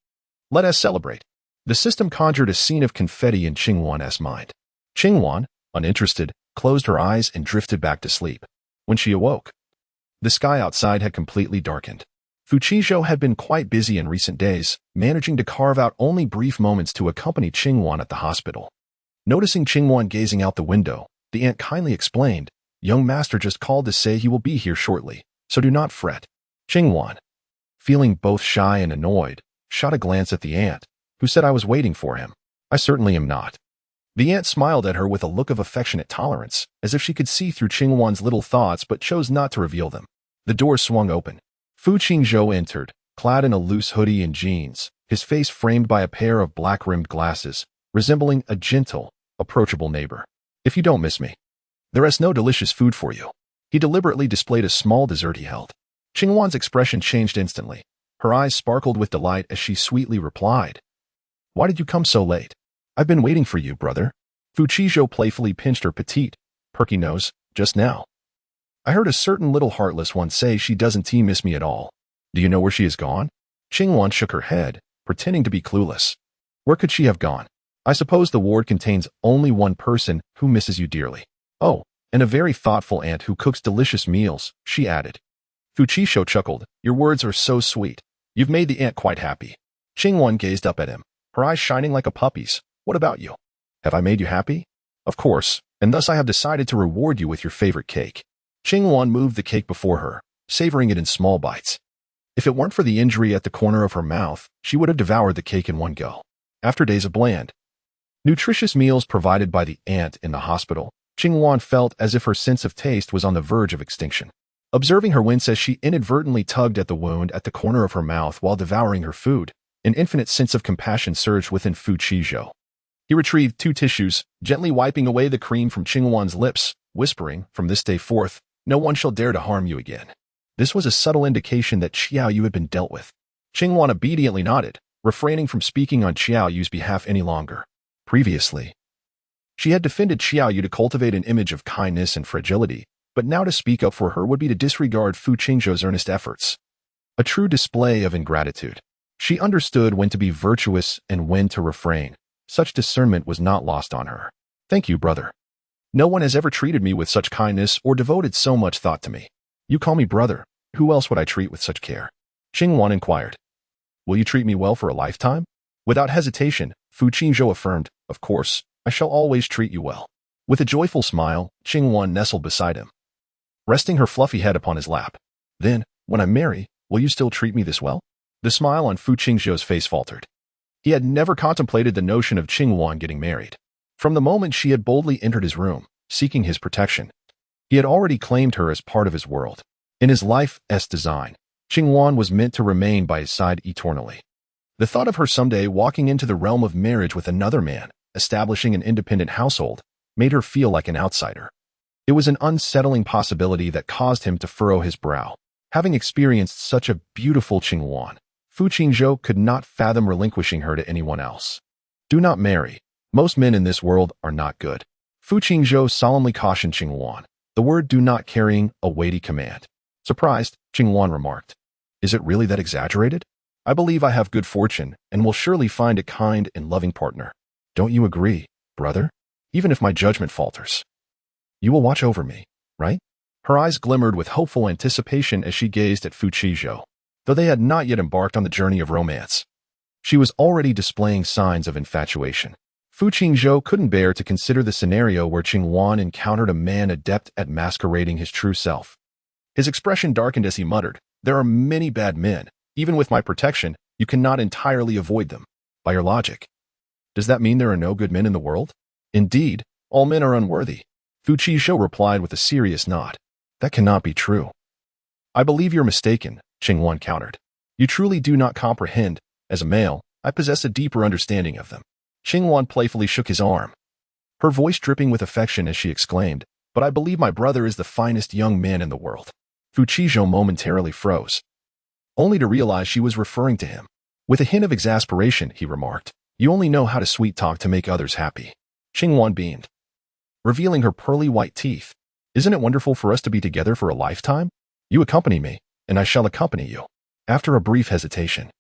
Let us celebrate. The system conjured a scene of confetti in Qing Wan's mind. Qing Wan, uninterested, closed her eyes and drifted back to sleep. When she awoke, the sky outside had completely darkened. Fu Qingzhou had been quite busy in recent days, managing to carve out only brief moments to accompany Qing Wan at the hospital. Noticing Qing Wan gazing out the window, the aunt kindly explained, Young master just called to say he will be here shortly, so do not fret. Qing Wan, feeling both shy and annoyed, shot a glance at the aunt, who said I was waiting for him. I certainly am not. The aunt smiled at her with a look of affectionate tolerance, as if she could see through Qing Wan's little thoughts but chose not to reveal them. The door swung open. Fu Qingzhou entered, clad in a loose hoodie and jeans, his face framed by a pair of black-rimmed glasses, resembling a gentle, approachable neighbor. If you don't miss me, there is no delicious food for you. He deliberately displayed a small dessert he held. Qing Wan's expression changed instantly. Her eyes sparkled with delight as she sweetly replied, Why did you come so late? I've been waiting for you, brother. Fu Qingzhou playfully pinched her petite, perky nose, just now. I heard a certain little heartless one say she doesn't miss me at all. Do you know where she has gone? Qing Wan shook her head, pretending to be clueless. Where could she have gone? I suppose the ward contains only one person who misses you dearly. Oh, and a very thoughtful aunt who cooks delicious meals, she added. Fu Qingzhou chuckled. Your words are so sweet. You've made the aunt quite happy. Qing Wan gazed up at him, her eyes shining like a puppy's. What about you? Have I made you happy? Of course, and thus I have decided to reward you with your favorite cake. Qing Wan moved the cake before her, savoring it in small bites. If it weren't for the injury at the corner of her mouth, she would have devoured the cake in one go. After days of bland, nutritious meals provided by the aunt in the hospital, Qing Wan felt as if her sense of taste was on the verge of extinction. Observing her wince as she inadvertently tugged at the wound at the corner of her mouth while devouring her food, an infinite sense of compassion surged within Fu Qingzhou. He retrieved 2 tissues, gently wiping away the cream from Qing Wan's lips, whispering, From this day forth, no one shall dare to harm you again. This was a subtle indication that Qiao Yu had been dealt with. Qing Wan obediently nodded, refraining from speaking on Qiao Yu's behalf any longer. Previously, she had defended Qiao Yu to cultivate an image of kindness and fragility, but now to speak up for her would be to disregard Fu Qingzhou's earnest efforts. A true display of ingratitude. She understood when to be virtuous and when to refrain. Such discernment was not lost on her. Thank you, brother. No one has ever treated me with such kindness or devoted so much thought to me. You call me brother. Who else would I treat with such care? Qingwan inquired. Will you treat me well for a lifetime? Without hesitation, Fu Qingzhou affirmed, Of course, I shall always treat you well. With a joyful smile, Qingwan nestled beside him, resting her fluffy head upon his lap. Then, when I marry, will you still treat me this well? The smile on Fu Qingzhou's face faltered. He had never contemplated the notion of Qingwan getting married. From the moment she had boldly entered his room, seeking his protection, he had already claimed her as part of his world. In his life's design, Qingwan was meant to remain by his side eternally. The thought of her someday walking into the realm of marriage with another man, establishing an independent household, made her feel like an outsider. It was an unsettling possibility that caused him to furrow his brow. Having experienced such a beautiful Qingwan, Fu Qingzhou could not fathom relinquishing her to anyone else. Do not marry. Most men in this world are not good. Fu Qingzhou solemnly cautioned Qingwan, the word do not carrying a weighty command. Surprised, Qingwan remarked, Is it really that exaggerated? I believe I have good fortune and will surely find a kind and loving partner. Don't you agree, brother? Even if my judgment falters. You will watch over me, right? Her eyes glimmered with hopeful anticipation as she gazed at Fu Qingzhou, though they had not yet embarked on the journey of romance. She was already displaying signs of infatuation. Fu Qingzhou couldn't bear to consider the scenario where Qingwan encountered a man adept at masquerading his true self. His expression darkened as he muttered, There are many bad men. Even with my protection, you cannot entirely avoid them. By your logic, does that mean there are no good men in the world? Indeed, all men are unworthy. Fu Qingzhou replied with a serious nod. That cannot be true. I believe you're mistaken, Qingwan countered. You truly do not comprehend. As a male, I possess a deeper understanding of them. Qingwan playfully shook his arm, her voice dripping with affection as she exclaimed, But I believe my brother is the finest young man in the world. Fu Qingzhou momentarily froze, only to realize she was referring to him. With a hint of exasperation, he remarked, You only know how to sweet-talk to make others happy. Qingwan beamed, revealing her pearly white teeth. Isn't it wonderful for us to be together for a lifetime? You accompany me, and I shall accompany you. After a brief hesitation,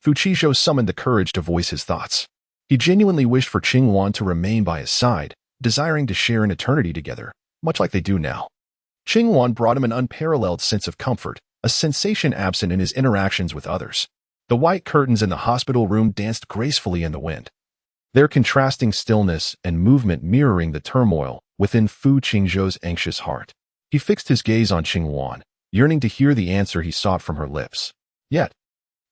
Fu Qingzhou summoned the courage to voice his thoughts. He genuinely wished for Qingwan to remain by his side, desiring to share an eternity together, much like they do now. Qingwan brought him an unparalleled sense of comfort, a sensation absent in his interactions with others. The white curtains in the hospital room danced gracefully in the wind, their contrasting stillness and movement mirroring the turmoil within Fu Qingzhou's anxious heart. He fixed his gaze on Qingwan, yearning to hear the answer he sought from her lips. Yet,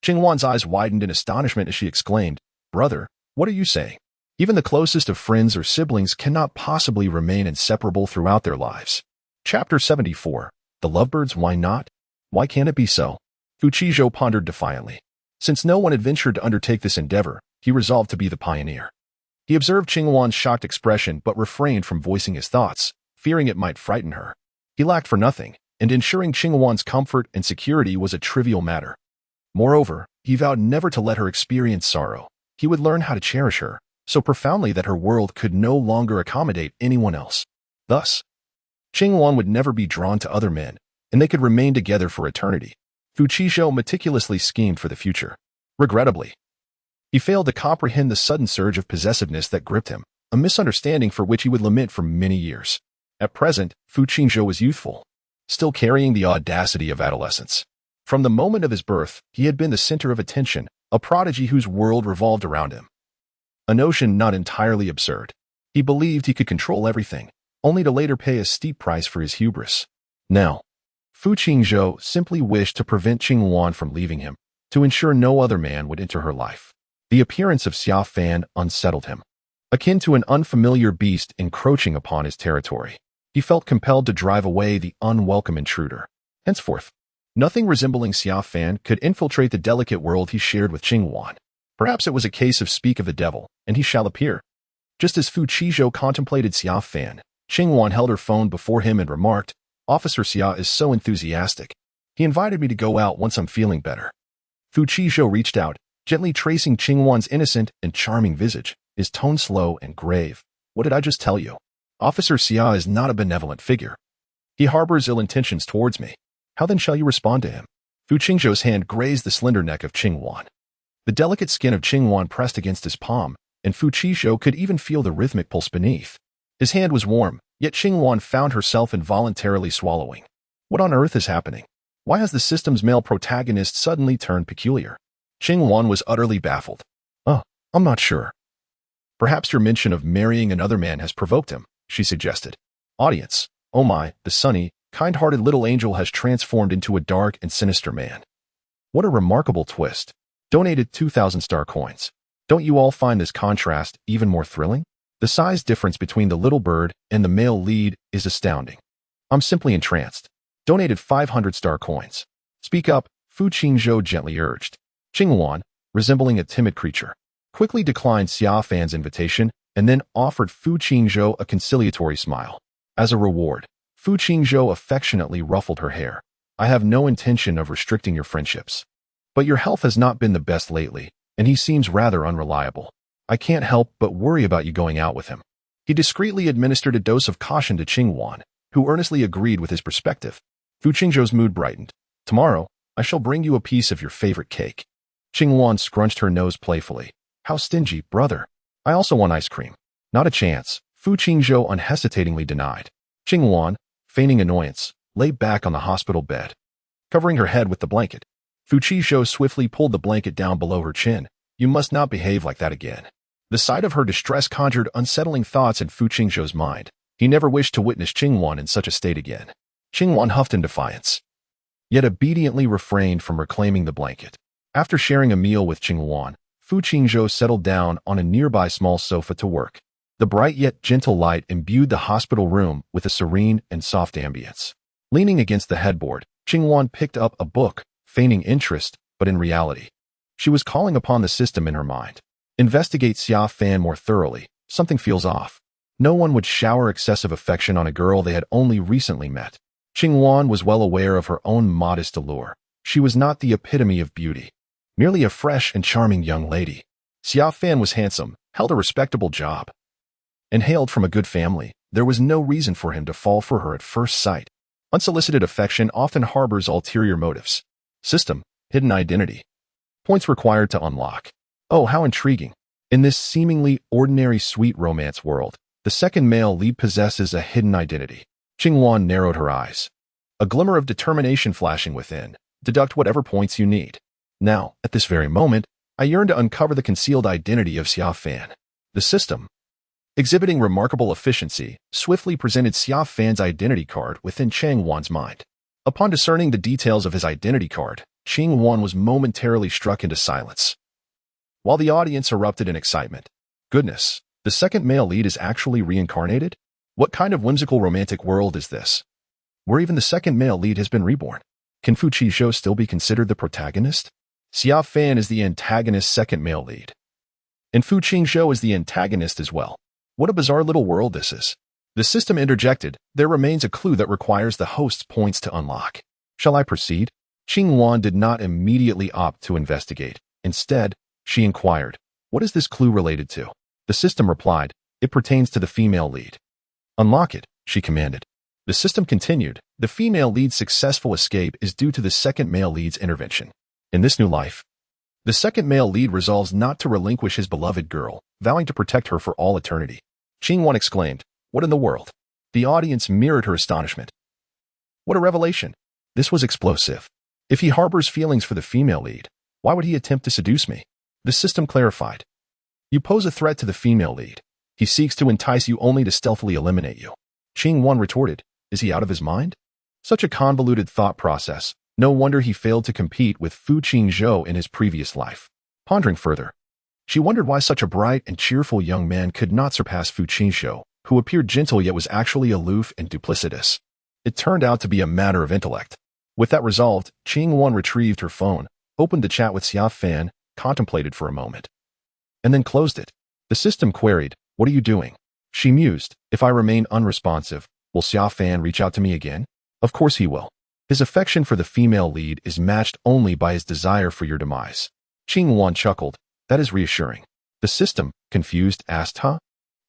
Qingwan's eyes widened in astonishment as she exclaimed, Brother, what are you saying? Even the closest of friends or siblings cannot possibly remain inseparable throughout their lives. Chapter 74. The Lovebirds, Why Not? Why can't it be so? Fu Qingzhou pondered defiantly. Since no one had ventured to undertake this endeavor, he resolved to be the pioneer. He observed Qingwan's shocked expression but refrained from voicing his thoughts, fearing it might frighten her. He lacked for nothing, and ensuring Qingwan's comfort and security was a trivial matter. Moreover, he vowed never to let her experience sorrow. He would learn how to cherish her, so profoundly that her world could no longer accommodate anyone else. Thus, Qingwan would never be drawn to other men, and they could remain together for eternity. Fu Qingzhou meticulously schemed for the future. Regrettably, he failed to comprehend the sudden surge of possessiveness that gripped him, a misunderstanding for which he would lament for many years. At present, Fu Qingzhou was youthful, still carrying the audacity of adolescence. From the moment of his birth, he had been the center of attention, a prodigy whose world revolved around him. A notion not entirely absurd. He believed he could control everything, only to later pay a steep price for his hubris. Now, Fu Qingzhou simply wished to prevent Qingwan from leaving him, to ensure no other man would enter her life. The appearance of Xia Fan unsettled him, akin to an unfamiliar beast encroaching upon his territory. He felt compelled to drive away the unwelcome intruder. Henceforth, nothing resembling Xia Fan could infiltrate the delicate world he shared with Qingwan. Perhaps it was a case of speak of the devil, and he shall appear. Just as Fu Qingzhou contemplated Xia Fan, Qingwan held her phone before him and remarked, Officer Xia is so enthusiastic. He invited me to go out once I'm feeling better. Fu Qingzhou reached out, gently tracing Qingwan's innocent and charming visage, his tone slow and grave. What did I just tell you? Officer Xia is not a benevolent figure. He harbors ill intentions towards me. How then shall you respond to him? Fu Qingzhou's hand grazed the slender neck of Qingwan. The delicate skin of Qingwan pressed against his palm, and Fu Qingzhou could even feel the rhythmic pulse beneath. His hand was warm, yet Qingwan found herself involuntarily swallowing. What on earth is happening? Why has the system's male protagonist suddenly turned peculiar? Qingwan was utterly baffled. I'm not sure. Perhaps your mention of marrying another man has provoked him, she suggested. Audience, oh my, the sunny, kind-hearted little angel has transformed into a dark and sinister man. What a remarkable twist. Donated 2,000 star coins. Don't you all find this contrast even more thrilling? The size difference between the little bird and the male lead is astounding. I'm simply entranced. Donated 500 star coins. Speak up, Fu Qingzhou gently urged. Qingwan, resembling a timid creature, quickly declined Xia Fan's invitation and then offered Fu Qingzhou a conciliatory smile. As a reward, Fu Qingzhou affectionately ruffled her hair. I have no intention of restricting your friendships. But your health has not been the best lately, and he seems rather unreliable. I can't help but worry about you going out with him. He discreetly administered a dose of caution to Qingwan, who earnestly agreed with his perspective. Fu Qingzhou's mood brightened. Tomorrow, I shall bring you a piece of your favorite cake. Qingwan scrunched her nose playfully. How stingy, brother. I also want ice cream. Not a chance, Fu Qingzhou unhesitatingly denied. Qingwan, feigning annoyance, lay back on the hospital bed, covering her head with the blanket. Fu Qingzhou swiftly pulled the blanket down below her chin. You must not behave like that again. The sight of her distress conjured unsettling thoughts in Fu Qingzhou's mind. He never wished to witness Qingwan in such a state again. Qingwan huffed in defiance, yet obediently refrained from reclaiming the blanket. After sharing a meal with Qingwan, Fu Qingzhou settled down on a nearby small sofa to work. The bright yet gentle light imbued the hospital room with a serene and soft ambience. Leaning against the headboard, Qingwan picked up a book, feigning interest, but in reality, she was calling upon the system in her mind. Investigate Xia Fan more thoroughly. Something feels off. No one would shower excessive affection on a girl they had only recently met. Qingwan was well aware of her own modest allure. She was not the epitome of beauty, merely a fresh and charming young lady. Xia Fan was handsome, held a respectable job, and hailed from a good family. There was no reason for him to fall for her at first sight. Unsolicited affection often harbors ulterior motives. System, hidden identity. Points required to unlock. Oh, how intriguing. In this seemingly ordinary sweet romance world, the second male lead possesses a hidden identity. Qingwan narrowed her eyes, a glimmer of determination flashing within. Deduct whatever points you need. Now, at this very moment, I yearn to uncover the concealed identity of Xia Fan. The system, exhibiting remarkable efficiency, swiftly presented Xia Fan's identity card within Qingwan's mind. Upon discerning the details of his identity card, Qingwan was momentarily struck into silence, while the audience erupted in excitement. Goodness, the second male lead is actually reincarnated? What kind of whimsical romantic world is this, where even the second male lead has been reborn? Can Fu Qingzhou still be considered the protagonist? Xia Fan is the antagonist's second male lead, and Fu Qingzhou is the antagonist as well. What a bizarre little world this is. The system interjected, there remains a clue that requires the host's points to unlock. Shall I proceed? Qingwan did not immediately opt to investigate. Instead, she inquired, what is this clue related to? The system replied, it pertains to the female lead. Unlock it, she commanded. The system continued, the female lead's successful escape is due to the second male lead's intervention. In this new life, the second male lead resolves not to relinquish his beloved girl, vowing to protect her for all eternity. Qingwan exclaimed, what in the world? The audience mirrored her astonishment. What a revelation. This was explosive. If he harbors feelings for the female lead, why would he attempt to seduce me? The system clarified. You pose a threat to the female lead. He seeks to entice you only to stealthily eliminate you. Qingwan retorted, is he out of his mind? Such a convoluted thought process. No wonder he failed to compete with Fu Qingzhou in his previous life. Pondering further, she wondered why such a bright and cheerful young man could not surpass Fu Qingzhou, who appeared gentle yet was actually aloof and duplicitous. It turned out to be a matter of intellect. With that resolved, Qingwan retrieved her phone, opened the chat with Xia Fan, contemplated for a moment, and then closed it. The system queried, what are you doing? She mused, if I remain unresponsive, will Xia Fan reach out to me again? Of course he will. His affection for the female lead is matched only by his desire for your demise. Qingwan chuckled, that is reassuring. The system, confused, asked, huh?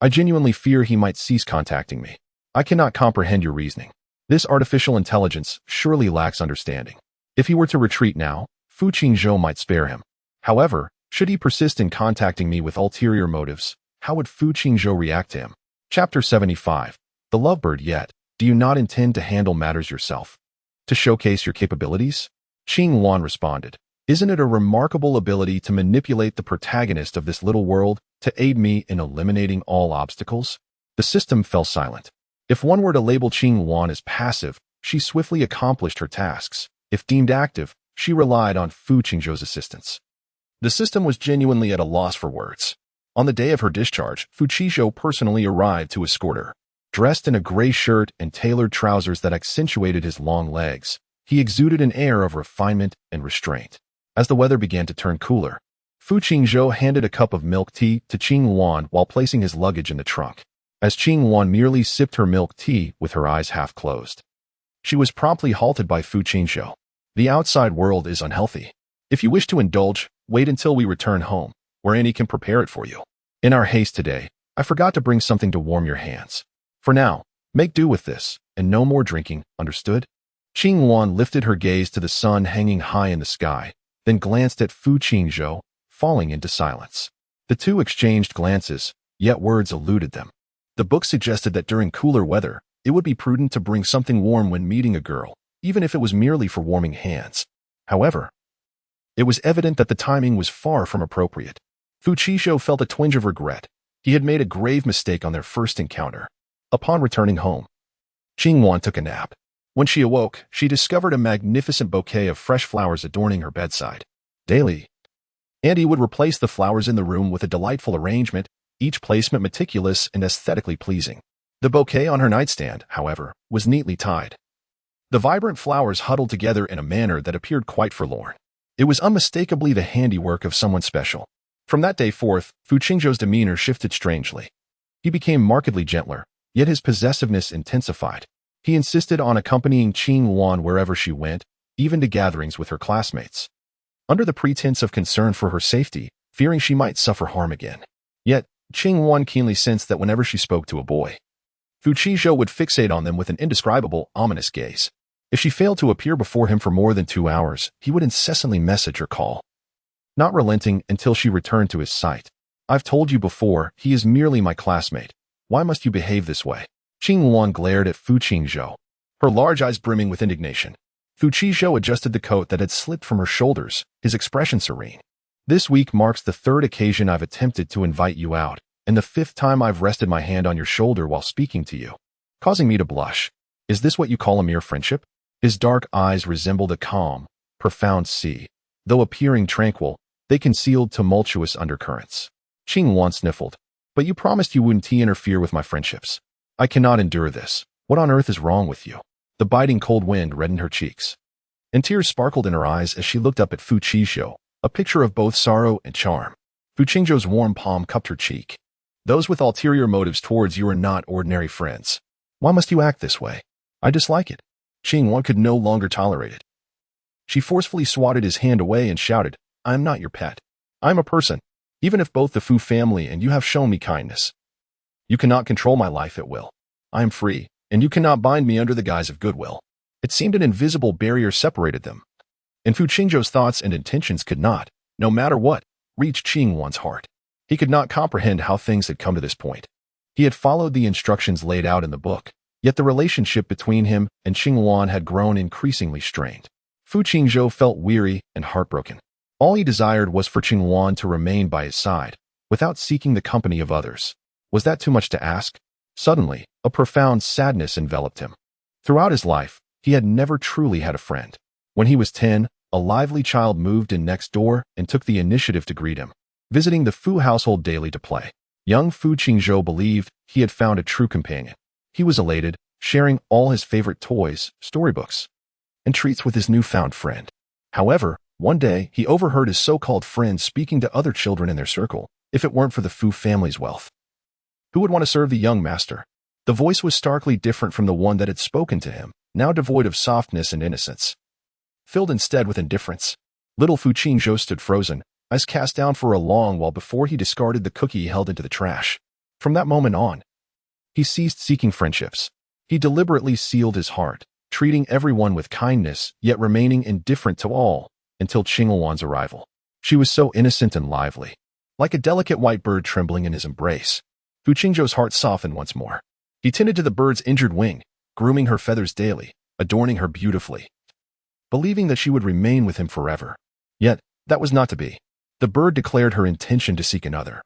I genuinely fear he might cease contacting me. I cannot comprehend your reasoning. This artificial intelligence surely lacks understanding. If he were to retreat now, Fu Qingzhou might spare him. However, should he persist in contacting me with ulterior motives, how would Fu Qingzhou react to him? Chapter 75. The Lovebird. Yet, do you not intend to handle matters yourself? To showcase your capabilities? Qing Wan responded. Isn't it a remarkable ability to manipulate the protagonist of this little world to aid me in eliminating all obstacles? The system fell silent. If one were to label Qing Wan as passive, she swiftly accomplished her tasks. If deemed active, she relied on Fu Qingzhou's assistance. The system was genuinely at a loss for words. On the day of her discharge, Fu Qingzhou personally arrived to escort her. Dressed in a gray shirt and tailored trousers that accentuated his long legs, he exuded an air of refinement and restraint. As the weather began to turn cooler, Fu Qingzhou handed a cup of milk tea to Qing Wan while placing his luggage in the trunk. As Qing Wan merely sipped her milk tea with her eyes half closed, she was promptly halted by Fu Qingzhou. The outside world is unhealthy. If you wish to indulge, wait until we return home, where Annie can prepare it for you. In our haste today, I forgot to bring something to warm your hands. For now, make do with this, and no more drinking, understood? Qing Wan lifted her gaze to the sun hanging high in the sky, then glanced at Fu Qingzhou, falling into silence. The two exchanged glances, yet words eluded them. The book suggested that during cooler weather, it would be prudent to bring something warm when meeting a girl, even if it was merely for warming hands. However, it was evident that the timing was far from appropriate. Fu Qingzhou felt a twinge of regret. He had made a grave mistake on their first encounter. Upon returning home, Qing Wan took a nap. When she awoke, she discovered a magnificent bouquet of fresh flowers adorning her bedside. Daily, Andy would replace the flowers in the room with a delightful arrangement, each placement meticulous and aesthetically pleasing. The bouquet on her nightstand, however, was neatly tied. The vibrant flowers huddled together in a manner that appeared quite forlorn. It was unmistakably the handiwork of someone special. From that day forth, Fu Qingzhou's demeanor shifted strangely. He became markedly gentler, yet his possessiveness intensified. He insisted on accompanying Qing Wan wherever she went, even to gatherings with her classmates, under the pretense of concern for her safety, fearing she might suffer harm again. Yet, Qing Wan keenly sensed that whenever she spoke to a boy, Fu Qingzhou would fixate on them with an indescribable, ominous gaze. If she failed to appear before him for more than 2 hours, he would incessantly message or call, not relenting until she returned to his sight. I've told you before, he is merely my classmate. Why must you behave this way? Qing Wan glared at Fu Qingzhou, her large eyes brimming with indignation. Fu Qingzhou adjusted the coat that had slipped from her shoulders, his expression serene. This week marks the 3rd occasion I've attempted to invite you out, and the 5th time I've rested my hand on your shoulder while speaking to you, causing me to blush. Is this what you call a mere friendship? His dark eyes resembled a calm, profound sea. Though appearing tranquil, they concealed tumultuous undercurrents. Qing Wan sniffled. But you promised you wouldn't interfere with my friendships. I cannot endure this. What on earth is wrong with you? The biting cold wind reddened her cheeks, and tears sparkled in her eyes as she looked up at Fu Qingzhou, a picture of both sorrow and charm. Fu Qingzhou's warm palm cupped her cheek. Those with ulterior motives towards you are not ordinary friends. Why must you act this way? I dislike it. Qing Wan could no longer tolerate it. She forcefully swatted his hand away and shouted, I am not your pet. I am a person. Even if both the Fu family and you have shown me kindness, you cannot control my life at will. I am free, and you cannot bind me under the guise of goodwill. It seemed an invisible barrier separated them, and Fu Qingzhou's thoughts and intentions could not, no matter what, reach Qing Wan's heart. He could not comprehend how things had come to this point. He had followed the instructions laid out in the book, yet the relationship between him and Qing Wan had grown increasingly strained. Fu Qingzhou felt weary and heartbroken. All he desired was for Qing Wan to remain by his side, without seeking the company of others. Was that too much to ask? Suddenly, a profound sadness enveloped him. Throughout his life, he had never truly had a friend. When he was 10, a lively child moved in next door and took the initiative to greet him, visiting the Fu household daily to play. Young Fu Qingzhou believed he had found a true companion. He was elated, sharing all his favorite toys, storybooks, and treats with his newfound friend. However, one day, he overheard his so-called friend speaking to other children in their circle, if it weren't for the Fu family's wealth. Who would want to serve the young master? The voice was starkly different from the one that had spoken to him, now devoid of softness and innocence, filled instead with indifference. Little Fu Qingzhou stood frozen, eyes cast down for a long while before he discarded the cookie he held into the trash. From that moment on, he ceased seeking friendships. He deliberately sealed his heart, treating everyone with kindness, yet remaining indifferent to all, until Qingluan's arrival. She was so innocent and lively, like a delicate white bird trembling in his embrace. Fu Qingzhou's heart softened once more. He tended to the bird's injured wing, grooming her feathers daily, adorning her beautifully, believing that she would remain with him forever. Yet, that was not to be. The bird declared her intention to seek another,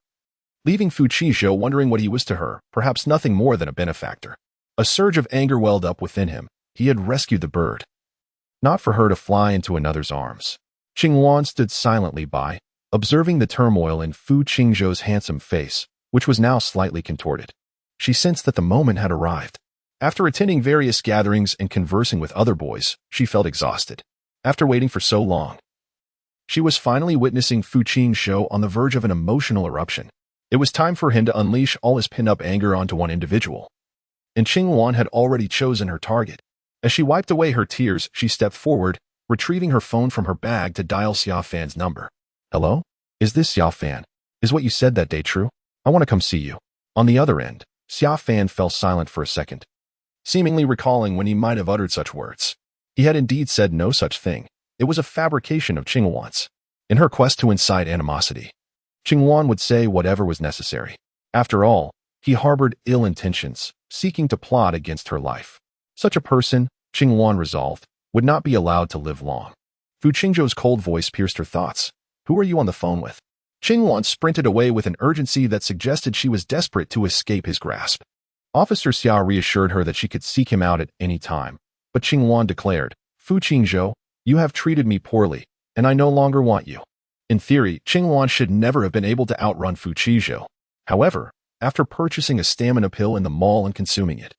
leaving Fu Qingzhou wondering what he was to her, perhaps nothing more than a benefactor. A surge of anger welled up within him. He had rescued the bird, not for her to fly into another's arms. Qingluan stood silently by, observing the turmoil in Fu Qingzhou's handsome face, which was now slightly contorted. She sensed that the moment had arrived. After attending various gatherings and conversing with other boys, she felt exhausted. After waiting for so long, she was finally witnessing Fu Qingzhou on the verge of an emotional eruption. It was time for him to unleash all his pent-up anger onto one individual. And Qingluan had already chosen her target. As she wiped away her tears, she stepped forward, retrieving her phone from her bag to dial Xia Fan's number. Hello? Is this Xia Fan? Is what you said that day true? I want to come see you. On the other end, Xia Fan fell silent for a second, seemingly recalling when he might have uttered such words. He had indeed said no such thing. It was a fabrication of Qingluan's. In her quest to incite animosity, Qingluan would say whatever was necessary. After all, he harbored ill intentions, seeking to plot against her life. Such a person, Qingluan resolved, would not be allowed to live long. Fu Qingzhou's cold voice pierced her thoughts. Who are you on the phone with? Qingluan sprinted away with an urgency that suggested she was desperate to escape his grasp. Officer Xia reassured her that she could seek him out at any time, but Qingluan declared, Fu Qingzhou, you have treated me poorly, and I no longer want you. In theory, Qingluan should never have been able to outrun Fu Qingzhou. However, after purchasing a stamina pill in the mall and consuming it,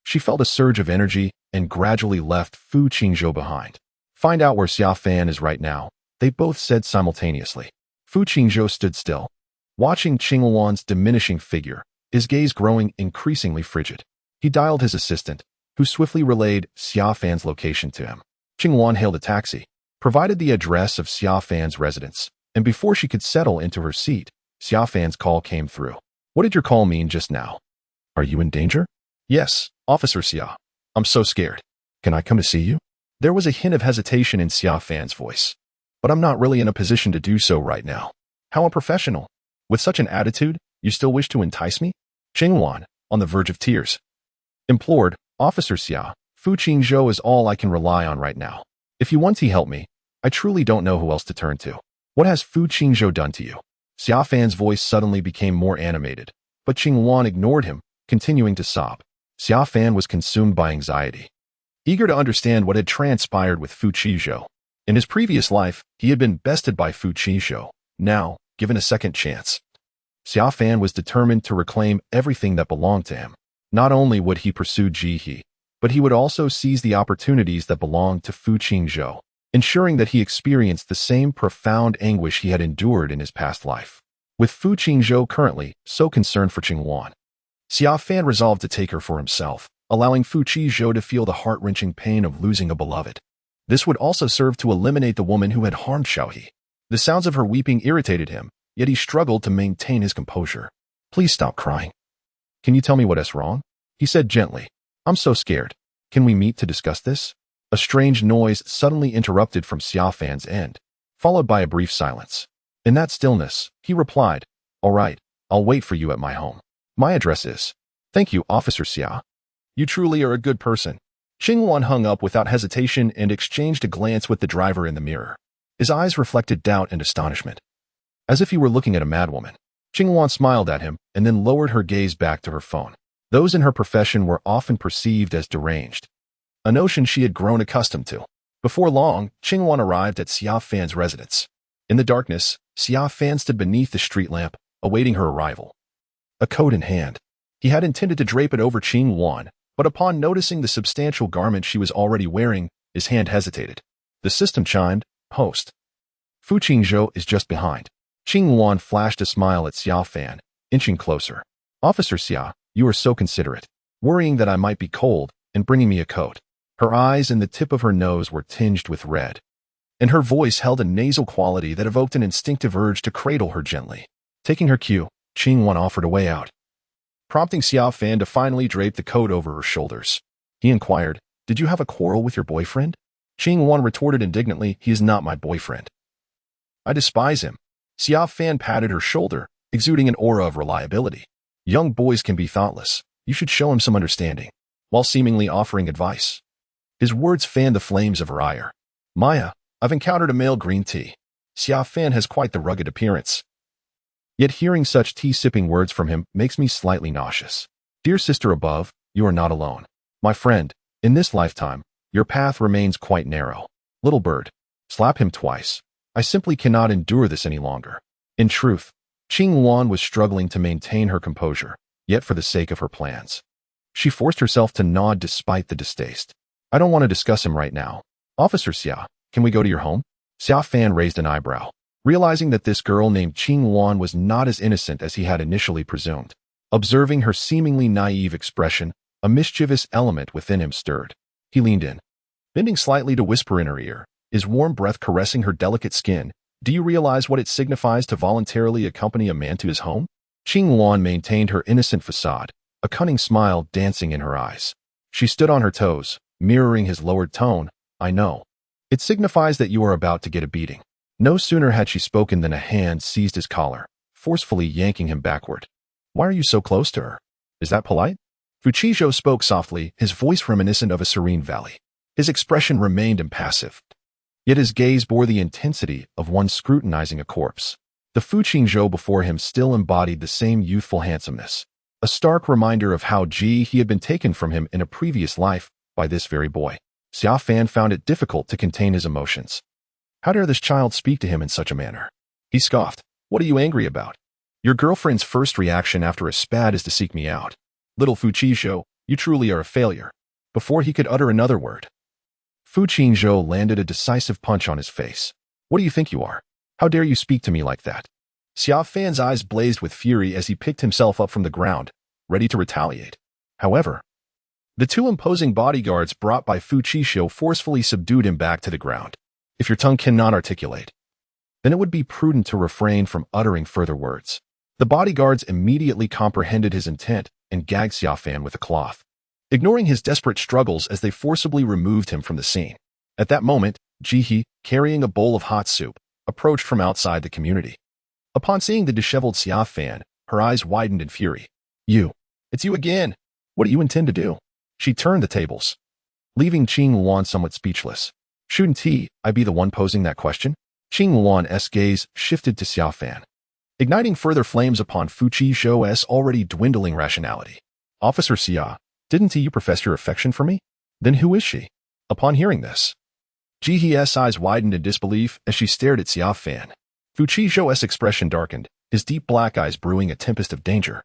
she felt a surge of energy and gradually left Fu Qingzhou behind. Find out where Xia Fan is right now, they both said simultaneously. Fu Qingzhou stood still, watching Qingluan's diminishing figure, his gaze growing increasingly frigid. He dialed his assistant, who swiftly relayed Xia Fan's location to him. Qingluan hailed a taxi, provided the address of Xia Fan's residence, and before she could settle into her seat, Xia Fan's call came through. What did your call mean just now? Are you in danger? Yes, Officer Xia. I'm so scared. Can I come to see you? There was a hint of hesitation in Xia Fan's voice. But I'm not really in a position to do so right now. How unprofessional. With such an attitude, you still wish to entice me? Qingluan, on the verge of tears, implored, Officer Xia, Fu Qingzhou is all I can rely on right now. If you want to help me, I truly don't know who else to turn to. What has Fu Qingzhou done to you? Xia Fan's voice suddenly became more animated, but Qingluan ignored him, continuing to sob. Xia Fan was consumed by anxiety, eager to understand what had transpired with Fu Qingzhou. In his previous life, he had been bested by Fu Qingzhou. Now, given a second chance, Xia Fan was determined to reclaim everything that belonged to him. Not only would he pursue Ji He, but he would also seize the opportunities that belonged to Fu Qingzhou, ensuring that he experienced the same profound anguish he had endured in his past life. With Fu Qingzhou currently so concerned for Qingluan, Xia Fan resolved to take her for himself, allowing Fu Qingzhou to feel the heart-wrenching pain of losing a beloved. This would also serve to eliminate the woman who had harmed Xiaohe. The sounds of her weeping irritated him, yet he struggled to maintain his composure. Please stop crying. Can you tell me what is wrong? He said gently. I'm so scared. Can we meet to discuss this? A strange noise suddenly interrupted from Xia Fan's end, followed by a brief silence. In that stillness, he replied, All right, I'll wait for you at my home. My address is. Thank you, Officer Xia. You truly are a good person. Qingluan hung up without hesitation and exchanged a glance with the driver in the mirror. His eyes reflected doubt and astonishment, as if he were looking at a madwoman. Qingluan smiled at him and then lowered her gaze back to her phone. Those in her profession were often perceived as deranged, a notion she had grown accustomed to. Before long, Qingluan arrived at Xia Fan's residence. In the darkness, Xia Fan stood beneath the street lamp, awaiting her arrival. A coat in hand, he had intended to drape it over Qingluan, but upon noticing the substantial garment she was already wearing, his hand hesitated. The system chimed, Post. Fu Qingzhou is just behind. Qingluan flashed a smile at Xia Fan, inching closer. Officer Xia, you are so considerate, worrying that I might be cold and bringing me a coat. Her eyes and the tip of her nose were tinged with red, and her voice held a nasal quality that evoked an instinctive urge to cradle her gently. Taking her cue, Qingluan offered a way out. prompting Xiao Fan to finally drape the coat over her shoulders. He inquired, "Did you have a quarrel with your boyfriend?" Qing Wan retorted indignantly, "He is not my boyfriend. I despise him." Xiao Fan patted her shoulder, exuding an aura of reliability. "Young boys can be thoughtless. You should show him some understanding," while seemingly offering advice. His words fanned the flames of her ire. "Maya, I've encountered a male green tea. Xiao Fan has quite the rugged appearance. Yet hearing such tea-sipping words from him makes me slightly nauseous. Dear sister above, you are not alone. My friend, in this lifetime, your path remains quite narrow. Little bird, slap him twice. I simply cannot endure this any longer." In truth, Qing Wan was struggling to maintain her composure, yet for the sake of her plans. She forced herself to nod despite the distaste. "I don't want to discuss him right now. Officer Xia, can we go to your home?" Xiao Fan raised an eyebrow, realizing that this girl named Qing Wan was not as innocent as he had initially presumed. Observing her seemingly naive expression, a mischievous element within him stirred. He leaned in, bending slightly to whisper in her ear, his warm breath caressing her delicate skin. "Do you realize what it signifies to voluntarily accompany a man to his home?" Qing Wan maintained her innocent facade, a cunning smile dancing in her eyes. She stood on her toes, mirroring his lowered tone. "I know. It signifies that you are about to get a beating." No sooner had she spoken than a hand seized his collar, forcefully yanking him backward. "Why are you so close to her? Is that polite?" Fuchizhou spoke softly, his voice reminiscent of a serene valley. His expression remained impassive, yet his gaze bore the intensity of one scrutinizing a corpse. The Fuqingzhou before him still embodied the same youthful handsomeness, a stark reminder of how he had been taken from him in a previous life by this very boy. Xiao Fan found it difficult to contain his emotions. How dare this child speak to him in such a manner? He scoffed. "What are you angry about? Your girlfriend's first reaction after a spat is to seek me out. Little Fuqizhou, you truly are a failure." Before he could utter another word, Fuqingzhou landed a decisive punch on his face. "What do you think you are? How dare you speak to me like that?" Xiao Fan's eyes blazed with fury as he picked himself up from the ground, ready to retaliate. However, the two imposing bodyguards brought by Fuqizhou forcefully subdued him back to the ground. If your tongue cannot articulate, then it would be prudent to refrain from uttering further words. The bodyguards immediately comprehended his intent and gagged Xiao Fan with a cloth, ignoring his desperate struggles as they forcibly removed him from the scene. At that moment, Jihe, carrying a bowl of hot soup, approached from outside the community. Upon seeing the disheveled Xiao Fan, her eyes widened in fury. It's you again. What do you intend to do?" She turned the tables, leaving Qing Wan somewhat speechless. "Shouldn't I be the one posing that question?" Qing Wan's gaze shifted to Xiao Fan, igniting further flames upon Fuqizhou's already dwindling rationality. "Officer Xia, didn't you profess your affection for me? Then who is she?" Upon hearing this, Jihe's eyes widened in disbelief as she stared at Xiao Fan. Fuqizhou's expression darkened, his deep black eyes brewing a tempest of danger.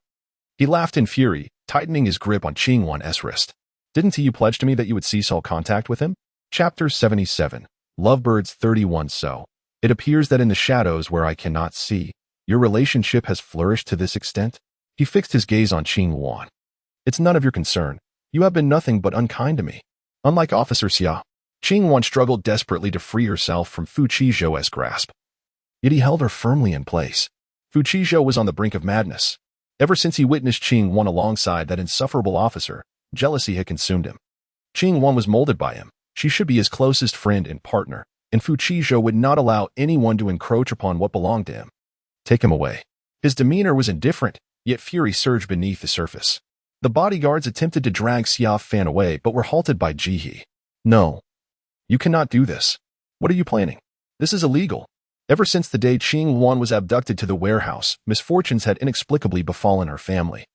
He laughed in fury, tightening his grip on Qing Wan's wrist. "Didn't you pledge to me that you would cease all contact with him?" Chapter 77. Lovebirds 31. "So, it appears that in the shadows where I cannot see, your relationship has flourished to this extent?" He fixed his gaze on Qing Wan. "It's none of your concern. You have been nothing but unkind to me. Unlike Officer Xia." Qing Wan struggled desperately to free herself from Fuqizhou's grasp. Yet he held her firmly in place. Fuqizhou was on the brink of madness. Ever since he witnessed Qing Wan alongside that insufferable officer, jealousy had consumed him. Qing Wan was molded by him. She should be his closest friend and partner, and Fuqizhou would not allow anyone to encroach upon what belonged to him. "Take him away." His demeanor was indifferent, yet fury surged beneath the surface. The bodyguards attempted to drag Xiao Fan away but were halted by Jihe. "No. You cannot do this. What are you planning? This is illegal." Ever since the day Qing Wan was abducted to the warehouse, misfortunes had inexplicably befallen her family.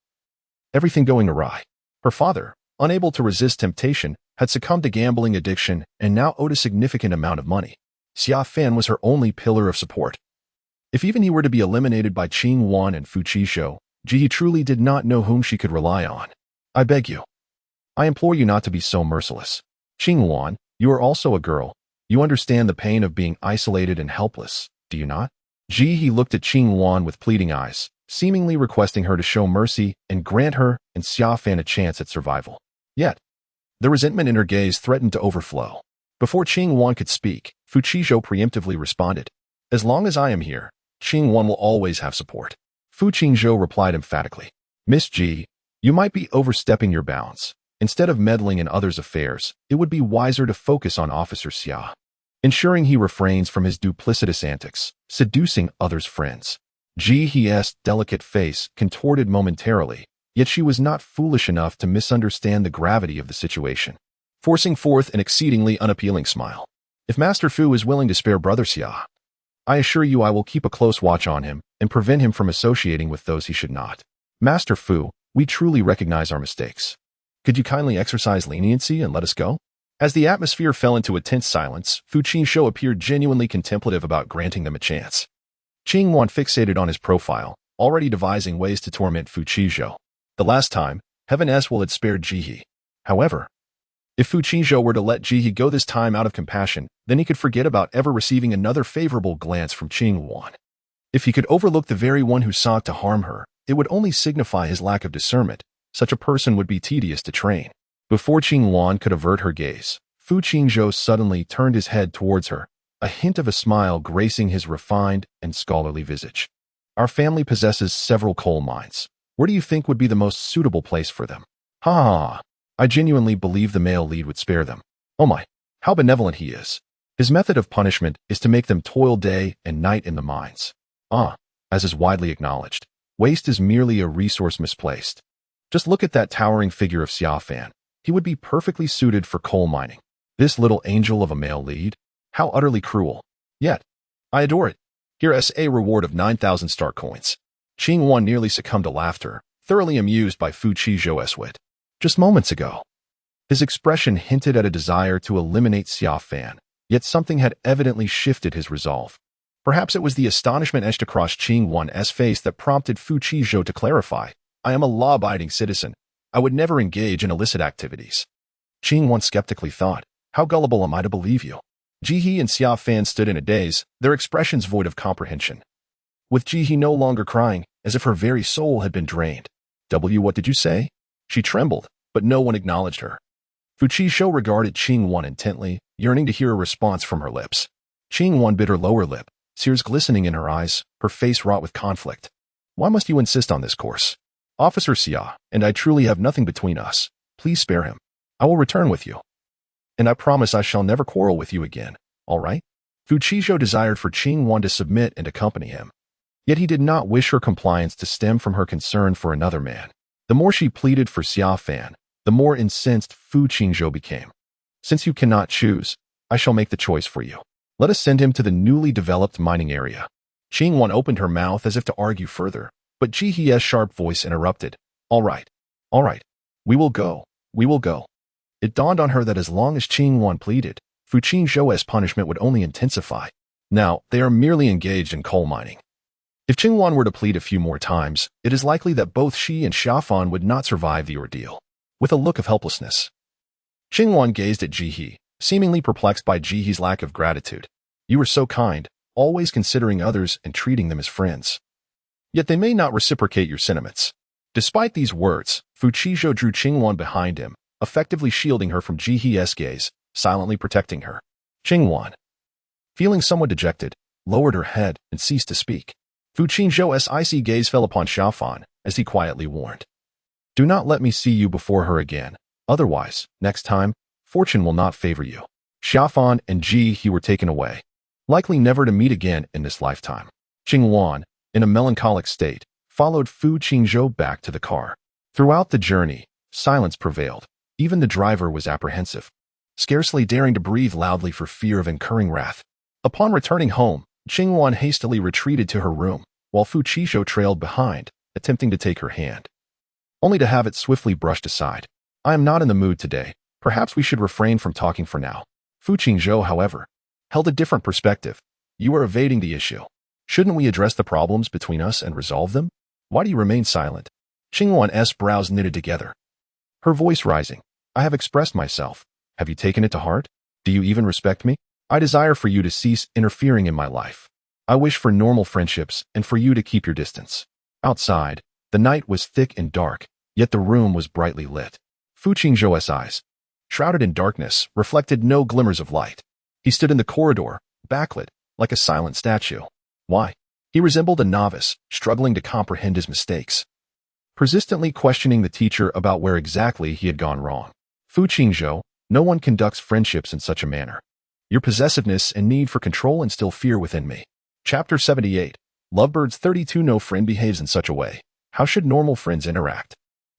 Everything going awry. Her father, unable to resist temptation, had succumbed to gambling addiction and now owed a significant amount of money. Xiao Fan was her only pillar of support. If even he were to be eliminated by Qing Wan and Fuqizhou, Jihe truly did not know whom she could rely on. "I beg you. I implore you not to be so merciless. Qing Wan, you are also a girl. You understand the pain of being isolated and helpless, do you not?" Jihe looked at Qing Wan with pleading eyes, seemingly requesting her to show mercy and grant her and Xiao Fan a chance at survival. Yet, the resentment in her gaze threatened to overflow. Before Qing Wan could speak, Fuqizhou preemptively responded, "As long as I am here, Qing Wan will always have support." Fuqingzhou replied emphatically, "Miss Ji, You might be overstepping your bounds. Instead of meddling in others' affairs, it would be wiser to focus on Officer Xia, ensuring he refrains from his duplicitous antics, seducing others' friends. Ji He's delicate face contorted momentarily, yet she was not foolish enough to misunderstand the gravity of the situation, forcing forth an exceedingly unappealing smile. If Master Fu is willing to spare Brother Xia, I assure you I will keep a close watch on him and prevent him from associating with those he should not. Master Fu, we truly recognize our mistakes. Could you kindly exercise leniency and let us go? As the atmosphere fell into a tense silence, Fu Qingzhou appeared genuinely contemplative about granting them a chance. Qing Wan fixated on his profile, already devising ways to torment Fu Qingzhou. The last time, Heaven S will had spared Jihe. However, if Fu Qingzhou were to let Jihe go this time out of compassion, then he could forget about ever receiving another favorable glance from Qing Wan. If he could overlook the very one who sought to harm her, it would only signify his lack of discernment. Such a person would be tedious to train. Before Qing Wan could avert her gaze, Fu Qingzhou suddenly turned his head towards her, a hint of a smile gracing his refined and scholarly visage. Our family possesses several coal mines. Where do you think would be the most suitable place for them? Ha ha ha. I genuinely believe the male lead would spare them. Oh my, how benevolent he is. His method of punishment is to make them toil day and night in the mines. As is widely acknowledged, waste is merely a resource misplaced. Just look at that towering figure of Xia Fan. He would be perfectly suited for coal mining. This little angel of a male lead? How utterly cruel. Yet, I adore it. Here is a reward of 9,000 star coins. Qing Wan nearly succumbed to laughter, thoroughly amused by Fu Qingzhou's wit. Just moments ago, his expression hinted at a desire to eliminate Xia Fan, yet something had evidently shifted his resolve. Perhaps it was the astonishment etched across Qing Wan's face that prompted Fu Qingzhou to clarify. I am a law-abiding citizen. I would never engage in illicit activities. Qing Wan skeptically thought, how gullible am I to believe you? Jihe and Xia Fan stood in a daze, their expressions void of comprehension. With Jihe no longer crying, as if her very soul had been drained. What did you say? She trembled, but no one acknowledged her. Fu Qingzhou regarded Qing Wan intently, yearning to hear a response from her lips. Qing Wan bit her lower lip, tears glistening in her eyes, her face wrought with conflict. Why must you insist on this course? Officer Xia and I truly have nothing between us. Please spare him. I will return with you. And I promise I shall never quarrel with you again, all right? Fu Qingzhou desired for Qing Wan to submit and accompany him. Yet he did not wish her compliance to stem from her concern for another man. The more she pleaded for Xia Fan, the more incensed Fu Qingzhou became. Since you cannot choose, I shall make the choice for you. Let us send him to the newly developed mining area. Qing Wan opened her mouth as if to argue further, but Jihe's sharp voice interrupted. All right. We will go. It dawned on her that as long as Qing Wan pleaded, Fu Qingzhou's punishment would only intensify. Now, they are merely engaged in coal mining. If Qing Wan were to plead a few more times, it is likely that both she and Xia Fan would not survive the ordeal. With a look of helplessness, Qing Wan gazed at Jihe, seemingly perplexed by Jihe's lack of gratitude. You are so kind, always considering others and treating them as friends. Yet they may not reciprocate your sentiments. Despite these words, Fu Qingzhou drew Qing Wan behind him, effectively shielding her from Jihe's gaze, silently protecting her. Qing Wan, feeling somewhat dejected, lowered her head and ceased to speak. Fu Qingzhou's icy gaze fell upon Xia Fan as he quietly warned. Do not let me see you before her again. Otherwise, next time, fortune will not favor you. Xia Fan and Jihe were taken away, likely never to meet again in this lifetime. Qing Wan, in a melancholic state, followed Fu Qingzhou back to the car. Throughout the journey, silence prevailed. Even the driver was apprehensive, scarcely daring to breathe loudly for fear of incurring wrath. Upon returning home, Qing Wan hastily retreated to her room, while Fu Qingzhou trailed behind, attempting to take her hand, only to have it swiftly brushed aside. I am not in the mood today. Perhaps we should refrain from talking for now. Fu Qingzhou, however, held a different perspective. You are evading the issue. Shouldn't we address the problems between us and resolve them? Why do you remain silent? Qing Wan's brows knitted together, her voice rising. I have expressed myself. Have you taken it to heart? Do you even respect me? I desire for you to cease interfering in my life. I wish for normal friendships and for you to keep your distance. Outside, the night was thick and dark, yet the room was brightly lit. Fu Qingzhou's eyes, shrouded in darkness, reflected no glimmers of light. He stood in the corridor, backlit, like a silent statue. Why? He resembled a novice, struggling to comprehend his mistakes. persistently questioning the teacher about where exactly he had gone wrong. Fu Qingzhou, no one conducts friendships in such a manner. Your possessiveness and need for control instill fear within me. Chapter 78. Lovebirds 32. No friend behaves in such a way. How should normal friends interact?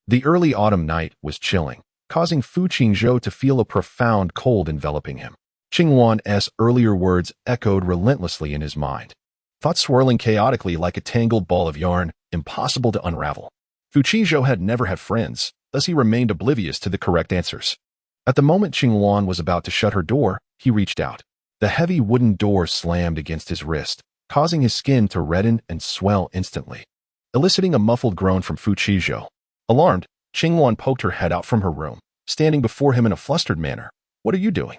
The early autumn night was chilling, causing Fu Qingzhou to feel a profound cold enveloping him. Qingwan's earlier words echoed relentlessly in his mind. Thoughts swirling chaotically like a tangled ball of yarn, impossible to unravel. Fu Qingzhou had never had friends, thus he remained oblivious to the correct answers. At the moment Qingwan was about to shut her door, he reached out. The heavy wooden door slammed against his wrist, causing his skin to redden and swell instantly, eliciting a muffled groan from Fu Qingzhou. Alarmed, Qingwan poked her head out from her room, standing before him in a flustered manner. What are you doing?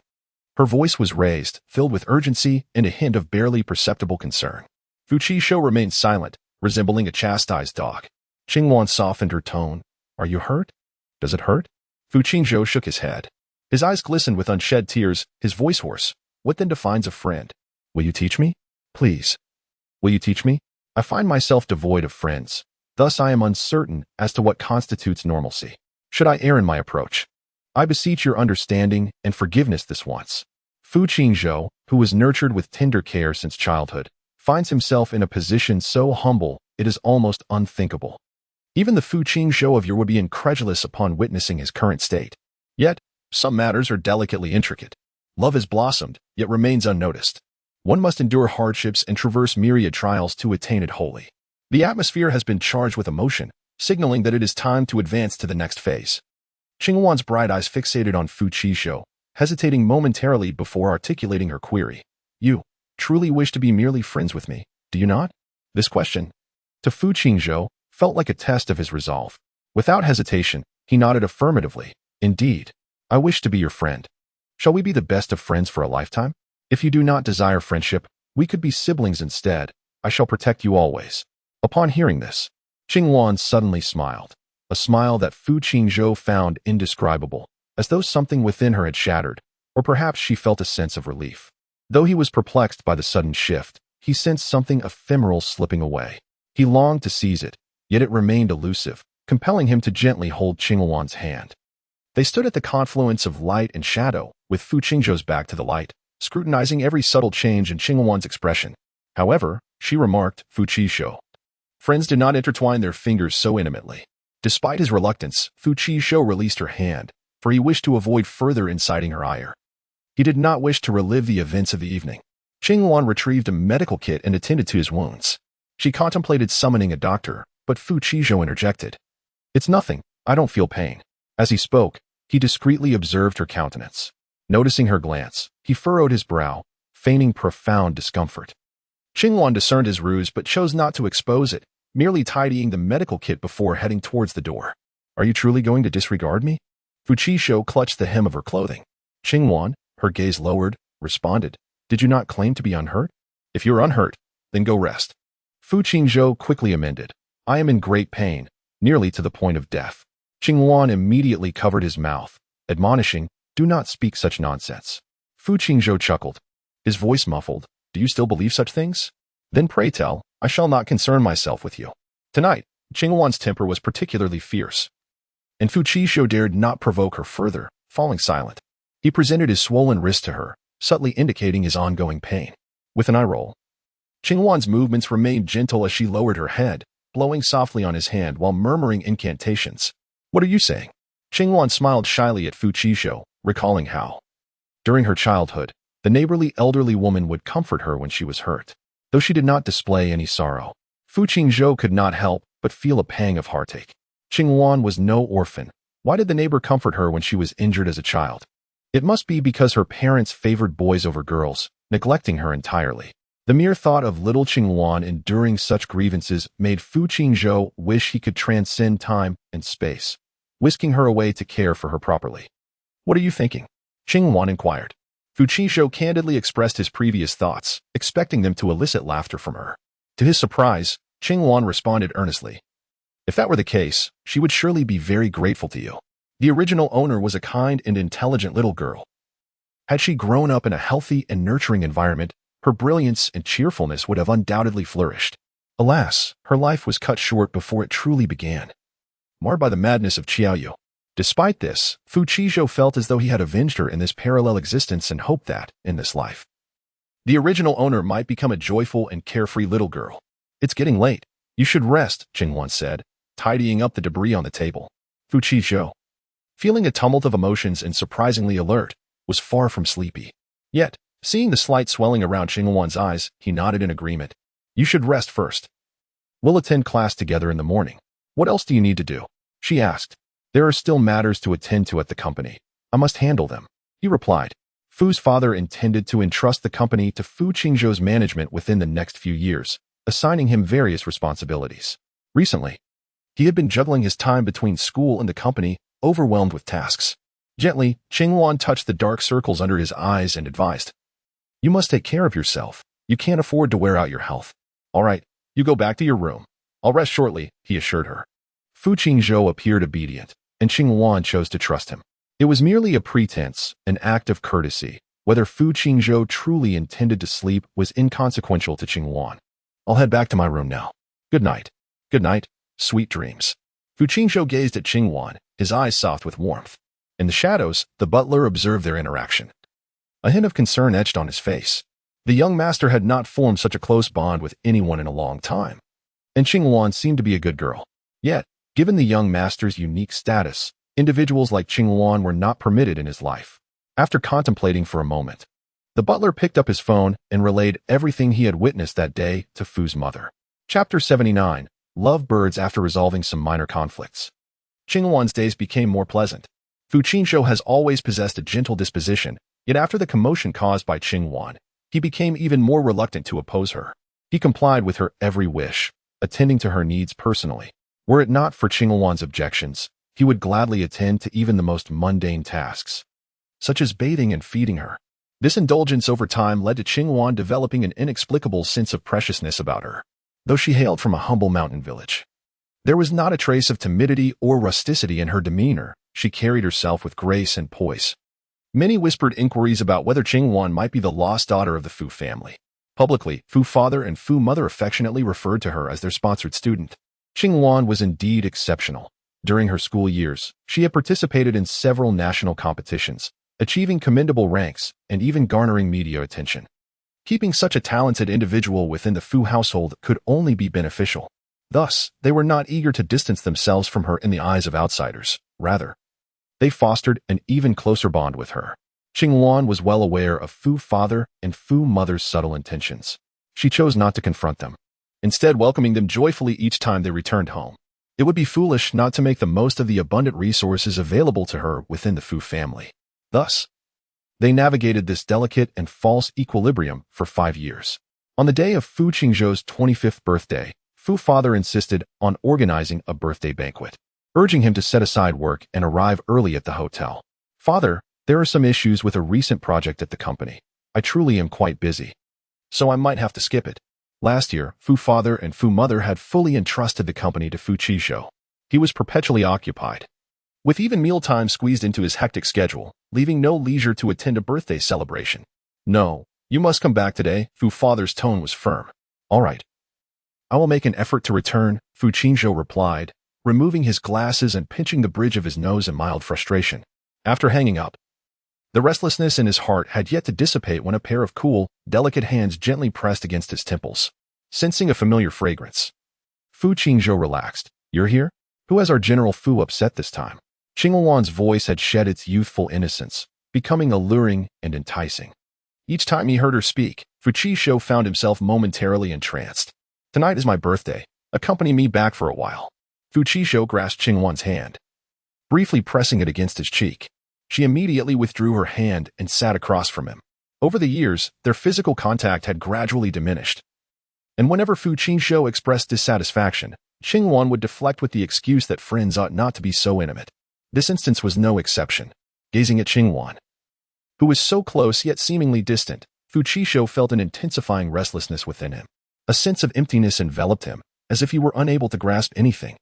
Her voice was raised, filled with urgency and a hint of barely perceptible concern. Fu Qingzhou remained silent, resembling a chastised dog. Qingwan softened her tone. Are you hurt? Does it hurt? Fu Qingzhou shook his head. His eyes glistened with unshed tears, his voice hoarse. What then defines a friend? Will you teach me? Please. Will you teach me? I find myself devoid of friends. Thus I am uncertain as to what constitutes normalcy. Should I err in my approach? I beseech your understanding and forgiveness this once. Fu Qingzhou, who was nurtured with tender care since childhood, finds himself in a position so humble it is almost unthinkable. Even the Fu Qingzhou of yore would be incredulous upon witnessing his current state. Yet, some matters are delicately intricate. Love has blossomed, yet remains unnoticed. One must endure hardships and traverse myriad trials to attain it wholly. The atmosphere has been charged with emotion, signaling that it is time to advance to the next phase. Qingwan's bright eyes fixated on Fu Qingzhou, hesitating momentarily before articulating her query. You truly wish to be merely friends with me, do you not? This question, to Fu Qingzhou, felt like a test of his resolve. Without hesitation, he nodded affirmatively. Indeed, I wish to be your friend. Shall we be the best of friends for a lifetime? If you do not desire friendship, we could be siblings instead. I shall protect you always. Upon hearing this, Qingwan suddenly smiled, a smile that Fu Qingzhou found indescribable, as though something within her had shattered, or perhaps she felt a sense of relief. Though he was perplexed by the sudden shift, he sensed something ephemeral slipping away. He longed to seize it, yet it remained elusive, compelling him to gently hold Qingwan's hand. They stood at the confluence of light and shadow, with Fu Qingzhou's back to the light, scrutinizing every subtle change in Qingwan's expression. However, she remarked, Fu Qingzhou. Friends did not intertwine their fingers so intimately. Despite his reluctance, Fu Qingzhou released her hand, for he wished to avoid further inciting her ire. He did not wish to relive the events of the evening. Qingwan retrieved a medical kit and attended to his wounds. She contemplated summoning a doctor, but Fu Qingzhou interjected. It's nothing, I don't feel pain. As he spoke, he discreetly observed her countenance. Noticing her glance, he furrowed his brow, feigning profound discomfort. Qingwan discerned his ruse but chose not to expose it, merely tidying the medical kit before heading towards the door. Are you truly going to disregard me? Fu Qingzhou clutched the hem of her clothing. Qingwan, her gaze lowered, responded, Did you not claim to be unhurt? If you're unhurt, then go rest. Fu Qingzhou quickly amended. I am in great pain, nearly to the point of death. Qingwan immediately covered his mouth, admonishing, Do not speak such nonsense. Fu Qingzhou chuckled, his voice muffled. Do you still believe such things? Then pray tell, I shall not concern myself with you. Tonight, Qingwan's temper was particularly fierce, and Fu Qingzhou dared not provoke her further, falling silent. He presented his swollen wrist to her, subtly indicating his ongoing pain. With an eye roll, Qingwan's movements remained gentle as she lowered her head, blowing softly on his hand while murmuring incantations. What are you saying? Qingwan smiled shyly at Fu Qingzhou, recalling how, during her childhood, the neighborly elderly woman would comfort her when she was hurt. Though she did not display any sorrow, Fu Qingzhou could not help but feel a pang of heartache. Qingwan was no orphan. Why did the neighbor comfort her when she was injured as a child? It must be because her parents favored boys over girls, neglecting her entirely. The mere thought of little Qingwan enduring such grievances made Fu Qingzhou wish he could transcend time and space, whisking her away to care for her properly. What are you thinking? Qingwan inquired. Fu Qingzhou candidly expressed his previous thoughts, expecting them to elicit laughter from her. To his surprise, Qingwan responded earnestly. If that were the case, she would surely be very grateful to you. The original owner was a kind and intelligent little girl. Had she grown up in a healthy and nurturing environment, her brilliance and cheerfulness would have undoubtedly flourished. Alas, her life was cut short before it truly began. marred by the madness of Qiaoyu. Despite this, Fu Qizhou felt as though he had avenged her in this parallel existence and hoped that, in this life, the original owner might become a joyful and carefree little girl. It's getting late. You should rest, Qingwan said, tidying up the debris on the table. Fu Qizhou, feeling a tumult of emotions and surprisingly alert, was far from sleepy. Yet, seeing the slight swelling around Qingwan's eyes, he nodded in agreement. You should rest first. We'll attend class together in the morning. What else do you need to do? She asked. There are still matters to attend to at the company. I must handle them. He replied. Fu's father intended to entrust the company to Fu Qingzhou's management within the next few years, assigning him various responsibilities. Recently, he had been juggling his time between school and the company, overwhelmed with tasks. Gently, Qingwan touched the dark circles under his eyes and advised. You must take care of yourself. You can't afford to wear out your health. All right, you go back to your room. I'll rest shortly, he assured her. Fu Qingzhou appeared obedient, and Qingwan chose to trust him. It was merely a pretense, an act of courtesy. Whether Fu Qingzhou truly intended to sleep was inconsequential to Qingwan. I'll head back to my room now. Good night. Good night. Sweet dreams. Fu Qingzhou gazed at Qingwan, his eyes soft with warmth. In the shadows, the butler observed their interaction. A hint of concern etched on his face. The young master had not formed such a close bond with anyone in a long time. And Qingwan seemed to be a good girl. Yet, given the young master's unique status, individuals like Qingwan were not permitted in his life. After contemplating for a moment, the butler picked up his phone and relayed everything he had witnessed that day to Fu's mother. Chapter 79. Love birds after resolving some minor conflicts. Qingwan's days became more pleasant. Fu Qingzhou has always possessed a gentle disposition, yet after the commotion caused by Qingwan, he became even more reluctant to oppose her. He complied with her every wish, attending to her needs personally. Were it not for Qingwan's objections, he would gladly attend to even the most mundane tasks, such as bathing and feeding her. This indulgence over time led to Qingwan developing an inexplicable sense of preciousness about her. Though she hailed from a humble mountain village, there was not a trace of timidity or rusticity in her demeanor. She carried herself with grace and poise. Many whispered inquiries about whether Qingwan might be the lost daughter of the Fu family. Publicly, Fu father and Fu mother affectionately referred to her as their sponsored student. Qingwan was indeed exceptional. During her school years, she had participated in several national competitions, achieving commendable ranks and even garnering media attention. Keeping such a talented individual within the Fu household could only be beneficial. Thus, they were not eager to distance themselves from her in the eyes of outsiders. Rather, they fostered an even closer bond with her. Qingwan was well aware of Fu father and Fu mother's subtle intentions. She chose not to confront them, instead welcoming them joyfully each time they returned home. It would be foolish not to make the most of the abundant resources available to her within the Fu family. Thus, they navigated this delicate and false equilibrium for 5 years. On the day of Fu Qingzhou's 25th birthday, Fu father insisted on organizing a birthday banquet, urging him to set aside work and arrive early at the hotel. Father, there are some issues with a recent project at the company. I truly am quite busy, so I might have to skip it. Last year, Fu father and Fu mother had fully entrusted the company to Fu Qizhou. He was perpetually occupied, with even mealtime squeezed into his hectic schedule, leaving no leisure to attend a birthday celebration. No, you must come back today. Fu father's tone was firm. All right. I will make an effort to return, Fu Qingzhou replied, removing his glasses and pinching the bridge of his nose in mild frustration. After hanging up, the restlessness in his heart had yet to dissipate when a pair of cool, delicate hands gently pressed against his temples. Sensing a familiar fragrance, Fu Qingzhou relaxed. You're here? Who has our General Fu upset this time? Qingwan's voice had shed its youthful innocence, becoming alluring and enticing. Each time he heard her speak, Fu Qizhou found himself momentarily entranced. Tonight is my birthday. Accompany me back for a while. Fu Qizhou grasped Qingwan's hand, briefly pressing it against his cheek. She immediately withdrew her hand and sat across from him. Over the years, their physical contact had gradually diminished, and whenever Fu Qingzhou expressed dissatisfaction, Qingwan would deflect with the excuse that friends ought not to be so intimate. This instance was no exception. Gazing at Qingwan, who was so close yet seemingly distant, Fu Qizhou felt an intensifying restlessness within him. A sense of emptiness enveloped him, as if he were unable to grasp anything.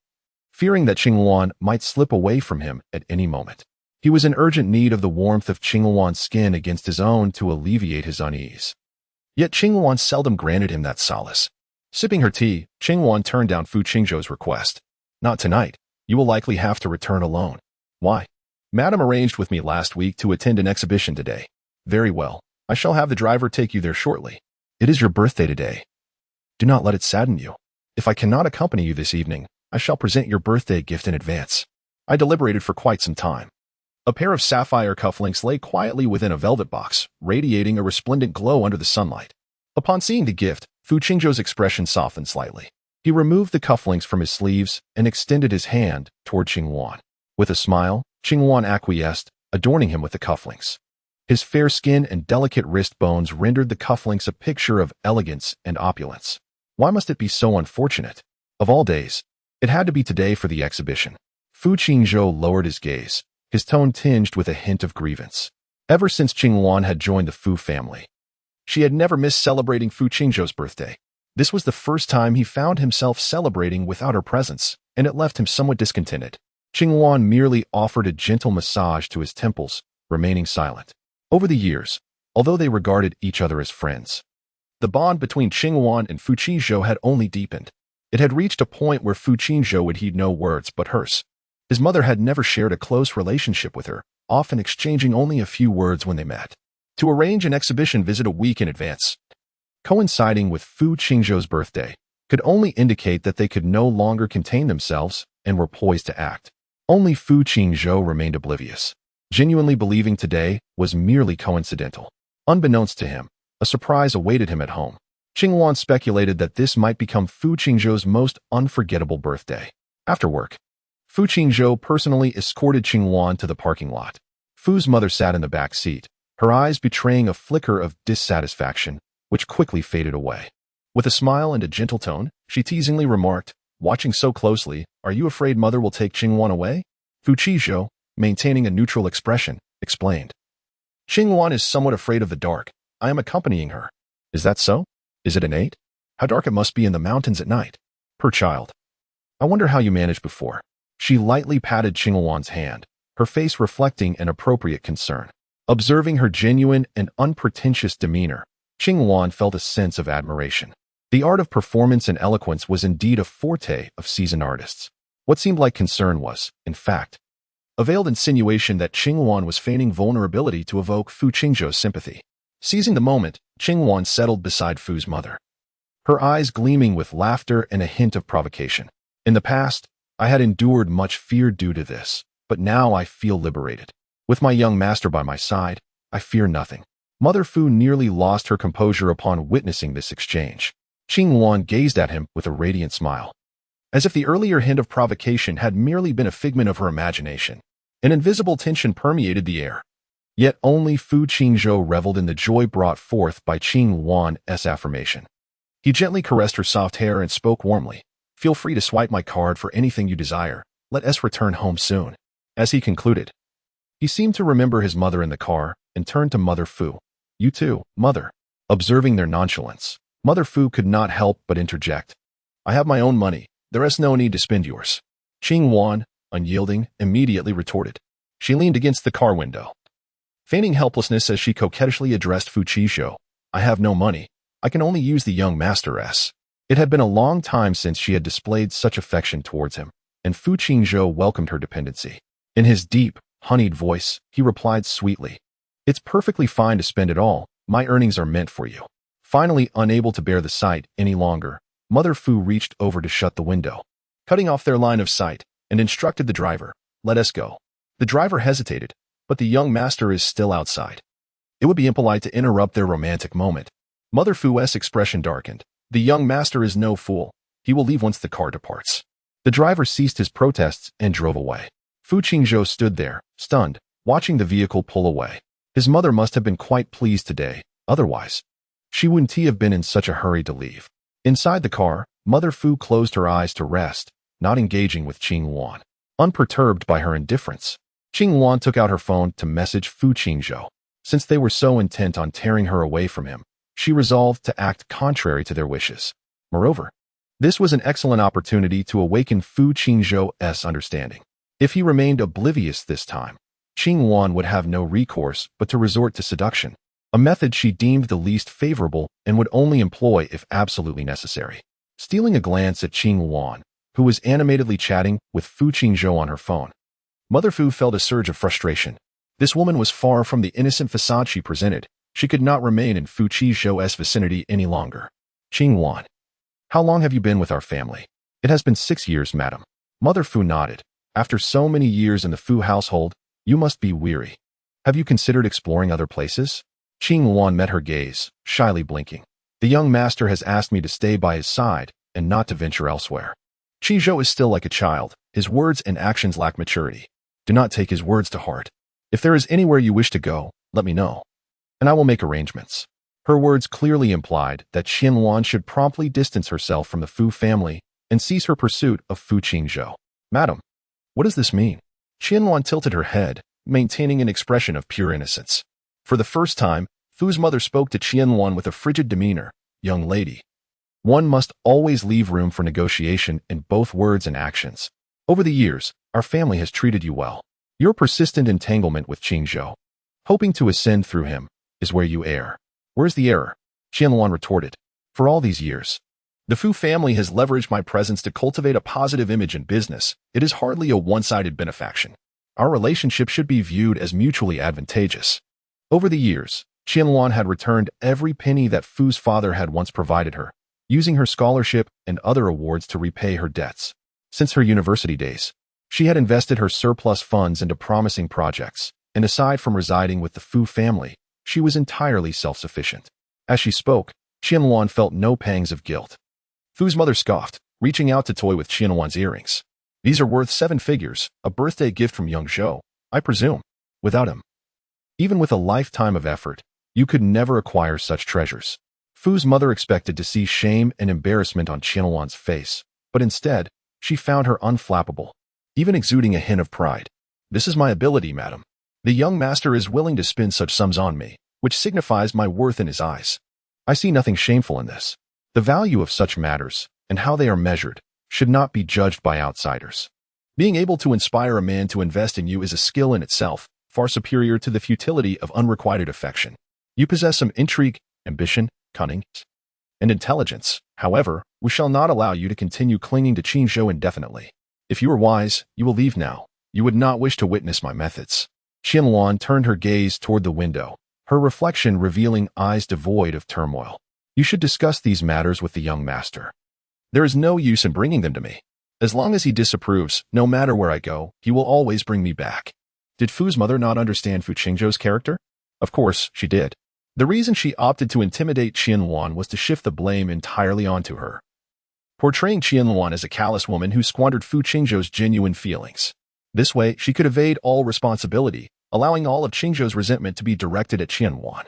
Fearing that Qingwan might slip away from him at any moment, he was in urgent need of the warmth of Qingwan's skin against his own to alleviate his unease. Yet Qingwan seldom granted him that solace. Sipping her tea, Qingwan turned down Fu Qingzhou's request. Not tonight. You will likely have to return alone. Why? Madam arranged with me last week to attend an exhibition today. Very well. I shall have the driver take you there shortly. It is your birthday today. Do not let it sadden you. If I cannot accompany you this evening, I shall present your birthday gift in advance. I deliberated for quite some time. A pair of sapphire cufflinks lay quietly within a velvet box, radiating a resplendent glow under the sunlight. Upon seeing the gift, Fu Qingzhou's expression softened slightly. He removed the cufflinks from his sleeves and extended his hand toward Qingwan. With a smile, Qingwan acquiesced, adorning him with the cufflinks. His fair skin and delicate wrist bones rendered the cufflinks a picture of elegance and opulence. Why must it be so unfortunate? Of all days, it had to be today for the exhibition. Fu Qingzhou lowered his gaze, his tone tinged with a hint of grievance. Ever since Qingwan had joined the Fu family, she had never missed celebrating Fu Qingzhou's birthday. This was the first time he found himself celebrating without her presence, and it left him somewhat discontented. Qingwan merely offered a gentle massage to his temples, remaining silent. Over the years, although they regarded each other as friends, the bond between Qingwan and Fu Qingzhou had only deepened. It had reached a point where Fu Qingzhou would heed no words but hers. His mother had never shared a close relationship with her, often exchanging only a few words when they met. To arrange an exhibition visit a week in advance, coinciding with Fu Qingzhou's birthday, could only indicate that they could no longer contain themselves and were poised to act. Only Fu Qingzhou remained oblivious, genuinely believing today was merely coincidental. Unbeknownst to him, a surprise awaited him at home. Qingwan speculated that this might become Fu Qingzhou's most unforgettable birthday. After work, Fu Qingzhou personally escorted Qingwan to the parking lot. Fu's mother sat in the back seat, her eyes betraying a flicker of dissatisfaction, which quickly faded away. With a smile and a gentle tone, she teasingly remarked, "Watching so closely, are you afraid mother will take Qingwan away?" Fu Qingzhou, maintaining a neutral expression, explained. "Qingwan is somewhat afraid of the dark. I am accompanying her." "Is that so? Is it innate? How dark it must be in the mountains at night." "Poor child. I wonder how you managed before." She lightly patted Qingwan's hand, her face reflecting an appropriate concern. Observing her genuine and unpretentious demeanor, Qingwan felt a sense of admiration. The art of performance and eloquence was indeed a forte of seasoned artists. What seemed like concern was, in fact, a veiled insinuation that Qingwan was feigning vulnerability to evoke Fu Qingzhou's sympathy. Seizing the moment, Qingwan settled beside Fu's mother, her eyes gleaming with laughter and a hint of provocation. "In the past, I had endured much fear due to this, but now I feel liberated. With my young master by my side, I fear nothing." Mother Fu nearly lost her composure upon witnessing this exchange. Qingwan gazed at him with a radiant smile, as if the earlier hint of provocation had merely been a figment of her imagination. An invisible tension permeated the air. Yet only Fu Qingzhou reveled in the joy brought forth by Qingwan's affirmation. He gently caressed her soft hair and spoke warmly. "Feel free to swipe my card for anything you desire. Let us return home soon." As he concluded, he seemed to remember his mother in the car and turned to Mother Fu. "You too, Mother." Observing their nonchalance, Mother Fu could not help but interject. "I have my own money. There is no need to spend yours." Qingwan, unyielding, immediately retorted. She leaned against the car window, feigning helplessness as she coquettishly addressed Fu Qingzhou. "I have no money. I can only use the young masteress." It had been a long time since she had displayed such affection towards him, and Fu Qingzhou welcomed her dependency. In his deep, honeyed voice, he replied sweetly, "It's perfectly fine to spend it all. My earnings are meant for you." Finally, unable to bear the sight any longer, Mother Fu reached over to shut the window, cutting off their line of sight, and instructed the driver, "Let us go." The driver hesitated, but the young master is still outside. It would be impolite to interrupt their romantic moment. Mother Fu's expression darkened. "The young master is no fool. He will leave once the car departs." The driver ceased his protests and drove away. Fu Qingzhou stood there, stunned, watching the vehicle pull away. His mother must have been quite pleased today, otherwise she wouldn't have been in such a hurry to leave. Inside the car, Mother Fu closed her eyes to rest, not engaging with Qingwan. Unperturbed by her indifference, Qingwan took out her phone to message Fu Qingzhou. Since they were so intent on tearing her away from him, she resolved to act contrary to their wishes. Moreover, this was an excellent opportunity to awaken Fu Qingzhou's understanding. If he remained oblivious this time, Qingwan would have no recourse but to resort to seduction, a method she deemed the least favorable and would only employ if absolutely necessary. Stealing a glance at Qingwan, who was animatedly chatting with Fu Qingzhou on her phone. Mother Fu felt a surge of frustration. This woman was far from the innocent facade she presented. She could not remain in Fu Qingzhou's vicinity any longer. Qing Wan. How long have you been with our family? It has been 6 years, madam. Mother Fu nodded. After so many years in the Fu household, you must be weary. Have you considered exploring other places? Qing Wan met her gaze, shyly blinking. The young master has asked me to stay by his side and not to venture elsewhere. Qingzhou is still like a child. His words and actions lack maturity. Do not take his words to heart. If there is anywhere you wish to go, let me know, and I will make arrangements. Her words clearly implied that Qianluan should promptly distance herself from the Fu family and cease her pursuit of Fu Qingzhou. Madam, what does this mean? Qianluan tilted her head, maintaining an expression of pure innocence. For the first time, Fu's mother spoke to Qianluan with a frigid demeanor. Young lady, one must always leave room for negotiation in both words and actions. Over the years, our family has treated you well. Your persistent entanglement with Qingzhou, hoping to ascend through him, is where you err. Where's the error? Qianluan retorted. For all these years, the Fu family has leveraged my presence to cultivate a positive image in business. It is hardly a one-sided benefaction. Our relationship should be viewed as mutually advantageous. Over the years, Qianluan had returned every penny that Fu's father had once provided her, using her scholarship and other awards to repay her debts. Since her university days, she had invested her surplus funds into promising projects, and aside from residing with the Fu family, she was entirely self-sufficient. As she spoke, Qianluan felt no pangs of guilt. Fu's mother scoffed, reaching out to toy with Qianluan's earrings. These are worth 7 figures, a birthday gift from young Zhou, I presume. Without him, even with a lifetime of effort, you could never acquire such treasures. Fu's mother expected to see shame and embarrassment on Qianluan's face, but instead, she found her unflappable, even exuding a hint of pride. This is my ability, madam. The young master is willing to spend such sums on me, which signifies my worth in his eyes. I see nothing shameful in this. The value of such matters, and how they are measured, should not be judged by outsiders. Being able to inspire a man to invest in you is a skill in itself, far superior to the futility of unrequited affection. You possess some intrigue, ambition, cunning, and intelligence. However, we shall not allow you to continue clinging to Qingzhou indefinitely. If you are wise, you will leave now. You would not wish to witness my methods. Qianluan turned her gaze toward the window, her reflection revealing eyes devoid of turmoil. You should discuss these matters with the young master. There is no use in bringing them to me. As long as he disapproves, no matter where I go, he will always bring me back. Did Fu's mother not understand Fu Qingzhou's character? Of course, she did. The reason she opted to intimidate Qianluan was to shift the blame entirely onto her, portraying Qianluan as a callous woman who squandered Fu Qingzhou's genuine feelings. This way, she could evade all responsibility, allowing all of Qingzhou's resentment to be directed at Qianluan.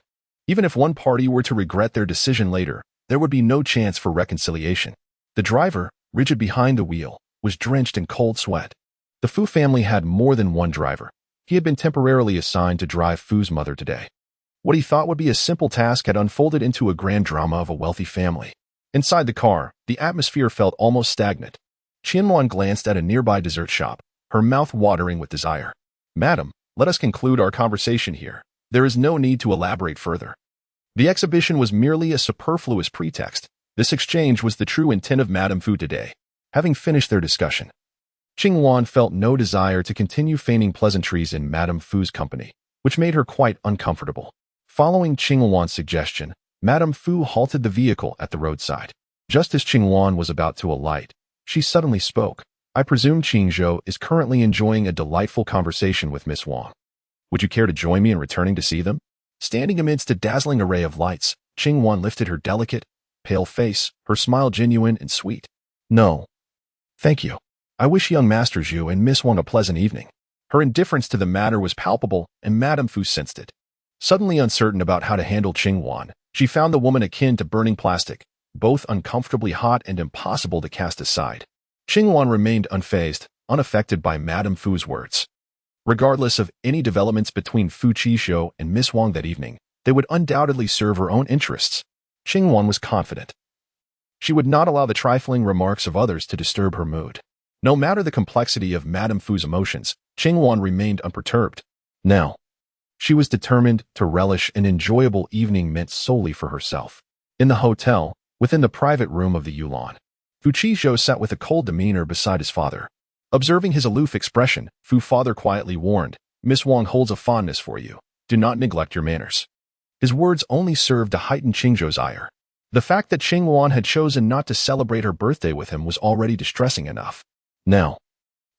Even if one party were to regret their decision later, there would be no chance for reconciliation. The driver, rigid behind the wheel, was drenched in cold sweat. The Fu family had more than one driver. He had been temporarily assigned to drive Fu's mother today. What he thought would be a simple task had unfolded into a grand drama of a wealthy family. Inside the car, the atmosphere felt almost stagnant. Qianluan glanced at a nearby dessert shop, her mouth watering with desire. Madam, let us conclude our conversation here. There is no need to elaborate further. The exhibition was merely a superfluous pretext. This exchange was the true intent of Madame Fu today. Having finished their discussion, Qingluan felt no desire to continue feigning pleasantries in Madame Fu's company, which made her quite uncomfortable. Following Qingluan's suggestion, Madame Fu halted the vehicle at the roadside. Just as Qingluan was about to alight, she suddenly spoke. I presume Qingzhou is currently enjoying a delightful conversation with Miss Wang. Would you care to join me in returning to see them? Standing amidst a dazzling array of lights, Qingluan lifted her delicate, pale face, her smile genuine and sweet. No. Thank you. I wish young Master Zhu and Miss Wang a pleasant evening. Her indifference to the matter was palpable, and Madame Fu sensed it. Suddenly uncertain about how to handle Qingluan, she found the woman akin to burning plastic, both uncomfortably hot and impossible to cast aside. Qingluan remained unfazed, unaffected by Madame Fu's words. Regardless of any developments between Fu Qingzhou and Miss Wang that evening, they would undoubtedly serve her own interests. Qingluan was confident. She would not allow the trifling remarks of others to disturb her mood. No matter the complexity of Madame Fu's emotions, Qingluan remained unperturbed. Now, she was determined to relish an enjoyable evening meant solely for herself. In the hotel, within the private room of the Yulan, Fu Qizhou sat with a cold demeanor beside his father. Observing his aloof expression, Fu father quietly warned, "Miss Wang holds a fondness for you. Do not neglect your manners." His words only served to heighten Qingzhou's ire. The fact that Qingwan had chosen not to celebrate her birthday with him was already distressing enough. Now,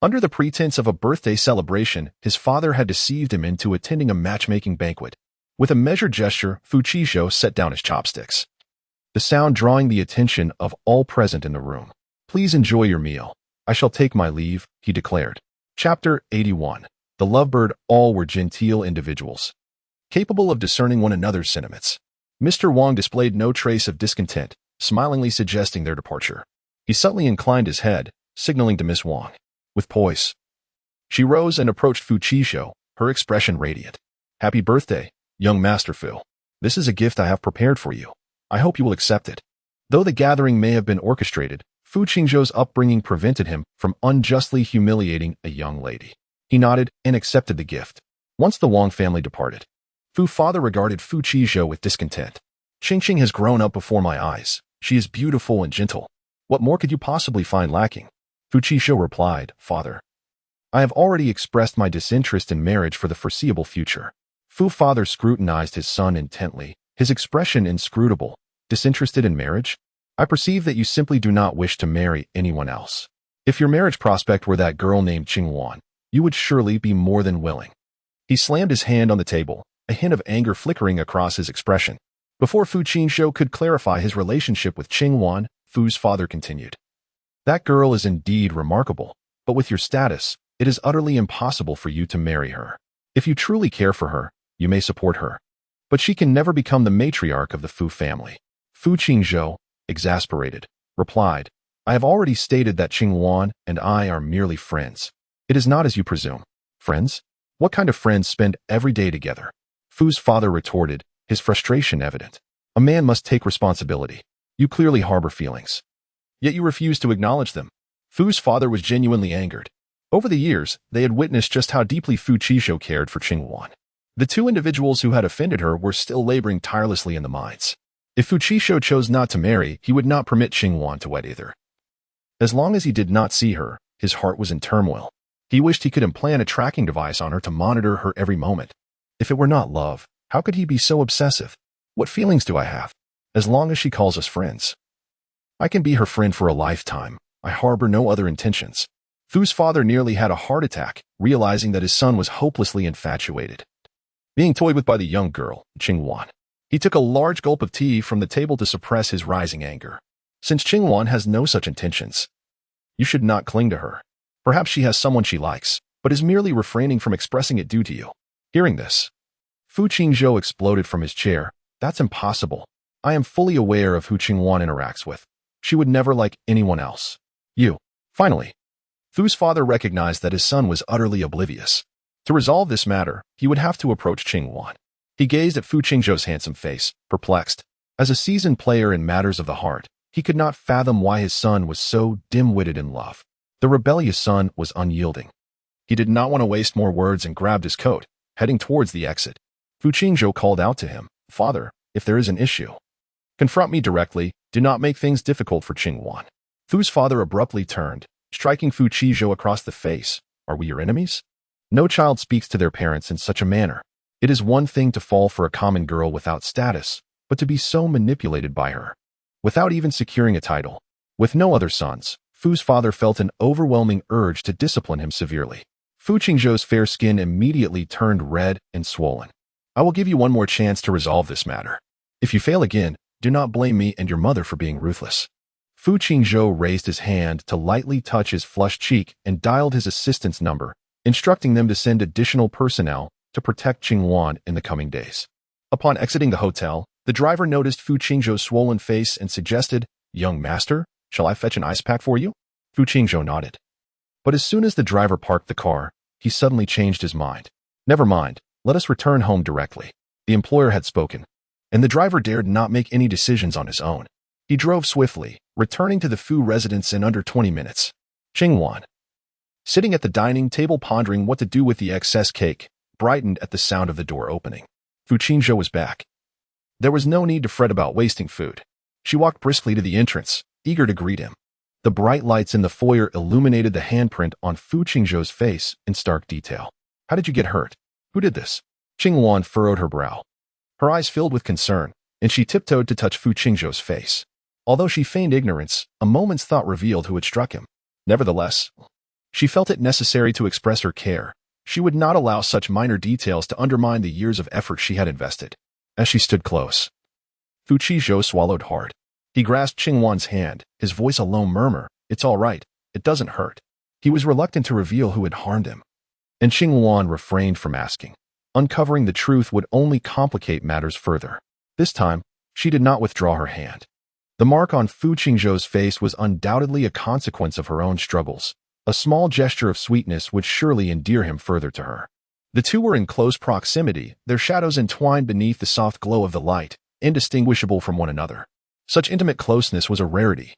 under the pretense of a birthday celebration, his father had deceived him into attending a matchmaking banquet. With a measured gesture, Fu Qizhou set down his chopsticks, the sound drawing the attention of all present in the room. "Please enjoy your meal. I shall take my leave," he declared. Chapter 81. The Lovebird. All were genteel individuals, capable of discerning one another's sentiments. Mr. Wang displayed no trace of discontent, smilingly suggesting their departure. He subtly inclined his head, signaling to Miss Wang. With poise, she rose and approached Fu Qizhou, her expression radiant. "Happy birthday, young Master Fu. This is a gift I have prepared for you. I hope you will accept it." Though the gathering may have been orchestrated, Fu Qingzhou's upbringing prevented him from unjustly humiliating a young lady. He nodded and accepted the gift. Once the Wang family departed, Fu father regarded Fu Qizhou with discontent. "Qingqing has grown up before my eyes. She is beautiful and gentle. What more could you possibly find lacking?" Fu Qizhou replied, "Father, I have already expressed my disinterest in marriage for the foreseeable future." Fu father scrutinized his son intently, his expression inscrutable. "Disinterested in marriage? I perceive that you simply do not wish to marry anyone else. If your marriage prospect were that girl named Qingwan, you would surely be more than willing." He slammed his hand on the table, a hint of anger flickering across his expression. Before Fu Qingzhou could clarify his relationship with Qingwan, Fu's father continued. "That girl is indeed remarkable, but with your status, it is utterly impossible for you to marry her. If you truly care for her, you may support her, but she can never become the matriarch of the Fu family." Fu Qingzhou, exasperated, replied, "I have already stated that Qingwan and I are merely friends. It is not as you presume. Friends? What kind of friends spend every day together?" Fu's father retorted, his frustration evident. "A man must take responsibility. You clearly harbor feelings, yet you refuse to acknowledge them." Fu's father was genuinely angered. Over the years, they had witnessed just how deeply Fu Qizhou cared for Qingwan. The two individuals who had offended her were still laboring tirelessly in the mines. If Fu Qizhou chose not to marry, he would not permit Qingwan to wed either. As long as he did not see her, his heart was in turmoil. He wished he could implant a tracking device on her to monitor her every moment. If it were not love, how could he be so obsessive? "What feelings do I have? As long as she calls us friends, I can be her friend for a lifetime. I harbor no other intentions." Fu's father nearly had a heart attack, realizing that his son was hopelessly infatuated, being toyed with by the young girl, Qingwan. He took a large gulp of tea from the table to suppress his rising anger. "Since Qingwan has no such intentions, you should not cling to her. Perhaps she has someone she likes, but is merely refraining from expressing it due to you." Hearing this, Fu Qingzhou exploded from his chair. "That's impossible. I am fully aware of who Qingwan interacts with. She would never like anyone else. You." Finally, Fu's father recognized that his son was utterly oblivious. To resolve this matter, he would have to approach Qingwan. He gazed at Fu Qingzhou's handsome face, perplexed. As a seasoned player in matters of the heart, he could not fathom why his son was so dim-witted in love. The rebellious son was unyielding. He did not want to waste more words and grabbed his coat, heading towards the exit. Fu Qingzhou called out to him, "Father, if there is an issue, confront me directly. Do not make things difficult for Qingwan." Fu's father abruptly turned, striking Fu Qizhou across the face. "Are we your enemies?" No child speaks to their parents in such a manner. It is one thing to fall for a common girl without status, but to be so manipulated by her, without even securing a title. With no other sons, Fu's father felt an overwhelming urge to discipline him severely. Fu Qingzhou's fair skin immediately turned red and swollen. "I will give you one more chance to resolve this matter. If you fail again, do not blame me and your mother for being ruthless." Fu Qingzhou raised his hand to lightly touch his flushed cheek and dialed his assistant's number, instructing them to send additional personnel to protect Qingwan in the coming days. Upon exiting the hotel, the driver noticed Fu Qingzhou's swollen face and suggested, "Young master, shall I fetch an ice pack for you?" Fu Qingzhou nodded. But as soon as the driver parked the car, he suddenly changed his mind. "Never mind, let us return home directly." The employer had spoken, and the driver dared not make any decisions on his own. He drove swiftly, returning to the Fu residence in under 20 minutes. Qingwan, sitting at the dining table pondering what to do with the excess cake, brightened at the sound of the door opening. Fu Qingzhou was back. There was no need to fret about wasting food. She walked briskly to the entrance, eager to greet him. The bright lights in the foyer illuminated the handprint on Fu Qingzhou's face in stark detail. How did you get hurt? Who did this? Qing Wan furrowed her brow. Her eyes filled with concern, and she tiptoed to touch Fu Qingzhou's face. Although she feigned ignorance, a moment's thought revealed who had struck him. Nevertheless, she felt it necessary to express her care. She would not allow such minor details to undermine the years of effort she had invested. As she stood close, Fu Qingzhou swallowed hard. He grasped Qing Wan's hand, his voice a low murmur. It's all right. It doesn't hurt. He was reluctant to reveal who had harmed him. And Qing Wan refrained from asking. Uncovering the truth would only complicate matters further. This time, she did not withdraw her hand. The mark on Fu Qingzhou's face was undoubtedly a consequence of her own struggles. A small gesture of sweetness would surely endear him further to her. The two were in close proximity, their shadows entwined beneath the soft glow of the light, indistinguishable from one another. Such intimate closeness was a rarity.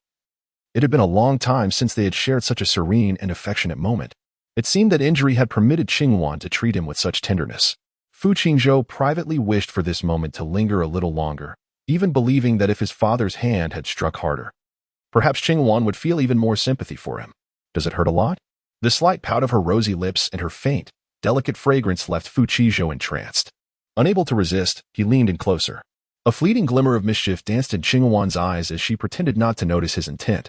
It had been a long time since they had shared such a serene and affectionate moment. It seemed that injury had permitted Qing Wan to treat him with such tenderness. Fu Qingzhou privately wished for this moment to linger a little longer, even believing that if his father's hand had struck harder, perhaps Qing Wan would feel even more sympathy for him. Does it hurt a lot? The slight pout of her rosy lips and her faint, delicate fragrance left Fu Qingzhou entranced. Unable to resist, he leaned in closer. A fleeting glimmer of mischief danced in Qing Wan's eyes as she pretended not to notice his intent,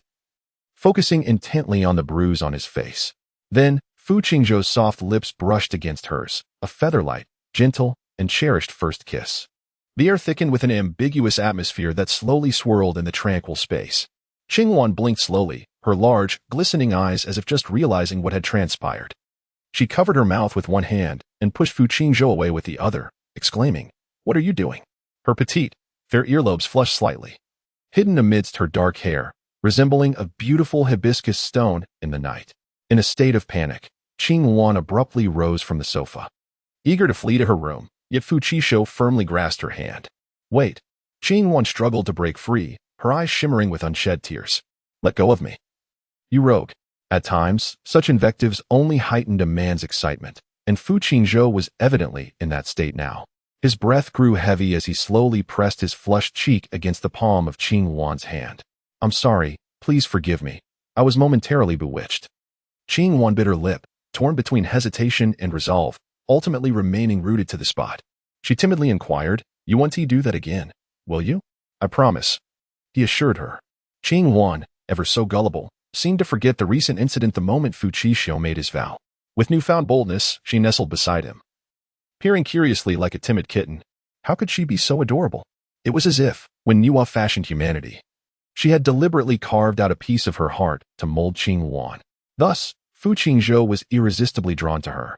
focusing intently on the bruise on his face. Then, Fu Qingzhou's soft lips brushed against hers, a featherlight, gentle, and cherished first kiss. The air thickened with an ambiguous atmosphere that slowly swirled in the tranquil space. Qing Wan blinked slowly, her large, glistening eyes as if just realizing what had transpired. She covered her mouth with one hand and pushed Fu Qingzhou away with the other, exclaiming, "What are you doing?" Her petite, fair earlobes flushed slightly, hidden amidst her dark hair, resembling a beautiful hibiscus stone in the night. In a state of panic, Qing Wan abruptly rose from the sofa. Eager to flee to her room, yet Fu Qingzhou firmly grasped her hand. "Wait." Qing Wan struggled to break free, her eyes shimmering with unshed tears. "Let go of me. You rogue." At times, such invectives only heightened a man's excitement, and Fu Qingzhou was evidently in that state now. His breath grew heavy as he slowly pressed his flushed cheek against the palm of Qing Wan's hand. "I'm sorry, please forgive me. I was momentarily bewitched." Qing Wan bit her lip, torn between hesitation and resolve, ultimately remaining rooted to the spot. She timidly inquired, "You want to do that again, will you?" "I promise," he assured her. Qing Wan, ever so gullible, seemed to forget the recent incident the moment Fu Qingzhou made his vow. With newfound boldness, she nestled beside him, peering curiously like a timid kitten. How could she be so adorable? It was as if, when Nuwa fashioned humanity, she had deliberately carved out a piece of her heart to mold Qing Wan. Thus, Fu Qingzhou was irresistibly drawn to her,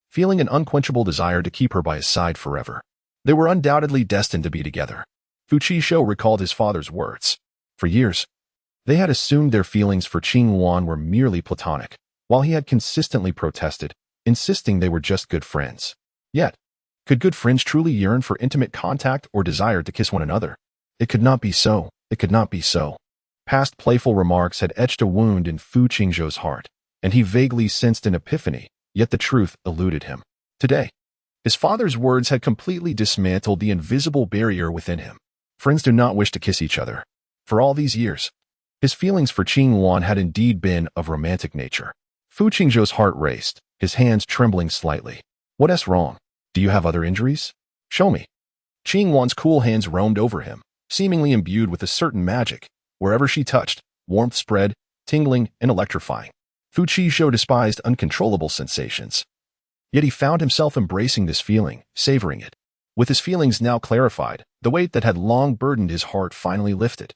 feeling an unquenchable desire to keep her by his side forever. They were undoubtedly destined to be together. Fu Qingzhou recalled his father's words. For years, they had assumed their feelings for Qing Wan were merely platonic, while he had consistently protested, insisting they were just good friends. Yet, could good friends truly yearn for intimate contact or desire to kiss one another? It could not be so. It could not be so. Past playful remarks had etched a wound in Fu Qingzhou's heart, and he vaguely sensed an epiphany, yet the truth eluded him. Today, his father's words had completely dismantled the invisible barrier within him. Friends do not wish to kiss each other. For all these years, his feelings for Qing Wan had indeed been of romantic nature. Fu Qingzhou's heart raced, his hands trembling slightly. "What's wrong? Do you have other injuries? Show me." Qing Wan's cool hands roamed over him, seemingly imbued with a certain magic. Wherever she touched, warmth spread, tingling and electrifying. Fu Qingzhou despised uncontrollable sensations. Yet he found himself embracing this feeling, savoring it. With his feelings now clarified, the weight that had long burdened his heart finally lifted.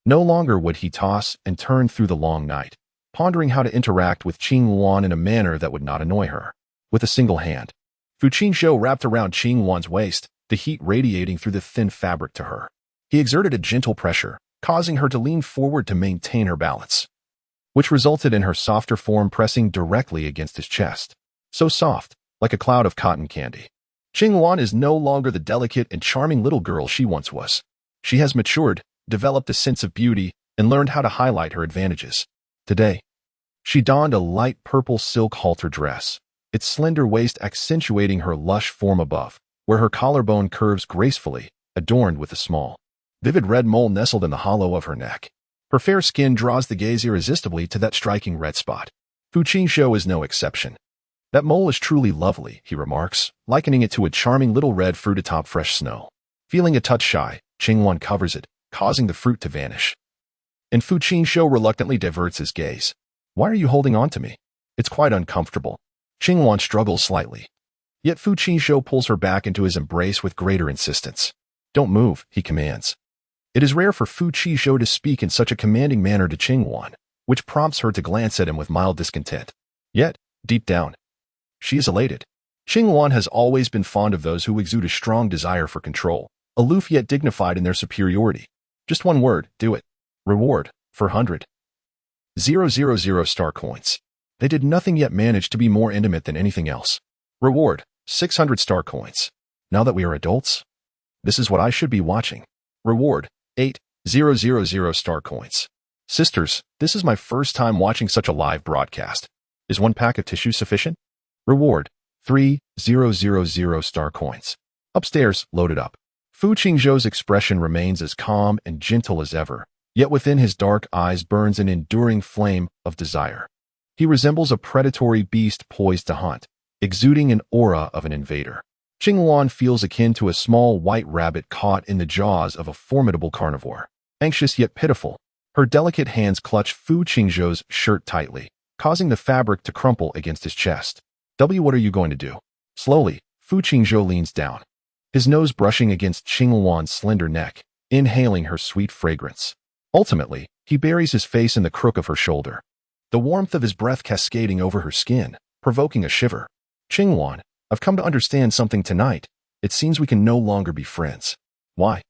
No longer would he toss and turn through the long night, pondering how to interact with Qing Wan in a manner that would not annoy her. With a single hand, Fu Qingzhou wrapped around Qing Wan's waist, the heat radiating through the thin fabric to her. He exerted a gentle pressure, causing her to lean forward to maintain her balance, which resulted in her softer form pressing directly against his chest. So soft, like a cloud of cotton candy. Qing Wan is no longer the delicate and charming little girl she once was. She has matured, developed a sense of beauty, and learned how to highlight her advantages. Today, she donned a light purple silk halter dress, its slender waist accentuating her lush form above, where her collarbone curves gracefully, adorned with a small, vivid red mole nestled in the hollow of her neck. Her fair skin draws the gaze irresistibly to that striking red spot. Fu Qingzhou is no exception. That mole is truly lovely, he remarks, likening it to a charming little red fruit atop fresh snow. Feeling a touch shy, Qingwan covers it, causing the fruit to vanish. And Fu Qingzhou reluctantly diverts his gaze. Why are you holding on to me? It's quite uncomfortable. Qingwan struggles slightly. Yet Fu Qingzhou pulls her back into his embrace with greater insistence. Don't move, he commands. It is rare for Fu Qingzhou to speak in such a commanding manner to Qingwan, which prompts her to glance at him with mild discontent. Yet, deep down, she is elated. Qingwan has always been fond of those who exude a strong desire for control, aloof yet dignified in their superiority. Just one word, do it. Reward, 400. 000 star coins. They did nothing yet managed to be more intimate than anything else. Reward, 600 star coins. Now that we are adults, this is what I should be watching. Reward, 8,000 star coins. Sisters, this is my first time watching such a live broadcast. Is one pack of tissue sufficient? Reward, 3,000 star coins. Upstairs, loaded up. Fu Qingzhou's expression remains as calm and gentle as ever, yet within his dark eyes burns an enduring flame of desire. He resembles a predatory beast poised to hunt, exuding an aura of an invader. Qingwan feels akin to a small white rabbit caught in the jaws of a formidable carnivore. Anxious yet pitiful, her delicate hands clutch Fu Qingzhou's shirt tightly, causing the fabric to crumple against his chest. What are you going to do? Slowly, Fu Qingzhou leans down, his nose brushing against Qingwan's slender neck, inhaling her sweet fragrance. Ultimately, he buries his face in the crook of her shoulder, the warmth of his breath cascading over her skin, provoking a shiver. Qingwan, I've come to understand something tonight. It seems we can no longer be friends. Why?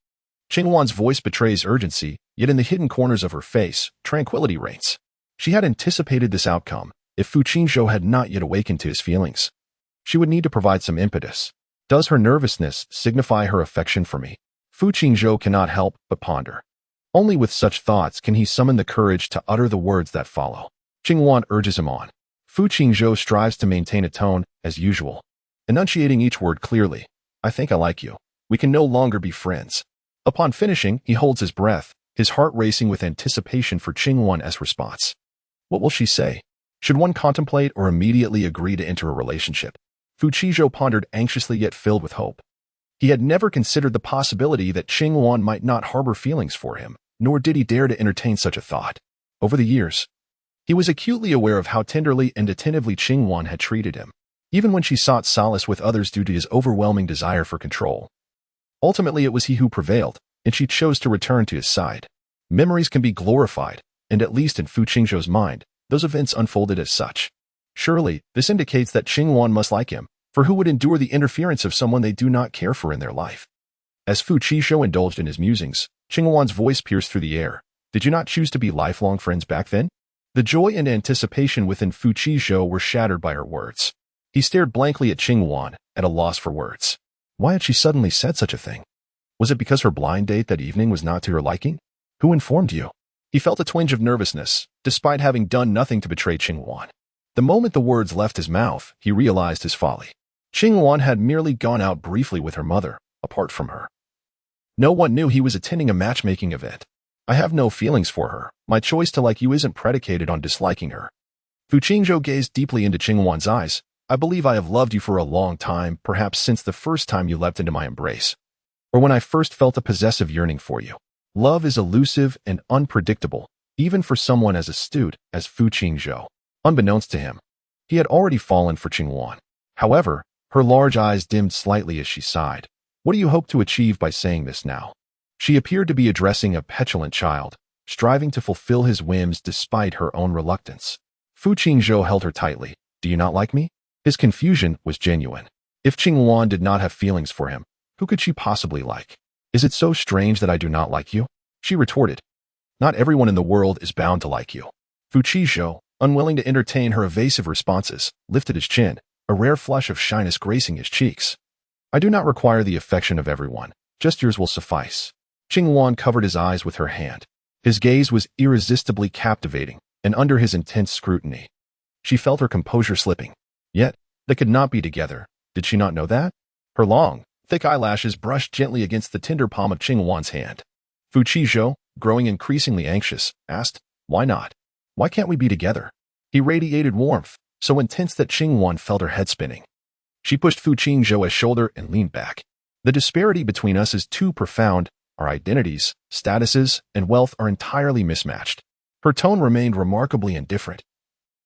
Qingwan's voice betrays urgency, yet in the hidden corners of her face, tranquility reigns. She had anticipated this outcome. If Fu Qingzhou had not yet awakened to his feelings, she would need to provide some impetus. Does her nervousness signify her affection for me? Fu Qingzhou cannot help but ponder. Only with such thoughts can he summon the courage to utter the words that follow. Qingwan urges him on. Fu Qingzhou strives to maintain a tone, as usual, enunciating each word clearly. I think I like you. We can no longer be friends. Upon finishing, he holds his breath, his heart racing with anticipation for Qingwan's response. What will she say? Should one contemplate or immediately agree to enter a relationship? Fu Qingzhou pondered anxiously yet filled with hope. He had never considered the possibility that Qingwan might not harbor feelings for him, nor did he dare to entertain such a thought. Over the years, he was acutely aware of how tenderly and attentively Qingwan had treated him, even when she sought solace with others due to his overwhelming desire for control. Ultimately, it was he who prevailed, and she chose to return to his side. Memories can be glorified, and at least in Fu Qingzhou's mind, those events unfolded as such. Surely, this indicates that Qingwan must like him, for who would endure the interference of someone they do not care for in their life? As Fu Qingzhou indulged in his musings, Qingwan's voice pierced through the air. Did you not choose to be lifelong friends back then? The joy and anticipation within Fu Qingzhou were shattered by her words. He stared blankly at Qingwan, at a loss for words. Why had she suddenly said such a thing? Was it because her blind date that evening was not to her liking? Who informed you? He felt a twinge of nervousness, despite having done nothing to betray Qingwan. The moment the words left his mouth, he realized his folly. Qingwan had merely gone out briefly with her mother, apart from her. No one knew he was attending a matchmaking event. I have no feelings for her. My choice to like you isn't predicated on disliking her. Fu Qingzhou gazed deeply into Qingwan's eyes. I believe I have loved you for a long time, perhaps since the first time you leapt into my embrace, or when I first felt a possessive yearning for you. Love is elusive and unpredictable, even for someone as astute as Fu Qingzhou. Unbeknownst to him, he had already fallen for Qingwan. However, her large eyes dimmed slightly as she sighed. What do you hope to achieve by saying this now? She appeared to be addressing a petulant child, striving to fulfill his whims despite her own reluctance. Fu Qingzhou held her tightly. Do you not like me? His confusion was genuine. If Qingwan did not have feelings for him, who could she possibly like? Is it so strange that I do not like you? She retorted. Not everyone in the world is bound to like you. Fu Qingzhou, unwilling to entertain her evasive responses, lifted his chin, a rare flush of shyness gracing his cheeks. I do not require the affection of everyone. Just yours will suffice. Qingwan covered his eyes with her hand. His gaze was irresistibly captivating, and under his intense scrutiny, she felt her composure slipping. Yet, they could not be together. Did she not know that? Her long, thick eyelashes brushed gently against the tender palm of Qingwan's hand. Fu Qingzhou, growing increasingly anxious, asked, "Why not? Why can't we be together?" He radiated warmth, so intense that Qingwan felt her head spinning. She pushed Fu Qingzhou's shoulder and leaned back. "The disparity between us is too profound. Our identities, statuses, and wealth are entirely mismatched." Her tone remained remarkably indifferent,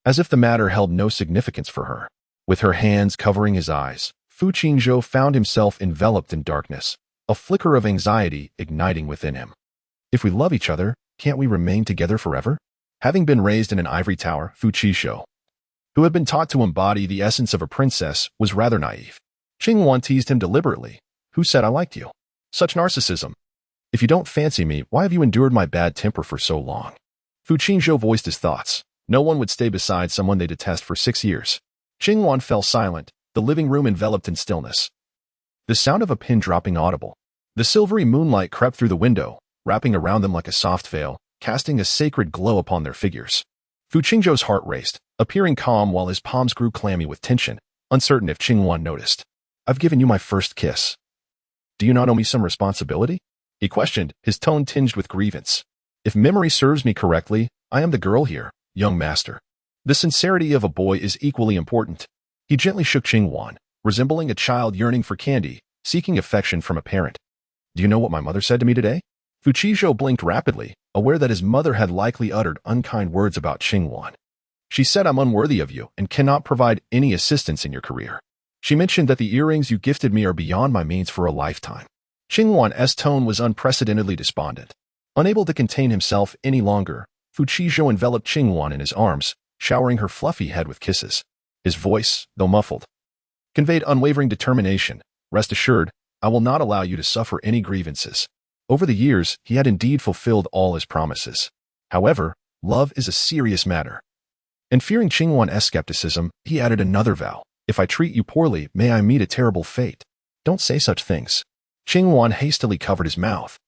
as if the matter held no significance for her. With her hands covering his eyes, Fu Qingzhou found himself enveloped in darkness, a flicker of anxiety igniting within him. If we love each other, can't we remain together forever? Having been raised in an ivory tower, Fu Qingzhou, who had been taught to embody the essence of a princess, was rather naive. Qingwan teased him deliberately. "Who said I liked you? Such narcissism. If you don't fancy me, why have you endured my bad temper for so long?" Fu Qingzhou voiced his thoughts. No one would stay beside someone they detest for 6 years. Qingwan fell silent, the living room enveloped in stillness. The sound of a pin dropping audible. The silvery moonlight crept through the window, wrapping around them like a soft veil, casting a sacred glow upon their figures. Fu Qingzhou's heart raced, appearing calm while his palms grew clammy with tension, uncertain if Qingwan noticed. "I've given you my first kiss. Do you not owe me some responsibility?" he questioned, his tone tinged with grievance. "If memory serves me correctly, I am the girl here, young master. The sincerity of a boy is equally important." He gently shook Qingwan, resembling a child yearning for candy, seeking affection from a parent. "Do you know what my mother said to me today?" Fu Qingzhou blinked rapidly, aware that his mother had likely uttered unkind words about Qingwan. "She said I'm unworthy of you and cannot provide any assistance in your career. She mentioned that the earrings you gifted me are beyond my means for a lifetime." Qingwan's tone was unprecedentedly despondent. Unable to contain himself any longer, Fu Qingzhou enveloped Qingwan in his arms, showering her fluffy head with kisses. His voice, though muffled, conveyed unwavering determination. "Rest assured, I will not allow you to suffer any grievances." Over the years, he had indeed fulfilled all his promises. However, love is a serious matter. And fearing Qingwan's skepticism, he added another vow. "If I treat you poorly, may I meet a terrible fate." "Don't say such things." Qingwan hastily covered his mouth,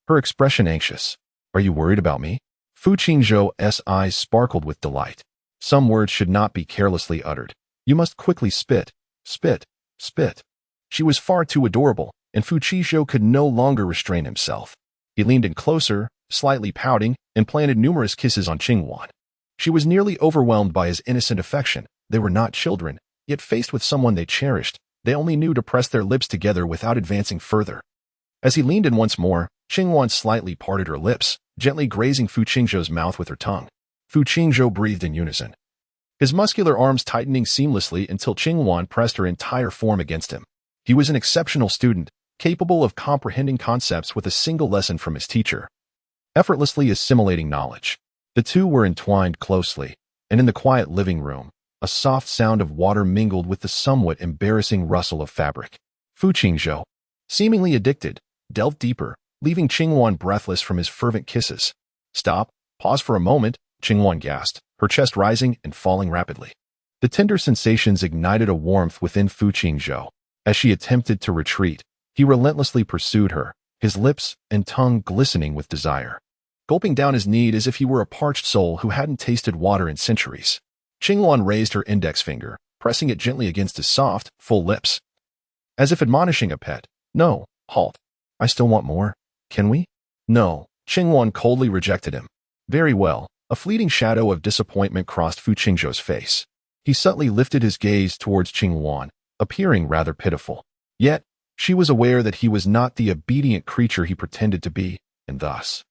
her expression anxious. "Are you worried about me?" Fu Qingzhou's eyes sparkled with delight. Some words should not be carelessly uttered. You must quickly spit, spit, spit. She was far too adorable, and Fu Qingzhou could no longer restrain himself. He leaned in closer, slightly pouting, and planted numerous kisses on Qingwan. She was nearly overwhelmed by his innocent affection. They were not children, yet faced with someone they cherished, they only knew to press their lips together without advancing further. As he leaned in once more, Qingwan slightly parted her lips, gently grazing Fu Qingzhou's mouth with her tongue. Fu Qingzhou breathed in unison, his muscular arms tightening seamlessly until Qingwan pressed her entire form against him. He was an exceptional student, capable of comprehending concepts with a single lesson from his teacher, effortlessly assimilating knowledge. The two were entwined closely, and in the quiet living room, a soft sound of water mingled with the somewhat embarrassing rustle of fabric. Fu Qingzhou, seemingly addicted, delved deeper, leaving Qingwan breathless from his fervent kisses. "Stop, pause for a moment," Qingwan gasped, her chest rising and falling rapidly. The tender sensations ignited a warmth within Fu Qingzhou. As she attempted to retreat, he relentlessly pursued her, his lips and tongue glistening with desire, gulping down his need as if he were a parched soul who hadn't tasted water in centuries. Qingwan raised her index finger, pressing it gently against his soft, full lips, as if admonishing a pet. "No, halt. I still want more. Can we?" "No." Qingwan coldly rejected him. "Very well." A fleeting shadow of disappointment crossed Fu Qingzhou's face. He subtly lifted his gaze towards Qingwan, appearing rather pitiful. Yet, she was aware that he was not the obedient creature he pretended to be, and thus,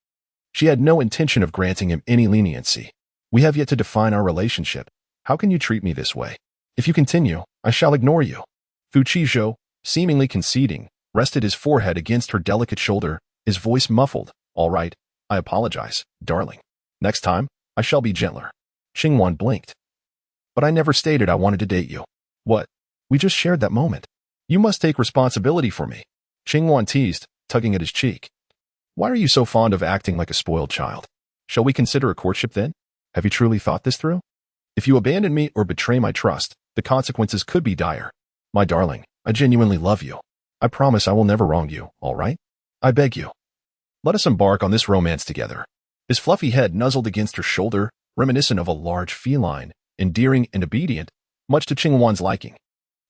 she had no intention of granting him any leniency. "We have yet to define our relationship. How can you treat me this way? If you continue, I shall ignore you." Fu Qingzhou, seemingly conceding, rested his forehead against her delicate shoulder, his voice muffled. "All right, I apologize, darling. Next time, I shall be gentler." Qingwan blinked. "But I never stated I wanted to date you." "What? We just shared that moment. You must take responsibility for me." Qingwan teased, tugging at his cheek. "Why are you so fond of acting like a spoiled child? Shall we consider a courtship then? Have you truly thought this through? If you abandon me or betray my trust, the consequences could be dire. My darling, I genuinely love you. I promise I will never wrong you, all right? I beg you. Let us embark on this romance together." His fluffy head nuzzled against her shoulder, reminiscent of a large feline, endearing and obedient, much to Qingwan's liking.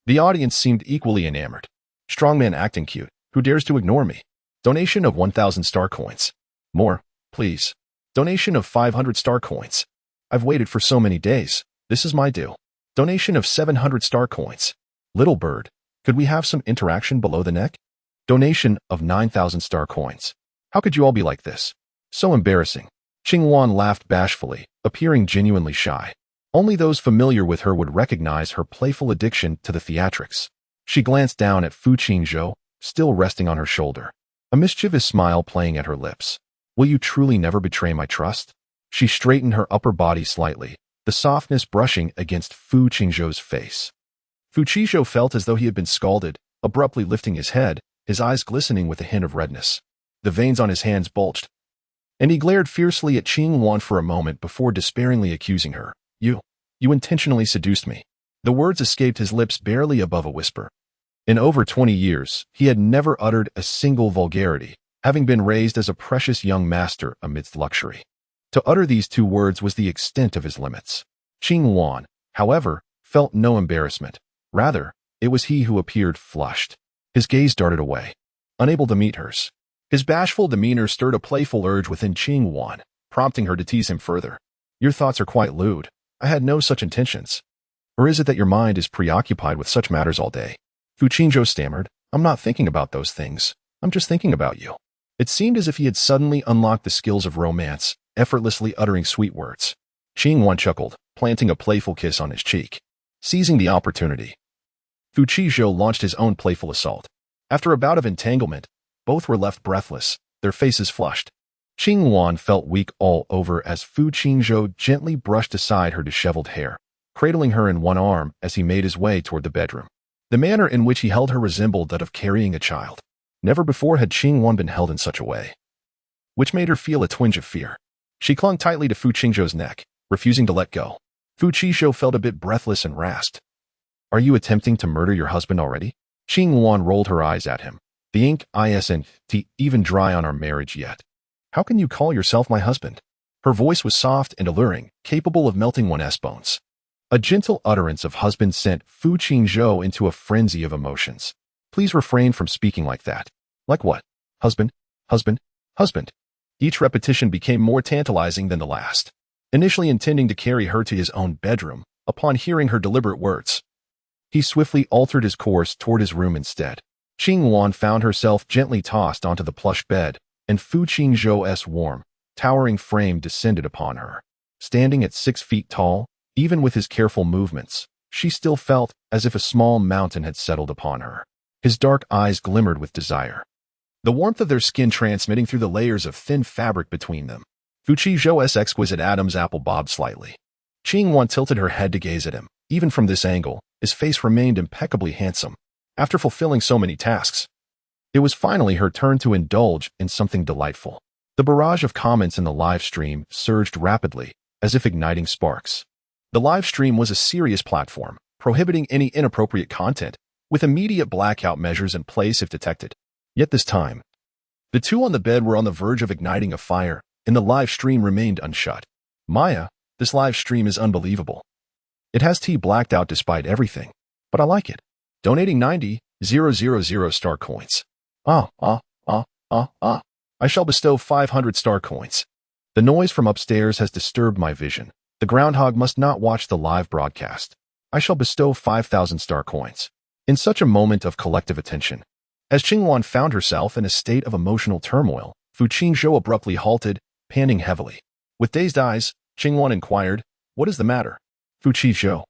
The audience seemed equally enamored. "Strongman acting cute. Who dares to ignore me? Donation of 1,000 star coins. More. Please. Donation of 500 star coins. I've waited for so many days. This is my due. Donation of 700 star coins. Little bird, could we have some interaction below the neck? Donation of 9,000 star coins. How could you all be like this? So embarrassing. Qingwan laughed bashfully, appearing genuinely shy. Only those familiar with her would recognize her playful addiction to the theatrics. She glanced down at Fu Qingzhou, still resting on her shoulder, a mischievous smile playing at her lips. Will you truly never betray my trust? She straightened her upper body slightly, the softness brushing against Fu Qingzhou's face. Fu Qingzhou felt as though he had been scalded, abruptly lifting his head, his eyes glistening with a hint of redness. The veins on his hands bulged, and he glared fiercely at Qingwan for a moment before despairingly accusing her. You intentionally seduced me. The words escaped his lips barely above a whisper. In over 20 years, he had never uttered a single vulgarity, having been raised as a precious young master amidst luxury. To utter these two words was the extent of his limits. Qingwan, however, felt no embarrassment. Rather, it was he who appeared flushed. His gaze darted away, unable to meet hers. His bashful demeanor stirred a playful urge within Qingwan, prompting her to tease him further. Your thoughts are quite lewd. I had no such intentions. Or is it that your mind is preoccupied with such matters all day? Fu Qingzhou stammered, I'm not thinking about those things. I'm just thinking about you. It seemed as if he had suddenly unlocked the skills of romance, effortlessly uttering sweet words. Qingwan chuckled, planting a playful kiss on his cheek. Seizing the opportunity, Fu Qingzhou launched his own playful assault. After a bout of entanglement, both were left breathless, their faces flushed. Qingwan felt weak all over as Fu Qingzhou gently brushed aside her disheveled hair, cradling her in one arm as he made his way toward the bedroom. The manner in which he held her resembled that of carrying a child. Never before had Qingwan been held in such a way, which made her feel a twinge of fear. She clung tightly to Fu Qingzhou's neck, refusing to let go. Fu Qingzhou felt a bit breathless and rasped. Are you attempting to murder your husband already? Qingwan rolled her eyes at him. The ink isn't even dry on our marriage yet. How can you call yourself my husband? Her voice was soft and alluring, capable of melting one's bones. A gentle utterance of husband sent Fu Qingzhou into a frenzy of emotions. Please refrain from speaking like that. Like what? Husband, husband, husband. Each repetition became more tantalizing than the last. Initially intending to carry her to his own bedroom, upon hearing her deliberate words, he swiftly altered his course toward his room instead. Qingwan found herself gently tossed onto the plush bed, and Fu Qingzhou's warm, towering frame descended upon her. Standing at 6 feet tall, even with his careful movements, she still felt as if a small mountain had settled upon her. His dark eyes glimmered with desire, the warmth of their skin transmitting through the layers of thin fabric between them. Fu Qingzhou's exquisite Adam's apple bobbed slightly. Qingwan tilted her head to gaze at him. Even from this angle, his face remained impeccably handsome. After fulfilling so many tasks, it was finally her turn to indulge in something delightful. The barrage of comments in the live stream surged rapidly, as if igniting sparks. The live stream was a serious platform, prohibiting any inappropriate content, with immediate blackout measures in place if detected. Yet this time, the two on the bed were on the verge of igniting a fire, and the live stream remained unshut. Maya, this live stream is unbelievable. It has T blacked out despite everything, but I like it. Donating 90,000 star coins. I shall bestow 500 star coins. The noise from upstairs has disturbed my vision. The groundhog must not watch the live broadcast. I shall bestow 5,000 star coins. In such a moment of collective attention, as Qingwan found herself in a state of emotional turmoil, Fu Qingzhou abruptly halted, panting heavily. With dazed eyes, Qingwan inquired, "What is the matter?" Fu Qingzhou,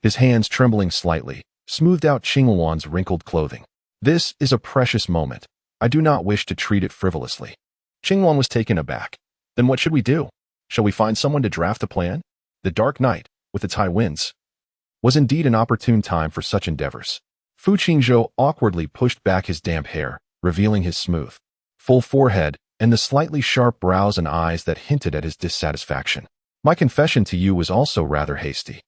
his hands trembling slightly, smoothed out Qingwan's wrinkled clothing. This is a precious moment. I do not wish to treat it frivolously. Qingwan was taken aback. Then what should we do? Shall we find someone to draft a plan? The dark night, with its high winds, was indeed an opportune time for such endeavors. Fu Qingzhou awkwardly pushed back his damp hair, revealing his smooth, full forehead and the slightly sharp brows and eyes that hinted at his dissatisfaction. My confession to you was also rather hasty.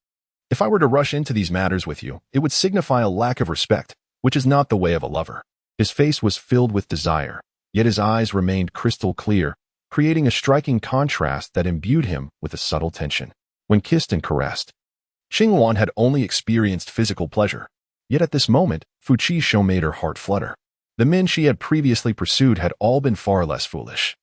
If I were to rush into these matters with you, it would signify a lack of respect, which is not the way of a lover. His face was filled with desire, yet his eyes remained crystal clear, creating a striking contrast that imbued him with a subtle tension. When kissed and caressed, Qingwan had only experienced physical pleasure. Yet at this moment, Fu Qingzhou made her heart flutter. The men she had previously pursued had all been far less foolish.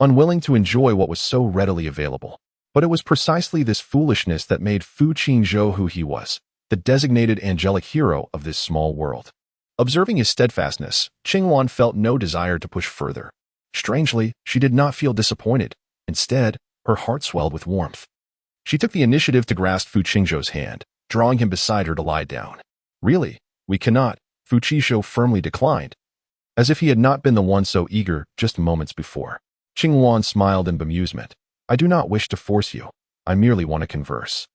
unwilling to enjoy what was so readily available. But it was precisely this foolishness that made Fu Qingzhou who he was, the designated angelic hero of this small world. Observing his steadfastness, Qingwan felt no desire to push further. Strangely, she did not feel disappointed. Instead, her heart swelled with warmth. She took the initiative to grasp Fu Qingzhou's hand, drawing him beside her to lie down. Really, we cannot, Fu Qingzhou firmly declined, as if he had not been the one so eager just moments before. Qingwan smiled in bemusement. I do not wish to force you. I merely want to converse.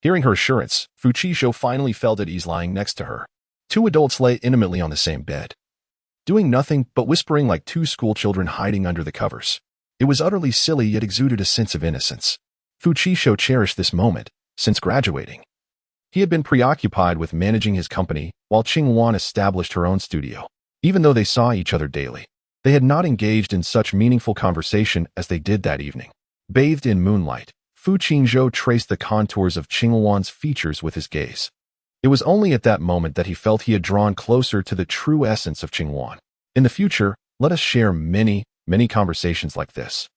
Hearing her assurance, Fu Qingzhou finally felt at ease lying next to her. Two adults lay intimately on the same bed, doing nothing but whispering like two schoolchildren hiding under the covers. It was utterly silly yet exuded a sense of innocence. Fu Qingzhou cherished this moment since graduating. He had been preoccupied with managing his company while Qingwan established her own studio. Even though they saw each other daily, they had not engaged in such meaningful conversation as they did that evening. Bathed in moonlight, Fu Qingzhou traced the contours of Qingwan's features with his gaze. It was only at that moment that he felt he had drawn closer to the true essence of Qingwan. In the future, let us share many, many conversations like this.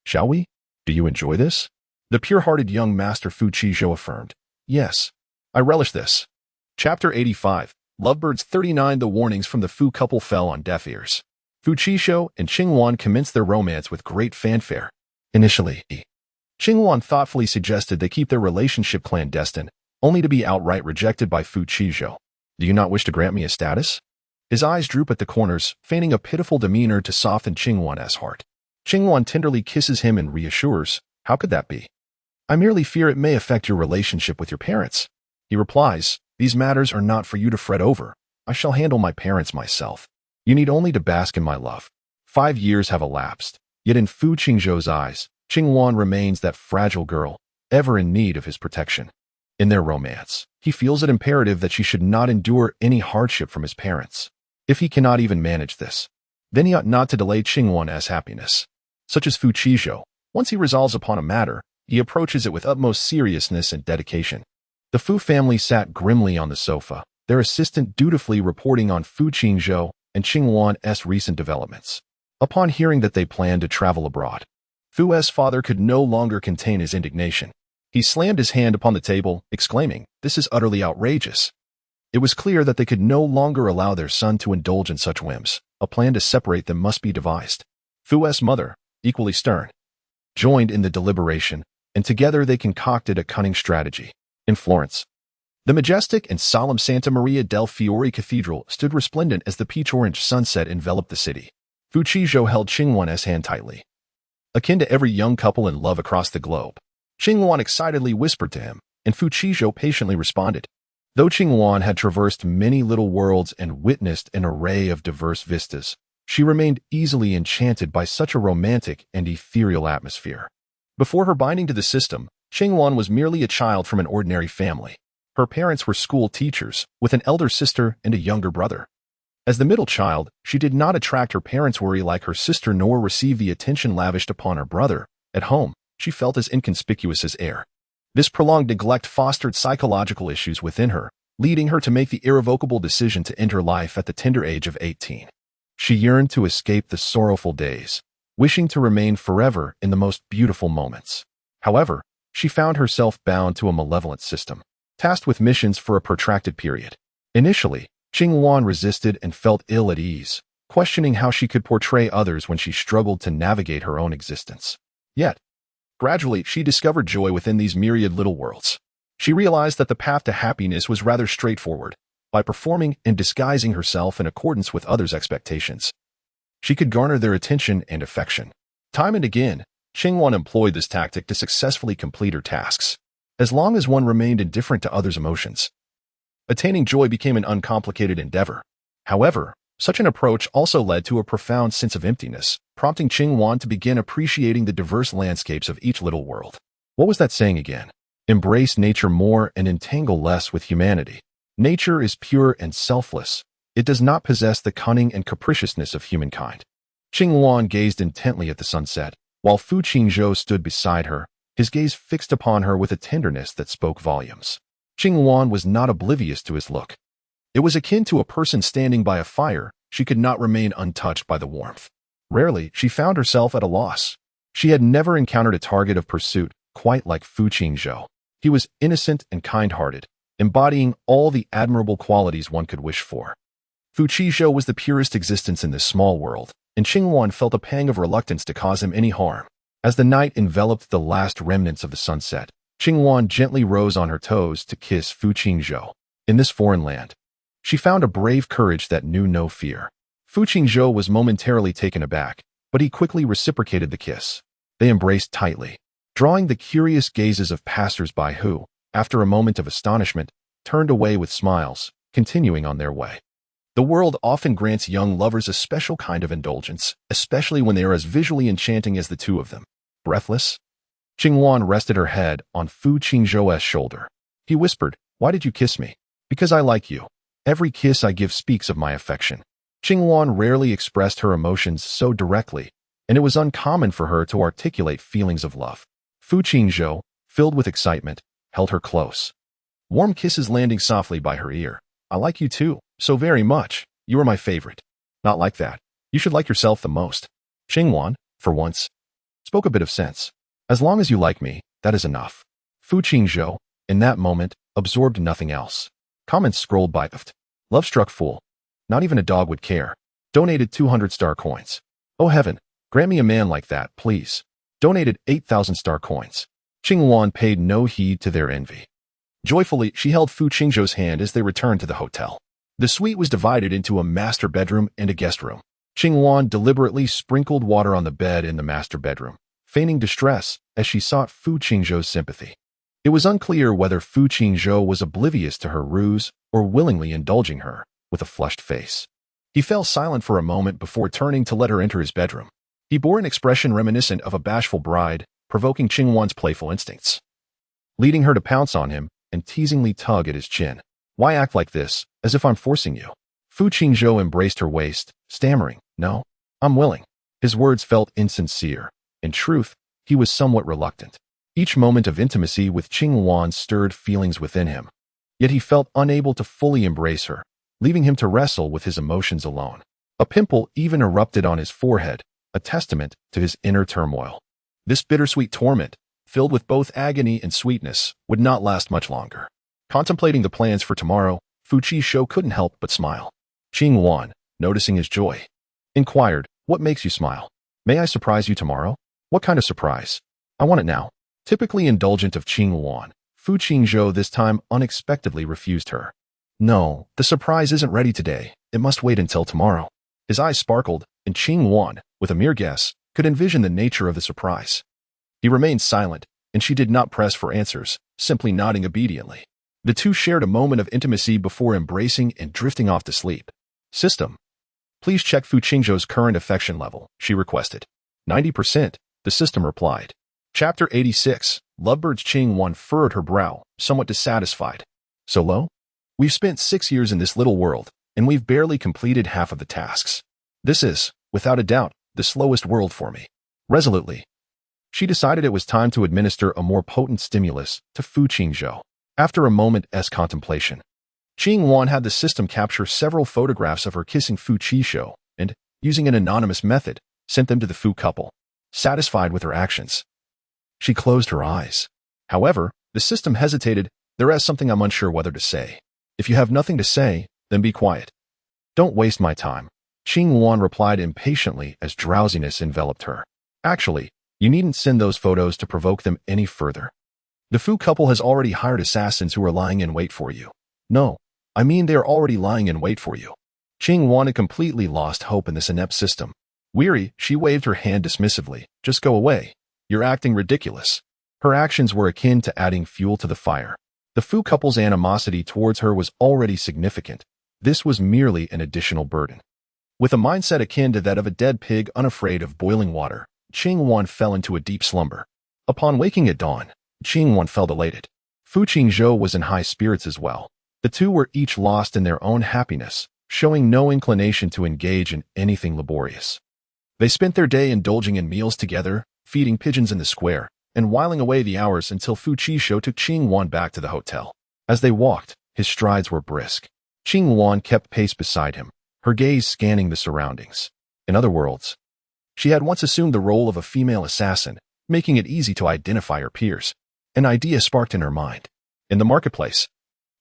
Shall we? Do you enjoy this? The pure-hearted young master Fu Qingzhou affirmed. Yes, I relish this. Chapter 85. Lovebirds 39. The warnings from the Fu couple fell on deaf ears. Fu Qingzhou and Qingwan commenced their romance with great fanfare. Initially, Qingwan thoughtfully suggested they keep their relationship clandestine, only to be outright rejected by Fu Qingzhou. Do you not wish to grant me a status? His eyes droop at the corners, feigning a pitiful demeanor to soften Qingwan's heart. Qingwan tenderly kisses him and reassures, how could that be? I merely fear it may affect your relationship with your parents. He replies, these matters are not for you to fret over. I shall handle my parents myself. You need only to bask in my love. 5 years have elapsed, yet in Fu Qingzhou's eyes, Qingwan remains that fragile girl, ever in need of his protection. In their romance, he feels it imperative that she should not endure any hardship from his parents. If he cannot even manage this, then he ought not to delay Qingwan's happiness. Such as Fu Qingzhou, once he resolves upon a matter, he approaches it with utmost seriousness and dedication. The Fu family sat grimly on the sofa, their assistant dutifully reporting on Fu Qingzhou and Qingwan's recent developments. Upon hearing that they planned to travel abroad, Fu's father could no longer contain his indignation. He slammed his hand upon the table, exclaiming, this is utterly outrageous. It was clear that they could no longer allow their son to indulge in such whims. A plan to separate them must be devised. Fu's mother, equally stern, joined in the deliberation, and together they concocted a cunning strategy. In Florence, the majestic and solemn Santa Maria del Fiore Cathedral stood resplendent as the peach-orange sunset enveloped the city. Fu Qingzhou held Qingwan's hand tightly. Akin to every young couple in love across the globe, Qingwan excitedly whispered to him, and Fu Qingzhou patiently responded. Though Qingwan had traversed many little worlds and witnessed an array of diverse vistas, she remained easily enchanted by such a romantic and ethereal atmosphere. Before her binding to the system, Qingwan was merely a child from an ordinary family. Her parents were school teachers, with an elder sister and a younger brother. As the middle child, she did not attract her parents' worry like her sister nor receive the attention lavished upon her brother. At home, she felt as inconspicuous as air. This prolonged neglect fostered psychological issues within her, leading her to make the irrevocable decision to end her life at the tender age of 18. She yearned to escape the sorrowful days, wishing to remain forever in the most beautiful moments. However, she found herself bound to a malevolent system, tasked with missions for a protracted period. Initially, Qingwan resisted and felt ill at ease, questioning how she could portray others when she struggled to navigate her own existence. Yet, gradually, she discovered joy within these myriad little worlds. She realized that the path to happiness was rather straightforward. By performing and disguising herself in accordance with others' expectations, she could garner their attention and affection. Time and again, Qingwan employed this tactic to successfully complete her tasks. As long as one remained indifferent to others' emotions, attaining joy became an uncomplicated endeavor. However, such an approach also led to a profound sense of emptiness, prompting Qingwan to begin appreciating the diverse landscapes of each little world. What was that saying again? Embrace nature more and entangle less with humanity. Nature is pure and selfless. It does not possess the cunning and capriciousness of humankind. Qingwan gazed intently at the sunset, while Fu Qingzhou stood beside her, his gaze fixed upon her with a tenderness that spoke volumes. Qingwan was not oblivious to his look. It was akin to a person standing by a fire. She could not remain untouched by the warmth. Rarely, she found herself at a loss. She had never encountered a target of pursuit quite like Fu Qingzhou. He was innocent and kind-hearted, embodying all the admirable qualities one could wish for. Fu Qingzhou was the purest existence in this small world, and Qingwan felt a pang of reluctance to cause him any harm. As the night enveloped the last remnants of the sunset, Qingwan gently rose on her toes to kiss Fu Qingzhou. In this foreign land, she found a brave courage that knew no fear. Fu Qingzhou was momentarily taken aback, but he quickly reciprocated the kiss. They embraced tightly, drawing the curious gazes of passers-by who, after a moment of astonishment, turned away with smiles, continuing on their way. The world often grants young lovers a special kind of indulgence, especially when they are as visually enchanting as the two of them. Breathless, Qingwan rested her head on Fu Qingzhou's shoulder. He whispered, "Why did you kiss me?" "Because I like you. Every kiss I give speaks of my affection." Qingwan rarely expressed her emotions so directly, and it was uncommon for her to articulate feelings of love. Fu Qingzhou, filled with excitement, held her close. Warm kisses landing softly by her ear. "I like you too, so very much. You are my favorite." "Not like that. You should like yourself the most." Qingwan, for once, spoke a bit of sense. "As long as you like me, that is enough." Fu Qingzhou, in that moment, absorbed nothing else. Comments scrolled by. Love-struck fool. Not even a dog would care. Donated 200 star coins. Oh heaven, grant me a man like that, please. Donated 8,000 star coins. Qingwan paid no heed to their envy. Joyfully, she held Fu Qingzhou's hand as they returned to the hotel. The suite was divided into a master bedroom and a guest room. Qingwan deliberately sprinkled water on the bed in the master bedroom, feigning distress as she sought Fu Qingzhou's sympathy. It was unclear whether Fu Qingzhou was oblivious to her ruse or willingly indulging her, with a flushed face. He fell silent for a moment before turning to let her enter his bedroom. He bore an expression reminiscent of a bashful bride, provoking Qingwan's playful instincts, leading her to pounce on him and teasingly tug at his chin. "Why act like this, as if I'm forcing you?" Fu Qingzhou embraced her waist, stammering, "No, I'm willing." His words felt insincere. In truth, he was somewhat reluctant. Each moment of intimacy with Qingwan stirred feelings within him. Yet he felt unable to fully embrace her, leaving him to wrestle with his emotions alone. A pimple even erupted on his forehead, a testament to his inner turmoil. This bittersweet torment, filled with both agony and sweetness, would not last much longer. Contemplating the plans for tomorrow, Fu Qingzhou couldn't help but smile. Qingwan, noticing his joy, inquired, "What makes you smile? May I surprise you tomorrow?" "What kind of surprise? I want it now." Typically indulgent of Qingwan, Fu Qingzhou this time unexpectedly refused her. "No, the surprise isn't ready today. It must wait until tomorrow." His eyes sparkled, and Qingwan, with a mere guess, could envision the nature of the surprise. He remained silent, and she did not press for answers, simply nodding obediently. The two shared a moment of intimacy before embracing and drifting off to sleep. "System, please check Fu Qingzhou's current affection level," she requested. 90%, the system replied. Chapter 86, Lovebirds. Qingwan furrowed her brow, somewhat dissatisfied. "So low? We've spent 6 years in this little world, and we've barely completed half of the tasks. This is, without a doubt, the slowest world for me." Resolutely, she decided it was time to administer a more potent stimulus to Fu Qingzhou. After a moment's contemplation, Qingwan had the system capture several photographs of her kissing Fu Qingzhou and, using an anonymous method, sent them to the Fu couple. Satisfied with her actions, she closed her eyes. However, the system hesitated. "There is something I'm unsure whether to say." "If you have nothing to say, then be quiet." "Don't waste my time," Qingwan replied impatiently as drowsiness enveloped her. "Actually, you needn't send those photos to provoke them any further. The Fu couple has already hired assassins who are lying in wait for you." "No, I mean they are already lying in wait for you." Qingwan had completely lost hope in this inept system. Weary, she waved her hand dismissively. "Just go away. You're acting ridiculous." Her actions were akin to adding fuel to the fire. The Fu couple's animosity towards her was already significant. This was merely an additional burden. With a mindset akin to that of a dead pig unafraid of boiling water, Qingwan fell into a deep slumber. Upon waking at dawn, Qingwan felt elated. Fu Qingzhou was in high spirits as well. The two were each lost in their own happiness, showing no inclination to engage in anything laborious. They spent their day indulging in meals together, feeding pigeons in the square, and whiling away the hours until Fu Qingzhou took Qingwan back to the hotel. As they walked, his strides were brisk. Qingwan kept pace beside him, her gaze scanning the surroundings. In other words, She had once assumed the role of a female assassin, making it easy to identify her peers. An idea sparked in her mind. In the marketplace,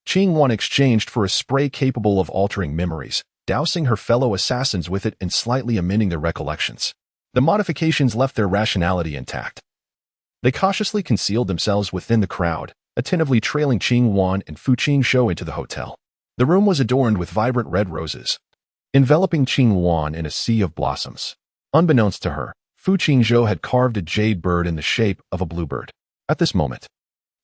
Qingwan exchanged for a spray capable of altering memories, dousing her fellow assassins with it and slightly amending their recollections. The modifications left their rationality intact. They cautiously concealed themselves within the crowd, attentively trailing Qingwan and Fu Qingzhou into the hotel. The room was adorned with vibrant red roses, enveloping Qingwan in a sea of blossoms. Unbeknownst to her, Fu Qingzhou had carved a jade bird in the shape of a bluebird. At this moment,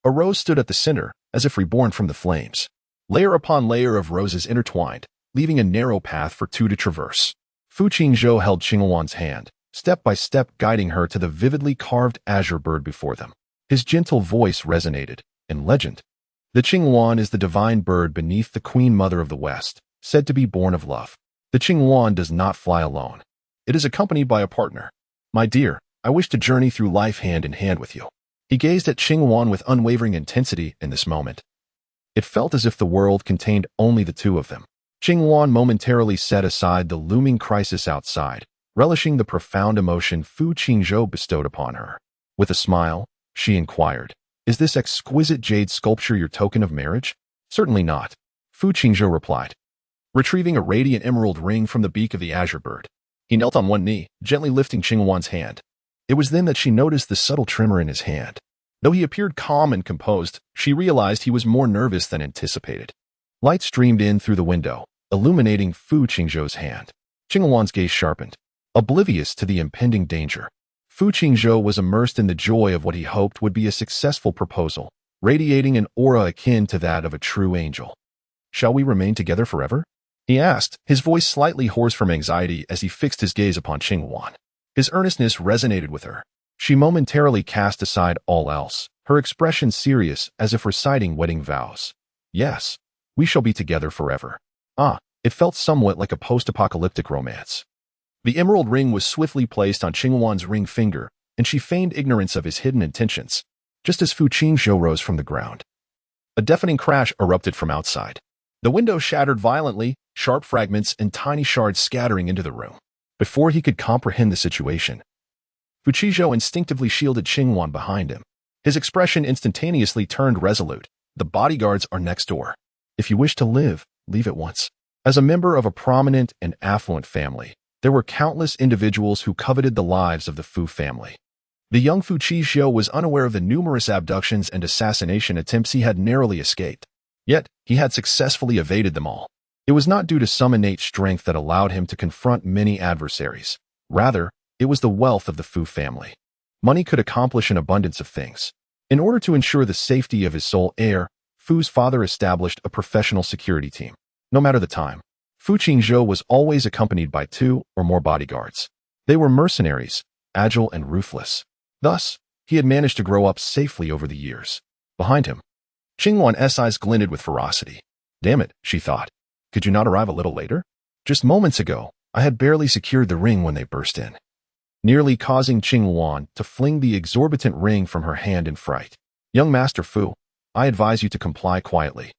a rose stood at the center, as if reborn from the flames. Layer upon layer of roses intertwined, leaving a narrow path for two to traverse. Fu Qingzhou held Qingwan's hand, step by step guiding her to the vividly carved azure bird before them. His gentle voice resonated. In legend, the Qingwan is the divine bird beneath the Queen Mother of the West, said to be born of love. The Qingwan does not fly alone. It is accompanied by a partner. My dear, I wish to journey through life hand in hand with you. He gazed at Qingwan with unwavering intensity in this moment. It felt as if the world contained only the two of them. Qingwan momentarily set aside the looming crisis outside, relishing the profound emotion Fu Qingzhou bestowed upon her. With a smile, she inquired, "Is this exquisite jade sculpture your token of marriage?" "Certainly not," Fu Qingzhou replied, retrieving a radiant emerald ring from the beak of the azure bird. He knelt on one knee, gently lifting Qingwan's hand. It was then that she noticed the subtle tremor in his hand. Though he appeared calm and composed, she realized he was more nervous than anticipated. Light streamed in through the window, illuminating Fu Qingzhou's hand. Qingwan's gaze sharpened, oblivious to the impending danger. Fu Qingzhou was immersed in the joy of what he hoped would be a successful proposal, radiating an aura akin to that of a true angel. "Shall we remain together forever?" he asked, his voice slightly hoarse from anxiety as he fixed his gaze upon Qingwan. His earnestness resonated with her. She momentarily cast aside all else, her expression serious as if reciting wedding vows. "Yes, we shall be together forever." It felt somewhat like a post-apocalyptic romance. The emerald ring was swiftly placed on Qingwan's ring finger, and she feigned ignorance of his hidden intentions, just as Fu Qingzhou rose from the ground. A deafening crash erupted from outside. The window shattered violently, sharp fragments and tiny shards scattering into the room. Before he could comprehend the situation, Fu Qingzhou instinctively shielded Qingwan behind him. His expression instantaneously turned resolute. "The bodyguards are next door. If you wish to live, leave at once." As a member of a prominent and affluent family, there were countless individuals who coveted the lives of the Fu family. The young Fu Qingzhou was unaware of the numerous abductions and assassination attempts he had narrowly escaped. Yet, he had successfully evaded them all. It was not due to some innate strength that allowed him to confront many adversaries. Rather, it was the wealth of the Fu family. Money could accomplish an abundance of things. In order to ensure the safety of his sole heir, Fu's father established a professional security team. No matter the time, Fu Qingzhou was always accompanied by 2 or more bodyguards. They were mercenaries, agile and ruthless. Thus, he had managed to grow up safely over the years. Behind him, Qingwan's eyes glinted with ferocity. "Damn it," she thought. "Could you not arrive a little later? Just moments ago, I had barely secured the ring when they burst in," nearly causing Qingwan to fling the exorbitant ring from her hand in fright. "Young Master Fu, I advise you to comply quietly.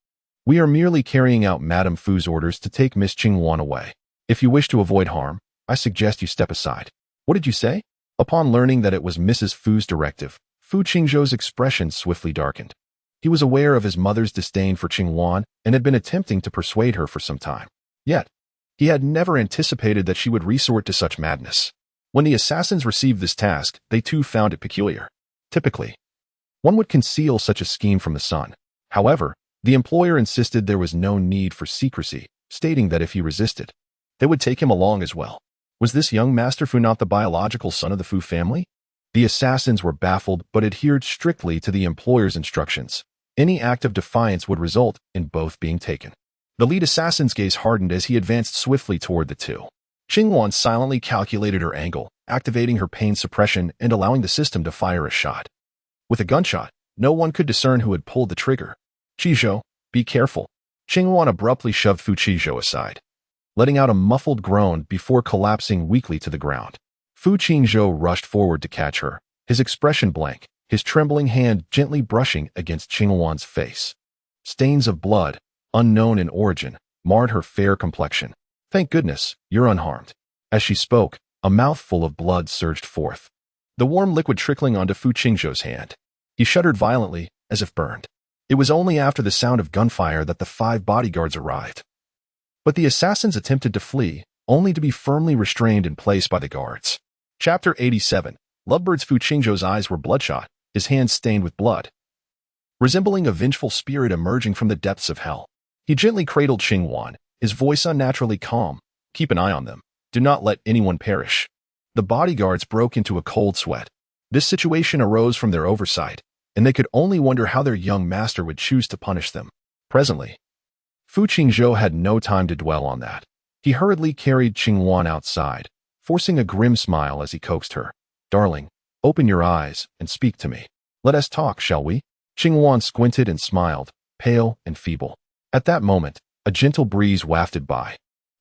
We are merely carrying out Madame Fu's orders to take Miss Qingwan away. If you wish to avoid harm, I suggest you step aside." "What did you say?" Upon learning that it was Mrs. Fu's directive, Fu Qingzhou's expression swiftly darkened. He was aware of his mother's disdain for Qingwan and had been attempting to persuade her for some time. Yet, he had never anticipated that she would resort to such madness. When the assassins received this task, they too found it peculiar. Typically, one would conceal such a scheme from the son. However, the employer insisted there was no need for secrecy, stating that if he resisted, they would take him along as well. Was this young Master Fu not the biological son of the Fu family? The assassins were baffled but adhered strictly to the employer's instructions. Any act of defiance would result in both being taken. The lead assassin's gaze hardened as he advanced swiftly toward the two. Qingwan silently calculated her angle, activating her pain suppression and allowing the system to fire a shot. With a gunshot, no one could discern who had pulled the trigger. "Qizhou, be careful." Qingwan abruptly shoved Fu Qizhou aside, letting out a muffled groan before collapsing weakly to the ground. Fu Qingzhou rushed forward to catch her, his expression blank, his trembling hand gently brushing against Qingwan's face. Stains of blood, unknown in origin, marred her fair complexion. "Thank goodness, you're unharmed." As she spoke, A mouthful of blood surged forth, the warm liquid trickling onto Fu Qingzhou's hand. He shuddered violently, as if burned. It was only after the sound of gunfire that the 5 bodyguards arrived. But the assassins attempted to flee, only to be firmly restrained in place by the guards. Chapter 87. Lovebird's Fu Qingzhou's eyes were bloodshot, his hands stained with blood, resembling a vengeful spirit emerging from the depths of hell. He gently cradled Qingwan, his voice unnaturally calm. Keep an eye on them. Do not let anyone perish. The bodyguards broke into a cold sweat. This situation arose from their oversight, and they could only wonder how their young master would choose to punish them. Presently, Fu Qingzhou had no time to dwell on that. He hurriedly carried Qingwan outside, forcing a grim smile as he coaxed her. Darling, open your eyes and speak to me. Let us talk, shall we? Qingwan squinted and smiled, pale and feeble. At that moment, a gentle breeze wafted by,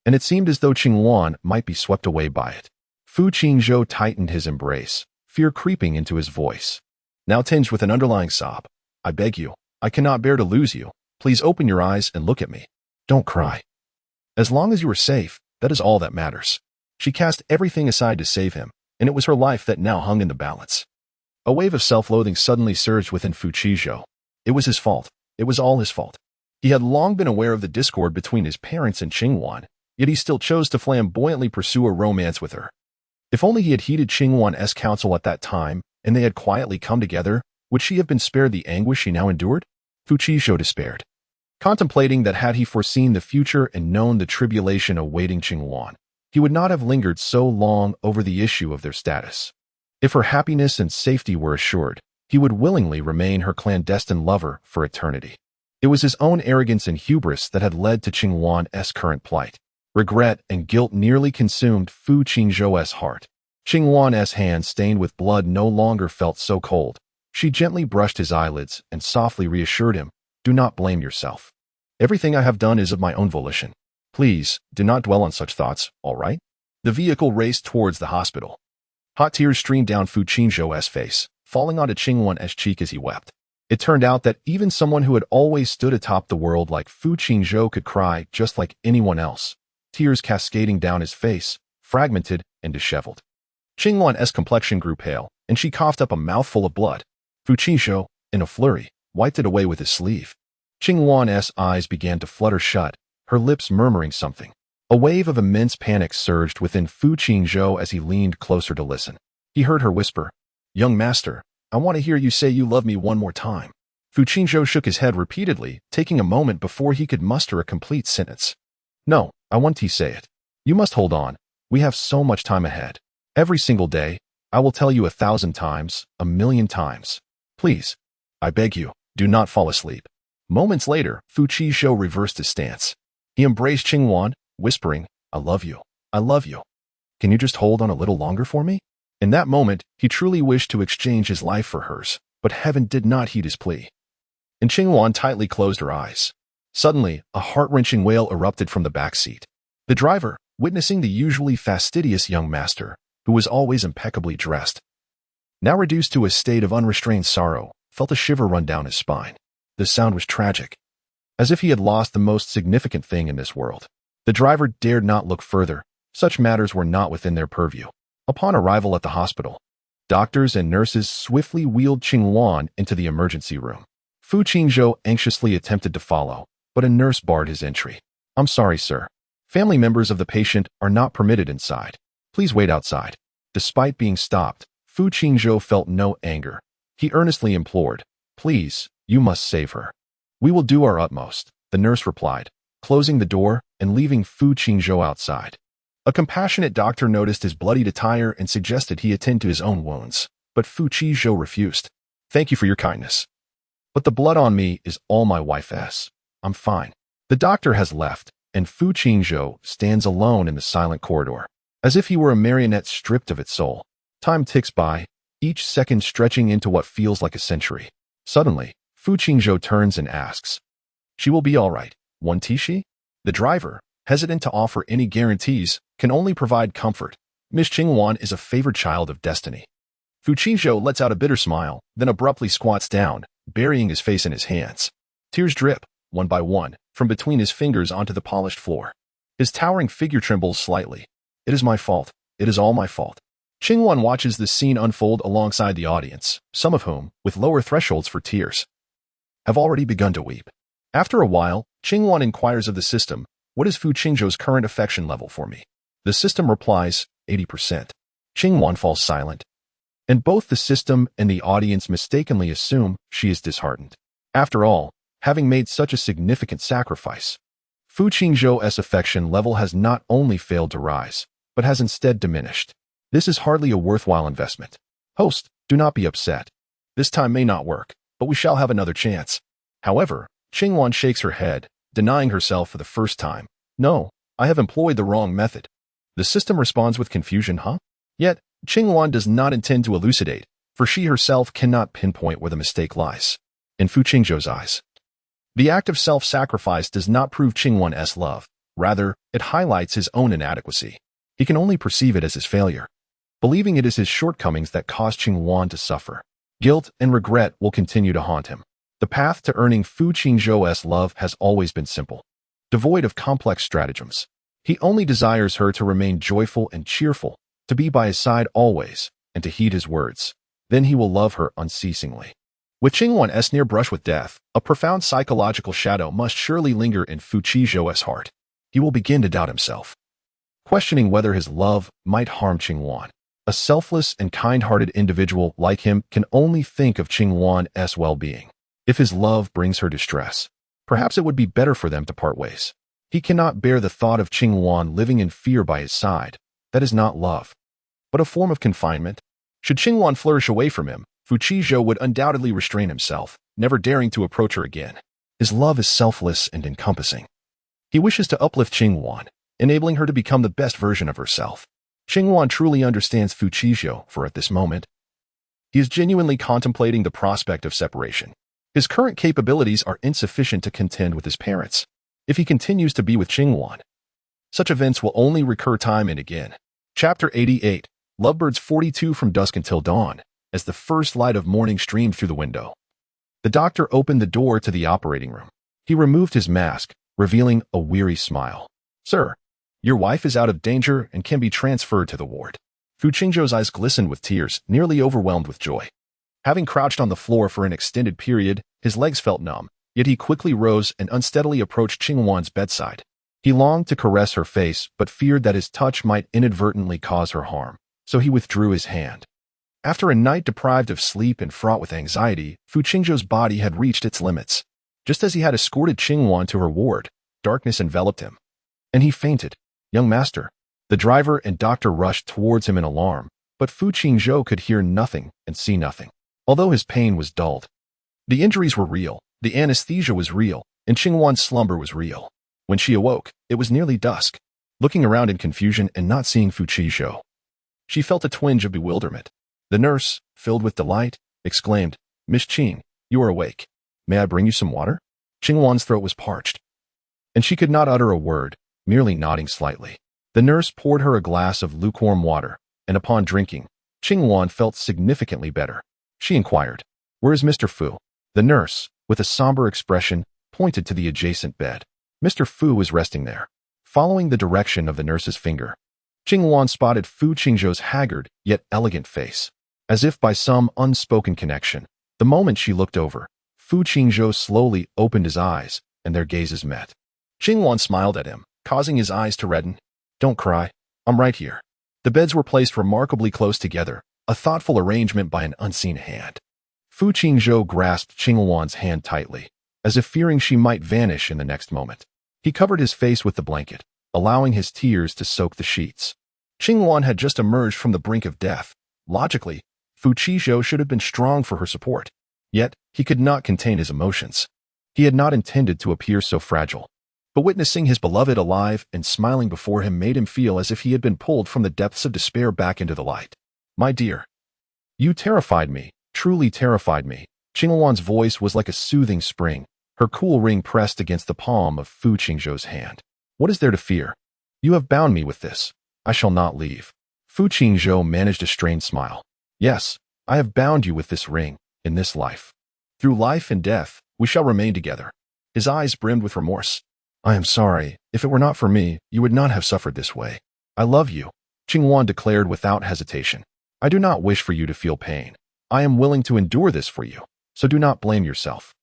and it seemed as though Qingwan might be swept away by it. Fu Qingzhou tightened his embrace, fear creeping into his voice, now tinged with an underlying sob. I beg you, I cannot bear to lose you. Please open your eyes and look at me. Don't cry. As long as you are safe, that is all that matters. She cast everything aside to save him, and it was her life that now hung in the balance. A wave of self-loathing suddenly surged within Fu Qingzhou. It was his fault. It was all his fault. He had long been aware of the discord between his parents and Qingwan, yet he still chose to flamboyantly pursue a romance with her. If only he had heeded Qingwan's counsel at that time, and they had quietly come together, would she have been spared the anguish she now endured? Fu Qingzhou despaired, contemplating that had he foreseen the future and known the tribulation awaiting Qingwan, he would not have lingered so long over the issue of their status. If her happiness and safety were assured, he would willingly remain her clandestine lover for eternity. It was his own arrogance and hubris that had led to Qingwan's current plight. Regret and guilt nearly consumed Fu Qingzhou's heart. Qingwan's hand stained with blood no longer felt so cold. She gently brushed his eyelids and softly reassured him, do not blame yourself. Everything I have done is of my own volition. Please, do not dwell on such thoughts, all right? The vehicle raced towards the hospital. Hot tears streamed down Fu Qingzhou's face, falling onto Qingwan's cheek as he wept. It turned out that even someone who had always stood atop the world like Fu Qingzhou could cry just like anyone else, tears cascading down his face, fragmented and disheveled. Qingwan's complexion grew pale, and she coughed up a mouthful of blood. Fu Qingzhou, in a flurry, wiped it away with his sleeve. Qingwan's eyes began to flutter shut, her lips murmuring something. A wave of immense panic surged within Fu Qingzhou as he leaned closer to listen. He heard her whisper, Young master, I want to hear you say you love me one more time. Fu Qingzhou shook his head repeatedly, taking a moment before he could muster a complete sentence. No, I want to say it. You must hold on. We have so much time ahead. Every single day, I will tell you 1,000 times, 1,000,000 times. Please, I beg you, do not fall asleep. Moments later, Fu Qingzhou reversed his stance. He embraced Qingwan, whispering, I love you. I love you. Can you just hold on a little longer for me? In that moment, he truly wished to exchange his life for hers, but heaven did not heed his plea. And Qingwan tightly closed her eyes. Suddenly, a heart-wrenching wail erupted from the back seat. The driver, witnessing the usually fastidious young master, who was always impeccably dressed, now reduced to a state of unrestrained sorrow, felt a shiver run down his spine. The sound was tragic, as if he had lost the most significant thing in this world. The driver dared not look further. Such matters were not within their purview. Upon arrival at the hospital, doctors and nurses swiftly wheeled Qingwan into the emergency room. Fu Qingzhou anxiously attempted to follow, but a nurse barred his entry. I'm sorry, sir. Family members of the patient are not permitted inside. Please wait outside. Despite being stopped, Fu Qingzhou felt no anger. He earnestly implored, Please, you must save her. We will do our utmost, the nurse replied, closing the door and leaving Fu Qingzhou outside. A compassionate doctor noticed his bloodied attire and suggested he attend to his own wounds, but Fu Qingzhou refused. Thank you for your kindness, but the blood on me is all my wife has. I'm fine. The doctor has left, and Fu Qingzhou stands alone in the silent corridor, as if he were a marionette stripped of its soul. Time ticks by, each second stretching into what feels like a century. Suddenly, Fu Qingzhou turns and asks, She will be all right, won't she? The driver, hesitant to offer any guarantees, can only provide comfort. Miss Qingwan is a favored child of destiny. Fu Qingzhou lets out a bitter smile, then abruptly squats down, burying his face in his hands. Tears drip, one by one, from between his fingers onto the polished floor. His towering figure trembles slightly. It is my fault. It is all my fault. Qingwan watches this scene unfold alongside the audience, some of whom, with lower thresholds for tears, have already begun to weep. After a while, Qingwan inquires of the system, "What is Fu Qingzhou's current affection level for me?" The system replies, 80%. Qingwan falls silent, and both the system and the audience mistakenly assume she is disheartened. After all, having made such a significant sacrifice, Fu Qingzhou's affection level has not only failed to rise, but has instead diminished. This is hardly a worthwhile investment. Host, do not be upset. This time may not work, but we shall have another chance. However, Qingwan shakes her head, denying herself for the first time. No, I have employed the wrong method. The system responds with confusion, huh? Yet, Qingwan does not intend to elucidate, for she herself cannot pinpoint where the mistake lies. In Fu Qingzhou's eyes, the act of self-sacrifice does not prove Qingwan's love. Rather, it highlights his own inadequacy. He can only perceive it as his failure, believing it is his shortcomings that cause Qingwan to suffer. Guilt and regret will continue to haunt him. The path to earning Fu Qingzhou's love has always been simple, devoid of complex stratagems. He only desires her to remain joyful and cheerful, to be by his side always, and to heed his words. Then he will love her unceasingly. With Qingwan's near brush with death, a profound psychological shadow must surely linger in Fu Qingzhou's heart. He will begin to doubt himself, questioning whether his love might harm Qingwan. A selfless and kind-hearted individual like him can only think of Qingwan's well-being. If his love brings her distress, perhaps it would be better for them to part ways. He cannot bear the thought of Qingwan living in fear by his side. That is not love, but a form of confinement. Should Qingwan flourish away from him, Fu Qingzhou would undoubtedly restrain himself, never daring to approach her again. His love is selfless and encompassing. He wishes to uplift Qingwan, enabling her to become the best version of herself. Qingwan truly understands Fu Qingzhou, for at this moment, he is genuinely contemplating the prospect of separation. His current capabilities are insufficient to contend with his parents. If he continues to be with Qingwan, such events will only recur time and again. Chapter 88, Lovebirds 42. From dusk until dawn, as the first light of morning streamed through the window, the doctor opened the door to the operating room. He removed his mask, revealing a weary smile. "Sir, your wife is out of danger and can be transferred to the ward." Fu Qingzhou's eyes glistened with tears, nearly overwhelmed with joy. Having crouched on the floor for an extended period, his legs felt numb, yet he quickly rose and unsteadily approached Qingwan's bedside. He longed to caress her face, but feared that his touch might inadvertently cause her harm, so he withdrew his hand. After a night deprived of sleep and fraught with anxiety, Fu Qingzhou's body had reached its limits. Just as he had escorted Qingwan to her ward, darkness enveloped him, and he fainted. "Young master." The driver and doctor rushed towards him in alarm, but Fu Qingzhou could hear nothing and see nothing. Although his pain was dulled, the injuries were real, the anesthesia was real, and Qingwan's slumber was real. When she awoke, it was nearly dusk. Looking around in confusion and not seeing Fu Qingzhou, she felt a twinge of bewilderment. The nurse, filled with delight, exclaimed, "Miss Qing, you are awake. May I bring you some water?" Qingwan's throat was parched, and she could not utter a word, merely nodding slightly. The nurse poured her a glass of lukewarm water, and upon drinking, Qingwan felt significantly better. She inquired, "Where is Mr. Fu?" The nurse, with a somber expression, pointed to the adjacent bed. Mr. Fu was resting there. Following the direction of the nurse's finger, Qingwan spotted Fu Qingzhou's haggard yet elegant face. As if by some unspoken connection, the moment she looked over, Fu Qingzhou slowly opened his eyes, and their gazes met. Qingwan smiled at him, causing his eyes to redden. "Don't cry. I'm right here." The beds were placed remarkably close together, a thoughtful arrangement by an unseen hand. Fu Qingzhou grasped Qingwan's hand tightly, as if fearing she might vanish in the next moment. He covered his face with the blanket, allowing his tears to soak the sheets. Qingwan had just emerged from the brink of death. Logically, Fu Qingzhou should have been strong for her support. Yet, he could not contain his emotions. He had not intended to appear so fragile. But witnessing his beloved alive and smiling before him made him feel as if he had been pulled from the depths of despair back into the light. "My dear, you terrified me, truly terrified me." Qingwan's voice was like a soothing spring, her cool ring pressed against the palm of Fu Qingzhou's hand. "What is there to fear? You have bound me with this. I shall not leave." Fu Qingzhou managed a strained smile. "Yes, I have bound you with this ring, in this life. Through life and death, we shall remain together." His eyes brimmed with remorse. "I am sorry. If it were not for me, you would not have suffered this way. I love you. Qingwan declared without hesitation. I do not wish for you to feel pain. I am willing to endure this for you, so do not blame yourself.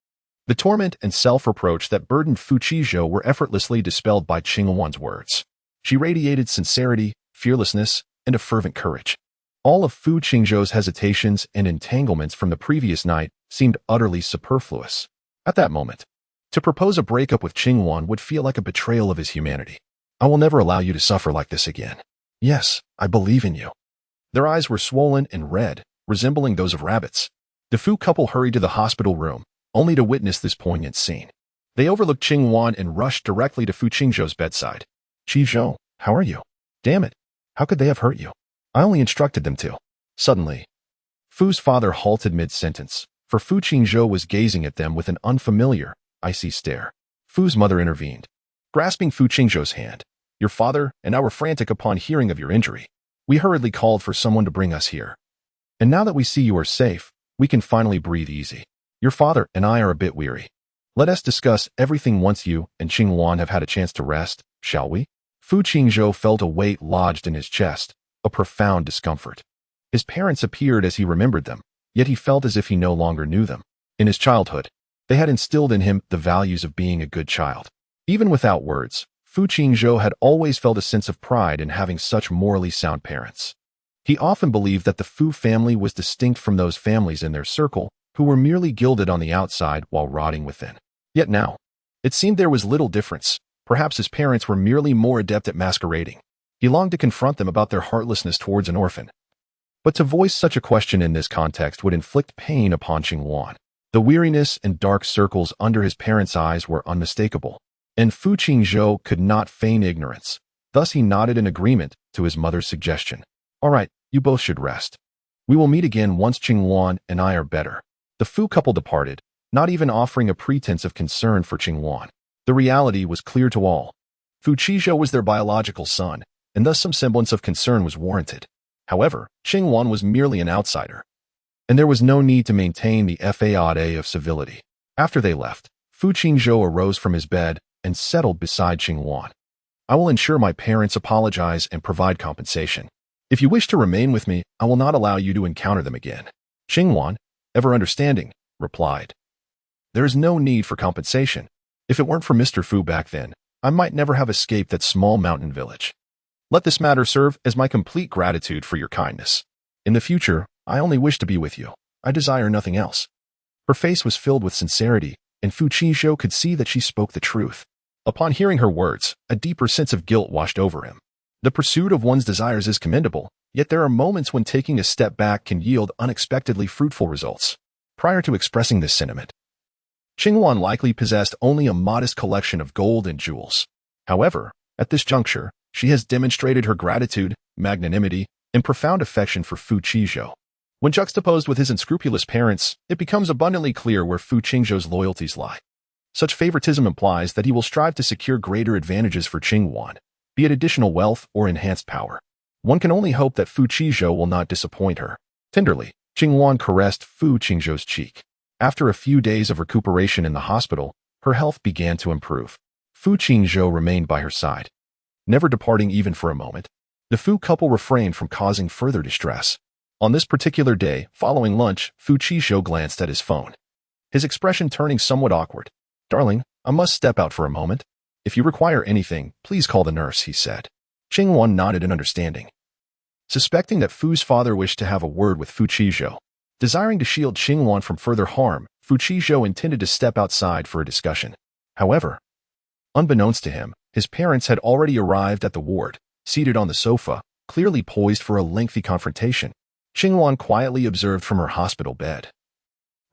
The torment and self-reproach that burdened Fu Qizhou were effortlessly dispelled by Qingwan's words. She radiated sincerity, fearlessness, and a fervent courage. All of Fu Qingzhou's hesitations and entanglements from the previous night seemed utterly superfluous. At that moment, to propose a breakup with Qingwan would feel like a betrayal of his humanity. I will never allow you to suffer like this again. Yes, I believe in you. Their eyes were swollen and red, resembling those of rabbits. The Fu couple hurried to the hospital room, only to witness this poignant scene. They overlooked Qingwan and rushed directly to Fu Qingzhou's bedside. Qizhou, how are you? Damn it. How could they have hurt you? I only instructed them to. Suddenly, Fu's father halted mid-sentence, for Fu Qingzhou was gazing at them with an unfamiliar, icy stare. Fu's mother intervened, grasping Fu Qingzhou's hand. Your father and I were frantic upon hearing of your injury. We hurriedly called for someone to bring us here. And now that we see you are safe, we can finally breathe easy. Your father and I are a bit weary. Let us discuss everything once you and Qingwan have had a chance to rest, shall we? Fu Qingzhou felt a weight lodged in his chest, a profound discomfort. His parents appeared as he remembered them, yet he felt as if he no longer knew them. In his childhood, they had instilled in him the values of being a good child. Even without words, Fu Qingzhou had always felt a sense of pride in having such morally sound parents. He often believed that the Fu family was distinct from those families in their circle who were merely gilded on the outside while rotting within. Yet now, it seemed there was little difference. Perhaps his parents were merely more adept at masquerading. He longed to confront them about their heartlessness towards an orphan. But to voice such a question in this context would inflict pain upon Qingwan. The weariness and dark circles under his parents' eyes were unmistakable, and Fu Qingzhou could not feign ignorance. Thus he nodded in agreement to his mother's suggestion. All right, you both should rest. We will meet again once Qingwan and I are better. The Fu couple departed, not even offering a pretense of concern for Qingwan. The reality was clear to all. Fu Qizhou was their biological son, and thus some semblance of concern was warranted. However, Qingwan was merely an outsider, and there was no need to maintain the facade of civility. After they left, Fu Qingzhou arose from his bed and settled beside Qingwan. I will ensure my parents apologize and provide compensation. If you wish to remain with me, I will not allow you to encounter them again. Qingwan, ever understanding, replied. There is no need for compensation. If it weren't for Mr. Fu back then, I might never have escaped that small mountain village. Let this matter serve as my complete gratitude for your kindness. In the future, I only wish to be with you. I desire nothing else. Her face was filled with sincerity, and Fu Qizhou could see that she spoke the truth. Upon hearing her words, a deeper sense of guilt washed over him. The pursuit of one's desires is commendable, yet there are moments when taking a step back can yield unexpectedly fruitful results. Prior to expressing this sentiment, Qingwan likely possessed only a modest collection of gold and jewels. However, at this juncture, she has demonstrated her gratitude, magnanimity, and profound affection for Fu Qizhou. When juxtaposed with his unscrupulous parents, it becomes abundantly clear where Fu Qingzhou's loyalties lie. Such favoritism implies that he will strive to secure greater advantages for Qingwan, be it additional wealth or enhanced power. One can only hope that Fu Qizhou will not disappoint her. Tenderly, Qingwan caressed Fu Qingzhou's cheek. After a few days of recuperation in the hospital, her health began to improve. Fu Qingzhou remained by her side, never departing even for a moment. The Fu couple refrained from causing further distress. On this particular day, following lunch, Fu Qizhou glanced at his phone, his expression turning somewhat awkward. Darling, I must step out for a moment. If you require anything, please call the nurse, he said. Qingwan nodded in understanding. Suspecting that Fu's father wished to have a word with Fu Qizhou, desiring to shield Qingwan from further harm, Fu Qizhou intended to step outside for a discussion. However, unbeknownst to him, his parents had already arrived at the ward, seated on the sofa, clearly poised for a lengthy confrontation. Qingwan quietly observed from her hospital bed,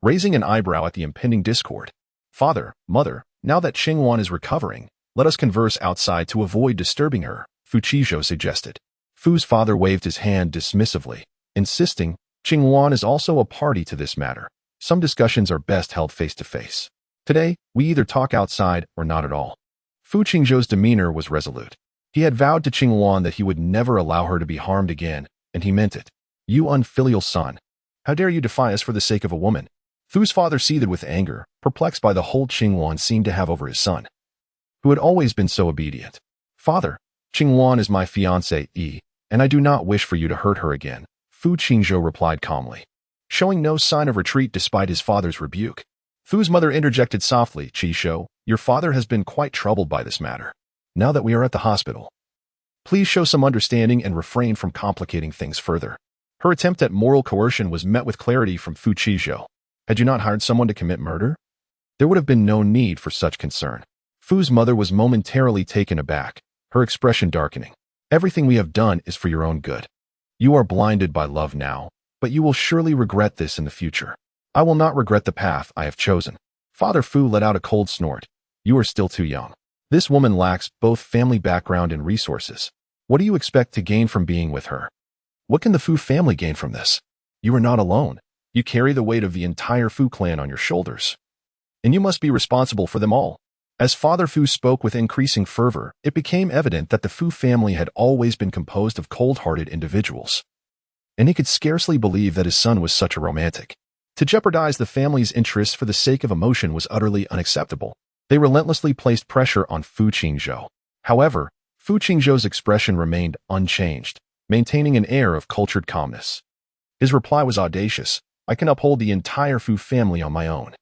raising an eyebrow at the impending discord. Father, mother, now that Qingwan is recovering, let us converse outside to avoid disturbing her, Fu Qizhou suggested. Fu's father waved his hand dismissively, insisting, Qingwan is also a party to this matter. Some discussions are best held face to face. Today, we either talk outside or not at all. Fu Qingzhou's demeanor was resolute. He had vowed to Qingwan that he would never allow her to be harmed again, and he meant it. You unfilial son. How dare you defy us for the sake of a woman? Fu's father seethed with anger, perplexed by the hold Qingwan seemed to have over his son, who had always been so obedient. Father, Qingwan is my fiancée, and I do not wish for you to hurt her again, Fu Qingzhou replied calmly, showing no sign of retreat despite his father's rebuke. Fu's mother interjected softly, Qishou, your father has been quite troubled by this matter. Now that we are at the hospital, please show some understanding and refrain from complicating things further. Her attempt at moral coercion was met with clarity from Fu Qishou. Had you not hired someone to commit murder? There would have been no need for such concern. Fu's mother was momentarily taken aback, her expression darkening. Everything we have done is for your own good. You are blinded by love now, but you will surely regret this in the future. I will not regret the path I have chosen. Father Fu let out a cold snort. You are still too young. This woman lacks both family background and resources. What do you expect to gain from being with her? What can the Fu family gain from this? You are not alone. You carry the weight of the entire Fu clan on your shoulders. And you must be responsible for them all. As Father Fu spoke with increasing fervor, it became evident that the Fu family had always been composed of cold-hearted individuals. And he could scarcely believe that his son was such a romantic. To jeopardize the family's interests for the sake of emotion was utterly unacceptable. They relentlessly placed pressure on Fu Qingzhou. However, Fu Qingzhou's expression remained unchanged, maintaining an air of cultured calmness. His reply was audacious. I can uphold the entire Fu family on my own.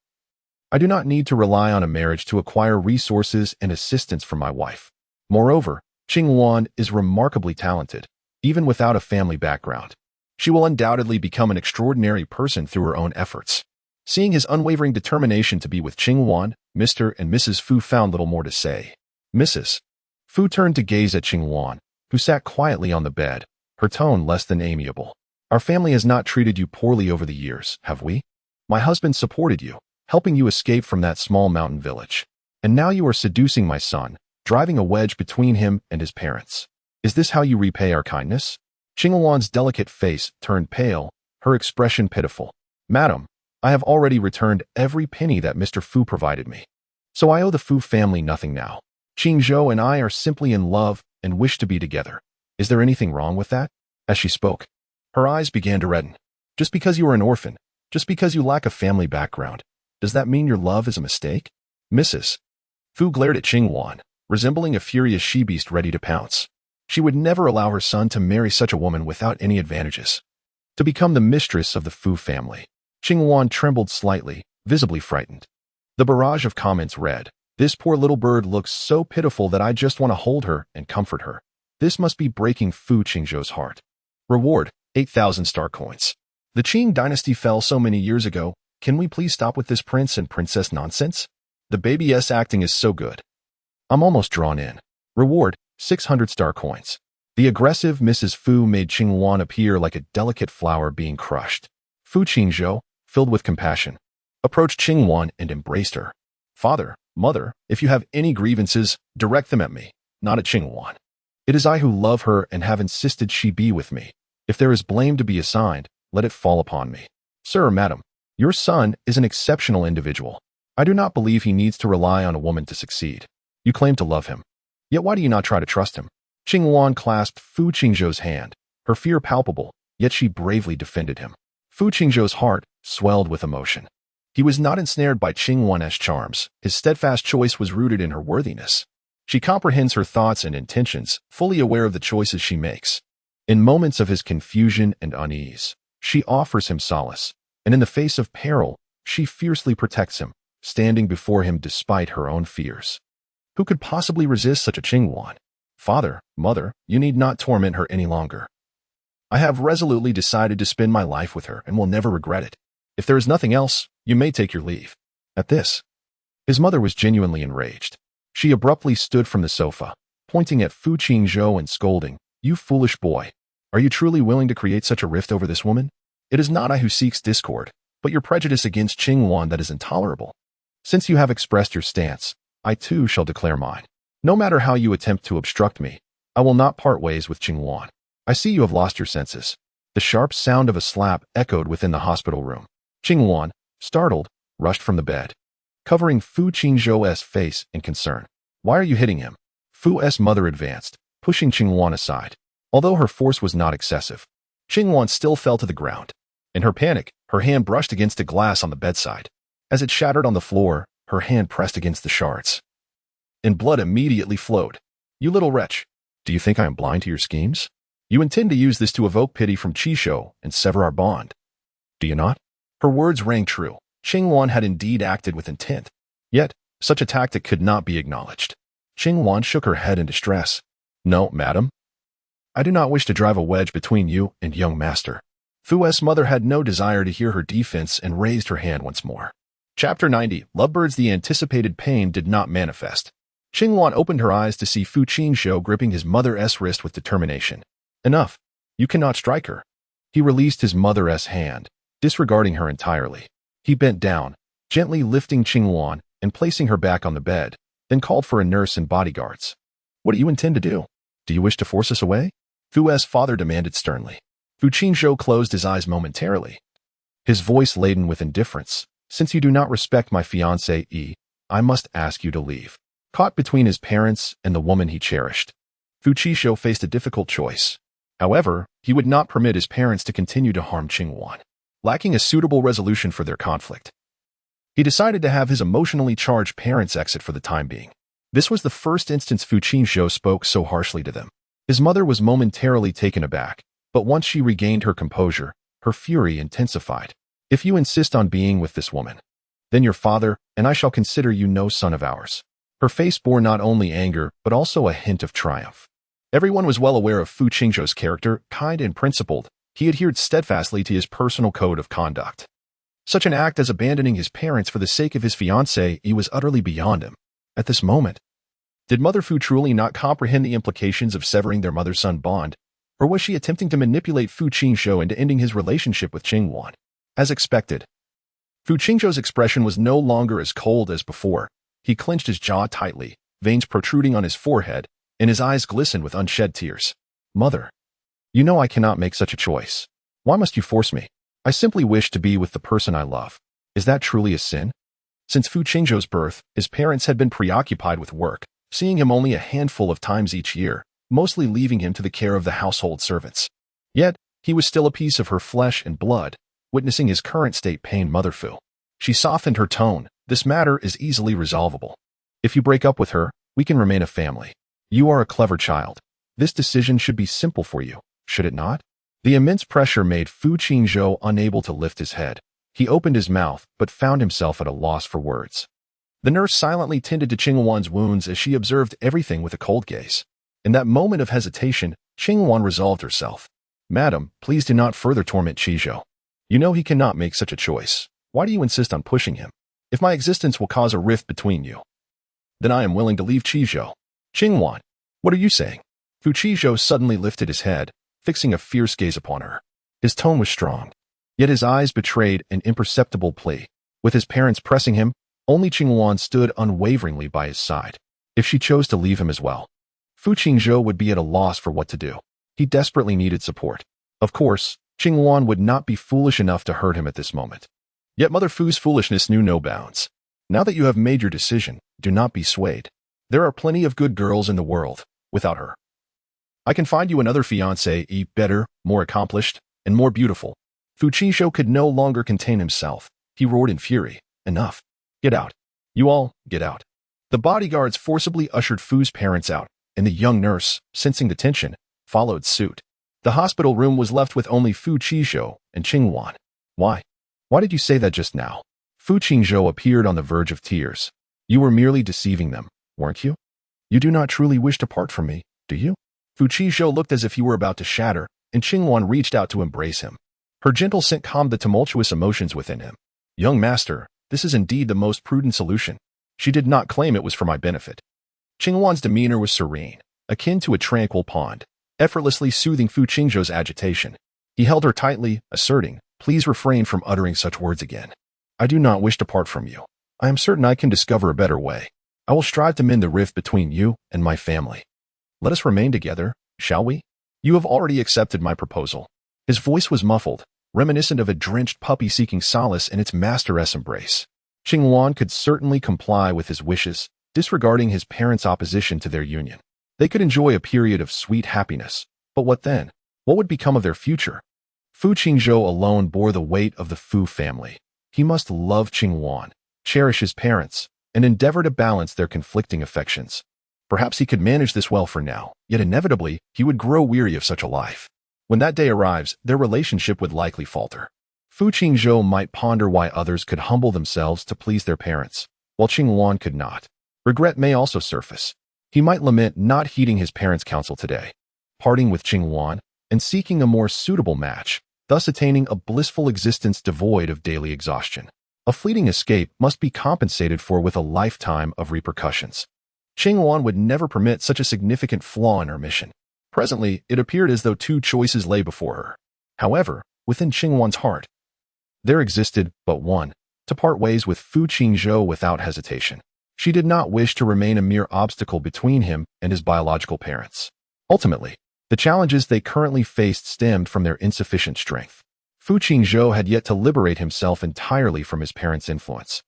I do not need to rely on a marriage to acquire resources and assistance from my wife. Moreover, Qingwan is remarkably talented, even without a family background. She will undoubtedly become an extraordinary person through her own efforts. Seeing his unwavering determination to be with Qingwan, Mr. and Mrs. Fu found little more to say. Mrs. Fu turned to gaze at Qingwan, who sat quietly on the bed, her tone less than amiable. Our family has not treated you poorly over the years, have we? My husband supported you, helping you escape from that small mountain village. And now you are seducing my son, driving a wedge between him and his parents. Is this how you repay our kindness? Qingwan's delicate face turned pale, her expression pitiful. Madam, I have already returned every penny that Mr. Fu provided me. So I owe the Fu family nothing now. Qingzhou and I are simply in love and wish to be together. Is there anything wrong with that? As she spoke, her eyes began to redden. Just because you are an orphan, just because you lack a family background, does that mean your love is a mistake? Mrs. Fu glared at Qingwan, resembling a furious she-beast ready to pounce. She would never allow her son to marry such a woman without any advantages. To become the mistress of the Fu family. Qingwan trembled slightly, visibly frightened. The barrage of comments read, this poor little bird looks so pitiful that I just want to hold her and comfort her. This must be breaking Fu Qingzhou's heart. Reward, 8,000 star coins. The Qing dynasty fell so many years ago. Can we please stop with this prince and princess nonsense? The baby's acting is so good. I'm almost drawn in. Reward, 600 star coins. The aggressive Mrs. Fu made Qingwan appear like a delicate flower being crushed. Fu Qingzhou, filled with compassion, approached Qingwan and embraced her. Father, mother, if you have any grievances, direct them at me, not at Qingwan. It is I who love her and have insisted she be with me. If there is blame to be assigned, let it fall upon me. Sir or madam, your son is an exceptional individual. I do not believe he needs to rely on a woman to succeed. You claim to love him. Yet why do you not try to trust him? Qingwan clasped Fu Qingzhou's hand, her fear palpable, yet she bravely defended him. Fu Qingzhou's heart swelled with emotion. He was not ensnared by Qingwan's charms. His steadfast choice was rooted in her worthiness. She comprehends her thoughts and intentions, fully aware of the choices she makes. In moments of his confusion and unease, she offers him solace, and in the face of peril, she fiercely protects him, standing before him despite her own fears. Who could possibly resist such a Qingwan? Father, mother, you need not torment her any longer. I have resolutely decided to spend my life with her and will never regret it. If there is nothing else, you may take your leave. At this, his mother was genuinely enraged. She abruptly stood from the sofa, pointing at Fu Qingzhou and scolding, you foolish boy. Are you truly willing to create such a rift over this woman? It is not I who seeks discord, but your prejudice against Qingwan that is intolerable. Since you have expressed your stance, I too shall declare mine. No matter how you attempt to obstruct me, I will not part ways with Qingwan. I see you have lost your senses. The sharp sound of a slap echoed within the hospital room. Qingwan, startled, rushed from the bed, covering Fu Qingzhou's face in concern. Why are you hitting him? Fu's mother advanced, pushing Qingwan aside. Although her force was not excessive, Qingwan still fell to the ground. In her panic, her hand brushed against a glass on the bedside. As it shattered on the floor, her hand pressed against the shards, and blood immediately flowed. You little wretch, do you think I am blind to your schemes? You intend to use this to evoke pity from Qishou and sever our bond, do you not? Her words rang true. Qingwan had indeed acted with intent. Yet, such a tactic could not be acknowledged. Qingwan shook her head in distress. No, madam. I do not wish to drive a wedge between you and young master. Fu's mother had no desire to hear her defense and raised her hand once more. Chapter 90. Lovebirds. The anticipated pain did not manifest. Qingwan opened her eyes to see Fu Qingzhou gripping his mother's wrist with determination. Enough. You cannot strike her. He released his mother's hand, disregarding her entirely. He bent down, gently lifting Qingwan and placing her back on the bed, then called for a nurse and bodyguards. What do you intend to do? Do you wish to force us away? Fu's father demanded sternly. Fu Qingzhou closed his eyes momentarily, his voice laden with indifference. Since you do not respect my fiancée, I must ask you to leave. Caught between his parents and the woman he cherished, Fu Qingzhou faced a difficult choice. However, he would not permit his parents to continue to harm Qingwan, lacking a suitable resolution for their conflict. He decided to have his emotionally charged parents exit for the time being. This was the first instance Fu Qingzhou spoke so harshly to them. His mother was momentarily taken aback, but once she regained her composure, her fury intensified. If you insist on being with this woman, then your father and I shall consider you no son of ours. Her face bore not only anger, but also a hint of triumph. Everyone was well aware of Fu Qingzhou's character, kind and principled. He adhered steadfastly to his personal code of conduct. Such an act as abandoning his parents for the sake of his fiancée was utterly beyond him. At this moment, did Mother Fu truly not comprehend the implications of severing their mother-son bond, or was she attempting to manipulate Fu Qingzhou into ending his relationship with Qingwan? As expected, Fu Qingzhou's expression was no longer as cold as before. He clenched his jaw tightly, veins protruding on his forehead, and his eyes glistened with unshed tears. Mother, you know I cannot make such a choice. Why must you force me? I simply wish to be with the person I love. Is that truly a sin? Since Fu Qingzhou's birth, his parents had been preoccupied with work, seeing him only a handful of times each year, mostly leaving him to the care of the household servants. Yet, he was still a piece of her flesh and blood. Witnessing his current state pained Mother Fu. She softened her tone. This matter is easily resolvable. If you break up with her, we can remain a family. You are a clever child. This decision should be simple for you, should it not? The immense pressure made Fu Qingzhou unable to lift his head. He opened his mouth, but found himself at a loss for words. The nurse silently tended to Qingwan's wounds as she observed everything with a cold gaze. In that moment of hesitation, Qingwan resolved herself. Madam, please do not further torment Qizhou. You know he cannot make such a choice. Why do you insist on pushing him? If my existence will cause a rift between you, then I am willing to leave Qizhou. Qingwan, what are you saying? Fu Qizhou suddenly lifted his head, fixing a fierce gaze upon her. His tone was strong, yet his eyes betrayed an imperceptible plea. With his parents pressing him, only Qingwan stood unwaveringly by his side. If she chose to leave him as well, Fu Qingzhou would be at a loss for what to do. He desperately needed support. Of course, Qingwan would not be foolish enough to hurt him at this moment. Yet Mother Fu's foolishness knew no bounds. Now that you have made your decision, do not be swayed. There are plenty of good girls in the world, without her. I can find you another fiancée, better, more accomplished, and more beautiful. Fu Qingzhou could no longer contain himself. He roared in fury. Enough. Get out. You all, get out. The bodyguards forcibly ushered Fu's parents out, and the young nurse, sensing the tension, followed suit. The hospital room was left with only Fu Qingzhou and Qingwan. Why? Why did you say that just now? Fu Qingzhou appeared on the verge of tears. You were merely deceiving them, weren't you? You do not truly wish to part from me, do you? Fu Qingzhou looked as if he were about to shatter, and Qingwan reached out to embrace him. Her gentle scent calmed the tumultuous emotions within him. Young master, this is indeed the most prudent solution. She did not claim it was for my benefit. Qingwan's demeanor was serene, akin to a tranquil pond, effortlessly soothing Fu Qingzhou's agitation. He held her tightly, asserting, please refrain from uttering such words again. I do not wish to part from you. I am certain I can discover a better way. I will strive to mend the rift between you and my family. Let us remain together, shall we? You have already accepted my proposal. His voice was muffled, reminiscent of a drenched puppy seeking solace in its master's embrace. Qingwan could certainly comply with his wishes, disregarding his parents' opposition to their union. They could enjoy a period of sweet happiness, but what then? What would become of their future? Fu Qingzhou alone bore the weight of the Fu family. He must love Qingwan, cherish his parents, and endeavor to balance their conflicting affections. Perhaps he could manage this well for now, yet inevitably he would grow weary of such a life. When that day arrives, their relationship would likely falter. Fu Qingzhou might ponder why others could humble themselves to please their parents, while Qing Yuan could not. Regret may also surface. He might lament not heeding his parents' counsel today, parting with Qing Yuan, and seeking a more suitable match, thus attaining a blissful existence devoid of daily exhaustion. A fleeting escape must be compensated for with a lifetime of repercussions. Qing Yuan would never permit such a significant flaw in her mission. Presently, it appeared as though two choices lay before her. However, within Qing Yuan's heart, there existed but one: to part ways with Fu Qingzhou without hesitation. She did not wish to remain a mere obstacle between him and his biological parents. Ultimately, the challenges they currently faced stemmed from their insufficient strength. Fu Qingzhou had yet to liberate himself entirely from his parents' influence,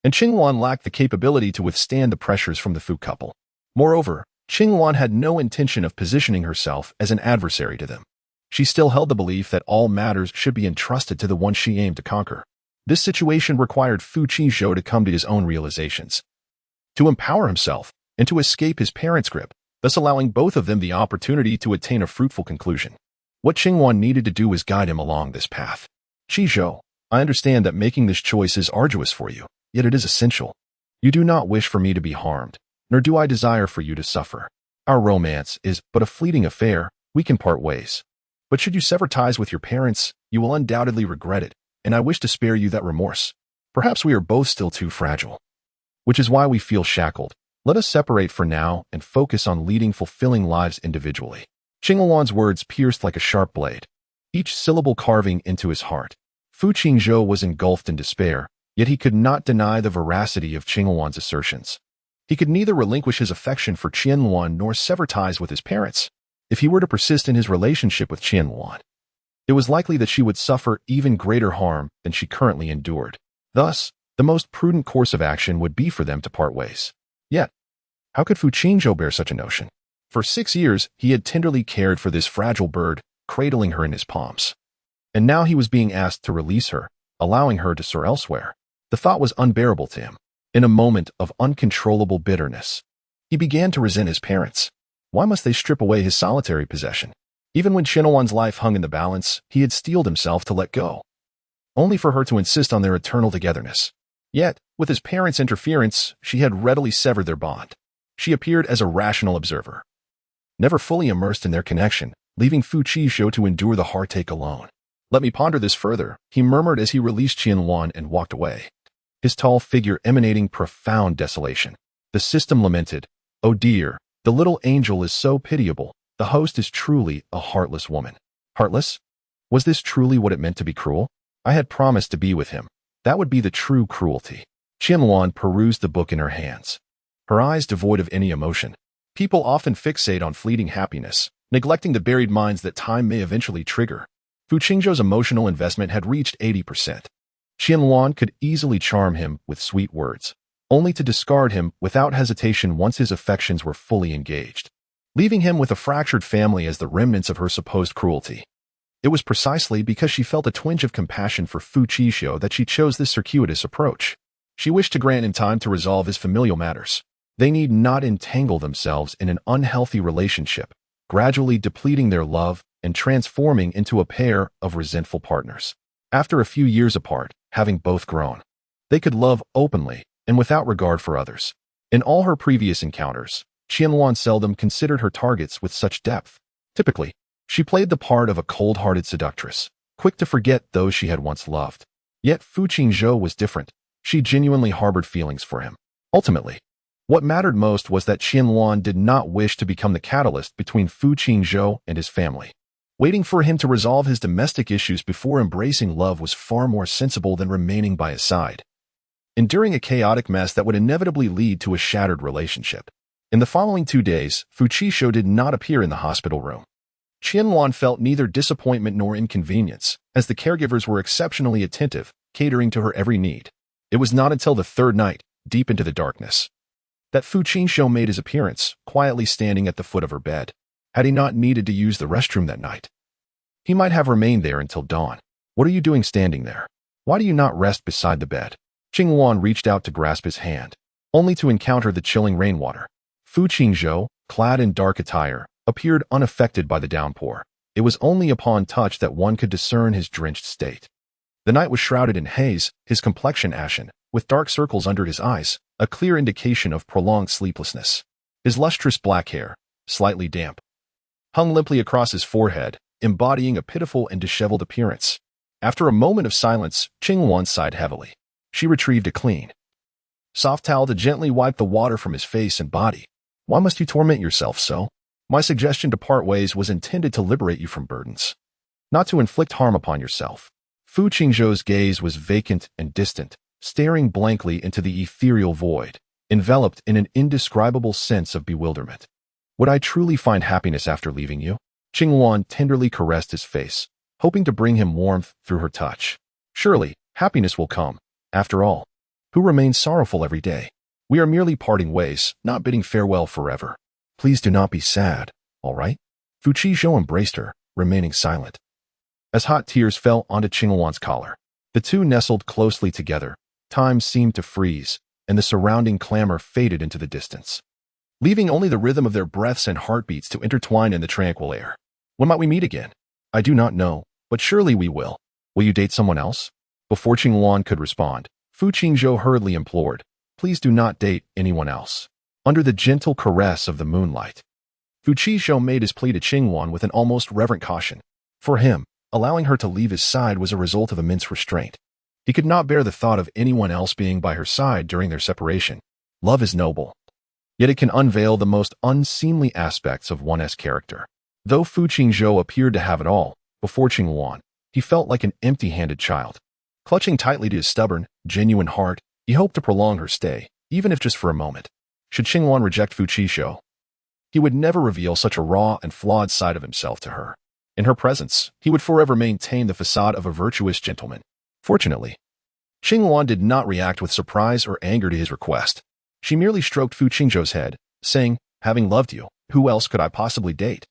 and Qing Yuan lacked the capability to withstand the pressures from the Fu couple. Moreover, Qing Yuan had no intention of positioning herself as an adversary to them. She still held the belief that all matters should be entrusted to the one she aimed to conquer. This situation required Fu Qingzhou to come to his own realizations, to empower himself, and to escape his parents' grip, thus allowing both of them the opportunity to attain a fruitful conclusion. What Qing Yuan needed to do was guide him along this path. Qingzhou, I understand that making this choice is arduous for you, yet it is essential. You do not wish for me to be harmed, nor do I desire for you to suffer. Our romance is but a fleeting affair. We can part ways. But should you sever ties with your parents, you will undoubtedly regret it, and I wish to spare you that remorse. Perhaps we are both still too fragile, which is why we feel shackled. Let us separate for now and focus on leading fulfilling lives individually. Qing Yuan's words pierced like a sharp blade, each syllable carving into his heart. Fu Qingzhou was engulfed in despair, yet he could not deny the veracity of Qing Yuan's assertions. He could neither relinquish his affection for Qian Yuan nor sever ties with his parents. If he were to persist in his relationship with Qian Yuan, it was likely that she would suffer even greater harm than she currently endured. Thus, the most prudent course of action would be for them to part ways. Yet, how could Fu Qingzhou bear such a notion? For 6 years, he had tenderly cared for this fragile bird, cradling her in his palms. And now he was being asked to release her, allowing her to soar elsewhere. The thought was unbearable to him. In a moment of uncontrollable bitterness, he began to resent his parents. Why must they strip away his solitary possession? Even when Qin Yuan's life hung in the balance, he had steeled himself to let go, only for her to insist on their eternal togetherness. Yet, with his parents' interference, she had readily severed their bond. She appeared as a rational observer, never fully immersed in their connection, leaving Fu Qingzhou to endure the heartache alone. Let me ponder this further, he murmured as he released Qian Yuan and walked away, his tall figure emanating profound desolation. The system lamented, "Oh dear, the little angel is so pitiable. The host is truly a heartless woman." Heartless? Was this truly what it meant to be cruel? I had promised to be with him. That would be the true cruelty. Qian Yuan perused the book in her hands, her eyes devoid of any emotion. People often fixate on fleeting happiness, neglecting the buried minds that time may eventually trigger. Fu Qingzhou's emotional investment had reached 80%. Qian Yuan could easily charm him with sweet words, only to discard him without hesitation once his affections were fully engaged, leaving him with a fractured family as the remnants of her supposed cruelty. It was precisely because she felt a twinge of compassion for Fu Qingzhou that she chose this circuitous approach. She wished to grant him time to resolve his familial matters. They need not entangle themselves in an unhealthy relationship, gradually depleting their love and transforming into a pair of resentful partners. After a few years apart, having both grown, they could love openly and without regard for others. In all her previous encounters, Qian Yuan seldom considered her targets with such depth. Typically, she played the part of a cold-hearted seductress, quick to forget those she had once loved. Yet Fu Qingzhou was different. She genuinely harbored feelings for him. Ultimately, what mattered most was that Qian Yuan did not wish to become the catalyst between Fu Qingzhou and his family. Waiting for him to resolve his domestic issues before embracing love was far more sensible than remaining by his side, enduring a chaotic mess that would inevitably lead to a shattered relationship. In the following 2 days, Fu Qingzhou did not appear in the hospital room. Qian Yuan felt neither disappointment nor inconvenience, as the caregivers were exceptionally attentive, catering to her every need. It was not until the 3rd night, deep into the darkness, that Fu Qingzhou made his appearance, quietly standing at the foot of her bed. Had he not needed to use the restroom that night, he might have remained there until dawn. "What are you doing standing there? Why do you not rest beside the bed?" Qing Yuan reached out to grasp his hand, only to encounter the chilling rainwater. Fu Qingzhou, clad in dark attire, appeared unaffected by the downpour. It was only upon touch that one could discern his drenched state. The night was shrouded in haze, his complexion ashen, with dark circles under his eyes, a clear indication of prolonged sleeplessness. His lustrous black hair, slightly damp, hung limply across his forehead, embodying a pitiful and disheveled appearance. After a moment of silence, Qingwan sighed heavily. She retrieved a clean, soft towel to gently wipe the water from his face and body. Why must you torment yourself so? My suggestion to part ways was intended to liberate you from burdens, not to inflict harm upon yourself. Fu Qingzhou's gaze was vacant and distant, staring blankly into the ethereal void, enveloped in an indescribable sense of bewilderment. Would I truly find happiness after leaving you? Qingwan tenderly caressed his face, hoping to bring him warmth through her touch. Surely, happiness will come. After all, who remains sorrowful every day? We are merely parting ways, not bidding farewell forever. Please do not be sad, all right? Fu Qingzhou embraced her, remaining silent. As hot tears fell onto Qingwan's collar, the two nestled closely together. Time seemed to freeze, and the surrounding clamor faded into the distance, leaving only the rhythm of their breaths and heartbeats to intertwine in the tranquil air. When might we meet again? I do not know, but surely we will. Will you date someone else? Before Qingwan could respond, Fu Qingzhou hurriedly implored, please do not date anyone else. Under the gentle caress of the moonlight, Fu Qingzhou made his plea to Qingwan with an almost reverent caution. For him, allowing her to leave his side was a result of immense restraint. He could not bear the thought of anyone else being by her side during their separation. Love is noble, yet it can unveil the most unseemly aspects of one's character. Though Fu Qingzhou appeared to have it all, before Qingwan, he felt like an empty-handed child. Clutching tightly to his stubborn, genuine heart, he hoped to prolong her stay, even if just for a moment. Should Qingwan reject Fu Qingzhou, he would never reveal such a raw and flawed side of himself to her. In her presence, he would forever maintain the facade of a virtuous gentleman. Fortunately, Qingwan did not react with surprise or anger to his request. She merely stroked Fu Qingzhou's head, saying, having loved you, who else could I possibly date?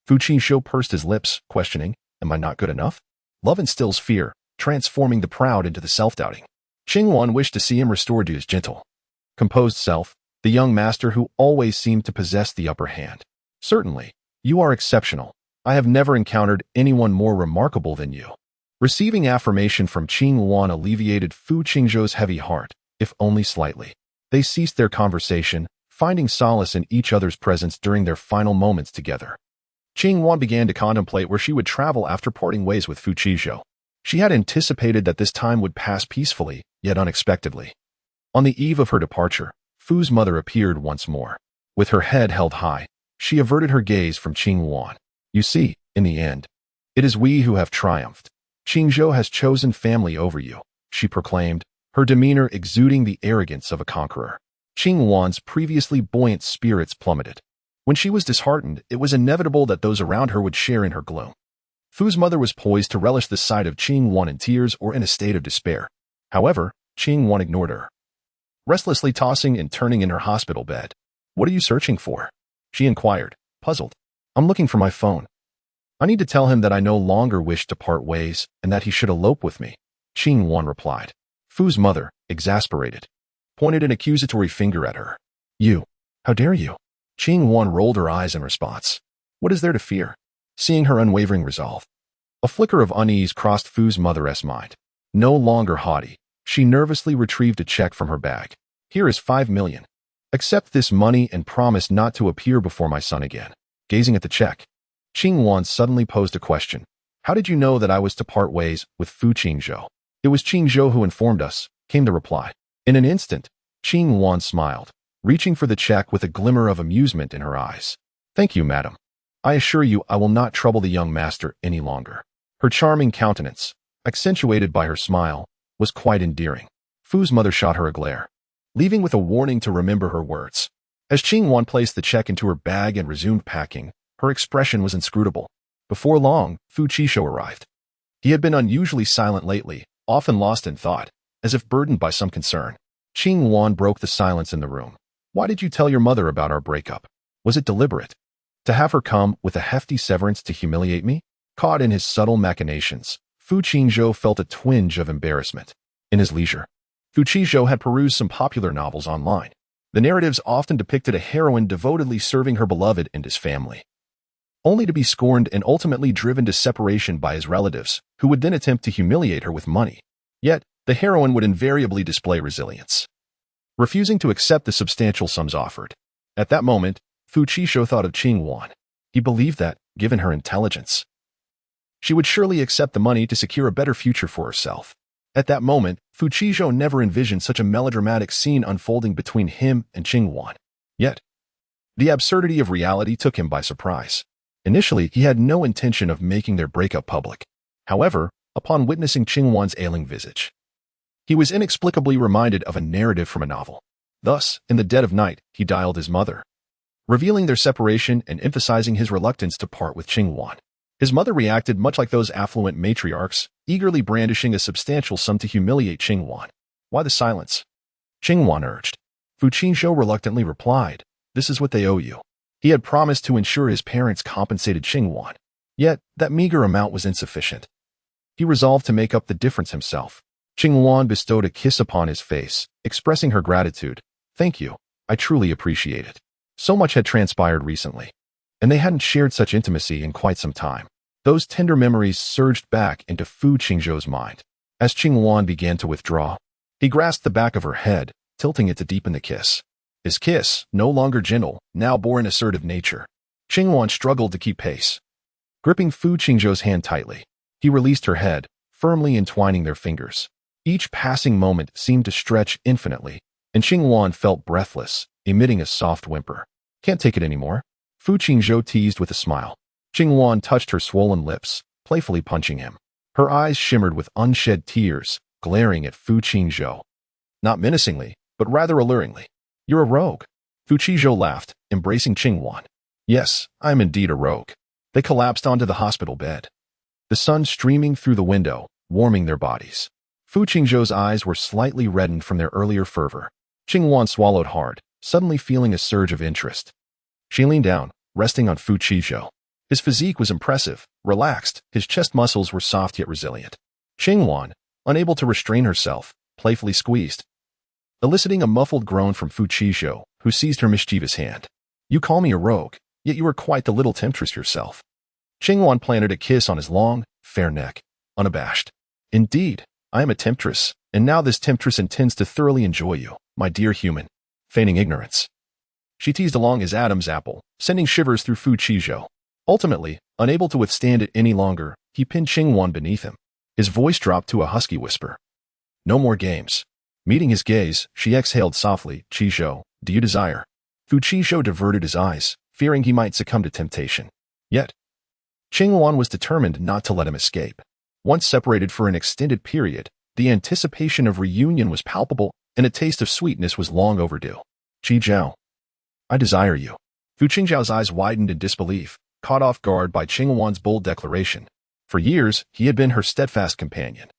Fu Qingzhou pursed his lips, questioning, am I not good enough? Love instills fear, transforming the proud into the self-doubting. Qingwan wished to see him restored to his gentle, composed self, the young master who always seemed to possess the upper hand. Certainly, you are exceptional. I have never encountered anyone more remarkable than you. Receiving affirmation from Qingwan alleviated Fu Qingzhou's heavy heart, if only slightly. They ceased their conversation, finding solace in each other's presence during their final moments together. Qingwan began to contemplate where she would travel after parting ways with Fu Qingzhou. She had anticipated that this time would pass peacefully, yet unexpectedly. On the eve of her departure, Fu's mother appeared once more. With her head held high, she averted her gaze from Qingwan. You see, in the end, it is we who have triumphed. Qingzhou has chosen family over you, she proclaimed, her demeanor exuding the arrogance of a conqueror. Qingwan's previously buoyant spirits plummeted. When she was disheartened, it was inevitable that those around her would share in her gloom. Fu's mother was poised to relish the sight of Qingwan in tears or in a state of despair. However, Qingwan ignored her, restlessly tossing and turning in her hospital bed. What are you searching for? She inquired, puzzled. I'm looking for my phone. I need to tell him that I no longer wish to part ways and that he should elope with me, Qingwan replied. Fu's mother, exasperated, pointed an accusatory finger at her. You, how dare you? Qingwan rolled her eyes in response. What is there to fear? Seeing her unwavering resolve, a flicker of unease crossed Fu's mother's mind. No longer haughty, she nervously retrieved a check from her bag. Here is 5 million. Accept this money and promise not to appear before my son again. Gazing at the check, Qingwan suddenly posed a question. How did you know that I was to part ways with Fu Qingzhou? It was Qingzhou who informed us, came the reply. In an instant, Qingwan smiled, reaching for the check with a glimmer of amusement in her eyes. Thank you, madam. I assure you I will not trouble the young master any longer. Her charming countenance, accentuated by her smile, was quite endearing. Fu's mother shot her a glare, leaving with a warning to remember her words. As Qingwan placed the check into her bag and resumed packing, her expression was inscrutable. Before long, Fu Qingzhou arrived. He had been unusually silent lately, often lost in thought, as if burdened by some concern. Qingwan broke the silence in the room. Why did you tell your mother about our breakup? Was it deliberate? To have her come with a hefty severance to humiliate me? Caught in his subtle machinations, Fu Qingzhou felt a twinge of embarrassment. In his leisure, Fu Qingzhou had perused some popular novels online. The narratives often depicted a heroine devotedly serving her beloved and his family, only to be scorned and ultimately driven to separation by his relatives, who would then attempt to humiliate her with money. Yet, the heroine would invariably display resilience, refusing to accept the substantial sums offered. At that moment, Fu Qizhou thought of Qingwan. He believed that, given her intelligence, she would surely accept the money to secure a better future for herself. At that moment, Fu Qizhou never envisioned such a melodramatic scene unfolding between him and Qingwan. Yet, the absurdity of reality took him by surprise. Initially, he had no intention of making their breakup public. However, upon witnessing Qingwan's ailing visage, he was inexplicably reminded of a narrative from a novel. Thus, in the dead of night, he dialed his mother, revealing their separation and emphasizing his reluctance to part with Qingwan. His mother reacted much like those affluent matriarchs, eagerly brandishing a substantial sum to humiliate Qingwan. Why the silence? Qingwan urged. Fu Qizhou reluctantly replied, "This is what they owe you." He had promised to ensure his parents compensated Qingwan. Yet, that meager amount was insufficient. He resolved to make up the difference himself. Qingwan bestowed a kiss upon his face, expressing her gratitude. "Thank you. I truly appreciate it." So much had transpired recently, and they hadn't shared such intimacy in quite some time. Those tender memories surged back into Fu Qingzhou's mind. As Qingwan began to withdraw, he grasped the back of her head, tilting it to deepen the kiss. His kiss, no longer gentle, now bore an assertive nature. Qingwan struggled to keep pace. Gripping Fu Qingzhou's hand tightly, he released her head, firmly entwining their fingers. Each passing moment seemed to stretch infinitely, and Qingwan felt breathless, emitting a soft whimper. "Can't take it anymore," Fu Qingzhou teased with a smile. Qingwan touched her swollen lips, playfully punching him. Her eyes shimmered with unshed tears, glaring at Fu Qingzhou. Not menacingly, but rather alluringly. "You're a rogue." Fu Qizhou laughed, embracing Qingwan. "Yes, I'm indeed a rogue." They collapsed onto the hospital bed, the sun streaming through the window, warming their bodies. Fu Qingzhou's eyes were slightly reddened from their earlier fervor. Qingwan swallowed hard, suddenly feeling a surge of interest. She leaned down, resting on Fu Qizhou. His physique was impressive, relaxed, his chest muscles were soft yet resilient. Qingwan, unable to restrain herself, playfully squeezed, eliciting a muffled groan from Fu Qizhou, who seized her mischievous hand. "You call me a rogue, yet you are quite the little temptress yourself." Qingwan planted a kiss on his long, fair neck, unabashed. "Indeed, I am a temptress, and now this temptress intends to thoroughly enjoy you, my dear human." Feigning ignorance, she teased along his Adam's apple, sending shivers through Fu Qizhou. Ultimately, unable to withstand it any longer, he pinned Qingwan beneath him. His voice dropped to a husky whisper. "No more games." Meeting his gaze, she exhaled softly. "Qizhou, do you desire?" Fu Qizhou diverted his eyes, fearing he might succumb to temptation. Yet, Qingwan was determined not to let him escape. Once separated for an extended period, the anticipation of reunion was palpable, and a taste of sweetness was long overdue. "Qizhou, I desire you." Fu Qingzhao's eyes widened in disbelief, caught off guard by Qingwan's bold declaration. For years, he had been her steadfast companion,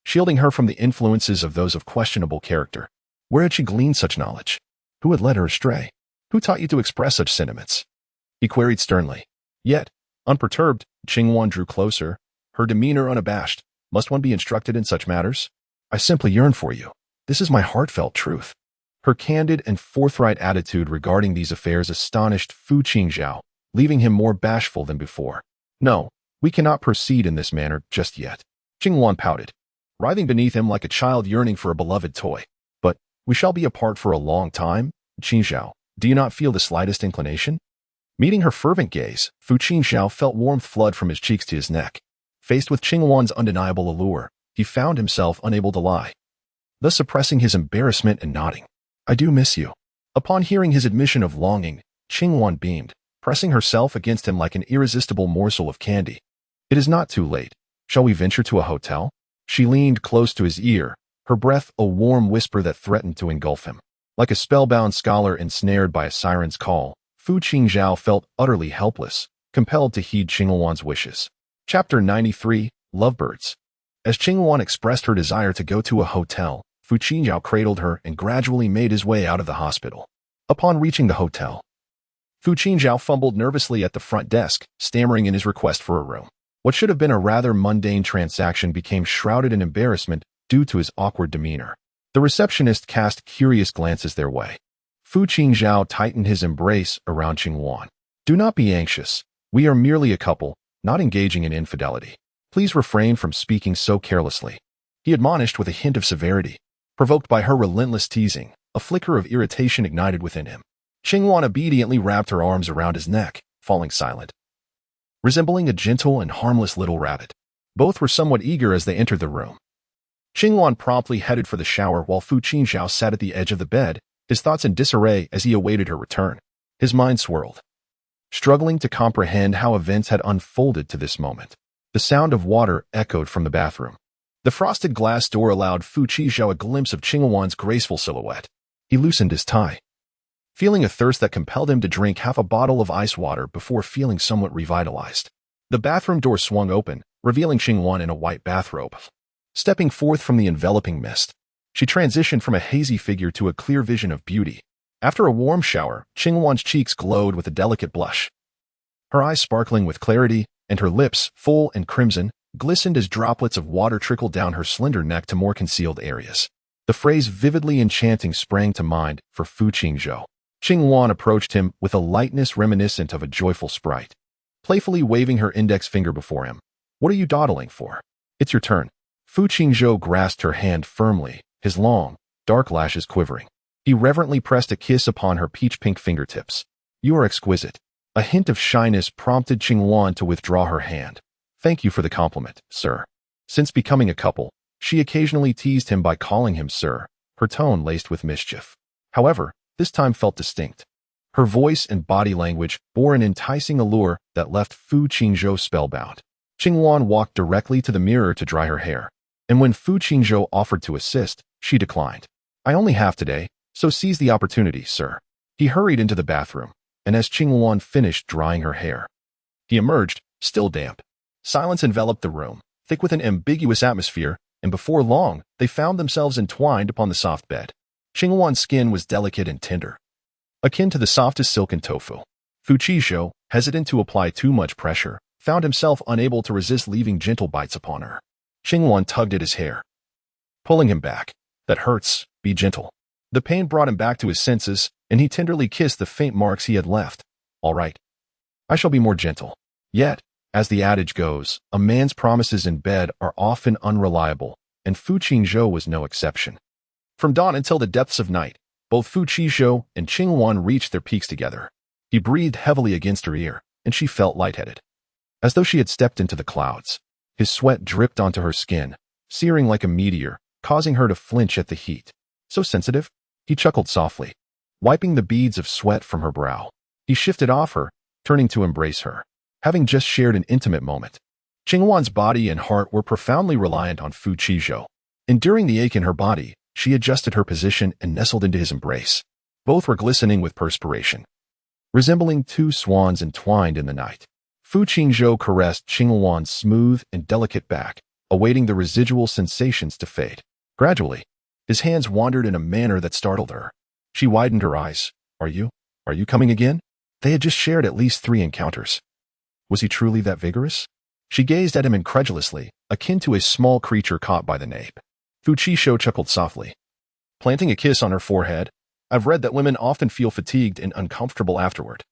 shielding her from the influences of those of questionable character. Where had she gleaned such knowledge? Who had led her astray? Who taught you to express such sentiments? He queried sternly. Yet, unperturbed, Qingwan drew closer, her demeanor unabashed. "Must one be instructed in such matters? I simply yearn for you. This is my heartfelt truth." Her candid and forthright attitude regarding these affairs astonished Fu Qingzhou, leaving him more bashful than before. "No, we cannot proceed in this manner just yet." Qingwan pouted, writhing beneath him like a child yearning for a beloved toy. "But we shall be apart for a long time. Qingzhou, do you not feel the slightest inclination?" Meeting her fervent gaze, Fu Qingzhou felt warmth flood from his cheeks to his neck. Faced with Qingwan's undeniable allure, he found himself unable to lie, thus suppressing his embarrassment and nodding. "I do miss you." Upon hearing his admission of longing, Qingwan beamed, pressing herself against him like an irresistible morsel of candy. "It is not too late. Shall we venture to a hotel?" She leaned close to his ear, her breath a warm whisper that threatened to engulf him. Like a spellbound scholar ensnared by a siren's call, Fu Qingzhou felt utterly helpless, compelled to heed Qingwan's wishes. Chapter 93, Lovebirds. As Qingwan expressed her desire to go to a hotel, Fu Qingzhou cradled her and gradually made his way out of the hospital. Upon reaching the hotel, Fu Qingzhou fumbled nervously at the front desk, stammering in his request for a room. What should have been a rather mundane transaction became shrouded in embarrassment due to his awkward demeanor. The receptionist cast curious glances their way. Fu Qingzhao tightened his embrace around Qingwan. Do not be anxious. We are merely a couple, not engaging in infidelity. Please refrain from speaking so carelessly. He admonished with a hint of severity. Provoked by her relentless teasing, a flicker of irritation ignited within him. Qingwan obediently wrapped her arms around his neck, falling silent. Resembling a gentle and harmless little rabbit, both were somewhat eager as they entered the room. Qingwan promptly headed for the shower while Fu Qingzhao sat at the edge of the bed, his thoughts in disarray as he awaited her return. His mind swirled, struggling to comprehend how events had unfolded to this moment. The sound of water echoed from the bathroom. The frosted glass door allowed Fu Qingzhao a glimpse of Qingwan's graceful silhouette. He loosened his tie, feeling a thirst that compelled him to drink half a bottle of ice water before feeling somewhat revitalized. The bathroom door swung open, revealing Qingwan in a white bathrobe. Stepping forth from the enveloping mist, she transitioned from a hazy figure to a clear vision of beauty. After a warm shower, Qingwan's cheeks glowed with a delicate blush. Her eyes sparkling with clarity, and her lips, full and crimson, glistened as droplets of water trickled down her slender neck to more concealed areas. The phrase vividly enchanting sprang to mind for Fu Qingzhao. Qingwan approached him with a lightness reminiscent of a joyful sprite, playfully waving her index finger before him. What are you dawdling for? It's your turn. Fu Qingzhao grasped her hand firmly, his long, dark lashes quivering. He reverently pressed a kiss upon her peach-pink fingertips. You are exquisite. A hint of shyness prompted Qingwan to withdraw her hand. Thank you for the compliment, sir. Since becoming a couple, she occasionally teased him by calling him sir, her tone laced with mischief. However, this time felt distinct. Her voice and body language bore an enticing allure that left Fu Qingzhao spellbound. Qingwan walked directly to the mirror to dry her hair, and when Fu Qingzhao offered to assist, she declined. I only have today, so seize the opportunity, sir. He hurried into the bathroom, and as Qingwan finished drying her hair, he emerged, still damp. Silence enveloped the room, thick with an ambiguous atmosphere, and before long, they found themselves entwined upon the soft bed. Qingwan's skin was delicate and tender, akin to the softest silken tofu. Fu Qingzhao, hesitant to apply too much pressure, found himself unable to resist leaving gentle bites upon her. Qingwan tugged at his hair, pulling him back. That hurts, be gentle. The pain brought him back to his senses, and he tenderly kissed the faint marks he had left. All right. I shall be more gentle. Yet, as the adage goes, a man's promises in bed are often unreliable, and Fu Qingzhao was no exception. From dawn until the depths of night, both Fu Qingzhao and Qingwan reached their peaks together. He breathed heavily against her ear, and she felt lightheaded, as though she had stepped into the clouds. His sweat dripped onto her skin, searing like a meteor, causing her to flinch at the heat. So sensitive? He chuckled softly, wiping the beads of sweat from her brow. He shifted off her, turning to embrace her, having just shared an intimate moment. Qingwan's body and heart were profoundly reliant on Fu Qingzhao. Enduring the ache in her body, she adjusted her position and nestled into his embrace. Both were glistening with perspiration, resembling two swans entwined in the night. Fu Qingzhao caressed Qingwan's smooth and delicate back, awaiting the residual sensations to fade. Gradually, his hands wandered in a manner that startled her. She widened her eyes. Are you coming again? They had just shared at least 3 encounters. Was he truly that vigorous? She gazed at him incredulously, akin to a small creature caught by the nape. Fu Qingzhao chuckled softly, planting a kiss on her forehead. I've read that women often feel fatigued and uncomfortable afterward.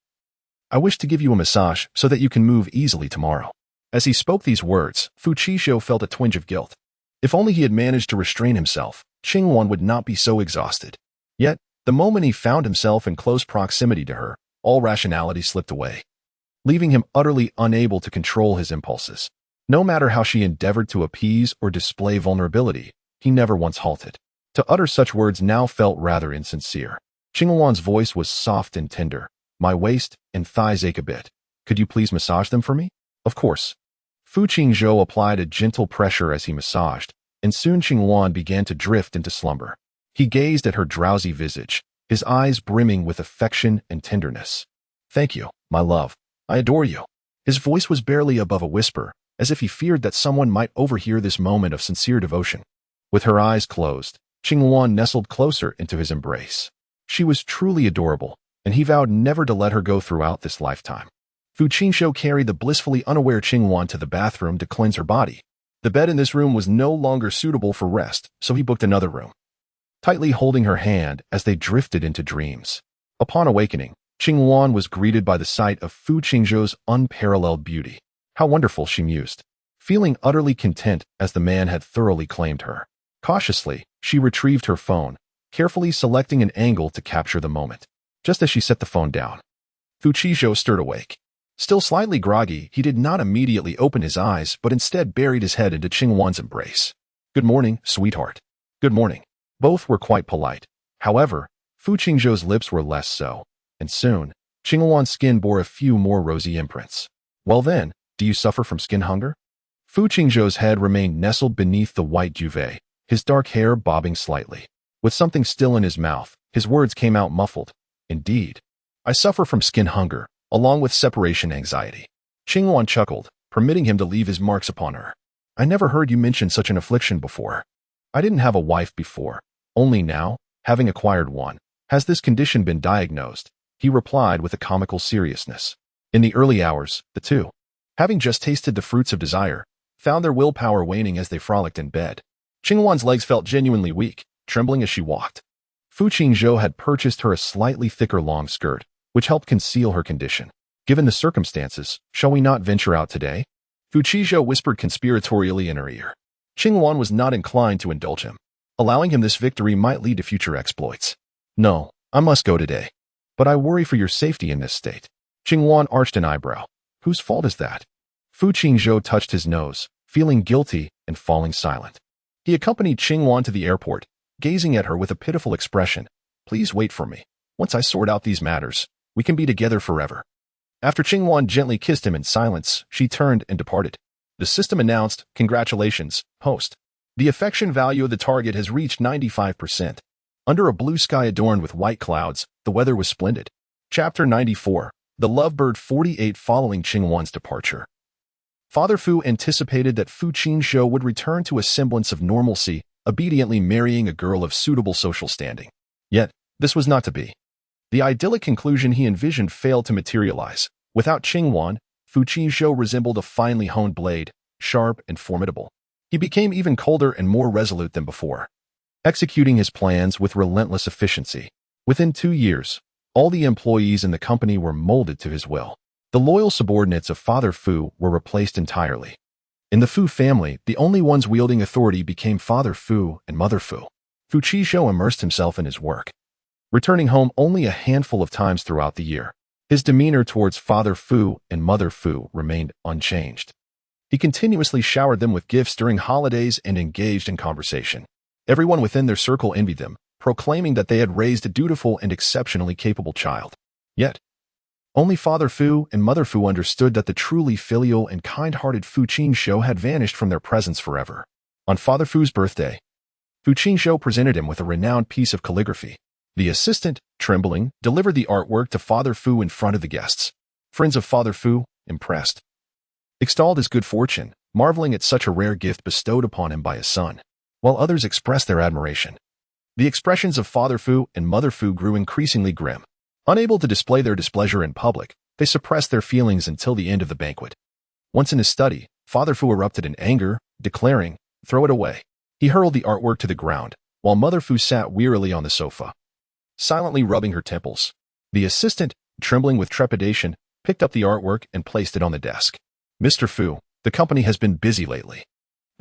I wish to give you a massage so that you can move easily tomorrow. As he spoke these words, Fu Qingzhao felt a twinge of guilt. If only he had managed to restrain himself, Qingwan would not be so exhausted. Yet, the moment he found himself in close proximity to her, all rationality slipped away, leaving him utterly unable to control his impulses. No matter how she endeavored to appease or display vulnerability, he never once halted. To utter such words now felt rather insincere. Qingwan's voice was soft and tender. My waist and thighs ache a bit. Could you please massage them for me? Of course. Fu Qingzhao applied a gentle pressure as he massaged, and soon Qingwan began to drift into slumber. He gazed at her drowsy visage, his eyes brimming with affection and tenderness. Thank you, my love. I adore you. His voice was barely above a whisper, as if he feared that someone might overhear this moment of sincere devotion. With her eyes closed, Qingwan nestled closer into his embrace. She was truly adorable, and he vowed never to let her go throughout this lifetime. Fu Qingzhao carried the blissfully unaware Qingwan to the bathroom to cleanse her body. The bed in this room was no longer suitable for rest, so he booked another room, tightly holding her hand as they drifted into dreams. Upon awakening, Qingwan was greeted by the sight of Fu Qingzhou's unparalleled beauty. How wonderful, she mused, feeling utterly content as the man had thoroughly claimed her. Cautiously, she retrieved her phone, carefully selecting an angle to capture the moment. Just as she set the phone down, Fu Qingzhou stirred awake. Still slightly groggy, he did not immediately open his eyes, but instead buried his head into Qingwan's embrace. "Good morning, sweetheart." "Good morning." Both were quite polite. However, Fu Qingzhou's lips were less so, and soon, Qingwan's skin bore a few more rosy imprints. "Well then, do you suffer from skin hunger?" Fu Qingzhou's head remained nestled beneath the white duvet, his dark hair bobbing slightly. With something still in his mouth, his words came out muffled. "Indeed. I suffer from skin hunger, along with separation anxiety." Qingwan chuckled, permitting him to leave his marks upon her. "I never heard you mention such an affliction before. I didn't have a wife before. Only now, having acquired one, has this condition been diagnosed," he replied with a comical seriousness. In the early hours, the two, having just tasted the fruits of desire, found their willpower waning as they frolicked in bed. Qingwan's legs felt genuinely weak, trembling as she walked. Fu Qingzhou had purchased her a slightly thicker long skirt, which helped conceal her condition. "Given the circumstances, shall we not venture out today?" Fu Qingzhou whispered conspiratorially in her ear. Qingwan was not inclined to indulge him. Allowing him this victory might lead to future exploits. "No, I must go today. But I worry for your safety in this state." Qingwan arched an eyebrow. "Whose fault is that?" Fu Qingzhou touched his nose, feeling guilty and falling silent. He accompanied Qingwan to the airport, gazing at her with a pitiful expression. "Please wait for me. Once I sort out these matters, we can be together forever." After Qingwan gently kissed him in silence, she turned and departed. The system announced, "Congratulations, host. The affection value of the target has reached 95%. Under a blue sky adorned with white clouds, the weather was splendid. Chapter 94, The Lovebird 48. Following Qingwan's departure, Father Fu anticipated that Fu Qingzhou would return to a semblance of normalcy, obediently marrying a girl of suitable social standing. Yet, this was not to be. The idyllic conclusion he envisioned failed to materialize. Without Qingwan, Fu Qingzhou resembled a finely honed blade, sharp and formidable. He became even colder and more resolute than before, executing his plans with relentless efficiency. Within 2 years, all the employees in the company were molded to his will. The loyal subordinates of Father Fu were replaced entirely. In the Fu family, the only ones wielding authority became Father Fu and Mother Fu. Fu Qingzhou immersed himself in his work, returning home only a handful of times throughout the year. His demeanor towards Father Fu and Mother Fu remained unchanged. He continuously showered them with gifts during holidays and engaged in conversation. Everyone within their circle envied them, proclaiming that they had raised a dutiful and exceptionally capable child. Yet, only Father Fu and Mother Fu understood that the truly filial and kind-hearted Fu Qingzhou had vanished from their presence forever. On Father Fu's birthday, Fu Qingzhou presented him with a renowned piece of calligraphy. The assistant, trembling, delivered the artwork to Father Fu in front of the guests. Friends of Father Fu, impressed, extolled his good fortune, marveling at such a rare gift bestowed upon him by his son, while others expressed their admiration. The expressions of Father Fu and Mother Fu grew increasingly grim. Unable to display their displeasure in public, they suppressed their feelings until the end of the banquet. Once in his study, Father Fu erupted in anger, declaring, "Throw it away." He hurled the artwork to the ground, while Mother Fu sat wearily on the sofa, silently rubbing her temples. The assistant, trembling with trepidation, picked up the artwork and placed it on the desk. "Mr. Fu, the company has been busy lately.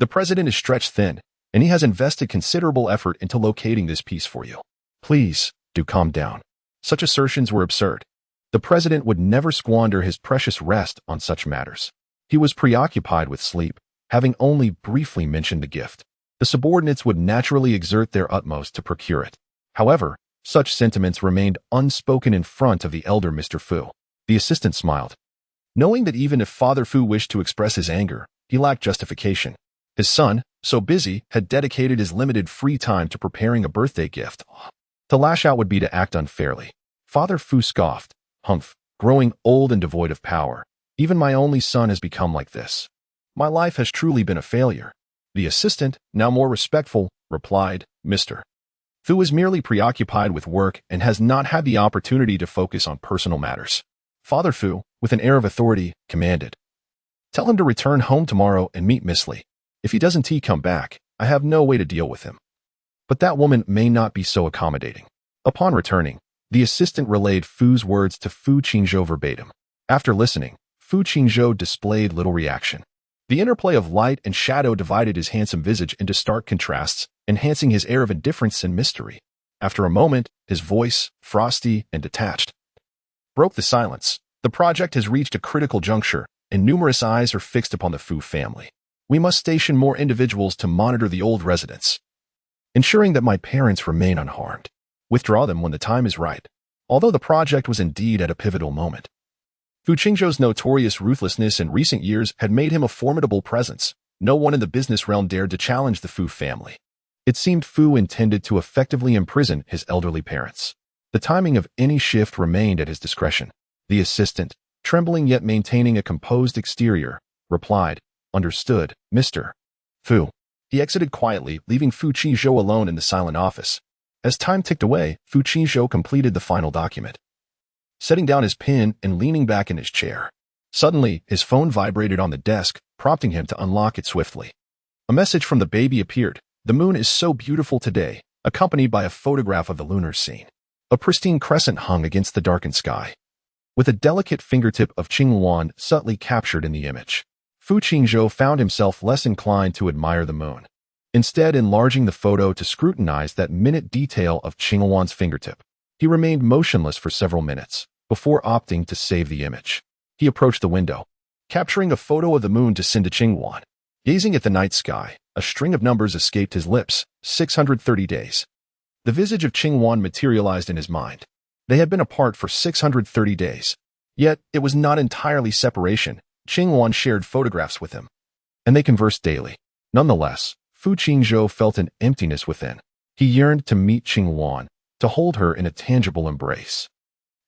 The president is stretched thin, and he has invested considerable effort into locating this piece for you. Please, do calm down." Such assertions were absurd. The president would never squander his precious rest on such matters. He was preoccupied with sleep, having only briefly mentioned the gift. The subordinates would naturally exert their utmost to procure it. However, such sentiments remained unspoken in front of the elder Mr. Fu. The assistant smiled, knowing that even if Father Fu wished to express his anger, he lacked justification. His son, so busy, had dedicated his limited free time to preparing a birthday gift. To lash out would be to act unfairly. Father Fu scoffed, "Humph, growing old and devoid of power. Even my only son has become like this. My life has truly been a failure." The assistant, now more respectful, replied, "Mr. Fu is merely preoccupied with work and has not had the opportunity to focus on personal matters." Father Fu, with an air of authority, commanded, "Tell him to return home tomorrow and meet Miss Li. If he doesn't come back, I have no way to deal with him." But that woman may not be so accommodating. Upon returning, The assistant relayed Fu's words to Fu Qingzhou verbatim. After listening, Fu Qingzhou displayed little reaction. The interplay of light and shadow divided his handsome visage into stark contrasts, enhancing his air of indifference and mystery. After a moment, his voice, frosty and detached, broke the silence. The project has reached a critical juncture, and numerous eyes are fixed upon the Fu family. We must station more individuals to monitor the old residents, ensuring that my parents remain unharmed. Withdraw them when the time is right. Although the project was indeed at a pivotal moment, Fu Qingzhou's notorious ruthlessness in recent years had made him a formidable presence. No one in the business realm dared to challenge the Fu family. It seemed Fu intended to effectively imprison his elderly parents. The timing of any shift remained at his discretion. The assistant, trembling yet maintaining a composed exterior, replied, "Understood, Mr. Fu." He exited quietly, leaving Fu Qingzhou alone in the silent office. As time ticked away, Fu Qingzhou completed the final document, setting down his pen and leaning back in his chair. Suddenly, his phone vibrated on the desk, prompting him to unlock it swiftly. A message from the baby appeared. "The moon is so beautiful today," accompanied by a photograph of the lunar scene. A pristine crescent hung against the darkened sky, with a delicate fingertip of Qingwan subtly captured in the image. Fu Qingzhou found himself less inclined to admire the moon, instead enlarging the photo to scrutinize that minute detail of Qingwan's fingertip. He remained motionless for several minutes, before opting to save the image. He approached the window, capturing a photo of the moon to send to Qingwan. Gazing at the night sky, a string of numbers escaped his lips. 630 days. The visage of Qingwan materialized in his mind. They had been apart for 630 days. Yet, it was not entirely separation. Qingwan shared photographs with him, and they conversed daily. Nonetheless, Fu Qingzhou felt an emptiness within. He yearned to meet Qingwan, to hold her in a tangible embrace.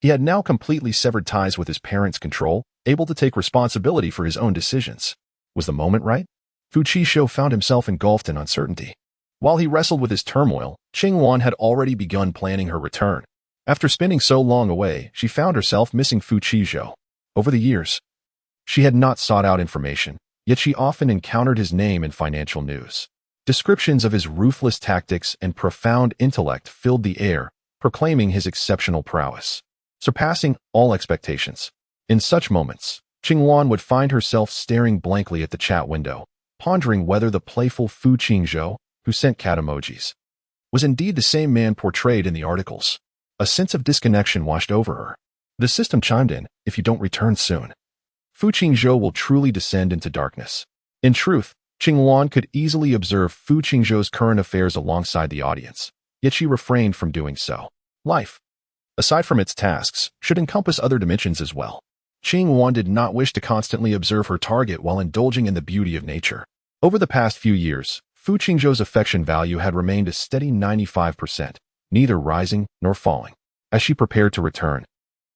He had now completely severed ties with his parents' control, able to take responsibility for his own decisions. Was the moment right? Fu Qingzhou found himself engulfed in uncertainty. While he wrestled with his turmoil, Qingwan had already begun planning her return. After spending so long away, she found herself missing Fu Qingzhou. Over the years, she had not sought out information, yet she often encountered his name in financial news. Descriptions of his ruthless tactics and profound intellect filled the air, proclaiming his exceptional prowess, surpassing all expectations. In such moments, Qingwan would find herself staring blankly at the chat window, pondering whether the playful Fu Qingzhou, who sent cat emojis, was indeed the same man portrayed in the articles. A sense of disconnection washed over her. The system chimed in, "If you don't return soon, Fu Qingzhou will truly descend into darkness." In truth, Qingwan could easily observe Fu Qingzhou's current affairs alongside the audience, yet she refrained from doing so. Life, aside from its tasks, should encompass other dimensions as well. Qingwan did not wish to constantly observe her target while indulging in the beauty of nature. Over the past few years, Fu Qingzhou's affection value had remained a steady 95%, neither rising nor falling. As she prepared to return,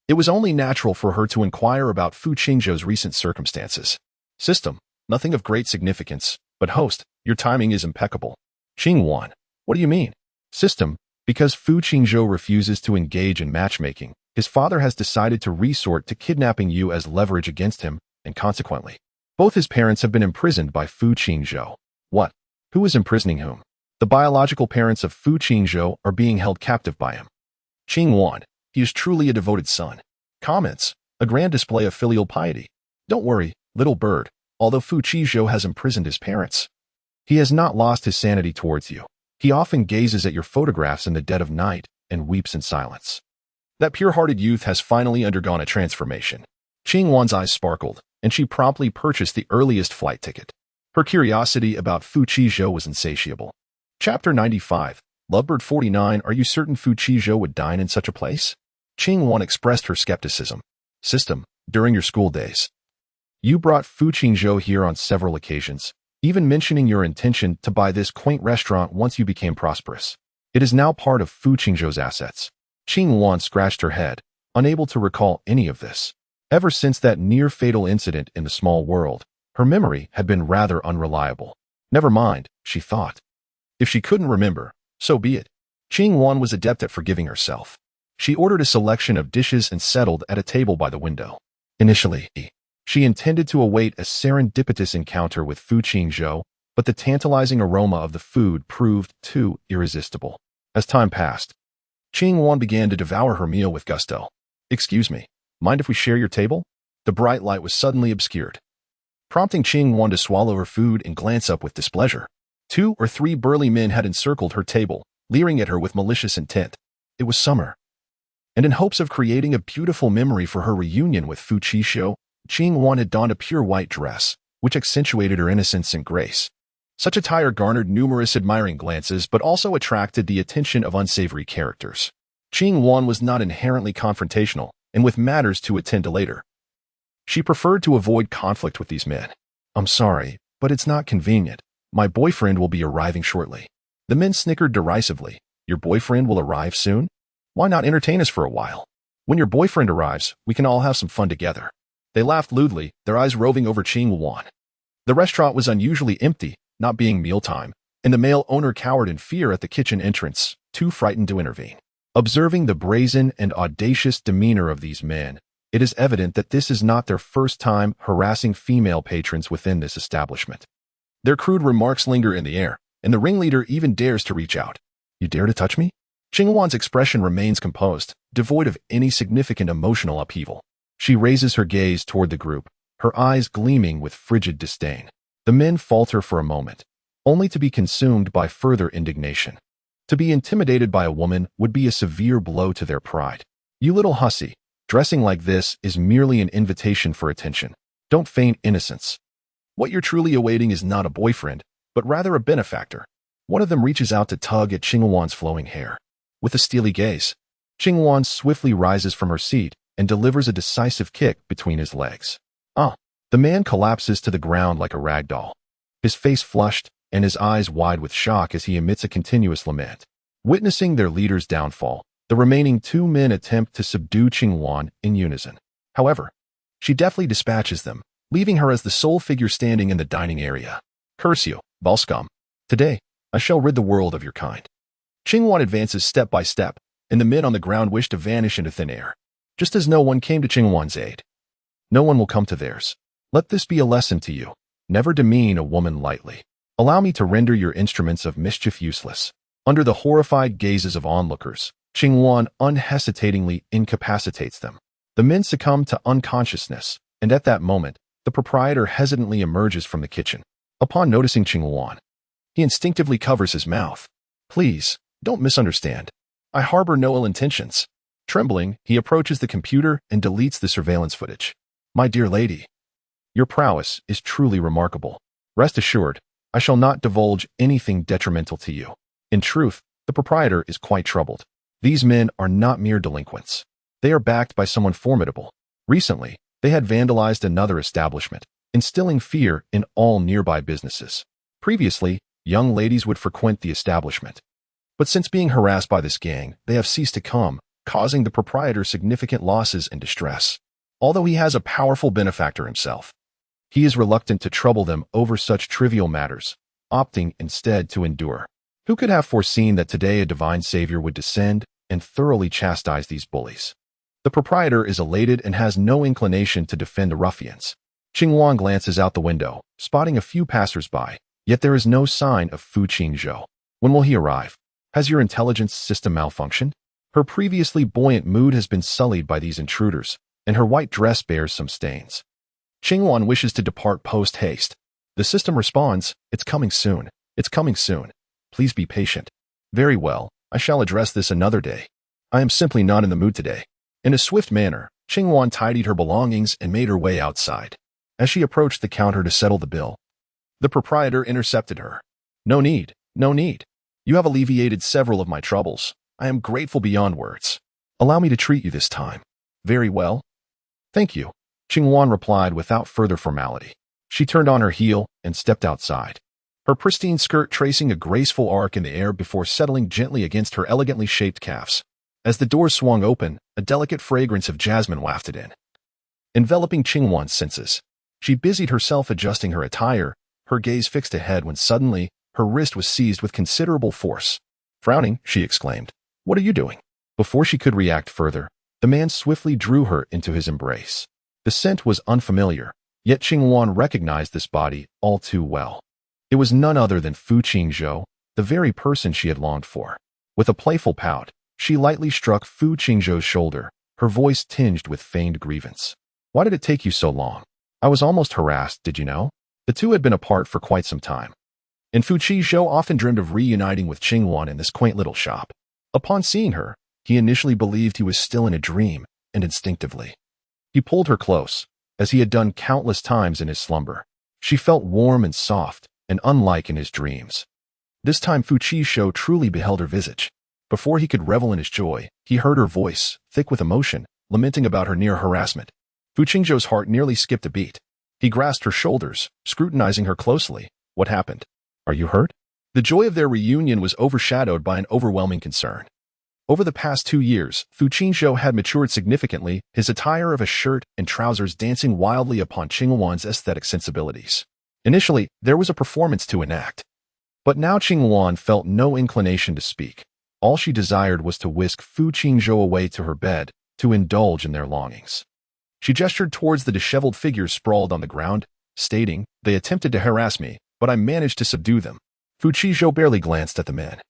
it was only natural for her to inquire about Fu Qingzhou's recent circumstances. "System, nothing of great significance, but host, your timing is impeccable." "Qingwan, what do you mean?" "System, because Fu Qingzhou refuses to engage in matchmaking, his father has decided to resort to kidnapping you as leverage against him, and consequently, both his parents have been imprisoned by Fu Qingzhou." "What? Who is imprisoning whom?" "The biological parents of Fu Qingzhou are being held captive by him." "Qingwan, he is truly a devoted son." Comments, a grand display of filial piety. "Don't worry, little bird, although Fu Qingzhou has imprisoned his parents, he has not lost his sanity towards you. He often gazes at your photographs in the dead of night and weeps in silence." That pure-hearted youth has finally undergone a transformation. Qingwan's eyes sparkled, and she promptly purchased the earliest flight ticket. Her curiosity about Fu Qingzhou was insatiable. Chapter 95, Lovebird 49. Are you certain Fu Qingzhou would dine in such a place? Qingwan expressed her skepticism. "System, during your school days, you brought Fu Qingzhou here on several occasions, even mentioning your intention to buy this quaint restaurant once you became prosperous. It is now part of Fu Qingzhou's assets." Qingwan scratched her head, unable to recall any of this. Ever since that near-fatal incident in the small world, her memory had been rather unreliable. Never mind, she thought. If she couldn't remember, so be it. Qingwan was adept at forgiving herself. She ordered a selection of dishes and settled at a table by the window. Initially, she intended to await a serendipitous encounter with Fu Qingzhou, but the tantalizing aroma of the food proved too irresistible. As time passed, Qing Wan began to devour her meal with gusto. Excuse me, mind if we share your table? The bright light was suddenly obscured, prompting Qing Wan to swallow her food and glance up with displeasure. 2 or 3 burly men had encircled her table, leering at her with malicious intent. It was summer, and in hopes of creating a beautiful memory for her reunion with Fu Qixu, Qing Wan had donned a pure white dress, which accentuated her innocence and grace. Such attire garnered numerous admiring glances but also attracted the attention of unsavory characters. Qing Wan was not inherently confrontational, and with matters to attend to later, she preferred to avoid conflict with these men. I'm sorry, but it's not convenient. My boyfriend will be arriving shortly. The men snickered derisively. Your boyfriend will arrive soon? Why not entertain us for a while? When your boyfriend arrives, we can all have some fun together. They laughed lewdly, their eyes roving over Qing Wan. The restaurant was unusually empty, not being mealtime, and the male owner cowered in fear at the kitchen entrance, too frightened to intervene. Observing the brazen and audacious demeanor of these men, it is evident that this is not their first time harassing female patrons within this establishment. Their crude remarks linger in the air, and the ringleader even dares to reach out. You dare to touch me? Qing Wan's expression remains composed, devoid of any significant emotional upheaval. She raises her gaze toward the group, her eyes gleaming with frigid disdain. The men falter for a moment, only to be consumed by further indignation. To be intimidated by a woman would be a severe blow to their pride. You little hussy, dressing like this is merely an invitation for attention. Don't feign innocence. What you're truly awaiting is not a boyfriend, but rather a benefactor. One of them reaches out to tug at Qing Wan's flowing hair. With a steely gaze, Qing Wan swiftly rises from her seat and delivers a decisive kick between his legs. The man collapses to the ground like a rag doll, his face flushed and his eyes wide with shock as he emits a continuous lament. Witnessing their leader's downfall, the remaining 2 men attempt to subdue Qing Wan in unison. However, she deftly dispatches them, leaving her as the sole figure standing in the dining area. Curse you, ball scum. Today, I shall rid the world of your kind. Qing Wan advances step by step, and the men on the ground wish to vanish into thin air. Just as no one came to Qing Wan's aid, no one will come to theirs. Let this be a lesson to you. Never demean a woman lightly. Allow me to render your instruments of mischief useless. Under the horrified gazes of onlookers, Qing Wan unhesitatingly incapacitates them. The men succumb to unconsciousness, and at that moment, the proprietor hesitantly emerges from the kitchen. Upon noticing Qing Wan, he instinctively covers his mouth. Please, don't misunderstand. I harbor no ill intentions. Trembling, he approaches the computer and deletes the surveillance footage. My dear lady, your prowess is truly remarkable. Rest assured, I shall not divulge anything detrimental to you. In truth, the proprietor is quite troubled. These men are not mere delinquents. They are backed by someone formidable. Recently, they had vandalized another establishment, instilling fear in all nearby businesses. Previously, young ladies would frequent the establishment. But since being harassed by this gang, they have ceased to come, causing the proprietor significant losses and distress. Although he has a powerful benefactor himself, he is reluctant to trouble them over such trivial matters, opting instead to endure. Who could have foreseen that today a divine savior would descend and thoroughly chastise these bullies? The proprietor is elated and has no inclination to defend the ruffians. Qing Wan glances out the window, spotting a few passers-by, yet there is no sign of Fu Qingzhou. When will he arrive? Has your intelligence system malfunctioned? Her previously buoyant mood has been sullied by these intruders, and her white dress bears some stains. Qing Wan wishes to depart post-haste. The system responds, it's coming soon. It's coming soon. Please be patient. Very well, I shall address this another day. I am simply not in the mood today. In a swift manner, Qing Wan tidied her belongings and made her way outside. As she approached the counter to settle the bill, the proprietor intercepted her. No need, no need. You have alleviated several of my troubles. I am grateful beyond words. Allow me to treat you this time. Very well. Thank you, Qing Wan replied without further formality. She turned on her heel and stepped outside, her pristine skirt tracing a graceful arc in the air before settling gently against her elegantly shaped calves. As the doors swung open, a delicate fragrance of jasmine wafted in, enveloping Qing Wan's senses. She busied herself adjusting her attire, her gaze fixed ahead when suddenly, her wrist was seized with considerable force. Frowning, she exclaimed, "What are you doing?" Before she could react further, the man swiftly drew her into his embrace. The scent was unfamiliar, yet Qing Wan recognized this body all too well. It was none other than Fu Qingzhou, the very person she had longed for. With a playful pout, She lightly struck Fu Qingzhou's shoulder, her voice tinged with feigned grievance. Why did it take you so long? I was almost harassed, did you know? The two had been apart for quite some time. And Fu Qingzhou often dreamed of reuniting with Qingwan in this quaint little shop. Upon seeing her, he initially believed he was still in a dream, and instinctively, he pulled her close, as he had done countless times in his slumber. She felt warm and soft, and unlike in his dreams. This time Fu Qingzhou truly beheld her visage. Before he could revel in his joy, he heard her voice, thick with emotion, lamenting about her near harassment. Fu Qingzhou's heart nearly skipped a beat. He grasped her shoulders, scrutinizing her closely. What happened? Are you hurt? The joy of their reunion was overshadowed by an overwhelming concern. Over the past 2 years, Fu Qingzhou had matured significantly, his attire of a shirt and trousers dancing wildly upon Qingwan's aesthetic sensibilities. Initially, there was a performance to enact. But now Qingwan felt no inclination to speak. All she desired was to whisk Fu Qingzhou away to her bed, to indulge in their longings. She gestured towards the disheveled figures sprawled on the ground, stating, "They attempted to harass me, but I managed to subdue them." Fu Qingzhou barely glanced at the men,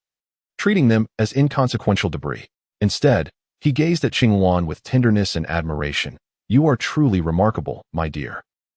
treating them as inconsequential debris. Instead, he gazed at Qingwan with tenderness and admiration. "You are truly remarkable, my dear."